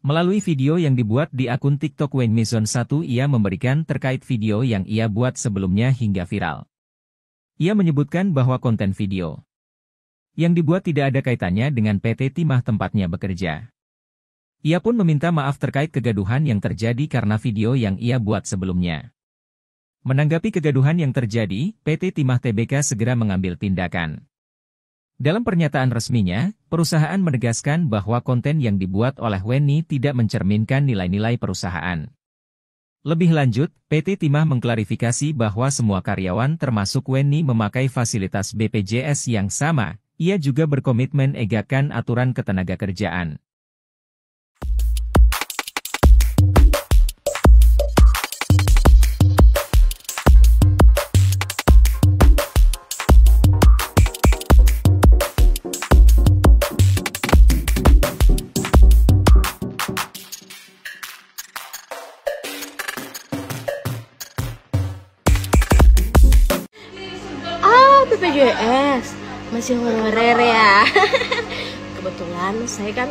Melalui video yang dibuat di akun TikTok Wenny Mizon 1 ia memberikan terkait video yang ia buat sebelumnya hingga viral. Ia menyebutkan bahwa konten video yang dibuat tidak ada kaitannya dengan PT Timah tempatnya bekerja. Ia pun meminta maaf terkait kegaduhan yang terjadi karena video yang ia buat sebelumnya. Menanggapi kegaduhan yang terjadi, PT Timah Tbk segera mengambil tindakan. Dalam pernyataan resminya, perusahaan menegaskan bahwa konten yang dibuat oleh Wenny tidak mencerminkan nilai-nilai perusahaan. Lebih lanjut, PT Timah mengklarifikasi bahwa semua karyawan termasuk Wenny memakai fasilitas BPJS yang sama. Ia juga berkomitmen egakan aturan ketenagakerjaan. BPJS masih honorer ya. Kebetulan saya kan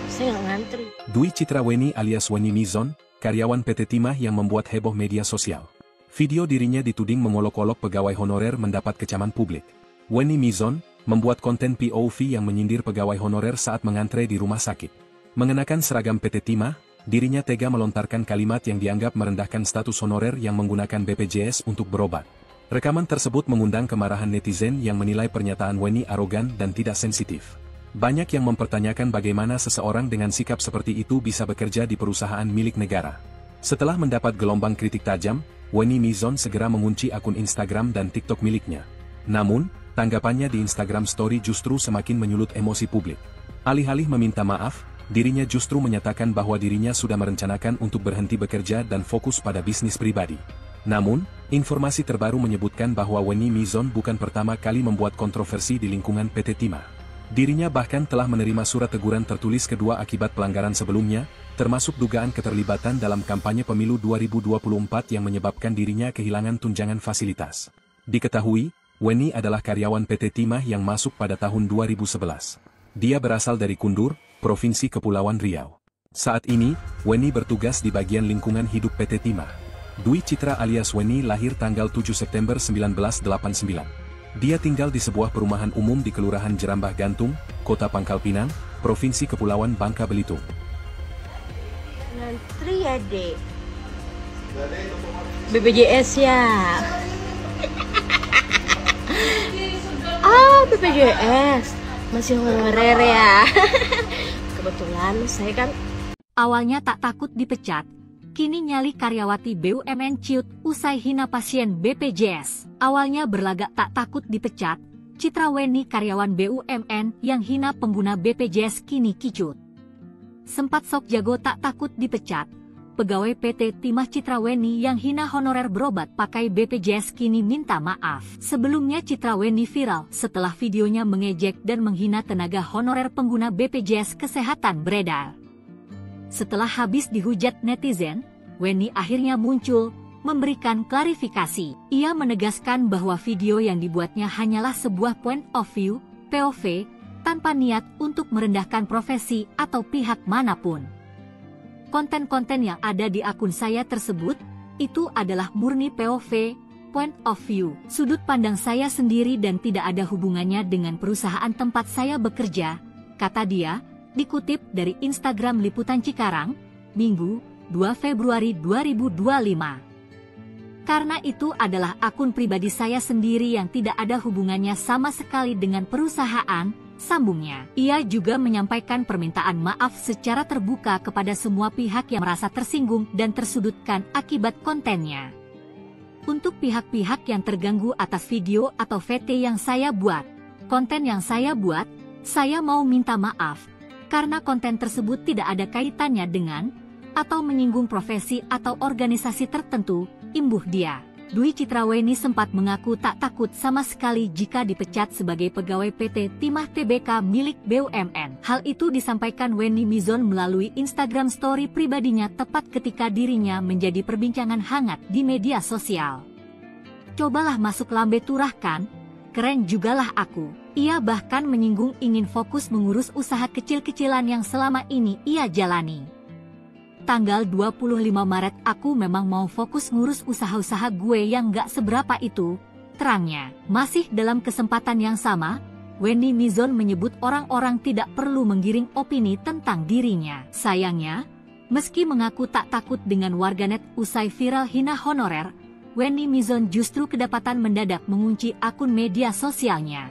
saya nggak ngantri. Dwi Citra Wenny alias Wenny Mizon, karyawan PT Timah yang membuat heboh media sosial. Video dirinya dituding mengolok-olok pegawai honorer mendapat kecaman publik. Wenny Mizon membuat konten POV yang menyindir pegawai honorer saat mengantre di rumah sakit. Mengenakan seragam PT Timah, dirinya tega melontarkan kalimat yang dianggap merendahkan status honorer yang menggunakan BPJS untuk berobat. Rekaman tersebut mengundang kemarahan netizen yang menilai pernyataan Wenny arogan dan tidak sensitif. Banyak yang mempertanyakan bagaimana seseorang dengan sikap seperti itu bisa bekerja di perusahaan milik negara. Setelah mendapat gelombang kritik tajam, Wenny Mizon segera mengunci akun Instagram dan TikTok miliknya. Namun, tanggapannya di Instagram Story justru semakin menyulut emosi publik. Alih-alih meminta maaf, dirinya justru menyatakan bahwa dirinya sudah merencanakan untuk berhenti bekerja dan fokus pada bisnis pribadi. Namun, informasi terbaru menyebutkan bahwa Wenny Mizon bukan pertama kali membuat kontroversi di lingkungan PT Timah. Dirinya bahkan telah menerima surat teguran tertulis kedua akibat pelanggaran sebelumnya, termasuk dugaan keterlibatan dalam kampanye pemilu 2024 yang menyebabkan dirinya kehilangan tunjangan fasilitas. Diketahui, Wenny adalah karyawan PT Timah yang masuk pada tahun 2011. Dia berasal dari Kundur, Provinsi Kepulauan Riau. Saat ini, Wenny bertugas di bagian lingkungan hidup PT Timah. Dwi Citra alias Wenny lahir tanggal 7 September 1989. Dia tinggal di sebuah perumahan umum di Kelurahan Jerambah Gantung, Kota Pangkal Pinang, Provinsi Kepulauan Bangka Belitung. Ngantri ya, Dek. BPJS ya. BPJS masih honorer ya. Kebetulan saya kan Awalnya tak takut dipecat, kini nyali karyawati BUMN ciut usai hina pasien BPJS. Awalnya berlagak tak takut dipecat, Citra Wenny karyawan BUMN yang hina pengguna BPJS kini kicut. Sempat sok jago tak takut dipecat, pegawai PT Timah Citra Wenny yang hina honorer berobat pakai BPJS kini minta maaf. Sebelumnya Citra Wenny viral setelah videonya mengejek dan menghina tenaga honorer pengguna BPJS Kesehatan beredar. Setelah habis dihujat netizen, Wenny akhirnya muncul, memberikan klarifikasi. Ia menegaskan bahwa video yang dibuatnya hanyalah sebuah point of view, POV, tanpa niat untuk merendahkan profesi atau pihak manapun. Konten-konten yang ada di akun saya tersebut, itu adalah murni POV, point of view, sudut pandang saya sendiri dan tidak ada hubungannya dengan perusahaan tempat saya bekerja, kata dia, dikutip dari Instagram Liputan Cikarang, Minggu, 2 Februari 2025. Karena itu adalah akun pribadi saya sendiri yang tidak ada hubungannya sama sekali dengan perusahaan, sambungnya. Ia juga menyampaikan permintaan maaf secara terbuka kepada semua pihak yang merasa tersinggung dan tersudutkan akibat kontennya. Untuk pihak-pihak yang terganggu atas video atau VT yang saya buat, konten yang saya buat, saya mau minta maaf. Karena konten tersebut tidak ada kaitannya dengan atau menyinggung profesi atau organisasi tertentu, imbuh dia. Dwi Citra Wenny sempat mengaku tak takut sama sekali jika dipecat sebagai pegawai PT Timah Tbk milik BUMN. Hal itu disampaikan Wenny Mizon melalui Instagram Story pribadinya tepat ketika dirinya menjadi perbincangan hangat di media sosial. Cobalah masuk lambe turah kan? Keren jugalah aku. Ia bahkan menyinggung ingin fokus mengurus usaha kecil-kecilan yang selama ini ia jalani. Tanggal 25 Maret aku memang mau fokus ngurus usaha-usaha gue yang gak seberapa itu, terangnya. Masih dalam kesempatan yang sama, Wenny Mizon menyebut orang-orang tidak perlu menggiring opini tentang dirinya. Sayangnya, meski mengaku tak takut dengan warganet usai viral hina honorer, Wenny Mizon justru kedapatan mendadak mengunci akun media sosialnya.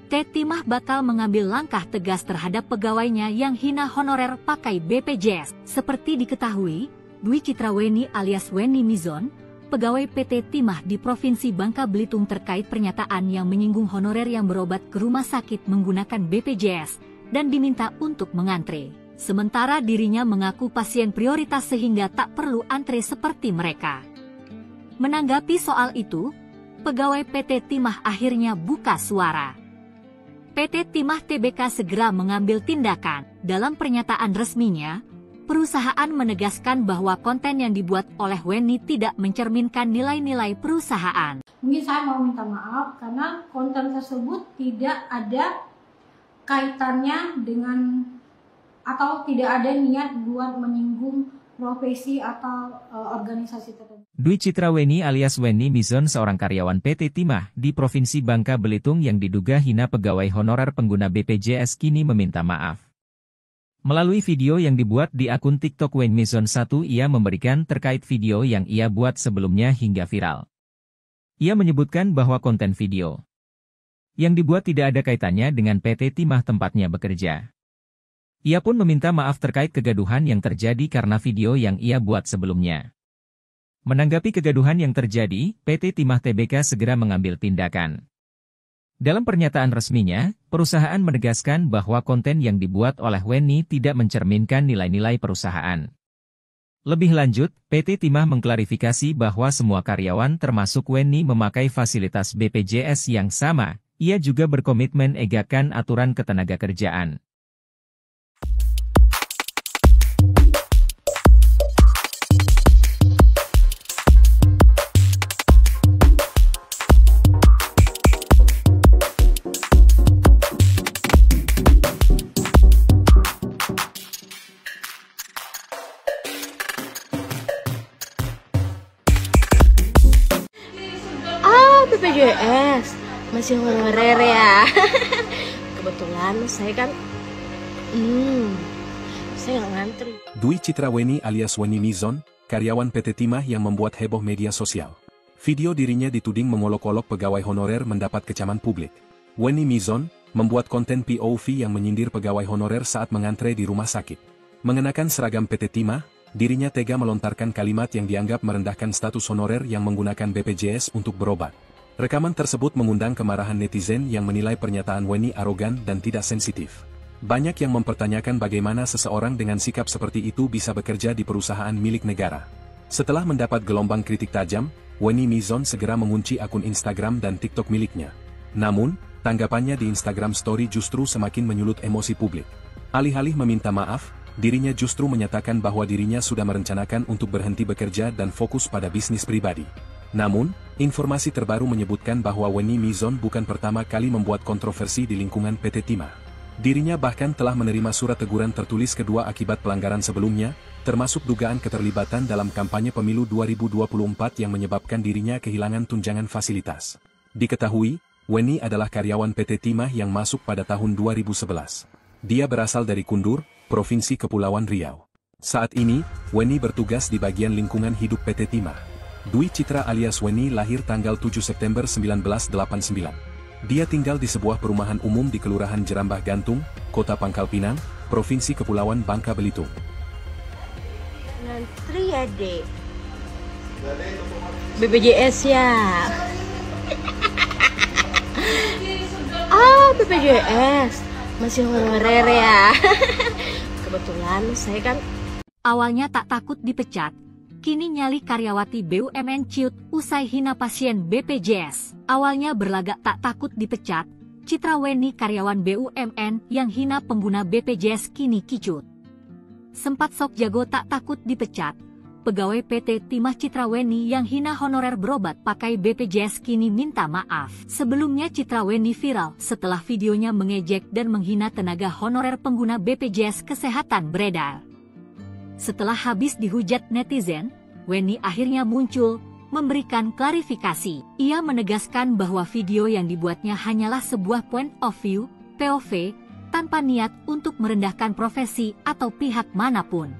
Teh Timah bakal mengambil langkah tegas terhadap pegawainya yang hina honorer pakai BPJS. Seperti diketahui, Dwi Citra Wenny alias Wenny Mizon, pegawai PT Timah di Provinsi Bangka Belitung terkait pernyataan yang menyinggung honorer yang berobat ke rumah sakit menggunakan BPJS dan diminta untuk mengantre. Sementara dirinya mengaku pasien prioritas sehingga tak perlu antre seperti mereka. Menanggapi soal itu, pegawai PT Timah akhirnya buka suara. PT Timah Tbk segera mengambil tindakan. Dalam pernyataan resminya, perusahaan menegaskan bahwa konten yang dibuat oleh Wenny tidak mencerminkan nilai-nilai perusahaan. Mungkin saya mau minta maaf karena konten tersebut tidak ada kaitannya dengan atau tidak ada niat buat menyinggung profesi atau organisasi tertentu. Dwi Citra Wenny alias Wenny Mizon seorang karyawan PT Timah di Provinsi Bangka Belitung yang diduga hina pegawai honorer pengguna BPJS kini meminta maaf. Melalui video yang dibuat di akun TikTok Wenny Mizon 1 ia memberikan terkait video yang ia buat sebelumnya hingga viral. Ia menyebutkan bahwa konten video yang dibuat tidak ada kaitannya dengan PT Timah tempatnya bekerja. Ia pun meminta maaf terkait kegaduhan yang terjadi karena video yang ia buat sebelumnya. Menanggapi kegaduhan yang terjadi, PT Timah Tbk segera mengambil tindakan. Dalam pernyataan resminya, perusahaan menegaskan bahwa konten yang dibuat oleh Wenny tidak mencerminkan nilai-nilai perusahaan. Lebih lanjut, PT Timah mengklarifikasi bahwa semua karyawan termasuk Wenny memakai fasilitas BPJS yang sama. Ia juga berkomitmen egakan aturan ketenagakerjaan. BPJS masih honorer ya. Kebetulan saya kan saya nggak ngantri. Dwi Citra Wenny alias Wenny Mizon, karyawan PT Timah yang membuat heboh media sosial. Video dirinya dituding mengolok-olok pegawai honorer mendapat kecaman publik. Wenny Mizon membuat konten POV yang menyindir pegawai honorer saat mengantre di rumah sakit. Mengenakan seragam PT Timah, dirinya tega melontarkan kalimat yang dianggap merendahkan status honorer yang menggunakan BPJS untuk berobat. Rekaman tersebut mengundang kemarahan netizen yang menilai pernyataan Wenny arogan dan tidak sensitif. Banyak yang mempertanyakan bagaimana seseorang dengan sikap seperti itu bisa bekerja di perusahaan milik negara. Setelah mendapat gelombang kritik tajam, Wenny Mizon segera mengunci akun Instagram dan TikTok miliknya. Namun, tanggapannya di Instagram Story justru semakin menyulut emosi publik. Alih-alih meminta maaf, dirinya justru menyatakan bahwa dirinya sudah merencanakan untuk berhenti bekerja dan fokus pada bisnis pribadi. Namun, informasi terbaru menyebutkan bahwa Wenny Mizon bukan pertama kali membuat kontroversi di lingkungan PT Timah. Dirinya bahkan telah menerima surat teguran tertulis kedua akibat pelanggaran sebelumnya, termasuk dugaan keterlibatan dalam kampanye pemilu 2024 yang menyebabkan dirinya kehilangan tunjangan fasilitas. Diketahui, Wenny adalah karyawan PT Timah yang masuk pada tahun 2011. Dia berasal dari Kundur, Provinsi Kepulauan Riau. Saat ini, Wenny bertugas di bagian lingkungan hidup PT Timah. Dwi Citra alias Wenny lahir tanggal 7 September 1989. Dia tinggal di sebuah perumahan umum di Kelurahan Jerambah Gantung, Kota Pangkal Pinang, Provinsi Kepulauan Bangka Belitung. Ngantri ya, Dek. BPJS ya. BPJS masih honorer ya. Kebetulan saya kan awalnya tak takut dipecat. Kini nyali karyawati BUMN ciut usai hina pasien BPJS. Awalnya berlagak tak takut dipecat, Citra Wenny karyawan BUMN yang hina pengguna BPJS kini kicut. Sempat sok jago tak takut dipecat, pegawai PT Timah Citra Wenny yang hina honorer berobat pakai BPJS kini minta maaf. Sebelumnya Citra Wenny viral setelah videonya mengejek dan menghina tenaga honorer pengguna BPJS Kesehatan beredar. Setelah habis dihujat netizen, Wenny akhirnya muncul, memberikan klarifikasi. Ia menegaskan bahwa video yang dibuatnya hanyalah sebuah point of view, POV, tanpa niat untuk merendahkan profesi atau pihak manapun.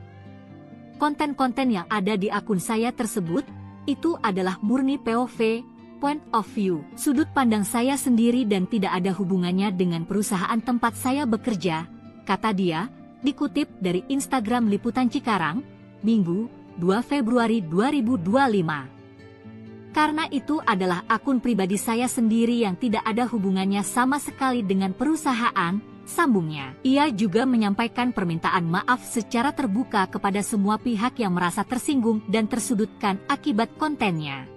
Konten-konten yang ada di akun saya tersebut Itu adalah murni POV, point of view, sudut pandang saya sendiri dan tidak ada hubungannya dengan perusahaan tempat saya bekerja, kata dia, dikutip dari Instagram Liputan Cikarang, Minggu, 2 Februari 2025. Karena itu adalah akun pribadi saya sendiri yang tidak ada hubungannya sama sekali dengan perusahaan, sambungnya. Ia juga menyampaikan permintaan maaf secara terbuka kepada semua pihak yang merasa tersinggung dan tersudutkan akibat kontennya.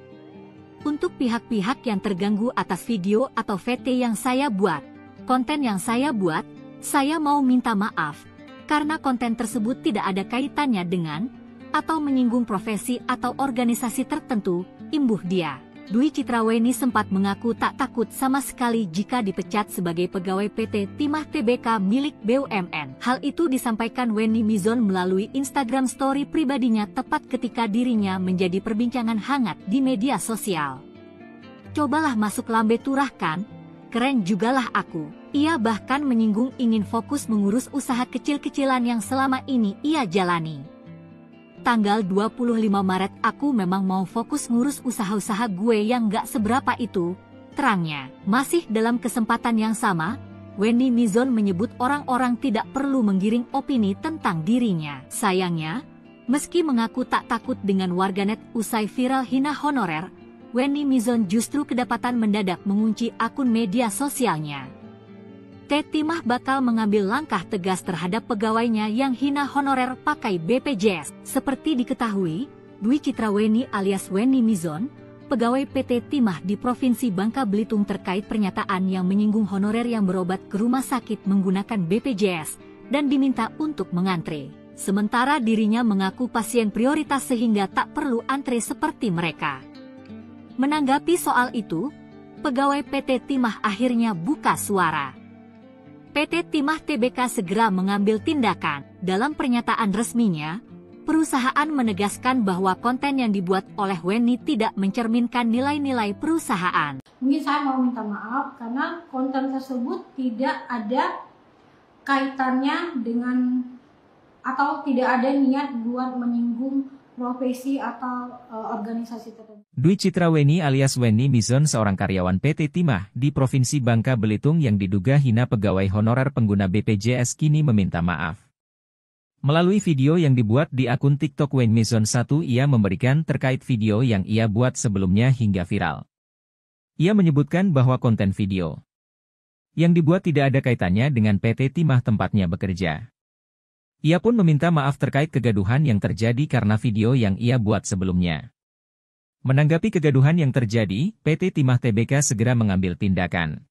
Untuk pihak-pihak yang terganggu atas video atau VT yang saya buat, konten yang saya buat, saya mau minta maaf, karena konten tersebut tidak ada kaitannya dengan, atau menyinggung profesi atau organisasi tertentu, imbuh dia. Dwi Citraweni sempat mengaku tak takut sama sekali jika dipecat sebagai pegawai PT Timah Tbk milik BUMN. Hal itu disampaikan Wenny Mizon melalui Instagram story pribadinya tepat ketika dirinya menjadi perbincangan hangat di media sosial. Cobalah masuk lambe turah kan? Keren jugalah aku. Ia bahkan menyinggung ingin fokus mengurus usaha kecil-kecilan yang selama ini ia jalani. Tanggal 25 Maret aku memang mau fokus ngurus usaha-usaha gue yang gak seberapa itu, terangnya. Masih dalam kesempatan yang sama, Wenny Mizon menyebut orang-orang tidak perlu menggiring opini tentang dirinya. Sayangnya, meski mengaku tak takut dengan warganet usai viral hina honorer, Wenny Mizon justru kedapatan mendadak mengunci akun media sosialnya. Timah bakal mengambil langkah tegas terhadap pegawainya yang hina honorer pakai BPJS. Seperti diketahui, Dwi Citraweni alias Wenny Mizon, pegawai PT Timah di Provinsi Bangka Belitung terkait pernyataan yang menyinggung honorer yang berobat ke rumah sakit menggunakan BPJS dan diminta untuk mengantre. Sementara dirinya mengaku pasien prioritas sehingga tak perlu antre seperti mereka. Menanggapi soal itu, pegawai PT Timah akhirnya buka suara. PT Timah Tbk segera mengambil tindakan. Dalam pernyataan resminya, perusahaan menegaskan bahwa konten yang dibuat oleh Wenny tidak mencerminkan nilai-nilai perusahaan. Mungkin saya mau minta maaf karena konten tersebut tidak ada kaitannya dengan atau tidak ada niat buat menyinggung profesi atau organisasi tertentu. Dwi Citraweni alias Wenny Mizon seorang karyawan PT Timah di Provinsi Bangka Belitung yang diduga hina pegawai honorer pengguna BPJS kini meminta maaf. Melalui video yang dibuat di akun TikTok Wenny Mizon 1 ia memberikan terkait video yang ia buat sebelumnya hingga viral. Ia menyebutkan bahwa konten video yang dibuat tidak ada kaitannya dengan PT Timah tempatnya bekerja. Ia pun meminta maaf terkait kegaduhan yang terjadi karena video yang ia buat sebelumnya. Menanggapi kegaduhan yang terjadi, PT Timah Tbk segera mengambil tindakan.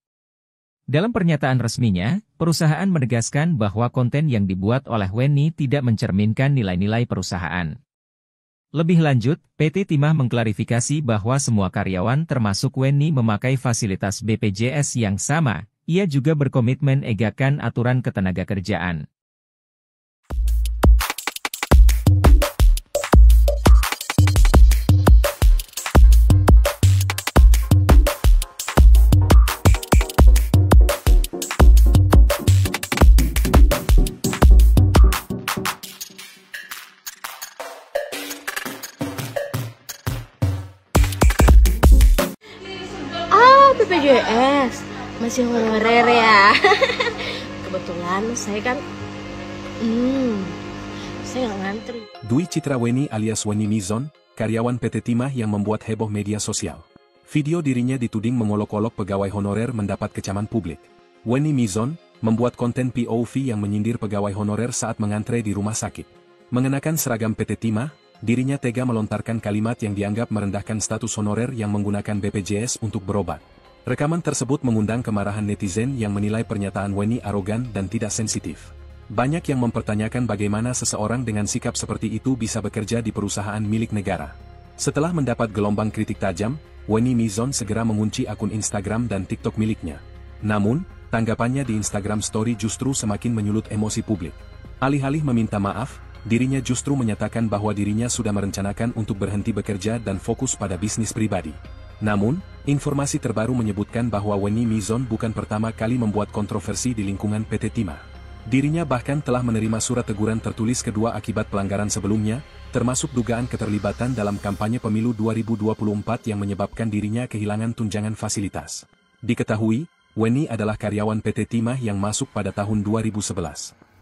Dalam pernyataan resminya, perusahaan menegaskan bahwa konten yang dibuat oleh Wenny tidak mencerminkan nilai-nilai perusahaan. Lebih lanjut, PT Timah mengklarifikasi bahwa semua karyawan termasuk Wenny memakai fasilitas BPJS yang sama. Ia juga berkomitmen egakkan aturan ketenagakerjaan. BPJS masih honorer ya. Kebetulan saya kan saya nggak ngantri. Dwi Citraweni alias Wenny Mizon, karyawan PT Timah yang membuat heboh media sosial. Video dirinya dituding mengolok-olok pegawai honorer mendapat kecaman publik. Wenny Mizon membuat konten POV yang menyindir pegawai honorer saat mengantre di rumah sakit. Mengenakan seragam PT Timah, dirinya tega melontarkan kalimat yang dianggap merendahkan status honorer yang menggunakan BPJS untuk berobat. Rekaman tersebut mengundang kemarahan netizen yang menilai pernyataan Wenny arogan dan tidak sensitif. Banyak yang mempertanyakan bagaimana seseorang dengan sikap seperti itu bisa bekerja di perusahaan milik negara. Setelah mendapat gelombang kritik tajam, Wenny Mizon segera mengunci akun Instagram dan TikTok miliknya. Namun, tanggapannya di Instagram Story justru semakin menyulut emosi publik. Alih-alih meminta maaf, dirinya justru menyatakan bahwa dirinya sudah merencanakan untuk berhenti bekerja dan fokus pada bisnis pribadi. Namun, informasi terbaru menyebutkan bahwa Wenny Mizon bukan pertama kali membuat kontroversi di lingkungan PT Timah. Dirinya bahkan telah menerima surat teguran tertulis kedua akibat pelanggaran sebelumnya, termasuk dugaan keterlibatan dalam kampanye pemilu 2024 yang menyebabkan dirinya kehilangan tunjangan fasilitas. Diketahui, Weni adalah karyawan PT Timah yang masuk pada tahun 2011.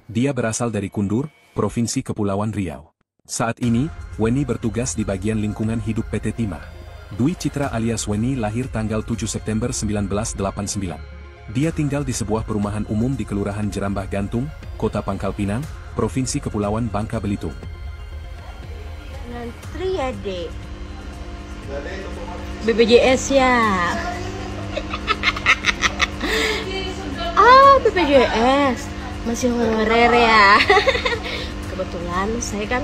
Dia berasal dari Kundur, Provinsi Kepulauan Riau. Saat ini, Weni bertugas di bagian lingkungan hidup PT Timah. Dwi Citra alias Weni lahir tanggal 7 September 1989. Dia tinggal di sebuah perumahan umum di Kelurahan Jerambah Gantung, Kota Pangkal Pinang, Provinsi Kepulauan Bangka Belitung. Ngantri ya, Dek. BPJS ya. BPJS. Masih honorer ya. Kebetulan saya kan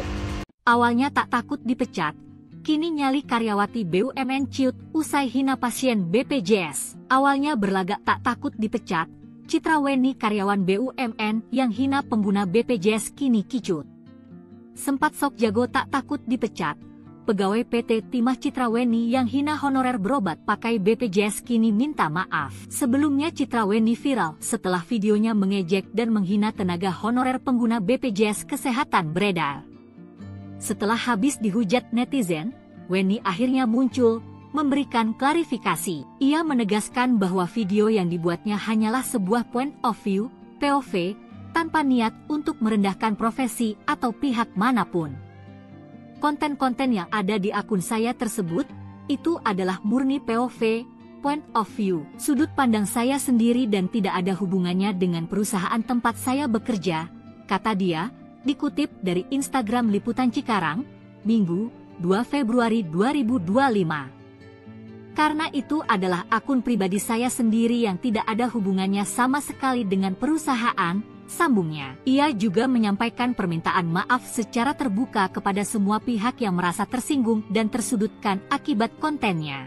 Awalnya tak takut dipecat, kini nyali karyawati BUMN ciut usai hina pasien BPJS. Awalnya berlagak tak takut dipecat, Citra Weni karyawan BUMN yang hina pengguna BPJS kini kicut. Sempat sok jago tak takut dipecat, pegawai PT Timah Citra Weni yang hina honorer berobat pakai BPJS kini minta maaf. Sebelumnya Citra Weni viral setelah videonya mengejek dan menghina tenaga honorer pengguna BPJS Kesehatan beredar. Setelah habis dihujat netizen, Weni akhirnya muncul, memberikan klarifikasi. Ia menegaskan bahwa video yang dibuatnya hanyalah sebuah point of view, POV, tanpa niat untuk merendahkan profesi atau pihak manapun. Konten-konten yang ada di akun saya tersebut, itu adalah murni POV, point of view, sudut pandang saya sendiri dan tidak ada hubungannya dengan perusahaan tempat saya bekerja, kata dia, dikutip dari Instagram Liputan Cikarang, Minggu, 2 Februari 2025. Karena itu adalah akun pribadi saya sendiri yang tidak ada hubungannya sama sekali dengan perusahaan, sambungnya. Ia juga menyampaikan permintaan maaf secara terbuka kepada semua pihak yang merasa tersinggung dan tersudutkan akibat kontennya.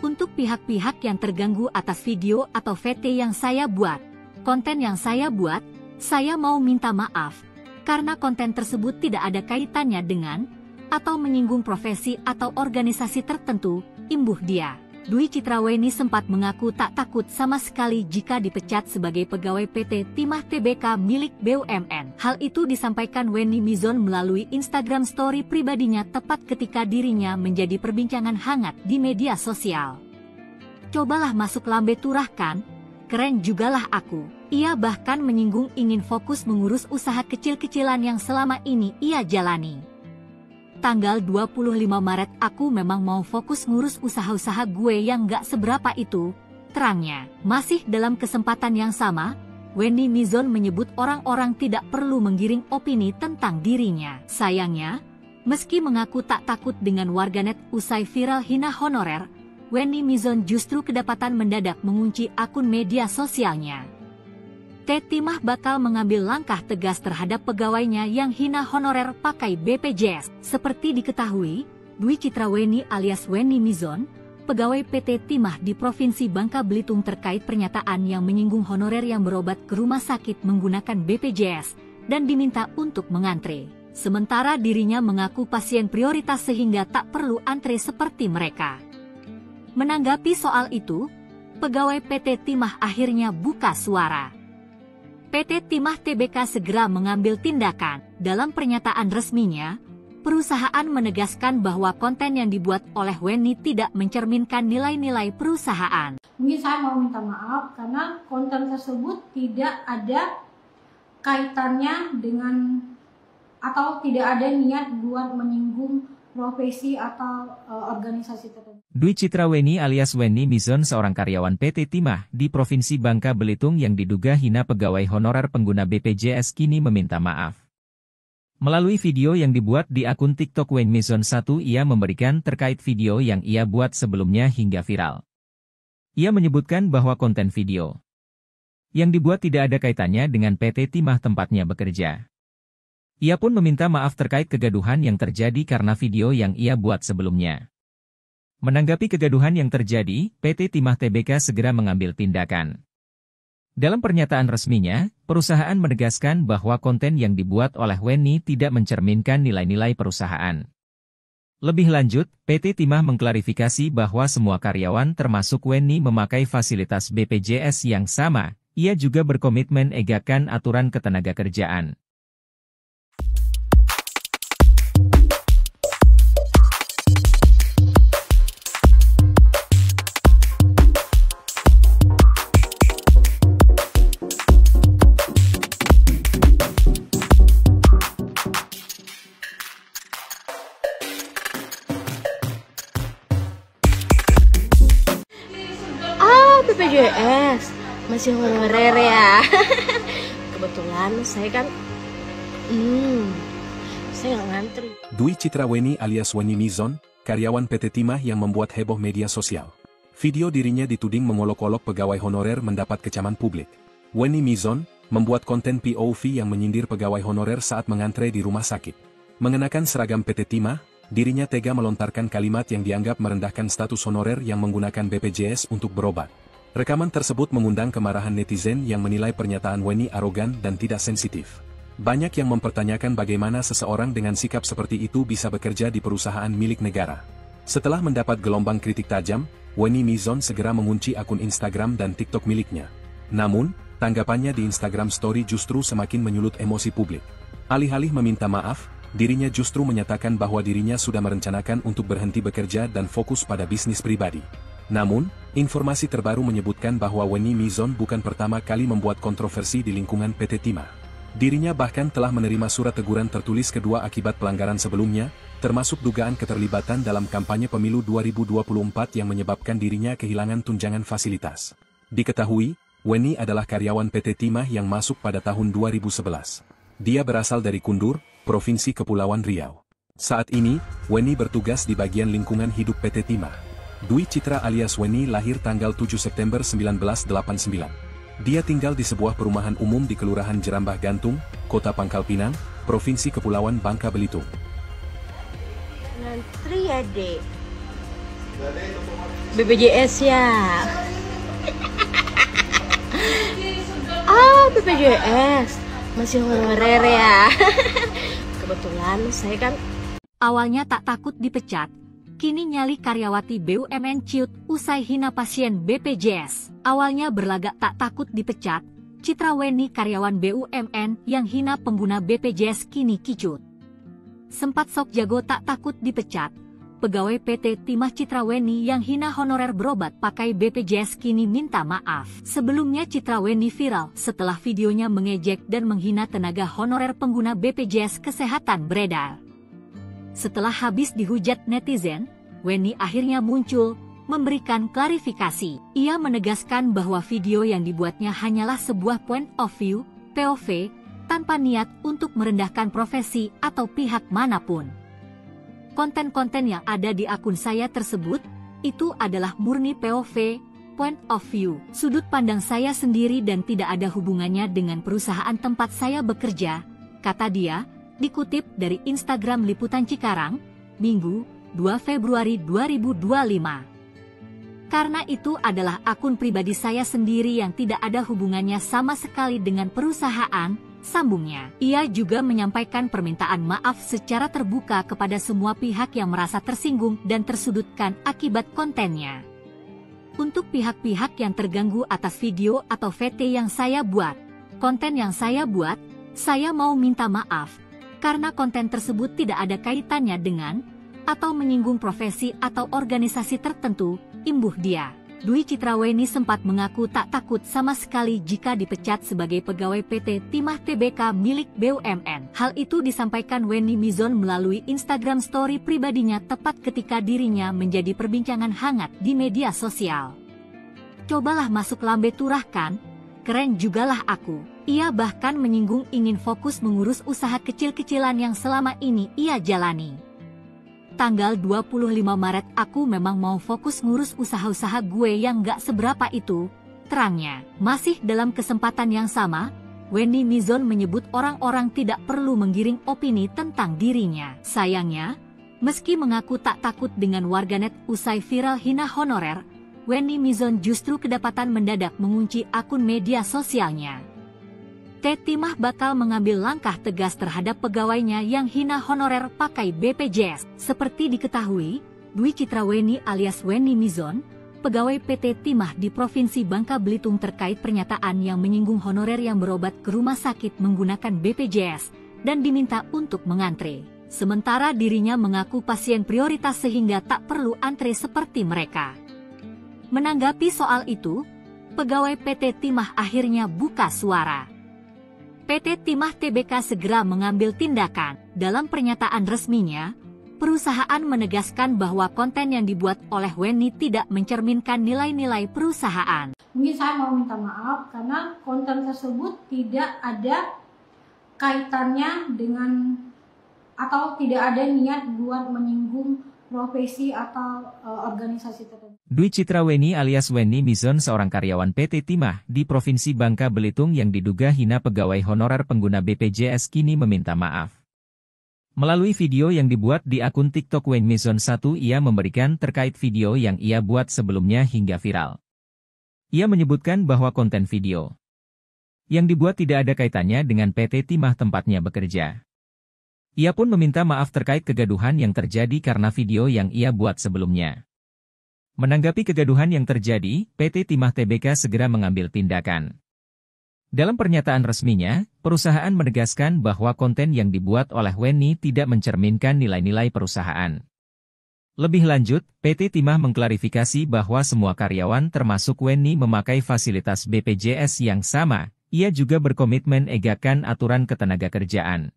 Untuk pihak-pihak yang terganggu atas video atau VT yang saya buat, konten yang saya buat, saya mau minta maaf. Karena konten tersebut tidak ada kaitannya dengan, atau menyinggung profesi atau organisasi tertentu, imbuh dia. Dwi Citra Weni sempat mengaku tak takut sama sekali jika dipecat sebagai pegawai PT Timah Tbk milik BUMN. Hal itu disampaikan Weni Mizon melalui Instagram story pribadinya tepat ketika dirinya menjadi perbincangan hangat di media sosial. Cobalah masuk lambe turah kan? Keren jugalah aku. Ia bahkan menyinggung ingin fokus mengurus usaha kecil-kecilan yang selama ini ia jalani. Tanggal 25 Maret aku memang mau fokus ngurus usaha-usaha gue yang gak seberapa itu, terangnya. Masih dalam kesempatan yang sama, Weni Mizon menyebut orang-orang tidak perlu menggiring opini tentang dirinya. Sayangnya, meski mengaku tak takut dengan warganet usai viral hina honorer, Weni Mizon justru kedapatan mendadak mengunci akun media sosialnya. Timah bakal mengambil langkah tegas terhadap pegawainya yang hina honorer pakai BPJS. Seperti diketahui, Dwi Citra Weni alias Weni Mizon, pegawai PT Timah di Provinsi Bangka Belitung terkait pernyataan yang menyinggung honorer yang berobat ke rumah sakit menggunakan BPJS dan diminta untuk mengantre. Sementara dirinya mengaku pasien prioritas sehingga tak perlu antre seperti mereka. Menanggapi soal itu, pegawai PT Timah akhirnya buka suara. PT Timah Tbk segera mengambil tindakan. Dalam pernyataan resminya, perusahaan menegaskan bahwa konten yang dibuat oleh Weni tidak mencerminkan nilai-nilai perusahaan. Mungkin saya mau minta maaf karena konten tersebut tidak ada kaitannya dengan atau tidak ada niat buat menyinggung profesi atau organisasi tertentu. Dwi Citra Weni alias Weni Mizon seorang karyawan PT Timah di Provinsi Bangka Belitung yang diduga hina pegawai honorer pengguna BPJS kini meminta maaf. Melalui video yang dibuat di akun TikTok Weni Mizon 1 ia memberikan terkait video yang ia buat sebelumnya hingga viral. Ia menyebutkan bahwa konten video yang dibuat tidak ada kaitannya dengan PT Timah tempatnya bekerja. Ia pun meminta maaf terkait kegaduhan yang terjadi karena video yang ia buat sebelumnya. Menanggapi kegaduhan yang terjadi, PT Timah Tbk segera mengambil tindakan. Dalam pernyataan resminya, perusahaan menegaskan bahwa konten yang dibuat oleh Weni tidak mencerminkan nilai-nilai perusahaan. Lebih lanjut, PT Timah mengklarifikasi bahwa semua karyawan termasuk Weni memakai fasilitas BPJS yang sama. Ia juga berkomitmen egakan aturan ketenagakerjaan. BPJS masih honorer ya. Kebetulan saya kan saya nggak ngantri. Dwi Citra Weni alias Weni Mizon, karyawan PT Timah yang membuat heboh media sosial. Video dirinya dituding mengolok-olok pegawai honorer mendapat kecaman publik. Weni Mizon membuat konten POV yang menyindir pegawai honorer saat mengantre di rumah sakit. Mengenakan seragam PT Timah, dirinya tega melontarkan kalimat yang dianggap merendahkan status honorer yang menggunakan BPJS untuk berobat. Rekaman tersebut mengundang kemarahan netizen yang menilai pernyataan Weni arogan dan tidak sensitif. Banyak yang mempertanyakan bagaimana seseorang dengan sikap seperti itu bisa bekerja di perusahaan milik negara. Setelah mendapat gelombang kritik tajam, Weni Mizon segera mengunci akun Instagram dan TikTok miliknya. Namun, tanggapannya di Instagram Story justru semakin menyulut emosi publik. Alih-alih meminta maaf, dirinya justru menyatakan bahwa dirinya sudah merencanakan untuk berhenti bekerja dan fokus pada bisnis pribadi. Namun, informasi terbaru menyebutkan bahwa Weni Mizon bukan pertama kali membuat kontroversi di lingkungan PT Timah. Dirinya bahkan telah menerima surat teguran tertulis kedua akibat pelanggaran sebelumnya, termasuk dugaan keterlibatan dalam kampanye pemilu 2024 yang menyebabkan dirinya kehilangan tunjangan fasilitas. Diketahui, Weni adalah karyawan PT Timah yang masuk pada tahun 2011. Dia berasal dari Kundur, Provinsi Kepulauan Riau. Saat ini, Weni bertugas di bagian lingkungan hidup PT Timah. Dwi Citra alias Weni lahir tanggal 7 September 1989. Dia tinggal di sebuah perumahan umum di Kelurahan Jerambah Gantung, Kota Pangkal Pinang, Provinsi Kepulauan Bangka Belitung. Ngantri ya, Dek. BPJS ya. BPJS masih honorer ya. Kebetulan saya kan Awalnya tak takut dipecat, kini nyali karyawati BUMN ciut usai hina pasien BPJS. Awalnya berlagak tak takut dipecat, Citra Weni karyawan BUMN yang hina pengguna BPJS kini kicut. Sempat sok jago tak takut dipecat, pegawai PT Timah Citra Weni yang hina honorer berobat pakai BPJS kini minta maaf. Sebelumnya Citra Weni viral setelah videonya mengejek dan menghina tenaga honorer pengguna BPJS Kesehatan beredar. Setelah habis dihujat netizen, Weni akhirnya muncul, memberikan klarifikasi. Ia menegaskan bahwa video yang dibuatnya hanyalah sebuah point of view, POV, tanpa niat untuk merendahkan profesi atau pihak manapun. Konten-konten yang ada di akun saya tersebut, itu adalah murni POV, point of view, sudut pandang saya sendiri dan tidak ada hubungannya dengan perusahaan tempat saya bekerja, kata dia, dikutip dari Instagram Liputan Cikarang, Minggu, 2 Februari 2025. Karena itu adalah akun pribadi saya sendiri yang tidak ada hubungannya sama sekali dengan perusahaan, sambungnya. Ia juga menyampaikan permintaan maaf secara terbuka kepada semua pihak yang merasa tersinggung dan tersudutkan akibat kontennya. Untuk pihak-pihak yang terganggu atas video atau VT yang saya buat, konten yang saya buat, saya mau minta maaf. Karena konten tersebut tidak ada kaitannya dengan atau menyinggung profesi atau organisasi tertentu, imbuh dia. Dwi Citra Weni sempat mengaku tak takut sama sekali jika dipecat sebagai pegawai PT Timah Tbk milik BUMN. Hal itu disampaikan Weni Mizon melalui Instagram Story pribadinya tepat ketika dirinya menjadi perbincangan hangat di media sosial. Cobalah masuk lambe turah kan? Keren jugalah aku. Ia bahkan menyinggung ingin fokus mengurus usaha kecil-kecilan yang selama ini ia jalani. Tanggal 25 Maret aku memang mau fokus ngurus usaha-usaha gue yang gak seberapa itu, terangnya. Masih dalam kesempatan yang sama, Weni Mizon menyebut orang-orang tidak perlu menggiring opini tentang dirinya. Sayangnya, meski mengaku tak takut dengan warganet usai viral hina honorer, Weni Mizon justru kedapatan mendadak mengunci akun media sosialnya. Timah bakal mengambil langkah tegas terhadap pegawainya yang hina honorer pakai BPJS. Seperti diketahui, Dwi Citra Weni alias Weni Mizon, pegawai PT Timah di Provinsi Bangka Belitung terkait pernyataan yang menyinggung honorer yang berobat ke rumah sakit menggunakan BPJS dan diminta untuk mengantre. Sementara dirinya mengaku pasien prioritas sehingga tak perlu antre seperti mereka. Menanggapi soal itu, pegawai PT Timah akhirnya buka suara. PT Timah Tbk segera mengambil tindakan. Dalam pernyataan resminya, Perusahaan menegaskan bahwa konten yang dibuat oleh Wenny tidak mencerminkan nilai-nilai perusahaan. Mungkin saya mau minta maaf karena konten tersebut tidak ada kaitannya dengan atau tidak ada niat buat menyinggung profesi atau organisasi tertentu. Dwi Citra Wenny alias Wenny Mizon, seorang karyawan PT Timah di Provinsi Bangka Belitung yang diduga hina pegawai honorer pengguna BPJS, kini meminta maaf. Melalui video yang dibuat di akun TikTok Wenny Mizon 1, ia memberikan terkait video yang ia buat sebelumnya hingga viral. Ia menyebutkan bahwa konten video yang dibuat tidak ada kaitannya dengan PT Timah tempatnya bekerja. Ia pun meminta maaf terkait kegaduhan yang terjadi karena video yang ia buat sebelumnya. Menanggapi kegaduhan yang terjadi, PT Timah Tbk segera mengambil tindakan. Dalam pernyataan resminya, perusahaan menegaskan bahwa konten yang dibuat oleh Wenny tidak mencerminkan nilai-nilai perusahaan. Lebih lanjut, PT Timah mengklarifikasi bahwa semua karyawan termasuk Wenny memakai fasilitas BPJS yang sama. Ia juga berkomitmen egakkan aturan ketenagakerjaan.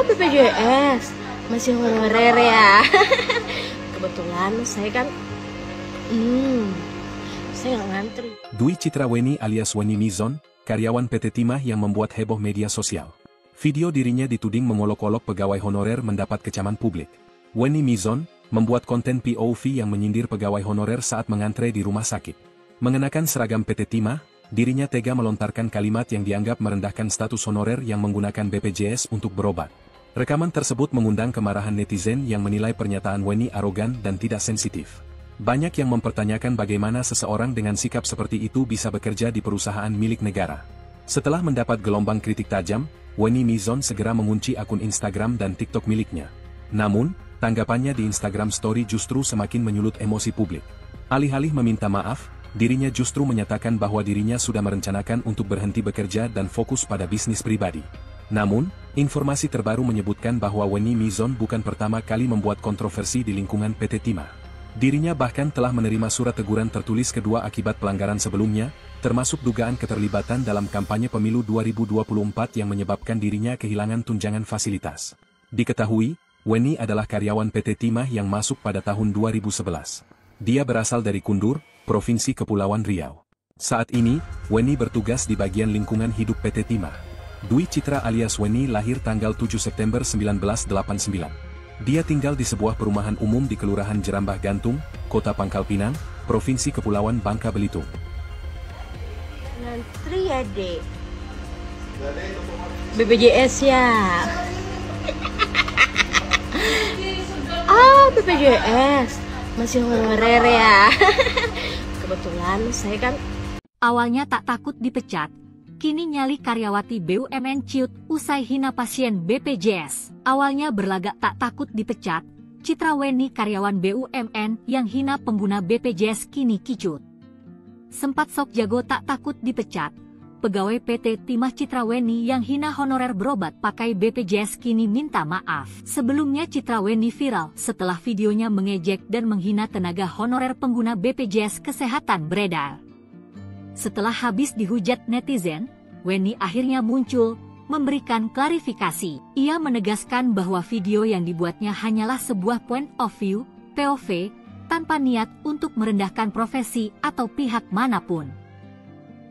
BPJS masih honorer ya. Kebetulan saya kan saya nggak ngantri. Dwi Citra Wenny alias Wenny Mizon, karyawan PT Timah yang membuat heboh media sosial. Video dirinya dituding mengolok-olok pegawai honorer mendapat kecaman publik. Wenny Mizon membuat konten POV yang menyindir pegawai honorer saat mengantre di rumah sakit. Mengenakan seragam PT Timah, dirinya tega melontarkan kalimat yang dianggap merendahkan status honorer yang menggunakan BPJS untuk berobat. Rekaman tersebut mengundang kemarahan netizen yang menilai pernyataan Wenny arogan dan tidak sensitif. Banyak yang mempertanyakan bagaimana seseorang dengan sikap seperti itu bisa bekerja di perusahaan milik negara. Setelah mendapat gelombang kritik tajam, Wenny Mizon segera mengunci akun Instagram dan TikTok miliknya. Namun, tanggapannya di Instagram Story justru semakin menyulut emosi publik. Alih-alih meminta maaf, dirinya justru menyatakan bahwa dirinya sudah merencanakan untuk berhenti bekerja dan fokus pada bisnis pribadi. Namun, informasi terbaru menyebutkan bahwa Wenny Mizon bukan pertama kali membuat kontroversi di lingkungan PT Timah. Dirinya bahkan telah menerima surat teguran tertulis kedua akibat pelanggaran sebelumnya, termasuk dugaan keterlibatan dalam kampanye pemilu 2024 yang menyebabkan dirinya kehilangan tunjangan fasilitas. Diketahui, Wenny adalah karyawan PT Timah yang masuk pada tahun 2011. Dia berasal dari Kundur, Provinsi Kepulauan Riau. Saat ini, Wenny bertugas di bagian lingkungan hidup PT Timah. Dwi Citra alias Wenny lahir tanggal 7 September 1989. Dia tinggal di sebuah perumahan umum di Kelurahan Jerambah Gantung, Kota Pangkal Pinang, Provinsi Kepulauan Bangka Belitung. Ngantri ya, Dek. BPJS ya. BPJS masih honorer ya. Kebetulan saya kan Awalnya tak takut dipecat, kini nyali karyawati BUMN ciut usai hina pasien BPJS. Awalnya berlagak tak takut dipecat, Citra Wenny karyawan BUMN yang hina pengguna BPJS kini kicut. Sempat sok jago tak takut dipecat, pegawai PT Timah Citra Wenny yang hina honorer berobat pakai BPJS kini minta maaf. Sebelumnya Citra Wenny viral setelah videonya mengejek dan menghina tenaga honorer pengguna BPJS Kesehatan beredar. Setelah habis dihujat netizen, Wenny akhirnya muncul, memberikan klarifikasi. Ia menegaskan bahwa video yang dibuatnya hanyalah sebuah point of view, POV, tanpa niat untuk merendahkan profesi atau pihak manapun.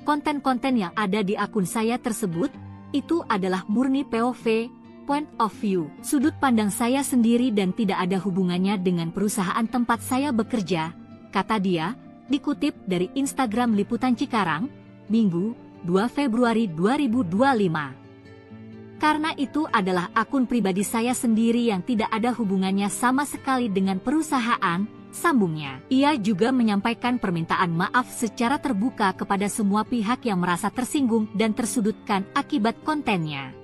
Konten-konten yang ada di akun saya tersebut, itu adalah murni POV, point of view, sudut pandang saya sendiri dan tidak ada hubungannya dengan perusahaan tempat saya bekerja, kata dia, dikutip dari Instagram Liputan Cikarang, Minggu, 2 Februari 2025. Karena itu adalah akun pribadi saya sendiri yang tidak ada hubungannya sama sekali dengan perusahaan, sambungnya. Ia juga menyampaikan permintaan maaf secara terbuka kepada semua pihak yang merasa tersinggung dan tersudutkan akibat kontennya.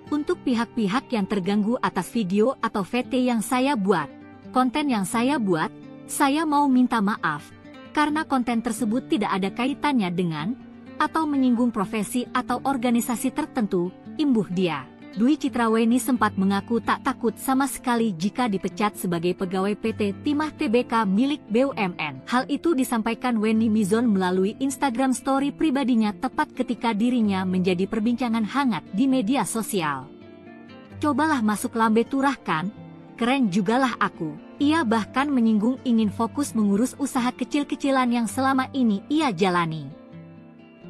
Untuk pihak-pihak yang terganggu atas video atau VT yang saya buat, konten yang saya buat, saya mau minta maaf. karena konten tersebut tidak ada kaitannya dengan atau menyinggung profesi atau organisasi tertentu, imbuh dia. Dwi Citraweni sempat mengaku tak takut sama sekali jika dipecat sebagai pegawai PT Timah Tbk milik BUMN. Hal itu disampaikan Wenny Mizon melalui Instagram story pribadinya tepat ketika dirinya menjadi perbincangan hangat di media sosial. Cobalah masuk lambe turah kan? Keren jugalah aku. Ia bahkan menyinggung ingin fokus mengurus usaha kecil-kecilan yang selama ini ia jalani.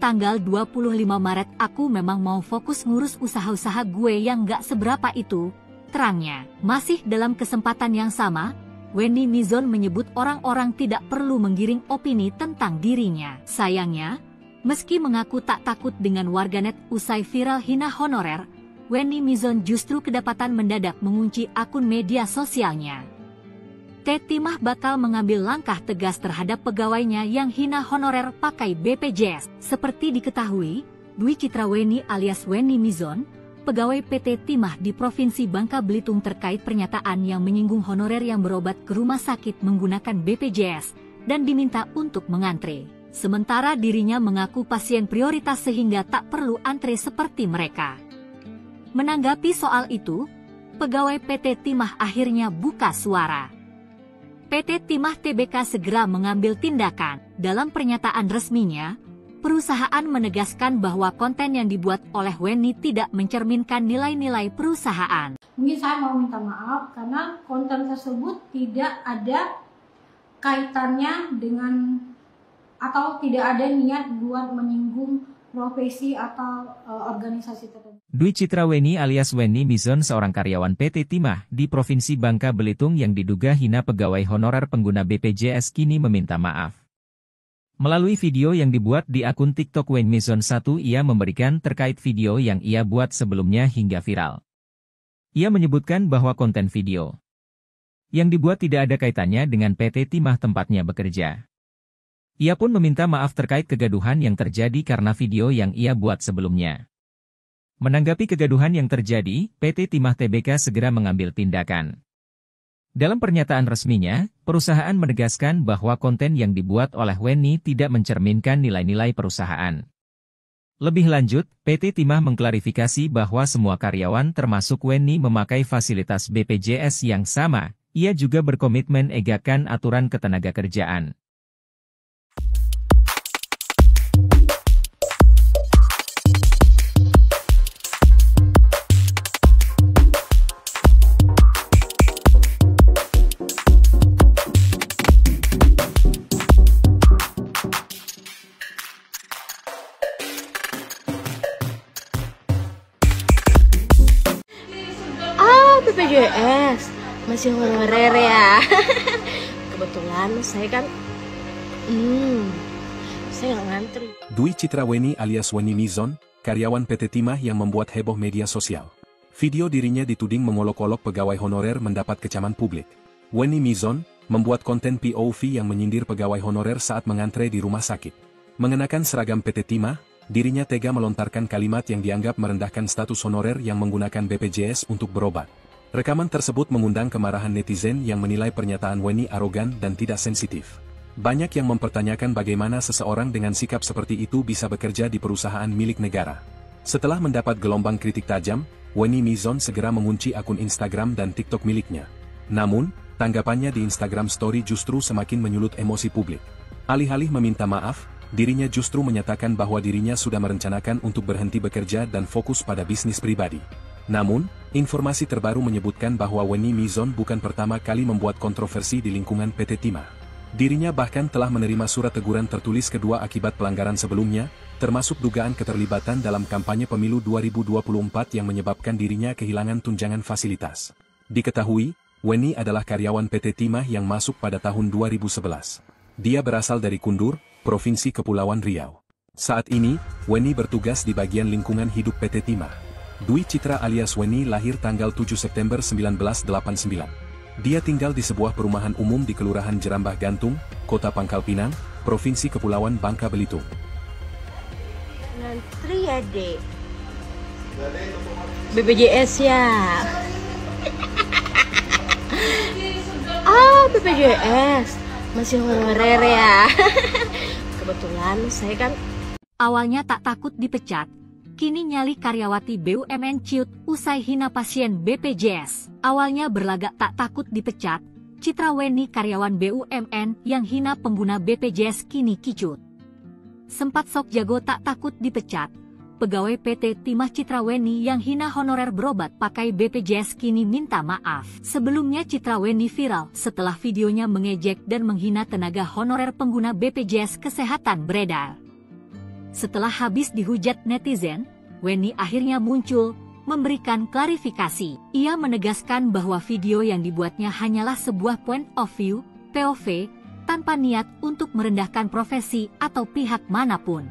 Tanggal 25 Maret aku memang mau fokus ngurus usaha-usaha gue yang gak seberapa itu, terangnya. Masih dalam kesempatan yang sama, Wenny Mizon menyebut orang-orang tidak perlu menggiring opini tentang dirinya. Sayangnya, meski mengaku tak takut dengan warganet usai viral hina honorer, Wenny Mizon justru kedapatan mendadak mengunci akun media sosialnya. Timah bakal mengambil langkah tegas terhadap pegawainya yang hina honorer pakai BPJS. Seperti diketahui, Dwi Citraweni alias Wenny Mizon, pegawai PT Timah di Provinsi Bangka Belitung terkait pernyataan yang menyinggung honorer yang berobat ke rumah sakit menggunakan BPJS dan diminta untuk mengantre. Sementara dirinya mengaku pasien prioritas sehingga tak perlu antre seperti mereka. Menanggapi soal itu, pegawai PT Timah akhirnya buka suara. PT Timah Tbk segera mengambil tindakan. Dalam pernyataan resminya, perusahaan menegaskan bahwa konten yang dibuat oleh Wenny tidak mencerminkan nilai-nilai perusahaan. Mungkin saya mau minta maaf karena konten tersebut tidak ada kaitannya dengan atau tidak ada niat buat menyinggung profesi atau organisasi tertentu. Dwi Citraweni alias Wenny Mizon seorang karyawan PT Timah di Provinsi Bangka Belitung yang diduga hina pegawai honorer pengguna BPJS kini meminta maaf. Melalui video yang dibuat di akun TikTok Wenny Mizon 1 ia memberikan terkait video yang ia buat sebelumnya hingga viral. Ia menyebutkan bahwa konten video yang dibuat tidak ada kaitannya dengan PT Timah tempatnya bekerja. Ia pun meminta maaf terkait kegaduhan yang terjadi karena video yang ia buat sebelumnya. Menanggapi kegaduhan yang terjadi, PT Timah Tbk segera mengambil tindakan. Dalam pernyataan resminya, perusahaan menegaskan bahwa konten yang dibuat oleh Wenny tidak mencerminkan nilai-nilai perusahaan. Lebih lanjut, PT Timah mengklarifikasi bahwa semua karyawan termasuk Wenny memakai fasilitas BPJS yang sama. Ia juga berkomitmen egakan aturan ketenagakerjaan. BPJS masih honorer ya. Kebetulan saya kan saya nggak ngantri. Dwi Citraweni alias Wenny Mizon, karyawan PT Timah yang membuat heboh media sosial. Video dirinya dituding mengolok-olok pegawai honorer mendapat kecaman publik. Wenny Mizon membuat konten POV yang menyindir pegawai honorer saat mengantre di rumah sakit. Mengenakan seragam PT Timah, dirinya tega melontarkan kalimat yang dianggap merendahkan status honorer yang menggunakan BPJS untuk berobat. Rekaman tersebut mengundang kemarahan netizen yang menilai pernyataan Wenny arogan dan tidak sensitif. Banyak yang mempertanyakan bagaimana seseorang dengan sikap seperti itu bisa bekerja di perusahaan milik negara. Setelah mendapat gelombang kritik tajam, Wenny Mizon segera mengunci akun Instagram dan TikTok miliknya. Namun, tanggapannya di Instagram Story justru semakin menyulut emosi publik. Alih-alih meminta maaf, dirinya justru menyatakan bahwa dirinya sudah merencanakan untuk berhenti bekerja dan fokus pada bisnis pribadi. Namun, informasi terbaru menyebutkan bahwa Wenny Mizon bukan pertama kali membuat kontroversi di lingkungan PT Timah. Dirinya bahkan telah menerima surat teguran tertulis kedua akibat pelanggaran sebelumnya, termasuk dugaan keterlibatan dalam kampanye pemilu 2024 yang menyebabkan dirinya kehilangan tunjangan fasilitas. Diketahui, Wenny adalah karyawan PT Timah yang masuk pada tahun 2011. Dia berasal dari Kundur, Provinsi Kepulauan Riau. Saat ini, Wenny bertugas di bagian lingkungan hidup PT Timah. Dwi Citra alias Wenny lahir tanggal 7 September 1989. Dia tinggal di sebuah perumahan umum di Kelurahan Jerambah Gantung, Kota Pangkal Pinang, Provinsi Kepulauan Bangka Belitung. Ngantri ya, Dek. BPJS ya. BPJS masih honorer ya. Kebetulan saya kan Awalnya tak takut dipecat, kini nyali karyawati BUMN ciut usai hina pasien BPJS. Awalnya berlagak tak takut dipecat, Citra Weni karyawan BUMN yang hina pengguna BPJS kini kicut. Sempat sok jago tak takut dipecat, pegawai PT Timah Citra Weni yang hina honorer berobat pakai BPJS kini minta maaf. Sebelumnya Citra Weni viral setelah videonya mengejek dan menghina tenaga honorer pengguna BPJS Kesehatan beredar. Setelah habis dihujat netizen, Weni akhirnya muncul, memberikan klarifikasi. Ia menegaskan bahwa video yang dibuatnya hanyalah sebuah point of view, POV, tanpa niat untuk merendahkan profesi atau pihak manapun.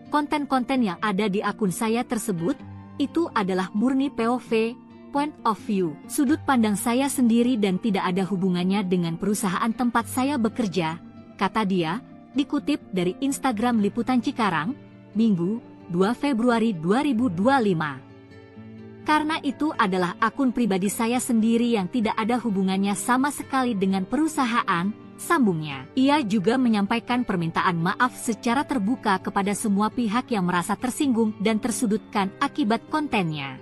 Konten-konten yang ada di akun saya tersebut, itu adalah murni POV, point of view, sudut pandang saya sendiri dan tidak ada hubungannya dengan perusahaan tempat saya bekerja, kata dia, dikutip dari Instagram Liputan Cikarang, Minggu, 2 Februari 2025. Karena itu adalah akun pribadi saya sendiri yang tidak ada hubungannya sama sekali dengan perusahaan, sambungnya. Ia juga menyampaikan permintaan maaf secara terbuka kepada semua pihak yang merasa tersinggung dan tersudutkan akibat kontennya.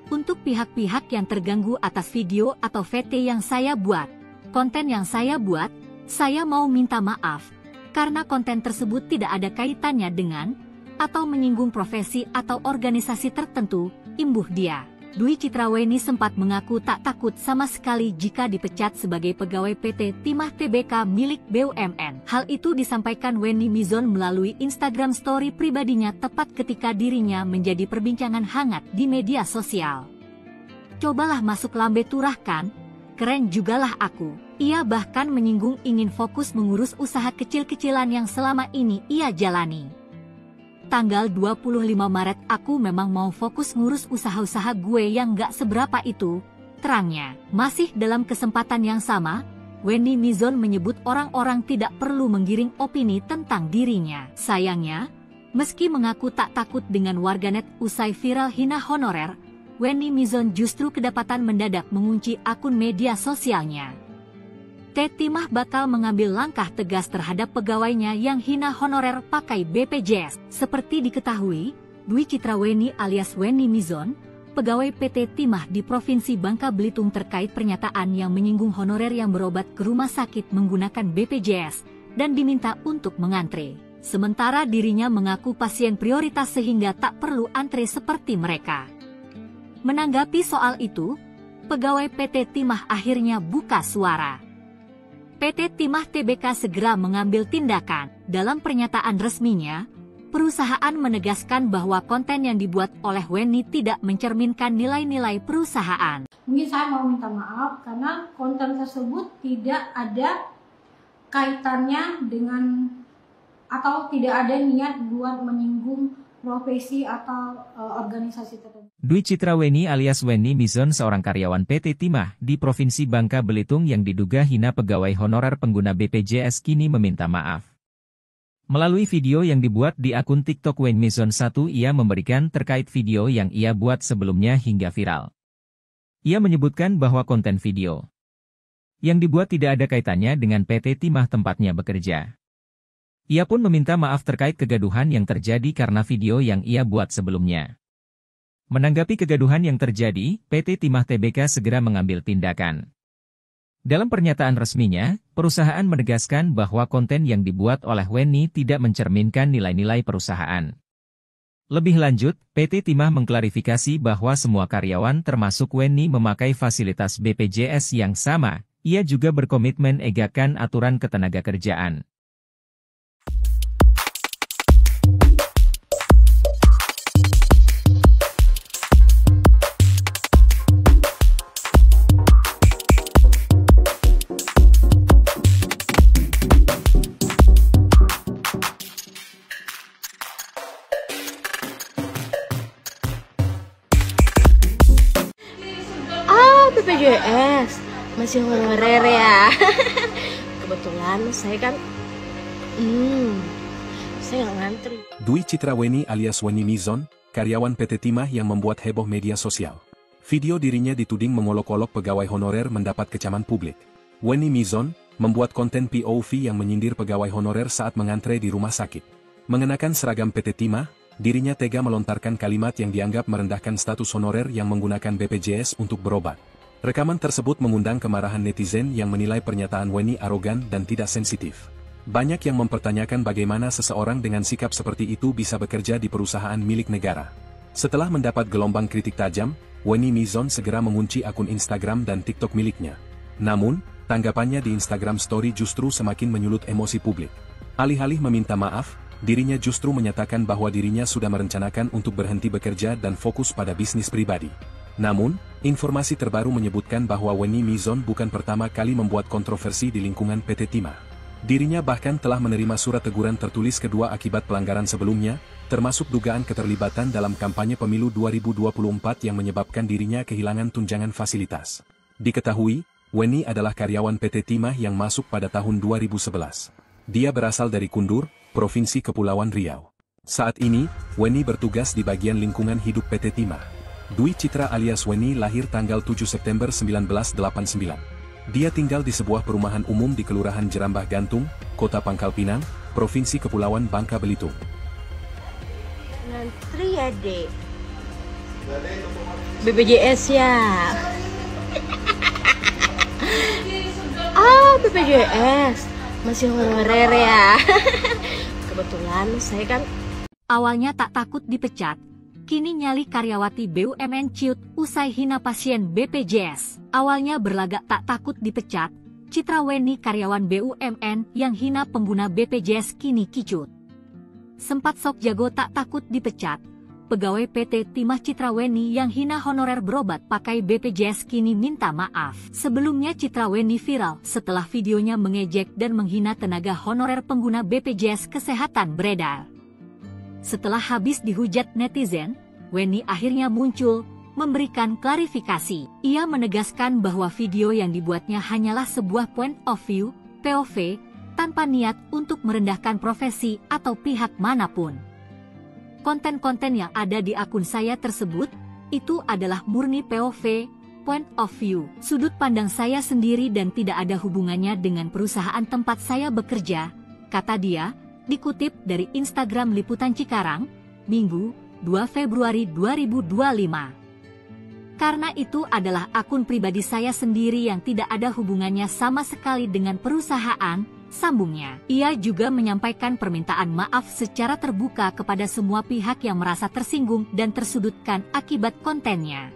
Untuk pihak-pihak yang terganggu atas video atau VT yang saya buat, konten yang saya buat, saya mau minta maaf, karena konten tersebut tidak ada kaitannya dengan, atau menyinggung profesi atau organisasi tertentu, imbuh dia. Dwi Citra Weni sempat mengaku tak takut sama sekali jika dipecat sebagai pegawai PT Timah Tbk milik BUMN. Hal itu disampaikan Weni Mizon melalui Instagram story pribadinya tepat ketika dirinya menjadi perbincangan hangat di media sosial. Cobalah masuk lambe turah kan, keren jugalah aku. Ia bahkan menyinggung ingin fokus mengurus usaha kecil-kecilan yang selama ini ia jalani. Tanggal 25 Maret aku memang mau fokus ngurus usaha-usaha gue yang gak seberapa itu, terangnya. Masih dalam kesempatan yang sama, Weni Mizon menyebut orang-orang tidak perlu menggiring opini tentang dirinya. Sayangnya, meski mengaku tak takut dengan warganet usai viral hina honorer, Weni Mizon justru kedapatan mendadak mengunci akun media sosialnya. Timah bakal mengambil langkah tegas terhadap pegawainya yang hina honorer pakai BPJS. Seperti diketahui, Dwi Citra Weni alias Weni Mizon, pegawai PT Timah di Provinsi Bangka Belitung terkait pernyataan yang menyinggung honorer yang berobat ke rumah sakit menggunakan BPJS dan diminta untuk mengantre. Sementara dirinya mengaku pasien prioritas sehingga tak perlu antre seperti mereka. Menanggapi soal itu, pegawai PT Timah akhirnya buka suara. PT Timah Tbk segera mengambil tindakan. Dalam pernyataan resminya, perusahaan menegaskan bahwa konten yang dibuat oleh Weni tidak mencerminkan nilai-nilai perusahaan. Mungkin saya mau minta maaf karena konten tersebut tidak ada kaitannya dengan atau tidak ada niat buat menyinggung profesi atau organisasi tertentu. Dwi Citra Weni alias Weni Mizon seorang karyawan PT Timah di Provinsi Bangka Belitung yang diduga hina pegawai honorer pengguna BPJS kini meminta maaf. Melalui video yang dibuat di akun TikTok Weni Mizon 1 ia memberikan terkait video yang ia buat sebelumnya hingga viral. Ia menyebutkan bahwa konten video yang dibuat tidak ada kaitannya dengan PT Timah tempatnya bekerja. Ia pun meminta maaf terkait kegaduhan yang terjadi karena video yang ia buat sebelumnya. Menanggapi kegaduhan yang terjadi, PT Timah Tbk segera mengambil tindakan. Dalam pernyataan resminya, perusahaan menegaskan bahwa konten yang dibuat oleh Weni tidak mencerminkan nilai-nilai perusahaan. Lebih lanjut, PT Timah mengklarifikasi bahwa semua karyawan termasuk Weni memakai fasilitas BPJS yang sama. Ia juga berkomitmen egakkan aturan ketenagakerjaan. BPJS masih honorer ya. Kebetulan saya kan saya nggak ngantri. Dwi Citra Weni alias Weni Mizon, karyawan PT Timah yang membuat heboh media sosial. Video dirinya dituding mengolok-olok pegawai honorer mendapat kecaman publik. Weni Mizon, membuat konten POV yang menyindir pegawai honorer saat mengantre di rumah sakit. Mengenakan seragam PT Timah, dirinya tega melontarkan kalimat yang dianggap merendahkan status honorer yang menggunakan BPJS untuk berobat. Rekaman tersebut mengundang kemarahan netizen yang menilai pernyataan Weni arogan dan tidak sensitif. Banyak yang mempertanyakan bagaimana seseorang dengan sikap seperti itu bisa bekerja di perusahaan milik negara. Setelah mendapat gelombang kritik tajam, Weni Mizon segera mengunci akun Instagram dan TikTok miliknya. Namun, tanggapannya di Instagram Story justru semakin menyulut emosi publik. Alih-alih meminta maaf, dirinya justru menyatakan bahwa dirinya sudah merencanakan untuk berhenti bekerja dan fokus pada bisnis pribadi. Namun, informasi terbaru menyebutkan bahwa Weni Mizon bukan pertama kali membuat kontroversi di lingkungan PT Timah. Dirinya bahkan telah menerima surat teguran tertulis kedua akibat pelanggaran sebelumnya, termasuk dugaan keterlibatan dalam kampanye pemilu 2024 yang menyebabkan dirinya kehilangan tunjangan fasilitas. Diketahui, Weni adalah karyawan PT Timah yang masuk pada tahun 2011. Dia berasal dari Kundur, Provinsi Kepulauan Riau. Saat ini, Weni bertugas di bagian lingkungan hidup PT Timah. Dwi Citra alias Weni lahir tanggal 7 September 1989. Dia tinggal di sebuah perumahan umum di Kelurahan Jerambah Gantung, Kota Pangkal Pinang, Provinsi Kepulauan Bangka Belitung. Ngantri ya, Dek. BPJS ya. BPJS. Masih honorer ya. Kebetulan saya kan Awalnya tak takut dipecat, kini nyali karyawati BUMN ciut usai hina pasien BPJS. Awalnya berlagak tak takut dipecat, Citra Weni karyawan BUMN yang hina pengguna BPJS kini kicut. Sempat sok jago tak takut dipecat, pegawai PT Timah Citra Weni yang hina honorer berobat pakai BPJS kini minta maaf. Sebelumnya Citra Weni viral setelah videonya mengejek dan menghina tenaga honorer pengguna BPJS Kesehatan beredar. Setelah habis dihujat netizen, Weni akhirnya muncul, memberikan klarifikasi. Ia menegaskan bahwa video yang dibuatnya hanyalah sebuah point of view, POV, tanpa niat untuk merendahkan profesi atau pihak manapun. Konten-konten yang ada di akun saya tersebut, itu adalah murni POV, point of view, sudut pandang saya sendiri dan tidak ada hubungannya dengan perusahaan tempat saya bekerja, kata dia, dikutip dari Instagram Liputan Cikarang, Minggu, 2 Februari 2025. Karena itu adalah akun pribadi saya sendiri yang tidak ada hubungannya sama sekali dengan perusahaan, sambungnya. Ia juga menyampaikan permintaan maaf secara terbuka kepada semua pihak yang merasa tersinggung dan tersudutkan akibat kontennya.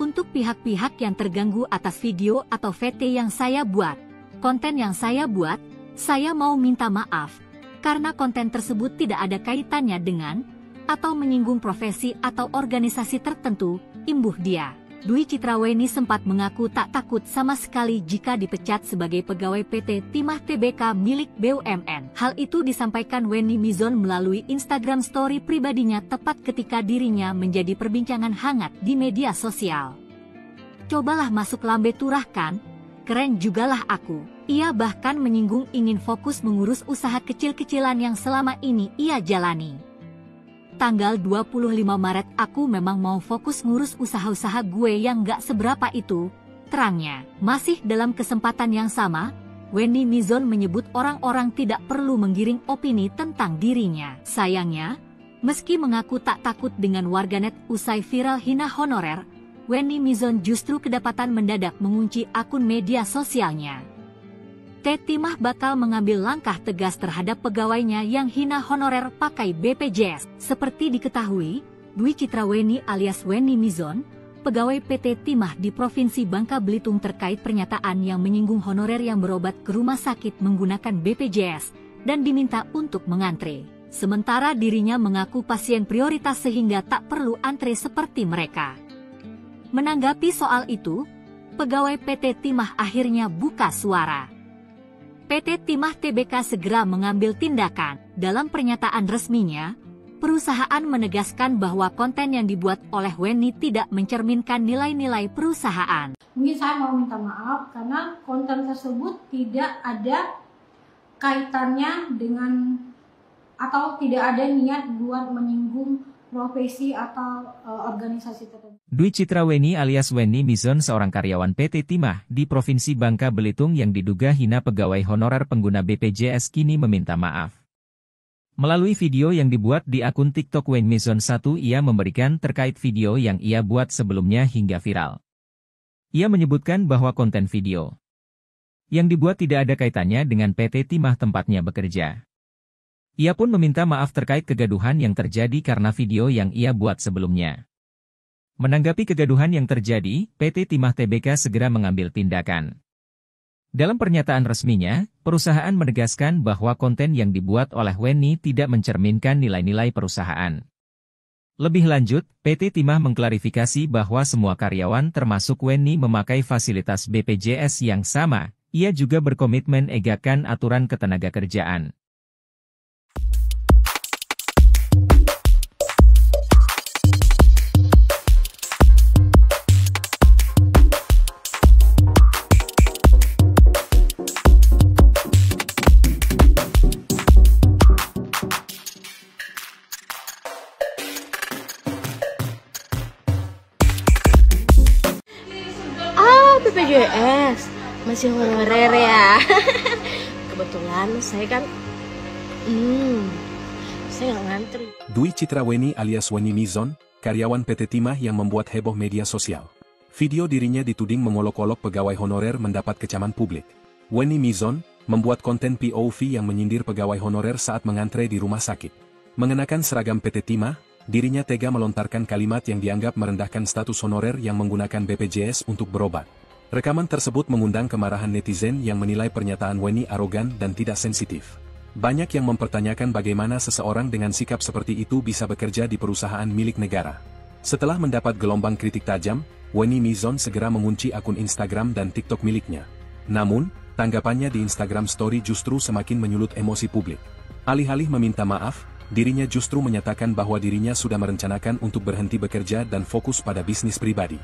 Untuk pihak-pihak yang terganggu atas video atau VT yang saya buat, konten yang saya buat, saya mau minta maaf, karena konten tersebut tidak ada kaitannya dengan, atau menyinggung profesi atau organisasi tertentu, imbuh dia. Dwi Citra Weni sempat mengaku tak takut sama sekali jika dipecat sebagai pegawai PT Timah Tbk milik BUMN. Hal itu disampaikan Weni Mizon melalui Instagram story pribadinya tepat ketika dirinya menjadi perbincangan hangat di media sosial. Cobalah masuk lambe turah kan? Keren jugalah aku. Ia bahkan menyinggung ingin fokus mengurus usaha kecil-kecilan yang selama ini ia jalani. Tanggal 25 Maret aku memang mau fokus ngurus usaha-usaha gue yang gak seberapa itu, terangnya. Masih dalam kesempatan yang sama, Weni Mizon menyebut orang-orang tidak perlu menggiring opini tentang dirinya. Sayangnya, meski mengaku tak takut dengan warganet usai viral hina honorer, Weni Mizon justru kedapatan mendadak mengunci akun media sosialnya. Timah bakal mengambil langkah tegas terhadap pegawainya yang hina honorer pakai BPJS. Seperti diketahui, Dwi Citra Weni alias Weni Mizon, pegawai PT Timah di Provinsi Bangka Belitung terkait pernyataan yang menyinggung honorer yang berobat ke rumah sakit menggunakan BPJS dan diminta untuk mengantre. Sementara dirinya mengaku pasien prioritas sehingga tak perlu antre seperti mereka. Menanggapi soal itu, pegawai PT Timah akhirnya buka suara. PT Timah Tbk segera mengambil tindakan. Dalam pernyataan resminya, perusahaan menegaskan bahwa konten yang dibuat oleh Weni tidak mencerminkan nilai-nilai perusahaan. Mungkin saya mau minta maaf karena konten tersebut tidak ada kaitannya dengan atau tidak ada niat buat menyinggung profesi atau organisasi tertentu. Dwi Citra Weni alias Weni Mizon seorang karyawan PT Timah di Provinsi Bangka Belitung yang diduga hina pegawai honorer pengguna BPJS kini meminta maaf. Melalui video yang dibuat di akun TikTok Weni Mizon 1 ia memberikan terkait video yang ia buat sebelumnya hingga viral. Ia menyebutkan bahwa konten video yang dibuat tidak ada kaitannya dengan PT Timah tempatnya bekerja. Ia pun meminta maaf terkait kegaduhan yang terjadi karena video yang ia buat sebelumnya. Menanggapi kegaduhan yang terjadi, PT Timah Tbk segera mengambil tindakan. Dalam pernyataan resminya, perusahaan menegaskan bahwa konten yang dibuat oleh Weni tidak mencerminkan nilai-nilai perusahaan. Lebih lanjut, PT Timah mengklarifikasi bahwa semua karyawan termasuk Weni memakai fasilitas BPJS yang sama. Ia juga berkomitmen egakkan aturan ketenagakerjaan. BPJS masih honorer ya. Kebetulan saya kan saya nggak ngantri. Dwi Citra Weni alias Weni Mizon, karyawan PT Timah yang membuat heboh media sosial. Video dirinya dituding mengolok-olok pegawai honorer mendapat kecaman publik. Weni Mizon membuat konten POV yang menyindir pegawai honorer saat mengantre di rumah sakit. Mengenakan seragam PT Timah, dirinya tega melontarkan kalimat yang dianggap merendahkan status honorer yang menggunakan BPJS untuk berobat. Rekaman tersebut mengundang kemarahan netizen yang menilai pernyataan Weni arogan dan tidak sensitif. Banyak yang mempertanyakan bagaimana seseorang dengan sikap seperti itu bisa bekerja di perusahaan milik negara. Setelah mendapat gelombang kritik tajam, Weni Mizon segera mengunci akun Instagram dan TikTok miliknya. Namun, tanggapannya di Instagram Story justru semakin menyulut emosi publik. Alih-alih meminta maaf, dirinya justru menyatakan bahwa dirinya sudah merencanakan untuk berhenti bekerja dan fokus pada bisnis pribadi.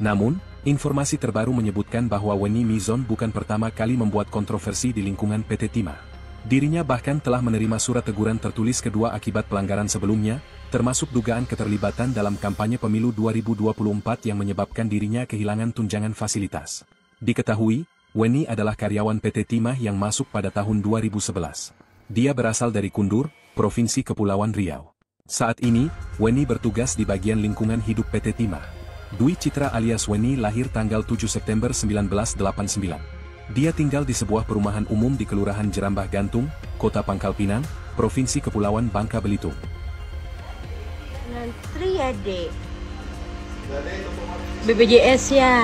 Namun, informasi terbaru menyebutkan bahwa Weni Mizon bukan pertama kali membuat kontroversi di lingkungan PT Timah. Dirinya bahkan telah menerima surat teguran tertulis kedua akibat pelanggaran sebelumnya, termasuk dugaan keterlibatan dalam kampanye pemilu 2024 yang menyebabkan dirinya kehilangan tunjangan fasilitas. Diketahui, Weni adalah karyawan PT Timah yang masuk pada tahun 2011. Dia berasal dari Kundur, Provinsi Kepulauan Riau. Saat ini, Weni bertugas di bagian lingkungan hidup PT Timah. Dwi Citra alias Weni lahir tanggal 7 September 1989. Dia tinggal di sebuah perumahan umum di Kelurahan Jerambah Gantung, Kota Pangkal Pinang, Provinsi Kepulauan Bangka Belitung. Ngantri ya, Dek. BPJS ya.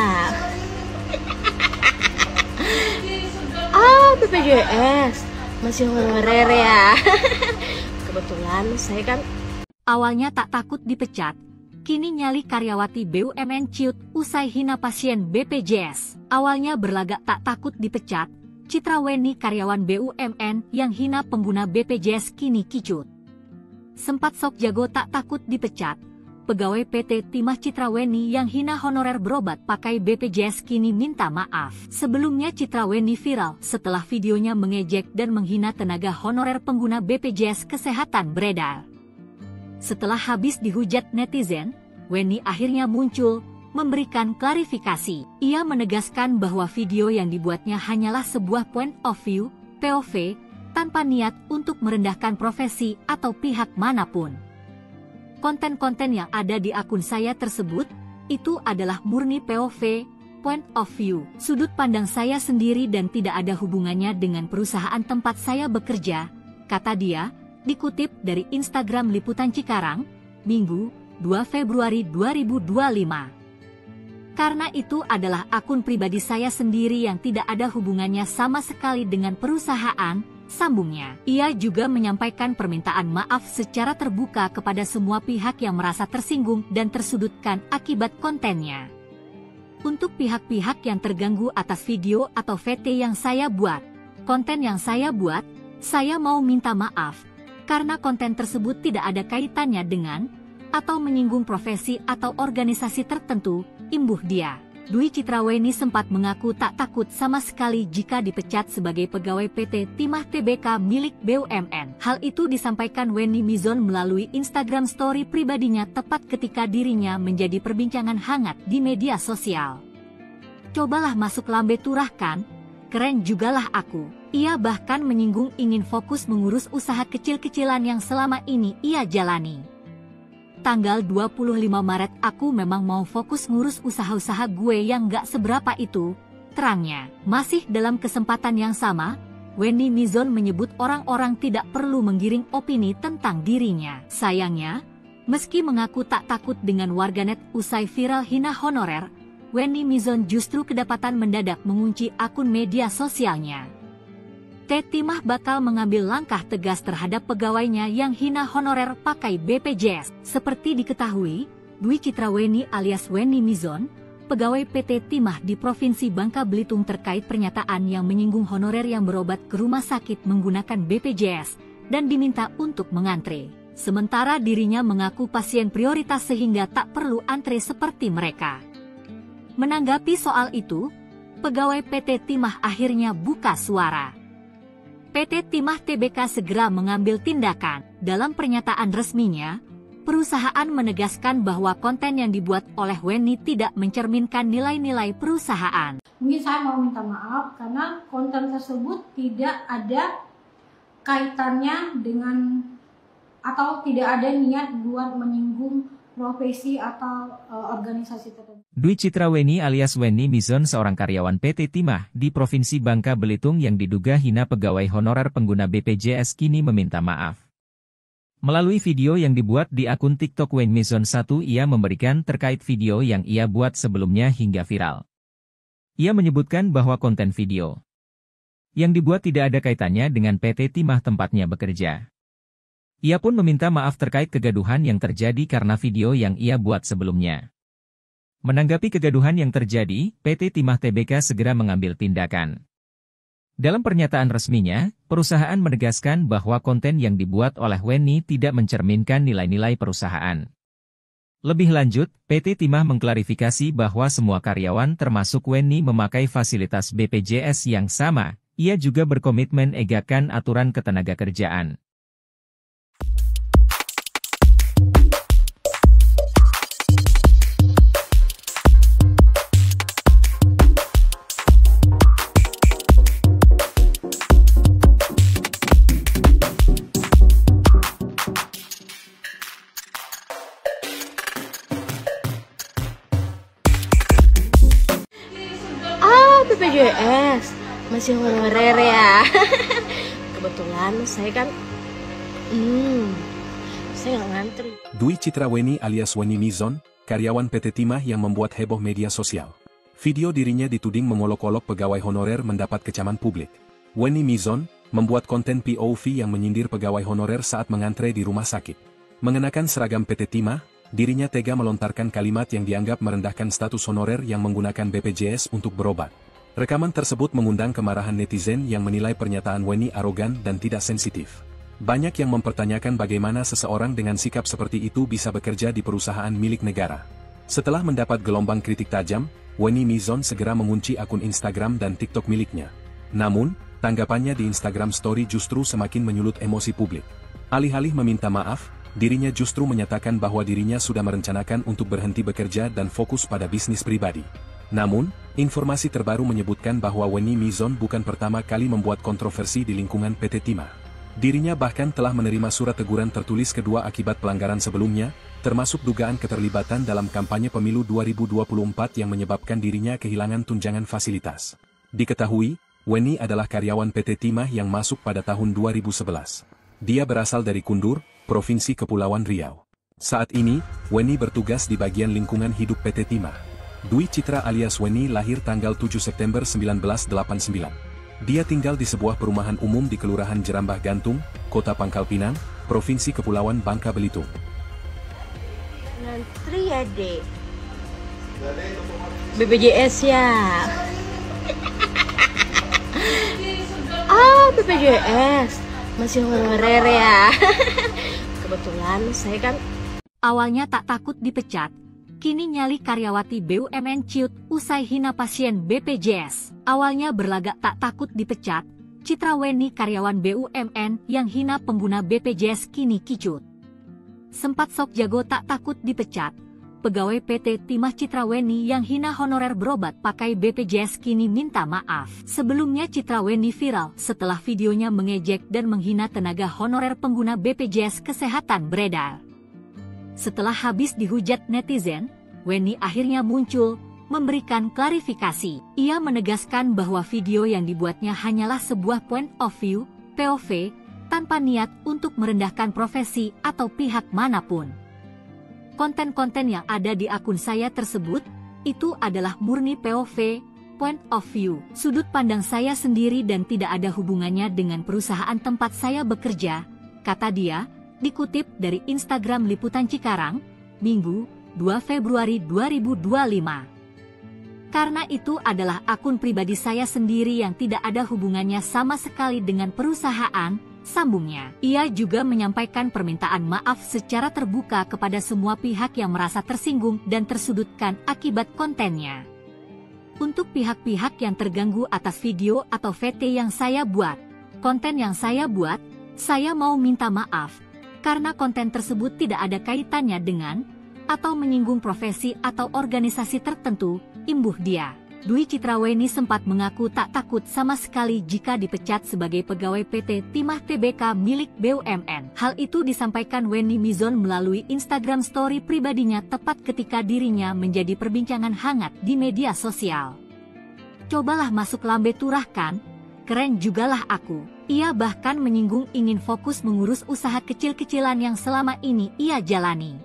BPJS masih honorer ya. Kebetulan saya kan Awalnya tak takut dipecat, kini nyali karyawati BUMN ciut usai hina pasien BPJS. Awalnya berlagak tak takut dipecat, Citra Weni karyawan BUMN yang hina pengguna BPJS kini kicut. Sempat sok jago tak takut dipecat, pegawai PT Timah Citra Weni yang hina honorer berobat pakai BPJS kini minta maaf. Sebelumnya Citra Weni viral setelah videonya mengejek dan menghina tenaga honorer pengguna BPJS Kesehatan beredar. Setelah habis dihujat netizen, Weni akhirnya muncul, memberikan klarifikasi. Ia menegaskan bahwa video yang dibuatnya hanyalah sebuah point of view, POV, tanpa niat untuk merendahkan profesi atau pihak manapun. Konten-konten yang ada di akun saya tersebut, itu adalah murni POV, point of view, sudut pandang saya sendiri dan tidak ada hubungannya dengan perusahaan tempat saya bekerja, kata dia, dikutip dari Instagram Liputan Cikarang, Minggu, 2 Februari 2025. Karena itu adalah akun pribadi saya sendiri yang tidak ada hubungannya sama sekali dengan perusahaan, sambungnya. Ia juga menyampaikan permintaan maaf secara terbuka kepada semua pihak yang merasa tersinggung dan tersudutkan akibat kontennya. Untuk pihak-pihak yang terganggu atas video atau VT yang saya buat, konten yang saya buat, saya mau minta maaf. Karena konten tersebut tidak ada kaitannya dengan atau menyinggung profesi atau organisasi tertentu, imbuh dia. Dwi Citraweni sempat mengaku tak takut sama sekali jika dipecat sebagai pegawai PT Timah Tbk milik BUMN. Hal itu disampaikan Wenny Mizon melalui Instagram story pribadinya tepat ketika dirinya menjadi perbincangan hangat di media sosial. Cobalah masuk lambe turah kan? Keren jugalah aku. Ia bahkan menyinggung ingin fokus mengurus usaha kecil-kecilan yang selama ini ia jalani. Tanggal 25 Maret aku memang mau fokus ngurus usaha-usaha gue yang gak seberapa itu, terangnya. Masih dalam kesempatan yang sama, Wenny Mizon menyebut orang-orang tidak perlu menggiring opini tentang dirinya. Sayangnya, meski mengaku tak takut dengan warganet usai viral hina honorer, Wenny Mizon justru kedapatan mendadak mengunci akun media sosialnya. Timah bakal mengambil langkah tegas terhadap pegawainya yang hina honorer pakai BPJS. Seperti diketahui, Dwi Citraweni alias Wenny Mizon, pegawai PT Timah di Provinsi Bangka Belitung terkait pernyataan yang menyinggung honorer yang berobat ke rumah sakit menggunakan BPJS dan diminta untuk mengantre. Sementara dirinya mengaku pasien prioritas sehingga tak perlu antre seperti mereka. Menanggapi soal itu, pegawai PT Timah akhirnya buka suara. PT Timah Tbk segera mengambil tindakan. Dalam pernyataan resminya, perusahaan menegaskan bahwa konten yang dibuat oleh Wenny tidak mencerminkan nilai-nilai perusahaan. Mungkin saya mau minta maaf karena konten tersebut tidak ada kaitannya dengan atau tidak ada niat buat menyinggung profesi atau organisasi tertentu. Dwi Citraweni alias Wenny Mizon seorang karyawan PT Timah di Provinsi Bangka Belitung yang diduga hina pegawai honorer pengguna BPJS kini meminta maaf. Melalui video yang dibuat di akun TikTok Wenny Mizon 1 ia memberikan terkait video yang ia buat sebelumnya hingga viral. Ia menyebutkan bahwa konten video yang dibuat tidak ada kaitannya dengan PT Timah tempatnya bekerja. Ia pun meminta maaf terkait kegaduhan yang terjadi karena video yang ia buat sebelumnya. Menanggapi kegaduhan yang terjadi, PT Timah Tbk segera mengambil tindakan. Dalam pernyataan resminya, perusahaan menegaskan bahwa konten yang dibuat oleh Wenny tidak mencerminkan nilai-nilai perusahaan. Lebih lanjut, PT Timah mengklarifikasi bahwa semua karyawan termasuk Wenny memakai fasilitas BPJS yang sama. Ia juga berkomitmen egakan aturan ketenagakerjaan. BPJS masih honorer ya. Kebetulan saya kan saya nggak ngantri. Dwi Citraweni alias Wenny Mizon, karyawan PT Timah yang membuat heboh media sosial. Video dirinya dituding mengolok-olok pegawai honorer mendapat kecaman publik. Wenny Mizon membuat konten POV yang menyindir pegawai honorer saat mengantre di rumah sakit. Mengenakan seragam PT Timah, dirinya tega melontarkan kalimat yang dianggap merendahkan status honorer yang menggunakan BPJS untuk berobat. Rekaman tersebut mengundang kemarahan netizen yang menilai pernyataan Wenny arogan dan tidak sensitif. Banyak yang mempertanyakan bagaimana seseorang dengan sikap seperti itu bisa bekerja di perusahaan milik negara. Setelah mendapat gelombang kritik tajam, Wenny Mizon segera mengunci akun Instagram dan TikTok miliknya. Namun, tanggapannya di Instagram Story justru semakin menyulut emosi publik. Alih-alih meminta maaf, dirinya justru menyatakan bahwa dirinya sudah merencanakan untuk berhenti bekerja dan fokus pada bisnis pribadi. Namun, informasi terbaru menyebutkan bahwa Wenny Mizon bukan pertama kali membuat kontroversi di lingkungan PT Timah. Dirinya bahkan telah menerima surat teguran tertulis kedua akibat pelanggaran sebelumnya, termasuk dugaan keterlibatan dalam kampanye pemilu 2024 yang menyebabkan dirinya kehilangan tunjangan fasilitas. Diketahui, Wenny adalah karyawan PT Timah yang masuk pada tahun 2011. Dia berasal dari Kundur, Provinsi Kepulauan Riau. Saat ini, Wenny bertugas di bagian lingkungan hidup PT Timah. Dwi Citra alias Wenny lahir tanggal 7 September 1989. Dia tinggal di sebuah perumahan umum di Kelurahan Jerambah Gantung, Kota Pangkal Pinang, Provinsi Kepulauan Bangka Belitung. Ngantri ya, Dek. BPJS ya. BPJS masih honorer ya. Kebetulan saya kan awalnya tak takut dipecat, Kini nyali karyawati BUMN ciut usai hina pasien BPJS. Awalnya berlagak tak takut dipecat, Citra Weni karyawan BUMN yang hina pengguna BPJS kini kicut. Sempat sok jago tak takut dipecat, pegawai PT Timah Citra Weni yang hina honorer berobat pakai BPJS kini minta maaf. Sebelumnya Citra Weni viral setelah videonya mengejek dan menghina tenaga honorer pengguna BPJS Kesehatan beredar. Setelah habis dihujat netizen, Weni akhirnya muncul, memberikan klarifikasi. Ia menegaskan bahwa video yang dibuatnya hanyalah sebuah point of view, POV, tanpa niat untuk merendahkan profesi atau pihak manapun. Konten-konten yang ada di akun saya tersebut, itu adalah murni POV, point of view, sudut pandang saya sendiri dan tidak ada hubungannya dengan perusahaan tempat saya bekerja, kata dia, dikutip dari Instagram Liputan Cikarang, Minggu, 2 Februari 2025. Karena itu adalah akun pribadi saya sendiri yang tidak ada hubungannya sama sekali dengan perusahaan, sambungnya. Ia juga menyampaikan permintaan maaf secara terbuka kepada semua pihak yang merasa tersinggung dan tersudutkan akibat kontennya. Untuk pihak-pihak yang terganggu atas video atau VT yang saya buat, konten yang saya buat, saya mau minta maaf. Karena konten tersebut tidak ada kaitannya dengan atau menyinggung profesi atau organisasi tertentu, imbuh dia. Dwi Citra Weni sempat mengaku tak takut sama sekali jika dipecat sebagai pegawai PT Timah Tbk milik BUMN. Hal itu disampaikan Weni Mizon melalui Instagram story pribadinya tepat ketika dirinya menjadi perbincangan hangat di media sosial. Cobalah masuk lambe turah kan? Keren jugalah aku. Ia bahkan menyinggung ingin fokus mengurus usaha kecil-kecilan yang selama ini ia jalani.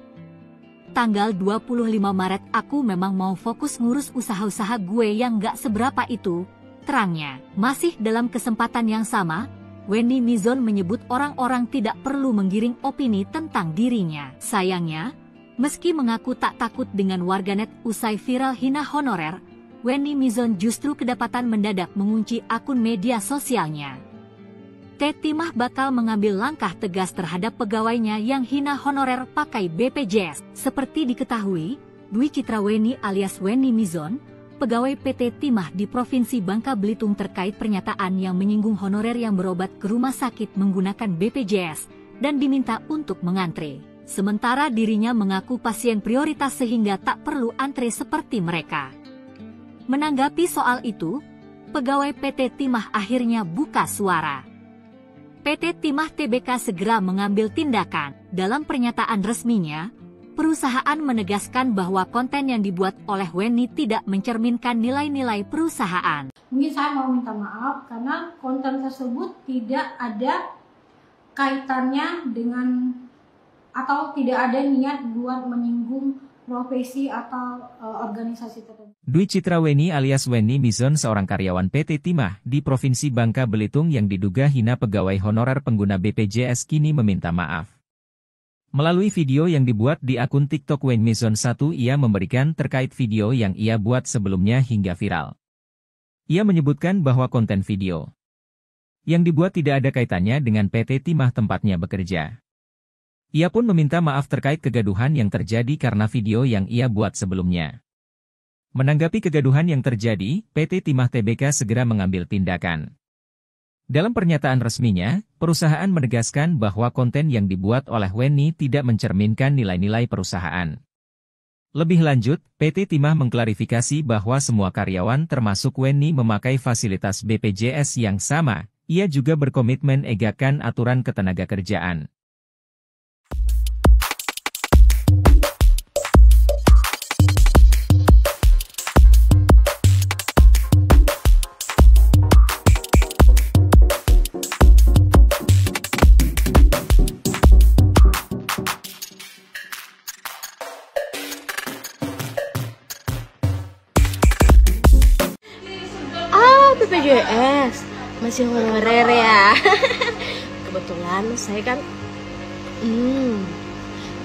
Tanggal 25 Maret aku memang mau fokus ngurus usaha-usaha gue yang gak seberapa itu, terangnya. Masih dalam kesempatan yang sama, Weni Mizon menyebut orang-orang tidak perlu menggiring opini tentang dirinya. Sayangnya, meski mengaku tak takut dengan warganet usai viral hina honorer, Weni Mizon justru kedapatan mendadak mengunci akun media sosialnya. Timah bakal mengambil langkah tegas terhadap pegawainya yang hina honorer pakai BPJS. Seperti diketahui, Dwi Citra Weni alias Weni Mizon, pegawai PT Timah di Provinsi Bangka Belitung terkait pernyataan yang menyinggung honorer yang berobat ke rumah sakit menggunakan BPJS dan diminta untuk mengantre. Sementara dirinya mengaku pasien prioritas sehingga tak perlu antre seperti mereka. Menanggapi soal itu, pegawai PT Timah akhirnya buka suara. PT Timah Tbk segera mengambil tindakan. Dalam pernyataan resminya, perusahaan menegaskan bahwa konten yang dibuat oleh Weni tidak mencerminkan nilai-nilai perusahaan. Mungkin saya mau minta maaf karena konten tersebut tidak ada kaitannya dengan atau tidak ada niat buat menyinggung profesi atau organisasi tertentu. Dwi Citra Weni alias Weni Mizon seorang karyawan PT Timah di Provinsi Bangka Belitung yang diduga hina pegawai honorer pengguna BPJS kini meminta maaf. Melalui video yang dibuat di akun TikTok Weni Mizon 1 ia memberikan terkait video yang ia buat sebelumnya hingga viral. Ia menyebutkan bahwa konten video yang dibuat tidak ada kaitannya dengan PT Timah tempatnya bekerja. Ia pun meminta maaf terkait kegaduhan yang terjadi karena video yang ia buat sebelumnya. Menanggapi kegaduhan yang terjadi, PT Timah Tbk segera mengambil tindakan. Dalam pernyataan resminya, perusahaan menegaskan bahwa konten yang dibuat oleh Weni tidak mencerminkan nilai-nilai perusahaan. Lebih lanjut, PT Timah mengklarifikasi bahwa semua karyawan termasuk Weni memakai fasilitas BPJS yang sama. Ia juga berkomitmen egakkan aturan ketenagakerjaan. BPJS masih honorer ya. Kebetulan saya kan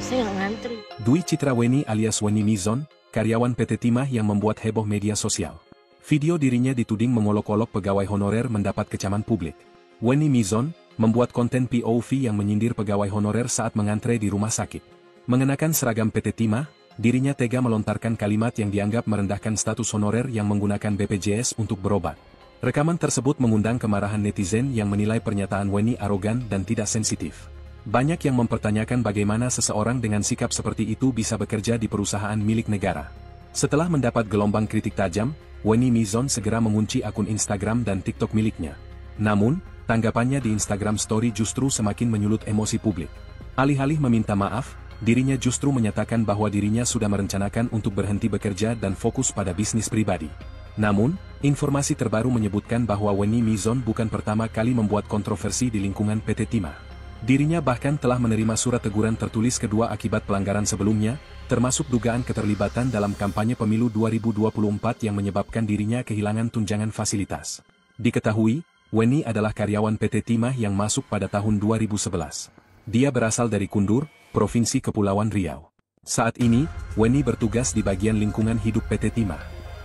saya nggak ngantri. Dwi Citra Weni alias Weni Mizon, karyawan PT Timah yang membuat heboh media sosial. Video dirinya dituding mengolok-olok pegawai honorer mendapat kecaman publik. Weni Mizon membuat konten POV yang menyindir pegawai honorer saat mengantre di rumah sakit. Mengenakan seragam PT Timah, dirinya tega melontarkan kalimat yang dianggap merendahkan status honorer yang menggunakan BPJS untuk berobat. Rekaman tersebut mengundang kemarahan netizen yang menilai pernyataan Wenny arogan dan tidak sensitif. Banyak yang mempertanyakan bagaimana seseorang dengan sikap seperti itu bisa bekerja di perusahaan milik negara. Setelah mendapat gelombang kritik tajam, Wenny Mizon segera mengunci akun Instagram dan TikTok miliknya. Namun, tanggapannya di Instagram Story justru semakin menyulut emosi publik. Alih-alih meminta maaf, dirinya justru menyatakan bahwa dirinya sudah merencanakan untuk berhenti bekerja dan fokus pada bisnis pribadi. Namun, informasi terbaru menyebutkan bahwa Wenny Mizon bukan pertama kali membuat kontroversi di lingkungan PT Timah. Dirinya bahkan telah menerima surat teguran tertulis kedua akibat pelanggaran sebelumnya, termasuk dugaan keterlibatan dalam kampanye pemilu 2024 yang menyebabkan dirinya kehilangan tunjangan fasilitas. Diketahui, Wenny adalah karyawan PT Timah yang masuk pada tahun 2011. Dia berasal dari Kundur, Provinsi Kepulauan Riau. Saat ini, Wenny bertugas di bagian lingkungan hidup PT Timah.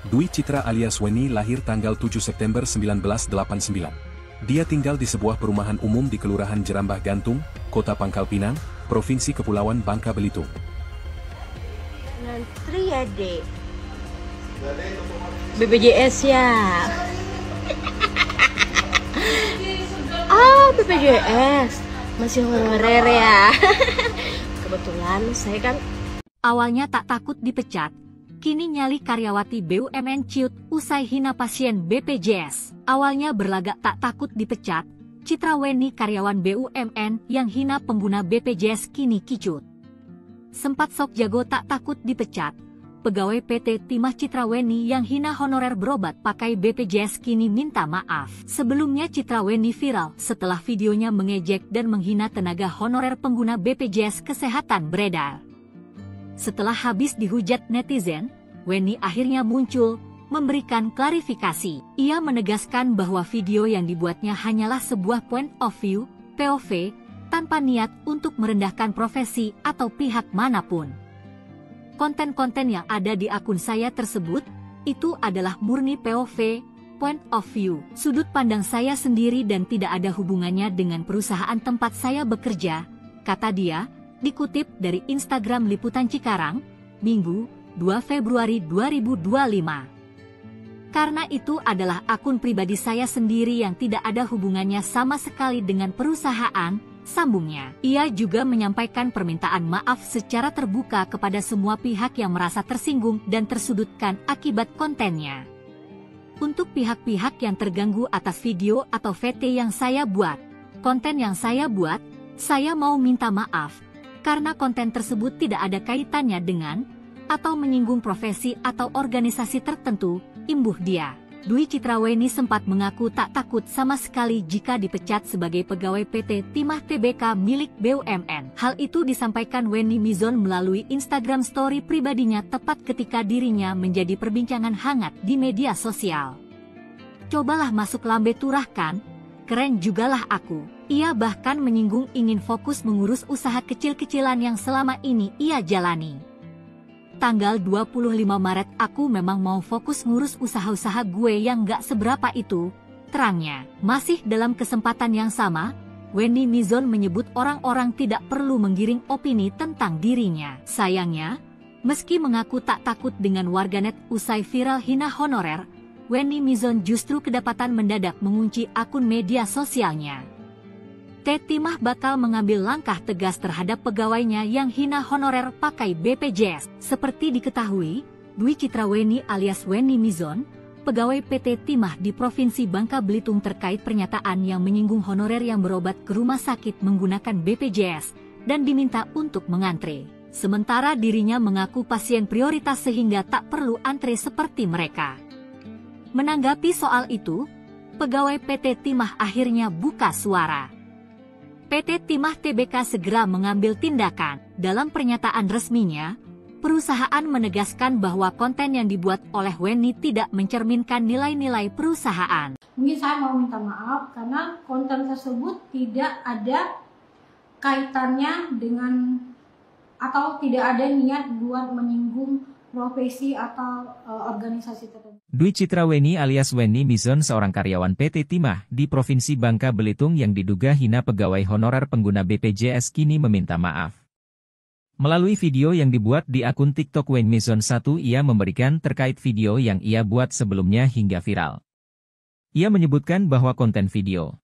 Dwi Citra alias Wenny lahir tanggal 7 September 1989. Dia tinggal di sebuah perumahan umum di Kelurahan Jerambah Gantung, Kota Pangkal Pinang, Provinsi Kepulauan Bangka Belitung. Ngantri ya, Dek. BPJS ya. BPJS. Masih honorer ya. Kebetulan saya kan Awalnya tak takut dipecat, kini nyali karyawati BUMN ciut usai hina pasien BPJS. Awalnya berlagak tak takut dipecat, Citra Wenny karyawan BUMN yang hina pengguna BPJS kini kicut. Sempat sok jago tak takut dipecat, pegawai PT Timah Citra Wenny yang hina honorer berobat pakai BPJS kini minta maaf. Sebelumnya Citra Wenny viral setelah videonya mengejek dan menghina tenaga honorer pengguna BPJS Kesehatan beredar. Setelah habis dihujat netizen, Wenny akhirnya muncul, memberikan klarifikasi. Ia menegaskan bahwa video yang dibuatnya hanyalah sebuah point of view, POV, tanpa niat untuk merendahkan profesi atau pihak manapun. Konten-konten yang ada di akun saya tersebut, itu adalah murni POV, point of view, sudut pandang saya sendiri dan tidak ada hubungannya dengan perusahaan tempat saya bekerja, kata dia, dikutip dari Instagram Liputan Cikarang, Minggu, 2 Februari 2025. Karena itu adalah akun pribadi saya sendiri yang tidak ada hubungannya sama sekali dengan perusahaan, sambungnya. Ia juga menyampaikan permintaan maaf secara terbuka kepada semua pihak yang merasa tersinggung dan tersudutkan akibat kontennya. Untuk pihak-pihak yang terganggu atas video atau VT yang saya buat, konten yang saya buat, saya mau minta maaf, karena konten tersebut tidak ada kaitannya dengan, atau menyinggung profesi atau organisasi tertentu, imbuh dia. Dwi Citra Wenny sempat mengaku tak takut sama sekali jika dipecat sebagai pegawai PT Timah Tbk milik BUMN. Hal itu disampaikan Wenny Mizon melalui Instagram Story pribadinya tepat ketika dirinya menjadi perbincangan hangat di media sosial. Cobalah masuk lambe turah kan, keren jugalah aku. Ia bahkan menyinggung ingin fokus mengurus usaha kecil-kecilan yang selama ini ia jalani. Tanggal 25 Maret aku memang mau fokus ngurus usaha-usaha gue yang gak seberapa itu, terangnya. Masih dalam kesempatan yang sama, Wenny Mizon menyebut orang-orang tidak perlu menggiring opini tentang dirinya. Sayangnya, meski mengaku tak takut dengan warganet usai viral hina honorer, Wenny Mizon justru kedapatan mendadak mengunci akun media sosialnya. Timah bakal mengambil langkah tegas terhadap pegawainya yang hina honorer pakai BPJS. Seperti diketahui, Dwi Citra Wenny alias Wenny Mizon, pegawai PT Timah di Provinsi Bangka Belitung terkait pernyataan yang menyinggung honorer yang berobat ke rumah sakit menggunakan BPJS dan diminta untuk mengantre. Sementara dirinya mengaku pasien prioritas sehingga tak perlu antre seperti mereka. Menanggapi soal itu, pegawai PT Timah akhirnya buka suara. PT Timah Tbk segera mengambil tindakan. Dalam pernyataan resminya, perusahaan menegaskan bahwa konten yang dibuat oleh Wenny tidak mencerminkan nilai-nilai perusahaan. Mungkin saya mau minta maaf karena konten tersebut tidak ada kaitannya dengan atau tidak ada niat buat menyinggung profesi atau organisasi tertentu. Dwi Citra Wenny alias Wenny Mizon seorang karyawan PT Timah di Provinsi Bangka Belitung yang diduga hina pegawai honorer pengguna BPJS kini meminta maaf. Melalui video yang dibuat di akun TikTok Wayne Mizon 1, ia memberikan terkait video yang ia buat sebelumnya hingga viral. Ia menyebutkan bahwa konten video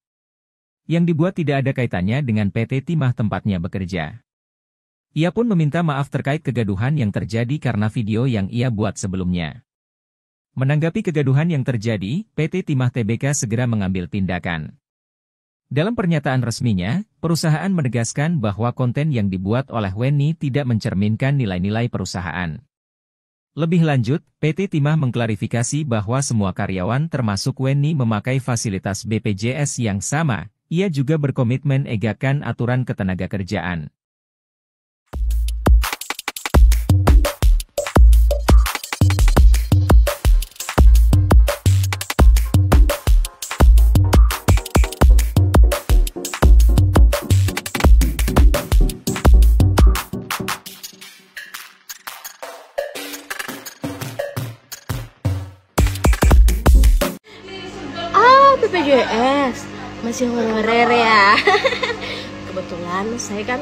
yang dibuat tidak ada kaitannya dengan PT Timah tempatnya bekerja. Ia pun meminta maaf terkait kegaduhan yang terjadi karena video yang ia buat sebelumnya. Menanggapi kegaduhan yang terjadi, PT Timah Tbk segera mengambil tindakan. Dalam pernyataan resminya, perusahaan menegaskan bahwa konten yang dibuat oleh Wenny tidak mencerminkan nilai-nilai perusahaan. Lebih lanjut, PT Timah mengklarifikasi bahwa semua karyawan termasuk Wenny memakai fasilitas BPJS yang sama. Ia juga berkomitmen menegakkan aturan ketenagakerjaan. BPJS masih honorer ya. Kebetulan saya kan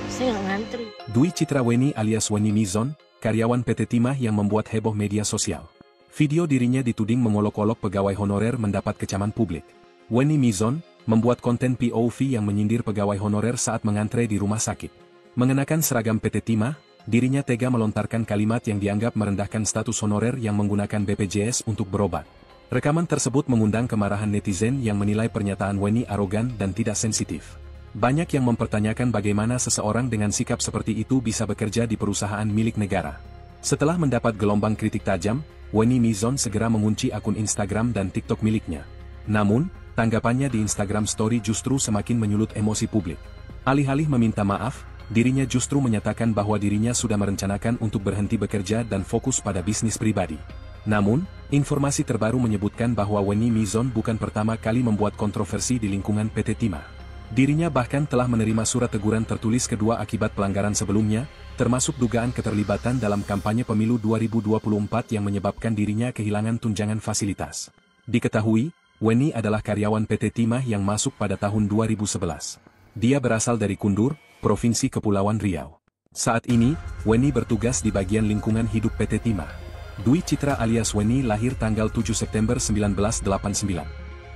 saya nggak ngantri. Dwi Citra Wenny alias Wenny Mizon, karyawan PT Timah yang membuat heboh media sosial. Video dirinya dituding mengolok-olok pegawai honorer mendapat kecaman publik. Wenny Mizon membuat konten POV yang menyindir pegawai honorer saat mengantre di rumah sakit. Mengenakan seragam PT Timah, dirinya tega melontarkan kalimat yang dianggap merendahkan status honorer yang menggunakan BPJS untuk berobat. Rekaman tersebut mengundang kemarahan netizen yang menilai pernyataan Wenny arogan dan tidak sensitif. Banyak yang mempertanyakan bagaimana seseorang dengan sikap seperti itu bisa bekerja di perusahaan milik negara. Setelah mendapat gelombang kritik tajam, Wenny Mizon segera mengunci akun Instagram dan TikTok miliknya. Namun, tanggapannya di Instagram Story justru semakin menyulut emosi publik. Alih-alih meminta maaf, dirinya justru menyatakan bahwa dirinya sudah merencanakan untuk berhenti bekerja dan fokus pada bisnis pribadi. Namun, informasi terbaru menyebutkan bahwa Wenny Mizon bukan pertama kali membuat kontroversi di lingkungan PT Timah. Dirinya bahkan telah menerima surat teguran tertulis kedua akibat pelanggaran sebelumnya, termasuk dugaan keterlibatan dalam kampanye pemilu 2024 yang menyebabkan dirinya kehilangan tunjangan fasilitas. Diketahui, Wenny adalah karyawan PT Timah yang masuk pada tahun 2011. Dia berasal dari Kundur, Provinsi Kepulauan Riau. Saat ini, Wenny bertugas di bagian lingkungan hidup PT Timah. Dwi Citra alias Wenny lahir tanggal 7 September 1989.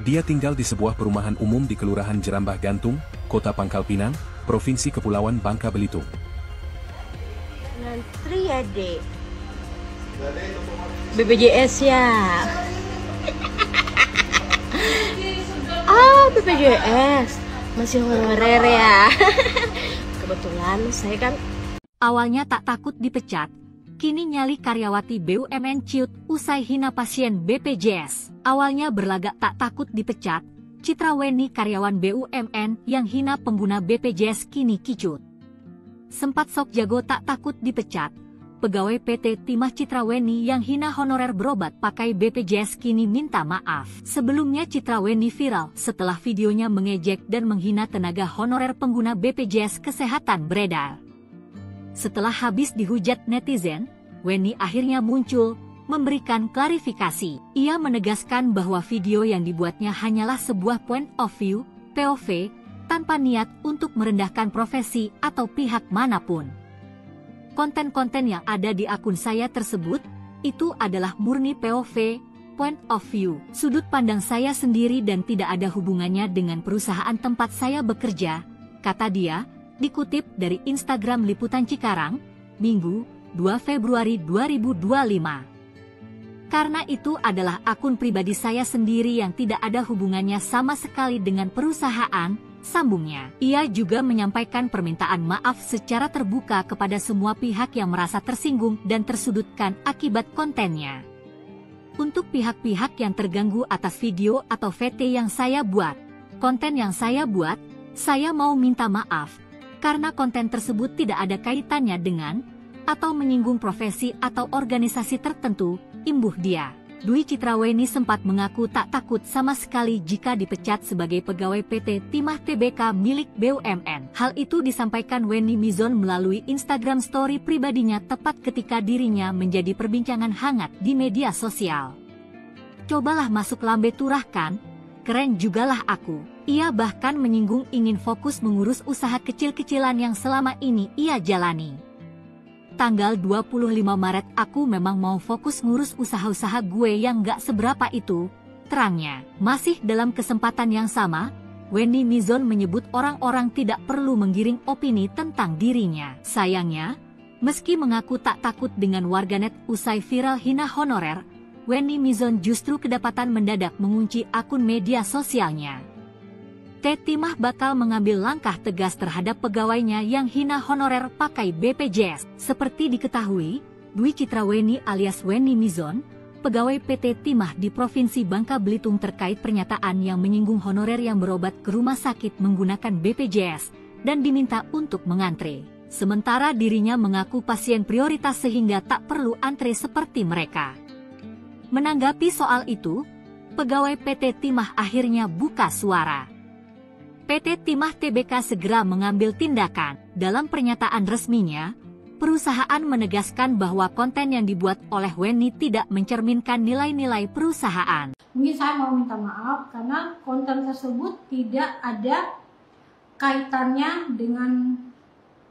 Dia tinggal di sebuah perumahan umum di Kelurahan Jerambah Gantung, Kota Pangkal Pinang, Provinsi Kepulauan Bangka Belitung. Ngantri ya, Dek. BPJS ya. BPJS masih honorer ya. Kebetulan saya kan Awalnya tak takut dipecat, kini nyali karyawati BUMN ciut usai hina pasien BPJS. Awalnya berlagak tak takut dipecat, Citra Wenny karyawan BUMN yang hina pengguna BPJS kini kicut. Sempat sok jago tak takut dipecat, pegawai PT Timah Citra Wenny yang hina honorer berobat pakai BPJS kini minta maaf. Sebelumnya Citra Wenny viral setelah videonya mengejek dan menghina tenaga honorer pengguna BPJS Kesehatan beredar. Setelah habis dihujat netizen, Wenny akhirnya muncul, memberikan klarifikasi. Ia menegaskan bahwa video yang dibuatnya hanyalah sebuah point of view, POV, tanpa niat untuk merendahkan profesi atau pihak manapun. Konten-konten yang ada di akun saya tersebut, itu adalah murni POV, point of view, sudut pandang saya sendiri dan tidak ada hubungannya dengan perusahaan tempat saya bekerja, kata dia, dikutip dari Instagram Liputan Cikarang, Minggu, 2 Februari 2025. Karena itu adalah akun pribadi saya sendiri yang tidak ada hubungannya sama sekali dengan perusahaan, sambungnya. Ia juga menyampaikan permintaan maaf secara terbuka kepada semua pihak yang merasa tersinggung dan tersudutkan akibat kontennya. Untuk pihak-pihak yang terganggu atas video atau VT yang saya buat, konten yang saya buat, saya mau minta maaf. Karena konten tersebut tidak ada kaitannya dengan atau menyinggung profesi atau organisasi tertentu, imbuh dia. Dwi Citra Wenny sempat mengaku tak takut sama sekali jika dipecat sebagai pegawai PT Timah Tbk milik BUMN. Hal itu disampaikan Wenny Mizon melalui Instagram Story pribadinya tepat ketika dirinya menjadi perbincangan hangat di media sosial. Cobalah masuk lambe turah kan, keren jugalah aku. Ia bahkan menyinggung ingin fokus mengurus usaha kecil-kecilan yang selama ini ia jalani. Tanggal 25 Maret aku memang mau fokus ngurus usaha-usaha gue yang gak seberapa itu, terangnya. Masih dalam kesempatan yang sama, Wendy Mizon menyebut orang-orang tidak perlu menggiring opini tentang dirinya. Sayangnya, meski mengaku tak takut dengan warganet usai viral hina honorer, Wendy Mizon justru kedapatan mendadak mengunci akun media sosialnya. Timah bakal mengambil langkah tegas terhadap pegawainya yang hina honorer pakai BPJS. Seperti diketahui, Dwi Citra Weni alias Wendy Mizon, pegawai PT Timah di Provinsi Bangka Belitung terkait pernyataan yang menyinggung honorer yang berobat ke rumah sakit menggunakan BPJS dan diminta untuk mengantre. Sementara dirinya mengaku pasien prioritas sehingga tak perlu antre seperti mereka. Menanggapi soal itu, pegawai PT Timah akhirnya buka suara. PT Timah Tbk segera mengambil tindakan. Dalam pernyataan resminya, perusahaan menegaskan bahwa konten yang dibuat oleh Wendy tidak mencerminkan nilai-nilai perusahaan. Mungkin saya mau minta maaf karena konten tersebut tidak ada kaitannya dengan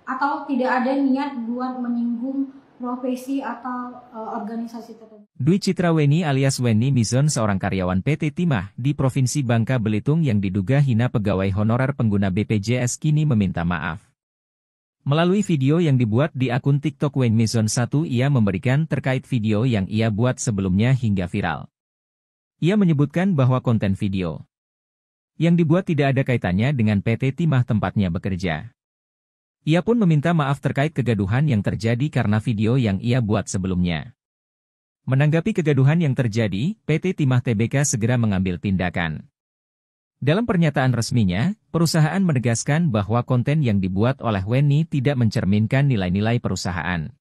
atau tidak ada niat buat menyinggung profesi atau organisasi tertentu. Dwi Citra Weni alias Wendy Mizon seorang karyawan PT Timah di Provinsi Bangka Belitung yang diduga hina pegawai honorer pengguna BPJS kini meminta maaf. Melalui video yang dibuat di akun TikTok Wendy Mizon 1 ia memberikan terkait video yang ia buat sebelumnya hingga viral. Ia menyebutkan bahwa konten video yang dibuat tidak ada kaitannya dengan PT Timah tempatnya bekerja. Ia pun meminta maaf terkait kegaduhan yang terjadi karena video yang ia buat sebelumnya. Menanggapi kegaduhan yang terjadi, PT Timah Tbk segera mengambil tindakan. Dalam pernyataan resminya, perusahaan menegaskan bahwa konten yang dibuat oleh Wendy tidak mencerminkan nilai-nilai perusahaan.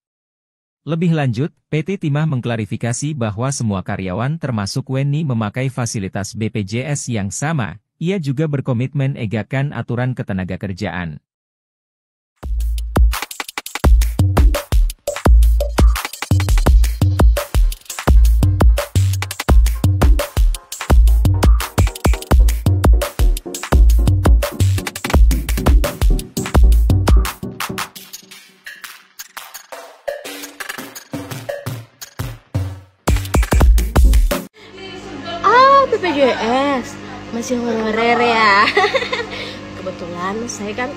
Lebih lanjut, PT Timah mengklarifikasi bahwa semua karyawan termasuk Wendy memakai fasilitas BPJS yang sama. Ia juga berkomitmen egakkan aturan ketenagakerjaan. BPJS masih honorer ya. Kebetulan saya kan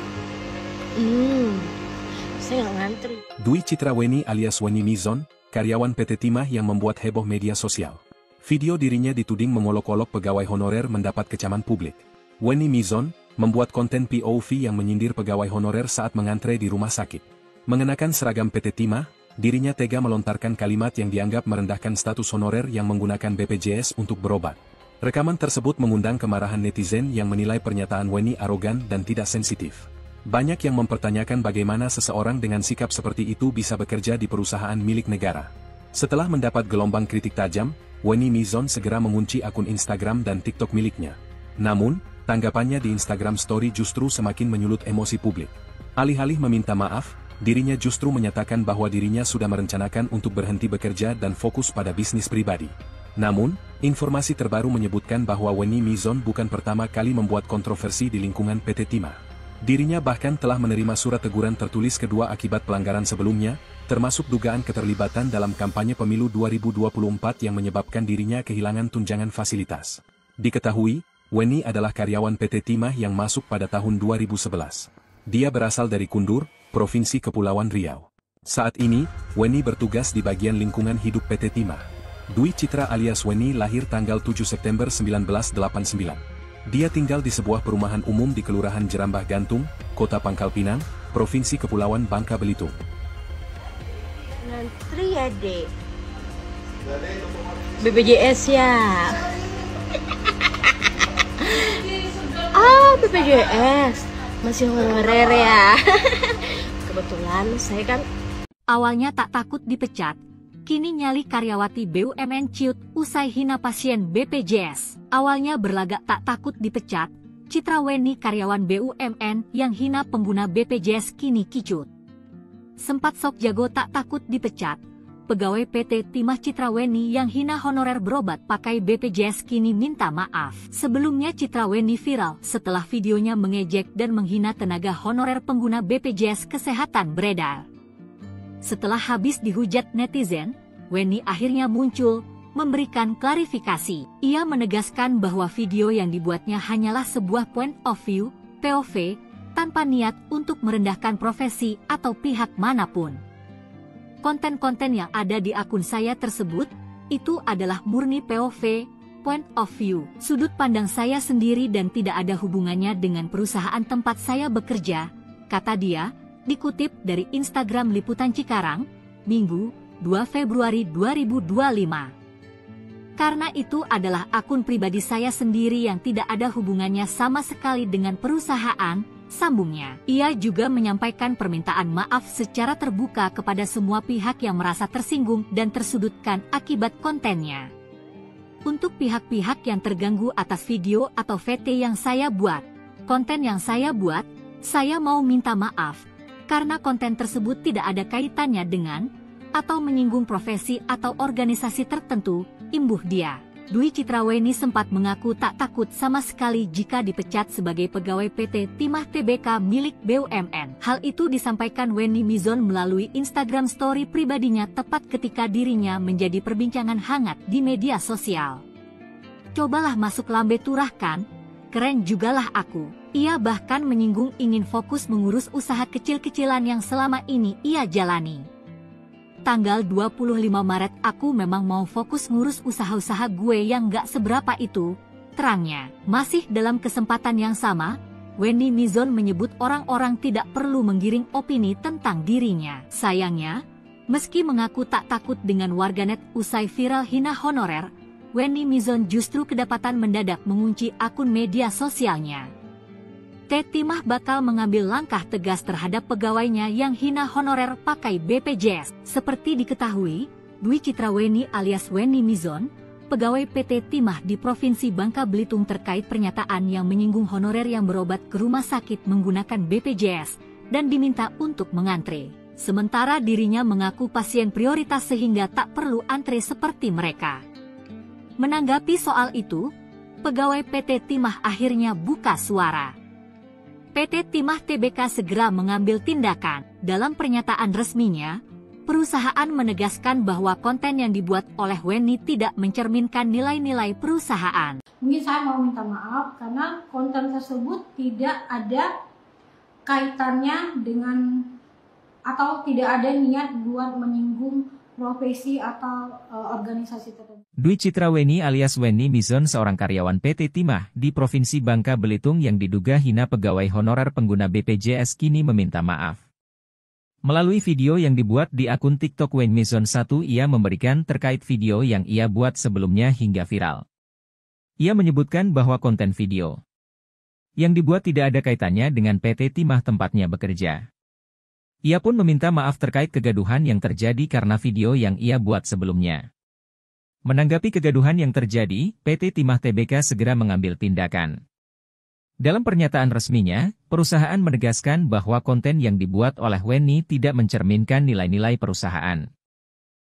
saya nggak ngantri. Dwi Citra Weni alias Wendy Mizon, karyawan PT Timah yang membuat heboh media sosial. Video dirinya dituding mengolok-olok pegawai honorer mendapat kecaman publik. Wendy Mizon membuat konten POV yang menyindir pegawai honorer saat mengantre di rumah sakit. Mengenakan seragam PT Timah, dirinya tega melontarkan kalimat yang dianggap merendahkan status honorer yang menggunakan BPJS untuk berobat. Rekaman tersebut mengundang kemarahan netizen yang menilai pernyataan Wendy arogan dan tidak sensitif. Banyak yang mempertanyakan bagaimana seseorang dengan sikap seperti itu bisa bekerja di perusahaan milik negara. Setelah mendapat gelombang kritik tajam, Wendy Mizon segera mengunci akun Instagram dan TikTok miliknya. Namun, tanggapannya di Instagram Story justru semakin menyulut emosi publik. Alih-alih meminta maaf, dirinya justru menyatakan bahwa dirinya sudah merencanakan untuk berhenti bekerja dan fokus pada bisnis pribadi. Namun, informasi terbaru menyebutkan bahwa Wendy Mizon bukan pertama kali membuat kontroversi di lingkungan PT Timah. Dirinya bahkan telah menerima surat teguran tertulis kedua akibat pelanggaran sebelumnya, termasuk dugaan keterlibatan dalam kampanye pemilu 2024 yang menyebabkan dirinya kehilangan tunjangan fasilitas. Diketahui, Wendy adalah karyawan PT Timah yang masuk pada tahun 2011. Dia berasal dari Kundur, Provinsi Kepulauan Riau. Saat ini, Wendy bertugas di bagian lingkungan hidup PT Timah. Dwi Citra alias Wendy lahir tanggal 7 September 1989. Dia tinggal di sebuah perumahan umum di Kelurahan Jerambah Gantung, Kota Pangkal Pinang, Provinsi Kepulauan Bangka Belitung. Ngantri ya, Dek. BPJS ya. BPJS masih honorer ya. Kebetulan saya kan awalnya tak takut dipecat. Kini nyali karyawati BUMN ciut usai hina pasien BPJS. Awalnya berlagak tak takut dipecat, Citra Weni karyawan BUMN yang hina pengguna BPJS kini kicut. Sempat sok jago tak takut dipecat, pegawai PT Timah Citra Weni yang hina honorer berobat pakai BPJS kini minta maaf. Sebelumnya Citra Weni viral setelah videonya mengejek dan menghina tenaga honorer pengguna BPJS Kesehatan beredar. Setelah habis dihujat netizen, Weni akhirnya muncul, memberikan klarifikasi. Ia menegaskan bahwa video yang dibuatnya hanyalah sebuah point of view, POV, tanpa niat untuk merendahkan profesi atau pihak manapun. Konten-konten yang ada di akun saya tersebut, itu adalah murni POV, point of view, sudut pandang saya sendiri dan tidak ada hubungannya dengan perusahaan tempat saya bekerja, kata dia, dikutip dari Instagram Liputan Cikarang, Minggu, 2 Februari 2025. Karena itu adalah akun pribadi saya sendiri yang tidak ada hubungannya sama sekali dengan perusahaan, sambungnya. Ia juga menyampaikan permintaan maaf secara terbuka kepada semua pihak yang merasa tersinggung dan tersudutkan akibat kontennya. Untuk pihak-pihak yang terganggu atas video atau VT yang saya buat, konten yang saya buat, saya mau minta maaf, karena konten tersebut tidak ada kaitannya dengan, atau menyinggung profesi atau organisasi tertentu, imbuh dia. Dwi Citra Weni sempat mengaku tak takut sama sekali jika dipecat sebagai pegawai PT Timah Tbk milik BUMN. Hal itu disampaikan Weni Mizon melalui Instagram story pribadinya tepat ketika dirinya menjadi perbincangan hangat di media sosial. Cobalah masuk lambe turah kan? Keren jugalah aku. Ia bahkan menyinggung ingin fokus mengurus usaha kecil-kecilan yang selama ini ia jalani. Tanggal 25 Maret aku memang mau fokus ngurus usaha-usaha gue yang gak seberapa itu, terangnya. Masih dalam kesempatan yang sama, Weni Mizon menyebut orang-orang tidak perlu menggiring opini tentang dirinya. Sayangnya, meski mengaku tak takut dengan warganet usai viral hina honorer, Weni Mizon justru kedapatan mendadak mengunci akun media sosialnya. Timah bakal mengambil langkah tegas terhadap pegawainya yang hina honorer pakai BPJS. Seperti diketahui, Dwi Citra Weni alias Weni Mizon, pegawai PT Timah di Provinsi Bangka Belitung terkait pernyataan yang menyinggung honorer yang berobat ke rumah sakit menggunakan BPJS dan diminta untuk mengantre. Sementara dirinya mengaku pasien prioritas sehingga tak perlu antre seperti mereka. Menanggapi soal itu, pegawai PT Timah akhirnya buka suara. PT Timah Tbk segera mengambil tindakan. Dalam pernyataan resminya, perusahaan menegaskan bahwa konten yang dibuat oleh Weni tidak mencerminkan nilai-nilai perusahaan. Mungkin saya mau minta maaf karena konten tersebut tidak ada kaitannya dengan atau tidak ada niat buat menyinggung profesi atau organisasi tertentu. Dwi Citra Weni alias Weni Mizon seorang karyawan PT Timah di Provinsi Bangka Belitung yang diduga hina pegawai honorer pengguna BPJS kini meminta maaf. Melalui video yang dibuat di akun TikTok Weni Mizon 1 ia memberikan terkait video yang ia buat sebelumnya hingga viral. Ia menyebutkan bahwa konten video yang dibuat tidak ada kaitannya dengan PT Timah tempatnya bekerja. Ia pun meminta maaf terkait kegaduhan yang terjadi karena video yang ia buat sebelumnya. Menanggapi kegaduhan yang terjadi, PT Timah Tbk segera mengambil tindakan. Dalam pernyataan resminya, perusahaan menegaskan bahwa konten yang dibuat oleh Weni tidak mencerminkan nilai-nilai perusahaan.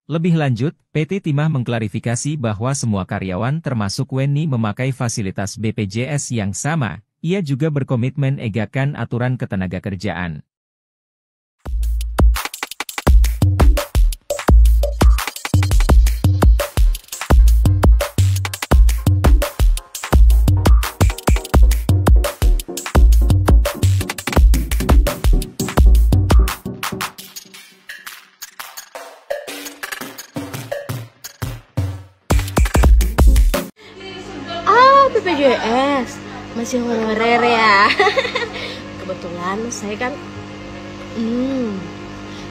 Lebih lanjut, PT Timah mengklarifikasi bahwa semua karyawan termasuk Weni memakai fasilitas BPJS yang sama. Ia juga berkomitmen egakkan aturan ketenagakerjaan. BPJS masih honorer ya. Kebetulan saya kan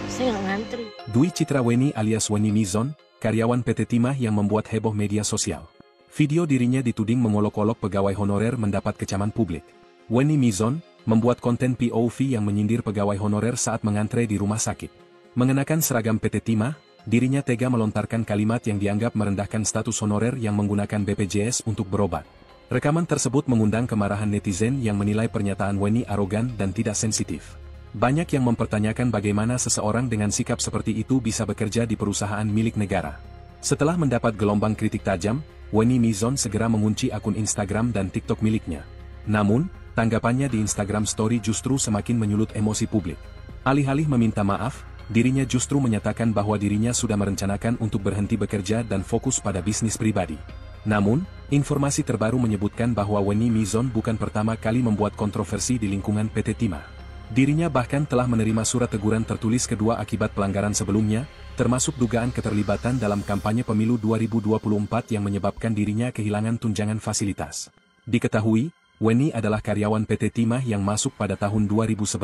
saya nggak ngantri. Dwi Citra Weni alias Weni Mizon, karyawan PT Timah yang membuat heboh media sosial. Video dirinya dituding mengolok-olok pegawai honorer mendapat kecaman publik. Weni Mizon membuat konten POV yang menyindir pegawai honorer saat mengantre di rumah sakit. Mengenakan seragam PT Timah, dirinya tega melontarkan kalimat yang dianggap merendahkan status honorer yang menggunakan BPJS untuk berobat. Rekaman tersebut mengundang kemarahan netizen yang menilai pernyataan Weni arogan dan tidak sensitif. Banyak yang mempertanyakan bagaimana seseorang dengan sikap seperti itu bisa bekerja di perusahaan milik negara. Setelah mendapat gelombang kritik tajam, Wenny Mizon segera mengunci akun Instagram dan TikTok miliknya. Namun, tanggapannya di Instagram Story justru semakin menyulut emosi publik. Alih-alih meminta maaf, dirinya justru menyatakan bahwa dirinya sudah merencanakan untuk berhenti bekerja dan fokus pada bisnis pribadi. Namun, informasi terbaru menyebutkan bahwa Wenny Mizon bukan pertama kali membuat kontroversi di lingkungan PT Timah. Dirinya bahkan telah menerima surat teguran tertulis kedua akibat pelanggaran sebelumnya, termasuk dugaan keterlibatan dalam kampanye pemilu 2024 yang menyebabkan dirinya kehilangan tunjangan fasilitas. Diketahui, Wenny adalah karyawan PT Timah yang masuk pada tahun 2011.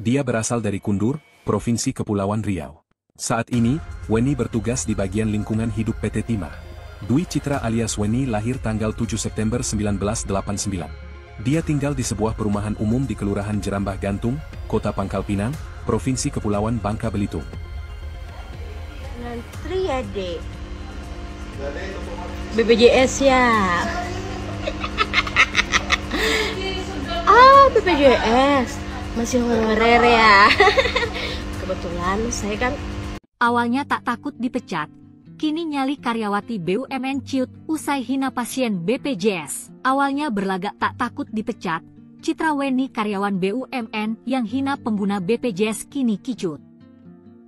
Dia berasal dari Kundur, Provinsi Kepulauan Riau. Saat ini, Wenny bertugas di bagian lingkungan hidup PT Timah. Dwi Citra alias Wenny lahir tanggal 7 September 1989. Dia tinggal di sebuah perumahan umum di Kelurahan Jerambah Gantung, Kota Pangkal Pinang, Provinsi Kepulauan Bangka Belitung. Ngantri ya, Dek. BPJS ya. BPJS. Masih honorer ya. Kebetulan saya kan Awalnya tak takut dipecat, kini nyali karyawati BUMN ciut usai hina pasien BPJS. Awalnya berlagak tak takut dipecat, Citra Wenny karyawan BUMN yang hina pengguna BPJS kini kicut.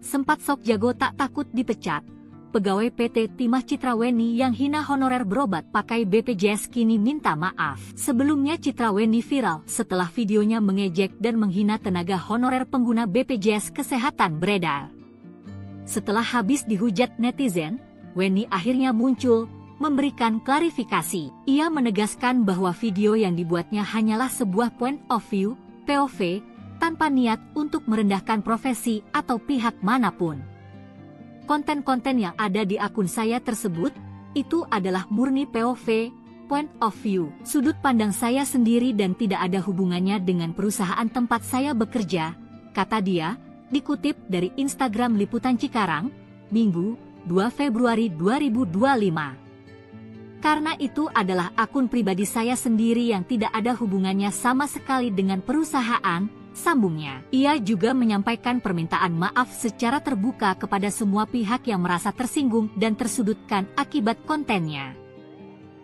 Sempat sok jago tak takut dipecat, pegawai PT Timah Citra Wenny yang hina honorer berobat pakai BPJS kini minta maaf. Sebelumnya Citra Wenny viral setelah videonya mengejek dan menghina tenaga honorer pengguna BPJS Kesehatan beredar. Setelah habis dihujat netizen, Wenny akhirnya muncul, memberikan klarifikasi. Ia menegaskan bahwa video yang dibuatnya hanyalah sebuah point of view, POV, tanpa niat untuk merendahkan profesi atau pihak manapun. Konten-konten yang ada di akun saya tersebut, itu adalah murni POV, point of view, sudut pandang saya sendiri dan tidak ada hubungannya dengan perusahaan tempat saya bekerja, kata dia, dikutip dari Instagram Liputan Cikarang, Minggu, 2 Februari 2025. Karena itu adalah akun pribadi saya sendiri yang tidak ada hubungannya sama sekali dengan perusahaan, sambungnya. Ia juga menyampaikan permintaan maaf secara terbuka kepada semua pihak yang merasa tersinggung dan tersudutkan akibat kontennya.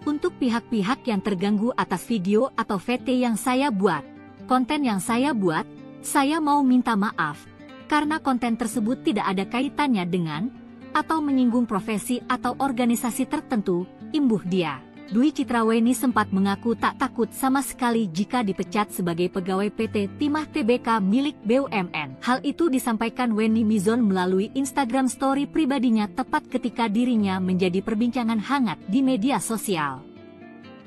Untuk pihak-pihak yang terganggu atas video atau VT yang saya buat, konten yang saya buat, saya mau minta maaf, karena konten tersebut tidak ada kaitannya dengan atau menyinggung profesi atau organisasi tertentu, imbuh dia. Dwi Citra Wenny sempat mengaku tak takut sama sekali jika dipecat sebagai pegawai PT Timah Tbk milik BUMN. Hal itu disampaikan Wenny Mizon melalui Instagram Story pribadinya tepat ketika dirinya menjadi perbincangan hangat di media sosial.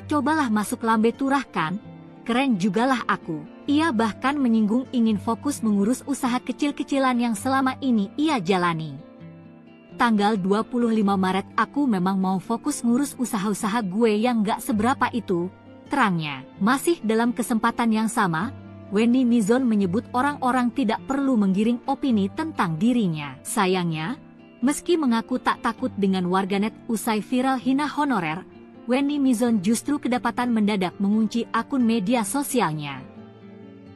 Cobalah masuk lambe turahkan, keren jugalah aku. Ia bahkan menyinggung ingin fokus mengurus usaha kecil-kecilan yang selama ini ia jalani. Tanggal 25 Maret aku memang mau fokus ngurus usaha-usaha gue yang gak seberapa itu, terangnya. Masih dalam kesempatan yang sama, Wenny Mizon menyebut orang-orang tidak perlu menggiring opini tentang dirinya. Sayangnya, meski mengaku tak takut dengan warganet usai viral hina honorer, Wenny Mizon justru kedapatan mendadak mengunci akun media sosialnya.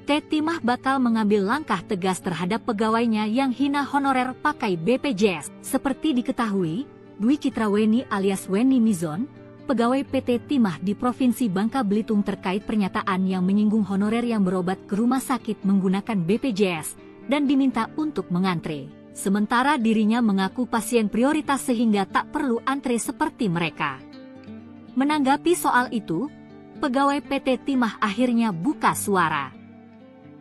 Timah bakal mengambil langkah tegas terhadap pegawainya yang hina honorer pakai BPJS. Seperti diketahui, Dwi Citra Wenny alias Wenny Mizon, pegawai PT Timah di Provinsi Bangka Belitung terkait pernyataan yang menyinggung honorer yang berobat ke rumah sakit menggunakan BPJS dan diminta untuk mengantre. Sementara dirinya mengaku pasien prioritas sehingga tak perlu antre seperti mereka. Menanggapi soal itu, pegawai PT Timah akhirnya buka suara.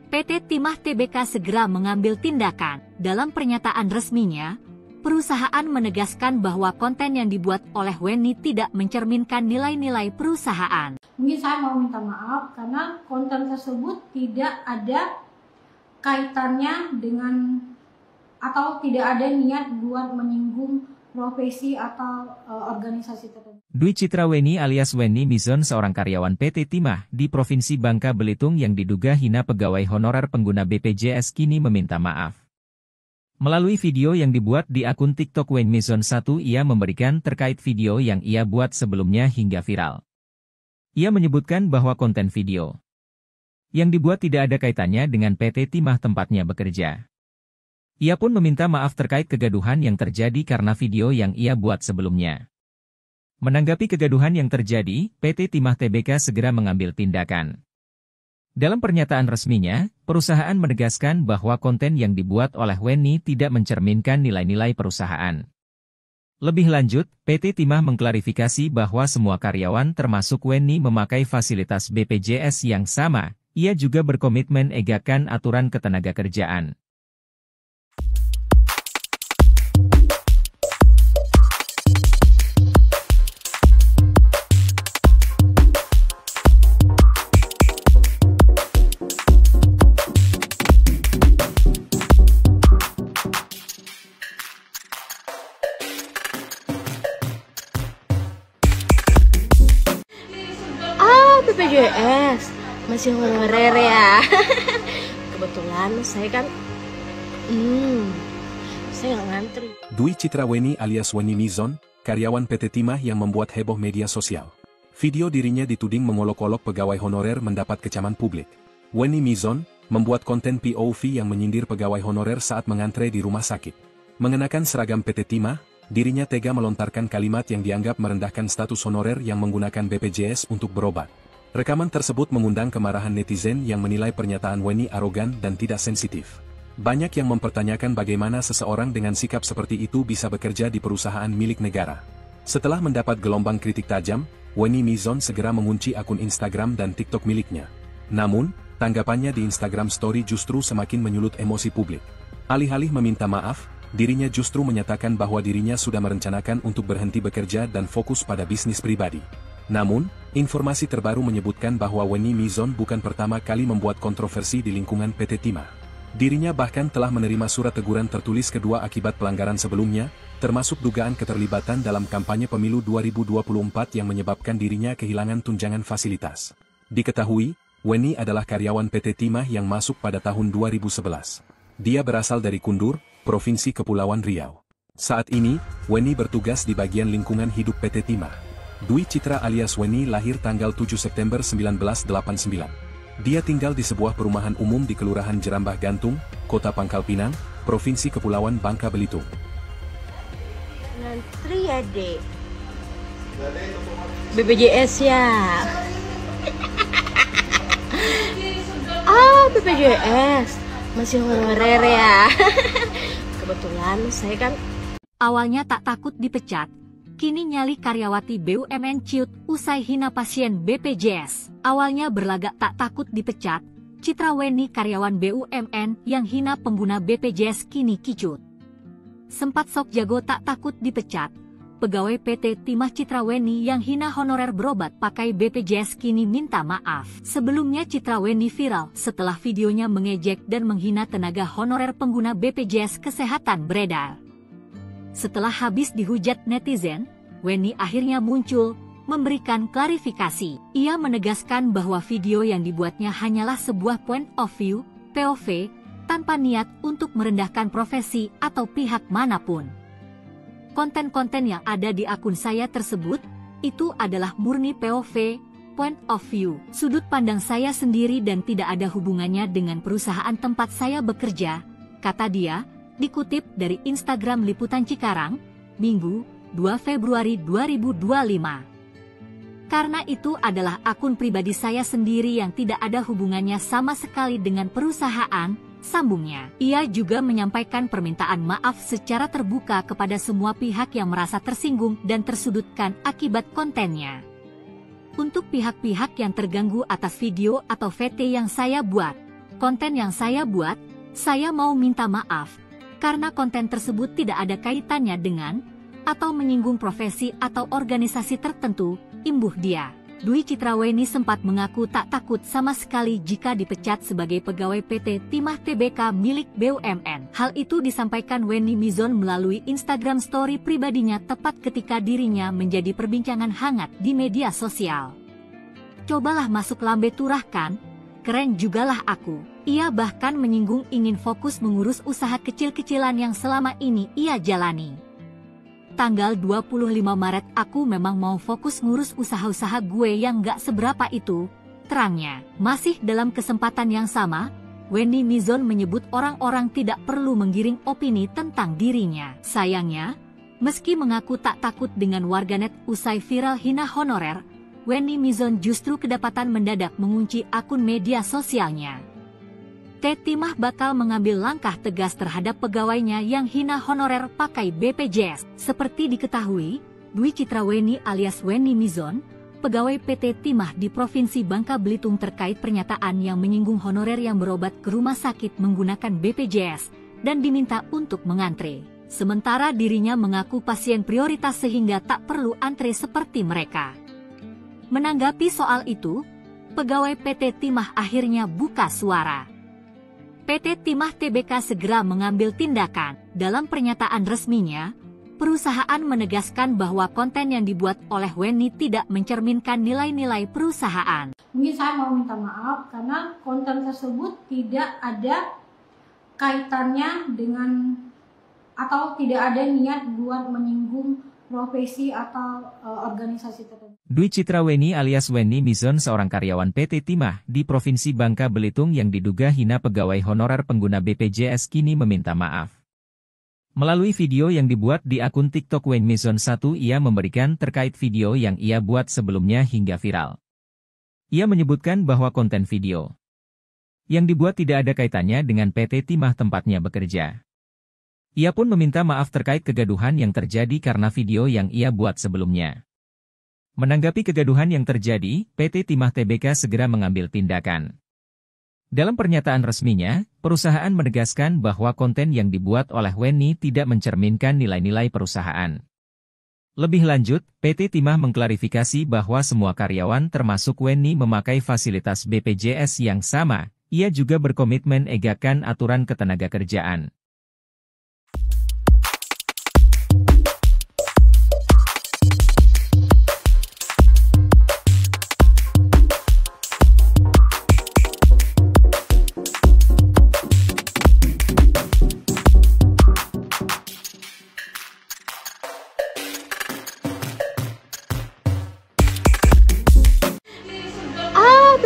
PT Timah Tbk segera mengambil tindakan. Dalam pernyataan resminya, perusahaan menegaskan bahwa konten yang dibuat oleh Wenny tidak mencerminkan nilai-nilai perusahaan. Mungkin saya mau minta maaf karena konten tersebut tidak ada kaitannya dengan atau tidak ada niat buat menyinggung profesi atau organisasi tertentu. Dwi Citra Wenny alias Wenny Mizon seorang karyawan PT Timah di Provinsi Bangka Belitung yang diduga hina pegawai honorer pengguna BPJS kini meminta maaf. Melalui video yang dibuat di akun TikTok Wenny Mizon 1 ia memberikan terkait video yang ia buat sebelumnya hingga viral. Ia menyebutkan bahwa konten video yang dibuat tidak ada kaitannya dengan PT Timah tempatnya bekerja. Ia pun meminta maaf terkait kegaduhan yang terjadi karena video yang ia buat sebelumnya. Menanggapi kegaduhan yang terjadi, PT Timah Tbk segera mengambil tindakan. Dalam pernyataan resminya, perusahaan menegaskan bahwa konten yang dibuat oleh Wenny tidak mencerminkan nilai-nilai perusahaan. Lebih lanjut, PT Timah mengklarifikasi bahwa semua karyawan termasuk Wenny memakai fasilitas BPJS yang sama. Ia juga berkomitmen egakan aturan ketenagakerjaan. BPJS masih honorer ya. Kebetulan saya kan saya nggak ngantri. Dwi Citra Wenny alias Wenny Mizon, karyawan PT Timah yang membuat heboh media sosial. Video dirinya dituding mengolok-olok pegawai honorer mendapat kecaman publik. Wenny Mizon membuat konten POV yang menyindir pegawai honorer saat mengantre di rumah sakit. Mengenakan seragam PT Timah, dirinya tega melontarkan kalimat yang dianggap merendahkan status honorer yang menggunakan BPJS untuk berobat. Rekaman tersebut mengundang kemarahan netizen yang menilai pernyataan Wenny arogan dan tidak sensitif. Banyak yang mempertanyakan bagaimana seseorang dengan sikap seperti itu bisa bekerja di perusahaan milik negara. Setelah mendapat gelombang kritik tajam, Wenny Mizon segera mengunci akun Instagram dan TikTok miliknya. Namun, tanggapannya di Instagram Story justru semakin menyulut emosi publik. Alih-alih meminta maaf, dirinya justru menyatakan bahwa dirinya sudah merencanakan untuk berhenti bekerja dan fokus pada bisnis pribadi. Namun, informasi terbaru menyebutkan bahwa Wenny Mizon bukan pertama kali membuat kontroversi di lingkungan PT Timah. Dirinya bahkan telah menerima surat teguran tertulis kedua akibat pelanggaran sebelumnya, termasuk dugaan keterlibatan dalam kampanye pemilu 2024 yang menyebabkan dirinya kehilangan tunjangan fasilitas. Diketahui, Wenny adalah karyawan PT Timah yang masuk pada tahun 2011. Dia berasal dari Kundur, Provinsi Kepulauan Riau. Saat ini, Wenny bertugas di bagian lingkungan hidup PT Timah. Dwi Citra alias Wenny lahir tanggal 7 September 1989. Dia tinggal di sebuah perumahan umum di Kelurahan Jerambah Gantung, Kota Pangkal Pinang, Provinsi Kepulauan Bangka Belitung. Ngantri ya, Dek. BPJS ya. BPJS masih honorer ya. Kebetulan saya kan awalnya tak takut dipecat. Kini nyali karyawati BUMN ciut usai hina pasien BPJS. Awalnya berlagak tak takut dipecat, Citra Wenny karyawan BUMN yang hina pengguna BPJS kini kicut. Sempat sok jago tak takut dipecat, pegawai PT Timah Citra Wenny yang hina honorer berobat pakai BPJS kini minta maaf. Sebelumnya Citra Wenny viral setelah videonya mengejek dan menghina tenaga honorer pengguna BPJS Kesehatan beredar. Setelah habis dihujat netizen, Wenny akhirnya muncul, memberikan klarifikasi. Ia menegaskan bahwa video yang dibuatnya hanyalah sebuah point of view, POV, tanpa niat untuk merendahkan profesi atau pihak manapun. Konten-konten yang ada di akun saya tersebut, itu adalah murni POV, point of view, sudut pandang saya sendiri dan tidak ada hubungannya dengan perusahaan tempat saya bekerja, kata dia, dikutip dari Instagram Liputan Cikarang, Minggu, 2 Februari 2025. Karena itu adalah akun pribadi saya sendiri yang tidak ada hubungannya sama sekali dengan perusahaan, sambungnya. Ia juga menyampaikan permintaan maaf secara terbuka kepada semua pihak yang merasa tersinggung dan tersudutkan akibat kontennya. Untuk pihak-pihak yang terganggu atas video atau VT yang saya buat, konten yang saya buat, saya mau minta maaf. Karena konten tersebut tidak ada kaitannya dengan atau menyinggung profesi atau organisasi tertentu, imbuh dia. Dwi Citra Wenny sempat mengaku tak takut sama sekali jika dipecat sebagai pegawai PT Timah Tbk milik BUMN. Hal itu disampaikan Wenny Mizon melalui Instagram Story pribadinya tepat ketika dirinya menjadi perbincangan hangat di media sosial. Cobalah masuk lambe turah kan? Keren jugalah aku. Ia bahkan menyinggung ingin fokus mengurus usaha kecil-kecilan yang selama ini ia jalani. Tanggal 25 Maret aku memang mau fokus ngurus usaha-usaha gue yang gak seberapa itu, terangnya. Masih dalam kesempatan yang sama, Wenny Mizon menyebut orang-orang tidak perlu menggiring opini tentang dirinya. Sayangnya, meski mengaku tak takut dengan warganet usai viral hina honorer, Wenny Mizon justru kedapatan mendadak mengunci akun media sosialnya. Timah bakal mengambil langkah tegas terhadap pegawainya yang hina honorer pakai BPJS. Seperti diketahui, Dwi Citra Wenny alias Wenny Mizon, pegawai PT Timah di Provinsi Bangka Belitung terkait pernyataan yang menyinggung honorer yang berobat ke rumah sakit menggunakan BPJS dan diminta untuk mengantre. Sementara dirinya mengaku pasien prioritas sehingga tak perlu antre seperti mereka. Menanggapi soal itu, pegawai PT Timah akhirnya buka suara. PT Timah Tbk segera mengambil tindakan. Dalam pernyataan resminya, perusahaan menegaskan bahwa konten yang dibuat oleh Wenny tidak mencerminkan nilai-nilai perusahaan. Mungkin saya mau minta maaf karena konten tersebut tidak ada kaitannya dengan atau tidak ada niat buat menyinggung profesi atau organisasi tertentu. Dwi Citra Wenny alias Wenny Mizon seorang karyawan PT Timah di Provinsi Bangka Belitung yang diduga hina pegawai honorer pengguna BPJS kini meminta maaf. Melalui video yang dibuat di akun TikTok Wenny Mizon 1 ia memberikan terkait video yang ia buat sebelumnya hingga viral. Ia menyebutkan bahwa konten video yang dibuat tidak ada kaitannya dengan PT Timah tempatnya bekerja. Ia pun meminta maaf terkait kegaduhan yang terjadi karena video yang ia buat sebelumnya. Menanggapi kegaduhan yang terjadi, PT Timah Tbk segera mengambil tindakan. Dalam pernyataan resminya, perusahaan menegaskan bahwa konten yang dibuat oleh Wenny tidak mencerminkan nilai-nilai perusahaan. Lebih lanjut, PT Timah mengklarifikasi bahwa semua karyawan termasuk Wenny memakai fasilitas BPJS yang sama. Ia juga berkomitmen egakkan aturan ketenagakerjaan.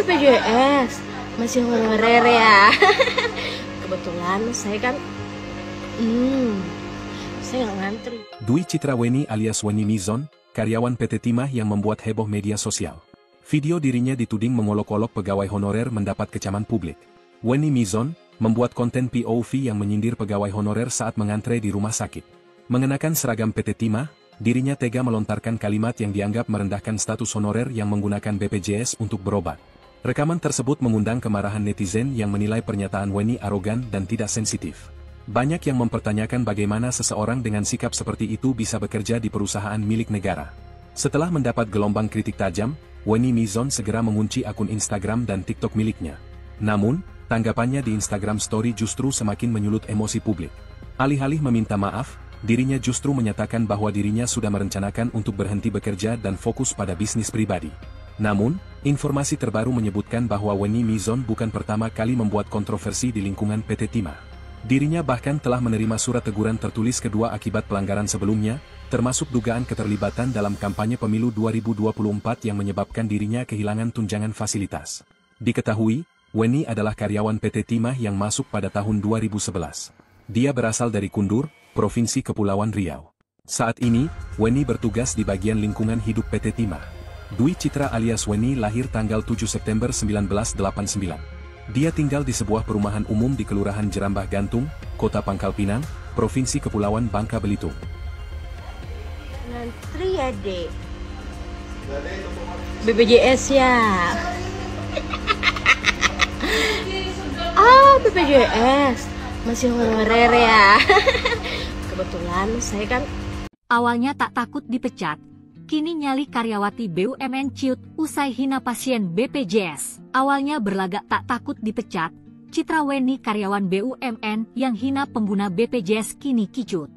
BPJS masih honorer ya. Kebetulan saya kan saya nggak ngantri. Dwi Citra Wenny alias Wenny Mizon, karyawan PT Timah yang membuat heboh media sosial. Video dirinya dituding mengolok-olok pegawai honorer mendapat kecaman publik. Wenny Mizon membuat konten POV yang menyindir pegawai honorer saat mengantre di rumah sakit. Mengenakan seragam PT Timah, dirinya tega melontarkan kalimat yang dianggap merendahkan status honorer yang menggunakan BPJS untuk berobat. Rekaman tersebut mengundang kemarahan netizen yang menilai pernyataan Wenny arogan dan tidak sensitif. Banyak yang mempertanyakan bagaimana seseorang dengan sikap seperti itu bisa bekerja di perusahaan milik negara. Setelah mendapat gelombang kritik tajam, Wenny Mizon segera mengunci akun Instagram dan TikTok miliknya. Namun, tanggapannya di Instagram Story justru semakin menyulut emosi publik. Alih-alih meminta maaf, dirinya justru menyatakan bahwa dirinya sudah merencanakan untuk berhenti bekerja dan fokus pada bisnis pribadi. Namun, informasi terbaru menyebutkan bahwa Wenny Mizon bukan pertama kali membuat kontroversi di lingkungan PT Timah. Dirinya bahkan telah menerima surat teguran tertulis kedua akibat pelanggaran sebelumnya, termasuk dugaan keterlibatan dalam kampanye pemilu 2024 yang menyebabkan dirinya kehilangan tunjangan fasilitas. Diketahui, Wenny adalah karyawan PT Timah yang masuk pada tahun 2011. Dia berasal dari Kundur, Provinsi Kepulauan Riau. Saat ini, Wenny bertugas di bagian lingkungan hidup PT Timah. Dwi Citra alias Wenny lahir tanggal 7 September 1989. Dia tinggal di sebuah perumahan umum di Kelurahan Jerambah Gantung, Kota Pangkal Pinang, Provinsi Kepulauan Bangka Belitung. Ngantri ya, Dek. BPJS ya. BPJS masih honorer ya. Kebetulan saya kan awalnya tak takut dipecat, kini nyali karyawati BUMN ciut usai hina pasien BPJS. Awalnya berlagak tak takut dipecat, Citra Wenny karyawan BUMN yang hina pengguna BPJS kini kicut.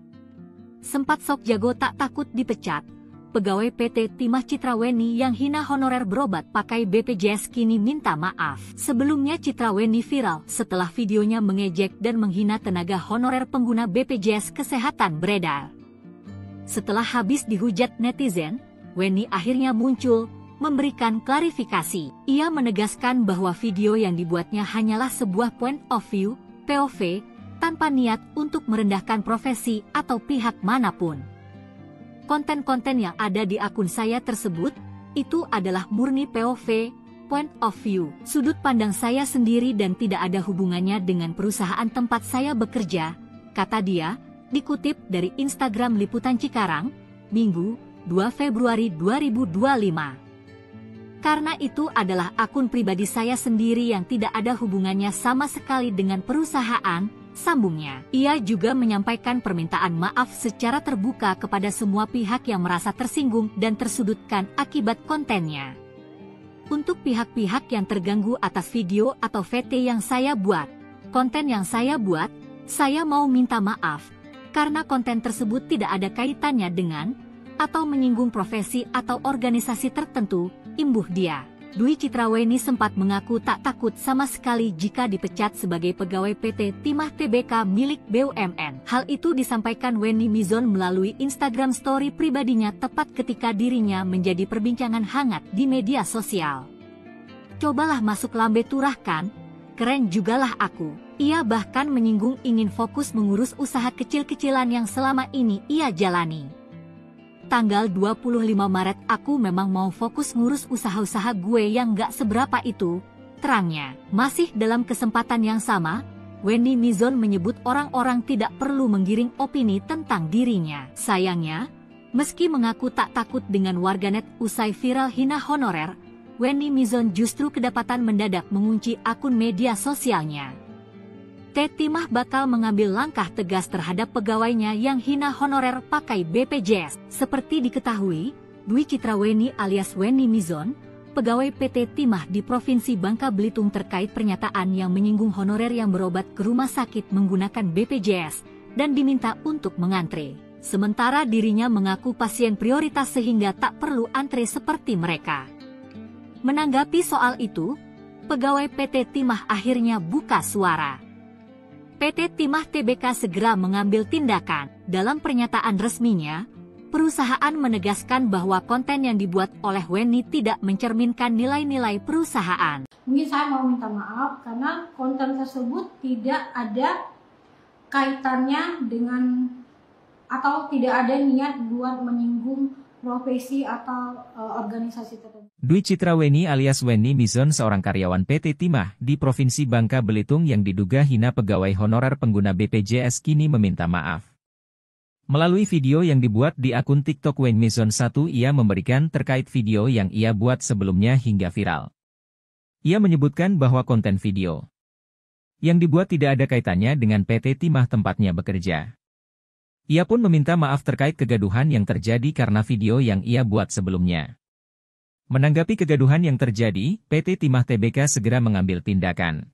Sempat sok jago tak takut dipecat, pegawai PT Timah Citra Wenny yang hina honorer berobat pakai BPJS kini minta maaf. Sebelumnya Citra Wenny viral setelah videonya mengejek dan menghina tenaga honorer pengguna BPJS Kesehatan beredar. Setelah habis dihujat netizen, Wenny akhirnya muncul memberikan klarifikasi. Ia menegaskan bahwa video yang dibuatnya hanyalah sebuah point of view, POV, tanpa niat untuk merendahkan profesi atau pihak manapun. Konten-konten yang ada di akun saya tersebut, itu adalah murni POV, point of view, sudut pandang saya sendiri dan tidak ada hubungannya dengan perusahaan tempat saya bekerja, kata dia, dikutip dari Instagram Liputan Cikarang, Minggu, 2 Februari 2025. Karena itu adalah akun pribadi saya sendiri yang tidak ada hubungannya sama sekali dengan perusahaan, sambungnya. Ia juga menyampaikan permintaan maaf secara terbuka kepada semua pihak yang merasa tersinggung dan tersudutkan akibat kontennya. Untuk pihak-pihak yang terganggu atas video atau VT yang saya buat, konten yang saya buat, saya mau minta maaf, karena konten tersebut tidak ada kaitannya dengan, atau menyinggung profesi atau organisasi tertentu, imbuh dia. Dwi Citraweni sempat mengaku tak takut sama sekali jika dipecat sebagai pegawai PT Timah Tbk milik BUMN. Hal itu disampaikan Weni Mizon melalui Instagram story pribadinya tepat ketika dirinya menjadi perbincangan hangat di media sosial. Cobalah masuk lambe turah kan? Keren jugalah aku. Ia bahkan menyinggung ingin fokus mengurus usaha kecil-kecilan yang selama ini ia jalani. Tanggal 25 Maret aku memang mau fokus ngurus usaha-usaha gue yang gak seberapa itu, terangnya. Masih dalam kesempatan yang sama, Weni Mizon menyebut orang-orang tidak perlu menggiring opini tentang dirinya. Sayangnya, meski mengaku tak takut dengan warganet usai viral hina honorer, Weni Mizon justru kedapatan mendadak mengunci akun media sosialnya. Timah bakal mengambil langkah tegas terhadap pegawainya yang hina honorer pakai BPJS. Seperti diketahui, Dwi Citraweni alias Weni Mizon, pegawai PT Timah di Provinsi Bangka Belitung terkait pernyataan yang menyinggung honorer yang berobat ke rumah sakit menggunakan BPJS dan diminta untuk mengantre. Sementara dirinya mengaku pasien prioritas sehingga tak perlu antre seperti mereka. Menanggapi soal itu, pegawai PT Timah akhirnya buka suara. PT Timah Tbk segera mengambil tindakan. Dalam pernyataan resminya, perusahaan menegaskan bahwa konten yang dibuat oleh Weni tidak mencerminkan nilai-nilai perusahaan. Mungkin saya mau minta maaf karena konten tersebut tidak ada kaitannya dengan atau tidak ada niat buat menyinggung profesi atau organisasi tertentu. Dwi Citraweni alias Weni Mizon seorang karyawan PT Timah di Provinsi Bangka Belitung yang diduga hina pegawai honorer pengguna BPJS kini meminta maaf. Melalui video yang dibuat di akun TikTok Weni Mizon 1 ia memberikan terkait video yang ia buat sebelumnya hingga viral. Ia menyebutkan bahwa konten video yang dibuat tidak ada kaitannya dengan PT Timah tempatnya bekerja. Ia pun meminta maaf terkait kegaduhan yang terjadi karena video yang ia buat sebelumnya. Menanggapi kegaduhan yang terjadi, PT Timah Tbk segera mengambil tindakan.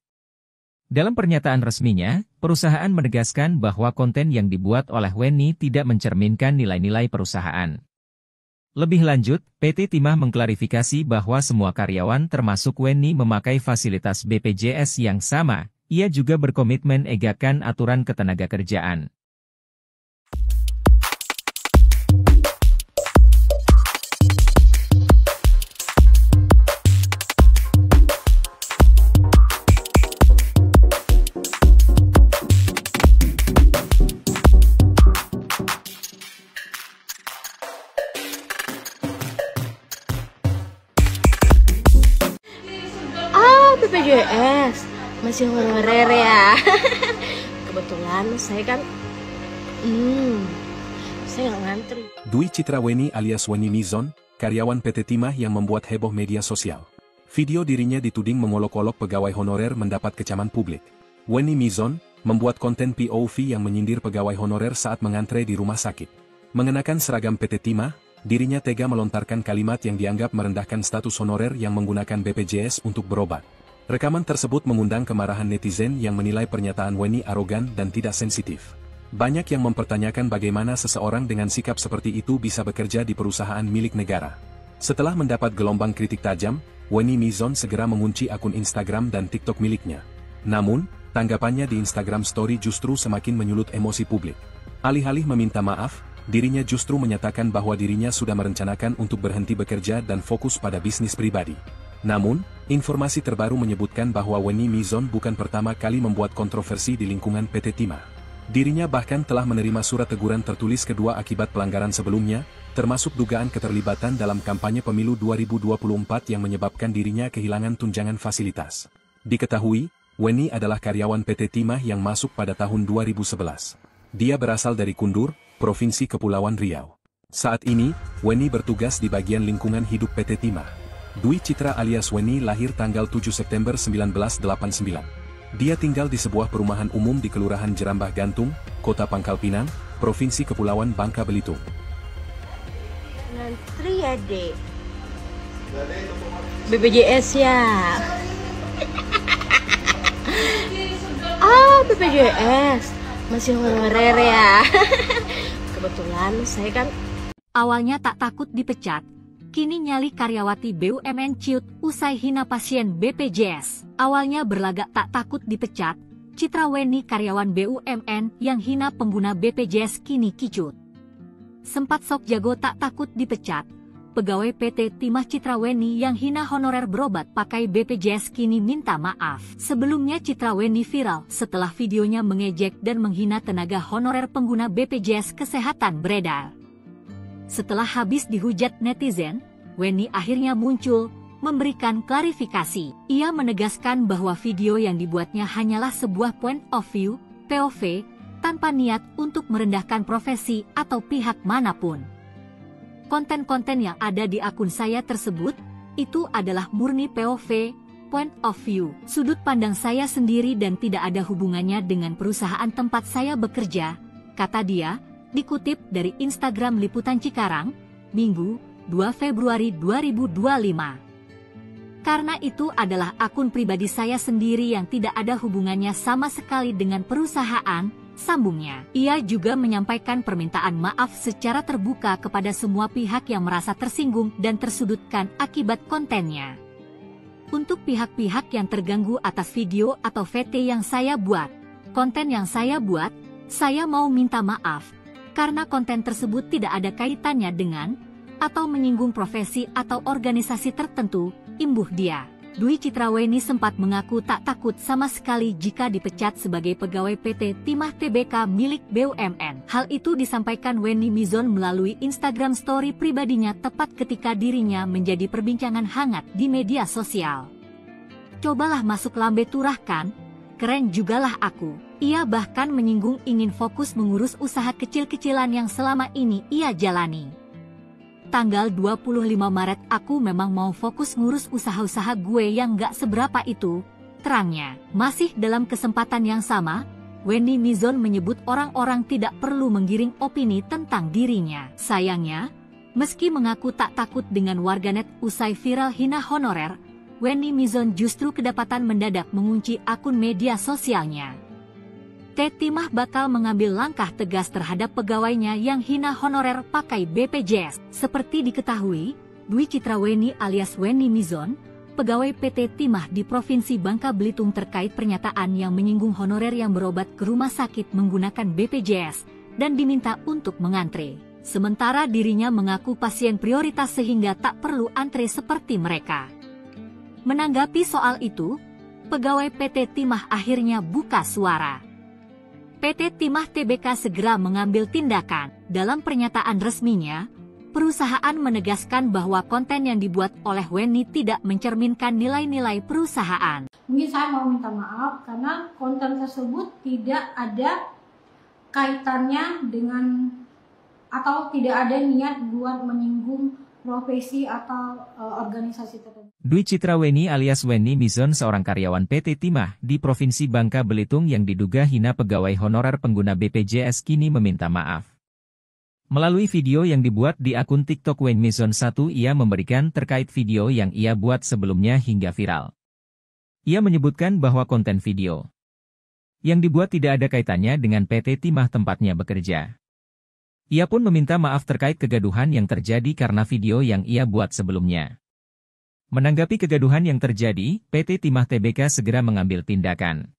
Dalam pernyataan resminya, perusahaan menegaskan bahwa konten yang dibuat oleh Weni tidak mencerminkan nilai-nilai perusahaan. Lebih lanjut, PT Timah mengklarifikasi bahwa semua karyawan termasuk Weni memakai fasilitas BPJS yang sama. Ia juga berkomitmen egakan aturan ketenagakerjaan. BPJS masih honorer ya. Kebetulan saya kan saya nggak ngantri. Dwi Citraweni alias Weni Mizon, karyawan PT Timah yang membuat heboh media sosial. Video dirinya dituding mengolok-olok pegawai honorer mendapat kecaman publik. Weni Mizon membuat konten POV yang menyindir pegawai honorer saat mengantre di rumah sakit. Mengenakan seragam PT Timah, dirinya tega melontarkan kalimat yang dianggap merendahkan status honorer yang menggunakan BPJS untuk berobat. Rekaman tersebut mengundang kemarahan netizen yang menilai pernyataan Weni arogan dan tidak sensitif. Banyak yang mempertanyakan bagaimana seseorang dengan sikap seperti itu bisa bekerja di perusahaan milik negara. Setelah mendapat gelombang kritik tajam, Weni Mizon segera mengunci akun Instagram dan TikTok miliknya. Namun, tanggapannya di Instagram Story justru semakin menyulut emosi publik. Alih-alih meminta maaf, dirinya justru menyatakan bahwa dirinya sudah merencanakan untuk berhenti bekerja dan fokus pada bisnis pribadi. Namun, informasi terbaru menyebutkan bahwa Wenny Mizon bukan pertama kali membuat kontroversi di lingkungan PT Timah. Dirinya bahkan telah menerima surat teguran tertulis kedua akibat pelanggaran sebelumnya, termasuk dugaan keterlibatan dalam kampanye pemilu 2024 yang menyebabkan dirinya kehilangan tunjangan fasilitas. Diketahui, Wenny adalah karyawan PT Timah yang masuk pada tahun 2011. Dia berasal dari Kundur, Provinsi Kepulauan Riau. Saat ini, Wenny bertugas di bagian lingkungan hidup PT Timah. Dwi Citra alias Wenny lahir tanggal 7 September 1989. Dia tinggal di sebuah perumahan umum di Kelurahan Jerambah Gantung, Kota Pangkal Pinang, Provinsi Kepulauan Bangka Belitung. Ngantri ya, Dek. BPJS ya. BPJS. Masih honorer ya. Kebetulan saya kan Awalnya tak takut dipecat, kini nyali karyawati BUMN ciut usai hina pasien BPJS. Awalnya berlagak tak takut dipecat, Citra Wenny karyawan BUMN yang hina pengguna BPJS kini kicut. Sempat sok jago tak takut dipecat, pegawai PT Timah Citra Wenny yang hina honorer berobat pakai BPJS kini minta maaf. Sebelumnya Citra Wenny viral setelah videonya mengejek dan menghina tenaga honorer pengguna BPJS Kesehatan beredar. Setelah habis dihujat netizen, Wenny akhirnya muncul, memberikan klarifikasi. Ia menegaskan bahwa video yang dibuatnya hanyalah sebuah point of view, POV, tanpa niat untuk merendahkan profesi atau pihak manapun. Konten-konten yang ada di akun saya tersebut, itu adalah murni POV, point of view, sudut pandang saya sendiri dan tidak ada hubungannya dengan perusahaan tempat saya bekerja, kata dia, dikutip dari Instagram Liputan Cikarang, Minggu, 2 Februari 2025. Karena itu adalah akun pribadi saya sendiri yang tidak ada hubungannya sama sekali dengan perusahaan, sambungnya. Ia juga menyampaikan permintaan maaf secara terbuka kepada semua pihak yang merasa tersinggung dan tersudutkan akibat kontennya. Untuk pihak-pihak yang terganggu atas video atau VT yang saya buat, konten yang saya buat, saya mau minta maaf. Karena konten tersebut tidak ada kaitannya dengan atau menyinggung profesi atau organisasi tertentu, imbuh dia. Dwi Citra Wenny sempat mengaku tak takut sama sekali jika dipecat sebagai pegawai PT Timah Tbk milik BUMN. Hal itu disampaikan Wenny Mizon melalui Instagram story pribadinya tepat ketika dirinya menjadi perbincangan hangat di media sosial. Cobalah masuk lambe turah kan? Keren jugalah aku. Ia bahkan menyinggung ingin fokus mengurus usaha kecil-kecilan yang selama ini ia jalani. Tanggal 25 Maret aku memang mau fokus ngurus usaha-usaha gue yang gak seberapa itu, terangnya. Masih dalam kesempatan yang sama, Wenny Mizon menyebut orang-orang tidak perlu menggiring opini tentang dirinya. Sayangnya, meski mengaku tak takut dengan warganet usai viral hina honorer, Wenny Mizon justru kedapatan mendadak mengunci akun media sosialnya. Timah bakal mengambil langkah tegas terhadap pegawainya yang hina honorer pakai BPJS. Seperti diketahui, Dwi Citra Wenny alias Wenny Mizon, pegawai PT Timah di Provinsi Bangka Belitung terkait pernyataan yang menyinggung honorer yang berobat ke rumah sakit menggunakan BPJS dan diminta untuk mengantre. Sementara dirinya mengaku pasien prioritas sehingga tak perlu antre seperti mereka. Menanggapi soal itu, pegawai PT Timah akhirnya buka suara. PT Timah Tbk segera mengambil tindakan. Dalam pernyataan resminya, perusahaan menegaskan bahwa konten yang dibuat oleh Wenny tidak mencerminkan nilai-nilai perusahaan. Mungkin saya mau minta maaf karena konten tersebut tidak ada kaitannya dengan atau tidak ada niat buat menyinggung profesi atau organisasi tertentu. Dwi Citra Wenny alias Wenny Mizon seorang karyawan PT Timah di Provinsi Bangka Belitung yang diduga hina pegawai honorer pengguna BPJS kini meminta maaf. Melalui video yang dibuat di akun TikTok Wenny Mizon 1 ia memberikan terkait video yang ia buat sebelumnya hingga viral. Ia menyebutkan bahwa konten video yang dibuat tidak ada kaitannya dengan PT Timah tempatnya bekerja. Ia pun meminta maaf terkait kegaduhan yang terjadi karena video yang ia buat sebelumnya. Menanggapi kegaduhan yang terjadi, PT Timah Tbk segera mengambil tindakan.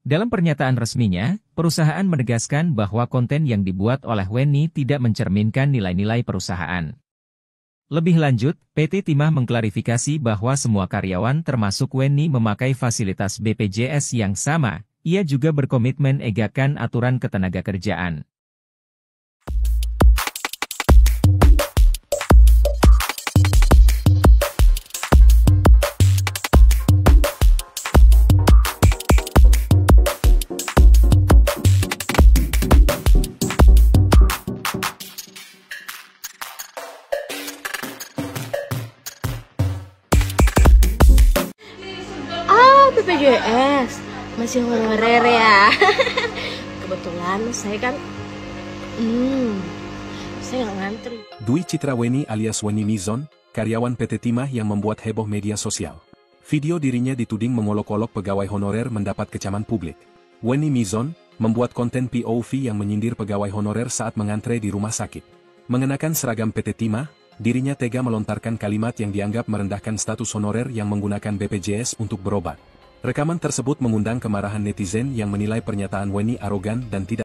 Dalam pernyataan resminya, perusahaan menegaskan bahwa konten yang dibuat oleh Wenny tidak mencerminkan nilai-nilai perusahaan. Lebih lanjut, PT Timah mengklarifikasi bahwa semua karyawan termasuk Wenny memakai fasilitas BPJS yang sama. Ia juga berkomitmen egakan aturan ketenagakerjaan. BPJS masih honorer ya. Kebetulan saya kan saya nggak ngantri. Dwi Citra Wenny alias Wenny Mizon, karyawan PT Timah yang membuat heboh media sosial. Video dirinya dituding mengolok-olok pegawai honorer mendapat kecaman publik. Wenny Mizon membuat konten POV yang menyindir pegawai honorer saat mengantre di rumah sakit. Mengenakan seragam PT Timah, dirinya tega melontarkan kalimat yang dianggap merendahkan status honorer yang menggunakan BPJS untuk berobat. Rekaman tersebut mengundang kemarahan netizen yang menilai pernyataan Wenny arogan dan tidak